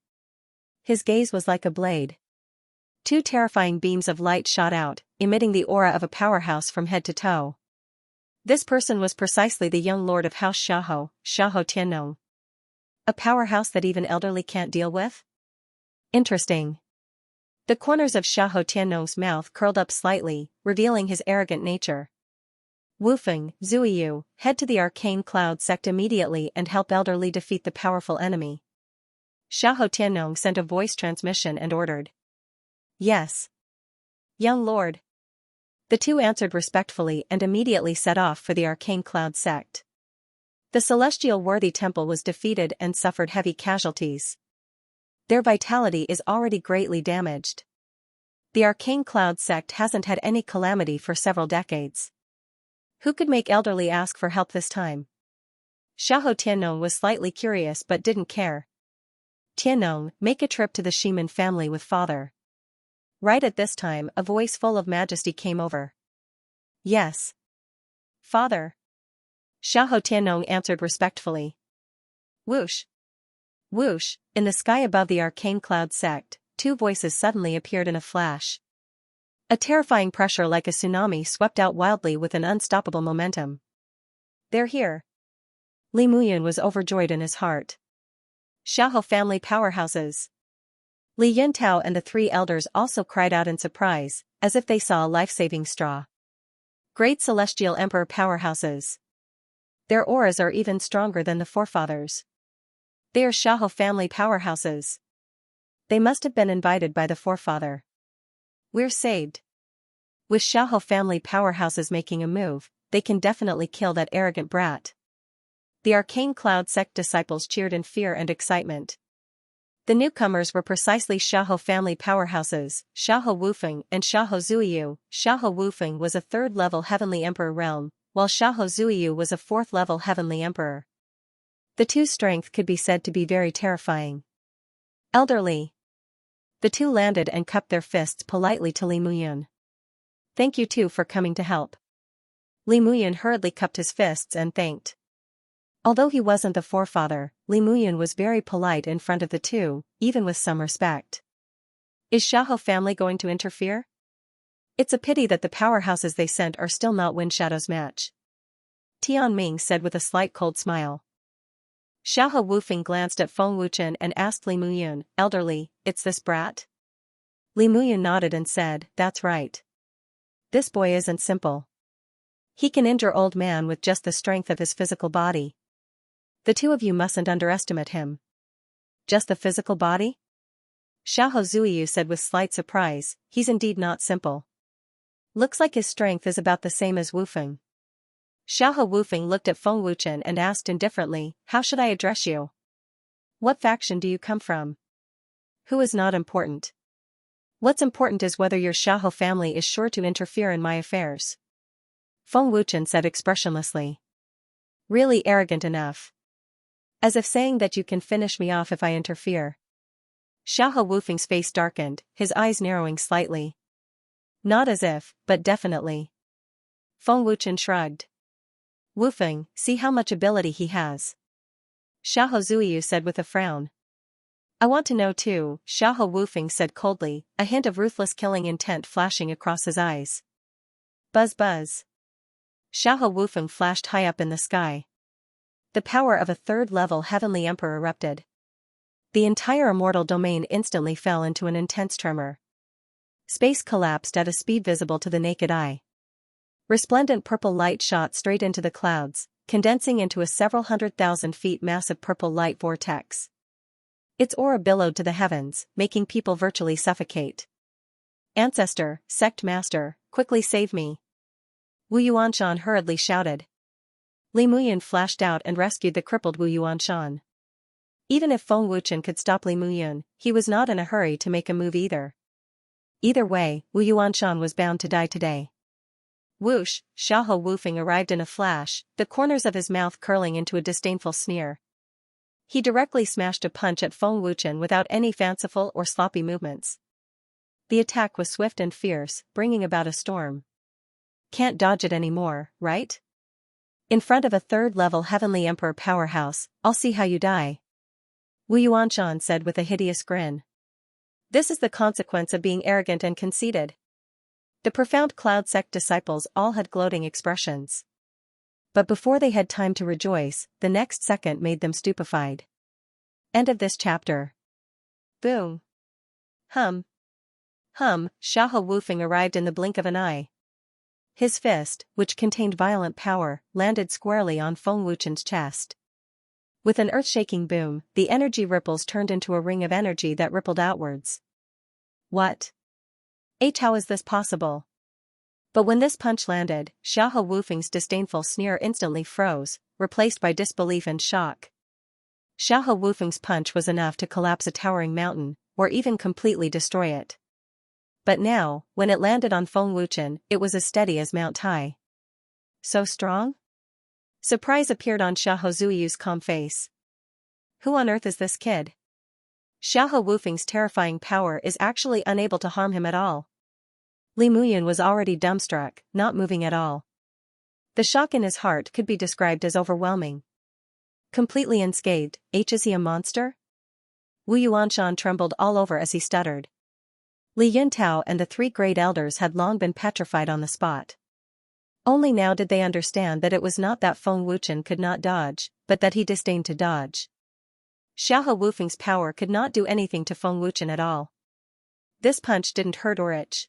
His gaze was like a blade. Two terrifying beams of light shot out, emitting the aura of a powerhouse from head to toe. This person was precisely the young lord of House Xiahou, Xiahou Tiannong. A powerhouse that even elderly can't deal with? Interesting. The corners of Xiahou Tiannong's mouth curled up slightly, revealing his arrogant nature. Wufeng, Zuiyu, head to the Arcane Cloud sect immediately and help elderly defeat the powerful enemy. Xiahou Tiannong sent a voice transmission and ordered. Yes. Young lord. The two answered respectfully and immediately set off for the arcane cloud sect. The celestial worthy temple was defeated and suffered heavy casualties. Their vitality is already greatly damaged. The arcane cloud sect hasn't had any calamity for several decades. Who could make elderly ask for help this time? Xiahou Tiannong was slightly curious but didn't care. Tiannong, make a trip to the Shimin family with father. Right at this time, a voice full of majesty came over. Yes. Father. Xiahou Tiannong answered respectfully. Whoosh. Whoosh, in the sky above the arcane cloud sect, two voices suddenly appeared in a flash. A terrifying pressure like a tsunami swept out wildly with an unstoppable momentum. They're here. Li Muyan was overjoyed in his heart. Xiahou family powerhouses. Li Yintao and the three elders also cried out in surprise, as if they saw a life-saving straw. Great celestial emperor powerhouses. Their auras are even stronger than the forefathers. They are Xiahou family powerhouses. They must have been invited by the forefather. We're saved. With Xiahou family powerhouses making a move, they can definitely kill that arrogant brat. The arcane cloud sect disciples cheered in fear and excitement. The newcomers were precisely Xiahou family powerhouses, Xiahou Wufeng and Xiahou Zuiyu. Xiahou Wufeng was a third-level heavenly emperor realm, while Xiahou Zuiyu was a fourth-level heavenly emperor. The two's strength could be said to be very terrifying. Elderly. The two landed and cupped their fists politely to Li Muyan. Thank you two for coming to help. Li Muyan hurriedly cupped his fists and thanked. Although he wasn't the forefather, Li Muyan was very polite in front of the two, even with some respect. Is Xiahou family going to interfere? It's a pity that the powerhouses they sent are still not Wind Shadow's match. Tian Ming said with a slight cold smile. Xiahou Wufeng glanced at Feng Wuchen and asked Li Muyan, elderly, it's this brat? Li Muyan nodded and said, that's right. This boy isn't simple. He can injure old man with just the strength of his physical body. The two of you mustn't underestimate him. Just the physical body? Xiahou Zuiyu said with slight surprise, he's indeed not simple. Looks like his strength is about the same as Wufeng. Xiahou Wufeng looked at Feng Wuchen and asked indifferently, how should I address you? What faction do you come from? Who is not important? What's important is whether your Xiahou family is sure to interfere in my affairs. Feng Wuchen said expressionlessly. Really arrogant enough. As if saying that you can finish me off if I interfere. Xiahou Wufeng's face darkened, his eyes narrowing slightly. Not as if, but definitely. Feng Wuchen shrugged. Wufeng, see how much ability he has. Xiahou Zuiyu said with a frown. I want to know too, Xiahou Wufeng said coldly, a hint of ruthless killing intent flashing across his eyes. Buzz buzz. Xiahou Wufeng flashed high up in the sky. The power of a third-level heavenly emperor erupted. The entire immortal domain instantly fell into an intense tremor. Space collapsed at a speed visible to the naked eye. Resplendent purple light shot straight into the clouds, condensing into a several 100,000 feet massive purple light vortex. Its aura billowed to the heavens, making people virtually suffocate. Ancestor, sect master, quickly save me. Wu Yuanshan hurriedly shouted. Li Muyan flashed out and rescued the crippled Wu Yuanshan. Even if Feng Wuchen could stop Li Muyan, he was not in a hurry to make a move either. Either way, Wu Yuanshan was bound to die today. Whoosh, Xiahou Wufeng arrived in a flash, the corners of his mouth curling into a disdainful sneer. He directly smashed a punch at Feng Wuchen without any fanciful or sloppy movements. The attack was swift and fierce, bringing about a storm. Can't dodge it anymore, right? In front of a third-level heavenly emperor powerhouse, I'll see how you die. Wu Yuanshan said with a hideous grin. This is the consequence of being arrogant and conceited. The profound cloud sect disciples all had gloating expressions. But before they had time to rejoice, the next second made them stupefied. End of this chapter. Boom. Hum. Xiahou Wufeng arrived in the blink of an eye. His fist, which contained violent power, landed squarely on Feng Wuchen's chest. With an earth-shaking boom, the energy ripples turned into a ring of energy that rippled outwards. What? How is this possible? But when this punch landed, Xiahou Wufeng's disdainful sneer instantly froze, replaced by disbelief and shock. Xiahou Wufeng's punch was enough to collapse a towering mountain, or even completely destroy it. But now, when it landed on Feng Wuchen, it was as steady as Mount Tai. So strong? Surprise appeared on Xiahou Zuiyu's calm face. Who on earth is this kid? Xiahou Wufeng's terrifying power is actually unable to harm him at all. Li Muyan was already dumbstruck, not moving at all. The shock in his heart could be described as overwhelming. Completely unscathed, is he a monster? Wu Yuanshan trembled all over as he stuttered. Li Yuntao and the three great elders had long been petrified on the spot. Only now did they understand that it was not that Feng Wuchen could not dodge, but that he disdained to dodge. Xiahou Wufeng's power could not do anything to Feng Wuchen at all. This punch didn't hurt or itch.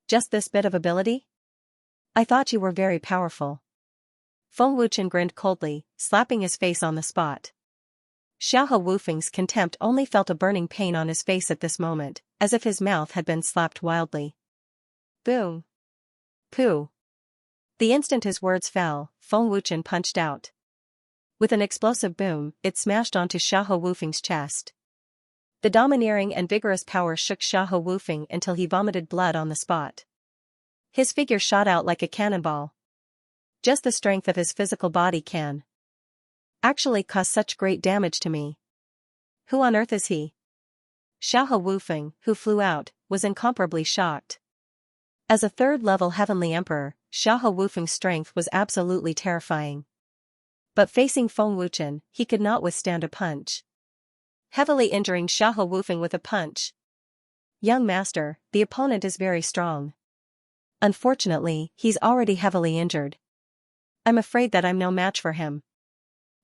Just this bit of ability? I thought you were very powerful. Feng Wuchen grinned coldly, slapping his face on the spot. Xiahou Wufeng's contempt only felt a burning pain on his face at this moment, as if his mouth had been slapped wildly. Boom. Pooh. The instant his words fell, Feng Wuchen punched out. With an explosive boom, it smashed onto Xiahou Wufeng's chest. The domineering and vigorous power shook Xiahou Wufeng until he vomited blood on the spot. His figure shot out like a cannonball. Just the strength of his physical body can actually cause such great damage to me. Who on earth is he? Xiahou Wufeng, who flew out, was incomparably shocked. As a third-level heavenly emperor, Xiahou Wufeng's strength was absolutely terrifying. But facing Feng Wuchen, he could not withstand a punch. Heavily injuring Xiahou Wufeng with a punch. Young master, the opponent is very strong. Unfortunately, he's already heavily injured. I'm afraid that I'm no match for him.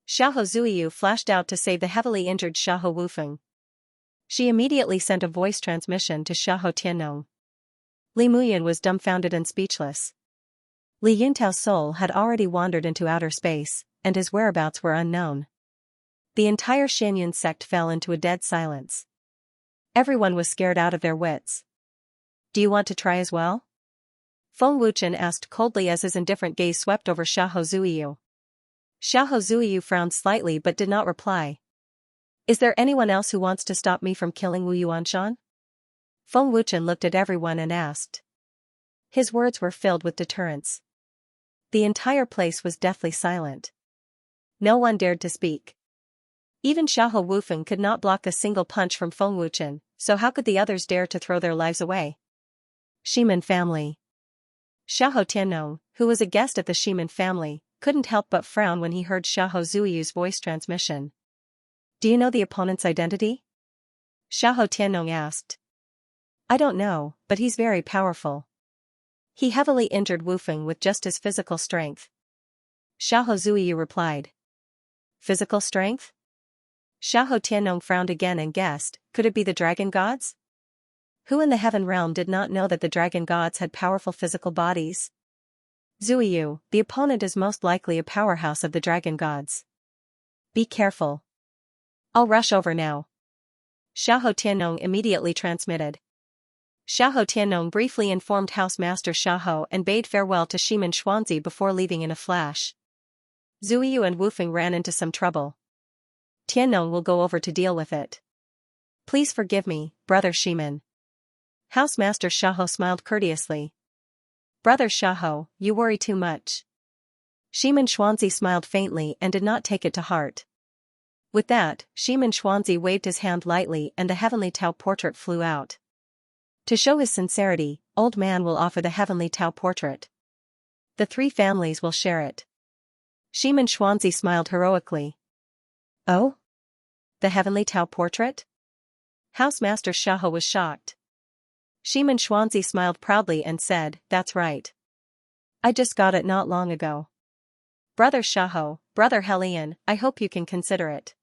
Xiahou Zuiyu flashed out to save the heavily injured Xiahou Wufeng. She immediately sent a voice transmission to Xiahou Tiannong. Li Muyan was dumbfounded and speechless. Li Yuntao's soul had already wandered into outer space, and his whereabouts were unknown. The entire Xianyun sect fell into a dead silence. Everyone was scared out of their wits. Do you want to try as well? Feng Wuchen asked coldly as his indifferent gaze swept over Xiahou Zuiyu. Xiahou Zuiyu frowned slightly but did not reply. Is there anyone else who wants to stop me from killing Wu Yuanshan? Feng Wuchen looked at everyone and asked. His words were filled with deterrence. The entire place was deathly silent. No one dared to speak. Even Xiahou Wufeng could not block a single punch from Feng Wuchen, so how could the others dare to throw their lives away? Shimen family. Xiahou Tiannong, who was a guest at the Shimen family, couldn't help but frown when he heard Xiahou Zuiyu's voice transmission. Do you know the opponent's identity? Xiahou Tiannong asked. I don't know, but he's very powerful. He heavily injured Wufeng with just his physical strength. Xiahou Zuiyu replied. Physical strength? Xiahou Tiannong frowned again and guessed, could it be the dragon gods? Who in the heaven realm did not know that the dragon gods had powerful physical bodies? Zuiyu, the opponent is most likely a powerhouse of the dragon gods. Be careful. I'll rush over now. Xiahou Tiannong immediately transmitted. Xiahou Tiannong briefly informed Housemaster Xiahou and bade farewell to Shimen Xuanzi before leaving in a flash. Zuiyu and Wufeng ran into some trouble. Tiannong will go over to deal with it. Please forgive me, Brother Shimen. Housemaster Xiahou smiled courteously. Brother Xiahou, you worry too much. Shimen Xuanzi smiled faintly and did not take it to heart. With that, Shimen Xuanzi waved his hand lightly and the heavenly Tao portrait flew out. To show his sincerity, old man will offer the heavenly Tao portrait. The three families will share it. Shimen Xuanzi smiled heroically. Oh? The heavenly Tao portrait? Housemaster Xiahou was shocked. Shimen Xuanzi smiled proudly and said, That's right. I just got it not long ago. Brother Xiahou, Brother Helian, I hope you can consider it.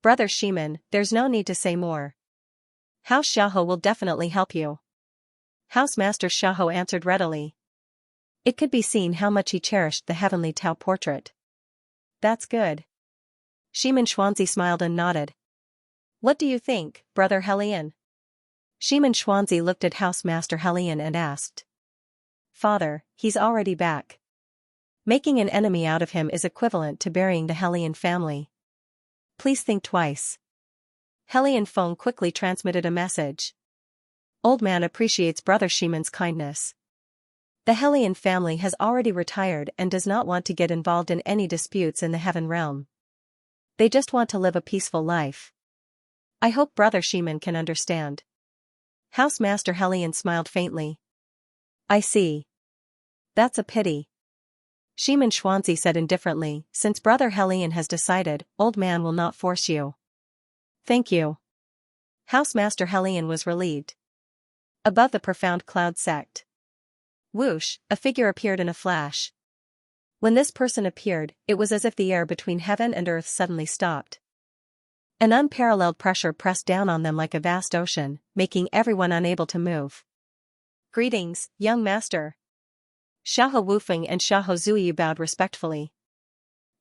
Brother Shimen, there's no need to say more. House Xiahou will definitely help you. Housemaster Xiahou answered readily. It could be seen how much he cherished the heavenly Tao portrait. That's good. Shimen Xuanzi smiled and nodded. What do you think, Brother Helian? Shimen Xuanzi looked at Housemaster Helian and asked. Father, he's already back. Making an enemy out of him is equivalent to burying the Hellion family. Please think twice. Hellion phone quickly transmitted a message. Old man appreciates Brother Shimon's kindness. The Hellion family has already retired and does not want to get involved in any disputes in the heaven realm. They just want to live a peaceful life. I hope Brother Shimon can understand. Housemaster Hellion smiled faintly. I see. That's a pity. Shimon Xianxia said indifferently, since Brother Hellion has decided, old man will not force you. Thank you. Housemaster Hellion was relieved. Above the profound cloud sect. Whoosh, a figure appeared in a flash. When this person appeared, it was as if the air between heaven and earth suddenly stopped. An unparalleled pressure pressed down on them like a vast ocean, making everyone unable to move. Greetings, young master. Xiahou Wufeng and Xiahou Zuyu bowed respectfully.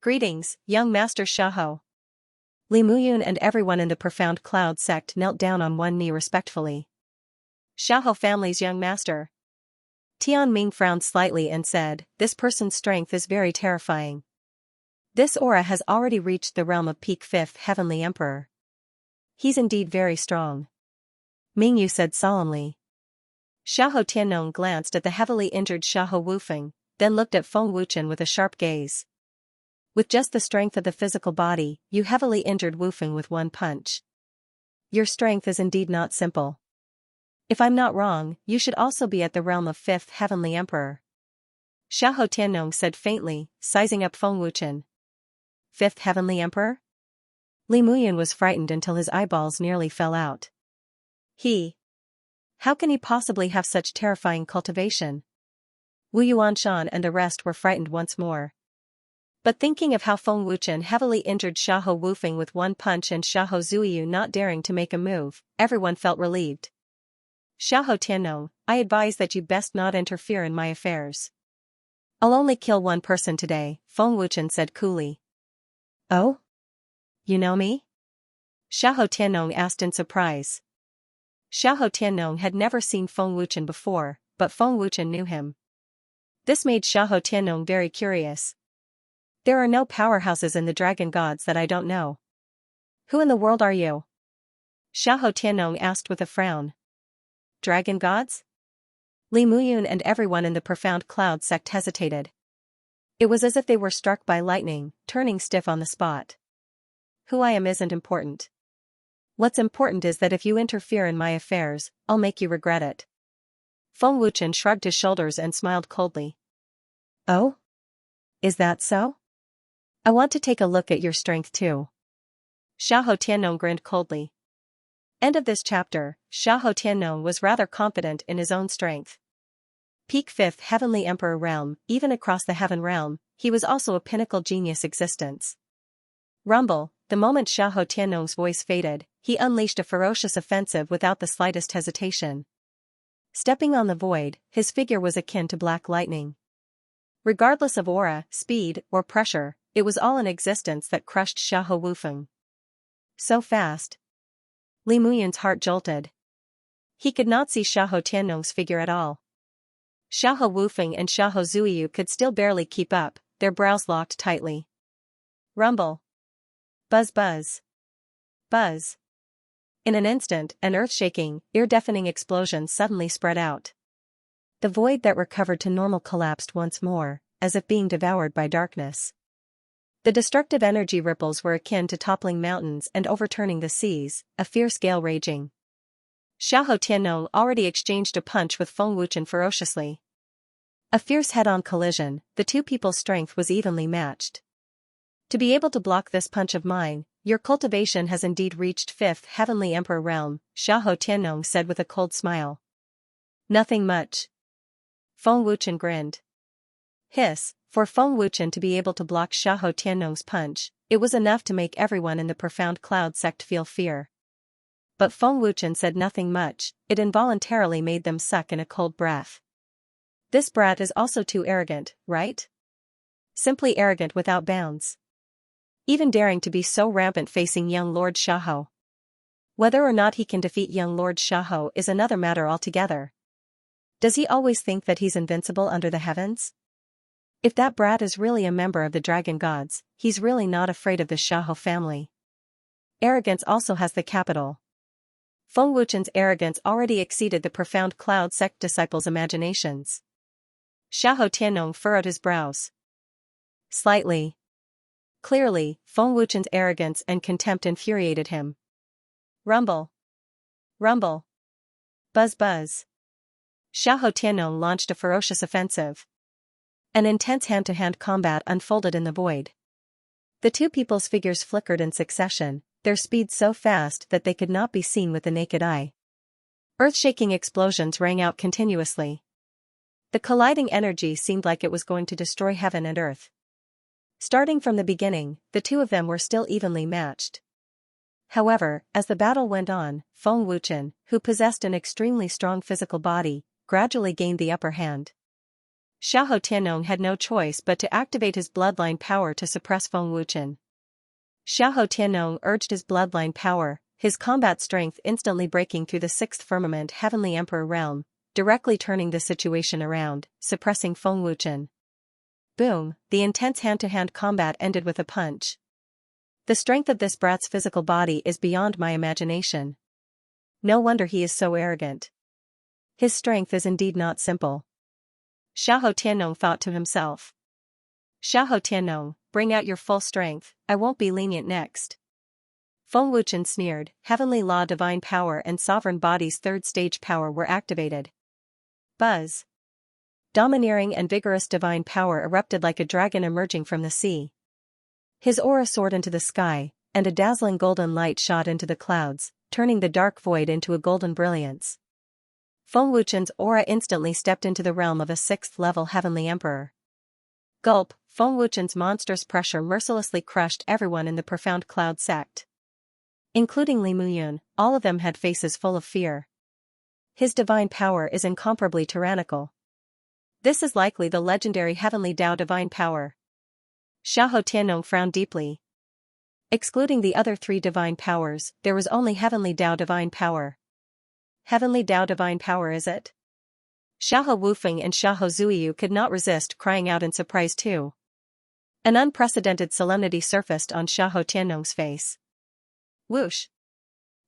Greetings, young master Xiahou. Li Muyun and everyone in the profound cloud sect knelt down on one knee respectfully. Xiahou family's young master. Tian Ming frowned slightly and said, this person's strength is very terrifying. This aura has already reached the realm of peak 5th Heavenly Emperor. He's indeed very strong. Mingyu said solemnly. Xiahou Tiannong glanced at the heavily injured Xiahou Wufeng, then looked at Feng Wuchen with a sharp gaze. With just the strength of the physical body, you heavily injured Wufeng with one punch. Your strength is indeed not simple. If I'm not wrong, you should also be at the realm of 5th Heavenly Emperor. Xiahou Tiannong said faintly, sizing up Feng Wuchen. 5th Heavenly Emperor? Li Muyun was frightened until his eyeballs nearly fell out. How can he possibly have such terrifying cultivation? Wu Yuanshan and the rest were frightened once more. But thinking of how Feng Wuchen heavily injured Xiahou Wufeng with one punch and Xiahou Zuyu not daring to make a move, everyone felt relieved. Xiahou Tiannong, I advise that you best not interfere in my affairs. I'll only kill one person today, Feng Wuchen said coolly. Oh? You know me? Xiahou Tiannong asked in surprise. Xiahou Tiannong had never seen Feng Wuchen before, but Feng Wuchen knew him. This made Xiahou Tiannong very curious. There are no powerhouses in the Dragon Gods that I don't know. Who in the world are you? Xiahou Tiannong asked with a frown. Dragon Gods? Li Muyun and everyone in the profound cloud sect hesitated. It was as if they were struck by lightning, turning stiff on the spot. Who I am isn't important. What's important is that if you interfere in my affairs, I'll make you regret it. Feng Wuchen shrugged his shoulders and smiled coldly. Oh? Is that so? I want to take a look at your strength too. Xiahou Tiannong grinned coldly. End of this chapter. Xiahou Tiannong was rather confident in his own strength. Peak 5th Heavenly Emperor realm, even across the heaven realm, he was also a pinnacle genius existence. Rumble, the moment Xiahou Tiannong's voice faded, he unleashed a ferocious offensive without the slightest hesitation. Stepping on the void, his figure was akin to black lightning. Regardless of aura, speed, or pressure, it was all in existence that crushed Xiahou Wufeng. So fast. Li Muyun's heart jolted. He could not see Xiahou Tiannong's figure at all. Xiahou Wufeng and Xiahou Zuyu could still barely keep up, their brows locked tightly. Rumble. Buzz buzz. Buzz. In an instant, an earth-shaking, ear-deafening explosion suddenly spread out. The void that recovered to normal collapsed once more, as if being devoured by darkness. The destructive energy ripples were akin to toppling mountains and overturning the seas, a fierce gale raging. Xiahou Tiannong already exchanged a punch with Feng Wuchen ferociously. A fierce head-on collision, the two people's strength was evenly matched. To be able to block this punch of mine, your cultivation has indeed reached 5th Heavenly Emperor realm, Xiahou Tiannong said with a cold smile. Nothing much. Feng Wuchen grinned. Hiss, for Feng Wuchen to be able to block Xiahou Tiannong's punch, it was enough to make everyone in the profound cloud sect feel fear. But Feng Wuchen said nothing much, it involuntarily made them suck in a cold breath. This brat is also too arrogant, right? Simply arrogant without bounds. Even daring to be so rampant facing young Lord Xiahou. Whether or not he can defeat young Lord Xiahou is another matter altogether. Does he always think that he's invincible under the heavens? If that brat is really a member of the dragon gods, he's really not afraid of the Xiahou family. Arrogance also has the capital. Feng Wuchen's arrogance already exceeded the profound cloud sect disciples' imaginations. Xiahou Tiannong furrowed his brows. Slightly. Clearly, Feng Wuchen's arrogance and contempt infuriated him. Rumble. Rumble. Buzz buzz. Xiahou Tiannong launched a ferocious offensive. An intense hand-to-hand combat unfolded in the void. The two people's figures flickered in succession, their speed so fast that they could not be seen with the naked eye. Earth-shaking explosions rang out continuously. The colliding energy seemed like it was going to destroy heaven and earth. Starting from the beginning, the two of them were still evenly matched. However, as the battle went on, Feng Wuchen, who possessed an extremely strong physical body, gradually gained the upper hand. Xiahou Tiannong had no choice but to activate his bloodline power to suppress Feng Wuchen. Xiahou Tiannong urged his bloodline power, his combat strength instantly breaking through the sixth firmament Heavenly Emperor realm, directly turning the situation around, suppressing Feng Wuchen. Boom, the intense hand-to-hand combat ended with a punch. The strength of this brat's physical body is beyond my imagination. No wonder he is so arrogant. His strength is indeed not simple. Xiahou Tiannong thought to himself. Xiahou Tiannong, bring out your full strength, I won't be lenient next. Feng Wuchen sneered, Heavenly Law Divine Power and Sovereign Body's third stage power were activated. Buzz. Domineering and vigorous divine power erupted like a dragon emerging from the sea. His aura soared into the sky, and a dazzling golden light shot into the clouds, turning the dark void into a golden brilliance. Feng Wuchen's aura instantly stepped into the realm of a sixth-level Heavenly Emperor. Gulp, Feng Wuchen's monstrous pressure mercilessly crushed everyone in the profound cloud sect. Including Li Muyun, all of them had faces full of fear. His divine power is incomparably tyrannical. This is likely the legendary Heavenly Dao divine power. Xiahou Tiannong frowned deeply. Excluding the other three divine powers, there was only Heavenly Dao divine power. Heavenly Dao divine power is it? Xiahou Wufeng and Xiahou Zuiyu could not resist crying out in surprise too. An unprecedented solemnity surfaced on Xiahou Tiannong's face. Whoosh!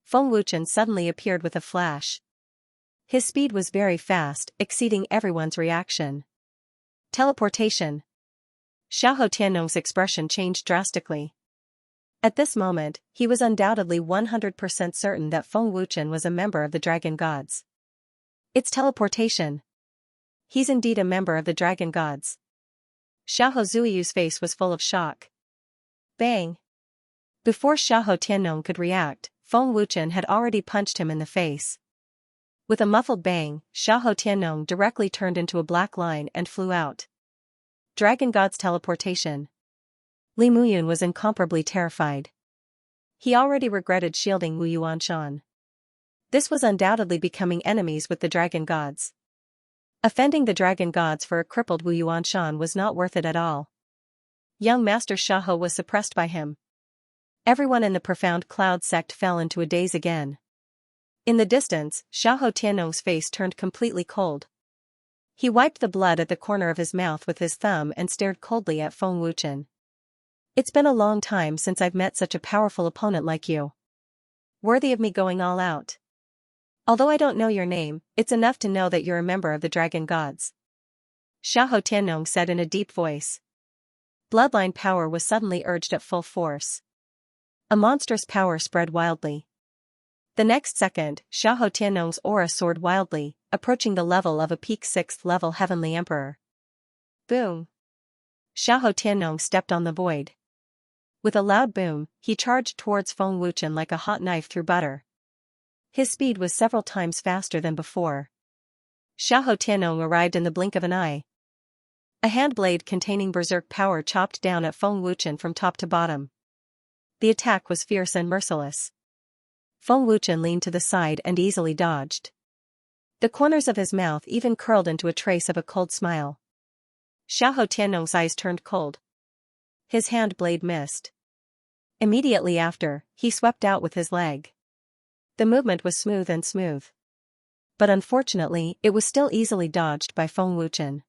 Feng Wuchen suddenly appeared with a flash. His speed was very fast, exceeding everyone's reaction. Teleportation. Xiahou Tiannong's expression changed drastically. At this moment, he was undoubtedly 100% certain that Feng Wuchen was a member of the Dragon Gods. It's teleportation. He's indeed a member of the Dragon Gods. Xiahou Zuiyu's face was full of shock. Bang! Before Xiahou Tiannong could react, Feng Wuchen had already punched him in the face. With a muffled bang, Xiahou Tiannong directly turned into a black line and flew out. Dragon God's teleportation. Li Muyun was incomparably terrified. He already regretted shielding Wu Yuanshan. This was undoubtedly becoming enemies with the Dragon Gods. Offending the Dragon Gods for a crippled Wu Yuanshan was not worth it at all. Young Master Xiahou was suppressed by him. Everyone in the profound cloud sect fell into a daze again. In the distance, Xiahou Tiannong's face turned completely cold. He wiped the blood at the corner of his mouth with his thumb and stared coldly at Feng Wuchen. It's been a long time since I've met such a powerful opponent like you. Worthy of me going all out. Although I don't know your name, it's enough to know that you're a member of the Dragon Gods. Xiahou Tiannong said in a deep voice. Bloodline power was suddenly urged at full force. A monstrous power spread wildly. The next second, Xiahou Tiannong's aura soared wildly, approaching the level of a peak 6th level Heavenly Emperor. Boom! Xiahou Tiannong stepped on the void. With a loud boom, he charged towards Feng Wuchen like a hot knife through butter. His speed was several times faster than before. Xiahou Tiannong arrived in the blink of an eye. A hand blade containing berserk power chopped down at Feng Wuchen from top to bottom. The attack was fierce and merciless. Feng Wuchen leaned to the side and easily dodged. The corners of his mouth even curled into a trace of a cold smile. Xiahou Tiannong's eyes turned cold. His hand blade missed. Immediately after, he swept out with his leg. The movement was smooth and smooth. but unfortunately it was still easily dodged by Feng Wuchen.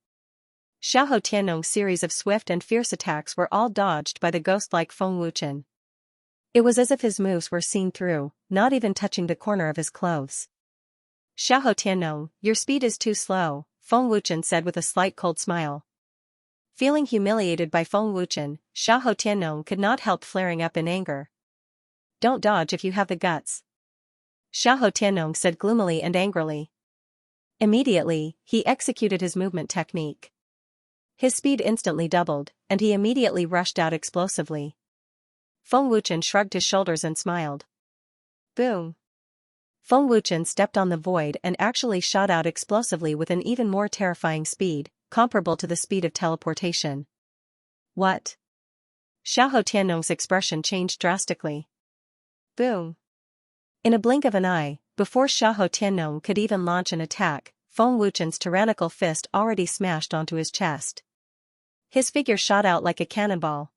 Xiahou Tiannong's series of swift and fierce attacks were all dodged by the ghost-like Feng Wuchen. It was as if his moves were seen through, not even touching the corner of his clothes. Xiahou Tiannong, your speed is too slow, Feng Wuchen said with a slight cold smile. Feeling humiliated by Feng Wuchen, Xiahou Tiannong could not help flaring up in anger. Don't dodge if you have the guts. Xiahou Tiannong said gloomily and angrily. Immediately, he executed his movement technique. His speed instantly doubled, and he immediately rushed out explosively. Feng Wuchen shrugged his shoulders and smiled. Boom! Feng Wuchen stepped on the void and actually shot out explosively with an even more terrifying speed, comparable to the speed of teleportation. What? Xiahou Tiannong's expression changed drastically. Boom! In a blink of an eye, before Xiahou Tiannong could even launch an attack, Feng Wuchen's tyrannical fist already smashed onto his chest. His figure shot out like a cannonball.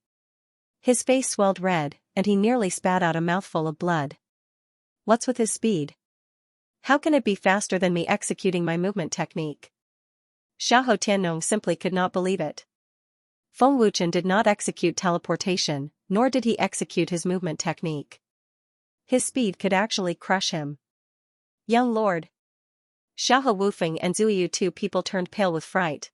His face swelled red, and he nearly spat out a mouthful of blood. What's with his speed? How can it be faster than me executing my movement technique? Xiahou Tiannong simply could not believe it. Feng Wuchen did not execute teleportation, nor did he execute his movement technique. His speed could actually crush him. Young lord. Xiahou Wufeng and Zuiyu, two people turned pale with fright.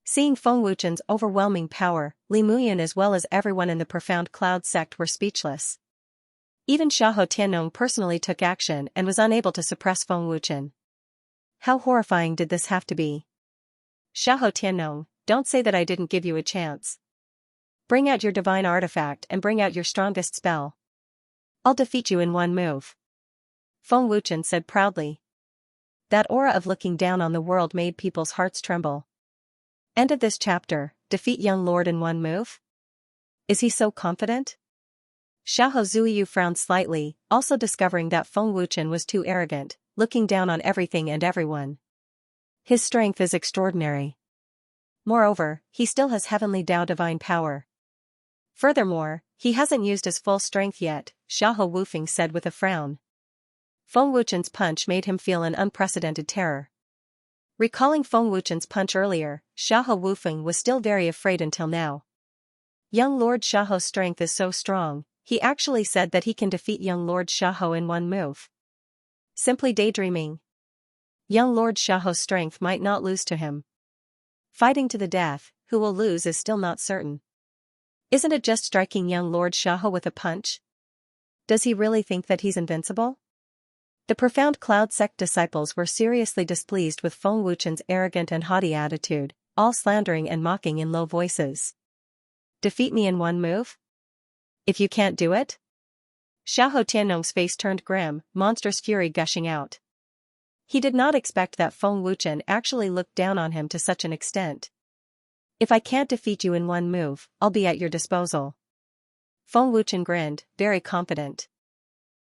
Seeing Feng Wuchen's overwhelming power, Li Muyan as well as everyone in the Profound Cloud sect were speechless. Even Xiahou Tiannong personally took action and was unable to suppress Feng Wuchen. How horrifying did this have to be? Xiahou Tiannong, don't say that I didn't give you a chance. Bring out your divine artifact and bring out your strongest spell. I'll defeat you in one move. Feng Wuchen said proudly. That aura of looking down on the world made people's hearts tremble. End of this chapter. Defeat young lord in one move? Is he so confident? Xiahou Zuiyu frowned slightly, also discovering that Feng Wuchen was too arrogant, looking down on everything and everyone. His strength is extraordinary. Moreover, he still has heavenly Dao divine power. Furthermore, he hasn't used his full strength yet, Xiahou Wufeng said with a frown. Feng Wuchen's punch made him feel an unprecedented terror. Recalling Feng Wuchen's punch earlier, Xiahou Wufeng was still very afraid until now. Young Lord Xiahou's strength is so strong, he actually said that he can defeat young Lord Xiahou in one move. Simply daydreaming. Young Lord Xiahou's strength might not lose to him. Fighting to the death, who will lose is still not certain. Isn't it just striking young Lord Xiahou with a punch? Does he really think that he's invincible? The Profound Cloud sect disciples were seriously displeased with Feng Wuchen's arrogant and haughty attitude, all slandering and mocking in low voices. Defeat me in one move? If you can't do it? Xiahou Tiannong's face turned grim, monstrous fury gushing out. He did not expect that Feng Wuchen actually looked down on him to such an extent. If I can't defeat you in one move, I'll be at your disposal. Feng Wuchen grinned, very confident.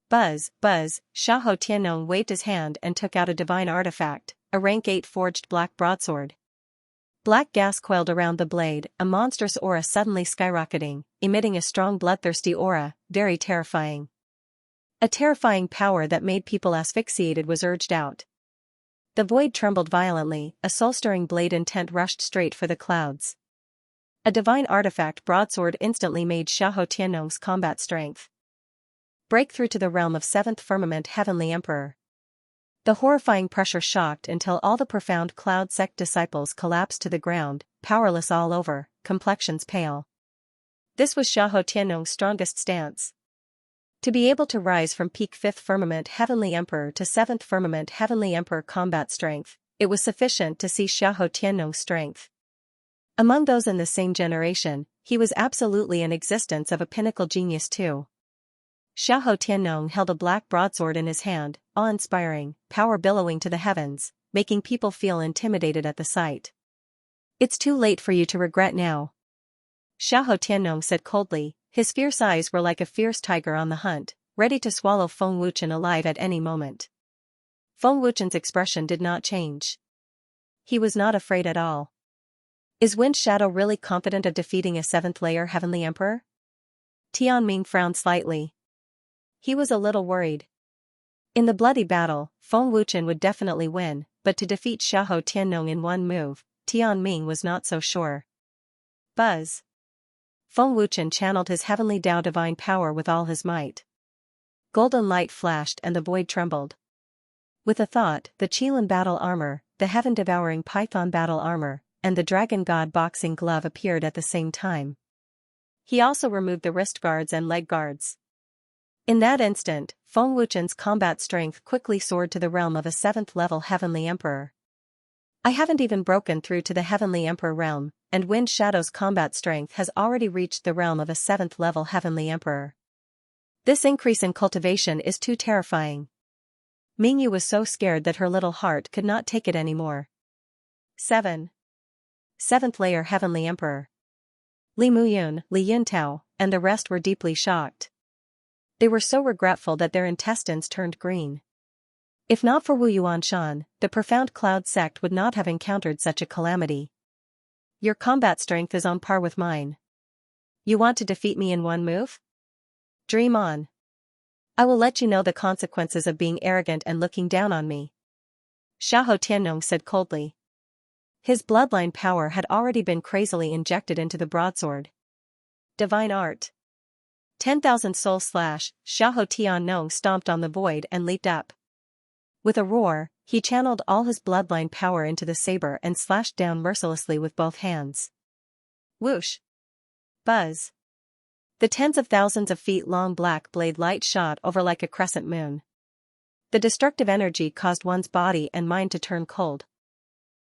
Buzz, buzz, Xiahou Tiannong waved his hand and took out a divine artifact, a rank 8 forged black broadsword. Black gas coiled around the blade, a monstrous aura suddenly skyrocketing, emitting a strong bloodthirsty aura, very terrifying. A terrifying power that made people asphyxiated was urged out. The void trembled violently, a soul-stirring blade intent rushed straight for the clouds. A divine artifact broadsword instantly made Xiahou Tiannong's combat strength. Breakthrough to the realm of 7th Firmament Heavenly Emperor. The horrifying pressure shocked until all the Profound Cloud sect disciples collapsed to the ground, powerless all over, complexions pale. This was Xiahou Tiannong's strongest stance. To be able to rise from peak 5th Firmament Heavenly Emperor to 7th Firmament Heavenly Emperor combat strength, it was sufficient to see Xiahou Tiannong's strength. Among those in the same generation, he was absolutely an existence of a pinnacle genius too. Xiahou Tiannong held a black broadsword in his hand, awe-inspiring, power billowing to the heavens, making people feel intimidated at the sight. It's too late for you to regret now. Xiahou Tiannong said coldly, his fierce eyes were like a fierce tiger on the hunt, ready to swallow Feng Wuchen alive at any moment. Feng Wuchen's expression did not change. He was not afraid at all. Is Wind Shadow really confident of defeating a 7th-layer Heavenly Emperor? Tianming frowned slightly. He was a little worried. In the bloody battle, Feng Wuchen would definitely win, but to defeat Xiahou Tiannong in one move, Tian Ming was not so sure. Buzz. Feng Wuchen channeled his heavenly Tao divine power with all his might. Golden light flashed and the void trembled. With a thought, the Qilin battle armor, the heaven-devouring python battle armor, and the dragon god boxing glove appeared at the same time. He also removed the wrist guards and leg guards. In that instant, Feng Wuchen's combat strength quickly soared to the realm of a 7th-level Heavenly Emperor. I haven't even broken through to the Heavenly Emperor realm, and Wind Shadow's combat strength has already reached the realm of a 7th-level Heavenly Emperor. This increase in cultivation is too terrifying. Mingyu was so scared that her little heart could not take it anymore. 7th layer Heavenly Emperor. Li Muyun, Li Yuntao, and the rest were deeply shocked. They were so regretful that their intestines turned green. If not for Wu Yuanshan, the Profound Cloud sect would not have encountered such a calamity. Your combat strength is on par with mine. You want to defeat me in one move? Dream on. I will let you know the consequences of being arrogant and looking down on me. Xiahou Tiannong said coldly. His bloodline power had already been crazily injected into the broadsword. Divine Art. 10,000 soul slash, Xiahou Tiannong stomped on the void and leaped up. With a roar, he channeled all his bloodline power into the saber and slashed down mercilessly with both hands. Whoosh. Buzz. The tens of thousands of feet long black blade light shot over like a crescent moon. The destructive energy caused one's body and mind to turn cold.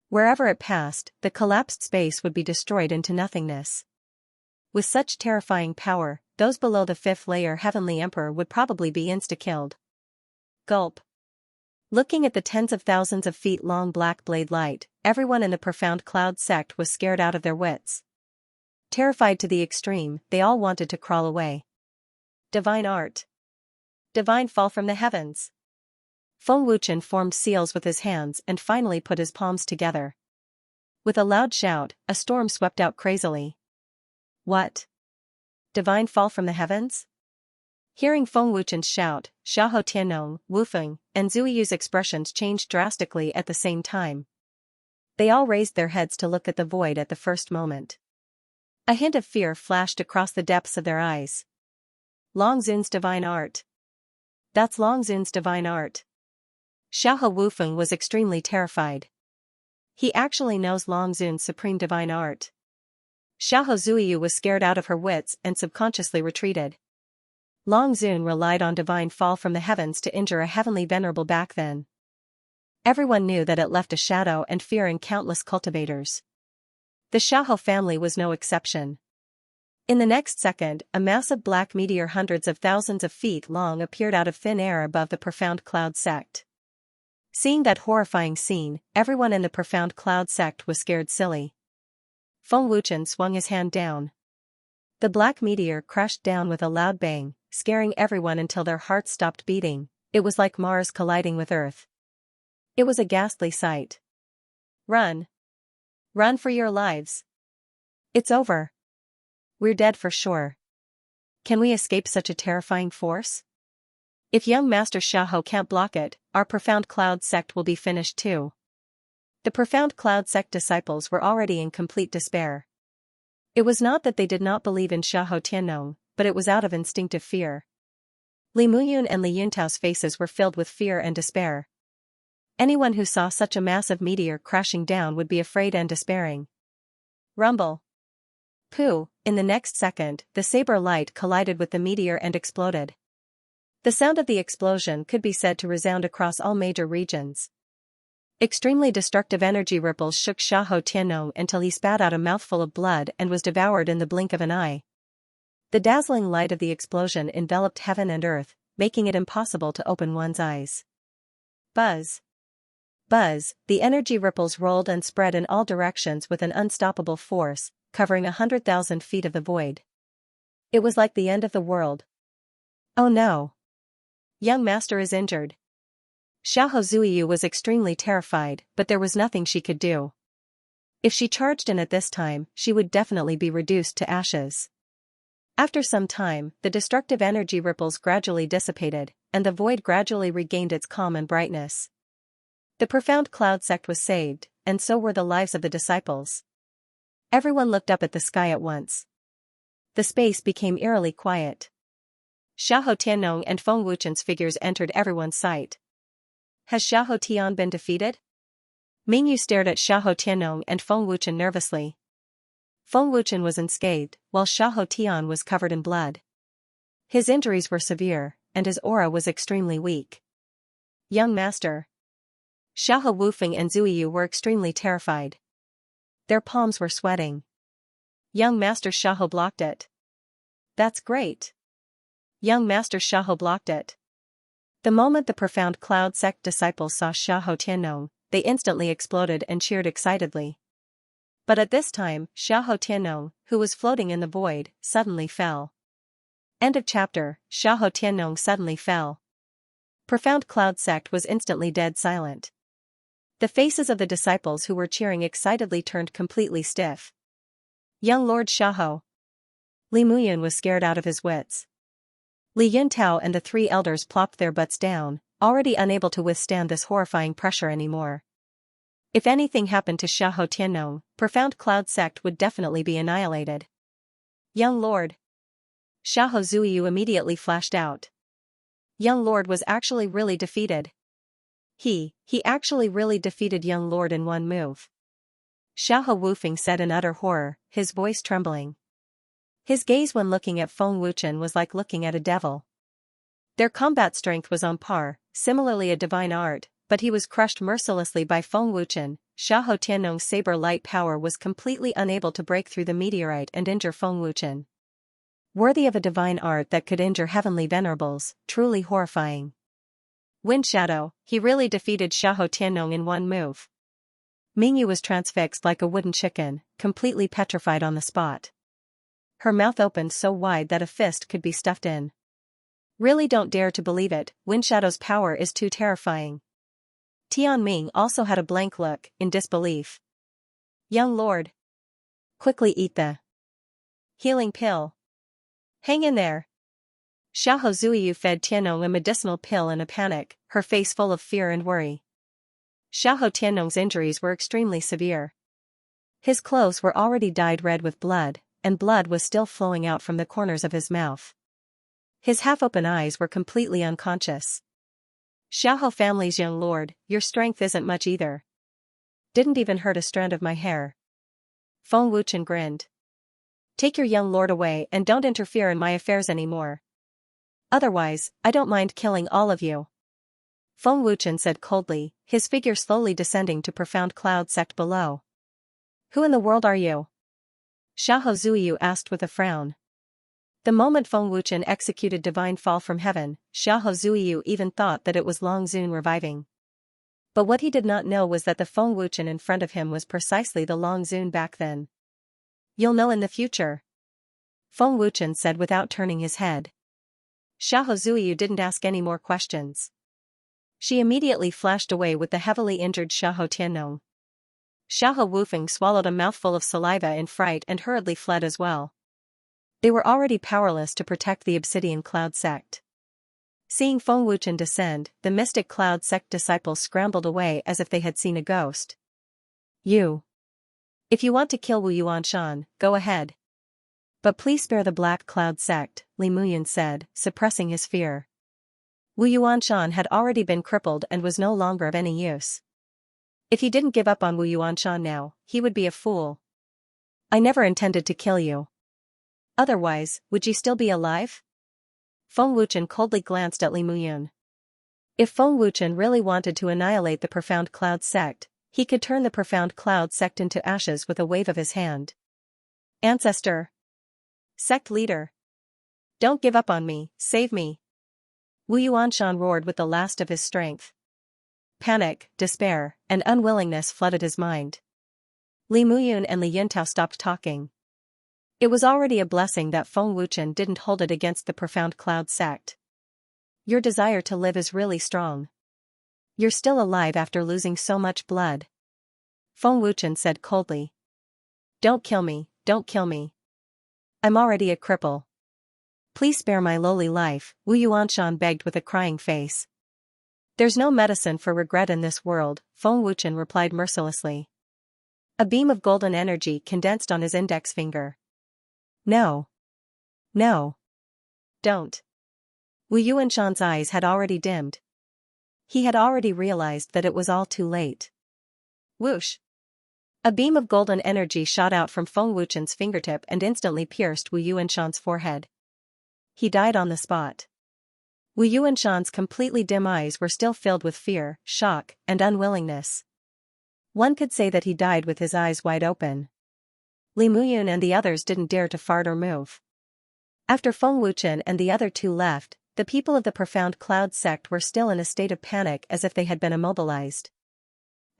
Wherever it passed, the collapsed space would be destroyed into nothingness. With such terrifying power, those below the 5th layer Heavenly Emperor would probably be insta-killed. Gulp. Looking at the tens of thousands of feet long black blade light, everyone in the Profound Cloud sect was scared out of their wits. Terrified to the extreme, they all wanted to crawl away. Divine Art. Divine Fall from the Heavens. Feng Wuchen formed seals with his hands and finally put his palms together. With a loud shout, a storm swept out crazily. What? Divine Fall from the Heavens? Hearing Feng Wuchen's shout, Xiahou Tiannong, Wu Feng, and Zhu Yu's expressions changed drastically at the same time. They all raised their heads to look at the void at the first moment. A hint of fear flashed across the depths of their eyes. Long Zun's Divine Art. That's Long Zun's Divine Art. Xiahou Wufeng was extremely terrified. He actually knows Long Zun's supreme divine art. Xiahou Zuiyu was scared out of her wits and subconsciously retreated. Long Zun relied on divine fall from the heavens to injure a heavenly venerable back then. Everyone knew that it left a shadow and fear in countless cultivators. The Xiahou family was no exception. In the next second, a massive black meteor hundreds of thousands of feet long appeared out of thin air above the Profound Cloud sect. Seeing that horrifying scene, everyone in the Profound Cloud sect was scared silly. Feng Wuchen swung his hand down. The black meteor crashed down with a loud bang, scaring everyone until their hearts stopped beating. It was like Mars colliding with Earth. It was a ghastly sight. Run. Run for your lives. It's over. We're dead for sure. Can we escape such a terrifying force? If young Master Xiahou can't block it, our Profound Cloud sect will be finished too. The Profound Cloud sect disciples were already in complete despair. It was not that they did not believe in Xiahou Tiannong, but it was out of instinctive fear. Li Muyun and Li Yuntao's faces were filled with fear and despair. Anyone who saw such a massive meteor crashing down would be afraid and despairing. Rumble. Pooh, in the next second, the saber light collided with the meteor and exploded. The sound of the explosion could be said to resound across all major regions. Extremely destructive energy ripples shook Xiahou Tiannong until he spat out a mouthful of blood and was devoured in the blink of an eye. The dazzling light of the explosion enveloped heaven and earth, making it impossible to open one's eyes. Buzz. Buzz, the energy ripples rolled and spread in all directions with an unstoppable force, covering 100,000 feet of the void. It was like the end of the world. Oh no! Young Master is injured. Xiahou Zuiyu was extremely terrified, but there was nothing she could do. If she charged in at this time, she would definitely be reduced to ashes. After some time, the destructive energy ripples gradually dissipated, and the void gradually regained its calm and brightness. The profound cloud sect was saved, and so were the lives of the disciples. Everyone looked up at the sky at once. The space became eerily quiet. Xiahou Tiannong and Feng Wuchen's figures entered everyone's sight. Has Xiahou Tian been defeated? Mingyu stared at Xiahou Tiannong and Feng Wuchen nervously. Feng Wuchen was unscathed, while Xiahou Tian was covered in blood. His injuries were severe, and his aura was extremely weak. Young master. Xiahou Wufeng and Zuiyu were extremely terrified. Their palms were sweating. Young master Xiahou blocked it. That's great. Young master Xiahou blocked it. The moment the profound cloud sect disciples saw Xiahou Tiannong, they instantly exploded and cheered excitedly. But at this time, Xiahou Tiannong, who was floating in the void, suddenly fell. End of chapter. Xiahou Tiannong suddenly fell. Profound cloud sect was instantly dead silent. The faces of the disciples who were cheering excitedly turned completely stiff. Young Lord Xiahou. Li Muyun was scared out of his wits. Li Yuntao and the three elders plopped their butts down, already unable to withstand this horrifying pressure anymore. If anything happened to Xiahou Tiannong, profound cloud sect would definitely be annihilated. Young Lord. Xiahou Zuiyu immediately flashed out. Young Lord was actually really defeated. He actually really defeated Young Lord in one move. Xiahou Wufeng said in utter horror, his voice trembling. His gaze when looking at Feng Wuchen was like looking at a devil. Their combat strength was on par, similarly a divine art, but he was crushed mercilessly by Feng Wuchen. Xiahou Tiannong's saber light power was completely unable to break through the meteorite and injure Feng Wuchen. Worthy of a divine art that could injure heavenly venerables, truly horrifying. Wind Shadow, he really defeated Xiahou Tiannong in one move. Mingyu was transfixed like a wooden chicken, completely petrified on the spot. Her mouth opened so wide that a fist could be stuffed in. Really don't dare to believe it, Wind Shadow's power is too terrifying. Tianming also had a blank look, in disbelief. Young Lord. Quickly eat the healing pill. Hang in there. Xiahou Zuiyu fed Tiannong a medicinal pill in a panic, her face full of fear and worry. Xiahou Tiannong's injuries were extremely severe. His clothes were already dyed red with blood, and blood was still flowing out from the corners of his mouth. His half-open eyes were completely unconscious. Xiahou family's young lord, your strength isn't much either. Didn't even hurt a strand of my hair. Feng Wuchen grinned. Take your young lord away and don't interfere in my affairs anymore. Otherwise, I don't mind killing all of you. Feng Wuchen said coldly, his figure slowly descending to profound cloud sect below. Who in the world are you? Xiahou Zuiyu asked with a frown. The moment Feng Wuchen executed divine fall from heaven, Xiahou Zuiyu even thought that it was Long Zun reviving. But what he did not know was that the Feng Wuchen in front of him was precisely the Long Zun back then. You'll know in the future. Feng Wuchen said without turning his head. Xiahou Zuiyu didn't ask any more questions. She immediately flashed away with the heavily injured Xiahou Tiannong. Xiahou Wufeng swallowed a mouthful of saliva in fright and hurriedly fled as well. They were already powerless to protect the Obsidian Cloud sect. Seeing Feng Wuchen descend, the mystic Cloud sect disciples scrambled away as if they had seen a ghost. You. If you want to kill Wu Yuanshan, go ahead. But please spare the Black Cloud sect, Li Muyun said, suppressing his fear. Wu Yuanshan had already been crippled and was no longer of any use. If he didn't give up on Wu Yuanshan now, he would be a fool. I never intended to kill you. Otherwise, would you still be alive? Feng Wuchen coldly glanced at Li Muyun. If Feng Wuchen really wanted to annihilate the Profound Cloud sect, he could turn the Profound Cloud sect into ashes with a wave of his hand. Ancestor. Sect leader. Don't give up on me, save me. Wu Yuanshan roared with the last of his strength. Panic, despair, and unwillingness flooded his mind. Li Muyun and Li Yuntao stopped talking. It was already a blessing that Feng Wuchen didn't hold it against the Profound Cloud sect. Your desire to live is really strong. You're still alive after losing so much blood. Feng Wuchen said coldly. Don't kill me, don't kill me. I'm already a cripple. Please spare my lowly life, Wu Yuanshan begged with a crying face. There's no medicine for regret in this world, Feng Wuchen replied mercilessly. A beam of golden energy condensed on his index finger. No. No. Don't. Wu Yuanshan's eyes had already dimmed. He had already realized that it was all too late. Whoosh. A beam of golden energy shot out from Feng Wuchen's fingertip and instantly pierced Wu Yuanshan's forehead. He died on the spot. Wu Yuanshan's completely dim eyes were still filled with fear, shock, and unwillingness. One could say that he died with his eyes wide open. Li Muyun and the others didn't dare to fart or move. After Feng Wuchen and the other two left, the people of the Profound Cloud sect were still in a state of panic as if they had been immobilized.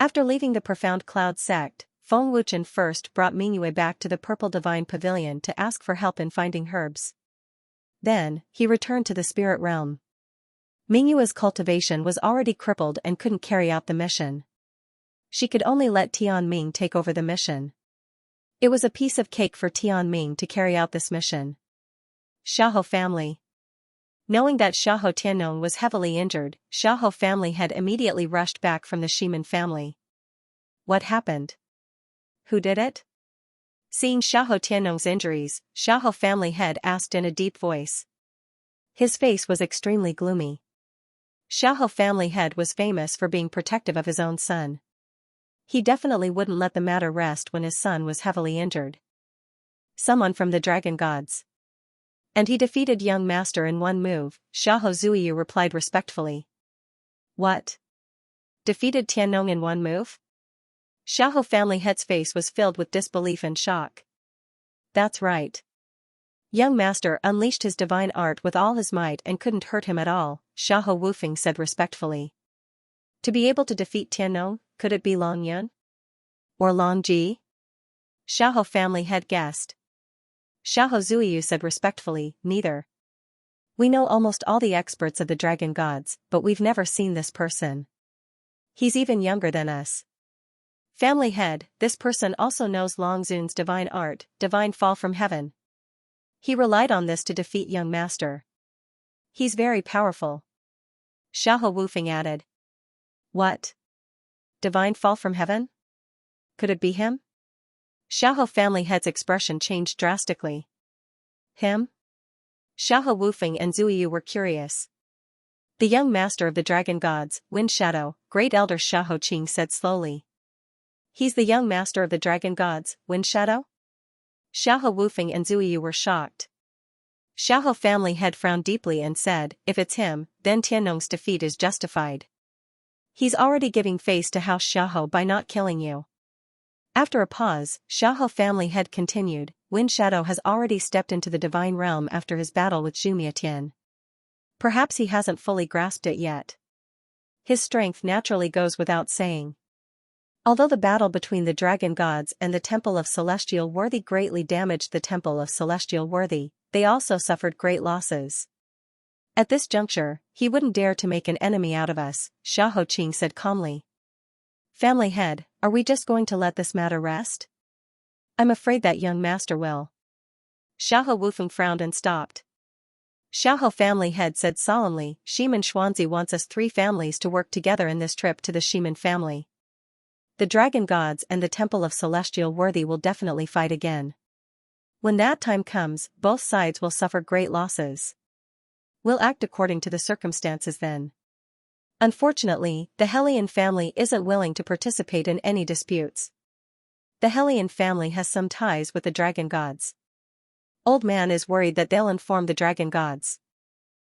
After leaving the Profound Cloud sect, Feng Wuchen first brought Mingyue back to the Purple Divine Pavilion to ask for help in finding herbs. Then, he returned to the spirit realm. Mingyue's cultivation was already crippled and couldn't carry out the mission. She could only let Tianming take over the mission. It was a piece of cake for Tianming to carry out this mission. Xiaohou family. Knowing that Xiaohou Tiannong was heavily injured, Xiaohou family had immediately rushed back from the Shiman family. What happened? Who did it? Seeing Xiaohou Tiannong's injuries, Xiaohou family head asked in a deep voice. His face was extremely gloomy. Xiaohou family head was famous for being protective of his own son. He definitely wouldn't let the matter rest when his son was heavily injured. Someone from the dragon gods. And he defeated young master in one move, Xiaohou Zuiyu replied respectfully. What? Defeated Tiannong in one move? Xiaohou family head's face was filled with disbelief and shock. That's right. Young master unleashed his divine art with all his might and couldn't hurt him at all, Xiaohou Wufeng said respectfully. To be able to defeat Tiannong, could it be Long Yun? Or Long Ji? Xiaohou family head guessed. Xiaohou Zuiyu said respectfully, neither. We know almost all the experts of the dragon gods, but we've never seen this person. He's even younger than us. Family head, this person also knows Long Zun's divine art, divine fall from heaven. He relied on this to defeat young master. He's very powerful. Xiaohou Wufeng added. What? Divine fall from heaven? Could it be him? Xiaohou family head's expression changed drastically. Him? Xiaohou Wufeng and Zuiyu were curious. The young master of the dragon gods, Wind Shadow, great elder Xiaohou Qing said slowly. He's the young master of the dragon gods, Wind Shadow? Xiaohou Wufeng and Zuiyu were shocked. Xiaohou family head frowned deeply and said, if it's him, then Tiannong's defeat is justified. He's already giving face to House Xiaohou by not killing you. After a pause, Xiaohou family head continued, Wind Shadow has already stepped into the divine realm after his battle with Zhu Mietian. Perhaps he hasn't fully grasped it yet. His strength naturally goes without saying. Although the battle between the dragon gods and the Temple of Celestial Worthy greatly damaged the Temple of Celestial Worthy, they also suffered great losses. At this juncture, he wouldn't dare to make an enemy out of us, Xiaohou Qing said calmly. Family head, are we just going to let this matter rest? I'm afraid that young master will. Xiaohou Wufeng frowned and stopped. Xiaohou family head said solemnly, Shiman Xuanzi wants us 3 families to work together in this trip to the Shiman family. The dragon gods and the Temple of Celestial Worthy will definitely fight again. When that time comes, both sides will suffer great losses. We'll act according to the circumstances then. Unfortunately, the Hellion family isn't willing to participate in any disputes. The Hellion family has some ties with the dragon gods. Old man is worried that they'll inform the dragon gods.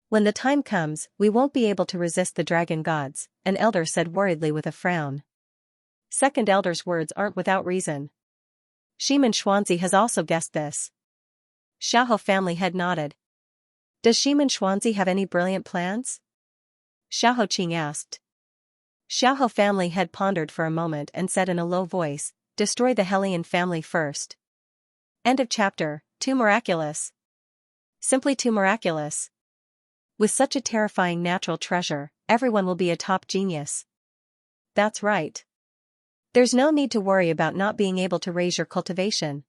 When the time comes, we won't be able to resist the dragon gods, an elder said worriedly with a frown. Second elder's words aren't without reason. Shiman Xuanzi has also guessed this. Xiaohou family head nodded. Does Shiman Xuanzi have any brilliant plans? Xiaohou Qing asked. Xiaohou family head pondered for a moment and said in a low voice, destroy the Hellion family first. End of chapter. Too miraculous. Simply too miraculous. With such a terrifying natural treasure, everyone will be a top genius. That's right. There's no need to worry about not being able to raise your cultivation.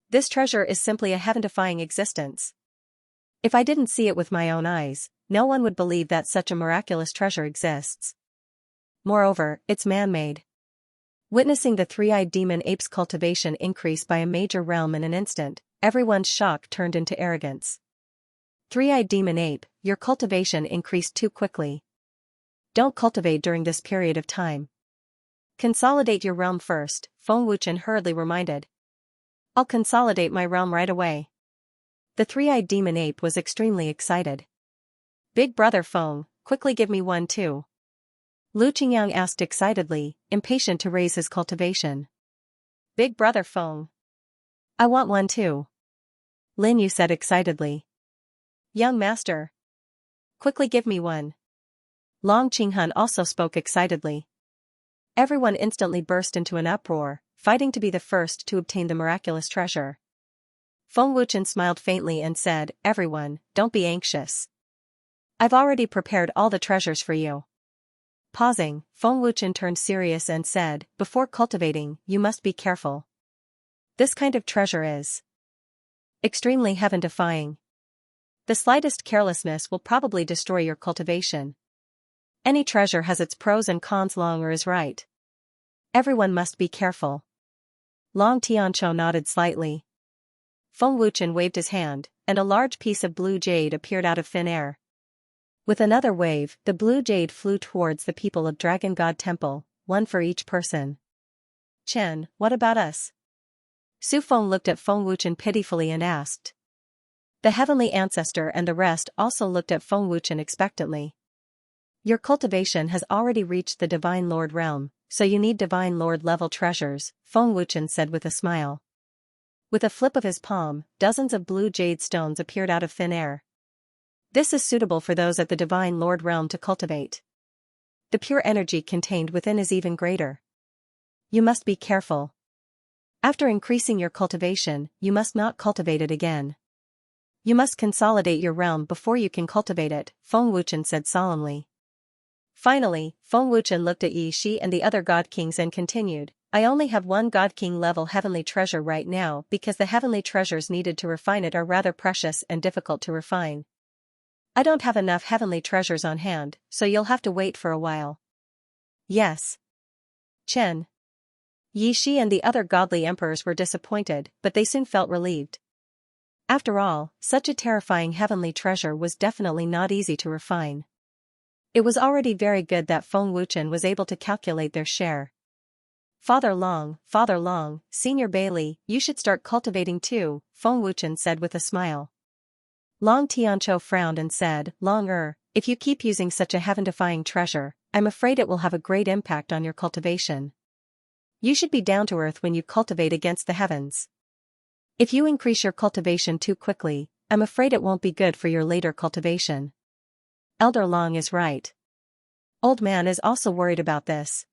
This treasure is simply a heaven-defying existence. If I didn't see it with my own eyes, no one would believe that such a miraculous treasure exists. Moreover, it's man-made. Witnessing the three-eyed demon ape's cultivation increase by a major realm in an instant, everyone's shock turned into arrogance. Three-eyed demon ape, your cultivation increased too quickly. Don't cultivate during this period of time. Consolidate your realm first, Feng Wuchen hurriedly reminded. I'll consolidate my realm right away. The three-eyed demon ape was extremely excited. Big brother Feng, quickly give me one too. Lu Qingyang asked excitedly, impatient to raise his cultivation. Big brother Feng. I want one too. Lin Yu said excitedly. Young master. Quickly give me one. Long Qinghun also spoke excitedly. Everyone instantly burst into an uproar, fighting to be the first to obtain the miraculous treasure. Feng Wuchen smiled faintly and said, everyone, don't be anxious. I've already prepared all the treasures for you. Pausing, Feng Wuchen turned serious and said, before cultivating, you must be careful. This kind of treasure is extremely heaven-defying. The slightest carelessness will probably destroy your cultivation. Any treasure has its pros and cons. Longer is right. Everyone must be careful. Long Tianqiu nodded slightly. Feng Wuchen waved his hand, and a large piece of blue jade appeared out of thin air. With another wave, the blue jade flew towards the people of Dragon God Temple, one for each person. Chen, what about us? Su Feng looked at Feng Wuchen pitifully and asked. The heavenly ancestor and the rest also looked at Feng Wuchen expectantly. Your cultivation has already reached the Divine Lord realm, so you need Divine Lord level treasures, Feng Wuchen said with a smile. With a flip of his palm, dozens of blue jade stones appeared out of thin air. This is suitable for those at the Divine Lord realm to cultivate. The pure energy contained within is even greater. You must be careful. After increasing your cultivation, you must not cultivate it again. You must consolidate your realm before you can cultivate it, Feng Wuchen said solemnly. Finally, Feng Wuchen looked at Yi Shi and the other God Kings and continued, I only have one God King level heavenly treasure right now because the heavenly treasures needed to refine it are rather precious and difficult to refine. I don't have enough heavenly treasures on hand, so you'll have to wait for a while. Yes. Chen. Yi Shi and the other godly emperors were disappointed, but they soon felt relieved. After all, such a terrifying heavenly treasure was definitely not easy to refine. It was already very good that Feng Wuchen was able to calculate their share. Father Long, Senior Bailey, you should start cultivating too, Feng Wuchen said with a smile. Long Tianqiu frowned and said, Long if you keep using such a heaven-defying treasure, I'm afraid it will have a great impact on your cultivation. You should be down to earth when you cultivate against the heavens. If you increase your cultivation too quickly, I'm afraid it won't be good for your later cultivation. Elder Long is right. Old Man is also worried about this.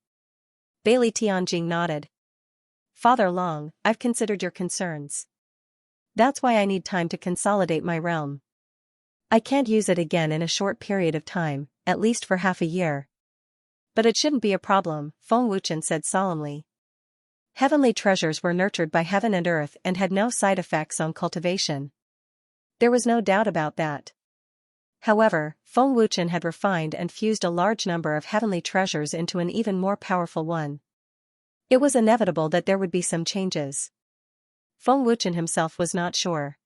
Bailey Tianjing nodded. Father Long, I've considered your concerns. That's why I need time to consolidate my realm. I can't use it again in a short period of time, at least for half a year. But it shouldn't be a problem, Feng Wuchen said solemnly. Heavenly treasures were nurtured by heaven and earth and had no side effects on cultivation. There was no doubt about that. However, Feng Wuchen had refined and fused a large number of heavenly treasures into an even more powerful one. It was inevitable that there would be some changes. Feng Wuchen himself was not sure.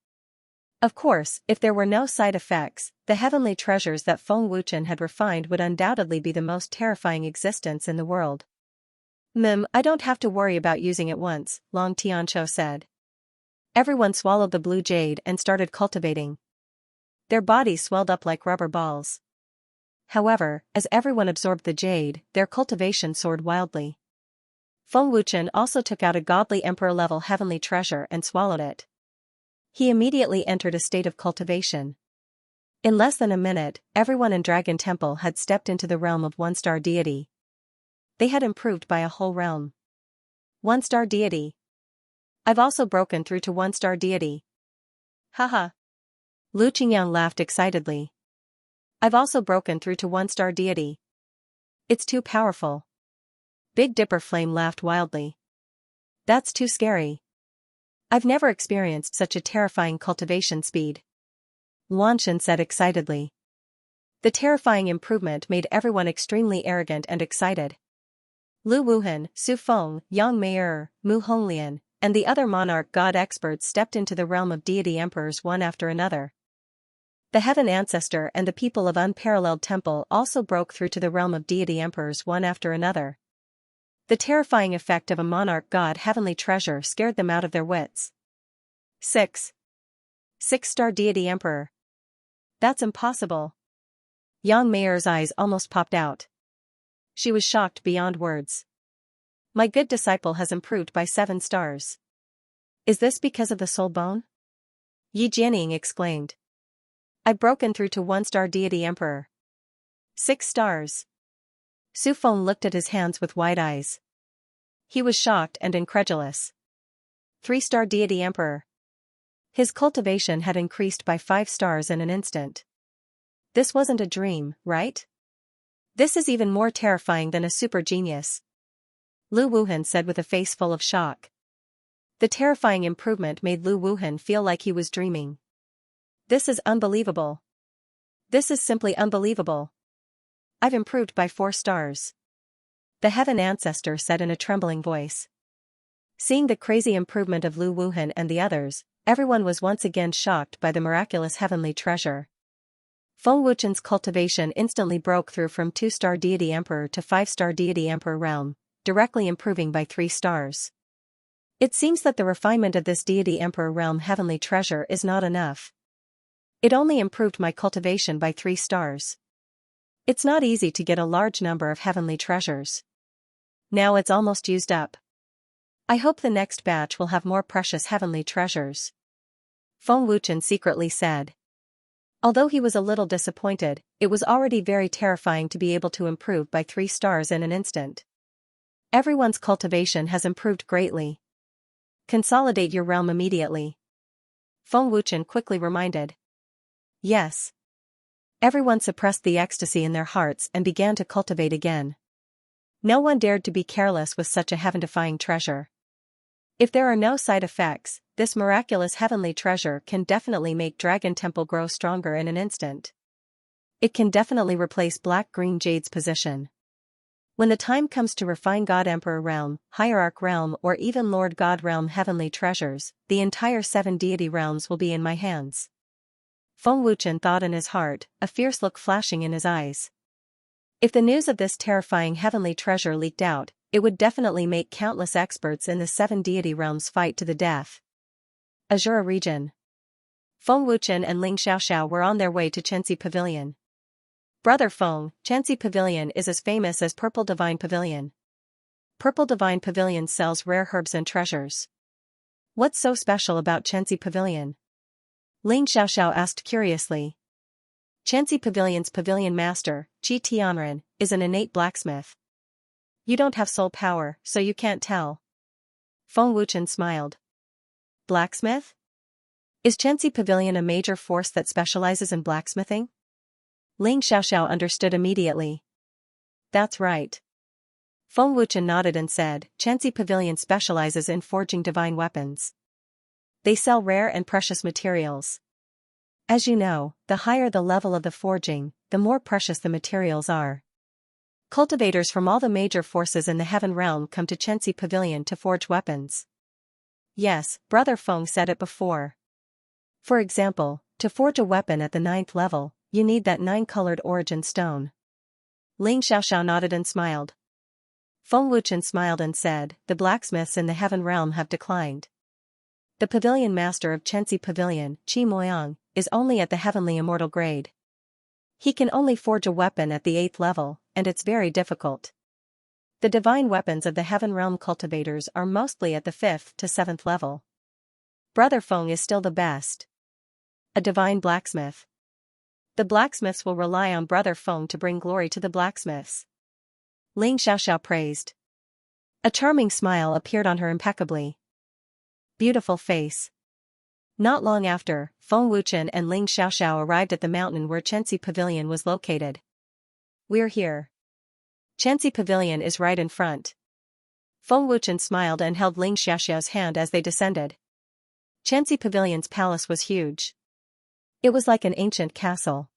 Of course, if there were no side effects, the heavenly treasures that Feng Wuchen had refined would undoubtedly be the most terrifying existence in the world. I don't have to worry about using it once, Long Tianqiu said. Everyone swallowed the blue jade and started cultivating. Their bodies swelled up like rubber balls. However, as everyone absorbed the jade, their cultivation soared wildly. Feng Wuchen also took out a godly emperor-level heavenly treasure and swallowed it. He immediately entered a state of cultivation. In less than a minute, everyone in Dragon Temple had stepped into the realm of one-star deity. They had improved by a whole realm. One-star deity. I've also broken through to one-star deity. Haha. Lu Qingyang laughed excitedly. I've also broken through to one-star deity. It's too powerful. Big Dipper Flame laughed wildly. That's too scary. I've never experienced such a terrifying cultivation speed. Luanshan said excitedly. The terrifying improvement made everyone extremely arrogant and excited. Lu Wuhan, Su Feng, Yang Mei'er, Mu Honglian, and the other monarch god experts stepped into the realm of deity emperors one after another. The heaven ancestor and the people of unparalleled temple also broke through to the realm of deity emperors one after another. The terrifying effect of a monarch god heavenly treasure scared them out of their wits. 6. 6-star deity emperor. That's impossible. Yang Meier's eyes almost popped out. She was shocked beyond words. My good disciple has improved by 7 stars. Is this because of the soul bone? Yi Jianing exclaimed. I've broken through to 1-star deity emperor. 6 stars. Su Feng looked at his hands with wide eyes. He was shocked and incredulous. 3-star deity emperor. His cultivation had increased by 5 stars in an instant. This wasn't a dream, right? This is even more terrifying than a super genius. Lu Wuhan said with a face full of shock. The terrifying improvement made Lu Wuhan feel like he was dreaming. This is unbelievable. This is simply unbelievable. I've improved by 4 stars. The heaven ancestor said in a trembling voice. Seeing the crazy improvement of Lu Wuhan and the others, everyone was once again shocked by the miraculous heavenly treasure. Feng Wuchen's cultivation instantly broke through from 2-star deity emperor to 5-star deity emperor realm, directly improving by 3 stars. It seems that the refinement of this deity emperor realm heavenly treasure is not enough. It only improved my cultivation by 3 stars. It's not easy to get a large number of heavenly treasures. Now it's almost used up. I hope the next batch will have more precious heavenly treasures. Feng Wuchen secretly said. Although he was a little disappointed, it was already very terrifying to be able to improve by 3 stars in an instant. Everyone's cultivation has improved greatly. Consolidate your realm immediately. Feng Wuchen quickly reminded. Yes. Everyone suppressed the ecstasy in their hearts and began to cultivate again. No one dared to be careless with such a heaven-defying treasure. If there are no side effects, this miraculous heavenly treasure can definitely make Dragon Temple grow stronger in an instant. It can definitely replace Black-Green Jade's position. When the time comes to refine God Emperor Realm, Hierarch Realm or even Lord God Realm heavenly treasures, the entire 7 deity realms will be in my hands. Feng Wuchen thought in his heart, a fierce look flashing in his eyes. If the news of this terrifying heavenly treasure leaked out, it would definitely make countless experts in the 7 deity realms fight to the death. Azura region. Feng Wuchen and Ling Xiaoxiao were on their way to Xianxia Pavilion. Brother Feng, Xianxia Pavilion is as famous as Purple Divine Pavilion. Purple Divine Pavilion sells rare herbs and treasures. What's so special about Xianxia Pavilion? Ling Xiaoxiao asked curiously. Xianxia Pavilion's pavilion master, Qi Tianren, is an innate blacksmith. You don't have soul power, so you can't tell. Feng Wuchen smiled. Blacksmith? Is Xianxia Pavilion a major force that specializes in blacksmithing? Ling Xiaoxiao understood immediately. That's right. Feng Wuchen nodded and said, Xianxia Pavilion specializes in forging divine weapons. They sell rare and precious materials. As you know, the higher the level of the forging, the more precious the materials are. Cultivators from all the major forces in the heaven realm come to Xianxia Pavilion to forge weapons. Yes, Brother Feng said it before. For example, to forge a weapon at the 9th level, you need that 9-colored origin stone. Ling Xiaoxiao nodded and smiled. Feng Wuchen smiled and said, the blacksmiths in the heaven realm have declined. The pavilion master of Xianxia Pavilion, Qi Moyang, is only at the heavenly immortal grade. He can only forge a weapon at the 8th level, and it's very difficult. The divine weapons of the heaven realm cultivators are mostly at the 5th to 7th level. Brother Feng is still the best. A divine blacksmith. The blacksmiths will rely on Brother Feng to bring glory to the blacksmiths. Ling Xiaoxiao praised. A charming smile appeared on her impeccably beautiful face. Not long after, Feng Wuchen and Ling Xiaoxiao arrived at the mountain where Xianxia Pavilion was located. We're here. Xianxia Pavilion is right in front. Feng Wuchen smiled and held Ling Xiaoxiao's hand as they descended. Xianxia Pavilion's palace was huge. It was like an ancient castle.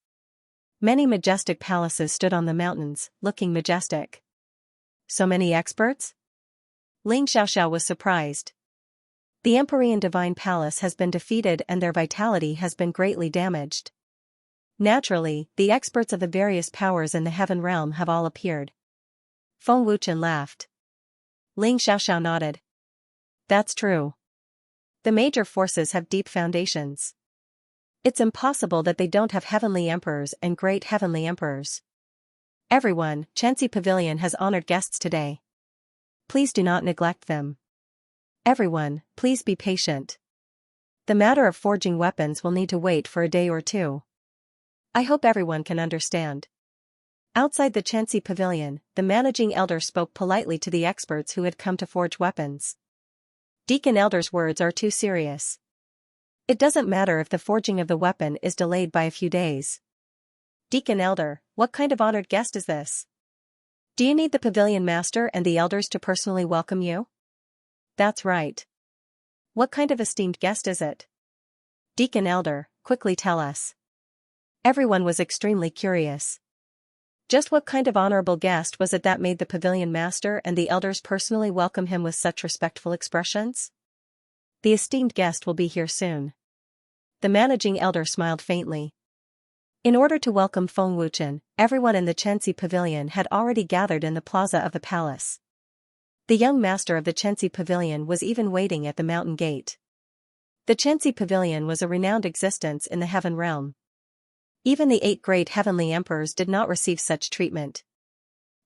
Many majestic palaces stood on the mountains, looking majestic. So many experts? Ling Xiaoxiao was surprised. The Empyrean Divine Palace has been defeated and their vitality has been greatly damaged. Naturally, the experts of the various powers in the heaven realm have all appeared. Feng Wuchen laughed. Ling Xiaoxiao nodded. That's true. The major forces have deep foundations. It's impossible that they don't have heavenly emperors and great heavenly emperors. Everyone, Xianxia Pavilion has honored guests today. Please do not neglect them. Everyone, please be patient. The matter of forging weapons will need to wait for a day or two. I hope everyone can understand. Outside the Xianxia Pavilion, the managing elder spoke politely to the experts who had come to forge weapons. Deacon Elder's words are too serious. It doesn't matter if the forging of the weapon is delayed by a few days. Deacon Elder, what kind of honored guest is this? Do you need the pavilion master and the elders to personally welcome you? That's right. What kind of esteemed guest is it? Deacon Elder, quickly tell us. Everyone was extremely curious. Just what kind of honorable guest was it that made the pavilion master and the elders personally welcome him with such respectful expressions? The esteemed guest will be here soon. The managing elder smiled faintly. In order to welcome Feng Wuchen, everyone in the Xianxia Pavilion had already gathered in the plaza of the palace. The young master of the Xianxia Pavilion was even waiting at the mountain gate. The Xianxia Pavilion was a renowned existence in the heaven realm. Even the 8 great heavenly emperors did not receive such treatment.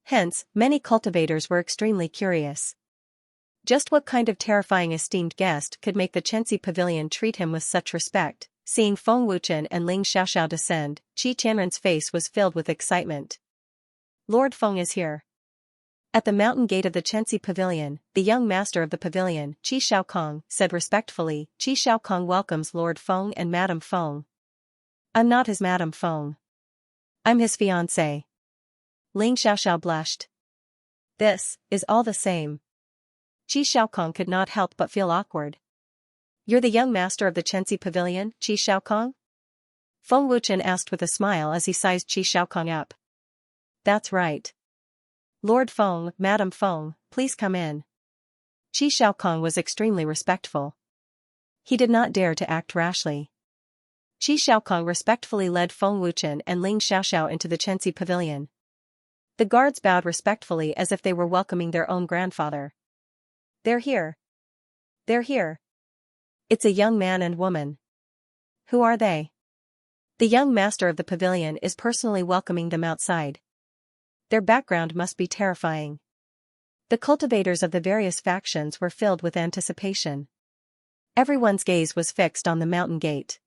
Hence, many cultivators were extremely curious. Just what kind of terrifying esteemed guest could make the Xianxia Pavilion treat him with such respect? Seeing Feng Wuchen and Ling Xiaoxiao descend, Qi Tianren's face was filled with excitement. Lord Feng is here. At the mountain gate of the Xianxia Pavilion, the young master of the pavilion, Qi Xiaokong, said respectfully, Qi Xiaokong welcomes Lord Feng and Madame Feng. I'm not his Madame Feng. I'm his fiancé. Ling Xiaoxiao blushed. This is all the same. Qi Xiaokong could not help but feel awkward. You're the young master of the Xianxia Pavilion, Qi Xiaokong? Feng Wuchen asked with a smile as he sized Qi Xiaokong up. That's right. Lord Feng, Madame Feng, please come in. Qi Xiaokong was extremely respectful. He did not dare to act rashly. Qi Xiaokong respectfully led Feng Wuchen and Ling Xiaoxiao into the Xianxia Pavilion. The guards bowed respectfully as if they were welcoming their own grandfather. They're here. They're here. It's a young man and woman. Who are they? The young master of the pavilion is personally welcoming them outside. Their background must be terrifying. The cultivators of the various factions were filled with anticipation. Everyone's gaze was fixed on the mountain gate.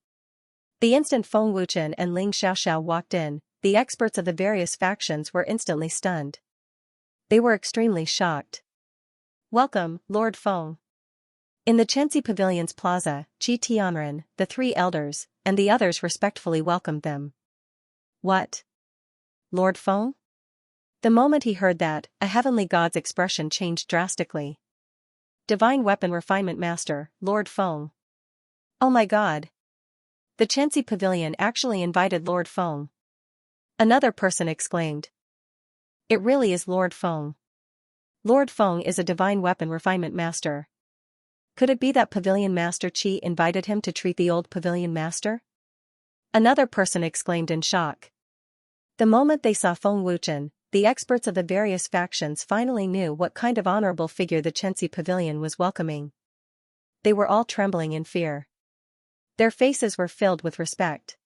The instant Feng Wuchen and Ling Xiaoxiao walked in, the experts of the various factions were instantly stunned. They were extremely shocked. Welcome, Lord Feng. In the Xianxia Pavilion's plaza, Qi Tianren, the 3 elders, and the others respectfully welcomed them. What? Lord Feng? The moment he heard that, a heavenly god's expression changed drastically. Divine Weapon Refinement Master, Lord Feng. Oh my god. The Xianxia Pavilion actually invited Lord Feng. Another person exclaimed. It really is Lord Feng. Lord Feng is a Divine Weapon Refinement Master. Could it be that Pavilion Master Qi invited him to treat the old Pavilion Master? Another person exclaimed in shock. The moment they saw Feng Wuchen, the experts of the various factions finally knew what kind of honorable figure the Xianxia Pavilion was welcoming. They were all trembling in fear. Their faces were filled with respect.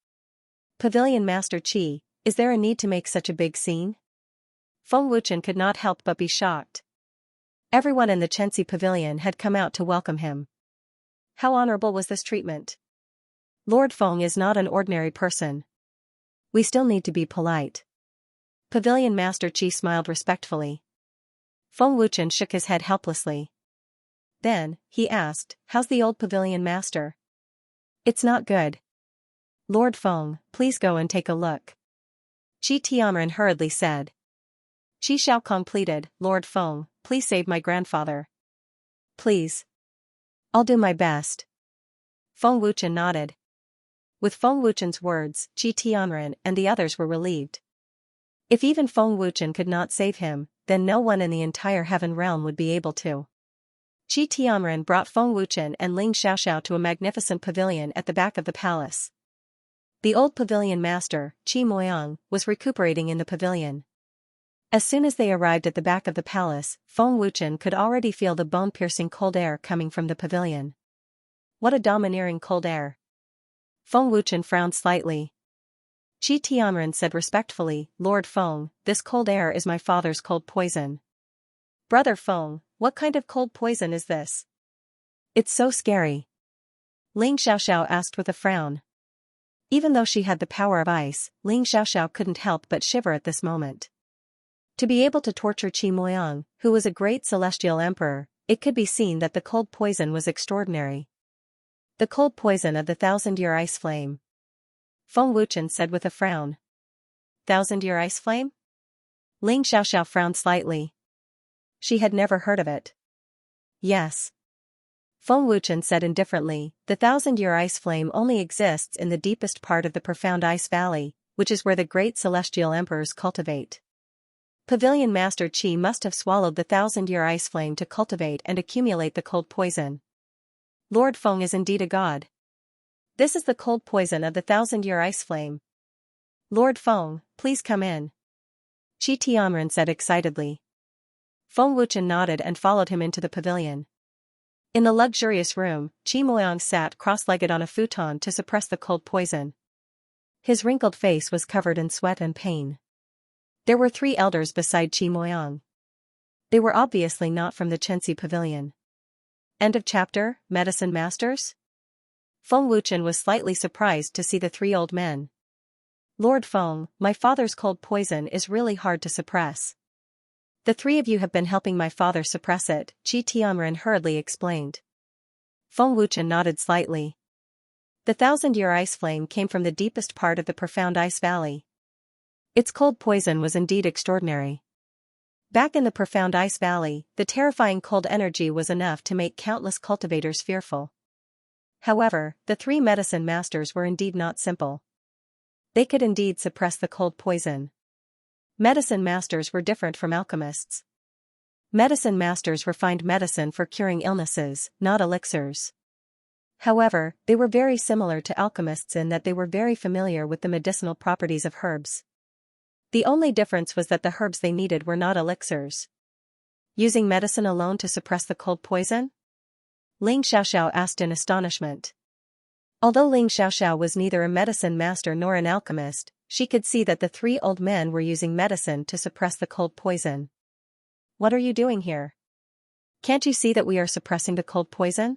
Pavilion Master Qi, is there a need to make such a big scene? Feng Wuchen could not help but be shocked. Everyone in the Xianxia Pavilion had come out to welcome him. How honorable was this treatment? Lord Feng is not an ordinary person. We still need to be polite. Pavilion Master Qi smiled respectfully. Feng Wuchen shook his head helplessly. Then, he asked, how's the old Pavilion Master? It's not good. Lord Feng, please go and take a look. Qi Tianren hurriedly said. Qi Xiaokong pleaded, Lord Feng, please save my grandfather. Please. I'll do my best. Feng Wuchen nodded. With Feng Wuchen's words, Qi Tianren and the others were relieved. If even Feng Wuchen could not save him, then no one in the entire heaven realm would be able to. Qi Tianren brought Feng Wuchen and Ling Xiaoxiao to a magnificent pavilion at the back of the palace. The old pavilion master, Qi Moyang, was recuperating in the pavilion. As soon as they arrived at the back of the palace, Feng Wuchen could already feel the bone-piercing cold air coming from the pavilion. What a domineering cold air! Feng Wuchen frowned slightly. Qi Tianren said respectfully, Lord Feng, this cold air is my father's cold poison. Brother Feng, what kind of cold poison is this? It's so scary. Ling Xiaoxiao asked with a frown. Even though she had the power of ice, Ling Xiaoxiao couldn't help but shiver at this moment. To be able to torture Qi Moyang, who was a great celestial emperor, it could be seen that the cold poison was extraordinary. The cold poison of the 1,000-year ice flame. Feng Wuchen said with a frown. 1,000-year ice flame? Ling Xiaoxiao frowned slightly. She had never heard of it. Yes. Feng Wuchen said indifferently, the 1,000-year ice flame only exists in the deepest part of the profound ice valley, which is where the great celestial emperors cultivate. Pavilion Master Qi must have swallowed the 1,000-year ice flame to cultivate and accumulate the cold poison. Lord Feng is indeed a god. This is the cold poison of the 1,000-year ice flame. Lord Feng, please come in. Qi Tianren said excitedly. Feng Wuchen nodded and followed him into the pavilion. In the luxurious room, Qi Moyang sat cross-legged on a futon to suppress the cold poison. His wrinkled face was covered in sweat and pain. There were 3 elders beside Qi Moyang. They were obviously not from the Xianxia pavilion. End of chapter. Medicine Masters? Feng Wuchen was slightly surprised to see the 3 old men. Lord Feng, my father's cold poison is really hard to suppress. The 3 of you have been helping my father suppress it, Qi Tianren hurriedly explained. Feng Wuchen nodded slightly. The 1,000-year ice flame came from the deepest part of the profound ice valley. Its cold poison was indeed extraordinary. Back in the profound ice valley, the terrifying cold energy was enough to make countless cultivators fearful. However, the 3 medicine masters were indeed not simple. They could indeed suppress the cold poison. Medicine masters were different from alchemists. Medicine masters refined medicine for curing illnesses, not elixirs. However, they were very similar to alchemists in that they were very familiar with the medicinal properties of herbs. The only difference was that the herbs they needed were not elixirs. Using medicine alone to suppress the cold poison? Ling Xiaoxiao asked in astonishment. Although Ling Xiaoxiao was neither a medicine master nor an alchemist, she could see that the 3 old men were using medicine to suppress the cold poison. What are you doing here? Can't you see that we are suppressing the cold poison?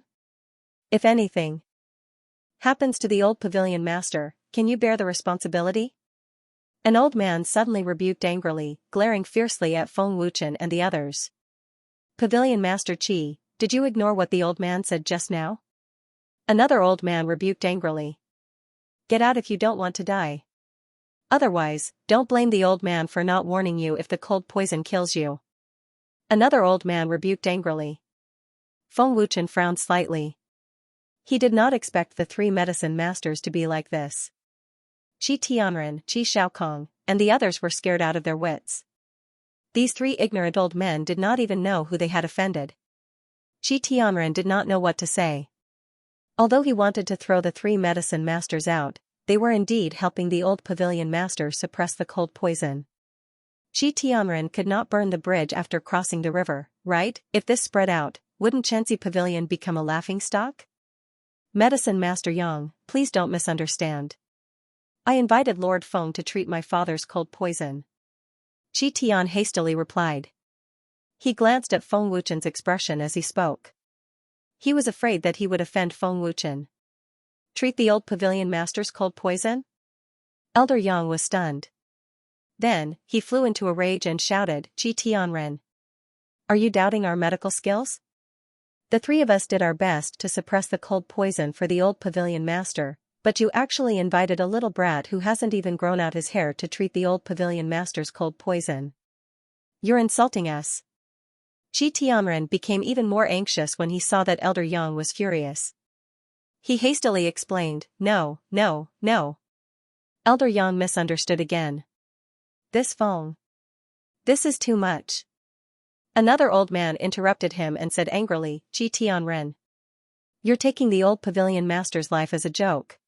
If anything happens to the old pavilion master, can you bear the responsibility? An old man suddenly rebuked angrily, glaring fiercely at Feng Wuchen and the others. Pavilion Master Qi, did you ignore what the old man said just now? Another old man rebuked angrily. Get out if you don't want to die. Otherwise, don't blame the old man for not warning you if the cold poison kills you. Another old man rebuked angrily. Feng Wuchen frowned slightly. He did not expect the 3 medicine masters to be like this. Qi Tianren, Qi Shaokong, and the others were scared out of their wits. These 3 ignorant old men did not even know who they had offended. Qi Tianren did not know what to say. Although he wanted to throw the 3 medicine masters out, they were indeed helping the old pavilion master suppress the cold poison. Qi Tianren could not burn the bridge after crossing the river, right? If this spread out, wouldn't Xianxia pavilion become a laughingstock? Medicine Master Yang, please don't misunderstand. I invited Lord Feng to treat my father's cold poison. Qi Tian hastily replied. He glanced at Feng Wuchen's expression as he spoke. He was afraid that he would offend Feng Wuchen. Treat the old pavilion master's cold poison? Elder Yang was stunned. Then, he flew into a rage and shouted, Qi Tianren. Are you doubting our medical skills? The 3 of us did our best to suppress the cold poison for the old pavilion master, but you actually invited a little brat who hasn't even grown out his hair to treat the old pavilion master's cold poison. You're insulting us. Qi Tianren became even more anxious when he saw that Elder Yang was furious. He hastily explained, no, no, no. Elder Yang misunderstood again. This Feng. This is too much. Another old man interrupted him and said angrily, Ji Tianren. You're taking the old pavilion master's life as a joke.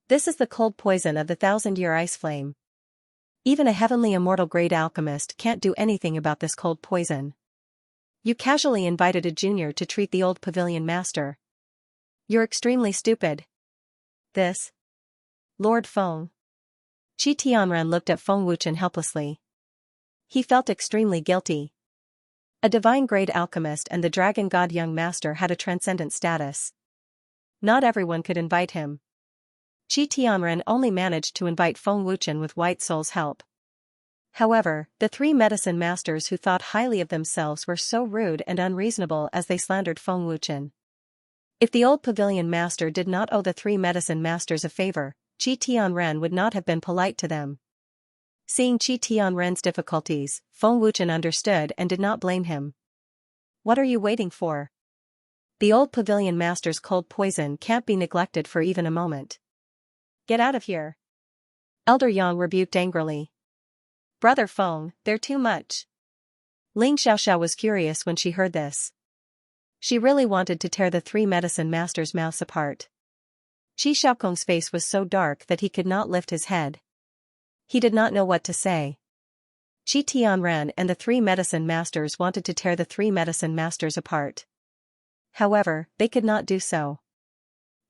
This is the cold poison of the 1,000-year ice flame. Even a heavenly immortal great alchemist can't do anything about this cold poison. You casually invited a junior to treat the old pavilion master. You're extremely stupid. This? Lord Feng. Qi Tianren looked at Feng Wuchen helplessly. He felt extremely guilty. A divine-grade alchemist and the dragon god young master had a transcendent status. Not everyone could invite him. Qi Tianren only managed to invite Feng Wuchen with White Soul's help. However, the three medicine masters who thought highly of themselves were so rude and unreasonable as they slandered Feng Wuchen. If the old pavilion master did not owe the three medicine masters a favor, Qi Tianren would not have been polite to them. Seeing Qi Tianren's difficulties, Feng Wuchen understood and did not blame him. What are you waiting for? The old pavilion master's cold poison can't be neglected for even a moment. Get out of here. Elder Yang rebuked angrily. Brother Feng, they're too much. Ling Xiaoxiao was furious when she heard this. She really wanted to tear the three medicine masters' mouths apart. Qi Xiaokong's face was so dark that he could not lift his head. He did not know what to say. Qi Tianren and the three medicine masters wanted to tear the three medicine masters apart. However, they could not do so.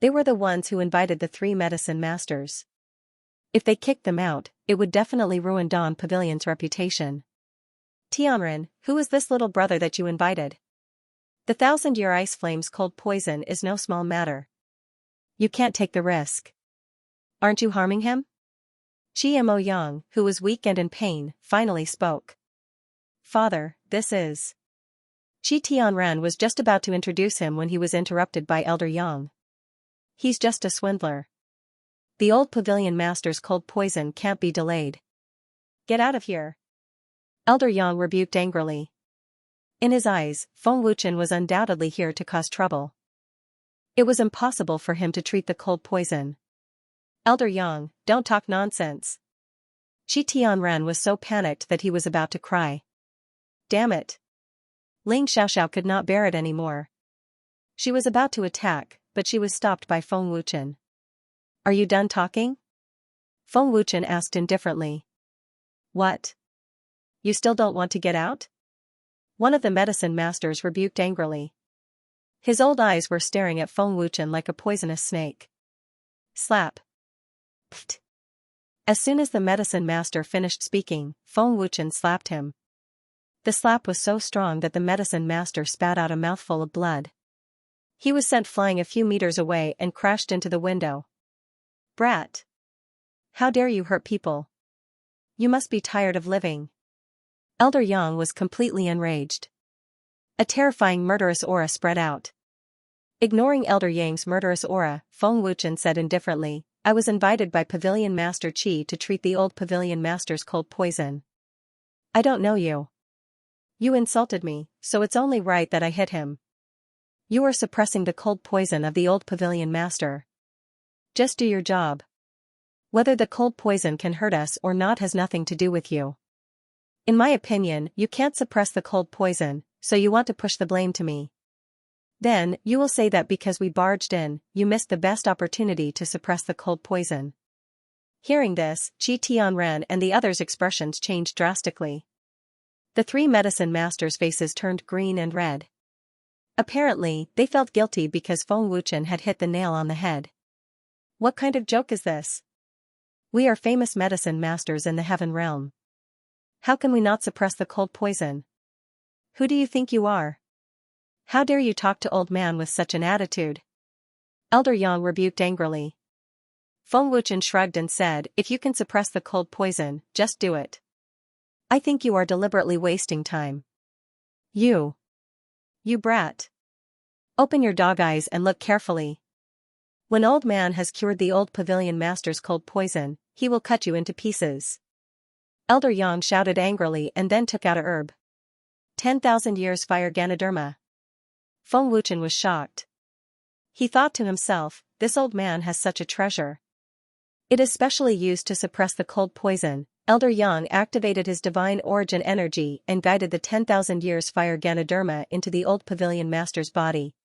They were the ones who invited the three medicine masters. If they kicked them out, it would definitely ruin Dawn Pavilion's reputation. Tianren, who is this little brother that you invited? The 1,000-year ice flame's cold poison is no small matter. You can't take the risk. Aren't you harming him? Qi Mo Yang, who was weak and in pain, finally spoke. Father, this is... Qi Tianren was just about to introduce him when he was interrupted by Elder Yang. He's just a swindler. The old pavilion master's cold poison can't be delayed. Get out of here. Elder Yang rebuked angrily. In his eyes, Feng Wuchen was undoubtedly here to cause trouble. It was impossible for him to treat the cold poison. Elder Yang, don't talk nonsense. Qi Tianren was so panicked that he was about to cry. Damn it. Ling Xiaoxiao could not bear it anymore. She was about to attack, but she was stopped by Feng Wuchen. Are you done talking? Feng Wuchen asked indifferently. What? You still don't want to get out? One of the medicine masters rebuked angrily. His old eyes were staring at Feng Wuchen like a poisonous snake. Slap. Pfft. As soon as the medicine master finished speaking, Feng Wuchen slapped him. The slap was so strong that the medicine master spat out a mouthful of blood. He was sent flying a few meters away and crashed into the window. Brat! How dare you hurt people? You must be tired of living. Elder Yang was completely enraged. A terrifying murderous aura spread out. Ignoring Elder Yang's murderous aura, Feng Wuchen said indifferently, I was invited by Pavilion Master Qi to treat the old Pavilion Master's cold poison. I don't know you. You insulted me, so it's only right that I hit him. You are suppressing the cold poison of the old Pavilion Master. Just do your job. Whether the cold poison can hurt us or not has nothing to do with you. In my opinion, you can't suppress the cold poison, so you want to push the blame to me. Then, you will say that because we barged in, you missed the best opportunity to suppress the cold poison. Hearing this, Qi Tianren and the others' expressions changed drastically. The three medicine masters' faces turned green and red. Apparently, they felt guilty because Feng Wuchen had hit the nail on the head. What kind of joke is this? We are famous medicine masters in the heaven realm. How can we not suppress the cold poison? Who do you think you are? How dare you talk to old man with such an attitude? Elder Yang rebuked angrily. Feng Wuchen shrugged and said, if you can suppress the cold poison, just do it. I think you are deliberately wasting time. You brat. Open your dog eyes and look carefully. When old man has cured the old pavilion master's cold poison, he will cut you into pieces. Elder Yang shouted angrily and then took out a herb. 10,000 years fire Ganoderma. Feng Wuchen was shocked. He thought to himself, this old man has such a treasure. It is specially used to suppress the cold poison. Elder Yang activated his divine origin energy and guided the 10,000 years fire Ganoderma into the old pavilion master's body.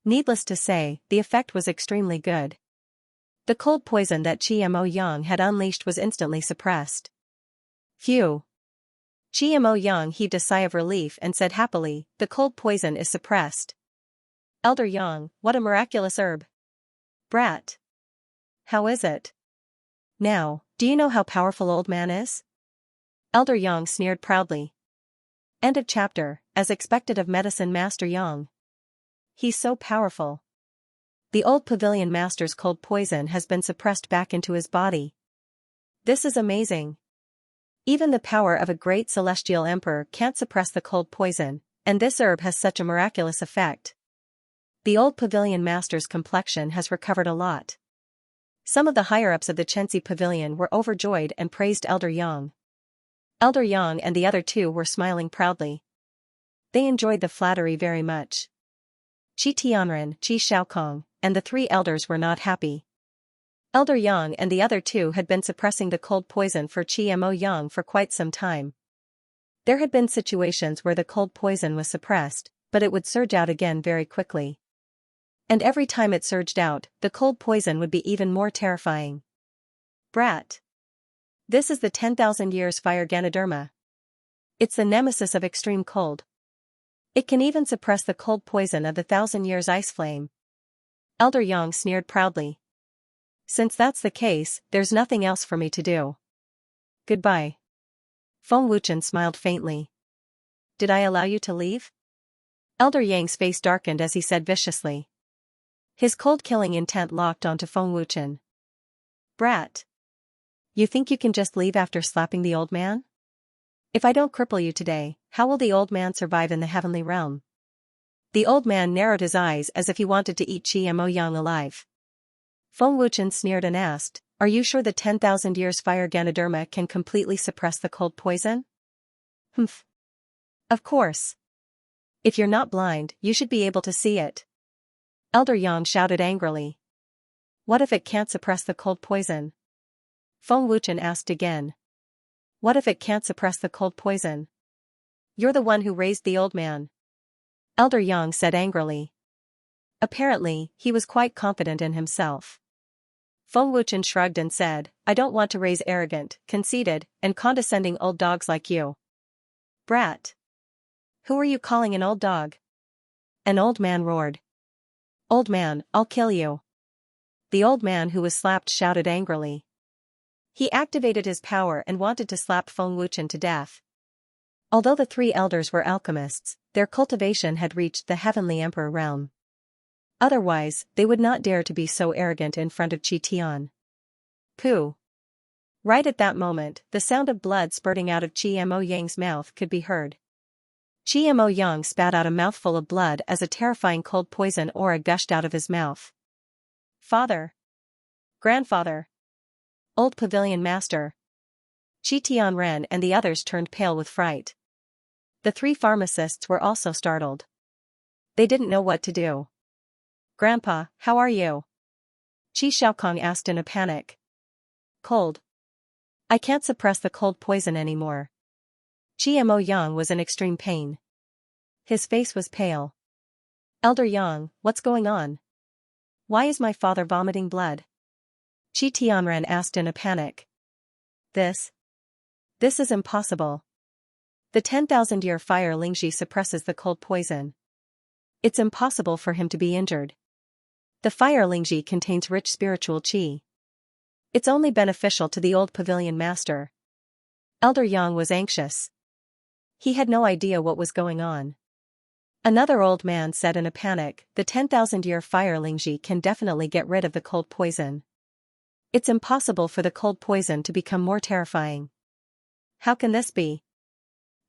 Needless to say, the effect was extremely good. The cold poison that Xianmo Yang had unleashed was instantly suppressed. Phew. Xianmo Yang heaved a sigh of relief and said happily, the cold poison is suppressed. Elder Yang, what a miraculous herb. Brat. How is it? Now, do you know how powerful old man is? Elder Yang sneered proudly. End of chapter, as expected of medicine master Yang. He's so powerful. The old pavilion master's cold poison has been suppressed back into his body. This is amazing. Even the power of a great celestial emperor can't suppress the cold poison, and this herb has such a miraculous effect. The old pavilion master's complexion has recovered a lot. Some of the higher-ups of the Xianxia pavilion were overjoyed and praised Elder Yang. Elder Yang and the other two were smiling proudly. They enjoyed the flattery very much. Qi Tianren, Qi Shaokong, and the three elders were not happy. Elder Yang and the other two had been suppressing the cold poison for Xianmo Yang for quite some time. There had been situations where the cold poison was suppressed, but it would surge out again very quickly. And every time it surged out, the cold poison would be even more terrifying. Brat. This is the 10,000 years fire Ganoderma. It's the nemesis of extreme cold. It can even suppress the cold poison of the 1,000 years ice flame. Elder Yang sneered proudly. Since that's the case, there's nothing else for me to do. Goodbye. Feng Wuchen smiled faintly. Did I allow you to leave? Elder Yang's face darkened as he said viciously. His cold-killing intent locked onto Feng Wuchen. Brat. You think you can just leave after slapping the old man? If I don't cripple you today, how will the old man survive in the heavenly realm? The old man narrowed his eyes as if he wanted to eat Xianmo Yang alive. Feng Wuchen sneered and asked, are you sure the 10,000 years fire Ganoderma can completely suppress the cold poison? Humph. Of course. If you're not blind, you should be able to see it. Elder Yang shouted angrily. What if it can't suppress the cold poison? Feng Wuchen asked again. What if it can't suppress the cold poison? You're the one who raised the old man. Elder Yang said angrily. Apparently, he was quite confident in himself. Feng Wuchen shrugged and said, I don't want to raise arrogant, conceited, and condescending old dogs like you. Brat. Who are you calling an old dog? An old man roared. Old man, I'll kill you. The old man who was slapped shouted angrily. He activated his power and wanted to slap Feng Wuchen to death. Although the three elders were alchemists, their cultivation had reached the heavenly emperor realm. Otherwise, they would not dare to be so arrogant in front of Qi Tian. Pooh. Right at that moment, the sound of blood spurting out of Xianmo Yang's mouth could be heard. Xianmo Yang spat out a mouthful of blood as a terrifying cold poison aura gushed out of his mouth. Father. Grandfather. Old pavilion master. Qi Tianren and the others turned pale with fright. The three pharmacists were also startled. They didn't know what to do. Grandpa, how are you? Qi Shaokong asked in a panic. Cold. I can't suppress the cold poison anymore. Xianmo Yang was in extreme pain. His face was pale. Elder Yang, what's going on? Why is my father vomiting blood? Qi Tianren asked in a panic. This is impossible. The 10,000-year fire Lingxi suppresses the cold poison. It's impossible for him to be injured. The fire Lingxi contains rich spiritual qi. It's only beneficial to the old pavilion master. Elder Yang was anxious. He had no idea what was going on. Another old man said in a panic, the 10,000-year fire Lingxi can definitely get rid of the cold poison. It's impossible for the cold poison to become more terrifying. How can this be?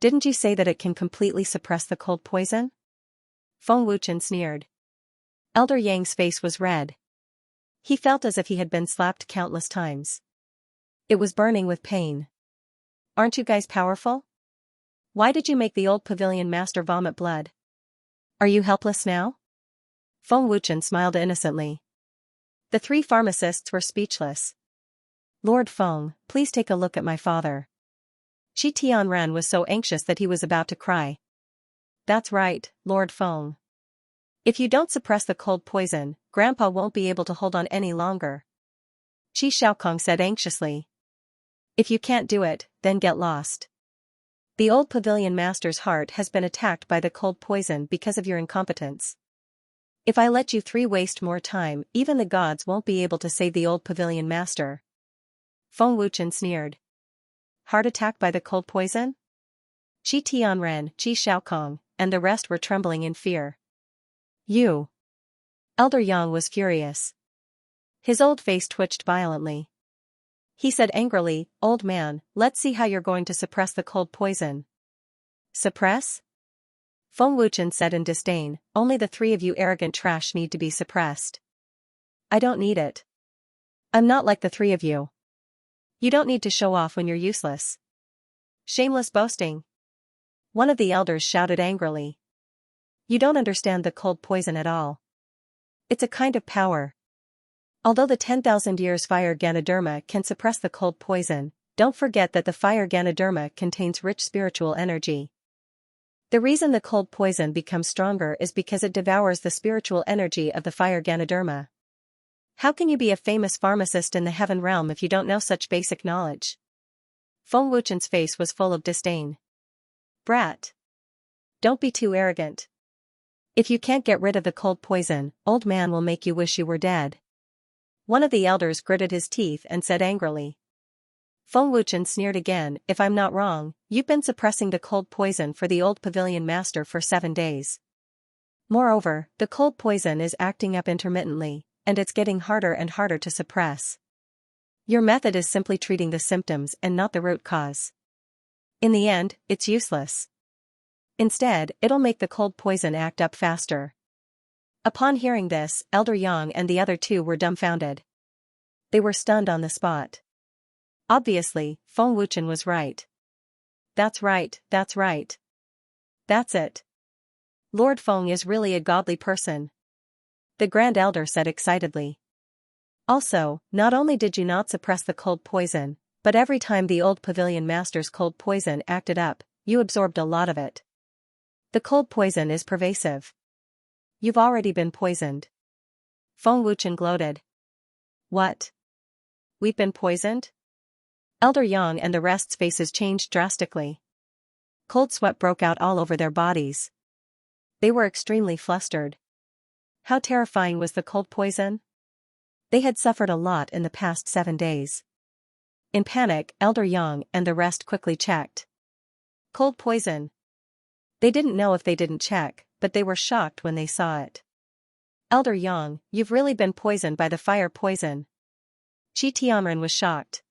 Didn't you say that it can completely suppress the cold poison? Feng Wuchen sneered. Elder Yang's face was red. He felt as if he had been slapped countless times. It was burning with pain. Aren't you guys powerful? Why did you make the old pavilion master vomit blood? Are you helpless now? Feng Wuchen smiled innocently. The three pharmacists were speechless. Lord Feng, please take a look at my father. Shi Tianren was so anxious that he was about to cry. That's right, Lord Feng. If you don't suppress the cold poison, Grandpa won't be able to hold on any longer. Qi Xiaokong said anxiously. If you can't do it, then get lost. The old pavilion master's heart has been attacked by the cold poison because of your incompetence. If I let you three waste more time, even the gods won't be able to save the old pavilion master. Feng Wuchen sneered. Heart attack by the cold poison? Shi Tianren, Qi Xiaokong, and the rest were trembling in fear. You. Elder Yang was furious. His old face twitched violently. He said angrily, Old man, let's see how you're going to suppress the cold poison. Suppress? Feng Wuchen said in disdain, only the three of you arrogant trash need to be suppressed. I don't need it. I'm not like the three of you. You don't need to show off when you're useless. Shameless boasting. One of the elders shouted angrily. You don't understand the cold poison at all. It's a kind of power. Although the 10,000 years fire Ganoderma can suppress the cold poison, don't forget that the fire Ganoderma contains rich spiritual energy. The reason the cold poison becomes stronger is because it devours the spiritual energy of the fire Ganoderma. How can you be a famous pharmacist in the heaven realm if you don't know such basic knowledge? Feng Wuchen's face was full of disdain. Brat. Don't be too arrogant. If you can't get rid of the cold poison, old man will make you wish you were dead. One of the elders gritted his teeth and said angrily. Feng Wuchen sneered again, if I'm not wrong, you've been suppressing the cold poison for the old pavilion master for 7 days. Moreover, the cold poison is acting up intermittently, and it's getting harder and harder to suppress. Your method is simply treating the symptoms and not the root cause. In the end, it's useless. Instead, it'll make the cold poison act up faster. Upon hearing this, Elder Yang and the other two were dumbfounded. They were stunned on the spot. Obviously, Feng Wuchen was right. That's right, that's right. That's it. Lord Feng is really a godly person. The Grand Elder said excitedly. Also, not only did you not suppress the cold poison, but every time the old pavilion master's cold poison acted up, you absorbed a lot of it. The cold poison is pervasive. You've already been poisoned. Feng Wuchen gloated. What? We've been poisoned? Elder Yang and the rest's faces changed drastically. Cold sweat broke out all over their bodies. They were extremely flustered. How terrifying was the cold poison? They had suffered a lot in the past 7 days. In panic, Elder Yang and the rest quickly checked. Cold poison. They didn't know if they didn't check, but they were shocked when they saw it. Elder Yang, you've really been poisoned by the fire poison. Qi Tianren was shocked.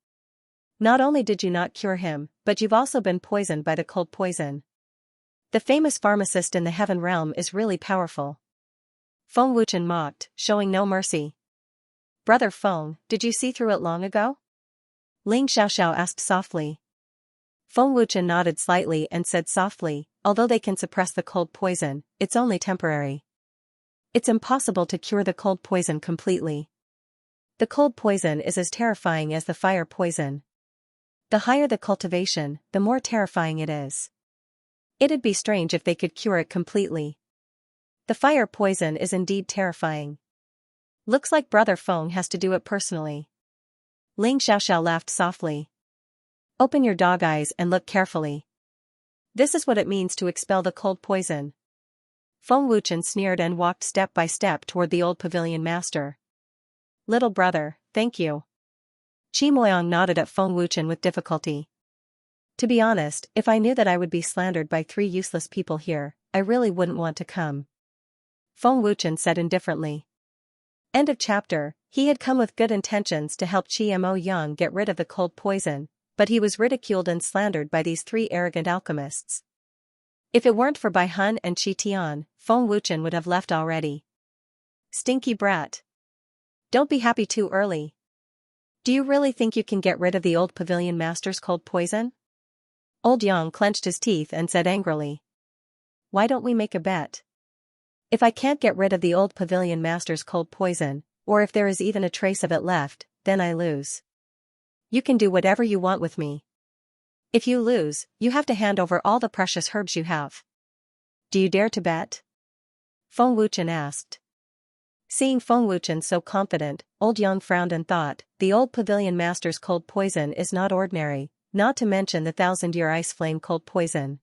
Not only did you not cure him, but you've also been poisoned by the cold poison. The famous pharmacist in the heaven realm is really powerful. Feng Wuchen mocked, showing no mercy. Brother Feng, did you see through it long ago? Ling Xiaoxiao asked softly. Feng Wuchen nodded slightly and said softly, although they can suppress the cold poison, it's only temporary. It's impossible to cure the cold poison completely. The cold poison is as terrifying as the fire poison. The higher the cultivation, the more terrifying it is. It'd be strange if they could cure it completely. The fire poison is indeed terrifying. Looks like Brother Feng has to do it personally. Ling Xiaoxiao laughed softly. Open your dog eyes and look carefully. This is what it means to expel the cold poison. Feng Wuchen sneered and walked step by step toward the old pavilion master. Little brother, thank you. Qi Moyang nodded at Feng Wuchen with difficulty. To be honest, if I knew that I would be slandered by 3 useless people here, I really wouldn't want to come. Feng Wuchen said indifferently. End of chapter. He had come with good intentions to help Qi Mo Yang get rid of the cold poison, but he was ridiculed and slandered by these 3 arrogant alchemists. If it weren't for Bai Hun and Qi Tian, Feng Wuchen would have left already. Stinky brat. Don't be happy too early. Do you really think you can get rid of the old pavilion master's cold poison? Old Yang clenched his teeth and said angrily. Why don't we make a bet? If I can't get rid of the old pavilion master's cold poison, or if there is even a trace of it left, then I lose. You can do whatever you want with me. If you lose, you have to hand over all the precious herbs you have. Do you dare to bet? Feng Wuchen asked. Seeing Feng Wuchen so confident, old Yang frowned and thought, the old pavilion master's cold poison is not ordinary, not to mention the 1,000-year ice flame cold poison.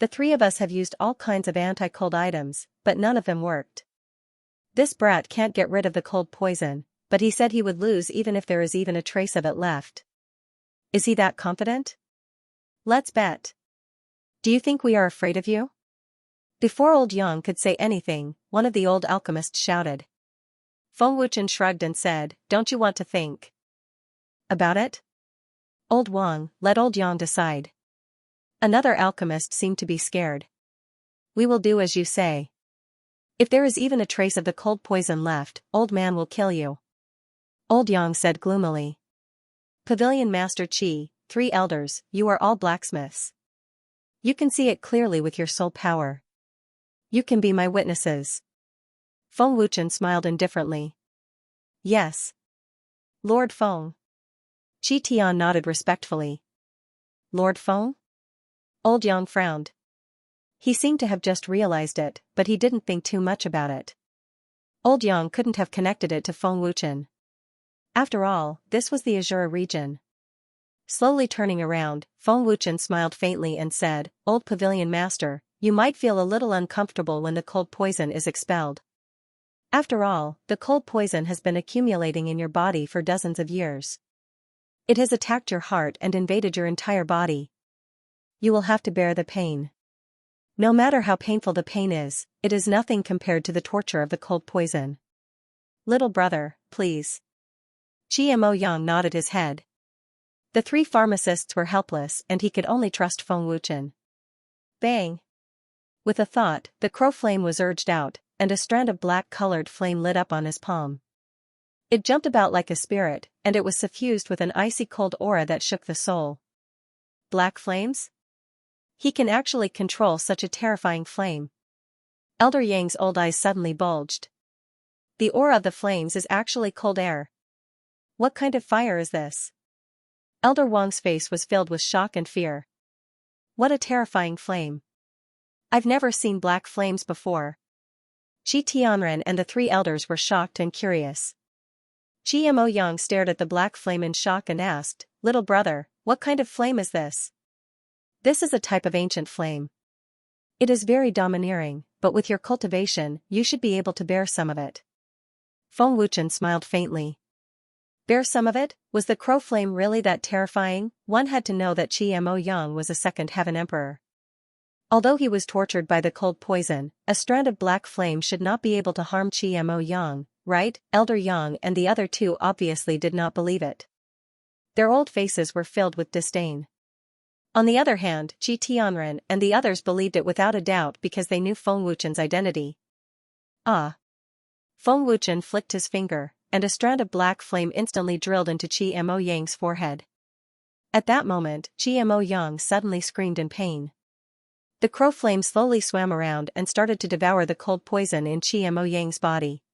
The three of us have used all kinds of anti-cold items, but none of them worked. This brat can't get rid of the cold poison, but he said he would lose even if there is even a trace of it left. Is he that confident? Let's bet. Do you think we are afraid of you? Before old Yang could say anything, one of the old alchemists shouted. Feng Wuchen shrugged and said, don't you want to think about it? Old Wang, let old Yang decide. Another alchemist seemed to be scared. We will do as you say. If there is even a trace of the cold poison left, old man will kill you. Old Yang said gloomily. Pavilion Master Qi, 3 elders, you are all blacksmiths. You can see it clearly with your soul power. You can be my witnesses. Feng Wuchen smiled indifferently. Yes. Lord Feng. Qi Tian nodded respectfully. Lord Feng? Old Yang frowned. He seemed to have just realized it, but he didn't think too much about it. Old Yang couldn't have connected it to Feng Wuchen. After all, this was the Azura region. Slowly turning around, Feng Wuchen smiled faintly and said, Old Pavilion Master, you might feel a little uncomfortable when the cold poison is expelled. After all, the cold poison has been accumulating in your body for dozens of years. It has attacked your heart and invaded your entire body. You will have to bear the pain. No matter how painful the pain is, it is nothing compared to the torture of the cold poison. Little brother, please. Mo Yang nodded his head. The 3 pharmacists were helpless and he could only trust Feng Wuchen. Bang! With a thought, the crow flame was urged out, and a strand of black-colored flame lit up on his palm. It jumped about like a spirit, and it was suffused with an icy cold aura that shook the soul. Black flames? He can actually control such a terrifying flame. Elder Yang's old eyes suddenly bulged. The aura of the flames is actually cold air. What kind of fire is this? Elder Wang's face was filled with shock and fear. What a terrifying flame. I've never seen black flames before. Qi Tianren and the 3 elders were shocked and curious. Mo Yang stared at the black flame in shock and asked, Little brother, what kind of flame is this? This is a type of ancient flame. It is very domineering, but with your cultivation, you should be able to bear some of it. Feng Wuchen smiled faintly. Bear some of it? Was the crow flame really that terrifying? One had to know that Mo Yang was a second heaven emperor. Although he was tortured by the cold poison, a strand of black flame should not be able to harm Mo Yang, right? Elder Yang and the other 2 obviously did not believe it. Their old faces were filled with disdain. On the other hand, Qi Tianren and the others believed it without a doubt because they knew Feng Wuchen's identity. Ah! Feng Wuchen flicked his finger, and a strand of black flame instantly drilled into Mo Yang's forehead. At that moment, Mo Yang suddenly screamed in pain. The crow flame slowly swam around and started to devour the cold poison in Mo Yang's body.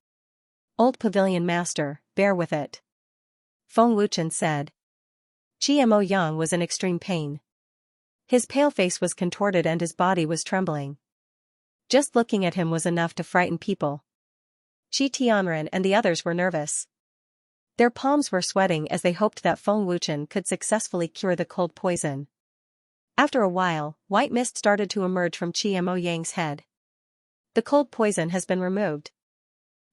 Old Pavilion Master, bear with it. Feng Wuchen said. Mo Yang was in extreme pain. His pale face was contorted and his body was trembling. Just looking at him was enough to frighten people. Qi Tianren and the others were nervous. Their palms were sweating as they hoped that Feng Wuchen could successfully cure the cold poison. After a while, white mist started to emerge from Mo Yang's head. The cold poison has been removed.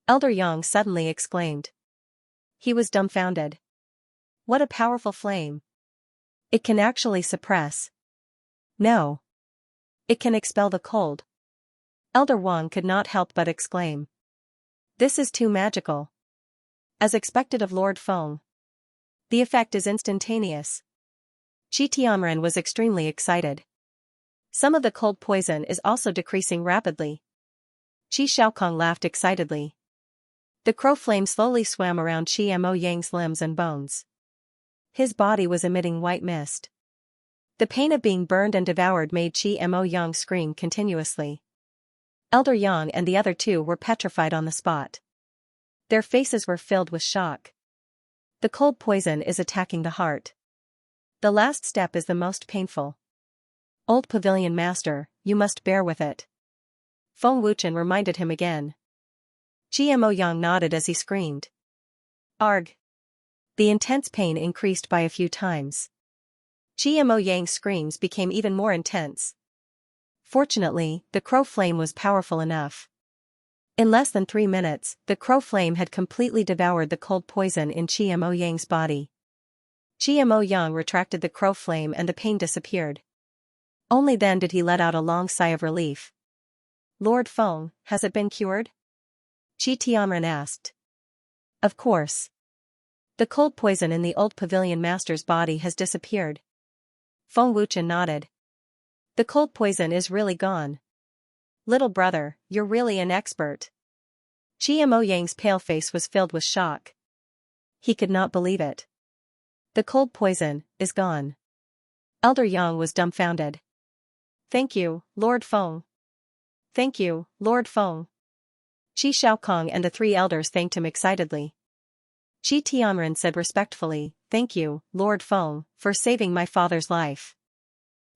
Elder Yang suddenly exclaimed. He was dumbfounded. What a powerful flame. It can actually suppress. No. It can expel the cold. Elder Wang could not help but exclaim. This is too magical. As expected of Lord Feng. The effect is instantaneous. Qi Tianren was extremely excited. Some of the cold poison is also decreasing rapidly. Qi Shaokong laughed excitedly. The crow flame slowly swam around Mo Yang's limbs and bones. His body was emitting white mist. The pain of being burned and devoured made Mo Yang scream continuously. Elder Yang and the other two were petrified on the spot. Their faces were filled with shock. The cold poison is attacking the heart. The last step is the most painful. Old Pavilion Master, you must bear with it. Feng Wuchen reminded him again. GMO Yang nodded as he screamed. Arg! The intense pain increased by a few times. GMO Yang's screams became even more intense. Fortunately, the crow flame was powerful enough. In less than 3 minutes, the crow flame had completely devoured the cold poison in GMO Yang's body. GMO Yang retracted the crow flame and the pain disappeared. Only then did he let out a long sigh of relief. Lord Feng, has it been cured? Qi Tianren asked. Of course. The cold poison in the old Pavilion Master's body has disappeared. Feng Wuchen nodded. The cold poison is really gone. Little brother, you're really an expert. GMO Yang's pale face was filled with shock. He could not believe it. The cold poison is gone. Elder Yang was dumbfounded. Thank you, Lord Feng. Thank you, Lord Feng. Qi Shaokong and the 3 elders thanked him excitedly. Qi Tianren said respectfully, Thank you, Lord Feng, for saving my father's life.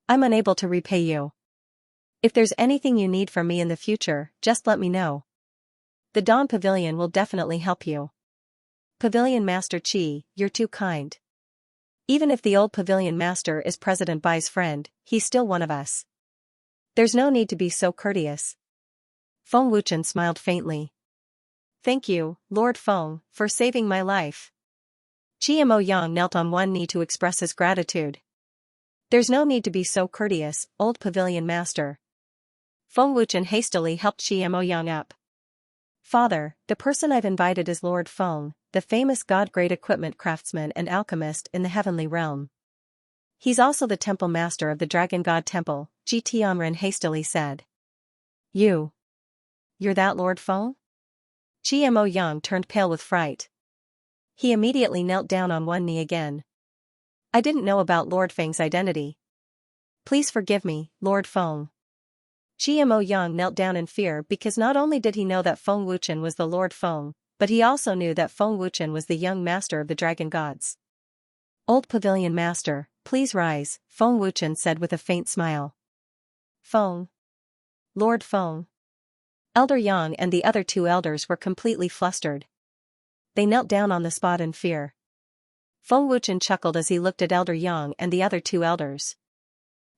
I'm unable to repay you. If there's anything you need from me in the future, just let me know. The Dawn Pavilion will definitely help you. Pavilion Master Qi, you're too kind. Even if the old Pavilion Master is President Bai's friend, he's still one of us. There's no need to be so courteous. Feng Wuchen smiled faintly. Thank you, Lord Feng, for saving my life. GMO Yang knelt on one knee to express his gratitude. There's no need to be so courteous, old Pavilion Master. Feng Wuchen hastily helped GMO Yang up. Father, the person I've invited is Lord Feng, the famous god-grade equipment craftsman and alchemist in the heavenly realm. He's also the temple master of the Dragon God Temple, Qi Tianren hastily said. You're that Lord Feng? GMO Yang turned pale with fright. He immediately knelt down on one knee again. I didn't know about Lord Feng's identity. Please forgive me, Lord Feng. GMO Yang knelt down in fear because not only did he know that Feng Wuchen was the Lord Feng, but he also knew that Feng Wuchen was the young master of the dragon gods. Old Pavilion Master, please rise, Feng Wuchen said with a faint smile. Feng. Lord Feng. Elder Yang and the other 2 elders were completely flustered. They knelt down on the spot in fear. Feng Wuchen chuckled as he looked at Elder Yang and the other 2 elders.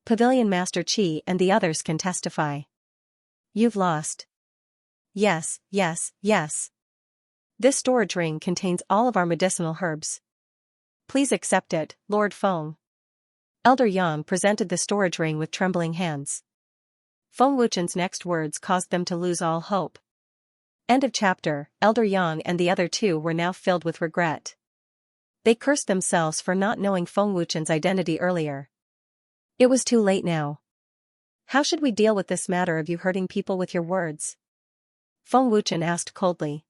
Pavilion Master Qi and the others can testify. You've lost. Yes, yes, yes. This storage ring contains all of our medicinal herbs. Please accept it, Lord Feng. Elder Yang presented the storage ring with trembling hands. Feng Wuchen's next words caused them to lose all hope. End of chapter. Elder Yang and the other 2 were now filled with regret. They cursed themselves for not knowing Feng Wuchen's identity earlier. It was too late now. How should we deal with this matter of you hurting people with your words? Feng Wuchen asked coldly.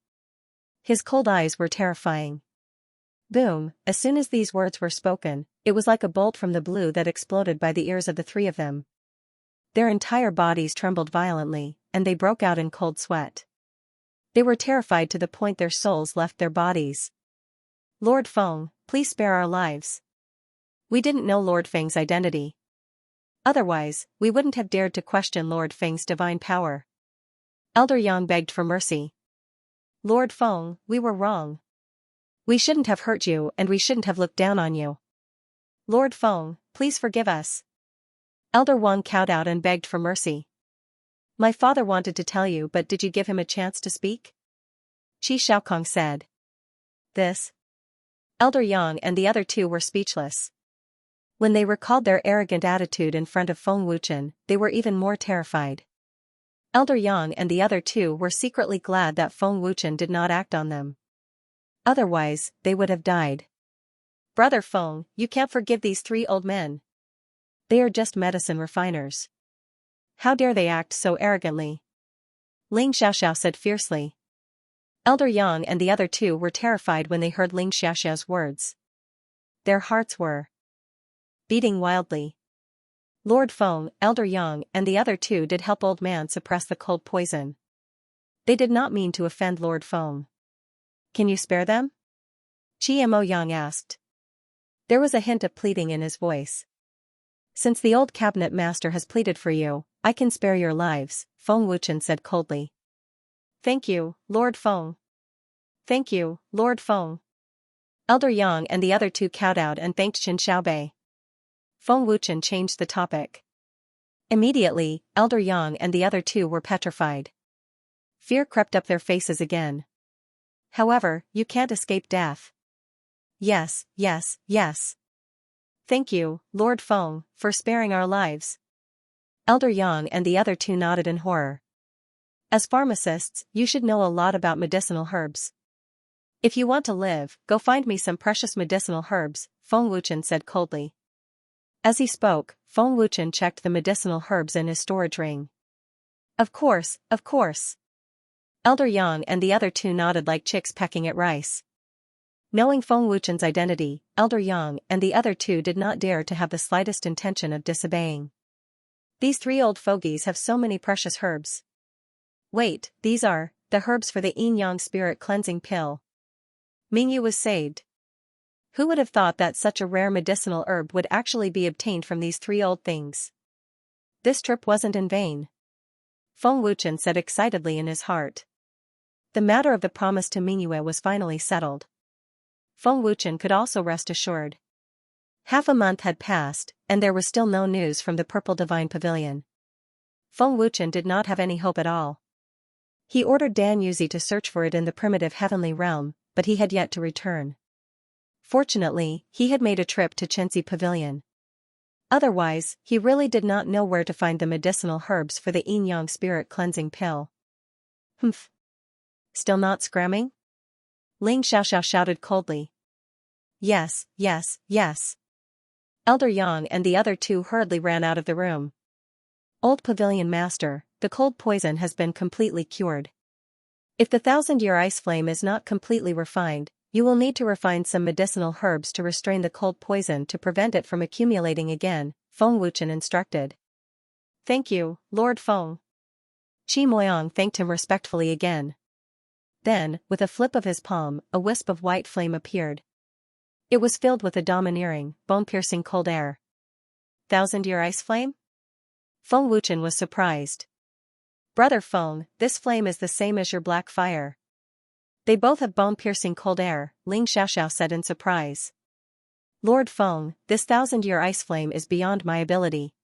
His cold eyes were terrifying. Boom, as soon as these words were spoken, it was like a bolt from the blue that exploded by the ears of the 3 of them. Their entire bodies trembled violently, and they broke out in cold sweat. They were terrified to the point their souls left their bodies. Lord Feng, please spare our lives. We didn't know Lord Feng's identity. Otherwise, we wouldn't have dared to question Lord Feng's divine power. Elder Yang begged for mercy. Lord Feng, we were wrong. We shouldn't have hurt you and we shouldn't have looked down on you. Lord Feng, please forgive us. Elder Wang cowed out and begged for mercy. My father wanted to tell you, but did you give him a chance to speak? Qi Shaokong said. This. Elder Yang and the other 2 were speechless. When they recalled their arrogant attitude in front of Feng Wuchen, they were even more terrified. Elder Yang and the other 2 were secretly glad that Feng Wuchen did not act on them. Otherwise, they would have died. Brother Feng, you can't forgive these 3 old men. They are just medicine refiners. How dare they act so arrogantly? Ling Xiaoxiao said fiercely. Elder Yang and the other 2 were terrified when they heard Ling Xiaoxiao's words. Their hearts were beating wildly. Lord Feng, Elder Yang and the other two did help Old Man suppress the cold poison. They did not mean to offend Lord Feng. Can you spare them? Mo Yang asked. There was a hint of pleading in his voice. Since the old cabinet master has pleaded for you, I can spare your lives, Feng Wuchen said coldly. Thank you, Lord Feng. Thank you, Lord Feng. Elder Yang and the other two kowtowed and thanked Qin Xiaobei. Feng Wuchen changed the topic. Immediately, Elder Yang and the other two were petrified. Fear crept up their faces again. However, you can't escape death. Yes, yes, yes. Thank you, Lord Feng, for sparing our lives. Elder Yang and the other two nodded in horror. As pharmacists, you should know a lot about medicinal herbs. If you want to live, go find me some precious medicinal herbs, Feng Wuchen said coldly. As he spoke, Feng Wuchen checked the medicinal herbs in his storage ring. Of course, of course. Elder Yang and the other two nodded like chicks pecking at rice. Knowing Feng Wuchen's identity, Elder Yang and the other two did not dare to have the slightest intention of disobeying. These three old fogies have so many precious herbs. Wait, these are the herbs for the yin-yang spirit cleansing pill. Mingyu was saved. Who would have thought that such a rare medicinal herb would actually be obtained from these three old things? This trip wasn't in vain. Feng Wuchen said excitedly in his heart. The matter of the promise to Mingyue was finally settled. Feng Wuchen could also rest assured. Half a month had passed, and there was still no news from the Purple Divine Pavilion. Feng Wuchen did not have any hope at all. He ordered Dan Yuzi to search for it in the primitive heavenly realm, but he had yet to return. Fortunately, he had made a trip to Xianxia Pavilion. Otherwise, he really did not know where to find the medicinal herbs for the yin-yang spirit cleansing pill. Humph. Still not scramming? Ling Xiaoxiao shouted coldly. Yes, yes, yes. Elder Yang and the other two hurriedly ran out of the room. Old Pavilion Master, the cold poison has been completely cured. If the 1,000-year ice flame is not completely refined, you will need to refine some medicinal herbs to restrain the cold poison to prevent it from accumulating again, Feng Wuchen instructed. Thank you, Lord Feng. Qi Moyang thanked him respectfully again. Then, with a flip of his palm, a wisp of white flame appeared. It was filled with a domineering, bone-piercing cold air. 1,000-year ice flame? Feng Wuchen was surprised. Brother Feng, this flame is the same as your black fire. They both have bone-piercing cold air, Ling Xiaoxiao said in surprise. Lord Feng, this 1,000-year ice flame is beyond my ability.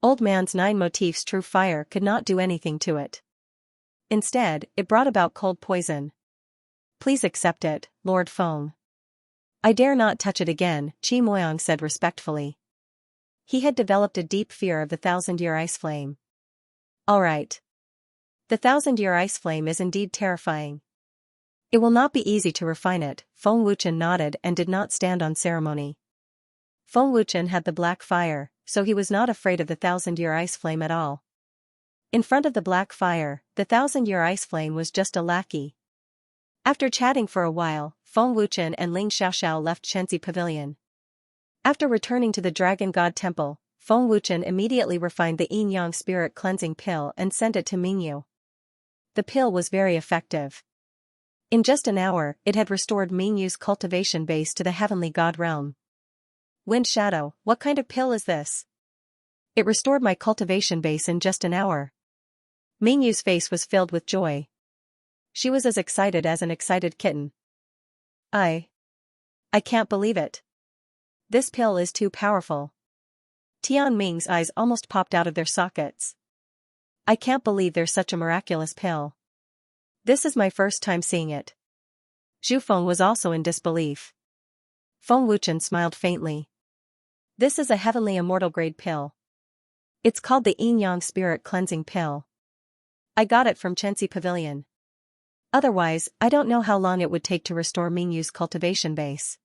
Old Man's 9 motifs true fire could not do anything to it. Instead, it brought about cold poison. Please accept it, Lord Feng. I dare not touch it again, Qi Moyang said respectfully. He had developed a deep fear of the 1,000-year ice flame. All right. The 1,000-year ice flame is indeed terrifying. It will not be easy to refine it, Feng Wuchen nodded and did not stand on ceremony. Feng Wuchen had the black fire, so he was not afraid of the 1,000-year ice flame at all. In front of the black fire, the 1,000-year ice flame was just a lackey. After chatting for a while, Feng Wuchen and Ling Xiaoxiao left Xianxia Pavilion. After returning to the Dragon God Temple, Feng Wuchen immediately refined the yin-yang spirit cleansing pill and sent it to Mingyu. The pill was very effective. In just an hour, it had restored Mingyu's cultivation base to the heavenly god realm. Wind Shadow, what kind of pill is this? It restored my cultivation base in just an hour. Mingyu's face was filled with joy. She was as excited as an excited kitten. I can't believe it. This pill is too powerful. Tian Ming's eyes almost popped out of their sockets. I can't believe there's such a miraculous pill. This is my first time seeing it. Zhu Feng was also in disbelief. Feng Wuchen smiled faintly. This is a heavenly immortal grade pill. It's called the yin-yang spirit cleansing pill. I got it from Xianxia Pavilion. Otherwise, I don't know how long it would take to restore Mingyu's cultivation base.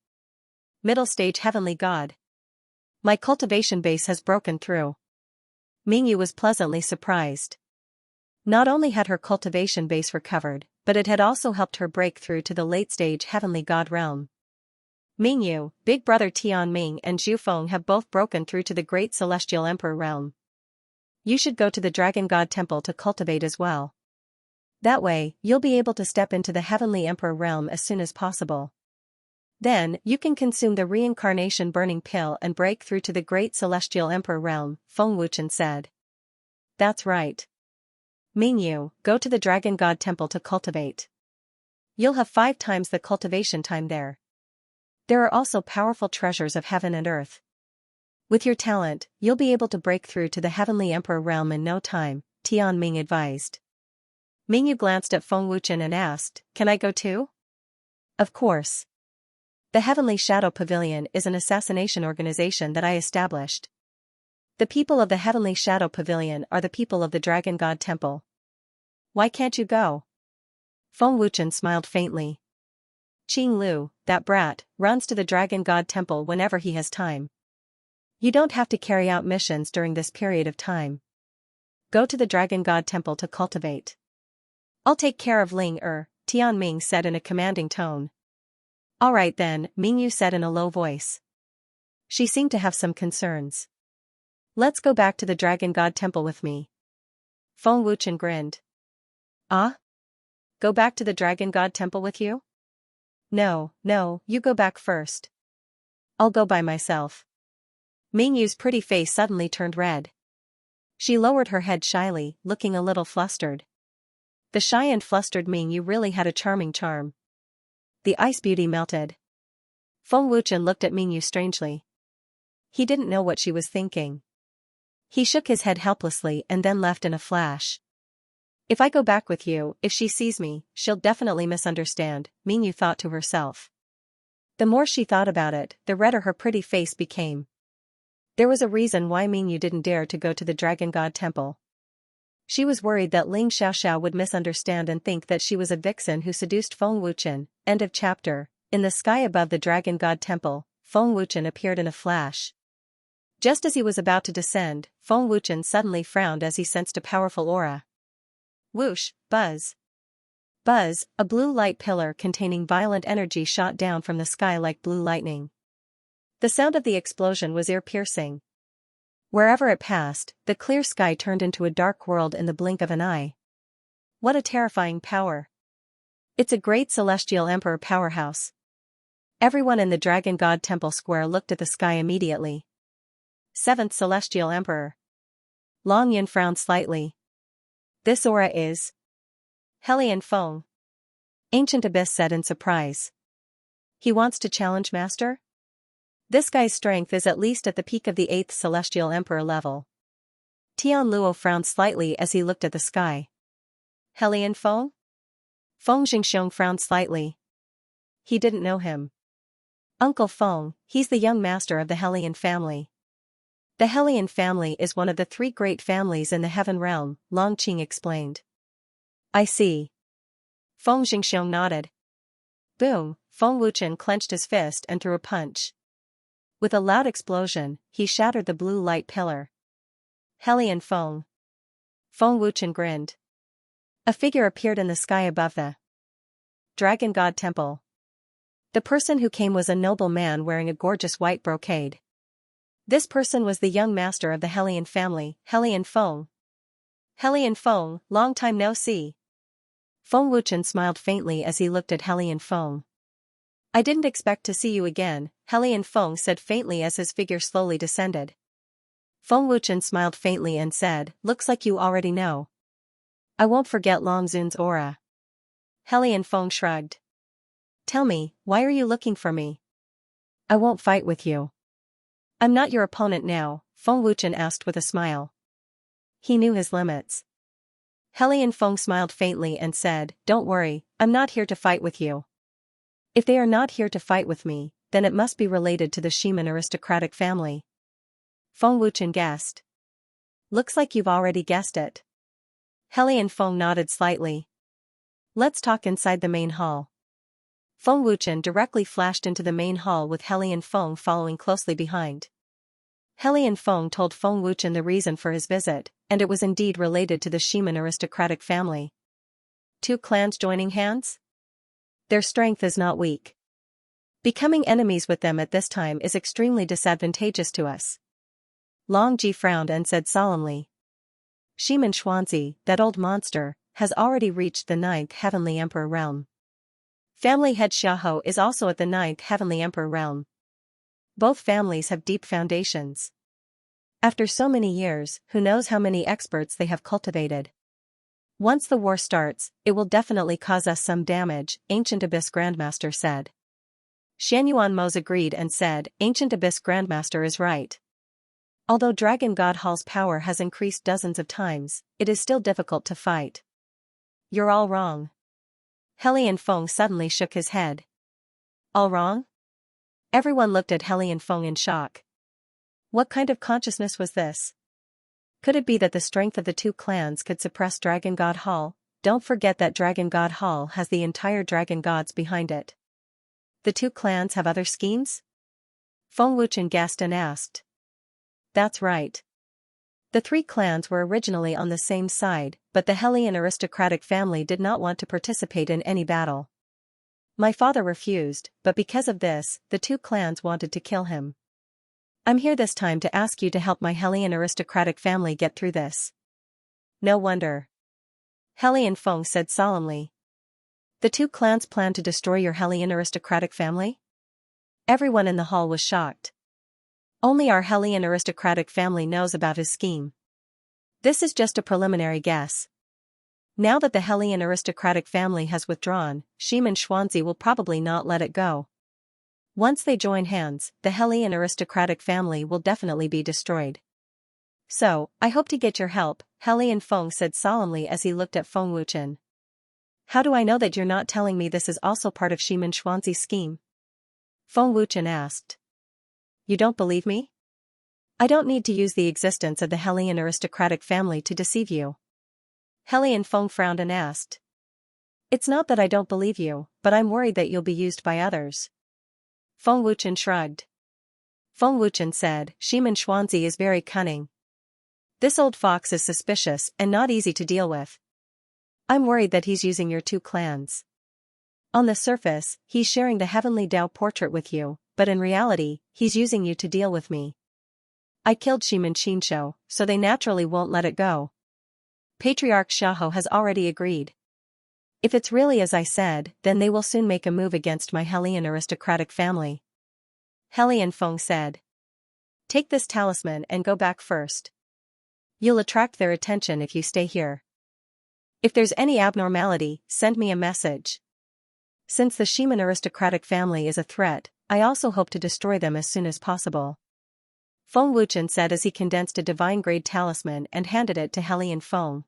Middle stage heavenly god. My cultivation base has broken through. Mingyu was pleasantly surprised. Not only had her cultivation base recovered, but it had also helped her break through to the late stage heavenly god realm. Mingyu, big brother Tianming and Zhu Feng have both broken through to the great celestial emperor realm. You should go to the dragon god temple to cultivate as well. That way, you'll be able to step into the heavenly emperor realm as soon as possible. Then, you can consume the reincarnation burning pill and break through to the great celestial emperor realm, Feng Wuchen said. That's right. Mingyu, go to the dragon god temple to cultivate. You'll have 5 times the cultivation time there. There are also powerful treasures of heaven and earth. With your talent, you'll be able to break through to the heavenly emperor realm in no time, Tianming advised. Mingyu glanced at Feng Wuchen and asked, can I go too? Of course. The Heavenly Shadow Pavilion is an assassination organization that I established. The people of the Heavenly Shadow Pavilion are the people of the Dragon God Temple. Why can't you go? Feng Wuchen smiled faintly. Qing Lu, that brat, runs to the Dragon God Temple whenever he has time. You don't have to carry out missions during this period of time. Go to the Dragon God Temple to cultivate. I'll take care of Ling Tianming said in a commanding tone. All right then, Mingyu said in a low voice. She seemed to have some concerns. Let's go back to the Dragon God Temple with me. Feng Wuchen grinned. Ah? Go back to the Dragon God Temple with you? No, you go back first. I'll go by myself. Mingyu's pretty face suddenly turned red. She lowered her head shyly, looking a little flustered. The shy and flustered Mingyu really had a charming charm. The ice beauty melted. Feng Wuchen looked at Mingyu strangely. He didn't know what she was thinking. He shook his head helplessly and then left in a flash. If I go back with you, if she sees me, she'll definitely misunderstand, Mingyu thought to herself. The more she thought about it, the redder her pretty face became. There was a reason why Mingyu didn't dare to go to the Dragon God Temple. She was worried that Ling Xiaoxiao would misunderstand and think that she was a vixen who seduced Feng Wuchen. End of chapter. In the sky above the Dragon God Temple, Feng Wuchen appeared in a flash. Just as he was about to descend, Feng Wuchen suddenly frowned as he sensed a powerful aura. Whoosh, buzz. Buzz, a blue light pillar containing violent energy shot down from the sky like blue lightning. The sound of the explosion was ear-piercing. Wherever it passed, the clear sky turned into a dark world in the blink of an eye. What a terrifying power. It's a great celestial emperor powerhouse. Everyone in the Dragon God Temple Square looked at the sky immediately. 7th Celestial Emperor. Long Yin frowned slightly. This aura is Helian Feng. Ancient Abyss said in surprise. He wants to challenge Master? This guy's strength is at least at the peak of the 8th Celestial Emperor level. Tian Luo frowned slightly as he looked at the sky. Helian Feng? Feng Jingxiong frowned slightly. He didn't know him. Uncle Feng, he's the young master of the Helian family. The Helian family is one of the 3 great families in the heaven realm, Long Qing explained. I see. Feng Jingxiong nodded. Boom, Feng Wuchen clenched his fist and threw a punch. With a loud explosion, he shattered the blue light pillar. Helian Feng. Feng Wuchen grinned. A figure appeared in the sky above the Dragon God Temple. The person who came was a noble man wearing a gorgeous white brocade. This person was the young master of the Helian family, Helian Feng. Helian Feng, long time no see. Feng Wuchen smiled faintly as he looked at Helian Feng. I didn't expect to see you again, Helian Feng said faintly as his figure slowly descended. Feng Wuchen smiled faintly and said, looks like you already know. I won't forget Long Zun's aura. Helian Feng shrugged. Tell me, why are you looking for me? I won't fight with you. I'm not your opponent now, Feng Wuchen asked with a smile. He knew his limits. Helian Feng smiled faintly and said, don't worry, I'm not here to fight with you. If they are not here to fight with me, then it must be related to the Shiman aristocratic family. Feng Wuchen guessed. Looks like you've already guessed it. Helian Feng nodded slightly. Let's talk inside the main hall. Feng Wuchen directly flashed into the main hall with Helian Feng following closely behind. Helian Feng told Feng Wuchen the reason for his visit, and it was indeed related to the Shiman aristocratic family. 2 clans joining hands? Their strength is not weak. Becoming enemies with them at this time is extremely disadvantageous to us. Long Ji frowned and said solemnly. Xianxia, that old monster, has already reached the 9th Heavenly Emperor realm. Family head Xiahou is also at the 9th Heavenly Emperor realm. Both families have deep foundations. After so many years, who knows how many experts they have cultivated. Once the war starts, it will definitely cause us some damage, Ancient Abyss Grandmaster said. Xianyuan Mose agreed and said, Ancient Abyss Grandmaster is right. Although Dragon God Hall's power has increased dozens of times, it is still difficult to fight. You're all wrong. Helian Feng suddenly shook his head. All wrong? Everyone looked at Helian Feng in shock. What kind of consciousness was this? Could it be that the strength of the two clans could suppress Dragon God Hall? Don't forget that Dragon God Hall has the entire Dragon Gods behind it. The two clans have other schemes? Feng Wuchen guessed and asked. That's right. The three clans were originally on the same side, but the Helian aristocratic family did not want to participate in any battle. My father refused, but because of this, the two clans wanted to kill him. I'm here this time to ask you to help my Helian aristocratic family get through this. No wonder. Helian Feng said solemnly. The two clans plan to destroy your Helian aristocratic family? Everyone in the hall was shocked. Only our Helian aristocratic family knows about his scheme. This is just a preliminary guess. Now that the Helian aristocratic family has withdrawn, Xianxia will probably not let it go. Once they join hands, the Helian aristocratic family will definitely be destroyed. So, I hope to get your help, Helian Feng said solemnly as he looked at Feng Wuchen. How do I know that you're not telling me this is also part of Xianxia's scheme? Feng Wuchen asked. You don't believe me? I don't need to use the existence of the Helian aristocratic family to deceive you. Helian Feng frowned and asked. It's not that I don't believe you, but I'm worried that you'll be used by others. Feng Wuchen shrugged. Feng Wuchen said, Xianxia is very cunning. This old fox is suspicious and not easy to deal with. I'm worried that he's using your two clans. On the surface, he's sharing the Heavenly Dao portrait with you, but in reality, he's using you to deal with me. I killed Xianxia, so they naturally won't let it go. Patriarch Xiahou has already agreed. If it's really as I said, then they will soon make a move against my Helian aristocratic family. Helian Feng said. Take this talisman and go back first. You'll attract their attention if you stay here. If there's any abnormality, send me a message. Since the Xian aristocratic family is a threat, I also hope to destroy them as soon as possible. Feng Wuchen said as he condensed a divine-grade talisman and handed it to Helian Feng.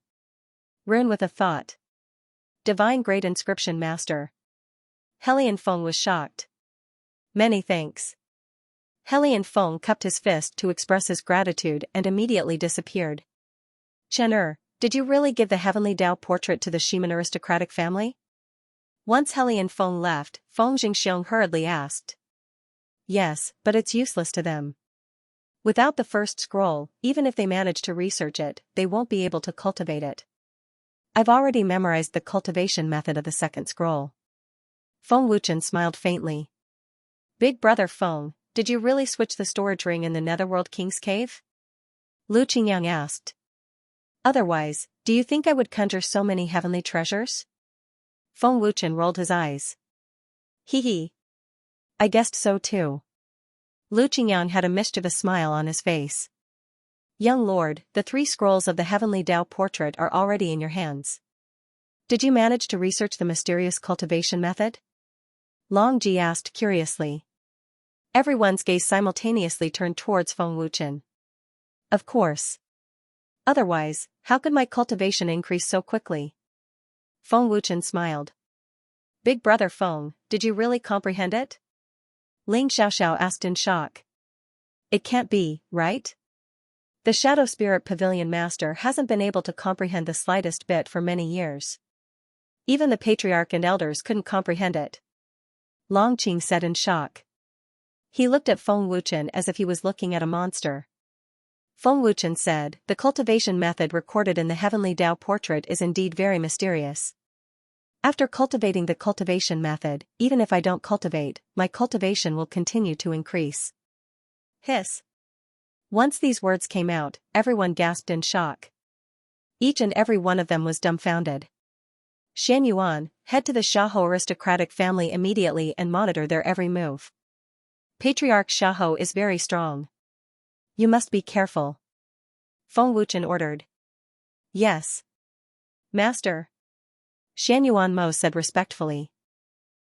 Rune with a thought. Divine-grade inscription master. Helian Feng was shocked. Many thanks. Helian Feng cupped his fist to express his gratitude and immediately disappeared. Chen did you really give the Heavenly Dao portrait to the Xian aristocratic family? Once Helian Feng left, Feng Jingxiong hurriedly asked. Yes, but it's useless to them. Without the first scroll, even if they manage to research it, they won't be able to cultivate it. I've already memorized the cultivation method of the second scroll. Feng Wuchen smiled faintly. Big brother Feng, did you really switch the storage ring in the Netherworld King's Cave? Lu Qingyang asked. Otherwise, do you think I would conjure so many heavenly treasures? Feng Wuchen rolled his eyes. Hee hee. I guessed so too. Lu Qingyang had a mischievous smile on his face. Young lord, the 3 scrolls of the Heavenly Dao portrait are already in your hands. Did you manage to research the mysterious cultivation method? Long Ji asked curiously. Everyone's gaze simultaneously turned towards Feng Wuchen. Of course. Otherwise, how could my cultivation increase so quickly? Feng Wuchen smiled. Big brother Feng, did you really comprehend it? Ling Xiaoxiao asked in shock. It can't be, right? The Shadow Spirit Pavilion Master hasn't been able to comprehend the slightest bit for many years. Even the Patriarch and Elders couldn't comprehend it. Long Qing said in shock. He looked at Feng Wuchen as if he was looking at a monster. Feng Wuchen said, the cultivation method recorded in the Heavenly Dao portrait is indeed very mysterious. After cultivating the cultivation method, even if I don't cultivate, my cultivation will continue to increase. Hiss. Once these words came out, everyone gasped in shock. Each and every one of them was dumbfounded. Xianxia, head to the Xiahou aristocratic family immediately and monitor their every move. Patriarch Xiahou is very strong. You must be careful. Feng Wuchen ordered. Yes. Master. Xianyuan Mo said respectfully.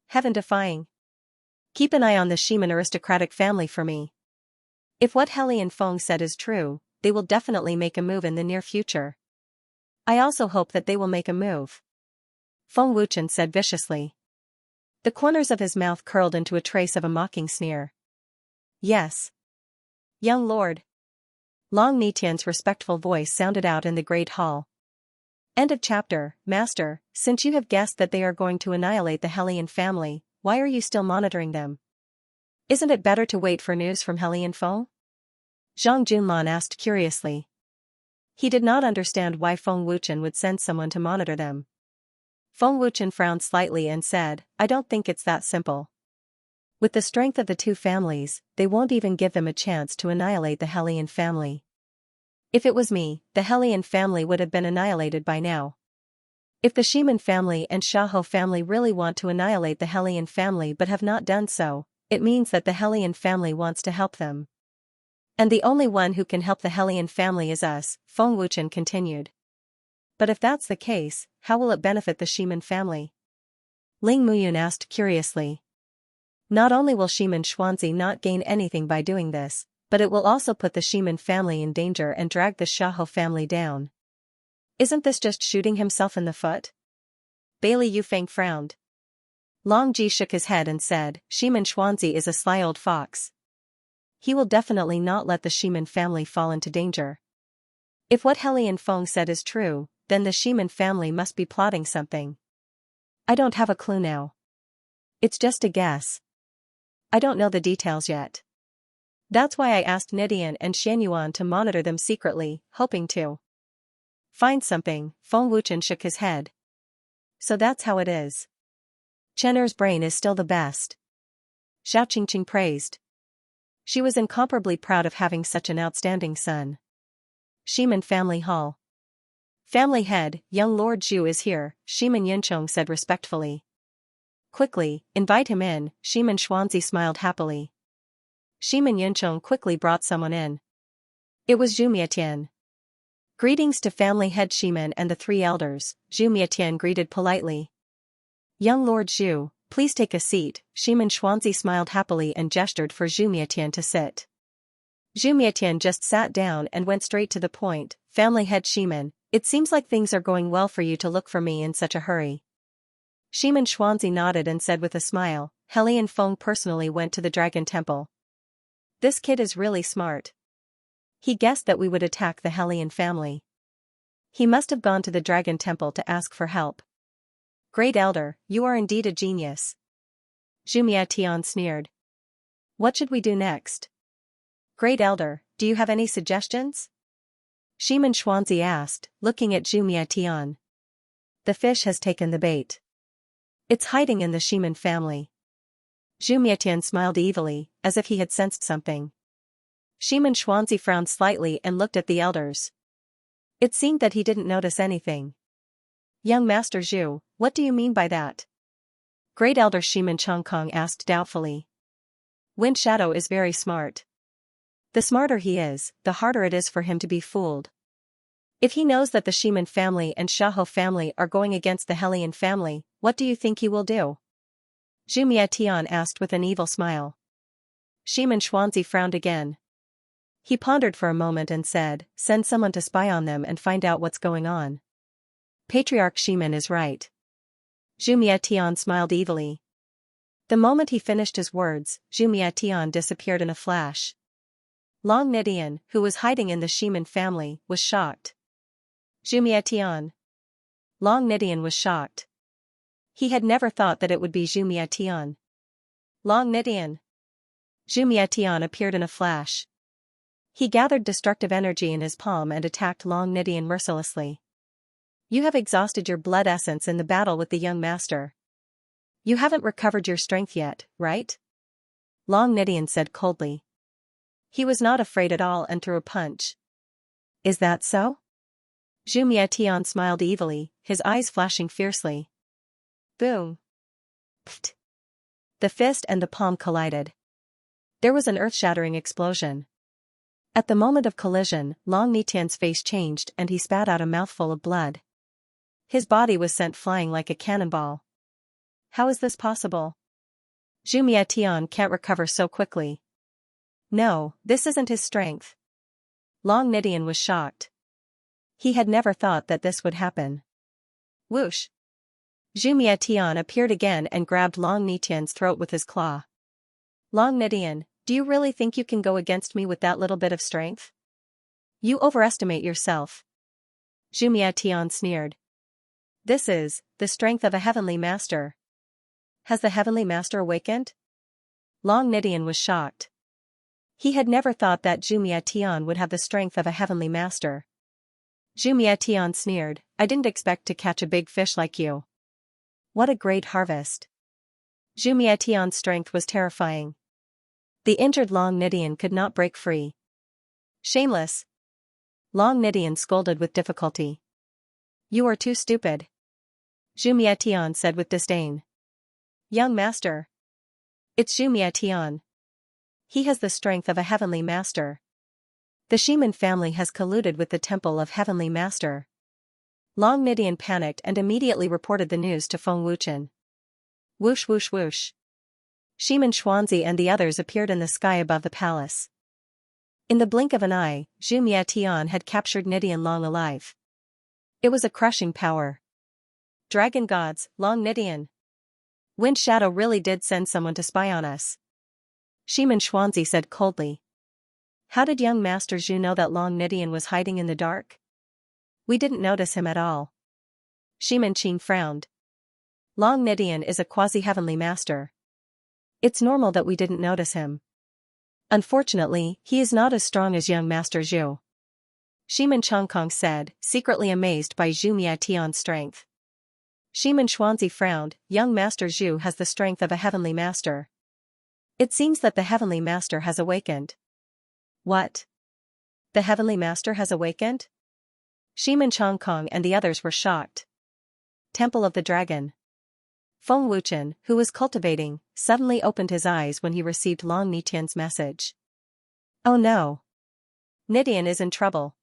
Heaven-defying. Keep an eye on the Ximen aristocratic family for me. If what Helian Feng said is true, they will definitely make a move in the near future. I also hope that they will make a move. Feng Wuchen said viciously. The corners of his mouth curled into a trace of a mocking sneer. Yes. Young lord. Long Nitian's respectful voice sounded out in the great hall. End of chapter. Master, since you have guessed that they are going to annihilate the Helian family, why are you still monitoring them? Isn't it better to wait for news from Helian Feng? Zhang Junlan asked curiously. He did not understand why Feng Wuchen would send someone to monitor them. Feng Wuchen frowned slightly and said, I don't think it's that simple. With the strength of the two families, they won't even give them a chance to annihilate the Helian family. If it was me, the Helian family would have been annihilated by now. If the Ximen family and Xiahou family really want to annihilate the Helian family but have not done so, it means that the Helian family wants to help them. And the only one who can help the Helian family is us, Feng Wuchen continued. But if that's the case, how will it benefit the Ximen family? Ling Muyun asked curiously. Not only will Ximen Xuanzi not gain anything by doing this, but it will also put the Ximen family in danger and drag the Xiahou family down. Isn't this just shooting himself in the foot? Bailey Yufeng frowned. Long Ji shook his head and said, Ximen Xuanzi is a sly old fox. He will definitely not let the Ximen family fall into danger. If what Helian Feng said is true, then the Ximen family must be plotting something. I don't have a clue now. It's just a guess. I don't know the details yet. That's why I asked Nidian and Xianyuan to monitor them secretly, hoping to find something. Feng Wuchen shook his head. So that's how it is. Chener's brain is still the best. Xiao Qingqing praised. She was incomparably proud of having such an outstanding son. Ximen Family Hall. Family head, young Lord Zhu is here, Ximen Yinchong said respectfully. Quickly, invite him in, Ximen Xuanzi smiled happily. Ximen Yinchong quickly brought someone in. It was Zhu Mietian. Greetings to family head Ximen and the three elders, Zhu Mietian greeted politely. Young Lord Zhu, please take a seat, Ximen Xuanzi smiled happily and gestured for Zhu Mietian to sit. Zhu Mietian just sat down and went straight to the point, family head Ximen, it seems like things are going well for you to look for me in such a hurry. Ximen Xuanzi nodded and said with a smile, Helian Feng personally went to the Dragon Temple. This kid is really smart. He guessed that we would attack the Helian family. He must have gone to the Dragon Temple to ask for help. Great Elder, you are indeed a genius. Zhu Mietian sneered. What should we do next? Great Elder, do you have any suggestions? Ximen Xuanzi asked, looking at Zhu Mietian. The fish has taken the bait. It's hiding in the Ximen family. Zhu Mietian smiled evilly, as if he had sensed something. Ximen Xuanzi frowned slightly and looked at the elders. It seemed that he didn't notice anything. Young Master Zhu, what do you mean by that? Great Elder Ximen Chongkong asked doubtfully. Wind Shadow is very smart. The smarter he is, the harder it is for him to be fooled. If he knows that the Ximen family and Xiahou family are going against the Helian family, what do you think he will do? Zhu Mietian asked with an evil smile. Ximen Xuanzi frowned again. He pondered for a moment and said, send someone to spy on them and find out what's going on. Patriarch Ximen is right. Zhu Mietian smiled evilly. The moment he finished his words, Zhu Mietian disappeared in a flash. Long Nidian, who was hiding in the Ximen family, was shocked. Zhu Mietian. Long Nidian was shocked. He had never thought that it would be Zhu Mietian. Long Nidian. Zhu Mietian appeared in a flash. He gathered destructive energy in his palm and attacked Long Nidian mercilessly. You have exhausted your blood essence in the battle with the young master. You haven't recovered your strength yet, right? Long Nidian said coldly. He was not afraid at all and threw a punch. Is that so? Zhu Mietian smiled evilly, his eyes flashing fiercely. Boom. Pfft. The fist and the palm collided. There was an earth-shattering explosion. At the moment of collision, Long Nidian's face changed and he spat out a mouthful of blood. His body was sent flying like a cannonball. How is this possible? Zhu Mietian can't recover so quickly. No, this isn't his strength. Long Nidian was shocked. He had never thought that this would happen. Whoosh! Zhu Mietian appeared again and grabbed Long Nidian's throat with his claw. Long Nidian, do you really think you can go against me with that little bit of strength? You overestimate yourself. Zhu Mietian sneered. This is the strength of a heavenly master. Has the heavenly master awakened? Long Nidian was shocked. He had never thought that Zhu Mietian would have the strength of a heavenly master. Zhu Mietian sneered, I didn't expect to catch a big fish like you. What a great harvest. Zhu Mietian's strength was terrifying. The injured Long Nidian could not break free. Shameless. Long Nidian scolded with difficulty. You are too stupid. Zhu Mietian said with disdain. Young master. It's Zhu Mietian. He has the strength of a heavenly master. The Ximen family has colluded with the temple of heavenly master. Long Nidian panicked and immediately reported the news to Feng Wuchen. Whoosh whoosh whoosh. Ximen Xuanzi and the others appeared in the sky above the palace. In the blink of an eye, Zhu Mietian had captured Nidian Long alive. It was a crushing power. Dragon gods, Long Nidian. Wind Shadow really did send someone to spy on us. Ximen Xuanzi said coldly. How did young Master Zhu know that Long Nidian was hiding in the dark? We didn't notice him at all. Ximen Qing frowned. Long Nidian is a quasi-heavenly master. It's normal that we didn't notice him. Unfortunately, he is not as strong as young Master Zhu. Ximen Chongkong said, secretly amazed by Zhu Mietian's strength. Ximen Xuanzi frowned, young Master Zhu has the strength of a heavenly master. It seems that the heavenly master has awakened. What? The heavenly master has awakened? Ximen Chongkong and the others were shocked. Temple of the Dragon. Feng Wuchen, who was cultivating, suddenly opened his eyes when he received Long Nidian's message. Oh no! Nidian is in trouble.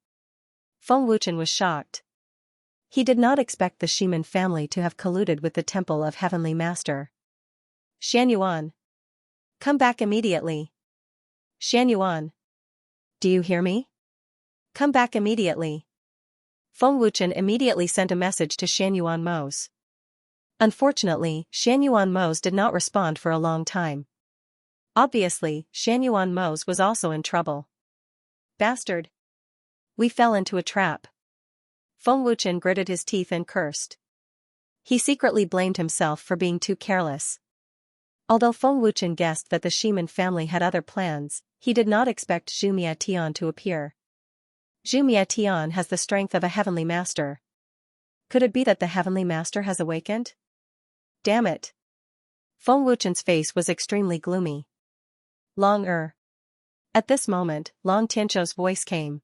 Feng Wuchen was shocked. He did not expect the Ximen family to have colluded with the Temple of Heavenly Master. Xianyuan. Come back immediately. Xianyuan. Do you hear me? Come back immediately. Feng Wuchen immediately sent a message to Xianyuan Mose. Unfortunately, Xianyuan Mose did not respond for a long time. Obviously, Xianyuan Mose was also in trouble. Bastard! We fell into a trap. Feng Wuchen gritted his teeth and cursed. He secretly blamed himself for being too careless. Although Feng Wuchen guessed that the Ximen family had other plans, he did not expect Zhu Mietian to appear. Zhu Mietian has the strength of a heavenly master. Could it be that the heavenly master has awakened? Damn it! Feng Wuchen's face was extremely gloomy. Long-er. At this moment, Long Tianzhou's voice came.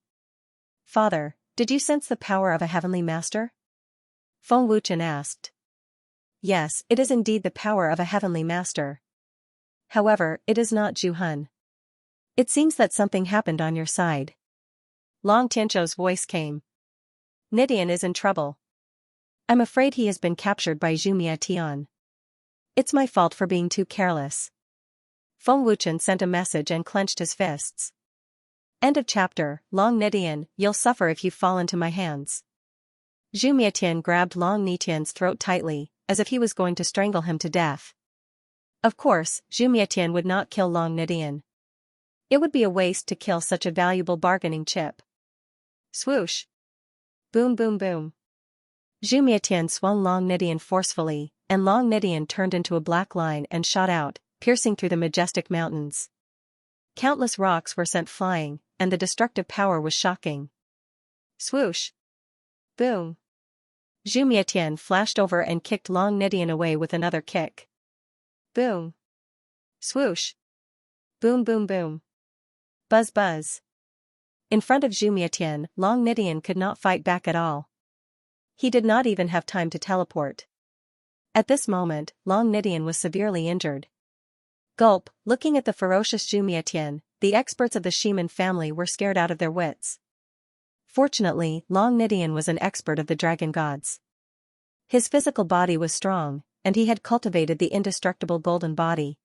Father, did you sense the power of a heavenly master? Feng Wuchen asked. Yes, it is indeed the power of a heavenly master. However, it is not Zhu Han. It seems that something happened on your side. Long Tianzhou's voice came. Nidian is in trouble. I'm afraid he has been captured by Zhu Mietian. It's my fault for being too careless. Feng Wuchen sent a message and clenched his fists. End of chapter. Long Nidian, you'll suffer if you fall into my hands. Zhu Mietian grabbed Long Nidian's throat tightly, as if he was going to strangle him to death. Of course, Zhu Mietian would not kill Long Nidian. It would be a waste to kill such a valuable bargaining chip. Swoosh! Boom boom boom. Zhu Mietian swung Long Nidian forcefully, and Long Nidian turned into a black line and shot out, piercing through the majestic mountains. Countless rocks were sent flying, and the destructive power was shocking. Swoosh! Boom! Zhu Mietian flashed over and kicked Long Nidian away with another kick. Boom. Swoosh. Boom boom boom. Buzz buzz. In front of Zhu Mietian, Long Nidian could not fight back at all. He did not even have time to teleport. At this moment, Long Nidian was severely injured. Gulp, looking at the ferocious Zhu Mietian, the experts of the Ximen family were scared out of their wits. Fortunately, Long Nidian was an expert of the dragon gods. His physical body was strong, and he had cultivated the indestructible golden body.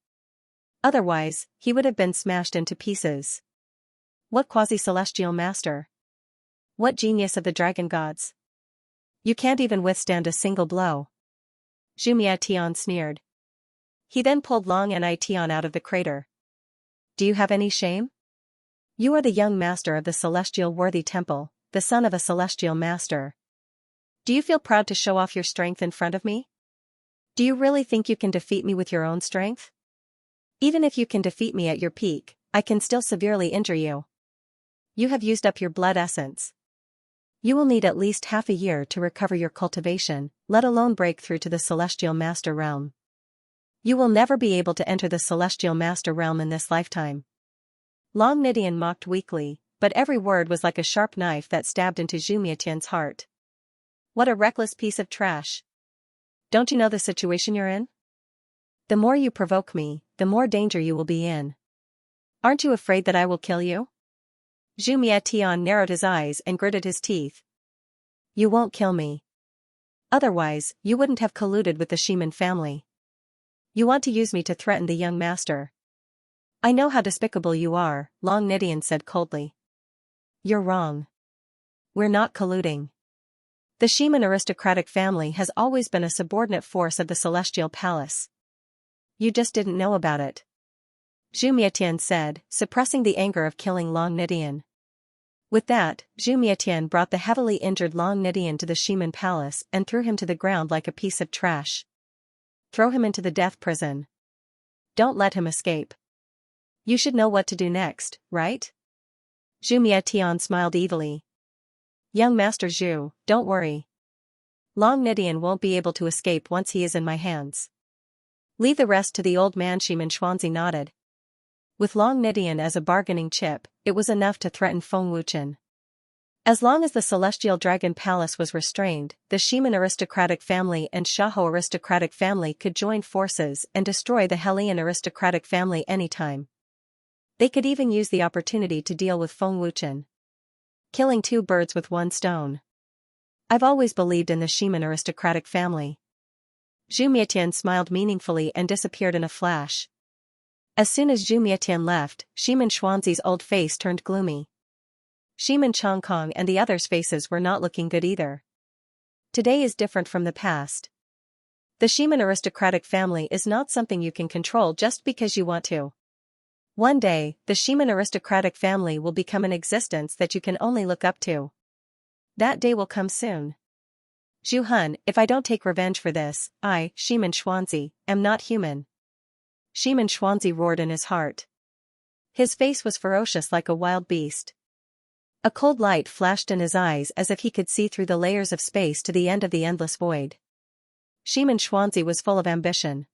Otherwise, he would have been smashed into pieces. What quasi-celestial master? What genius of the dragon gods? You can't even withstand a single blow. Zhu Mietian sneered. He then pulled Long Nidian out of the crater. Do you have any shame? You are the young master of the celestial worthy temple, the son of a celestial master. Do you feel proud to show off your strength in front of me? Do you really think you can defeat me with your own strength? Even if you can defeat me at your peak, I can still severely injure you. You have used up your blood essence. You will need at least half a year to recover your cultivation, let alone break through to the celestial master realm. You will never be able to enter the celestial master realm in this lifetime. Long Nidian mocked weakly, but every word was like a sharp knife that stabbed into Zhu Mietian's heart. What a reckless piece of trash. Don't you know the situation you're in? The more you provoke me, the more danger you will be in. Aren't you afraid that I will kill you? Zhu Mietian narrowed his eyes and gritted his teeth. You won't kill me. Otherwise, you wouldn't have colluded with the Ximen family. You want to use me to threaten the young master. I know how despicable you are, Long Nidian said coldly. You're wrong. We're not colluding. The Ximen aristocratic family has always been a subordinate force of the Celestial Palace. You just didn't know about it. Zhu Mietian said, suppressing the anger of killing Long Nidian. With that, Zhu Mietian brought the heavily injured Long Nidian to the Ximen Palace and threw him to the ground like a piece of trash. Throw him into the death prison. Don't let him escape. You should know what to do next, right? Zhu Mietian smiled evilly. Young Master Zhu, don't worry. Long Nidian won't be able to escape once he is in my hands. Leave the rest to the old man. Xianxia nodded. With Long Nidian as a bargaining chip, it was enough to threaten Feng Wuchen. As long as the Celestial Dragon Palace was restrained, the Ximen aristocratic family and Shaho aristocratic family could join forces and destroy the Helian aristocratic family anytime. They could even use the opportunity to deal with Feng Wuchen. Killing two birds with one stone. I've always believed in the Ximen aristocratic family. Zhu Mietian smiled meaningfully and disappeared in a flash. As soon as Zhu Mietian left, Xianxia's old face turned gloomy. Ximen Chongkong and the others' faces were not looking good either. Today is different from the past. The Ximen aristocratic family is not something you can control just because you want to. One day, the Ximen aristocratic family will become an existence that you can only look up to. That day will come soon. Zhu Hun, if I don't take revenge for this, I, Xianxia, am not human. Xianxia roared in his heart. His face was ferocious like a wild beast. A cold light flashed in his eyes as if he could see through the layers of space to the end of the endless void. Xianxia was full of ambition.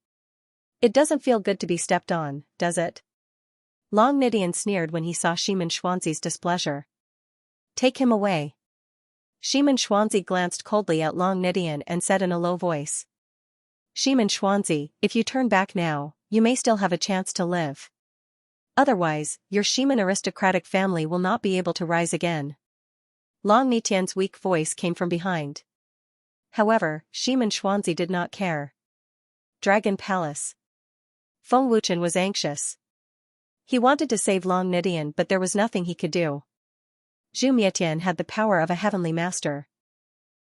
It doesn't feel good to be stepped on, does it? Long Nidian sneered when he saw Xianxia's displeasure. Take him away. Xianxia glanced coldly at Long Nidian and said in a low voice. Xianxia, if you turn back now, you may still have a chance to live. Otherwise, your Ximen aristocratic family will not be able to rise again. Long Nidian's weak voice came from behind. However, Xianxia did not care. Dragon Palace. Feng Wuchen was anxious. He wanted to save Long Nidian but there was nothing he could do. Zhu Mietian had the power of a heavenly master.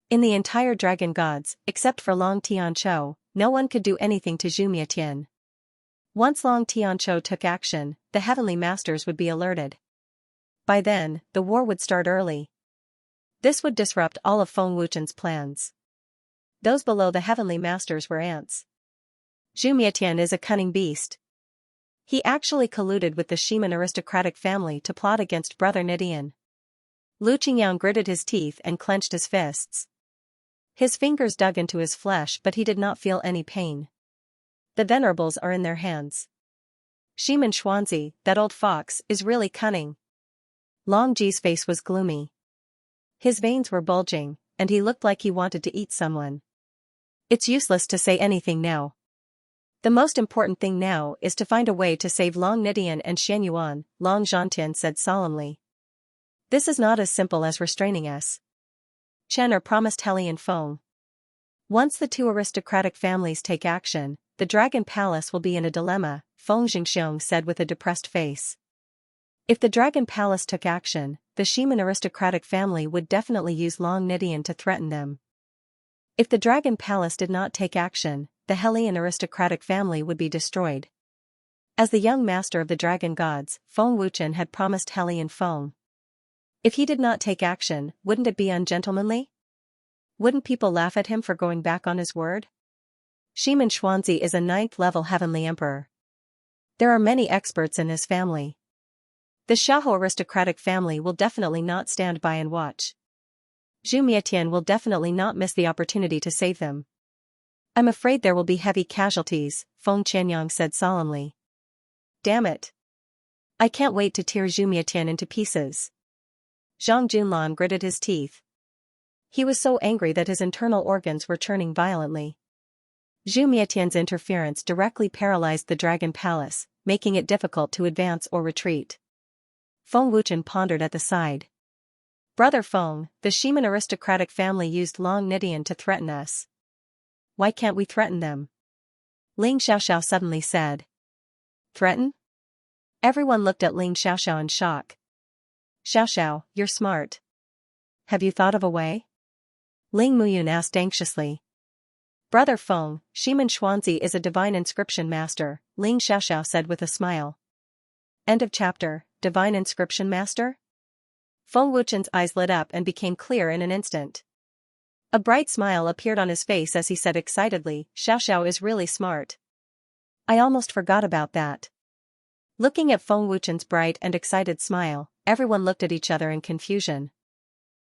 In the entire dragon gods, except for Long Tianqiu, no one could do anything to Zhu Mietian. Once Long Tianqiu took action, the heavenly masters would be alerted. By then, the war would start early. This would disrupt all of Feng Wuchen's plans. Those below the heavenly masters were ants. Zhu Mietian is a cunning beast. He actually colluded with the Ximen aristocratic family to plot against brother Nidian. Lu Qingyang gritted his teeth and clenched his fists. His fingers dug into his flesh, but he did not feel any pain. The venerables are in their hands. Xianxia, that old fox, is really cunning. Long Ji's face was gloomy. His veins were bulging, and he looked like he wanted to eat someone. It's useless to say anything now. The most important thing now is to find a way to save Long Nidian and Xianyuan, Long Zhantian said solemnly. This is not as simple as restraining us. Chen promised Heli and Feng. Once the two aristocratic families take action, the Dragon Palace will be in a dilemma, Feng Jingxiong said with a depressed face. If the Dragon Palace took action, the Ximen aristocratic family would definitely use Long Nidian to threaten them. If the Dragon Palace did not take action, the Helian aristocratic family would be destroyed. As the young master of the dragon gods, Feng Wuchen had promised Heli and Feng. If he did not take action, wouldn't it be ungentlemanly? Wouldn't people laugh at him for going back on his word? Xianxia is a 9th-level heavenly emperor. There are many experts in his family. The Xiahou aristocratic family will definitely not stand by and watch. Zhu Mietian will definitely not miss the opportunity to save them. I'm afraid there will be heavy casualties, Feng Qianyang said solemnly. Damn it. I can't wait to tear Zhu Mietian into pieces. Zhang Junlan gritted his teeth. He was so angry that his internal organs were churning violently. Zhu Mietian's interference directly paralyzed the Dragon Palace, making it difficult to advance or retreat. Feng Wuchen pondered at the side. Brother Feng, the Ximen aristocratic family used Long Nidian to threaten us. Why can't we threaten them? Ling Xiaoxiao suddenly said. Threaten? Everyone looked at Ling Xiaoxiao in shock. Xiaoxiao, you're smart. Have you thought of a way? Ling Muyun asked anxiously. Brother Feng, Xianxia is a divine inscription master, Ling Xiaoxiao said with a smile. End of chapter. Divine inscription master? Feng Wuchen's eyes lit up and became clear in an instant. A bright smile appeared on his face as he said excitedly, Xiaoxiao is really smart. I almost forgot about that. Looking at Feng Wuchen's bright and excited smile, everyone looked at each other in confusion.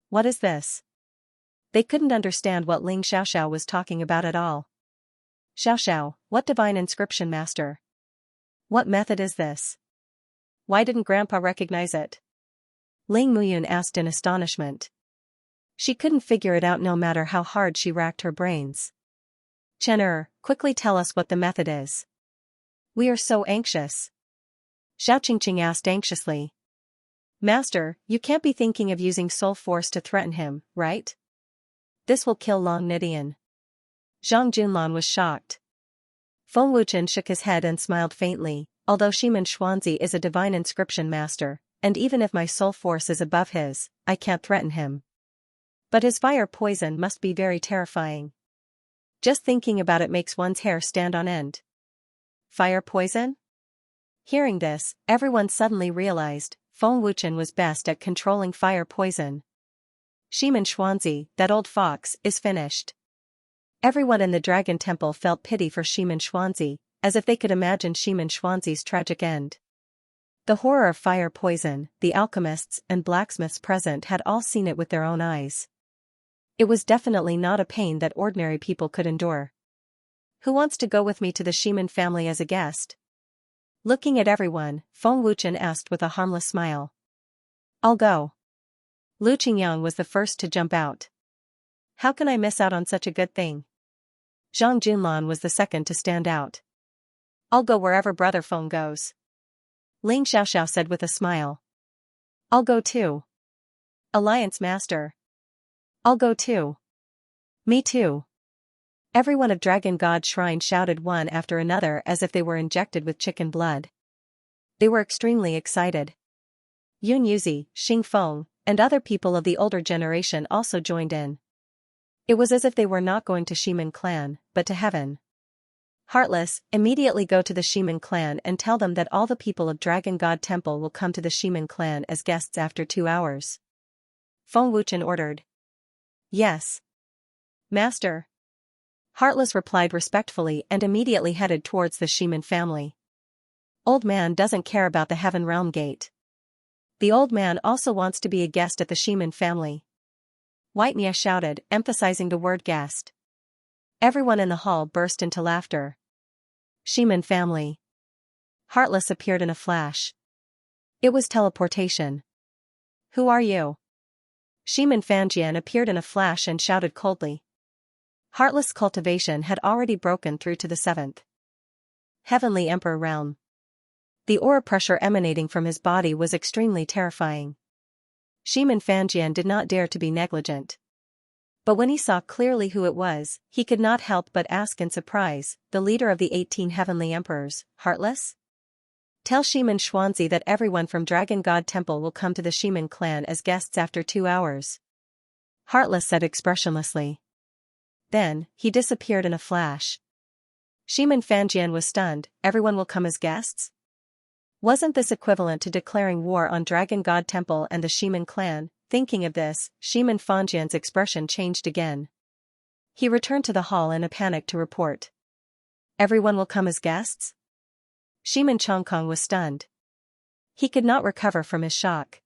What is this? They couldn't understand what Ling Xiaoxiao was talking about at all. Xiaoxiao, what divine inscription master? What method is this? Why didn't Grandpa recognize it? Ling Muyun asked in astonishment. She couldn't figure it out no matter how hard she racked her brains. Chen, quickly tell us what the method is. We are so anxious. Xiao Qingqing asked anxiously. Master, you can't be thinking of using soul force to threaten him, right? This will kill Long Nidian. Zhang Junlan was shocked. Feng Wuchen shook his head and smiled faintly. Although Xianxia is a divine inscription master, and even if my soul force is above his, I can't threaten him. But his fire poison must be very terrifying. Just thinking about it makes one's hair stand on end. Fire poison? Hearing this, everyone suddenly realized, Feng Wuchen was best at controlling fire poison. Xianxia, that old fox, is finished. Everyone in the Dragon Temple felt pity for Xianxia, as if they could imagine Xianxia's tragic end. The horror of fire poison, the alchemists and blacksmiths present had all seen it with their own eyes. It was definitely not a pain that ordinary people could endure. Who wants to go with me to the Ximen family as a guest? Looking at everyone, Feng Wuchen asked with a harmless smile. I'll go. Lu Qingyang was the first to jump out. How can I miss out on such a good thing? Zhang Junlan was the second to stand out. I'll go wherever Brother Feng goes. Ling Xiaoxiao said with a smile. I'll go too. Alliance Master. I'll go too. Me too. Everyone of Dragon God Shrine shouted one after another as if they were injected with chicken blood. They were extremely excited. Yun Yuzi, Xing Feng, and other people of the older generation also joined in. It was as if they were not going to Ximen clan, but to heaven. Heartless, immediately go to the Ximen clan and tell them that all the people of Dragon God Temple will come to the Ximen clan as guests after 2 hours. Feng Wuchen ordered. Yes. Master. Heartless replied respectfully and immediately headed towards the Ximen family. Old man doesn't care about the Heaven Realm Gate. The old man also wants to be a guest at the Ximen family. White Mia shouted, emphasizing the word guest. Everyone in the hall burst into laughter. Ximen family. Heartless appeared in a flash. It was teleportation. Who are you? Ximen Fanjian appeared in a flash and shouted coldly. Heartless Cultivation had already broken through to the 7th Heavenly Emperor realm. The aura pressure emanating from his body was extremely terrifying. Ximen Fanjian did not dare to be negligent. But when he saw clearly who it was, he could not help but ask in surprise, the leader of the 18 Heavenly Emperors, Heartless? Tell Ximen Xuanzi that everyone from Dragon God Temple will come to the Ximen clan as guests after 2 hours. Heartless said expressionlessly. Then, he disappeared in a flash. Ximen Fanjian was stunned. Everyone will come as guests? Wasn't this equivalent to declaring war on Dragon God Temple and the Ximen clan? Thinking of this, Ximen Fanjian's expression changed again. He returned to the hall in a panic to report. Everyone will come as guests? Ximen Chongkong was stunned. He could not recover from his shock.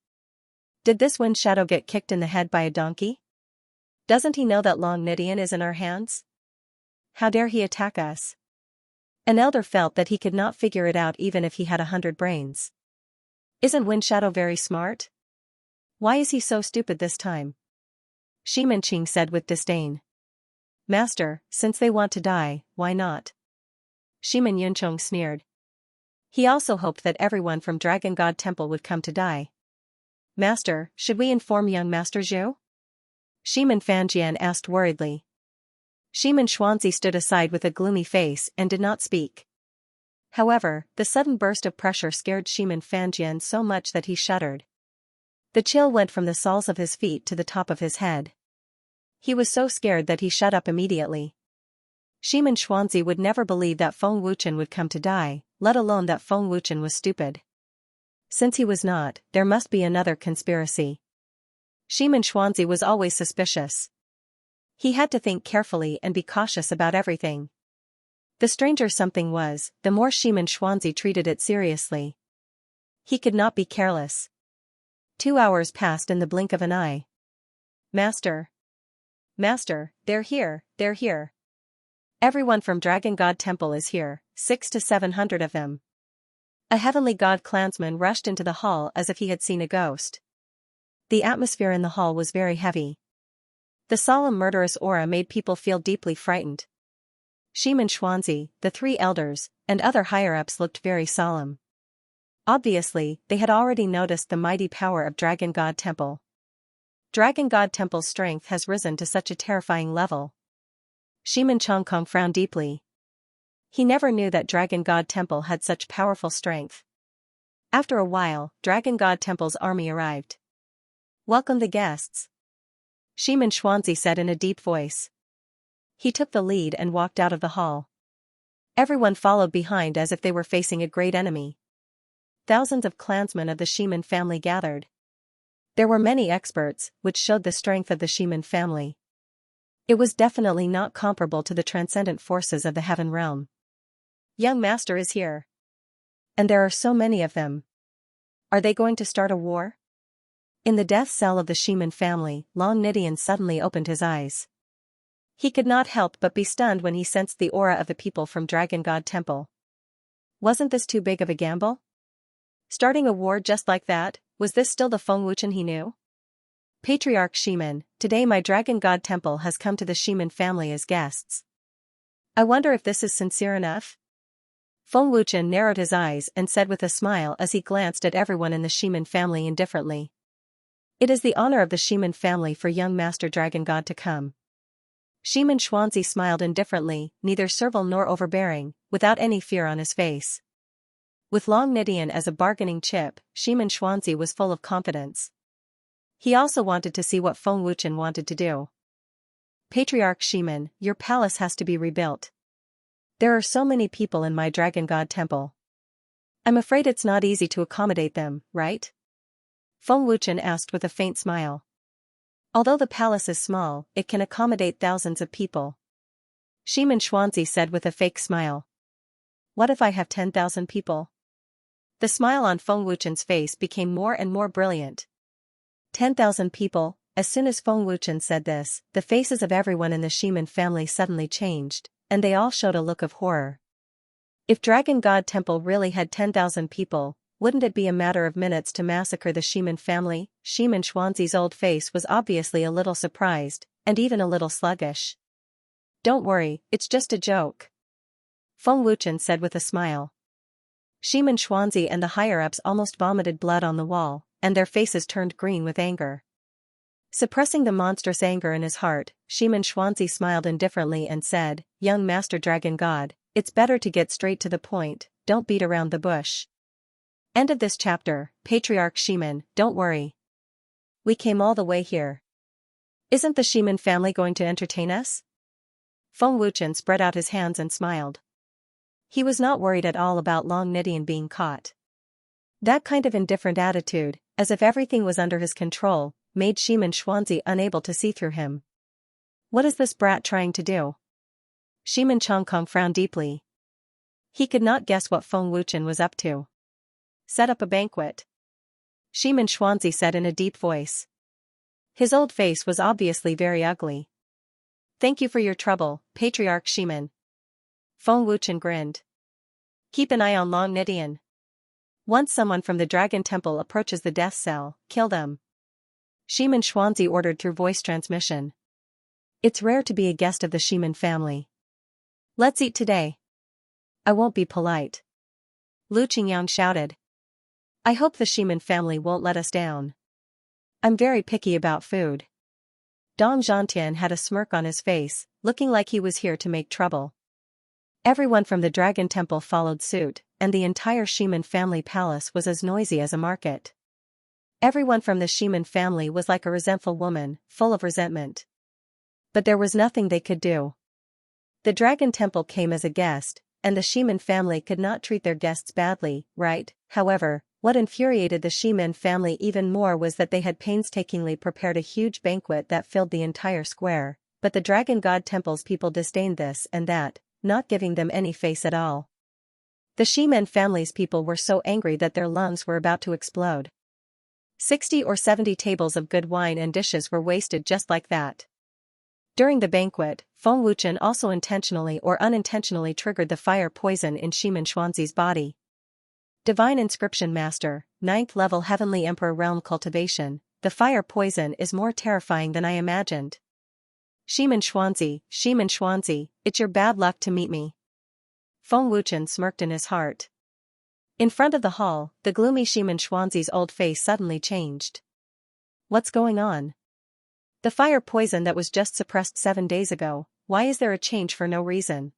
Did this wind shadow get kicked in the head by a donkey? Doesn't he know that Long Nidian is in our hands? How dare he attack us? An elder felt that he could not figure it out even if he had 100 brains. Isn't Wind Shadow very smart? Why is he so stupid this time? Ximen Qing said with disdain. Master, since they want to die, why not? Ximen Yunchong sneered. He also hoped that everyone from Dragon God Temple would come to die. Master, should we inform young Master Zhu? Ximen Fanjian asked worriedly. Ximen Xuanzi stood aside with a gloomy face and did not speak. However, the sudden burst of pressure scared Ximen Fanjian so much that he shuddered. The chill went from the soles of his feet to the top of his head. He was so scared that he shut up immediately. Ximen Xuanzi would never believe that Feng Wuchen would come to die, let alone that Feng Wuchen was stupid. Since he was not, there must be another conspiracy. Ximen Xuanzi was always suspicious. He had to think carefully and be cautious about everything. The stranger something was, the more Ximen Xuanzi treated it seriously. He could not be careless. 2 hours passed in the blink of an eye. Master! Master, they're here, they're here. Everyone from Dragon God Temple is here, 600 to 700 of them. A heavenly god clansman rushed into the hall as if he had seen a ghost. The atmosphere in the hall was very heavy. The solemn murderous aura made people feel deeply frightened. Ximen Xuanzi, the 3 elders, and other higher-ups looked very solemn. Obviously, they had already noticed the mighty power of Dragon God Temple. Dragon God Temple's strength has risen to such a terrifying level. Ximen Chongkong frowned deeply. He never knew that Dragon God Temple had such powerful strength. After a while, Dragon God Temple's army arrived. Welcome the guests. Ximen Xuanzi said in a deep voice. He took the lead and walked out of the hall. Everyone followed behind as if they were facing a great enemy. Thousands of clansmen of the Ximen family gathered. There were many experts, which showed the strength of the Ximen family. It was definitely not comparable to the transcendent forces of the Heaven Realm. Young Master is here. And there are so many of them. Are they going to start a war? In the death cell of the Ximen family, Long Nidian suddenly opened his eyes. He could not help but be stunned when he sensed the aura of the people from Dragon God Temple. Wasn't this too big of a gamble? Starting a war just like that, was this still the Feng Wuchen he knew? Patriarch Ximen, today my Dragon God Temple has come to the Ximen family as guests. I wonder if this is sincere enough? Feng Wuchen narrowed his eyes and said with a smile as he glanced at everyone in the Ximen family indifferently. It is the honor of the Ximen family for young Master Dragon God to come. Ximen Xuanzi smiled indifferently, neither servile nor overbearing, without any fear on his face. With Long Nidian as a bargaining chip, Ximen Xuanzi was full of confidence. He also wanted to see what Feng Wuchen wanted to do. Patriarch Ximen, your palace has to be rebuilt. There are so many people in my Dragon God Temple. I'm afraid it's not easy to accommodate them, right? Feng Wuchen asked with a faint smile. Although the palace is small, it can accommodate thousands of people. Ximen Xuanzi said with a fake smile. What if I have 10,000 people? The smile on Feng Wuchen's face became more and more brilliant. 10,000 people, As soon as Feng Wuchen said this, the faces of everyone in the Shiman family suddenly changed, and they all showed a look of horror. If Dragon God Temple really had 10,000 people, wouldn't it be a matter of minutes to massacre the Shiman family? Shiman Xuanzi's old face was obviously a little surprised, and even a little sluggish. Don't worry, it's just a joke, Feng Wuchen said with a smile. Shiman Xuanzi and the higher-ups almost vomited blood on the wall, and their faces turned green with anger. Suppressing the monstrous anger in his heart, Shiman Xuanzi smiled indifferently and said, "Young Master Dragon God, it's better to get straight to the point, don't beat around the bush." End of this chapter. Patriarch Shiman, don't worry. We came all the way here. Isn't the Shiman family going to entertain us? Feng Wuchen spread out his hands and smiled. He was not worried at all about Long Nidian being caught. That kind of indifferent attitude, as if everything was under his control, made Shiman Xuanzi unable to see through him. What is this brat trying to do? Shiman Chongkong frowned deeply. He could not guess what Feng Wuchen was up to. Set up a banquet, Shiman Xuanzi said in a deep voice. His old face was obviously very ugly. Thank you for your trouble, Patriarch Shiman. Feng Wuchen grinned. Keep an eye on Long Nidian. Once someone from the Dragon Temple approaches the death cell, kill them, Shiman Xuanzi ordered through voice transmission. It's rare to be a guest of the Shiman family. Let's eat today. I won't be polite, Lu Qingyang shouted. I hope the Shiman family won't let us down. I'm very picky about food. Dong Zhantian had a smirk on his face, looking like he was here to make trouble. Everyone from the Dragon Temple followed suit, and the entire Shiman family palace was as noisy as a market. Everyone from the Shiman family was like a resentful woman, full of resentment. But there was nothing they could do. The Dragon Temple came as a guest, and the Shiman family could not treat their guests badly, right? However, what infuriated the Shiman family even more was that they had painstakingly prepared a huge banquet that filled the entire square, but the Dragon God Temple's people disdained this and that, not giving them any face at all. The Shiman family's people were so angry that their lungs were about to explode. 60 or 70 tables of good wine and dishes were wasted just like that. During the banquet, Feng Wuchen also intentionally or unintentionally triggered the fire poison in Shiman Xuanzi's body. Divine Inscription Master, 9th level Heavenly Emperor Realm Cultivation, the fire poison is more terrifying than I imagined. Shiman Xuanzi, it's your bad luck to meet me. Feng Wuchen smirked in his heart. In front of the hall, the gloomy Shiman Xuanzi's old face suddenly changed. What's going on? The fire poison that was just suppressed 7 days ago, why is there a change for no reason?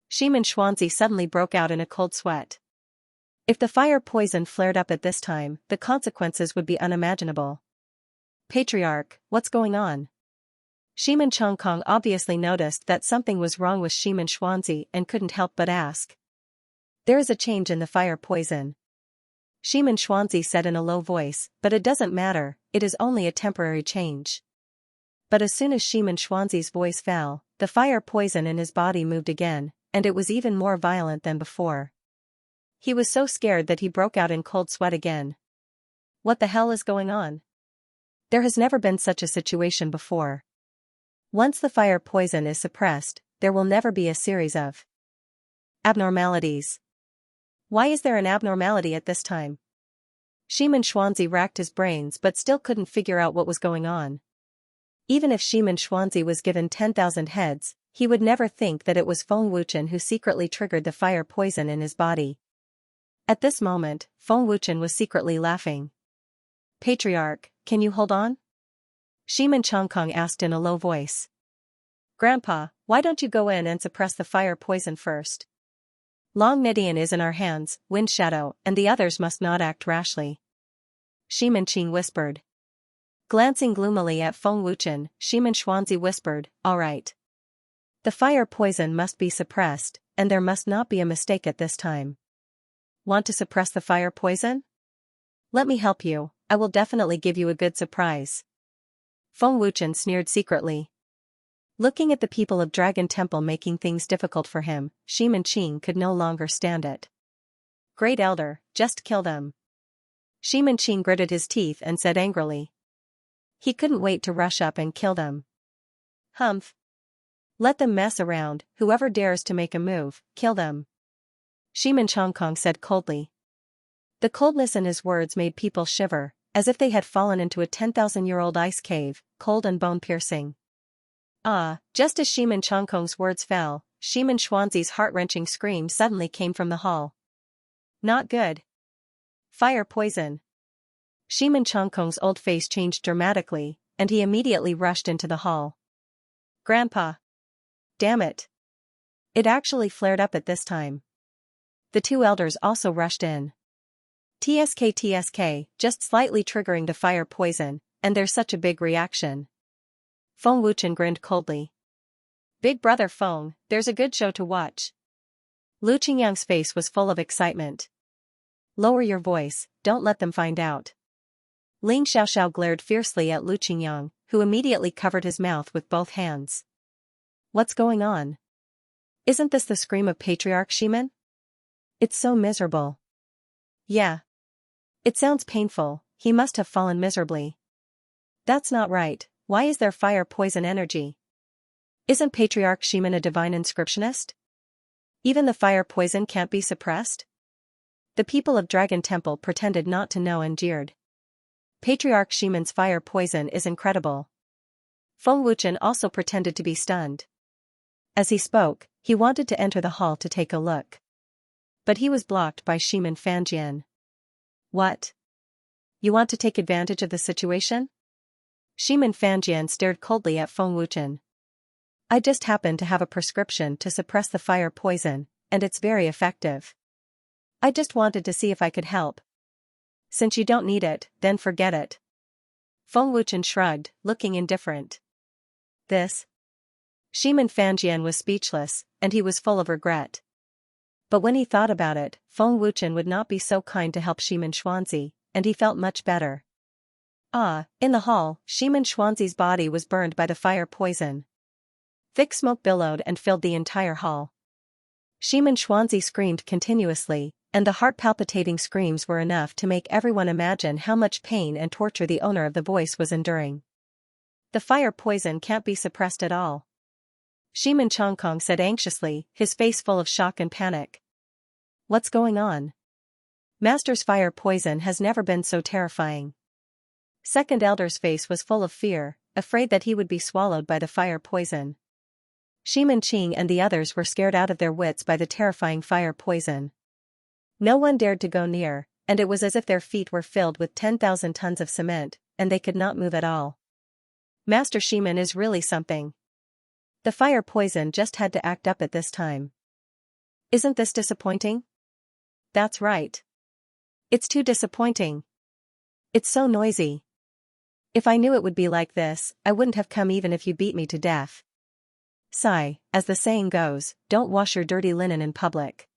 Shiman Xuanzi suddenly broke out in a cold sweat. If the fire poison flared up at this time, the consequences would be unimaginable. Patriarch, what's going on? Shiman Chongkong obviously noticed that something was wrong with Shiman Xuanzi and couldn't help but ask. There is a change in the fire poison, Shiman Xuanzi said in a low voice, but it doesn't matter, it is only a temporary change. But as soon as Shiman Xuanzi's voice fell, the fire poison in his body moved again, and it was even more violent than before. He was so scared that he broke out in cold sweat again. What the hell is going on? There has never been such a situation before. Once the fire poison is suppressed, there will never be a series of abnormalities. Why is there an abnormality at this time? Shiman Xuanzi racked his brains but still couldn't figure out what was going on. Even if Shiman Xuanzi was given 10,000 heads, he would never think that it was Feng Wuchen who secretly triggered the fire poison in his body. At this moment, Feng Wuchen was secretly laughing. Patriarch, can you hold on? Shiman Chongkong asked in a low voice. Grandpa, why don't you go in and suppress the fire poison first? Long Nidian is in our hands, Wind Shadow, and the others must not act rashly. Shiman Qing whispered. Glancing gloomily at Feng Wuchen, Shiman Xuanzi whispered, all right. The fire poison must be suppressed, and there must not be a mistake at this time. Want to suppress the fire poison? Let me help you, I will definitely give you a good surprise. Feng Wuchen sneered secretly. Looking at the people of Dragon Temple making things difficult for him, Shiman Qing could no longer stand it. Great Elder, just kill them. Shiman Qing gritted his teeth and said angrily. He couldn't wait to rush up and kill them. Humph. Let them mess around, whoever dares to make a move, kill them. Shimin Chongkong said coldly. The coldness in his words made people shiver, as if they had fallen into a 10,000-year-old ice cave, cold and bone-piercing. Just as Shimin Chongkong's words fell, Shimin Xuanzi's heart-wrenching scream suddenly came from the hall. Not good. Fire poison. Shimin Chongkong's old face changed dramatically, and he immediately rushed into the hall. Grandpa. Damn it. It actually flared up at this time. The two elders also rushed in. TSK, just slightly triggering the fire poison, and there's such a big reaction. Feng Wuchen grinned coldly. Big brother Feng, there's a good show to watch. Lu Qingyang's face was full of excitement. Lower your voice, don't let them find out. Ling Xiaoxiao glared fiercely at Lu Qingyang, who immediately covered his mouth with both hands. What's going on? Isn't this the scream of Patriarch Shimin? It's so miserable. Yeah. It sounds painful, he must have fallen miserably. That's not right, why is there fire poison energy? Isn't Patriarch Shimin a divine inscriptionist? Even the fire poison can't be suppressed? The people of Dragon Temple pretended not to know and jeered. Patriarch Shimin's fire poison is incredible. Feng Wuchen also pretended to be stunned. As he spoke, he wanted to enter the hall to take a look. But he was blocked by Shimin Fanjian. What? You want to take advantage of the situation? Shimin Fanjian stared coldly at Feng Wuchen. I just happen to have a prescription to suppress the fire poison, and it's very effective. I just wanted to see if I could help. Since you don't need it, then forget it. Feng Wuchen shrugged, looking indifferent. This? Shimin Fanjian was speechless, and he was full of regret. But when he thought about it, Feng Wuchen would not be so kind to help Shimin Xuanzi, and he felt much better. In the hall, Shimin Xuanzi's body was burned by the fire poison. Thick smoke billowed and filled the entire hall. Shimin Xuanzi screamed continuously, and the heart-palpitating screams were enough to make everyone imagine how much pain and torture the owner of the voice was enduring. The fire poison can't be suppressed at all. Shimin Chongkong said anxiously, his face full of shock and panic. What's going on? Master's fire poison has never been so terrifying. Second elder's face was full of fear, afraid that he would be swallowed by the fire poison. Shimin Qing and the others were scared out of their wits by the terrifying fire poison. No one dared to go near, and it was as if their feet were filled with 10,000 tons of cement, and they could not move at all. Master Shimin is really something. The fire poison just had to act up at this time. Isn't this disappointing? That's right. It's too disappointing. It's so noisy. If I knew it would be like this, I wouldn't have come even if you beat me to death. Sigh, as the saying goes, don't wash your dirty linen in public.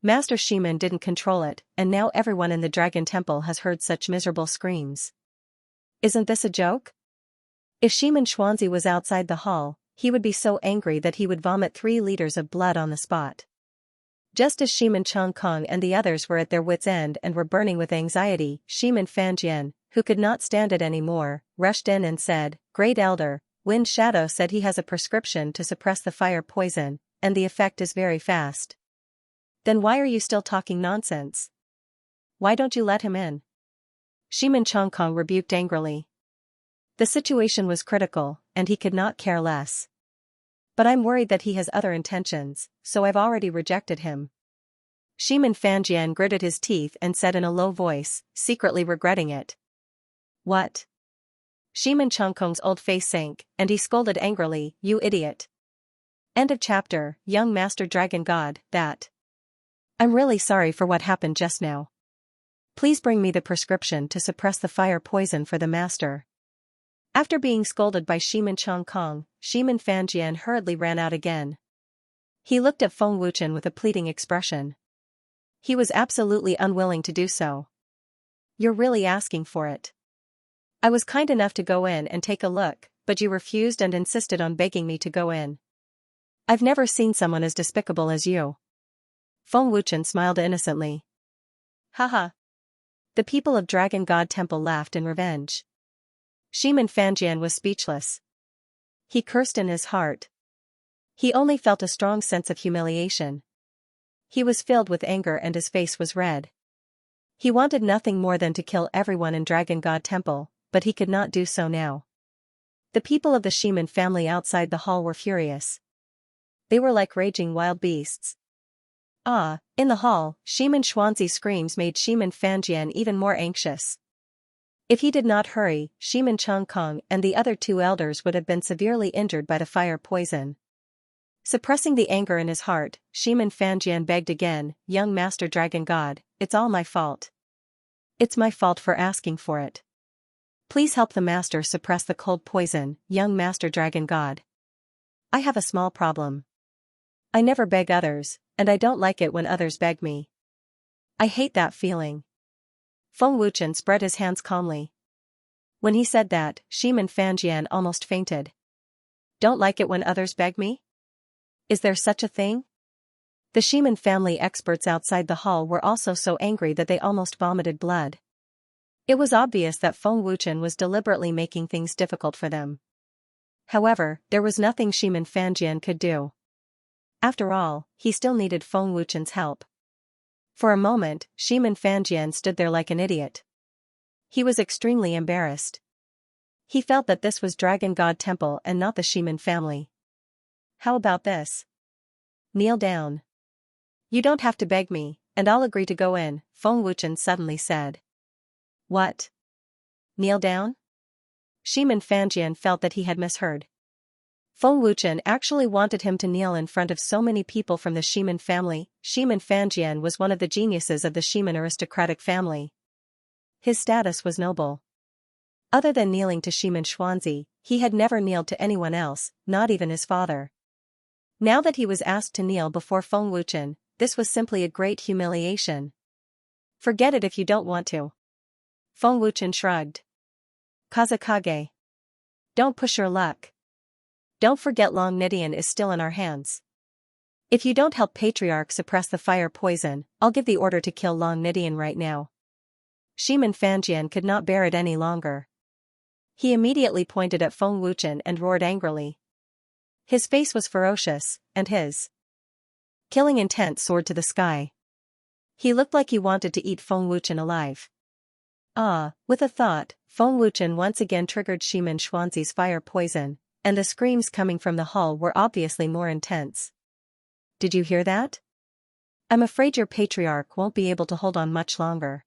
Master Shimin didn't control it, and now everyone in the Dragon Temple has heard such miserable screams. Isn't this a joke? If Shimin Xuanzi was outside the hall, he would be so angry that he would vomit 3 liters of blood on the spot. Just as Shimin Chongkong and the others were at their wits' end and were burning with anxiety, Shimin Fanjian, who could not stand it anymore, rushed in and said, Great Elder, Wind Shadow said he has a prescription to suppress the fire poison, and the effect is very fast. Then why are you still talking nonsense? Why don't you let him in? Shimin Chongkong rebuked angrily. The situation was critical, and he could not care less. But I'm worried that he has other intentions, so I've already rejected him. Shimin Fanjian gritted his teeth and said in a low voice, secretly regretting it. What? Shimin Chongkong's old face sank, and he scolded angrily, You idiot. End of chapter. Young Master Dragon God, that. I'm really sorry for what happened just now. Please bring me the prescription to suppress the fire poison for the master. After being scolded by Shimin Chongkong, Shimin Fanjian hurriedly ran out again. He looked at Feng Wuchen with a pleading expression. He was absolutely unwilling to do so. You're really asking for it. I was kind enough to go in and take a look, but you refused and insisted on begging me to go in. I've never seen someone as despicable as you. Feng Wuchen smiled innocently. Haha. The people of Dragon God Temple laughed in revenge. Shimin Fanjian was speechless. He cursed in his heart. He only felt a strong sense of humiliation. He was filled with anger and his face was red. He wanted nothing more than to kill everyone in Dragon God Temple, but he could not do so now. The people of the Shimin family outside the hall were furious. They were like raging wild beasts. In the hall, Shimin Xuanzi's screams made Shimin Fanjian even more anxious. If he did not hurry, Shimin Chongkong and the other two elders would have been severely injured by the fire poison. Suppressing the anger in his heart, Shimin Fanjian begged again, "Young Master Dragon God, it's all my fault. It's my fault for asking for it. Please help the master suppress the cold poison, young Master Dragon God. I have a small problem. I never beg others, and I don't like it when others beg me. I hate that feeling." Feng Wuchen spread his hands calmly. When he said that, Shimin Fanjian almost fainted. Don't like it when others beg me? Is there such a thing? The Shimin family experts outside the hall were also so angry that they almost vomited blood. It was obvious that Feng Wuchen was deliberately making things difficult for them. However, there was nothing Shimin Fanjian could do. After all, he still needed Feng Wuchen's help. For a moment, Shimin Fanjian stood there like an idiot. He was extremely embarrassed. He felt that this was Dragon God Temple and not the Shimin family. How about this? Kneel down. You don't have to beg me, and I'll agree to go in, Feng Wuchen suddenly said. What? Kneel down? Shimin Fanjian felt that he had misheard. Feng Wuchen actually wanted him to kneel in front of so many people from the Shimin family. Shimin Fanjian was one of the geniuses of the Shimin aristocratic family. His status was noble. Other than kneeling to Shimin Xuanzi, he had never kneeled to anyone else, not even his father. Now that he was asked to kneel before Feng Wuchen, this was simply a great humiliation. Forget it if you don't want to. Feng Wuchen shrugged. Kazakage. Don't push your luck. Don't forget Long Nidian is still in our hands. If you don't help Patriarch suppress the fire poison, I'll give the order to kill Long Nidian right now. Shimin Fanjian could not bear it any longer. He immediately pointed at Feng Wuchen and roared angrily. His face was ferocious, and his killing intent soared to the sky. He looked like he wanted to eat Feng Wuchen alive. With a thought, Feng Wuchen once again triggered Shimin Xuanzi's fire poison, and the screams coming from the hall were obviously more intense. Did you hear that? I'm afraid your patriarch won't be able to hold on much longer.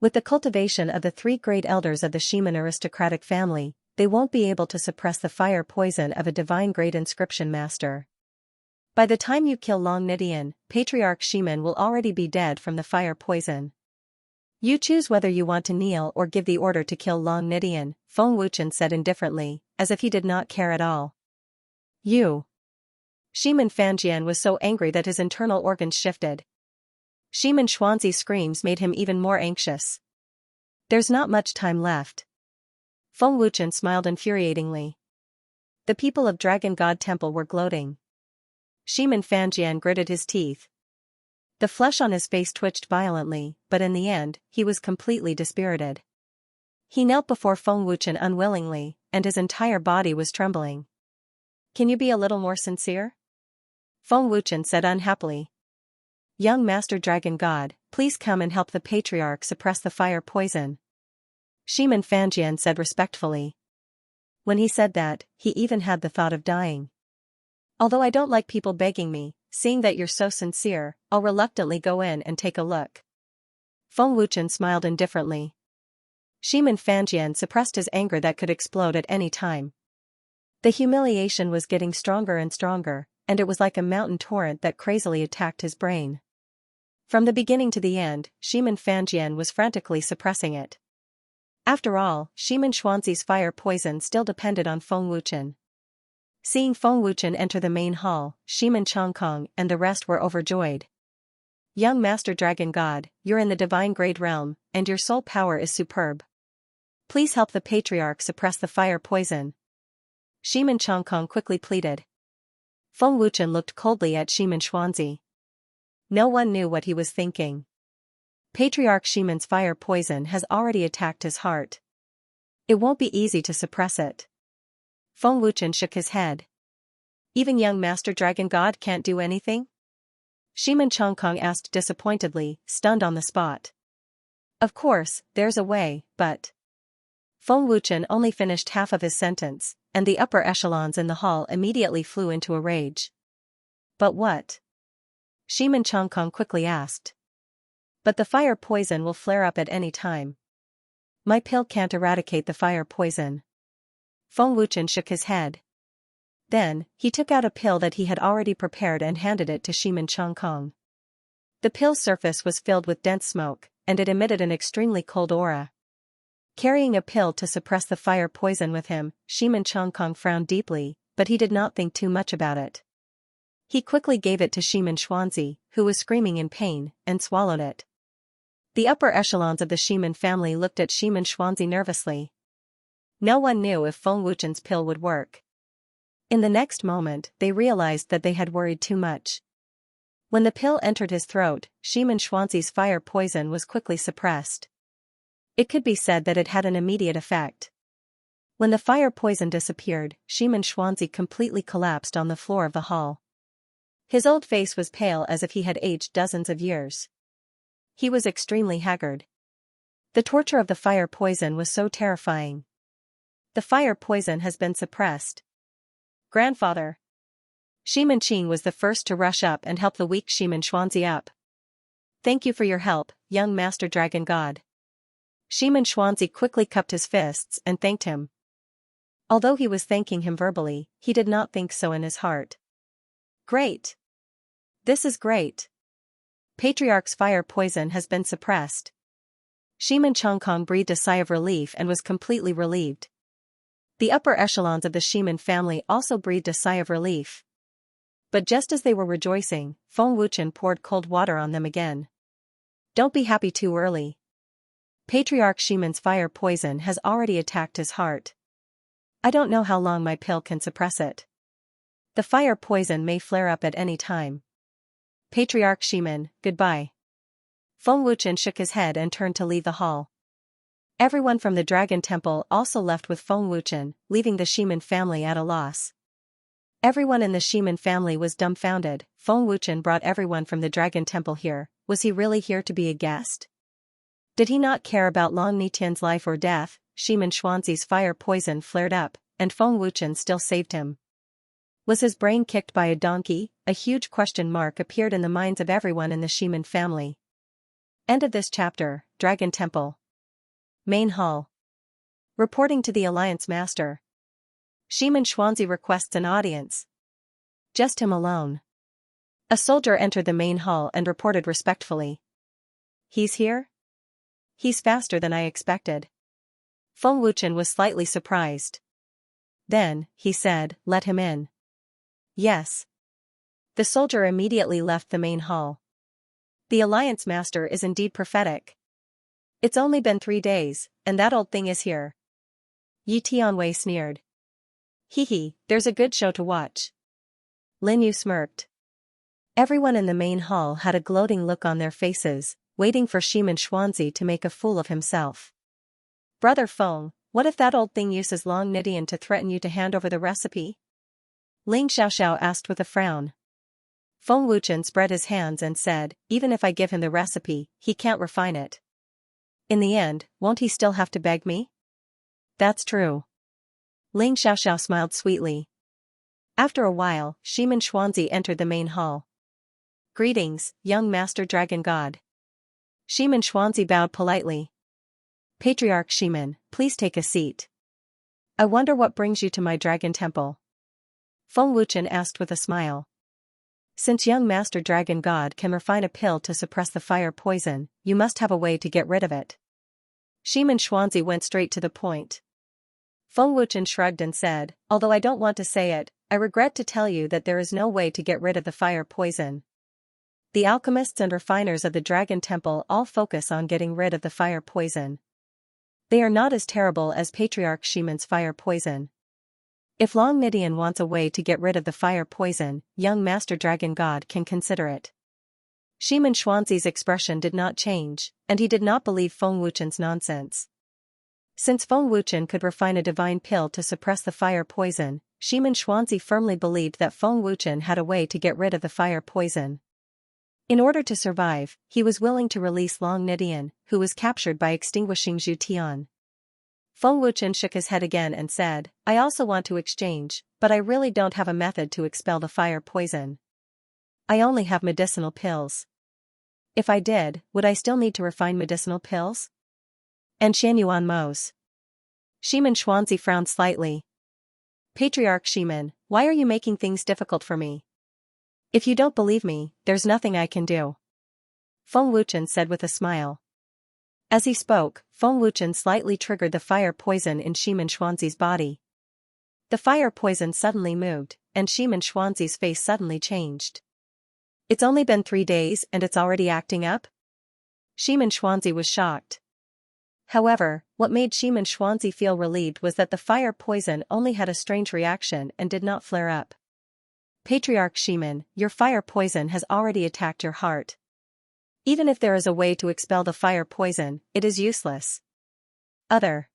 With the cultivation of the three great elders of the Shimin aristocratic family, they won't be able to suppress the fire poison of a divine great inscription master. By the time you kill Long Nidian, Patriarch Shimin will already be dead from the fire poison. You choose whether you want to kneel or give the order to kill Long Nidian, Feng Wuchen said indifferently, as if he did not care at all. You. Shimin Fanjian was so angry that his internal organs shifted. Shimin Xuanzi's screams made him even more anxious. There's not much time left. Feng Wuchen smiled infuriatingly. The people of Dragon God Temple were gloating. Shimin Fanjian gritted his teeth. The flesh on his face twitched violently, but in the end, he was completely dispirited. He knelt before Feng Wuchen unwillingly, and his entire body was trembling. Can you be a little more sincere? Feng Wuchen said unhappily. Young Master Dragon God, please come and help the Patriarch suppress the fire poison. Shimin Fanjian said respectfully. When he said that, he even had the thought of dying. Although I don't like people begging me, seeing that you're so sincere, I'll reluctantly go in and take a look. Feng Wuchen smiled indifferently. Shimin Fanjian suppressed his anger that could explode at any time. The humiliation was getting stronger and stronger, and it was like a mountain torrent that crazily attacked his brain. From the beginning to the end, Shimin Fanjian was frantically suppressing it. After all, Shimin Xuanzi's fire poison still depended on Feng Wuchen. Seeing Feng Wuchen enter the main hall, Shimin Chongkong and the rest were overjoyed. Young Master Dragon God, you're in the divine grade realm, and your soul power is superb. Please help the Patriarch suppress the fire poison. Shimin Chongkong quickly pleaded. Feng Wuchen looked coldly at Shimin Xuanzi. No one knew what he was thinking. Patriarch Shimin's fire poison has already attacked his heart. It won't be easy to suppress it. Feng Wuchen shook his head. Even young Master Dragon God can't do anything? Shimin Chongkong asked disappointedly, stunned on the spot. Of course, there's a way, but… Feng Wuchen only finished half of his sentence, and the upper echelons in the hall immediately flew into a rage. But what? Shimin Chongkong quickly asked. But the fire poison will flare up at any time. My pill can't eradicate the fire poison. Feng Wuchen shook his head. Then, he took out a pill that he had already prepared and handed it to Shimin Chongkong. The pill's surface was filled with dense smoke, and it emitted an extremely cold aura. Carrying a pill to suppress the fire poison with him, Shimin Chongkong frowned deeply, but he did not think too much about it. He quickly gave it to Shimin Xuanzi, who was screaming in pain, and swallowed it. The upper echelons of the Shimin family looked at Shimin Xuanzi nervously. No one knew if Feng Wuchen's pill would work. In the next moment, they realized that they had worried too much. When the pill entered his throat, Shimin Xuanzi's fire poison was quickly suppressed. It could be said that it had an immediate effect. When the fire poison disappeared, Shimin Xuanzi completely collapsed on the floor of the hall. His old face was pale as if he had aged dozens of years. He was extremely haggard. The torture of the fire poison was so terrifying. The fire poison has been suppressed. Grandfather. Shimin Qing was the first to rush up and help the weak Shimin Xuanzi up. Thank you for your help, young Master Dragon God. Shimin Xuanzi quickly cupped his fists and thanked him. Although he was thanking him verbally, he did not think so in his heart. Great! This is great! Patriarch's fire poison has been suppressed. Shimin Chongkong breathed a sigh of relief and was completely relieved. The upper echelons of the Shimin family also breathed a sigh of relief. But just as they were rejoicing, Feng Wuchen poured cold water on them again. Don't be happy too early. Patriarch Shimin's fire poison has already attacked his heart. I don't know how long my pill can suppress it. The fire poison may flare up at any time. Patriarch Shimin, goodbye. Feng Wuchen shook his head and turned to leave the hall. Everyone from the Dragon Temple also left with Feng Wuchen, leaving the Shimin family at a loss. Everyone in the Shimin family was dumbfounded. Feng Wuchen brought everyone from the Dragon Temple here. Was he really here to be a guest? Did he not care about Long Nitian's life or death? Shimin Xuanzi's fire poison flared up, and Feng Wuchen still saved him. Was his brain kicked by a donkey? A huge question mark appeared in the minds of everyone in the Shimin family. End of this chapter. Dragon Temple. Main Hall. Reporting to the Alliance Master. Shimin Xuanzi requests an audience. Just him alone. A soldier entered the main hall and reported respectfully. He's here? He's faster than I expected. Feng Wuchen was slightly surprised. Then, he said, let him in. Yes. The soldier immediately left the main hall. The Alliance Master is indeed prophetic. It's only been 3 days, and that old thing is here. Yi Tianwei sneered. Hee, there's a good show to watch. Lin Yu smirked. Everyone in the main hall had a gloating look on their faces, waiting for Shimin Xuanzi to make a fool of himself. Brother Feng, what if that old thing uses Long Nidian to threaten you to hand over the recipe? Ling Xiaoxiao asked with a frown. Feng Wuchen spread his hands and said, even if I give him the recipe, he can't refine it. In the end, won't he still have to beg me? That's true. Ling Xiaoxiao smiled sweetly. After a while, Shimin Xuanzi entered the main hall. Greetings, young Master Dragon God. Shimin Xuanzi bowed politely. Patriarch Shimin, please take a seat. I wonder what brings you to my Dragon Temple. Feng Wuchen asked with a smile. Since young Master Dragon God can refine a pill to suppress the fire poison, you must have a way to get rid of it. Shimin Xuanzi went straight to the point. Feng Wuchen shrugged and said, although I don't want to say it, I regret to tell you that there is no way to get rid of the fire poison. The alchemists and refiners of the Dragon Temple all focus on getting rid of the fire poison. They are not as terrible as Patriarch Shimin's fire poison. If Long Nidian wants a way to get rid of the fire poison, young Master Dragon God can consider it. Shimin Xuanzi's expression did not change, and he did not believe Feng Wuchen's nonsense. Since Feng Wuchen could refine a divine pill to suppress the fire poison, Shimin Xuanzi firmly believed that Feng Wuchen had a way to get rid of the fire poison. In order to survive, he was willing to release Long Nidian, who was captured by extinguishing Zhu Tian. Feng Wuchen shook his head again and said, I also want to exchange, but I really don't have a method to expel the fire poison. I only have medicinal pills. If I did, would I still need to refine medicinal pills? And Xianyuan Mo's. Shimin Xuanzi frowned slightly. Patriarch Shimin, why are you making things difficult for me? If you don't believe me, there's nothing I can do. Feng Wuchen said with a smile. As he spoke, Feng Wuchen slightly triggered the fire poison in Shimin Xuanzi's body. The fire poison suddenly moved, and Shimin Xuanzi's face suddenly changed. It's only been 3 days and it's already acting up? Shimin Xuanzi was shocked. However, what made Shimin Xuanzi feel relieved was that the fire poison only had a strange reaction and did not flare up. Patriarch Shimin, your fire poison has already attacked your heart. Even if there is a way to expel the fire poison, it is useless. Then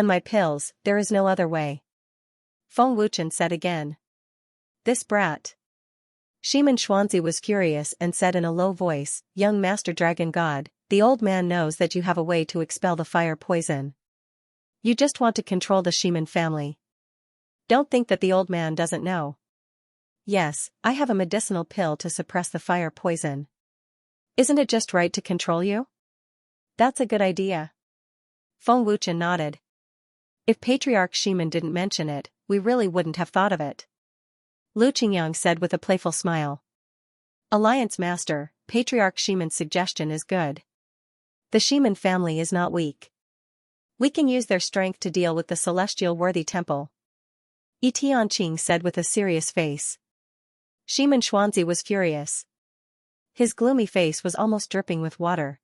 my pills, there is no other way. Feng Wuchen said again. This brat. Shimin Xuanzi was furious and said in a low voice, Young Master Dragon God, the old man knows that you have a way to expel the fire poison. You just want to control the Shimin family. Don't think that the old man doesn't know. Yes, I have a medicinal pill to suppress the fire poison. Isn't it just right to control you? That's a good idea. Feng Wuchen nodded. If Patriarch Shimin didn't mention it, we really wouldn't have thought of it. Lu Qingyang said with a playful smile. Alliance Master, Patriarch Shimin's suggestion is good. The Shimin family is not weak. We can use their strength to deal with the celestial worthy temple. Yi Tianqing said with a serious face. Shimin Xuanzi was furious. His gloomy face was almost dripping with water.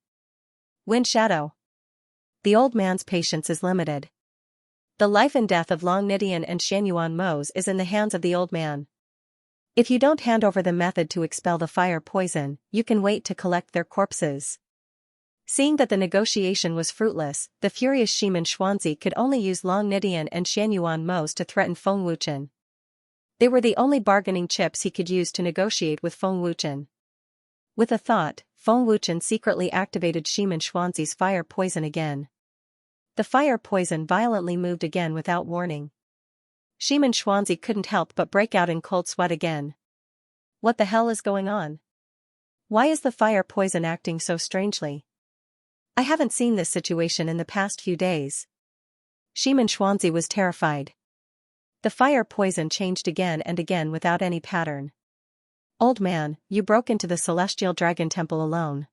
Wind Shadow. The old man's patience is limited. The life and death of Long Nidian and Xianyuan Mo's is in the hands of the old man. If you don't hand over the method to expel the fire poison, you can wait to collect their corpses. Seeing that the negotiation was fruitless, the furious Shimin Xuanzi could only use Long Nidian and Xianyuan Mo's to threaten Feng Wuchen. They were the only bargaining chips he could use to negotiate with Feng Wuchen. With a thought, Feng Wuchen secretly activated Shimin Xuanzi's fire poison again. The fire poison violently moved again without warning. Shimin Xuanzi couldn't help but break out in cold sweat again. What the hell is going on? Why is the fire poison acting so strangely? I haven't seen this situation in the past few days. Shimin Xuanzi was terrified. The fire poison changed again and again without any pattern. Old man, you broke into the Celestial Dragon Temple alone.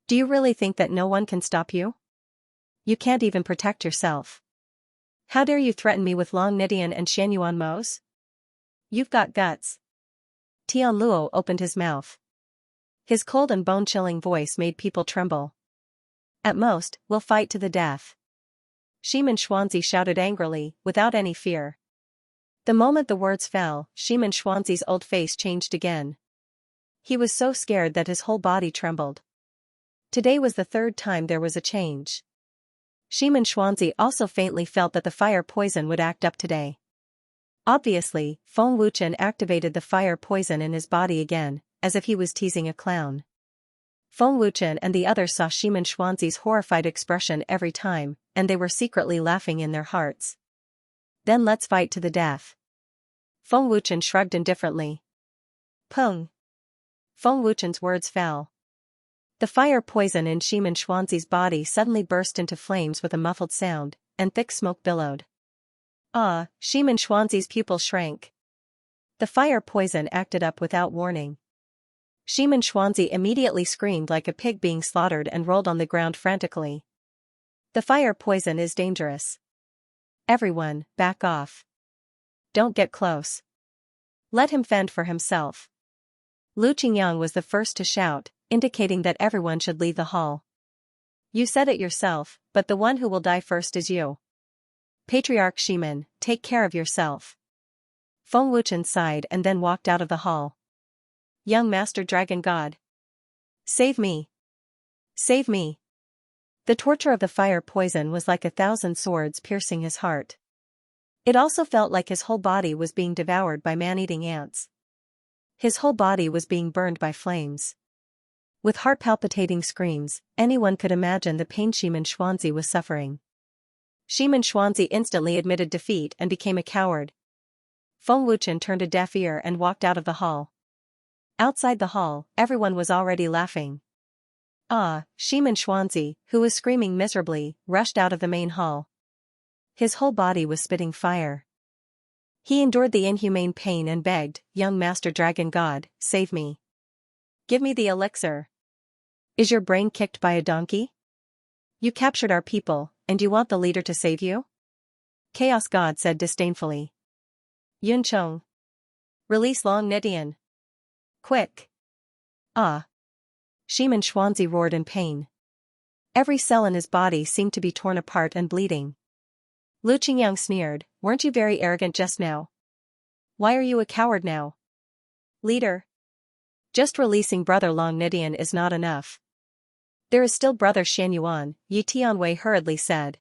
Do you really think that no one can stop you? You can't even protect yourself. How dare you threaten me with Long Nidian and Xianyuan Mo's? You've got guts. Tian Luo opened his mouth. His cold and bone-chilling voice made people tremble. At most, we'll fight to the death. Shimin Xuanzi shouted angrily, without any fear. The moment the words fell, Shimin Xuanzi's old face changed again. He was so scared that his whole body trembled. Today was the 3rd time there was a change. Shimin Xuanzi also faintly felt that the fire poison would act up today. Obviously, Feng Wuchen activated the fire poison in his body again, as if he was teasing a clown. Feng Wuchen and the others saw Shimin Xuanzi's horrified expression every time, and they were secretly laughing in their hearts. Then let's fight to the death. Feng Wuchen shrugged indifferently. Peng. Feng Wuchen's words fell. The fire poison in Shimin Xuanzi's body suddenly burst into flames with a muffled sound, and thick smoke billowed. Shimin Xuanzi's pupils shrank. The fire poison acted up without warning. Shimin Xuanzi immediately screamed like a pig being slaughtered and rolled on the ground frantically. The fire poison is dangerous. Everyone, back off. Don't get close. Let him fend for himself. Lu Qingyang was the first to shout, indicating that everyone should leave the hall. You said it yourself, but the one who will die first is you. Patriarch Shimin, take care of yourself. Feng Wuchen sighed and then walked out of the hall. Young Master Dragon God. Save me. Save me. The torture of the fire poison was like 1,000 swords piercing his heart. It also felt like his whole body was being devoured by man-eating ants. His whole body was being burned by flames. With heart-palpitating screams, anyone could imagine the pain Xianxia was suffering. Xianxia instantly admitted defeat and became a coward. Feng Wuchen turned a deaf ear and walked out of the hall. Outside the hall, everyone was already laughing. Xianxia, who was screaming miserably, rushed out of the main hall. His whole body was spitting fire. He endured the inhumane pain and begged, "Young Master Dragon God, save me. Give me the elixir. Is your brain kicked by a donkey? You captured our people, and you want the leader to save you?" Chaos God said disdainfully. "Yuncheng. Release Long Nidian. Quick." Xianxia roared in pain. Every cell in his body seemed to be torn apart and bleeding. Lu Qingyang sneered, "Weren't you very arrogant just now? Why are you a coward now? Leader? Just releasing Brother Long Nidian is not enough. There is still Brother Xianyuan," Yi Tianwei hurriedly said.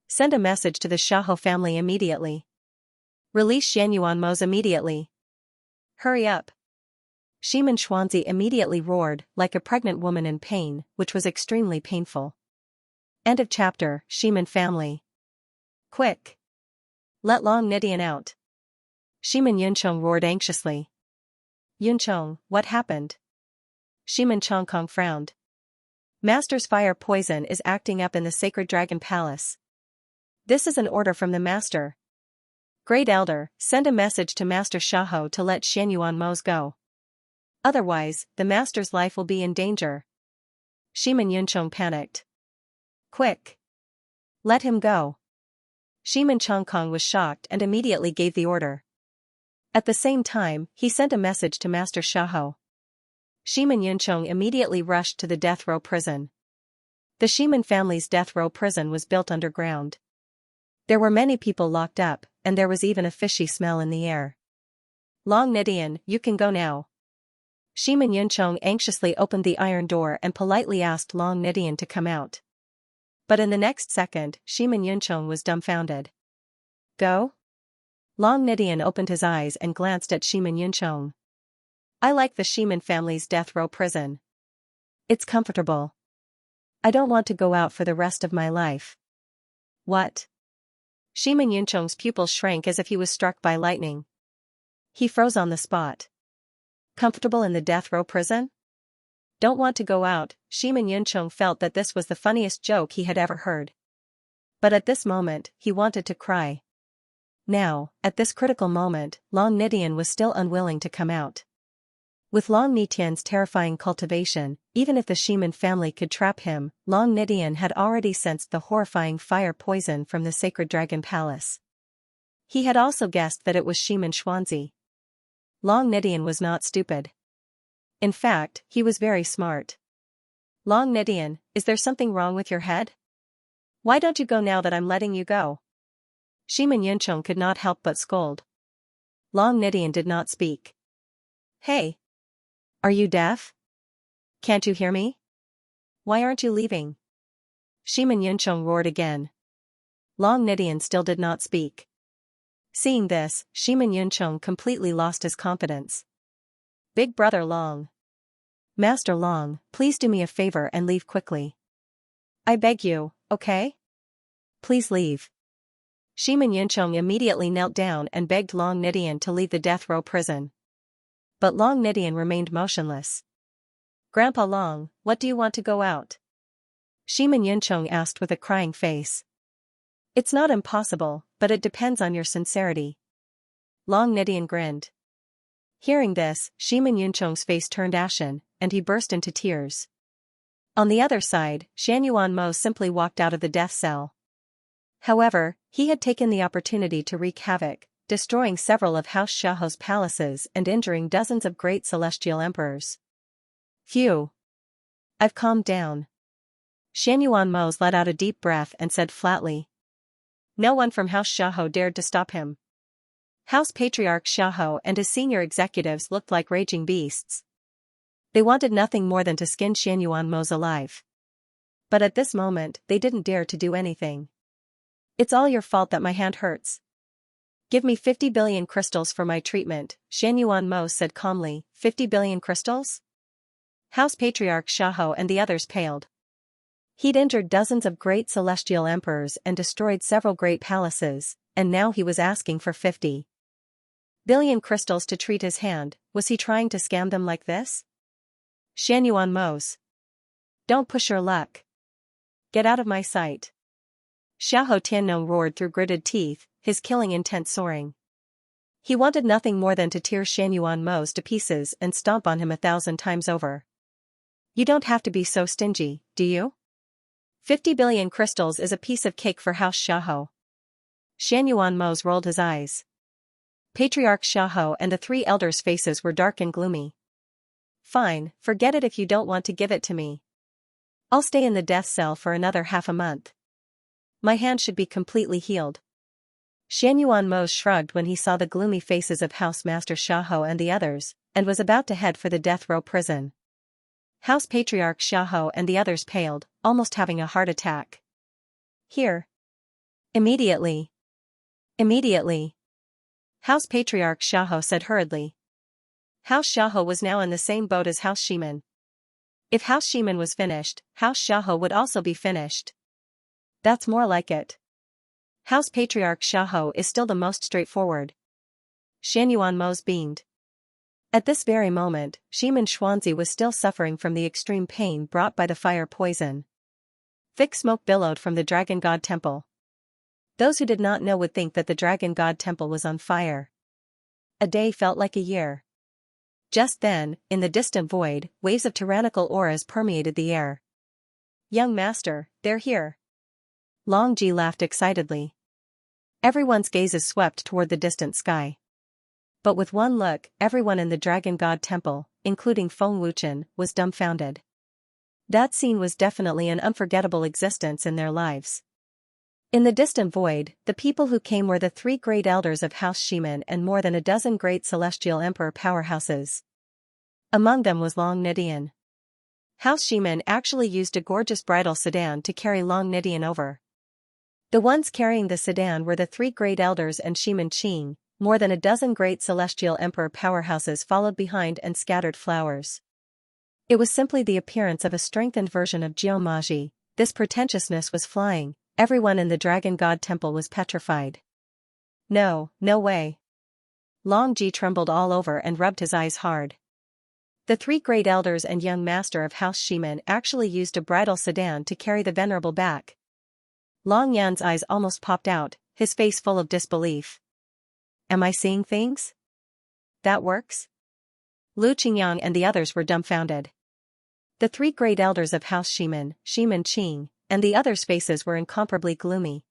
"Send a message to the Xiahou family immediately. Release Xianyuan Mose immediately. Hurry up." Xianxia immediately roared, like a pregnant woman in pain, which was extremely painful. End of chapter. Ximen family. Quick! Let Long Nidian out. Ximen Yuncheng roared anxiously. "Yuncheng, what happened?" Ximen Chongkong frowned. "Master's fire poison is acting up in the sacred dragon palace. This is an order from the master. Great Elder, send a message to Master Xiahou to let Xianyuan Mose go. Otherwise, the master's life will be in danger." Ximen Yuncheng panicked. "Quick! Let him go." Ximen Chongkong was shocked and immediately gave the order. At the same time, he sent a message to Master Xiahou. Ximen Yuncheng immediately rushed to the death row prison. The Ximen family's death row prison was built underground. There were many people locked up, and there was even a fishy smell in the air. "Long Nidian, you can go now." Ximen Yuncheng anxiously opened the iron door and politely asked Long Nidian to come out. But in the next second, Ximen Yuncheng was dumbfounded. "Go?" Long Nidian opened his eyes and glanced at Ximen Yuncheng. "I like the Ximen family's death row prison. It's comfortable. I don't want to go out for the rest of my life." "What?" Ximen Yuncheng's pupils shrank as if he was struck by lightning. He froze on the spot. Comfortable in the death row prison? Don't want to go out. Ximen Yuncheng felt that this was the funniest joke he had ever heard. But at this moment, he wanted to cry. Now, at this critical moment, Long Nidian was still unwilling to come out. With Long Nitian's terrifying cultivation, even if the Ximen family could trap him, Long Nidian had already sensed the horrifying fire poison from the sacred dragon palace. He had also guessed that it was Xianxia. Long Nidian was not stupid. In fact, he was very smart. "Long Nidian, is there something wrong with your head? Why don't you go now that I'm letting you go?" Ximen Yuncheng could not help but scold. Long Nidian did not speak. "Hey! Are you deaf? Can't you hear me? Why aren't you leaving?" Ximen Yuncheng roared again. Long Nidian still did not speak. Seeing this, Ximen Yuncheng completely lost his confidence. "Big Brother Long. Master Long, please do me a favor and leave quickly. I beg you, okay? Please leave." Ximen Yuncheng immediately knelt down and begged Long Nidian to leave the death row prison. But Long Nidian remained motionless. "Grandpa Long, what do you want to go out?" Ximen Yuncheng asked with a crying face. "It's not impossible, but it depends on your sincerity." Long Nidian grinned. Hearing this, Ximen Yuncheng's face turned ashen, and he burst into tears. On the other side, Xianyuan Mo simply walked out of the death cell. However, he had taken the opportunity to wreak havoc, destroying several of House Xiahou's palaces and injuring dozens of great celestial emperors. "Phew! I've calmed down." Xianyuan Mose let out a deep breath and said flatly. No one from House Xiahou dared to stop him. House Patriarch Xiahou and his senior executives looked like raging beasts. They wanted nothing more than to skin Xianyuan Mose alive. But at this moment, they didn't dare to do anything. It's all your fault that my hand hurts. Give me 50 billion crystals for my treatment, Xianyuan Mo said calmly. 50 billion crystals? House Patriarch Xiahou and the others paled. He'd injured dozens of great celestial emperors and destroyed several great palaces, and now he was asking for 50 billion crystals to treat his hand. Was he trying to scam them like this? Xianyuan Mo's. Don't push your luck. Get out of my sight. Xiahou Tiannong roared through gritted teeth, his killing intent soaring. He wanted nothing more than to tear Xianyuan Mo's to pieces and stomp on him 1,000 times over. You don't have to be so stingy, do you? 50 billion crystals is a piece of cake for House Xiahou. Xianyuan Mo's rolled his eyes. Patriarch Xiahou and the three elders' faces were dark and gloomy. Fine, forget it if you don't want to give it to me. I'll stay in the death cell for another half a month. My hand should be completely healed. Xianyuan Mo shrugged when he saw the gloomy faces of House Master Xiahou and the others, and was about to head for the death row prison. House Patriarch Xiahou and the others paled, almost having a heart attack. Here. Immediately. Immediately. House Patriarch Xiahou said hurriedly. House Xiahou was now in the same boat as House Shimen. If House Shimen was finished, House Xiahou would also be finished. That's more like it. House Patriarch Xiahou is still the most straightforward. Xianyuan Mo's beamed. At this very moment, Shimen Xuanzi was still suffering from the extreme pain brought by the fire poison. Thick smoke billowed from the Dragon God Temple. Those who did not know would think that the Dragon God Temple was on fire. A day felt like a year. Just then, in the distant void, waves of tyrannical auras permeated the air. Young Master, they're here. Long Ji laughed excitedly. Everyone's gazes swept toward the distant sky. But with one look, everyone in the Dragon God Temple, including Feng Wuchen, was dumbfounded. That scene was definitely an unforgettable existence in their lives. In the distant void, the people who came were the three great elders of House Shimen and more than a dozen great celestial emperor powerhouses. Among them was Long Nidian. House Shimen actually used a gorgeous bridal sedan to carry Long Nidian over. The ones carrying the sedan were the three great elders and Shimen Qing. More than a dozen great celestial emperor powerhouses followed behind and scattered flowers. It was simply the appearance of a strengthened version of Jiumaji. This pretentiousness was flying. Everyone in the Dragon God Temple was petrified. No, no way. Long Ji trembled all over and rubbed his eyes hard. The three great elders and young master of House Shimen actually used a bridal sedan to carry the venerable back. Long Yan's eyes almost popped out, his face full of disbelief. Am I seeing things? That works? Lu Qingyang and the others were dumbfounded. The three great elders of House Shimen, Shimen Qing, and the others' faces were incomparably gloomy.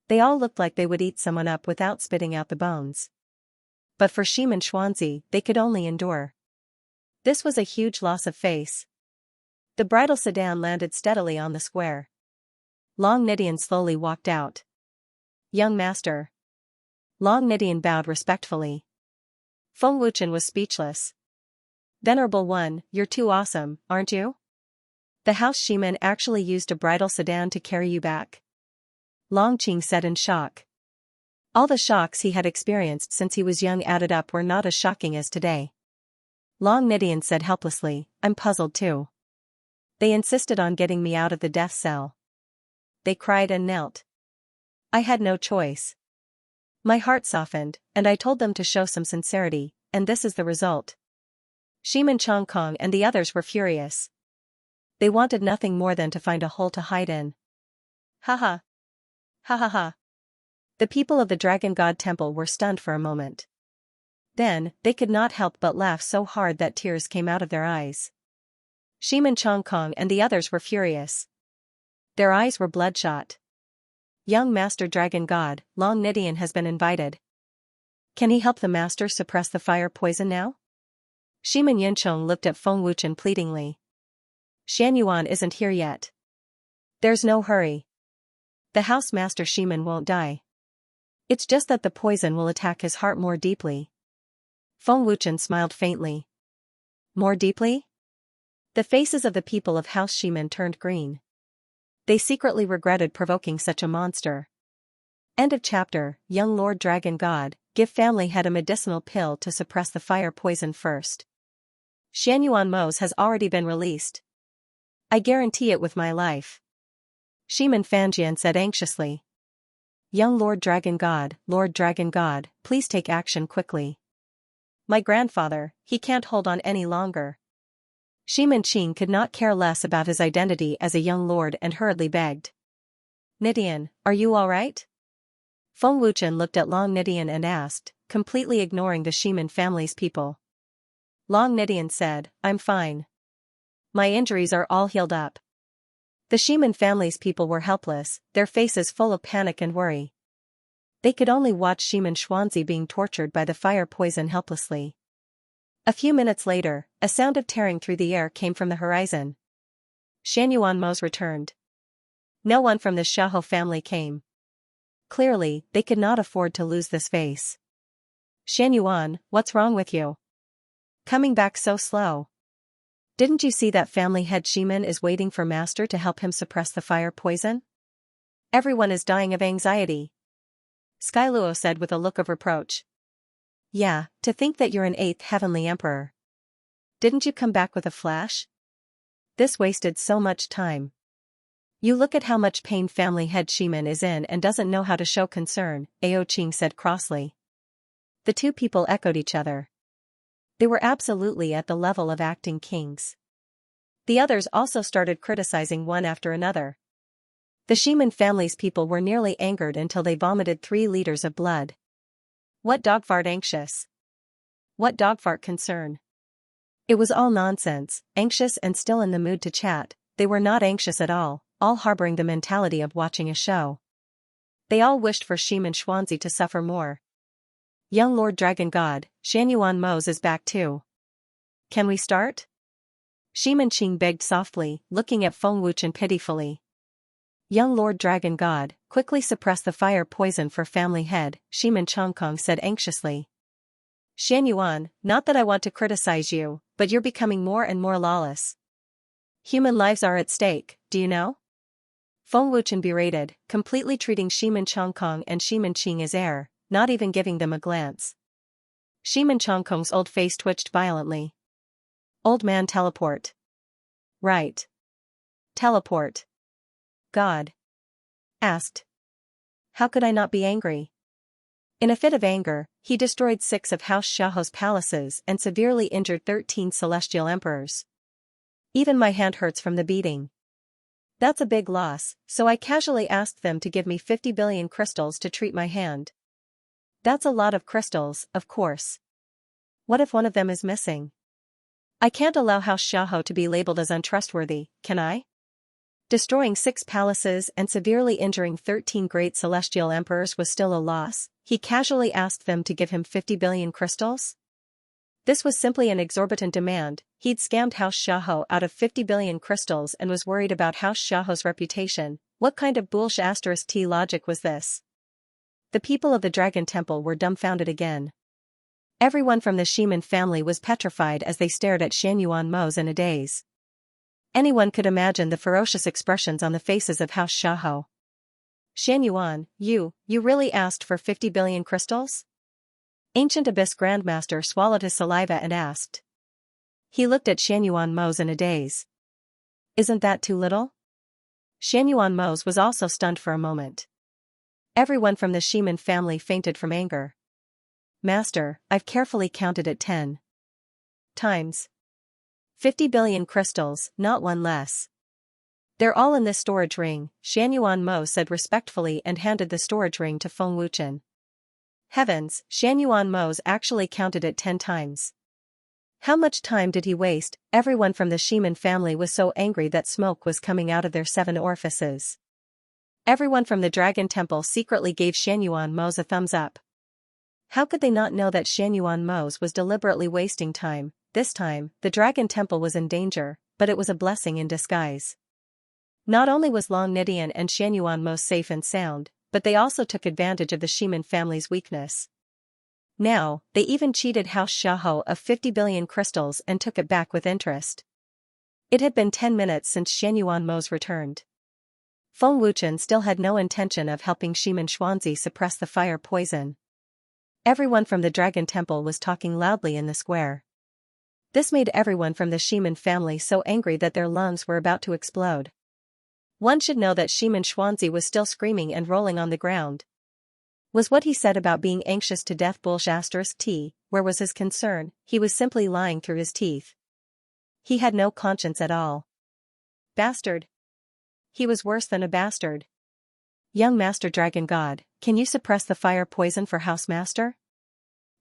They all looked like they would eat someone up without spitting out the bones. But for Shimen Xuanzi, they could only endure. This was a huge loss of face. The bridal sedan landed steadily on the square. Long Nidian slowly walked out. Young Master. Long Nidian bowed respectfully. Feng Wuchen was speechless. Venerable One, you're too awesome, aren't you? The House Shimen actually used a bridal sedan to carry you back. Long Qing said in shock. All the shocks he had experienced since he was young added up were not as shocking as today. Long Nidian said helplessly, I'm puzzled too. They insisted on getting me out of the death cell. They cried and knelt. I had no choice. My heart softened, and I told them to show some sincerity, and this is the result. Shimen Chongkong and the others were furious. They wanted nothing more than to find a hole to hide in. Ha ha. Ha ha ha. The people of the Dragon God Temple were stunned for a moment. Then, they could not help but laugh so hard that tears came out of their eyes. Shimen Chongkong and the others were furious. Their eyes were bloodshot. Young Master Dragon God, Long Nidian has been invited. Can he help the Master suppress the fire poison now? Shimen Yinchong looked at Feng Wuchen pleadingly. Xianyuan isn't here yet. There's no hurry. The House Master Shimen won't die. It's just that the poison will attack his heart more deeply. Feng Wuchen smiled faintly. More deeply? The faces of the people of House Shimen turned green. They secretly regretted provoking such a monster. End of chapter. Young Lord Dragon God, give family head a medicinal pill to suppress the fire poison first. Xianyuan Mose has already been released. I guarantee it with my life. Shiman Fanjian said anxiously. Young Lord Dragon God, please take action quickly. My grandfather, he can't hold on any longer. Shiman Qing could not care less about his identity as a young lord and hurriedly begged. Nidian, are you alright? Feng Wuchen looked at Long Nidian and asked, completely ignoring the Shiman family's people. Long Nidian said, I'm fine. My injuries are all healed up. The Shiman family's people were helpless, their faces full of panic and worry. They could only watch Shiman Xuanzi being tortured by the fire poison helplessly. A few minutes later, a sound of tearing through the air came from the horizon. Xianyuan Mose returned. No one from the Xiahou family came. Clearly, they could not afford to lose this face. Xianyuan, what's wrong with you? Coming back so slow. Didn't you see that family head Shiman is waiting for master to help him suppress the fire poison? Everyone is dying of anxiety. Skyluo said with a look of reproach. Yeah, to think that you're an 8th heavenly emperor. Didn't you come back with a flash? This wasted so much time. You look at how much pain family head Shiman is in and doesn't know how to show concern, Ao Qing said crossly. The two people echoed each other. They were absolutely at the level of acting kings. The others also started criticizing one after another. The Shiman family's people were nearly angered until they vomited 3 liters of blood. What dogfart anxious? What dogfart concern? It was all nonsense, anxious and still in the mood to chat. They were not anxious at all harboring the mentality of watching a show. They all wished for Shiman Xuanzi to suffer more. Young Lord Dragon God, Xianyuan Mose is back too. Can we start? Shiman Qing begged softly, looking at Feng Wuchen pitifully. Young Lord Dragon God, quickly suppress the fire poison for family head, Shiman Chongkong said anxiously. Xianyuan, not that I want to criticize you, but you're becoming more and more lawless. Human lives are at stake, do you know? Feng Wuchen berated, completely treating Shiman Chongkong and Shiman Qing as air, not even giving them a glance. Shiman Chongkong's old face twitched violently. Old man teleport. Right. Teleport. God. Asked. How could I not be angry? In a fit of anger, he destroyed 6 of House Xiaohou's palaces and severely injured 13 celestial emperors. Even my hand hurts from the beating. That's a big loss, so I casually asked them to give me 50 billion crystals to treat my hand. That's a lot of crystals, of course. What if one of them is missing? I can't allow House Xiaohou to be labeled as untrustworthy, can I? Destroying 6 palaces and severely injuring 13 great celestial emperors was still a loss. He casually asked them to give him 50 billion crystals? This was simply an exorbitant demand. He'd scammed House Xiahou out of 50 billion crystals and was worried about House Xiaohou's reputation. What kind of *T logic was this? The people of the Dragon Temple were dumbfounded again. Everyone from the Shiman family was petrified as they stared at Xianyuan Mose in a daze. Anyone could imagine the ferocious expressions on the faces of House Xiahou. Xianyuan, you really asked for 50 billion crystals? Ancient Abyss Grandmaster swallowed his saliva and asked. He looked at Xianyuan Mose in a daze. Isn't that too little? Xianyuan Mose was also stunned for a moment. Everyone from the Shiman family fainted from anger. Master, I've carefully counted it 10 times. 50 billion crystals, not one less. They're all in this storage ring, Xianyuan Mose said respectfully and handed the storage ring to Feng Wuchen. Heavens, Xianyuan Mose actually counted it 10 times. How much time did he waste? Everyone from the Shiman family was so angry that smoke was coming out of their 7 orifices. Everyone from the Dragon Temple secretly gave Xianyuan Mose a thumbs up. How could they not know that Xianyuan Mose was deliberately wasting time? This time, the Dragon Temple was in danger, but it was a blessing in disguise. Not only was Long Nidian and Xianyuan Mose safe and sound, but they also took advantage of the Shiman family's weakness. Now, they even cheated House Xiahou of 50 billion crystals and took it back with interest. It had been 10 minutes since Xianyuan Mose returned. Feng Wuchen still had no intention of helping Xianxia suppress the fire poison. Everyone from the Dragon Temple was talking loudly in the square. This made everyone from the Ximen family so angry that their lungs were about to explode. One should know that Xianxia was still screaming and rolling on the ground. Was what he said about being anxious to death bullshit? Where was his concern? He was simply lying through his teeth. He had no conscience at all. Bastard. He was worse than a bastard. Young Master Dragon God, can you suppress the fire poison for House Master?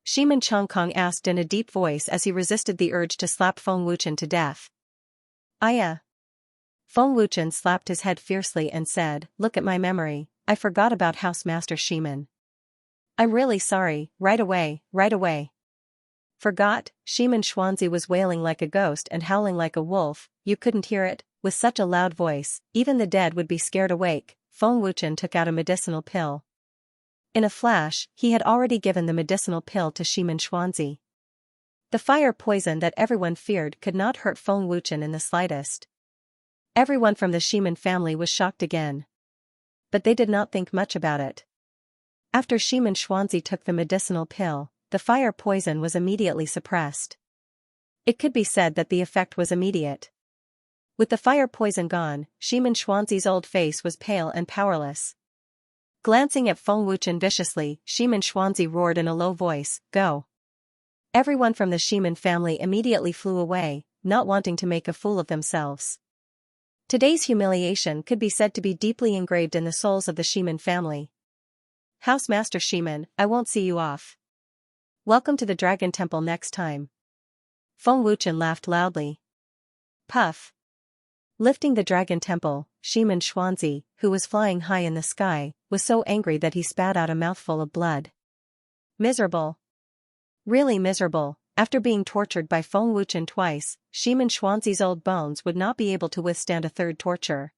Ximen Chongkong asked in a deep voice as he resisted the urge to slap Feng Wuchen to death. Aya. Feng Wuchen slapped his head fiercely and said, look at my memory, I forgot about House Master Ximen. I'm really sorry, right away. Forgot? Xianxia was wailing like a ghost and howling like a wolf. You couldn't hear it, with such a loud voice, even the dead would be scared awake. Feng Wuchen took out a medicinal pill. In a flash, he had already given the medicinal pill to Xianxia. The fire poison that everyone feared could not hurt Feng Wuchen in the slightest. Everyone from the Ximen family was shocked again. But they did not think much about it. After Xianxia took the medicinal pill, the fire poison was immediately suppressed. It could be said that the effect was immediate. With the fire poison gone, Xianxia's old face was pale and powerless. Glancing at Feng Wuchen viciously, Xianxia roared in a low voice, go. Everyone from the Ximen family immediately flew away, not wanting to make a fool of themselves. Today's humiliation could be said to be deeply engraved in the souls of the Ximen family. House Master Ximen, I won't see you off. Welcome to the Dragon Temple next time. Feng Wuchen laughed loudly. Puff. Lifting the Dragon Temple, Xianxia, who was flying high in the sky, was so angry that he spat out a mouthful of blood. Miserable. Really miserable. After being tortured by Feng Wuchen twice, Xianxia's old bones would not be able to withstand a third torture.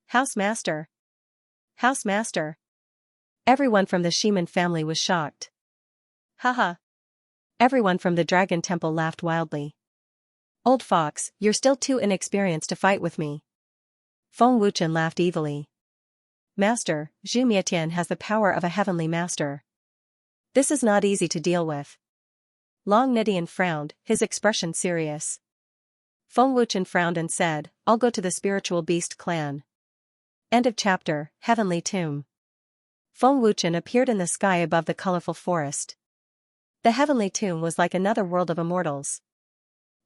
House Master. House Master. Everyone from the Ximen family was shocked. Haha. Everyone from the Dragon Temple laughed wildly. Old fox, you're still too inexperienced to fight with me. Feng Wuchen laughed evilly. Master, Zhu Mietian has the power of a heavenly master. This is not easy to deal with. Long Nidian frowned, his expression serious. Feng Wuchen frowned and said, I'll go to the spiritual beast clan. End of chapter. Heavenly Tomb. Feng Wuchen appeared in the sky above the colorful forest. The heavenly tomb was like another world of immortals.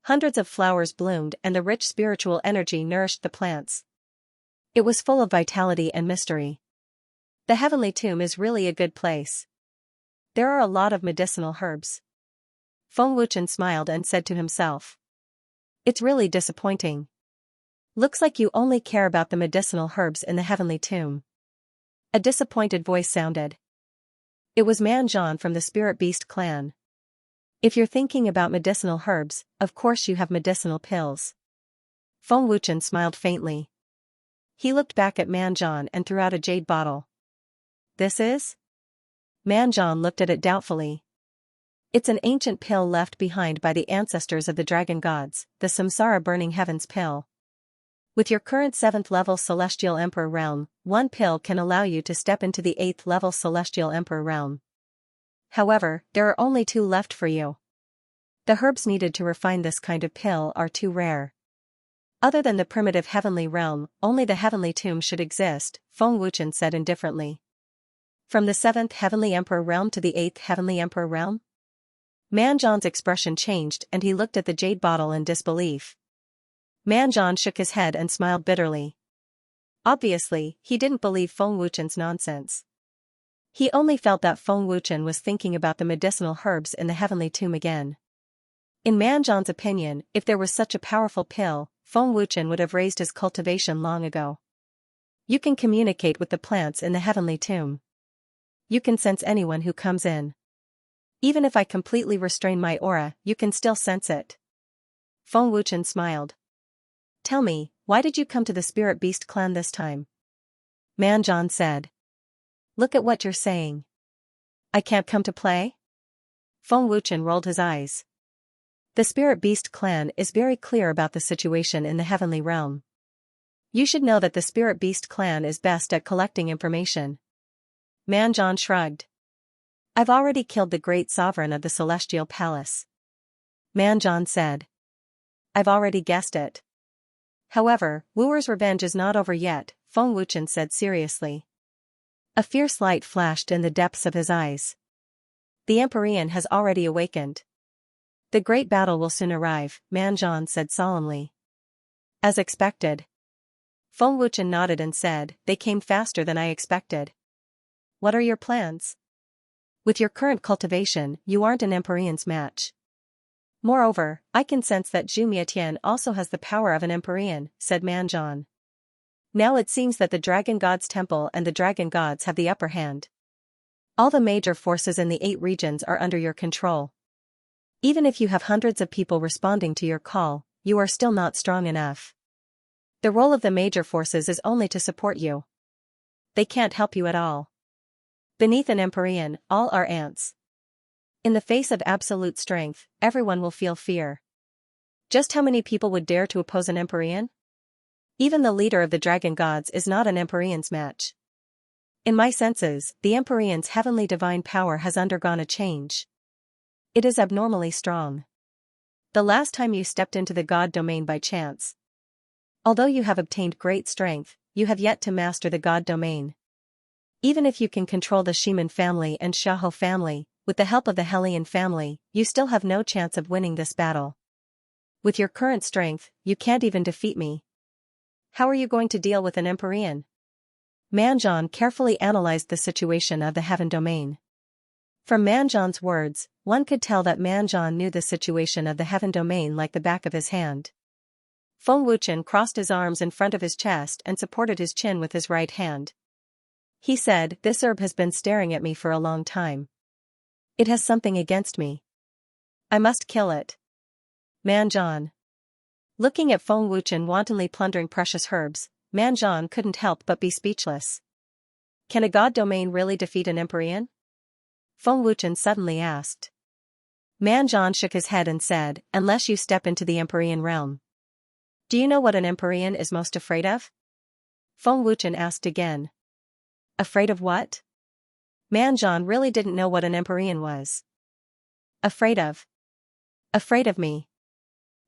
Hundreds of flowers bloomed and the rich spiritual energy nourished the plants. It was full of vitality and mystery. The heavenly tomb is really a good place. There are a lot of medicinal herbs. Feng Wuchen smiled and said to himself. It's really disappointing. Looks like you only care about the medicinal herbs in the heavenly tomb. A disappointed voice sounded. It was Manzhan from the Spirit Beast clan. If you're thinking about medicinal herbs, of course you have medicinal pills. Feng Wuchen smiled faintly. He looked back at Manzhan and threw out a jade bottle. This is? Manzhan looked at it doubtfully. It's an ancient pill left behind by the ancestors of the dragon gods, the Samsara Burning Heavens pill. With your current 7th level Celestial Emperor realm, one pill can allow you to step into the 8th level Celestial Emperor realm. However, there are only 2 left for you. The herbs needed to refine this kind of pill are too rare. Other than the primitive heavenly realm, only the heavenly tomb should exist, Feng Wuchen said indifferently. From the 7th heavenly emperor realm to the 8th heavenly emperor realm? Manzhan's expression changed and he looked at the jade bottle in disbelief. Manzhan shook his head and smiled bitterly. Obviously, he didn't believe Feng Wuchen's nonsense. He only felt that Feng Wuchen was thinking about the medicinal herbs in the heavenly tomb again. In Manzhan's opinion, if there was such a powerful pill, Feng Wuchen would have raised his cultivation long ago. You can communicate with the plants in the heavenly tomb. You can sense anyone who comes in. Even if I completely restrain my aura, you can still sense it. Feng Wuchen smiled. Tell me, why did you come to the Spirit Beast clan this time? Manzhan said. Look at what you're saying. I can't come to play? Feng Wuchen rolled his eyes. The Spirit Beast clan is very clear about the situation in the heavenly realm. You should know that the Spirit Beast clan is best at collecting information. Manjan shrugged. I've already killed the great sovereign of the Celestial Palace. Manjan said. I've already guessed it. However, Wuer's revenge is not over yet, Feng Wuchen said seriously. A fierce light flashed in the depths of his eyes. The Empyrean has already awakened. The great battle will soon arrive, Manjan said solemnly. As expected. Feng Wuchen nodded and said, they came faster than I expected. What are your plans? With your current cultivation, you aren't an Empyrean's match. Moreover, I can sense that Zhu Mietian also has the power of an Empyrean, said Manjan. Now it seems that the Dragon God's temple and the Dragon Gods have the upper hand. All the major forces in the 8 regions are under your control. Even if you have hundreds of people responding to your call, you are still not strong enough. The role of the major forces is only to support you. They can't help you at all. Beneath an Empyrean, all are ants. In the face of absolute strength, everyone will feel fear. Just how many people would dare to oppose an Empyrean? Even the leader of the Dragon Gods is not an Empyrean's match. In my senses, the Empyrean's heavenly divine power has undergone a change. It is abnormally strong. The last time you stepped into the God domain by chance. Although you have obtained great strength, you have yet to master the God domain. Even if you can control the Shiman family and Xiaohou family, with the help of the Hellion family, you still have no chance of winning this battle. With your current strength, you can't even defeat me. How are you going to deal with an Empyrean? Manjan carefully analyzed the situation of the heaven domain. From Manjan's words, one could tell that Manjan knew the situation of the heaven domain like the back of his hand. Feng Wuchen crossed his arms in front of his chest and supported his chin with his right hand. He said, this herb has been staring at me for a long time. It has something against me. I must kill it. Manjan. Looking at Feng Wuchen wantonly plundering precious herbs, Manjan couldn't help but be speechless. Can a god domain really defeat an Empyrean? Feng Wuchen suddenly asked. Manjan shook his head and said, unless you step into the Empyrean realm. Do you know what an Empyrean is most afraid of? Feng Wuchen asked again. Afraid of what? Manjan really didn't know what an Empyrean was. Afraid of. Afraid of me.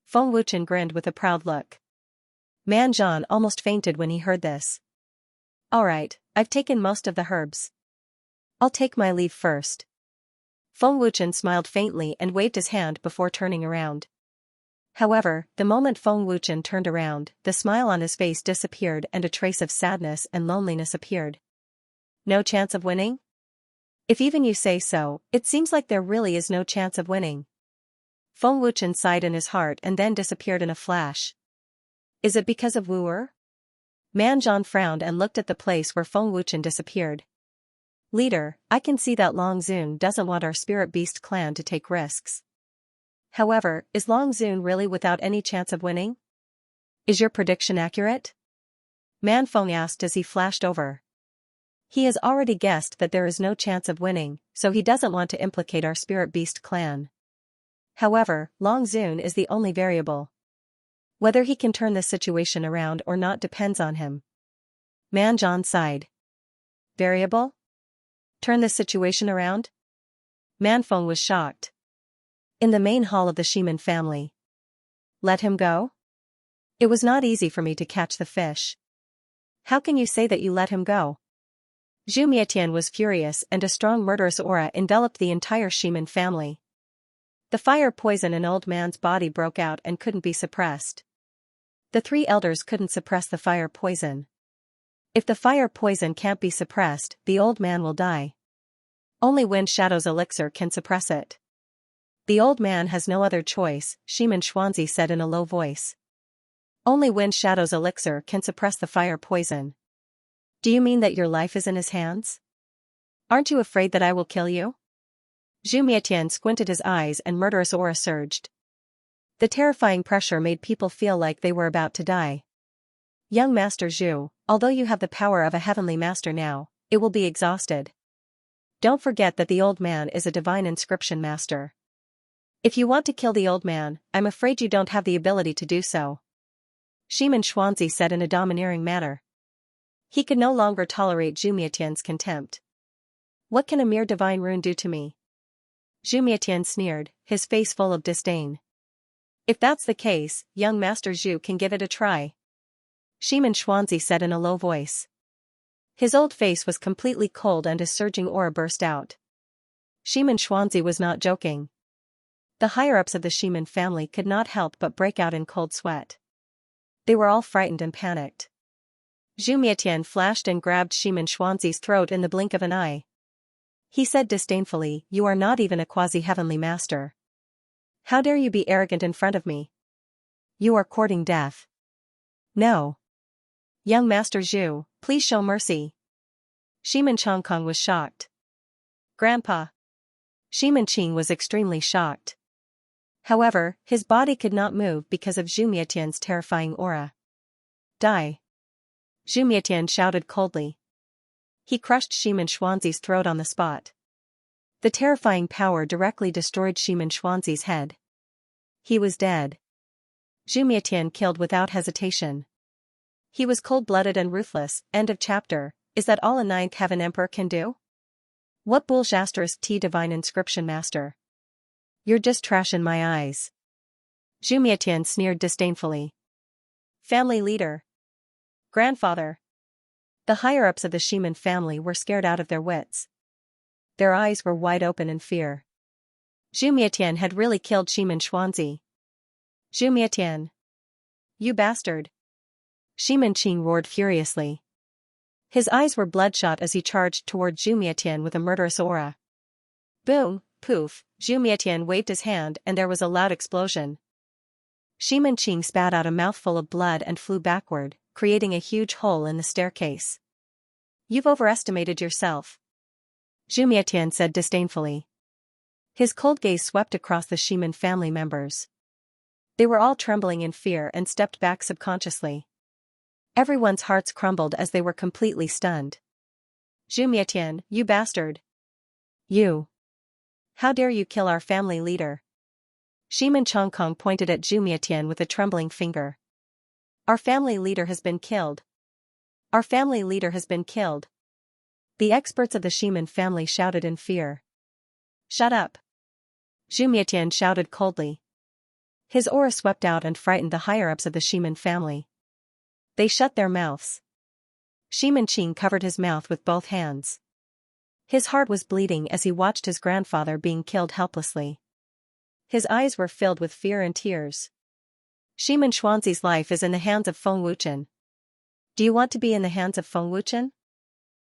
Feng Wuchen grinned with a proud look. Manjan almost fainted when he heard this. Alright, I've taken most of the herbs. I'll take my leave first. Feng Wuchen smiled faintly and waved his hand before turning around. However, the moment Feng Wuchen turned around, the smile on his face disappeared and a trace of sadness and loneliness appeared. No chance of winning? If even you say so, it seems like there really is no chance of winning. Feng Wuchen sighed in his heart and then disappeared in a flash. Is it because of Wuer? Manjan frowned and looked at the place where Feng Wuchen disappeared. Leader, I can see that Long Zun doesn't want our Spirit Beast clan to take risks. However, is Long Zun really without any chance of winning? Is your prediction accurate? Man Feng asked as he flashed over. He has already guessed that there is no chance of winning, so he doesn't want to implicate our Spirit Beast clan. However, Long Zun is the only variable. Whether he can turn this situation around or not depends on him. Manjan sighed. Variable? Turn this situation around? Manfeng was shocked. In the main hall of the Shiman family. Let him go? It was not easy for me to catch the fish. How can you say that you let him go? Zhu Mietian was furious and a strong murderous aura enveloped the entire Shiman family. The fire poison in old man's body broke out and couldn't be suppressed. The 3 elders couldn't suppress the fire poison. If the fire poison can't be suppressed, the old man will die. Only Wind Shadow's elixir can suppress it. The old man has no other choice, Shiman Xuanzi said in a low voice. Only Wind Shadow's elixir can suppress the fire poison. Do you mean that your life is in his hands? Aren't you afraid that I will kill you? Zhu Mietian squinted his eyes and murderous aura surged. The terrifying pressure made people feel like they were about to die. Young Master Zhu, although you have the power of a heavenly master now, it will be exhausted. Don't forget that the old man is a divine inscription master. If you want to kill the old man, I'm afraid you don't have the ability to do so. Xianxia said in a domineering manner. He could no longer tolerate Zhu Mietian's contempt. What can a mere divine rune do to me? Zhu Mietian sneered, his face full of disdain. If that's the case, young Master Zhu can give it a try. Xianxia said in a low voice. His old face was completely cold and his surging aura burst out. Xianxia was not joking. The higher-ups of the Ximen family could not help but break out in cold sweat. They were all frightened and panicked. Zhu Mietian flashed and grabbed Xianxia's throat in the blink of an eye. He said disdainfully, "You are not even a quasi-heavenly master. How dare you be arrogant in front of me? You are courting death. No. Young Master Zhu, please show mercy." Xianxia was shocked. Grandpa. Xianxia was extremely shocked. However, his body could not move because of Zhu Mietian's terrifying aura. Die. Zhu Mietian shouted coldly. He crushed Xianxia's throat on the spot. The terrifying power directly destroyed Xianxia's head. He was dead. Zhu Mietian killed without hesitation. He was cold-blooded and ruthless. End of chapter. Is that all a ninth heaven emperor can do? What bullshit *T divine inscription master? You're just trash in my eyes. Zhu Mietian sneered disdainfully. Family leader. Grandfather. The higher-ups of the Ximen family were scared out of their wits. Their eyes were wide open in fear. Zhu Mietian had really killed Xianxia. Zhu Mietian. You bastard. Xianxia roared furiously. His eyes were bloodshot as he charged toward Zhu Mietian with a murderous aura. Boom, poof, Zhu Mietian waved his hand and there was a loud explosion. Xianxia spat out a mouthful of blood and flew backward, creating a huge hole in the staircase. You've overestimated yourself. Zhu Mietian said disdainfully. His cold gaze swept across the Ximen family members. They were all trembling in fear and stepped back subconsciously. Everyone's hearts crumbled as they were completely stunned. Zhu Mietian, you bastard. You. How dare you kill our family leader? Xianxia pointed at Zhu Mietian with a trembling finger. Our family leader has been killed. Our family leader has been killed. The experts of the Ximen family shouted in fear. Shut up. Zhu Mietian shouted coldly. His aura swept out and frightened the higher-ups of the Ximen family. They shut their mouths. Xianxia covered his mouth with both hands. His heart was bleeding as he watched his grandfather being killed helplessly. His eyes were filled with fear and tears. Xianxia's life is in the hands of Feng Wuchen. Do you want to be in the hands of Feng Wuchen?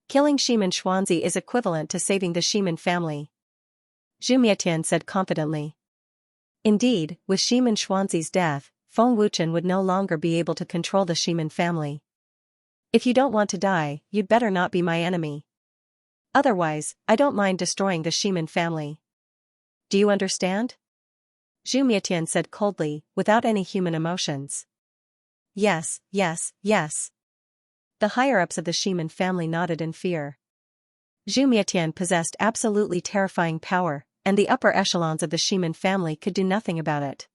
Killing Xianxia is equivalent to saving the Ximen family. Zhu Mietian said confidently. Indeed, with Xianxia's death, Feng Wuchen would no longer be able to control the Ximen family. If you don't want to die, you'd better not be my enemy. Otherwise, I don't mind destroying the Ximen family. Do you understand? Zhu Mietian said coldly, without any human emotions. Yes, yes, yes. The higher-ups of the Ximen family nodded in fear. Zhu Mietian possessed absolutely terrifying power, and the upper echelons of the Ximen family could do nothing about it.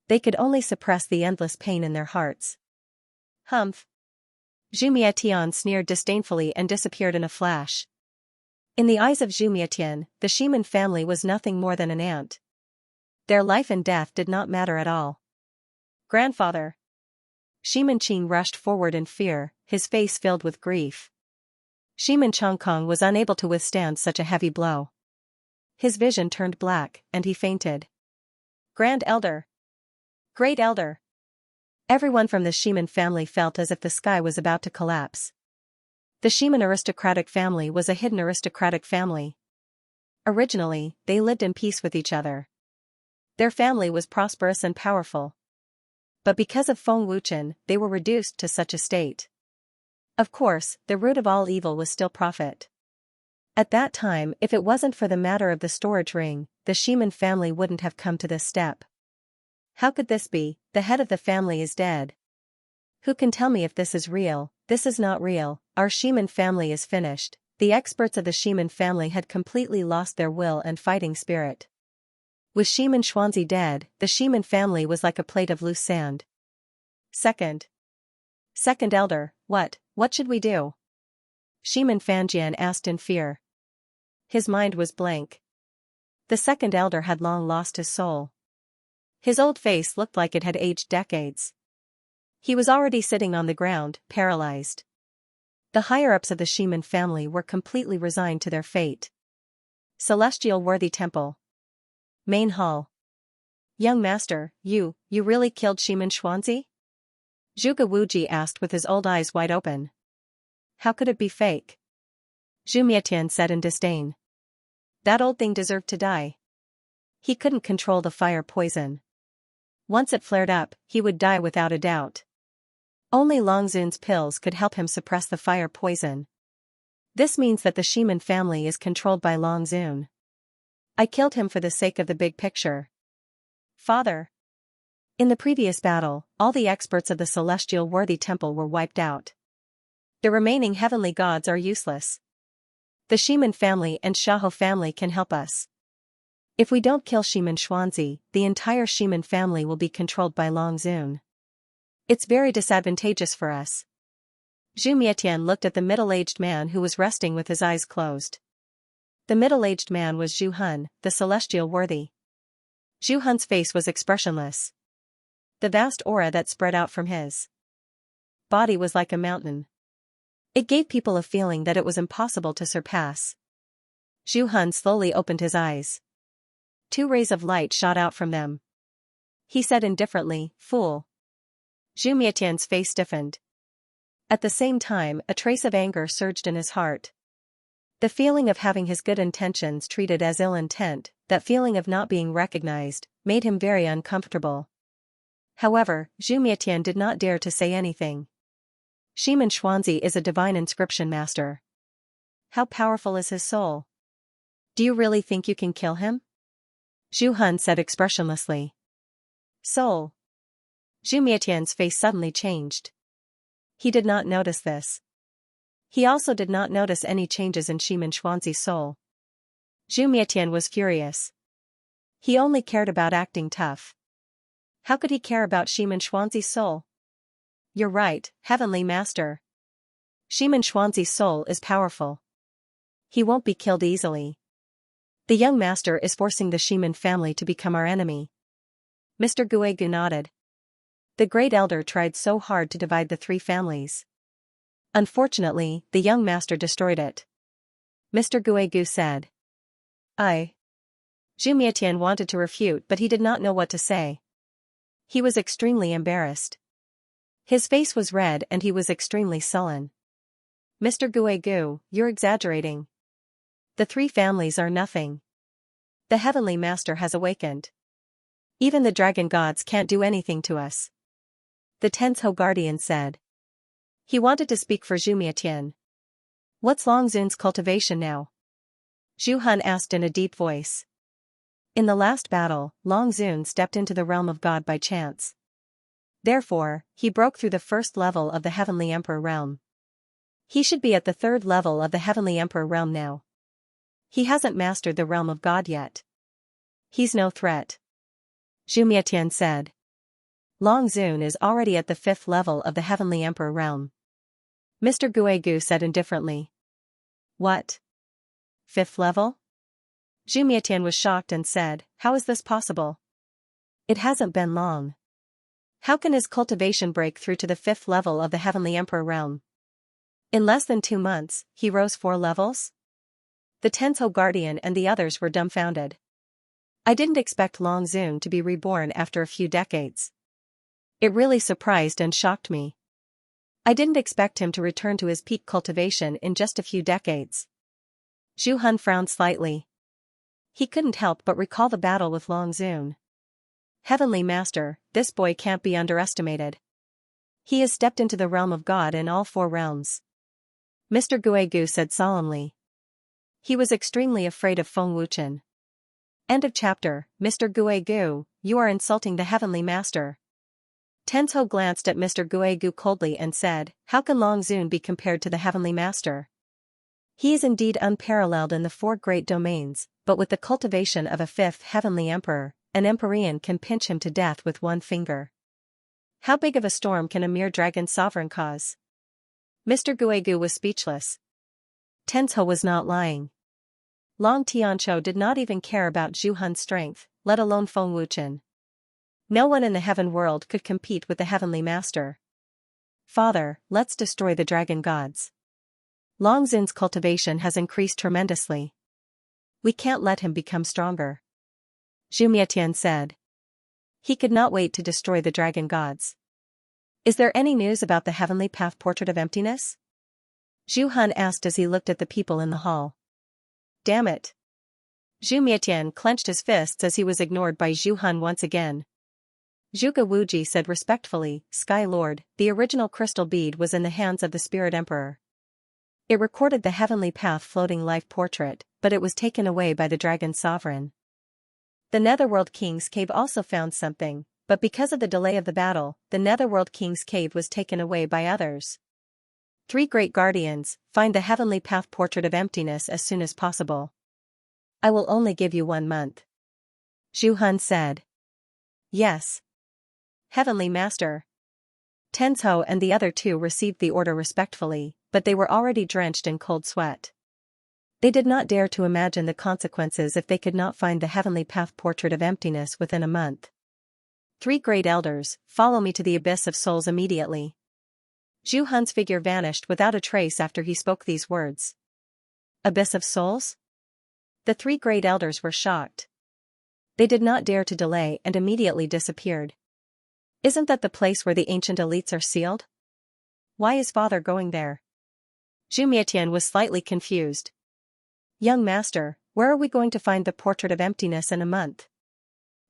They could only suppress the endless pain in their hearts. Humph. Zhu Mietian sneered disdainfully and disappeared in a flash. In the eyes of Zhu Mietian, the Ximen family was nothing more than an ant. Their life and death did not matter at all. Grandfather. Xianxia rushed forward in fear, his face filled with grief. Xianxia was unable to withstand such a heavy blow. His vision turned black, and he fainted. Grand Elder. Great Elder. Everyone from the Ximen family felt as if the sky was about to collapse. The Ximen aristocratic family was a hidden aristocratic family. Originally, they lived in peace with each other. Their family was prosperous and powerful. But because of Feng Wuchen, they were reduced to such a state. Of course, the root of all evil was still profit. At that time, if it wasn't for the matter of the storage ring, the Ximen family wouldn't have come to this step. How could this be? The head of the family is dead. Who can tell me if this is real? This is not real. Our Ximen family is finished. The experts of the Ximen family had completely lost their will and fighting spirit. With Xianxia dead, the Ximen family was like a plate of loose sand. Second. Second elder, what should we do? Shimin Fanjian asked in fear. His mind was blank. The second elder had long lost his soul. His old face looked like it had aged decades. He was already sitting on the ground, paralyzed. The higher-ups of the Shimin family were completely resigned to their fate. Celestial Worthy Temple. Main Hall. Young master, you really killed Shimin Xuanzi? Zhuge Wuji asked with his old eyes wide open. How could it be fake? Zhu Mietian said in disdain. That old thing deserved to die. He couldn't control the fire poison. Once it flared up, he would die without a doubt. Only Longzun's pills could help him suppress the fire poison. This means that the Shimin family is controlled by Longzun. I killed him for the sake of the big picture. Father. In the previous battle, all the experts of the Celestial Worthy Temple were wiped out. The remaining heavenly gods are useless. The Shimin family and Shaho family can help us. If we don't kill Shimin Xuanzi, the entire Shimin family will be controlled by Longzun. It's very disadvantageous for us. Zhu Mietian looked at the middle-aged man who was resting with his eyes closed. The middle-aged man was Zhu Hun, the Celestial Worthy. Zhu Hun's face was expressionless. The vast aura that spread out from his body was like a mountain. It gave people a feeling that it was impossible to surpass. Zhu Hun slowly opened his eyes. 2 rays of light shot out from them. He said indifferently, "Fool." Zhu Mietian's face stiffened. At the same time, a trace of anger surged in his heart. The feeling of having his good intentions treated as ill intent, that feeling of not being recognized, made him very uncomfortable. However, Zhu Mietian did not dare to say anything. Shimin Xuanzi is a divine inscription master. How powerful is his soul? Do you really think you can kill him? Zhu Hun said expressionlessly. Soul. Zhu Mietian's face suddenly changed. He did not notice this. He also did not notice any changes in Shimin Xuanzi's soul. Zhu Mietian was furious. He only cared about acting tough. How could he care about Shimin Xuanzi's soul? You're right, Heavenly Master. Shimin Xuanzi's soul is powerful. He won't be killed easily. The young master is forcing the Shimin family to become our enemy. Mr. Guegu nodded. The great elder tried so hard to divide the 3 families. Unfortunately, the young master destroyed it. Mr. Guegu said. Zhu Mietian wanted to refute, but he did not know what to say. He was extremely embarrassed. His face was red and he was extremely sullen. Mr. Guegu, you're exaggerating. The 3 families are nothing. The Heavenly Master has awakened. Even the dragon gods can't do anything to us. The Tensho Guardian said. He wanted to speak for Zhu Mietian. What's Longzun's cultivation now? Zhu Hun asked in a deep voice. In the last battle, Longzun stepped into the realm of God by chance. Therefore, he broke through the 1st level of the Heavenly Emperor realm. He should be at the 3rd level of the Heavenly Emperor realm now. He hasn't mastered the realm of God yet. He's no threat. Zhu Mietian said. Longzun is already at the 5th level of the Heavenly Emperor realm. Mr. Guegu said indifferently. What? 5th level? Zhu Mietian was shocked and said, how is this possible? It hasn't been long. How can his cultivation break through to the 5th level of the Heavenly Emperor realm? In less than 2 months, he rose 4 levels? The Tensho Guardian and the others were dumbfounded. I didn't expect Longzun to be reborn after a few decades. It really surprised and shocked me. I didn't expect him to return to his peak cultivation in just a few decades. Zhu Hun frowned slightly. He couldn't help but recall the battle with Longzun. Heavenly Master, this boy can't be underestimated. He has stepped into the realm of God in all 4 realms. Mr. Guegu said solemnly. He was extremely afraid of Feng Wuchen. End of chapter. Mr. Guegu, you are insulting the Heavenly Master. Tensho glanced at Mr. Guegu coldly and said, how can Longzun be compared to the Heavenly Master? He is indeed unparalleled in the 4 great domains, but with the cultivation of a 5th Heavenly Emperor, an Empyrean can pinch him to death with one finger. How big of a storm can a mere dragon sovereign cause? Mr. Guegu was speechless. Tensho was not lying. Long Tianqiu did not even care about Zhu Hun's strength, let alone Feng Wuchen. No one in the heaven world could compete with the heavenly master. Father, let's destroy the dragon gods. Long Xun's cultivation has increased tremendously. We can't let him become stronger. Zhu Mietian said. He could not wait to destroy the dragon gods. Is there any news about the heavenly path portrait of emptiness? Zhu Han asked as he looked at the people in the hall. Damn it. Zhu Mietian clenched his fists as he was ignored by Zhu Han once again. Zhuge Wuji said respectfully, Sky Lord, the original crystal bead was in the hands of the Spirit Emperor. It recorded the heavenly path floating life portrait, but it was taken away by the dragon sovereign. The Netherworld King's Cave also found something, but because of the delay of the battle, the Netherworld King's Cave was taken away by others. 3 great guardians, find the heavenly path portrait of emptiness as soon as possible. I will only give you 1 month. Zhu Han said. Yes. Heavenly Master. Tensho and the other 2 received the order respectfully, but they were already drenched in cold sweat. They did not dare to imagine the consequences if they could not find the heavenly path portrait of emptiness within a month. 3 great elders, follow me to the abyss of souls immediately. Zhu Hun's figure vanished without a trace after he spoke these words. Abyss of souls? The 3 great elders were shocked. They did not dare to delay and immediately disappeared. Isn't that the place where the ancient elites are sealed? Why is father going there? Zhu Mietian was slightly confused. Young master, where are we going to find the portrait of emptiness in a month?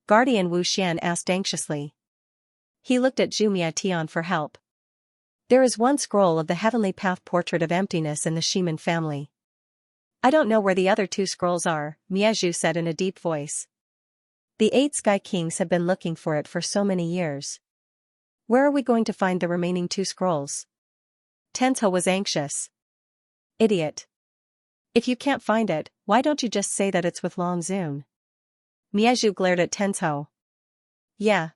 Guardian Wu Xian asked anxiously. He looked at Zhu Mietian for help. There is 1 scroll of the heavenly path portrait of emptiness in the Shiman family. I don't know where the other 2 scrolls are, Miezhu said in a deep voice. The 8 Sky Kings have been looking for it for so many years. Where are we going to find the remaining 2 scrolls? Tensho was anxious. Idiot. If you can't find it, why don't you just say that it's with Long Xun? Miezhu glared at Tensho. Yeah.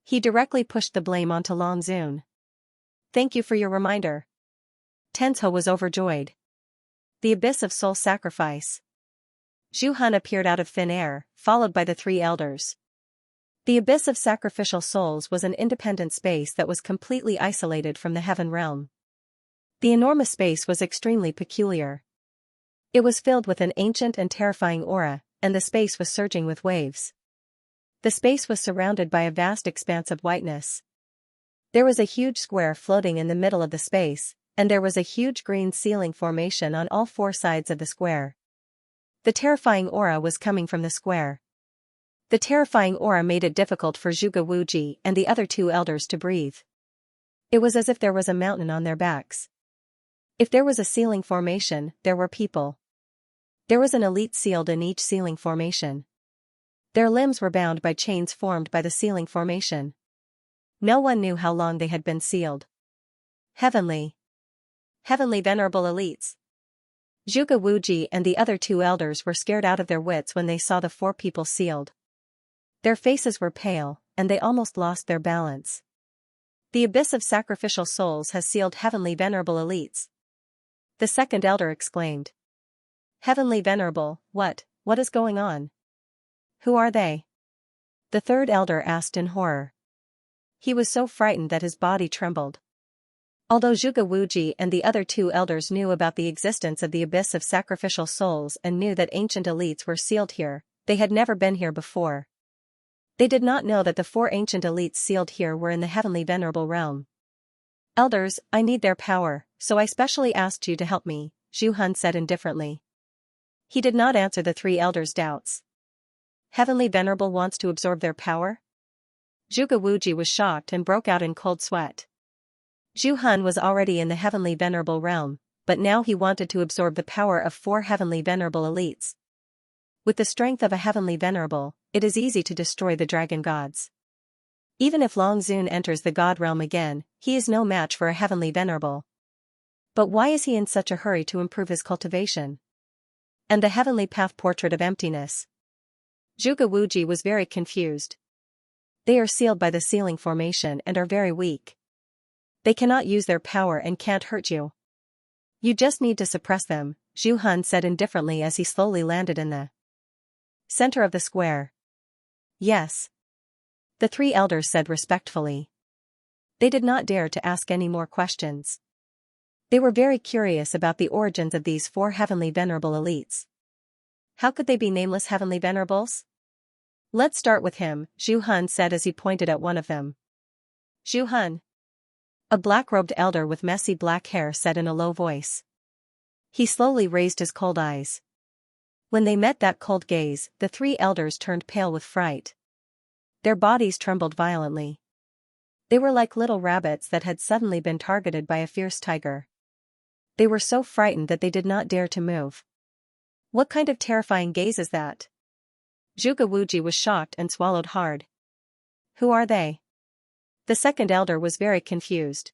He directly pushed the blame onto Long Xun. Thank you for your reminder. Tensho was overjoyed. The Abyss of Soul Sacrifice. Zhu Han appeared out of thin air, followed by the 3 elders. The Abyss of Sacrificial Souls was an independent space that was completely isolated from the heaven realm. The enormous space was extremely peculiar. It was filled with an ancient and terrifying aura, and the space was surging with waves. The space was surrounded by a vast expanse of whiteness. There was a huge square floating in the middle of the space, and there was a huge green ceiling formation on all 4 sides of the square. The terrifying aura was coming from the square. The terrifying aura made it difficult for Zhuge Wuji and the other 2 elders to breathe. It was as if there was a mountain on their backs. If there was a ceiling formation, there were people. There was an elite sealed in each ceiling formation. Their limbs were bound by chains formed by the ceiling formation. No one knew how long they had been sealed. Heavenly venerable elites. Zhuge Wuji and the other 2 elders were scared out of their wits when they saw the 4 people sealed. Their faces were pale, and they almost lost their balance. The Abyss of Sacrificial Souls has sealed heavenly venerable elites. The 2nd elder exclaimed. Heavenly venerable, what is going on? Who are they? The 3rd elder asked in horror. He was so frightened that his body trembled. Although Zhuge Wuji and the other 2 elders knew about the existence of the Abyss of Sacrificial Souls and knew that ancient elites were sealed here, they had never been here before. They did not know that the 4 ancient elites sealed here were in the heavenly venerable realm. Elders, I need their power, so I specially asked you to help me, Zhu Han said indifferently. He did not answer the 3 elders' doubts. Heavenly Venerable wants to absorb their power? Zhuge Wuji was shocked and broke out in cold sweat. Zhu Han was already in the Heavenly Venerable realm, but now he wanted to absorb the power of 4 Heavenly Venerable elites. With the strength of a Heavenly Venerable, it is easy to destroy the dragon gods. Even if Long Xun enters the god realm again, he is no match for a Heavenly Venerable. But why is he in such a hurry to improve his cultivation? And the heavenly path portrait of emptiness? Zhuge Wuji was very confused. They are sealed by the sealing formation and are very weak. They cannot use their power and can't hurt you. You just need to suppress them, Zhu Han said indifferently as he slowly landed in the center of the square. Yes. The three elders said respectfully. They did not dare to ask any more questions. They were very curious about the origins of these four heavenly venerable elites. How could they be nameless heavenly venerables? Let's start with him, Zhu Han said as he pointed at one of them. Zhu Han. A black-robed elder with messy black hair said in a low voice. He slowly raised his cold eyes. When they met that cold gaze, the three elders turned pale with fright. Their bodies trembled violently. They were like little rabbits that had suddenly been targeted by a fierce tiger. They were so frightened that they did not dare to move. What kind of terrifying gaze is that? Zhuge Wuji was shocked and swallowed hard. Who are they? The second elder was very confused.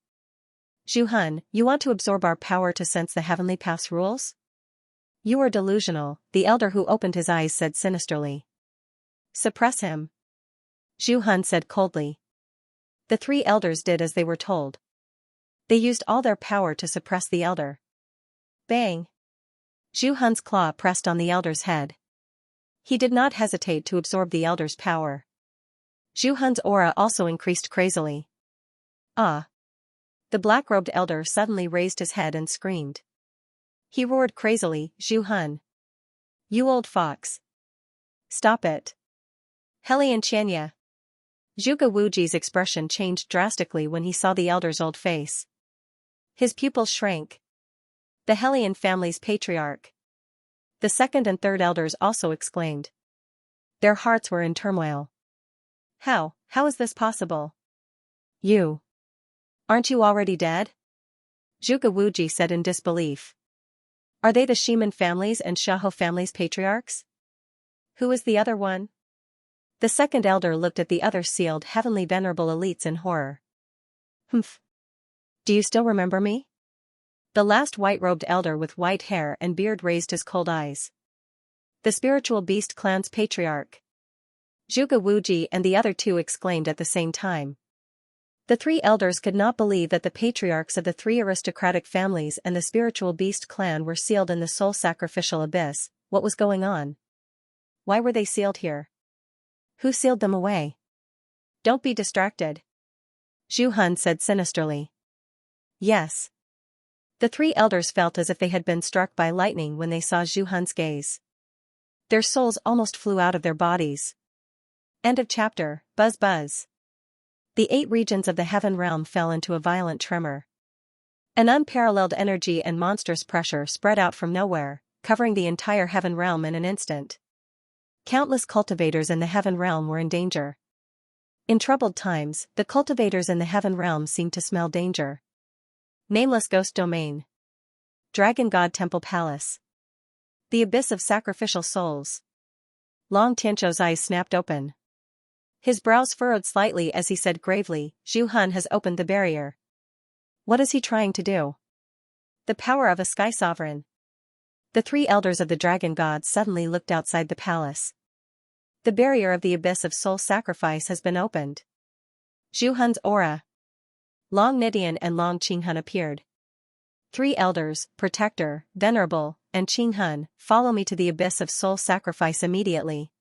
Zhu Han, you want to absorb our power to sense the heavenly path's rules? You are delusional, the elder who opened his eyes said sinisterly. Suppress him. Zhu Han said coldly. The three elders did as they were told. They used all their power to suppress the elder. Bang! Zhu Han's claw pressed on the elder's head. He did not hesitate to absorb the elder's power. Zhu Han's aura also increased crazily. Ah! The black-robed elder suddenly raised his head and screamed. He roared crazily, Zhu Han. You old fox. Stop it. Hellion Xianxia. Zhuge Wuji's expression changed drastically when he saw the elder's old face. His pupils shrank. The Hellion family's patriarch. The second and third elders also exclaimed. Their hearts were in turmoil. How is this possible? You. Aren't you already dead? Zhuge Wuji said in disbelief. Are they the Shiman family's and Xiahou family's patriarchs? Who is the other one? The second elder looked at the other sealed heavenly venerable elites in horror. Humph. Do you still remember me? The last white-robed elder with white hair and beard raised his cold eyes. The spiritual beast clan's patriarch. Zhuge Wuji and the other two exclaimed at the same time. The three elders could not believe that the patriarchs of the three aristocratic families and the spiritual beast clan were sealed in the soul sacrificial abyss. What was going on? Why were they sealed here? Who sealed them away? Don't be distracted. Zhu Han said sinisterly. Yes. The three elders felt as if they had been struck by lightning when they saw Zhu Han's gaze. Their souls almost flew out of their bodies. End of chapter. Buzz buzz. The 8 regions of the heaven realm fell into a violent tremor. An unparalleled energy and monstrous pressure spread out from nowhere, covering the entire heaven realm in an instant. Countless cultivators in the heaven realm were in danger. In troubled times, the cultivators in the heaven realm seemed to smell danger. Nameless Ghost Domain. Dragon God Temple Palace. The Abyss of Sacrificial Souls. Long Tianzhou's eyes snapped open. His brows furrowed slightly as he said gravely, Zhu Han has opened the barrier. What is he trying to do? The power of a sky sovereign. The 3 elders of the dragon gods suddenly looked outside the palace. The barrier of the abyss of soul sacrifice has been opened. Zhu Han's aura. Long Nidian and Long Qinghan appeared. 3 elders, protector, venerable, and Qinghan, follow me to the abyss of soul sacrifice immediately.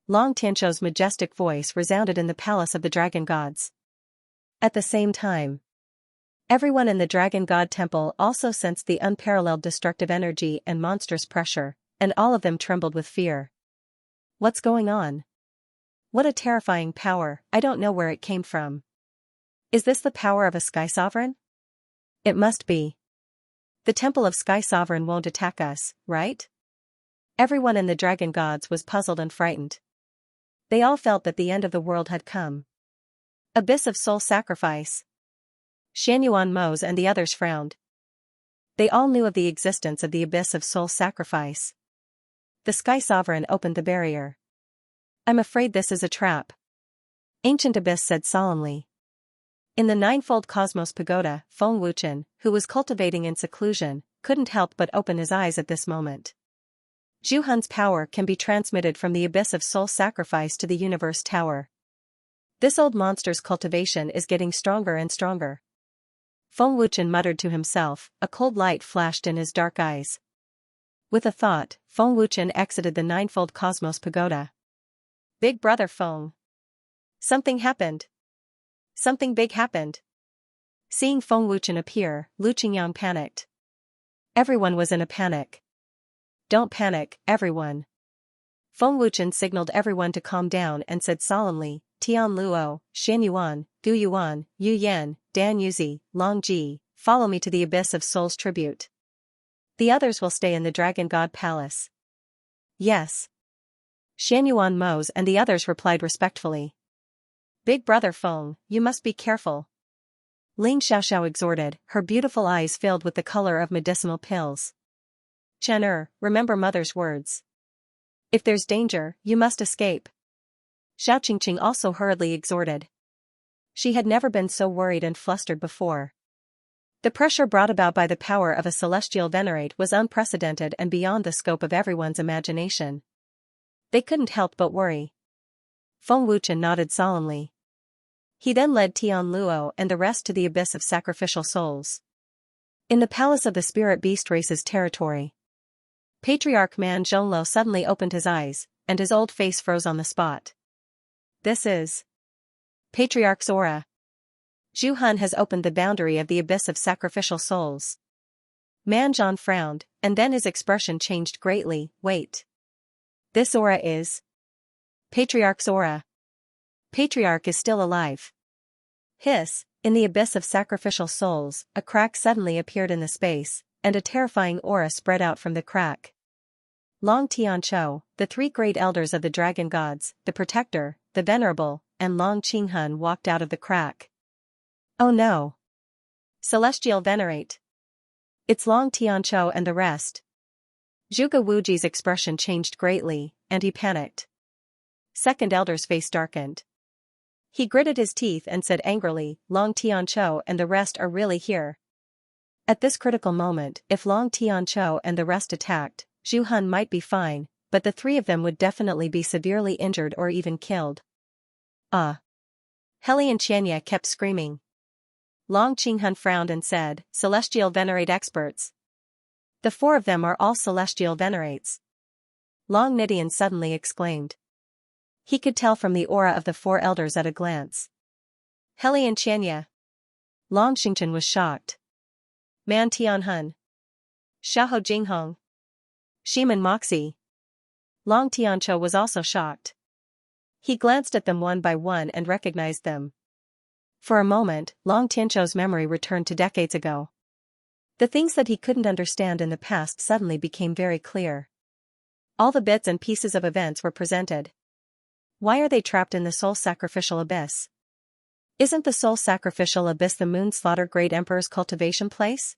Long Tianzhou's majestic voice resounded in the palace of the dragon gods. At the same time, everyone in the dragon god temple also sensed the unparalleled destructive energy and monstrous pressure, and all of them trembled with fear. What's going on? What a terrifying power, I don't know where it came from. Is this the power of a sky sovereign? It must be. The temple of sky sovereign won't attack us, right? Everyone in the dragon gods was puzzled and frightened. They all felt that the end of the world had come. Abyss of soul sacrifice. Xianyuan Mose and the others frowned. They all knew of the existence of the abyss of soul sacrifice. The sky sovereign opened the barrier. I'm afraid this is a trap. Ancient Abyss said solemnly. In the ninefold cosmos pagoda, Feng Wuchen, who was cultivating in seclusion, couldn't help but open his eyes at this moment. Zhu Han's power can be transmitted from the abyss of soul sacrifice to the universe tower. This old monster's cultivation is getting stronger and stronger. Feng Wuchen muttered to himself, a cold light flashed in his dark eyes. With a thought, Feng Wuchen exited the ninefold cosmos pagoda. Big brother Feng. Something happened. Something big happened. Seeing Feng Wuchen appear, Lu Qingyang panicked. Everyone was in a panic. Don't panic, everyone. Feng Wuchen signaled everyone to calm down and said solemnly, Tian Luo, Shan Yuan, Gu Yuan, Yu Yan, Dan Yuzi, Long Ji, follow me to the abyss of Soul's tribute. The others will stay in the Dragon God Palace. Yes. Shan Yuan Mose and the others replied respectfully. Big brother Feng, you must be careful. Ling Xiaoxiao exhorted, her beautiful eyes filled with the color of medicinal pills. Chen remember mother's words. If there's danger, you must escape. Xiao Qingqing also hurriedly exhorted. She had never been so worried and flustered before. The pressure brought about by the power of a celestial venerate was unprecedented and beyond the scope of everyone's imagination. They couldn't help but worry. Feng Wuchen nodded solemnly. He then led Tian Luo and the rest to the abyss of sacrificial souls. In the palace of the spirit beast race's territory. Patriarch Man Zhonglou suddenly opened his eyes, and his old face froze on the spot. This is Patriarch's aura. Zhu Han has opened the boundary of the abyss of sacrificial souls. Man Zhan frowned, and then his expression changed greatly. Wait. This aura is Patriarch's aura. Patriarch is still alive. Hiss, in the abyss of sacrificial souls, a crack suddenly appeared in the space, and a terrifying aura spread out from the crack. Long Tianqiu, the three great elders of the dragon gods, the protector, the venerable, and Long Qinghun walked out of the crack. Oh no! Celestial venerate! It's Long Tianqiu and the rest. Zhuge Wuji's expression changed greatly, and he panicked. Second elder's face darkened. He gritted his teeth and said angrily, Long Tianqiu and the rest are really here. At this critical moment, if Long Tianqiu and the rest attacked, Zhu Han might be fine, but the three of them would definitely be severely injured or even killed. Heli and Xianxia kept screaming. Long Qinghun frowned and said, Celestial venerate experts. The four of them are all celestial venerates. Long Nidian suddenly exclaimed. He could tell from the aura of the four elders at a glance. Heli and Xianxia. Long Xingchen was shocked. Man Tianhun. Xiaoho Jinghong. Shiman Moxie. Long Tianqiu was also shocked. He glanced at them one by one and recognized them. For a moment, Long Tianqiu's memory returned to decades ago. The things that he couldn't understand in the past suddenly became very clear. All the bits and pieces of events were presented. Why are they trapped in the soul sacrificial abyss? Isn't the soul sacrificial abyss the moon slaughter great emperor's cultivation place?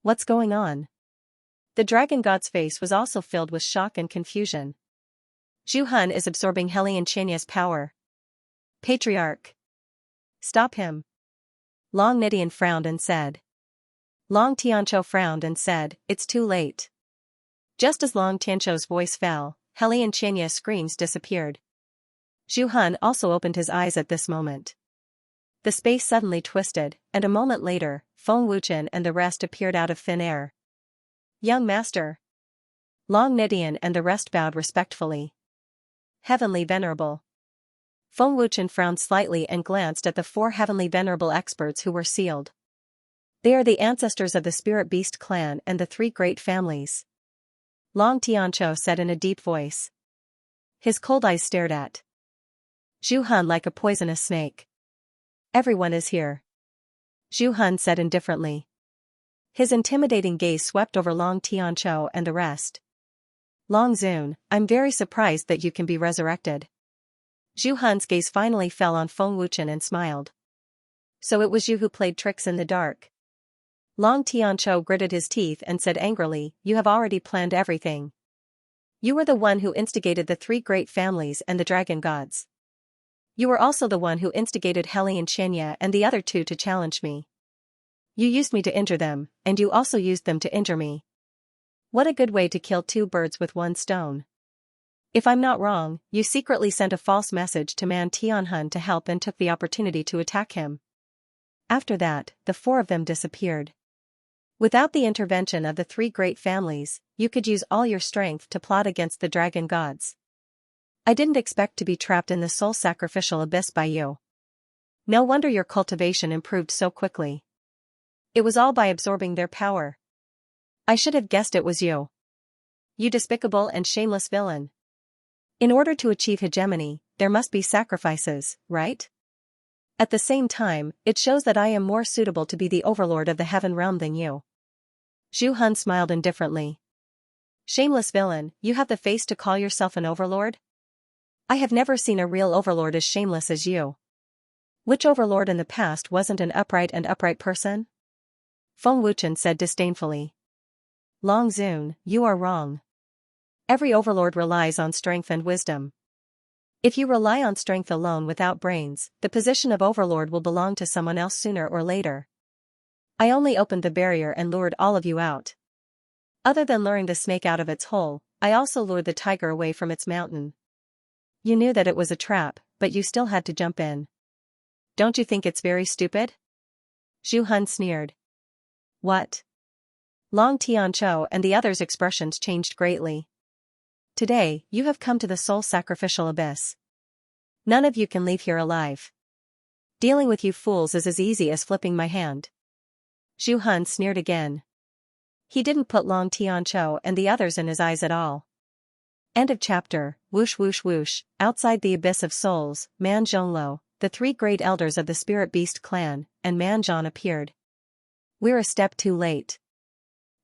What's going on? The dragon god's face was also filled with shock and confusion. Zhu Han is absorbing Heli and Qianxia's power. Patriarch. Stop him. Long Nidian frowned and said. Long Tianqiu frowned and said, it's too late. Just as Long Tianqiu's voice fell, Heli and Qianxia's screams disappeared. Zhu Han also opened his eyes at this moment. The space suddenly twisted, and a moment later, Feng Wuchen and the rest appeared out of thin air. Young master. Long Nidian and the rest bowed respectfully. Heavenly venerable. Feng Wuchen frowned slightly and glanced at the four heavenly venerable experts who were sealed. They are the ancestors of the spirit beast clan and the three great families. Long Tianqiu said in a deep voice. His cold eyes stared at Zhu Han like a poisonous snake. Everyone is here. Zhu Han said indifferently. His intimidating gaze swept over Long Tianqiu and the rest. Long Zun, I'm very surprised that you can be resurrected. Zhu Han's gaze finally fell on Feng Wuchen and smiled. So it was you who played tricks in the dark. Long Tianqiu gritted his teeth and said angrily, you have already planned everything. You were the one who instigated the three great families and the dragon gods. You were also the one who instigated Heli and Xianxia and the other two to challenge me. You used me to injure them, and you also used them to injure me. What a good way to kill two birds with one stone. If I'm not wrong, you secretly sent a false message to Man Tianhun to help and took the opportunity to attack him. After that, the four of them disappeared. Without the intervention of the three great families, you could use all your strength to plot against the dragon gods. I didn't expect to be trapped in the soul sacrificial abyss by you. No wonder your cultivation improved so quickly. It was all by absorbing their power. I should have guessed it was you. You despicable and shameless villain. In order to achieve hegemony, there must be sacrifices, right? At the same time, it shows that I am more suitable to be the overlord of the heaven realm than you. Zhu Han smiled indifferently. Shameless villain, you have the face to call yourself an overlord? I have never seen a real overlord as shameless as you. Which overlord in the past wasn't an upright person? Feng Wuchen said disdainfully. Long Zun, you are wrong. Every overlord relies on strength and wisdom. If you rely on strength alone without brains, the position of overlord will belong to someone else sooner or later. I only opened the barrier and lured all of you out. Other than luring the snake out of its hole, I also lured the tiger away from its mountain. You knew that it was a trap, but you still had to jump in. Don't you think it's very stupid? Zhu Han sneered. What? Long Tianzhou and the others' expressions changed greatly. Today, you have come to the soul sacrificial abyss. None of you can leave here alive. Dealing with you fools is as easy as flipping my hand. Zhu Han sneered again. He didn't put Long Tianzhou and the others in his eyes at all. End of chapter. Whoosh whoosh whoosh. Outside the abyss of souls, Man Zhonglo, the three great elders of the Spirit Beast clan, and Man Zhan appeared. We're a step too late.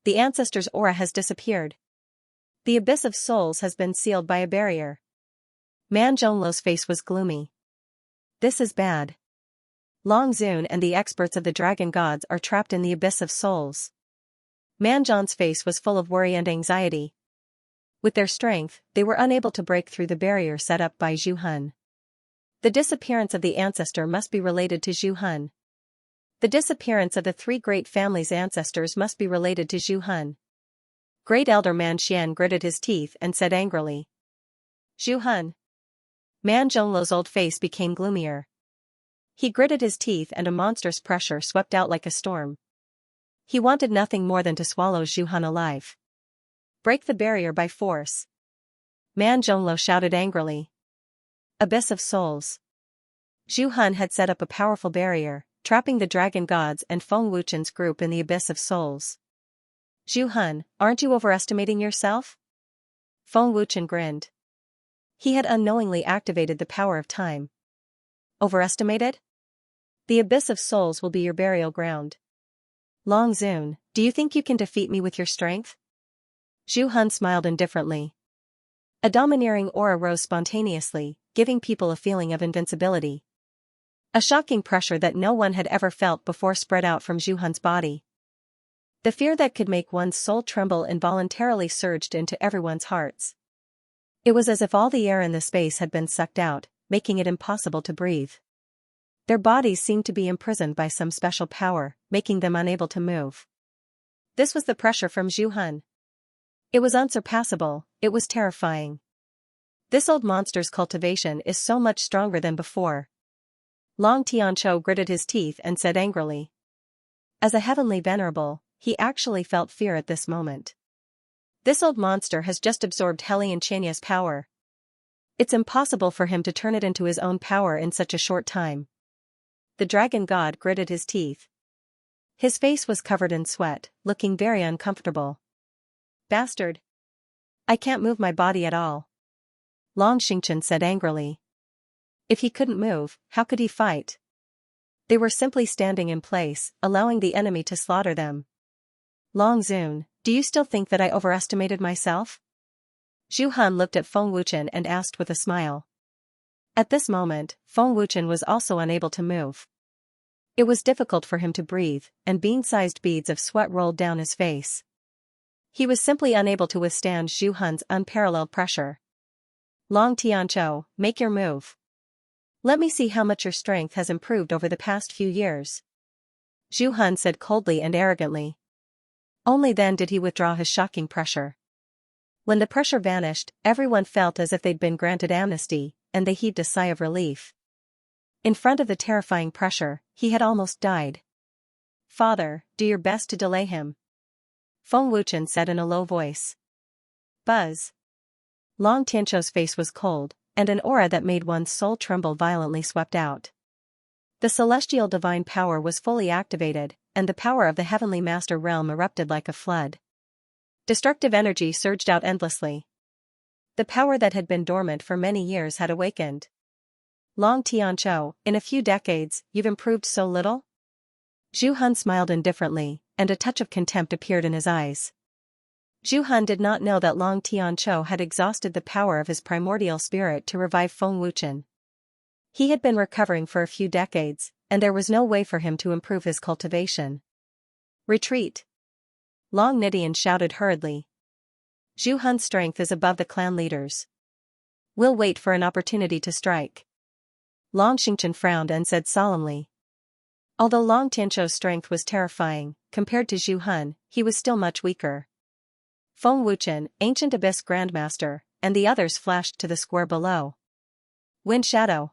The ancestor's aura has disappeared. The abyss of souls has been sealed by a barrier. Man Zhonglo's face was gloomy. This is bad. Long Zun and the experts of the dragon gods are trapped in the abyss of souls. Man Zhan's face was full of worry and anxiety. With their strength, they were unable to break through the barrier set up by Zhu Han. The disappearance of the ancestor must be related to Zhu Han. The disappearance of the three great families' ancestors must be related to Zhu Han. Great Elder Man Xian gritted his teeth and said angrily. Zhu Han. Man Zhonglo's old face became gloomier. He gritted his teeth and a monstrous pressure swept out like a storm. He wanted nothing more than to swallow Zhu Han alive. Break the barrier by force. Man Zhonglo shouted angrily. Abyss of souls. Zhu Han had set up a powerful barrier, trapping the dragon gods and Feng Wuchen's group in the abyss of souls. Zhu Han, aren't you overestimating yourself? Feng Wuchen grinned. He had unknowingly activated the power of time. Overestimated? The abyss of souls will be your burial ground. Long Zun, do you think you can defeat me with your strength? Zhu Han smiled indifferently. A domineering aura rose spontaneously, giving people a feeling of invincibility. A shocking pressure that no one had ever felt before spread out from Zhu Han's body. The fear that could make one's soul tremble involuntarily surged into everyone's hearts. It was as if all the air in the space had been sucked out, making it impossible to breathe. Their bodies seemed to be imprisoned by some special power, making them unable to move. This was the pressure from Zhu Han. It was unsurpassable, it was terrifying. This old monster's cultivation is so much stronger than before. Long Tianzhou gritted his teeth and said angrily. As a heavenly venerable, he actually felt fear at this moment. This old monster has just absorbed Hellion Xianxia's power. It's impossible for him to turn it into his own power in such a short time. The dragon god gritted his teeth. His face was covered in sweat, looking very uncomfortable. Bastard! I can't move my body at all. Long Xingchen said angrily. If he couldn't move, how could he fight? They were simply standing in place, allowing the enemy to slaughter them. Long Zun, do you still think that I overestimated myself? Zhu Han looked at Feng Wuchen and asked with a smile. At this moment, Feng Wuchen was also unable to move. It was difficult for him to breathe, and bean-sized beads of sweat rolled down his face. He was simply unable to withstand Zhu Han's unparalleled pressure. Long Tianzhou, make your move. Let me see how much your strength has improved over the past few years. Zhu Han said coldly and arrogantly. Only then did he withdraw his shocking pressure. When the pressure vanished, everyone felt as if they'd been granted amnesty, and they heaved a sigh of relief. In front of the terrifying pressure, he had almost died. "Father, do your best to delay him," Feng Wuchen said in a low voice. Buzz. Long Tianqiu's face was cold, and an aura that made one's soul tremble violently swept out. The celestial divine power was fully activated, and the power of the heavenly master realm erupted like a flood. Destructive energy surged out endlessly. The power that had been dormant for many years had awakened. "Long Tianqiu, in a few decades, you've improved so little?" Zhu Han smiled indifferently, and a touch of contempt appeared in his eyes. Zhu Han did not know that Long Tianqiu had exhausted the power of his primordial spirit to revive Feng Wuchen. He had been recovering for a few decades, and there was no way for him to improve his cultivation. "Retreat!" Long Nidian shouted hurriedly. "Zhu Han's strength is above the clan leaders. We'll wait for an opportunity to strike." Long Xingchen frowned and said solemnly. Although Long Tianqiu's strength was terrifying, compared to Zhu Han, he was still much weaker. Feng Wuchen, Ancient Abyss Grandmaster, and the others flashed to the square below. "Wind Shadow.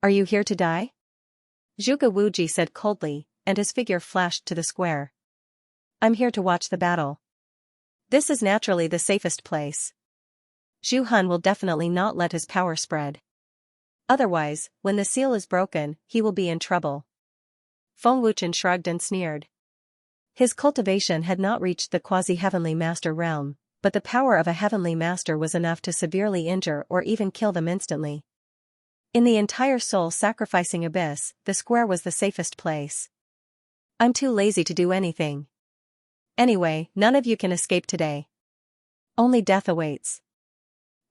Are you here to die?" Zhuge Wuji said coldly, and his figure flashed to the square. "I'm here to watch the battle. This is naturally the safest place. Zhu Han will definitely not let his power spread. Otherwise, when the seal is broken, he will be in trouble." Feng Wuchen shrugged and sneered. His cultivation had not reached the quasi-heavenly master realm, but the power of a heavenly master was enough to severely injure or even kill them instantly. In the entire soul-sacrificing abyss, the square was the safest place. "I'm too lazy to do anything. Anyway, none of you can escape today. Only death awaits.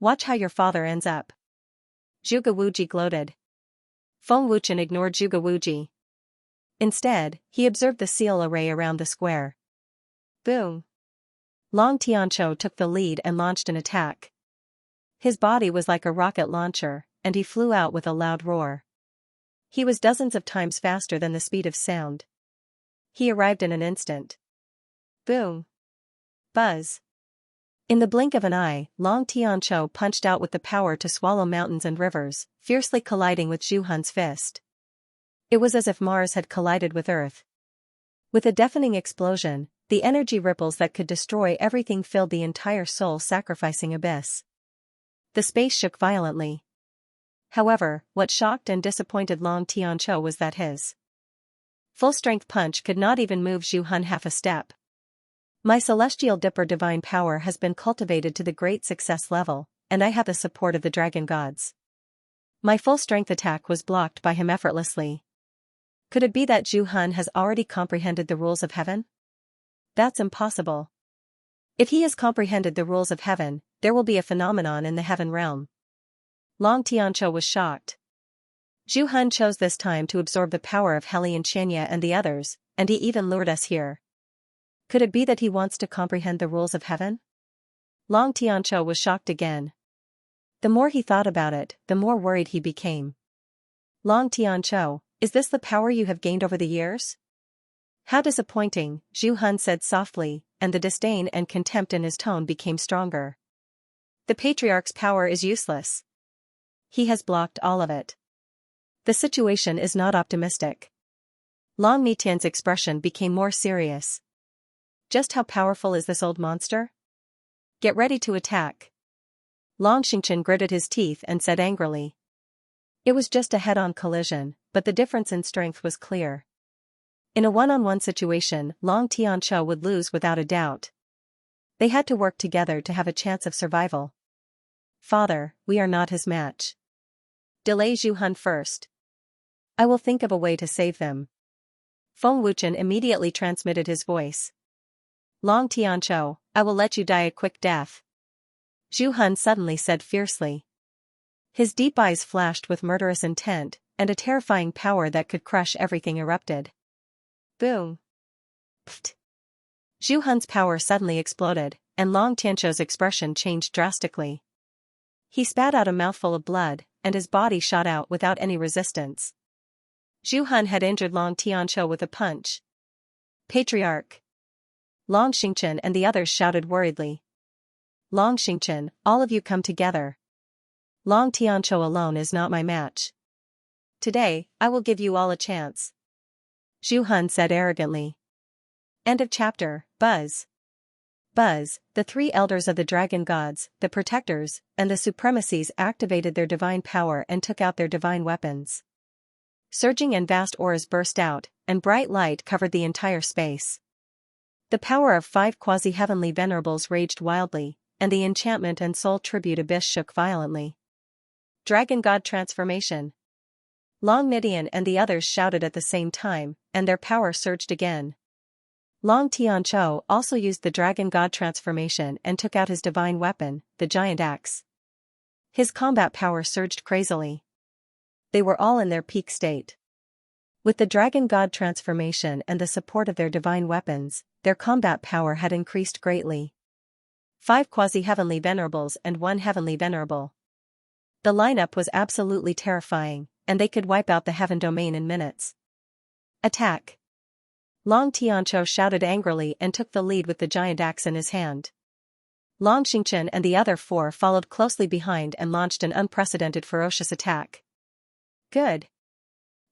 Watch how your father ends up." Zhuge Wuji gloated. Feng Wuchen ignored Zhuge Wuji. Instead, he observed the seal array around the square. Boom! Long Tianqiu took the lead and launched an attack. His body was like a rocket launcher, and he flew out with a loud roar. He was dozens of times faster than the speed of sound. He arrived in an instant. Boom! Buzz! In the blink of an eye, Long Tianqiu punched out with the power to swallow mountains and rivers, fiercely colliding with Zhu Han's fist. It was as if Mars had collided with Earth. With a deafening explosion, the energy ripples that could destroy everything filled the entire soul-sacrificing abyss. The space shook violently. However, what shocked and disappointed Long Tianqiu was that his full-strength punch could not even move Zhu Han half a step. "My celestial dipper divine power has been cultivated to the great success level, and I have the support of the dragon gods." My full-strength attack was blocked by him effortlessly. Could it be that Zhu Han has already comprehended the rules of heaven? That's impossible. If he has comprehended the rules of heaven, there will be a phenomenon in the heaven realm. Long Tianqiu was shocked. Zhu Han chose this time to absorb the power of Xianxia and the others, and he even lured us here. Could it be that he wants to comprehend the rules of heaven? Long Tianqiu was shocked again. The more he thought about it, the more worried he became. "Long Tianqiu, is this the power you have gained over the years?" "How disappointing," Zhu Han said softly, and the disdain and contempt in his tone became stronger. "The patriarch's power is useless. He has blocked all of it. The situation is not optimistic." Long Mitian's expression became more serious. "Just how powerful is this old monster? Get ready to attack." Long Xingchen gritted his teeth and said angrily. It was just a head-on collision, but the difference in strength was clear. In a one-on-one situation, Long Tianqiu would lose without a doubt. They had to work together to have a chance of survival. "Father, we are not his match. Delay Zhu Han first. I will think of a way to save them." Feng Wuchen immediately transmitted his voice. "Long Tianqiu, I will let you die a quick death," Zhu Han suddenly said fiercely. His deep eyes flashed with murderous intent, and a terrifying power that could crush everything erupted. Boom! Pfft! Zhu Han's power suddenly exploded, and Long Tianqiu's expression changed drastically. He spat out a mouthful of blood, and his body shot out without any resistance. Zhu Han had injured Long Tianqiu with a punch. "Patriarch!" Long Xingchen and the others shouted worriedly. Long Xingchen, all of you come together. Long Tianqiu alone is not my match. Today, I will give you all a chance. Zhu Han said arrogantly. End of chapter. Buzz. Buzz, the three elders of the dragon gods, the protectors, and the supremacies activated their divine power and took out their divine weapons. Surging and vast auras burst out, and bright light covered the entire space. The power of 5 quasi-heavenly venerables raged wildly, and the enchantment and soul tribute abyss shook violently. Dragon God transformation. Long Nidian and the others shouted at the same time, and their power surged again. Long Tianqiu also used the Dragon God transformation and took out his divine weapon, the giant axe. His combat power surged crazily. They were all in their peak state. With the Dragon God transformation and the support of their divine weapons, their combat power had increased greatly. 5 quasi-heavenly venerables and 1 heavenly venerable. The lineup was absolutely terrifying, and they could wipe out the heaven domain in minutes. Attack! Long Tianqiu shouted angrily and took the lead with the giant axe in his hand. Long Xingchen and the other 4 followed closely behind and launched an unprecedented ferocious attack. Good.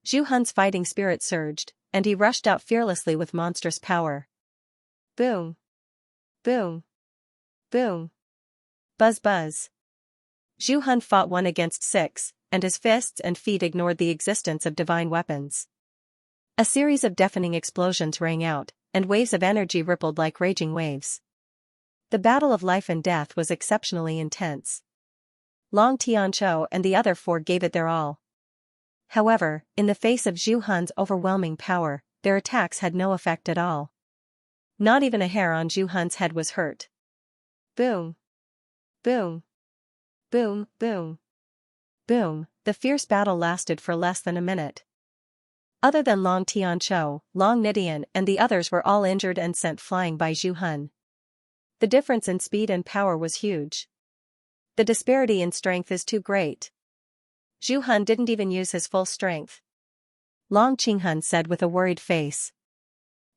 Zhu Han's fighting spirit surged, and he rushed out fearlessly with monstrous power. Boom. Boom. Boom. Buzz buzz. Zhu Han fought 1 against 6, and his fists and feet ignored the existence of divine weapons. A series of deafening explosions rang out, and waves of energy rippled like raging waves. The battle of life and death was exceptionally intense. Long Tianqiu and the other 4 gave it their all. However, in the face of Zhu Han's overwhelming power, their attacks had no effect at all. Not even a hair on Zhu Han's head was hurt. Boom. Boom. Boom, boom. Boom, the fierce battle lasted for less than a minute. Other than Long Tianqiu, Long Nidian and the others were all injured and sent flying by Zhu Han. The difference in speed and power was huge. The disparity in strength is too great. Zhu Han didn't even use his full strength. Long Qinghan said with a worried face.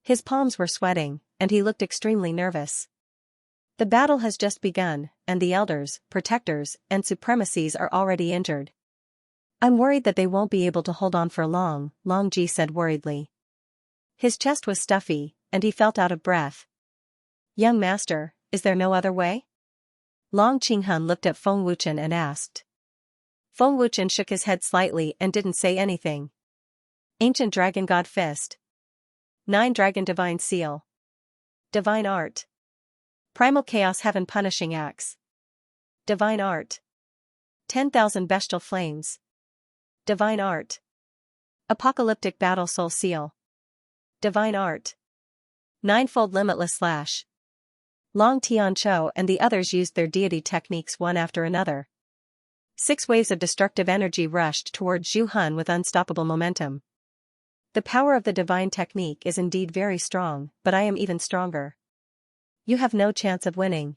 His palms were sweating, and he looked extremely nervous. The battle has just begun, and the elders, protectors, and supremacies are already injured. I'm worried that they won't be able to hold on for long, Long Ji said worriedly. His chest was stuffy, and he felt out of breath. Young master, is there no other way? Long Qinghan looked at Feng Wuchen and asked. Feng Wuchen shook his head slightly and didn't say anything. Ancient Dragon God Fist. 9 Dragon Divine Seal. Divine Art. Primal Chaos Heaven Punishing Axe. Divine Art. 10,000 Bestial Flames. Divine Art. Apocalyptic Battle Soul Seal. Divine Art. 9-fold Limitless Slash. Long Tianqiu and the others used their deity techniques one after another. 6 waves of destructive energy rushed toward Zhu Han with unstoppable momentum. The power of the divine technique is indeed very strong, but I am even stronger. You have no chance of winning.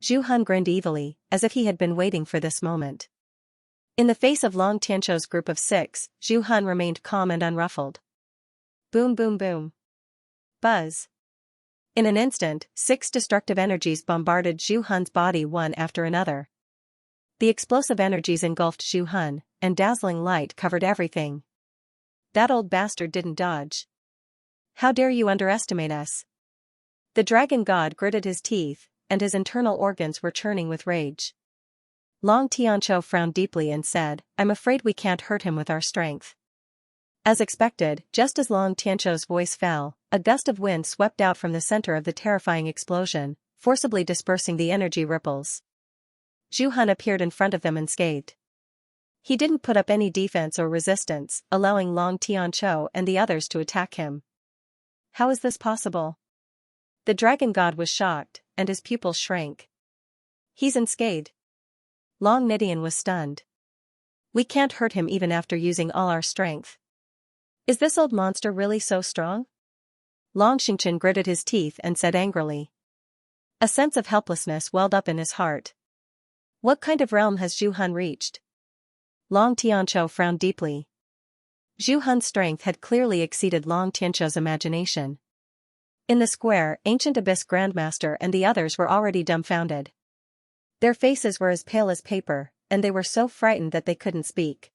Zhu Han grinned evilly, as if he had been waiting for this moment. In the face of Long Tianqiu's group of 6, Zhu Han remained calm and unruffled. Boom boom boom. Buzz. In an instant, 6 destructive energies bombarded Zhu Han's body one after another. The explosive energies engulfed Zhu Han, and dazzling light covered everything. That old bastard didn't dodge. How dare you underestimate us? The dragon god gritted his teeth, and his internal organs were churning with rage. Long Tianqiu frowned deeply and said, I'm afraid we can't hurt him with our strength. As expected, just as Long Tianqiu's voice fell, a gust of wind swept out from the center of the terrifying explosion, forcibly dispersing the energy ripples. Zhu Han appeared in front of them unscathed. He didn't put up any defense or resistance, allowing Long Tianqiu and the others to attack him. How is this possible? The dragon god was shocked, and his pupils shrank. He's unscathed. Long Nidian was stunned. We can't hurt him even after using all our strength. Is this old monster really so strong? Long Xingchen gritted his teeth and said angrily. A sense of helplessness welled up in his heart. What kind of realm has Zhu Han reached? Long Tianqiu frowned deeply. Zhu Han's strength had clearly exceeded Long Tianqiu's imagination. In the square, Ancient Abyss Grandmaster and the others were already dumbfounded. Their faces were as pale as paper, and they were so frightened that they couldn't speak.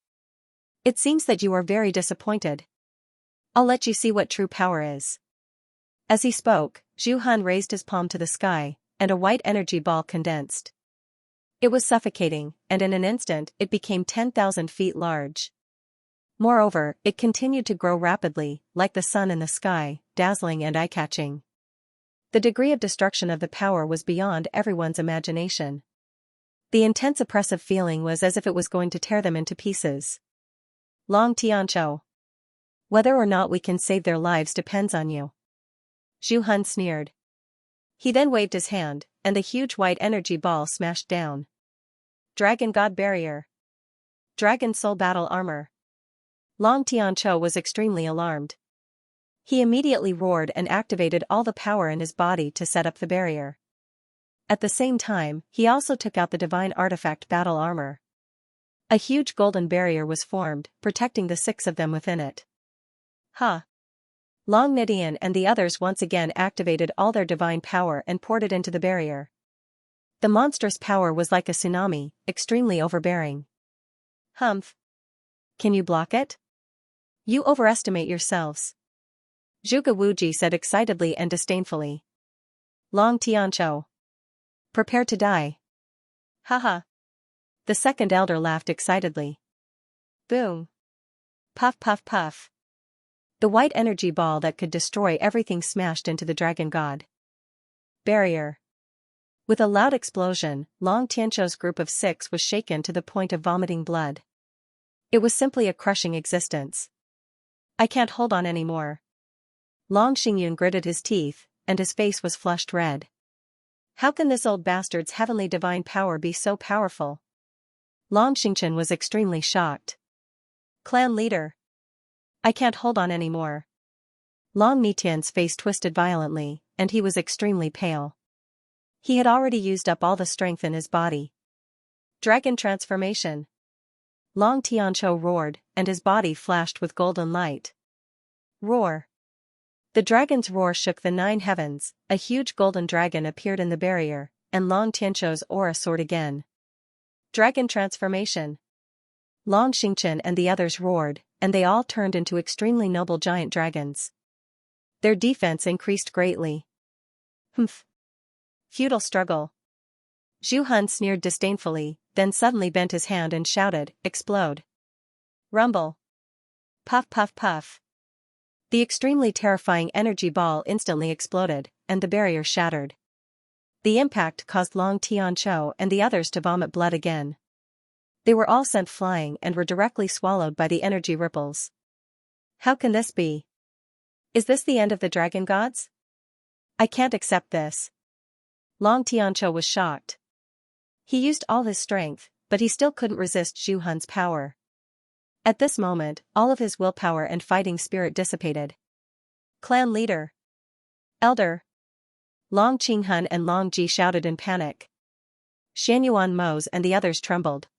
It seems that you are very disappointed. I'll let you see what true power is. As he spoke, Zhu Han raised his palm to the sky, and a white energy ball condensed. It was suffocating, and in an instant it became 10,000 feet large. Moreover, it continued to grow rapidly, like the sun in the sky, dazzling and eye-catching. The degree of destruction of the power was beyond everyone's imagination. The intense oppressive feeling was as if it was going to tear them into pieces. Long Tianqiu. Whether or not we can save their lives depends on you. Zhu Han sneered. He then waved his hand, and the huge white energy ball smashed down. Dragon God Barrier. Dragon Soul Battle Armor. Long Tianqiu was extremely alarmed. He immediately roared and activated all the power in his body to set up the barrier. At the same time, he also took out the divine artifact battle armor. A huge golden barrier was formed, protecting the 6 of them within it. Long Nidian and the others once again activated all their divine power and poured it into the barrier. The monstrous power was like a tsunami, extremely overbearing. Humph. Can you block it? You overestimate yourselves. Zhuge Wuji said excitedly and disdainfully. Long Tianqiu. Prepare to die. Haha. The second elder laughed excitedly. Boom. Puff puff puff. The white energy ball that could destroy everything smashed into the dragon god. Barrier. With a loud explosion, Long Tianqiu's group of 6 was shaken to the point of vomiting blood. It was simply a crushing existence. I can't hold on anymore. Long Xingyun gritted his teeth, and his face was flushed red. How can this old bastard's heavenly divine power be so powerful? Long Xingchen was extremely shocked. Clan leader. I can't hold on anymore. Long Nitian's face twisted violently, and he was extremely pale. He had already used up all the strength in his body. Dragon transformation. Long Tianqiu roared, and his body flashed with golden light. Roar. The dragon's roar shook the 9 heavens, a huge golden dragon appeared in the barrier, and Long Tianqiu's aura soared again. Dragon transformation. Long Xingchen and the others roared, and they all turned into extremely noble giant dragons. Their defense increased greatly. Humph. Feudal struggle. Zhu Han sneered disdainfully, then suddenly bent his hand and shouted, explode. Rumble. Puff puff puff. The extremely terrifying energy ball instantly exploded, and the barrier shattered. The impact caused Long Tianqiu and the others to vomit blood again. They were all sent flying and were directly swallowed by the energy ripples. How can this be? Is this the end of the dragon gods? I can't accept this. Long Tianqiu was shocked. He used all his strength, but he still couldn't resist Zhu Han's power. At this moment, all of his willpower and fighting spirit dissipated. Clan leader. Elder. Long Qinghan and Long Ji shouted in panic. Xianyuan Mose and the others trembled.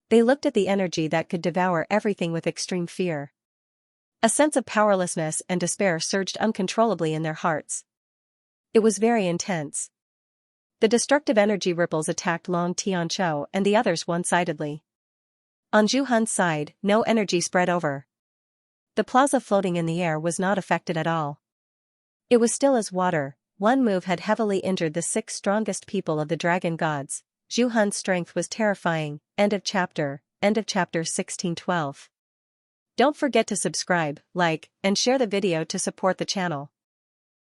They looked at the energy that could devour everything with extreme fear. A sense of powerlessness and despair surged uncontrollably in their hearts. It was very intense. The destructive energy ripples attacked Long Tianqiu and the others one-sidedly. On Zhu Han's side, no energy spread over. The plaza floating in the air was not affected at all. It was still as water. One move had heavily injured the 6 strongest people of the dragon gods. Zhu Han's strength was terrifying. End of chapter 1612. Don't forget to subscribe, like, and share the video to support the channel.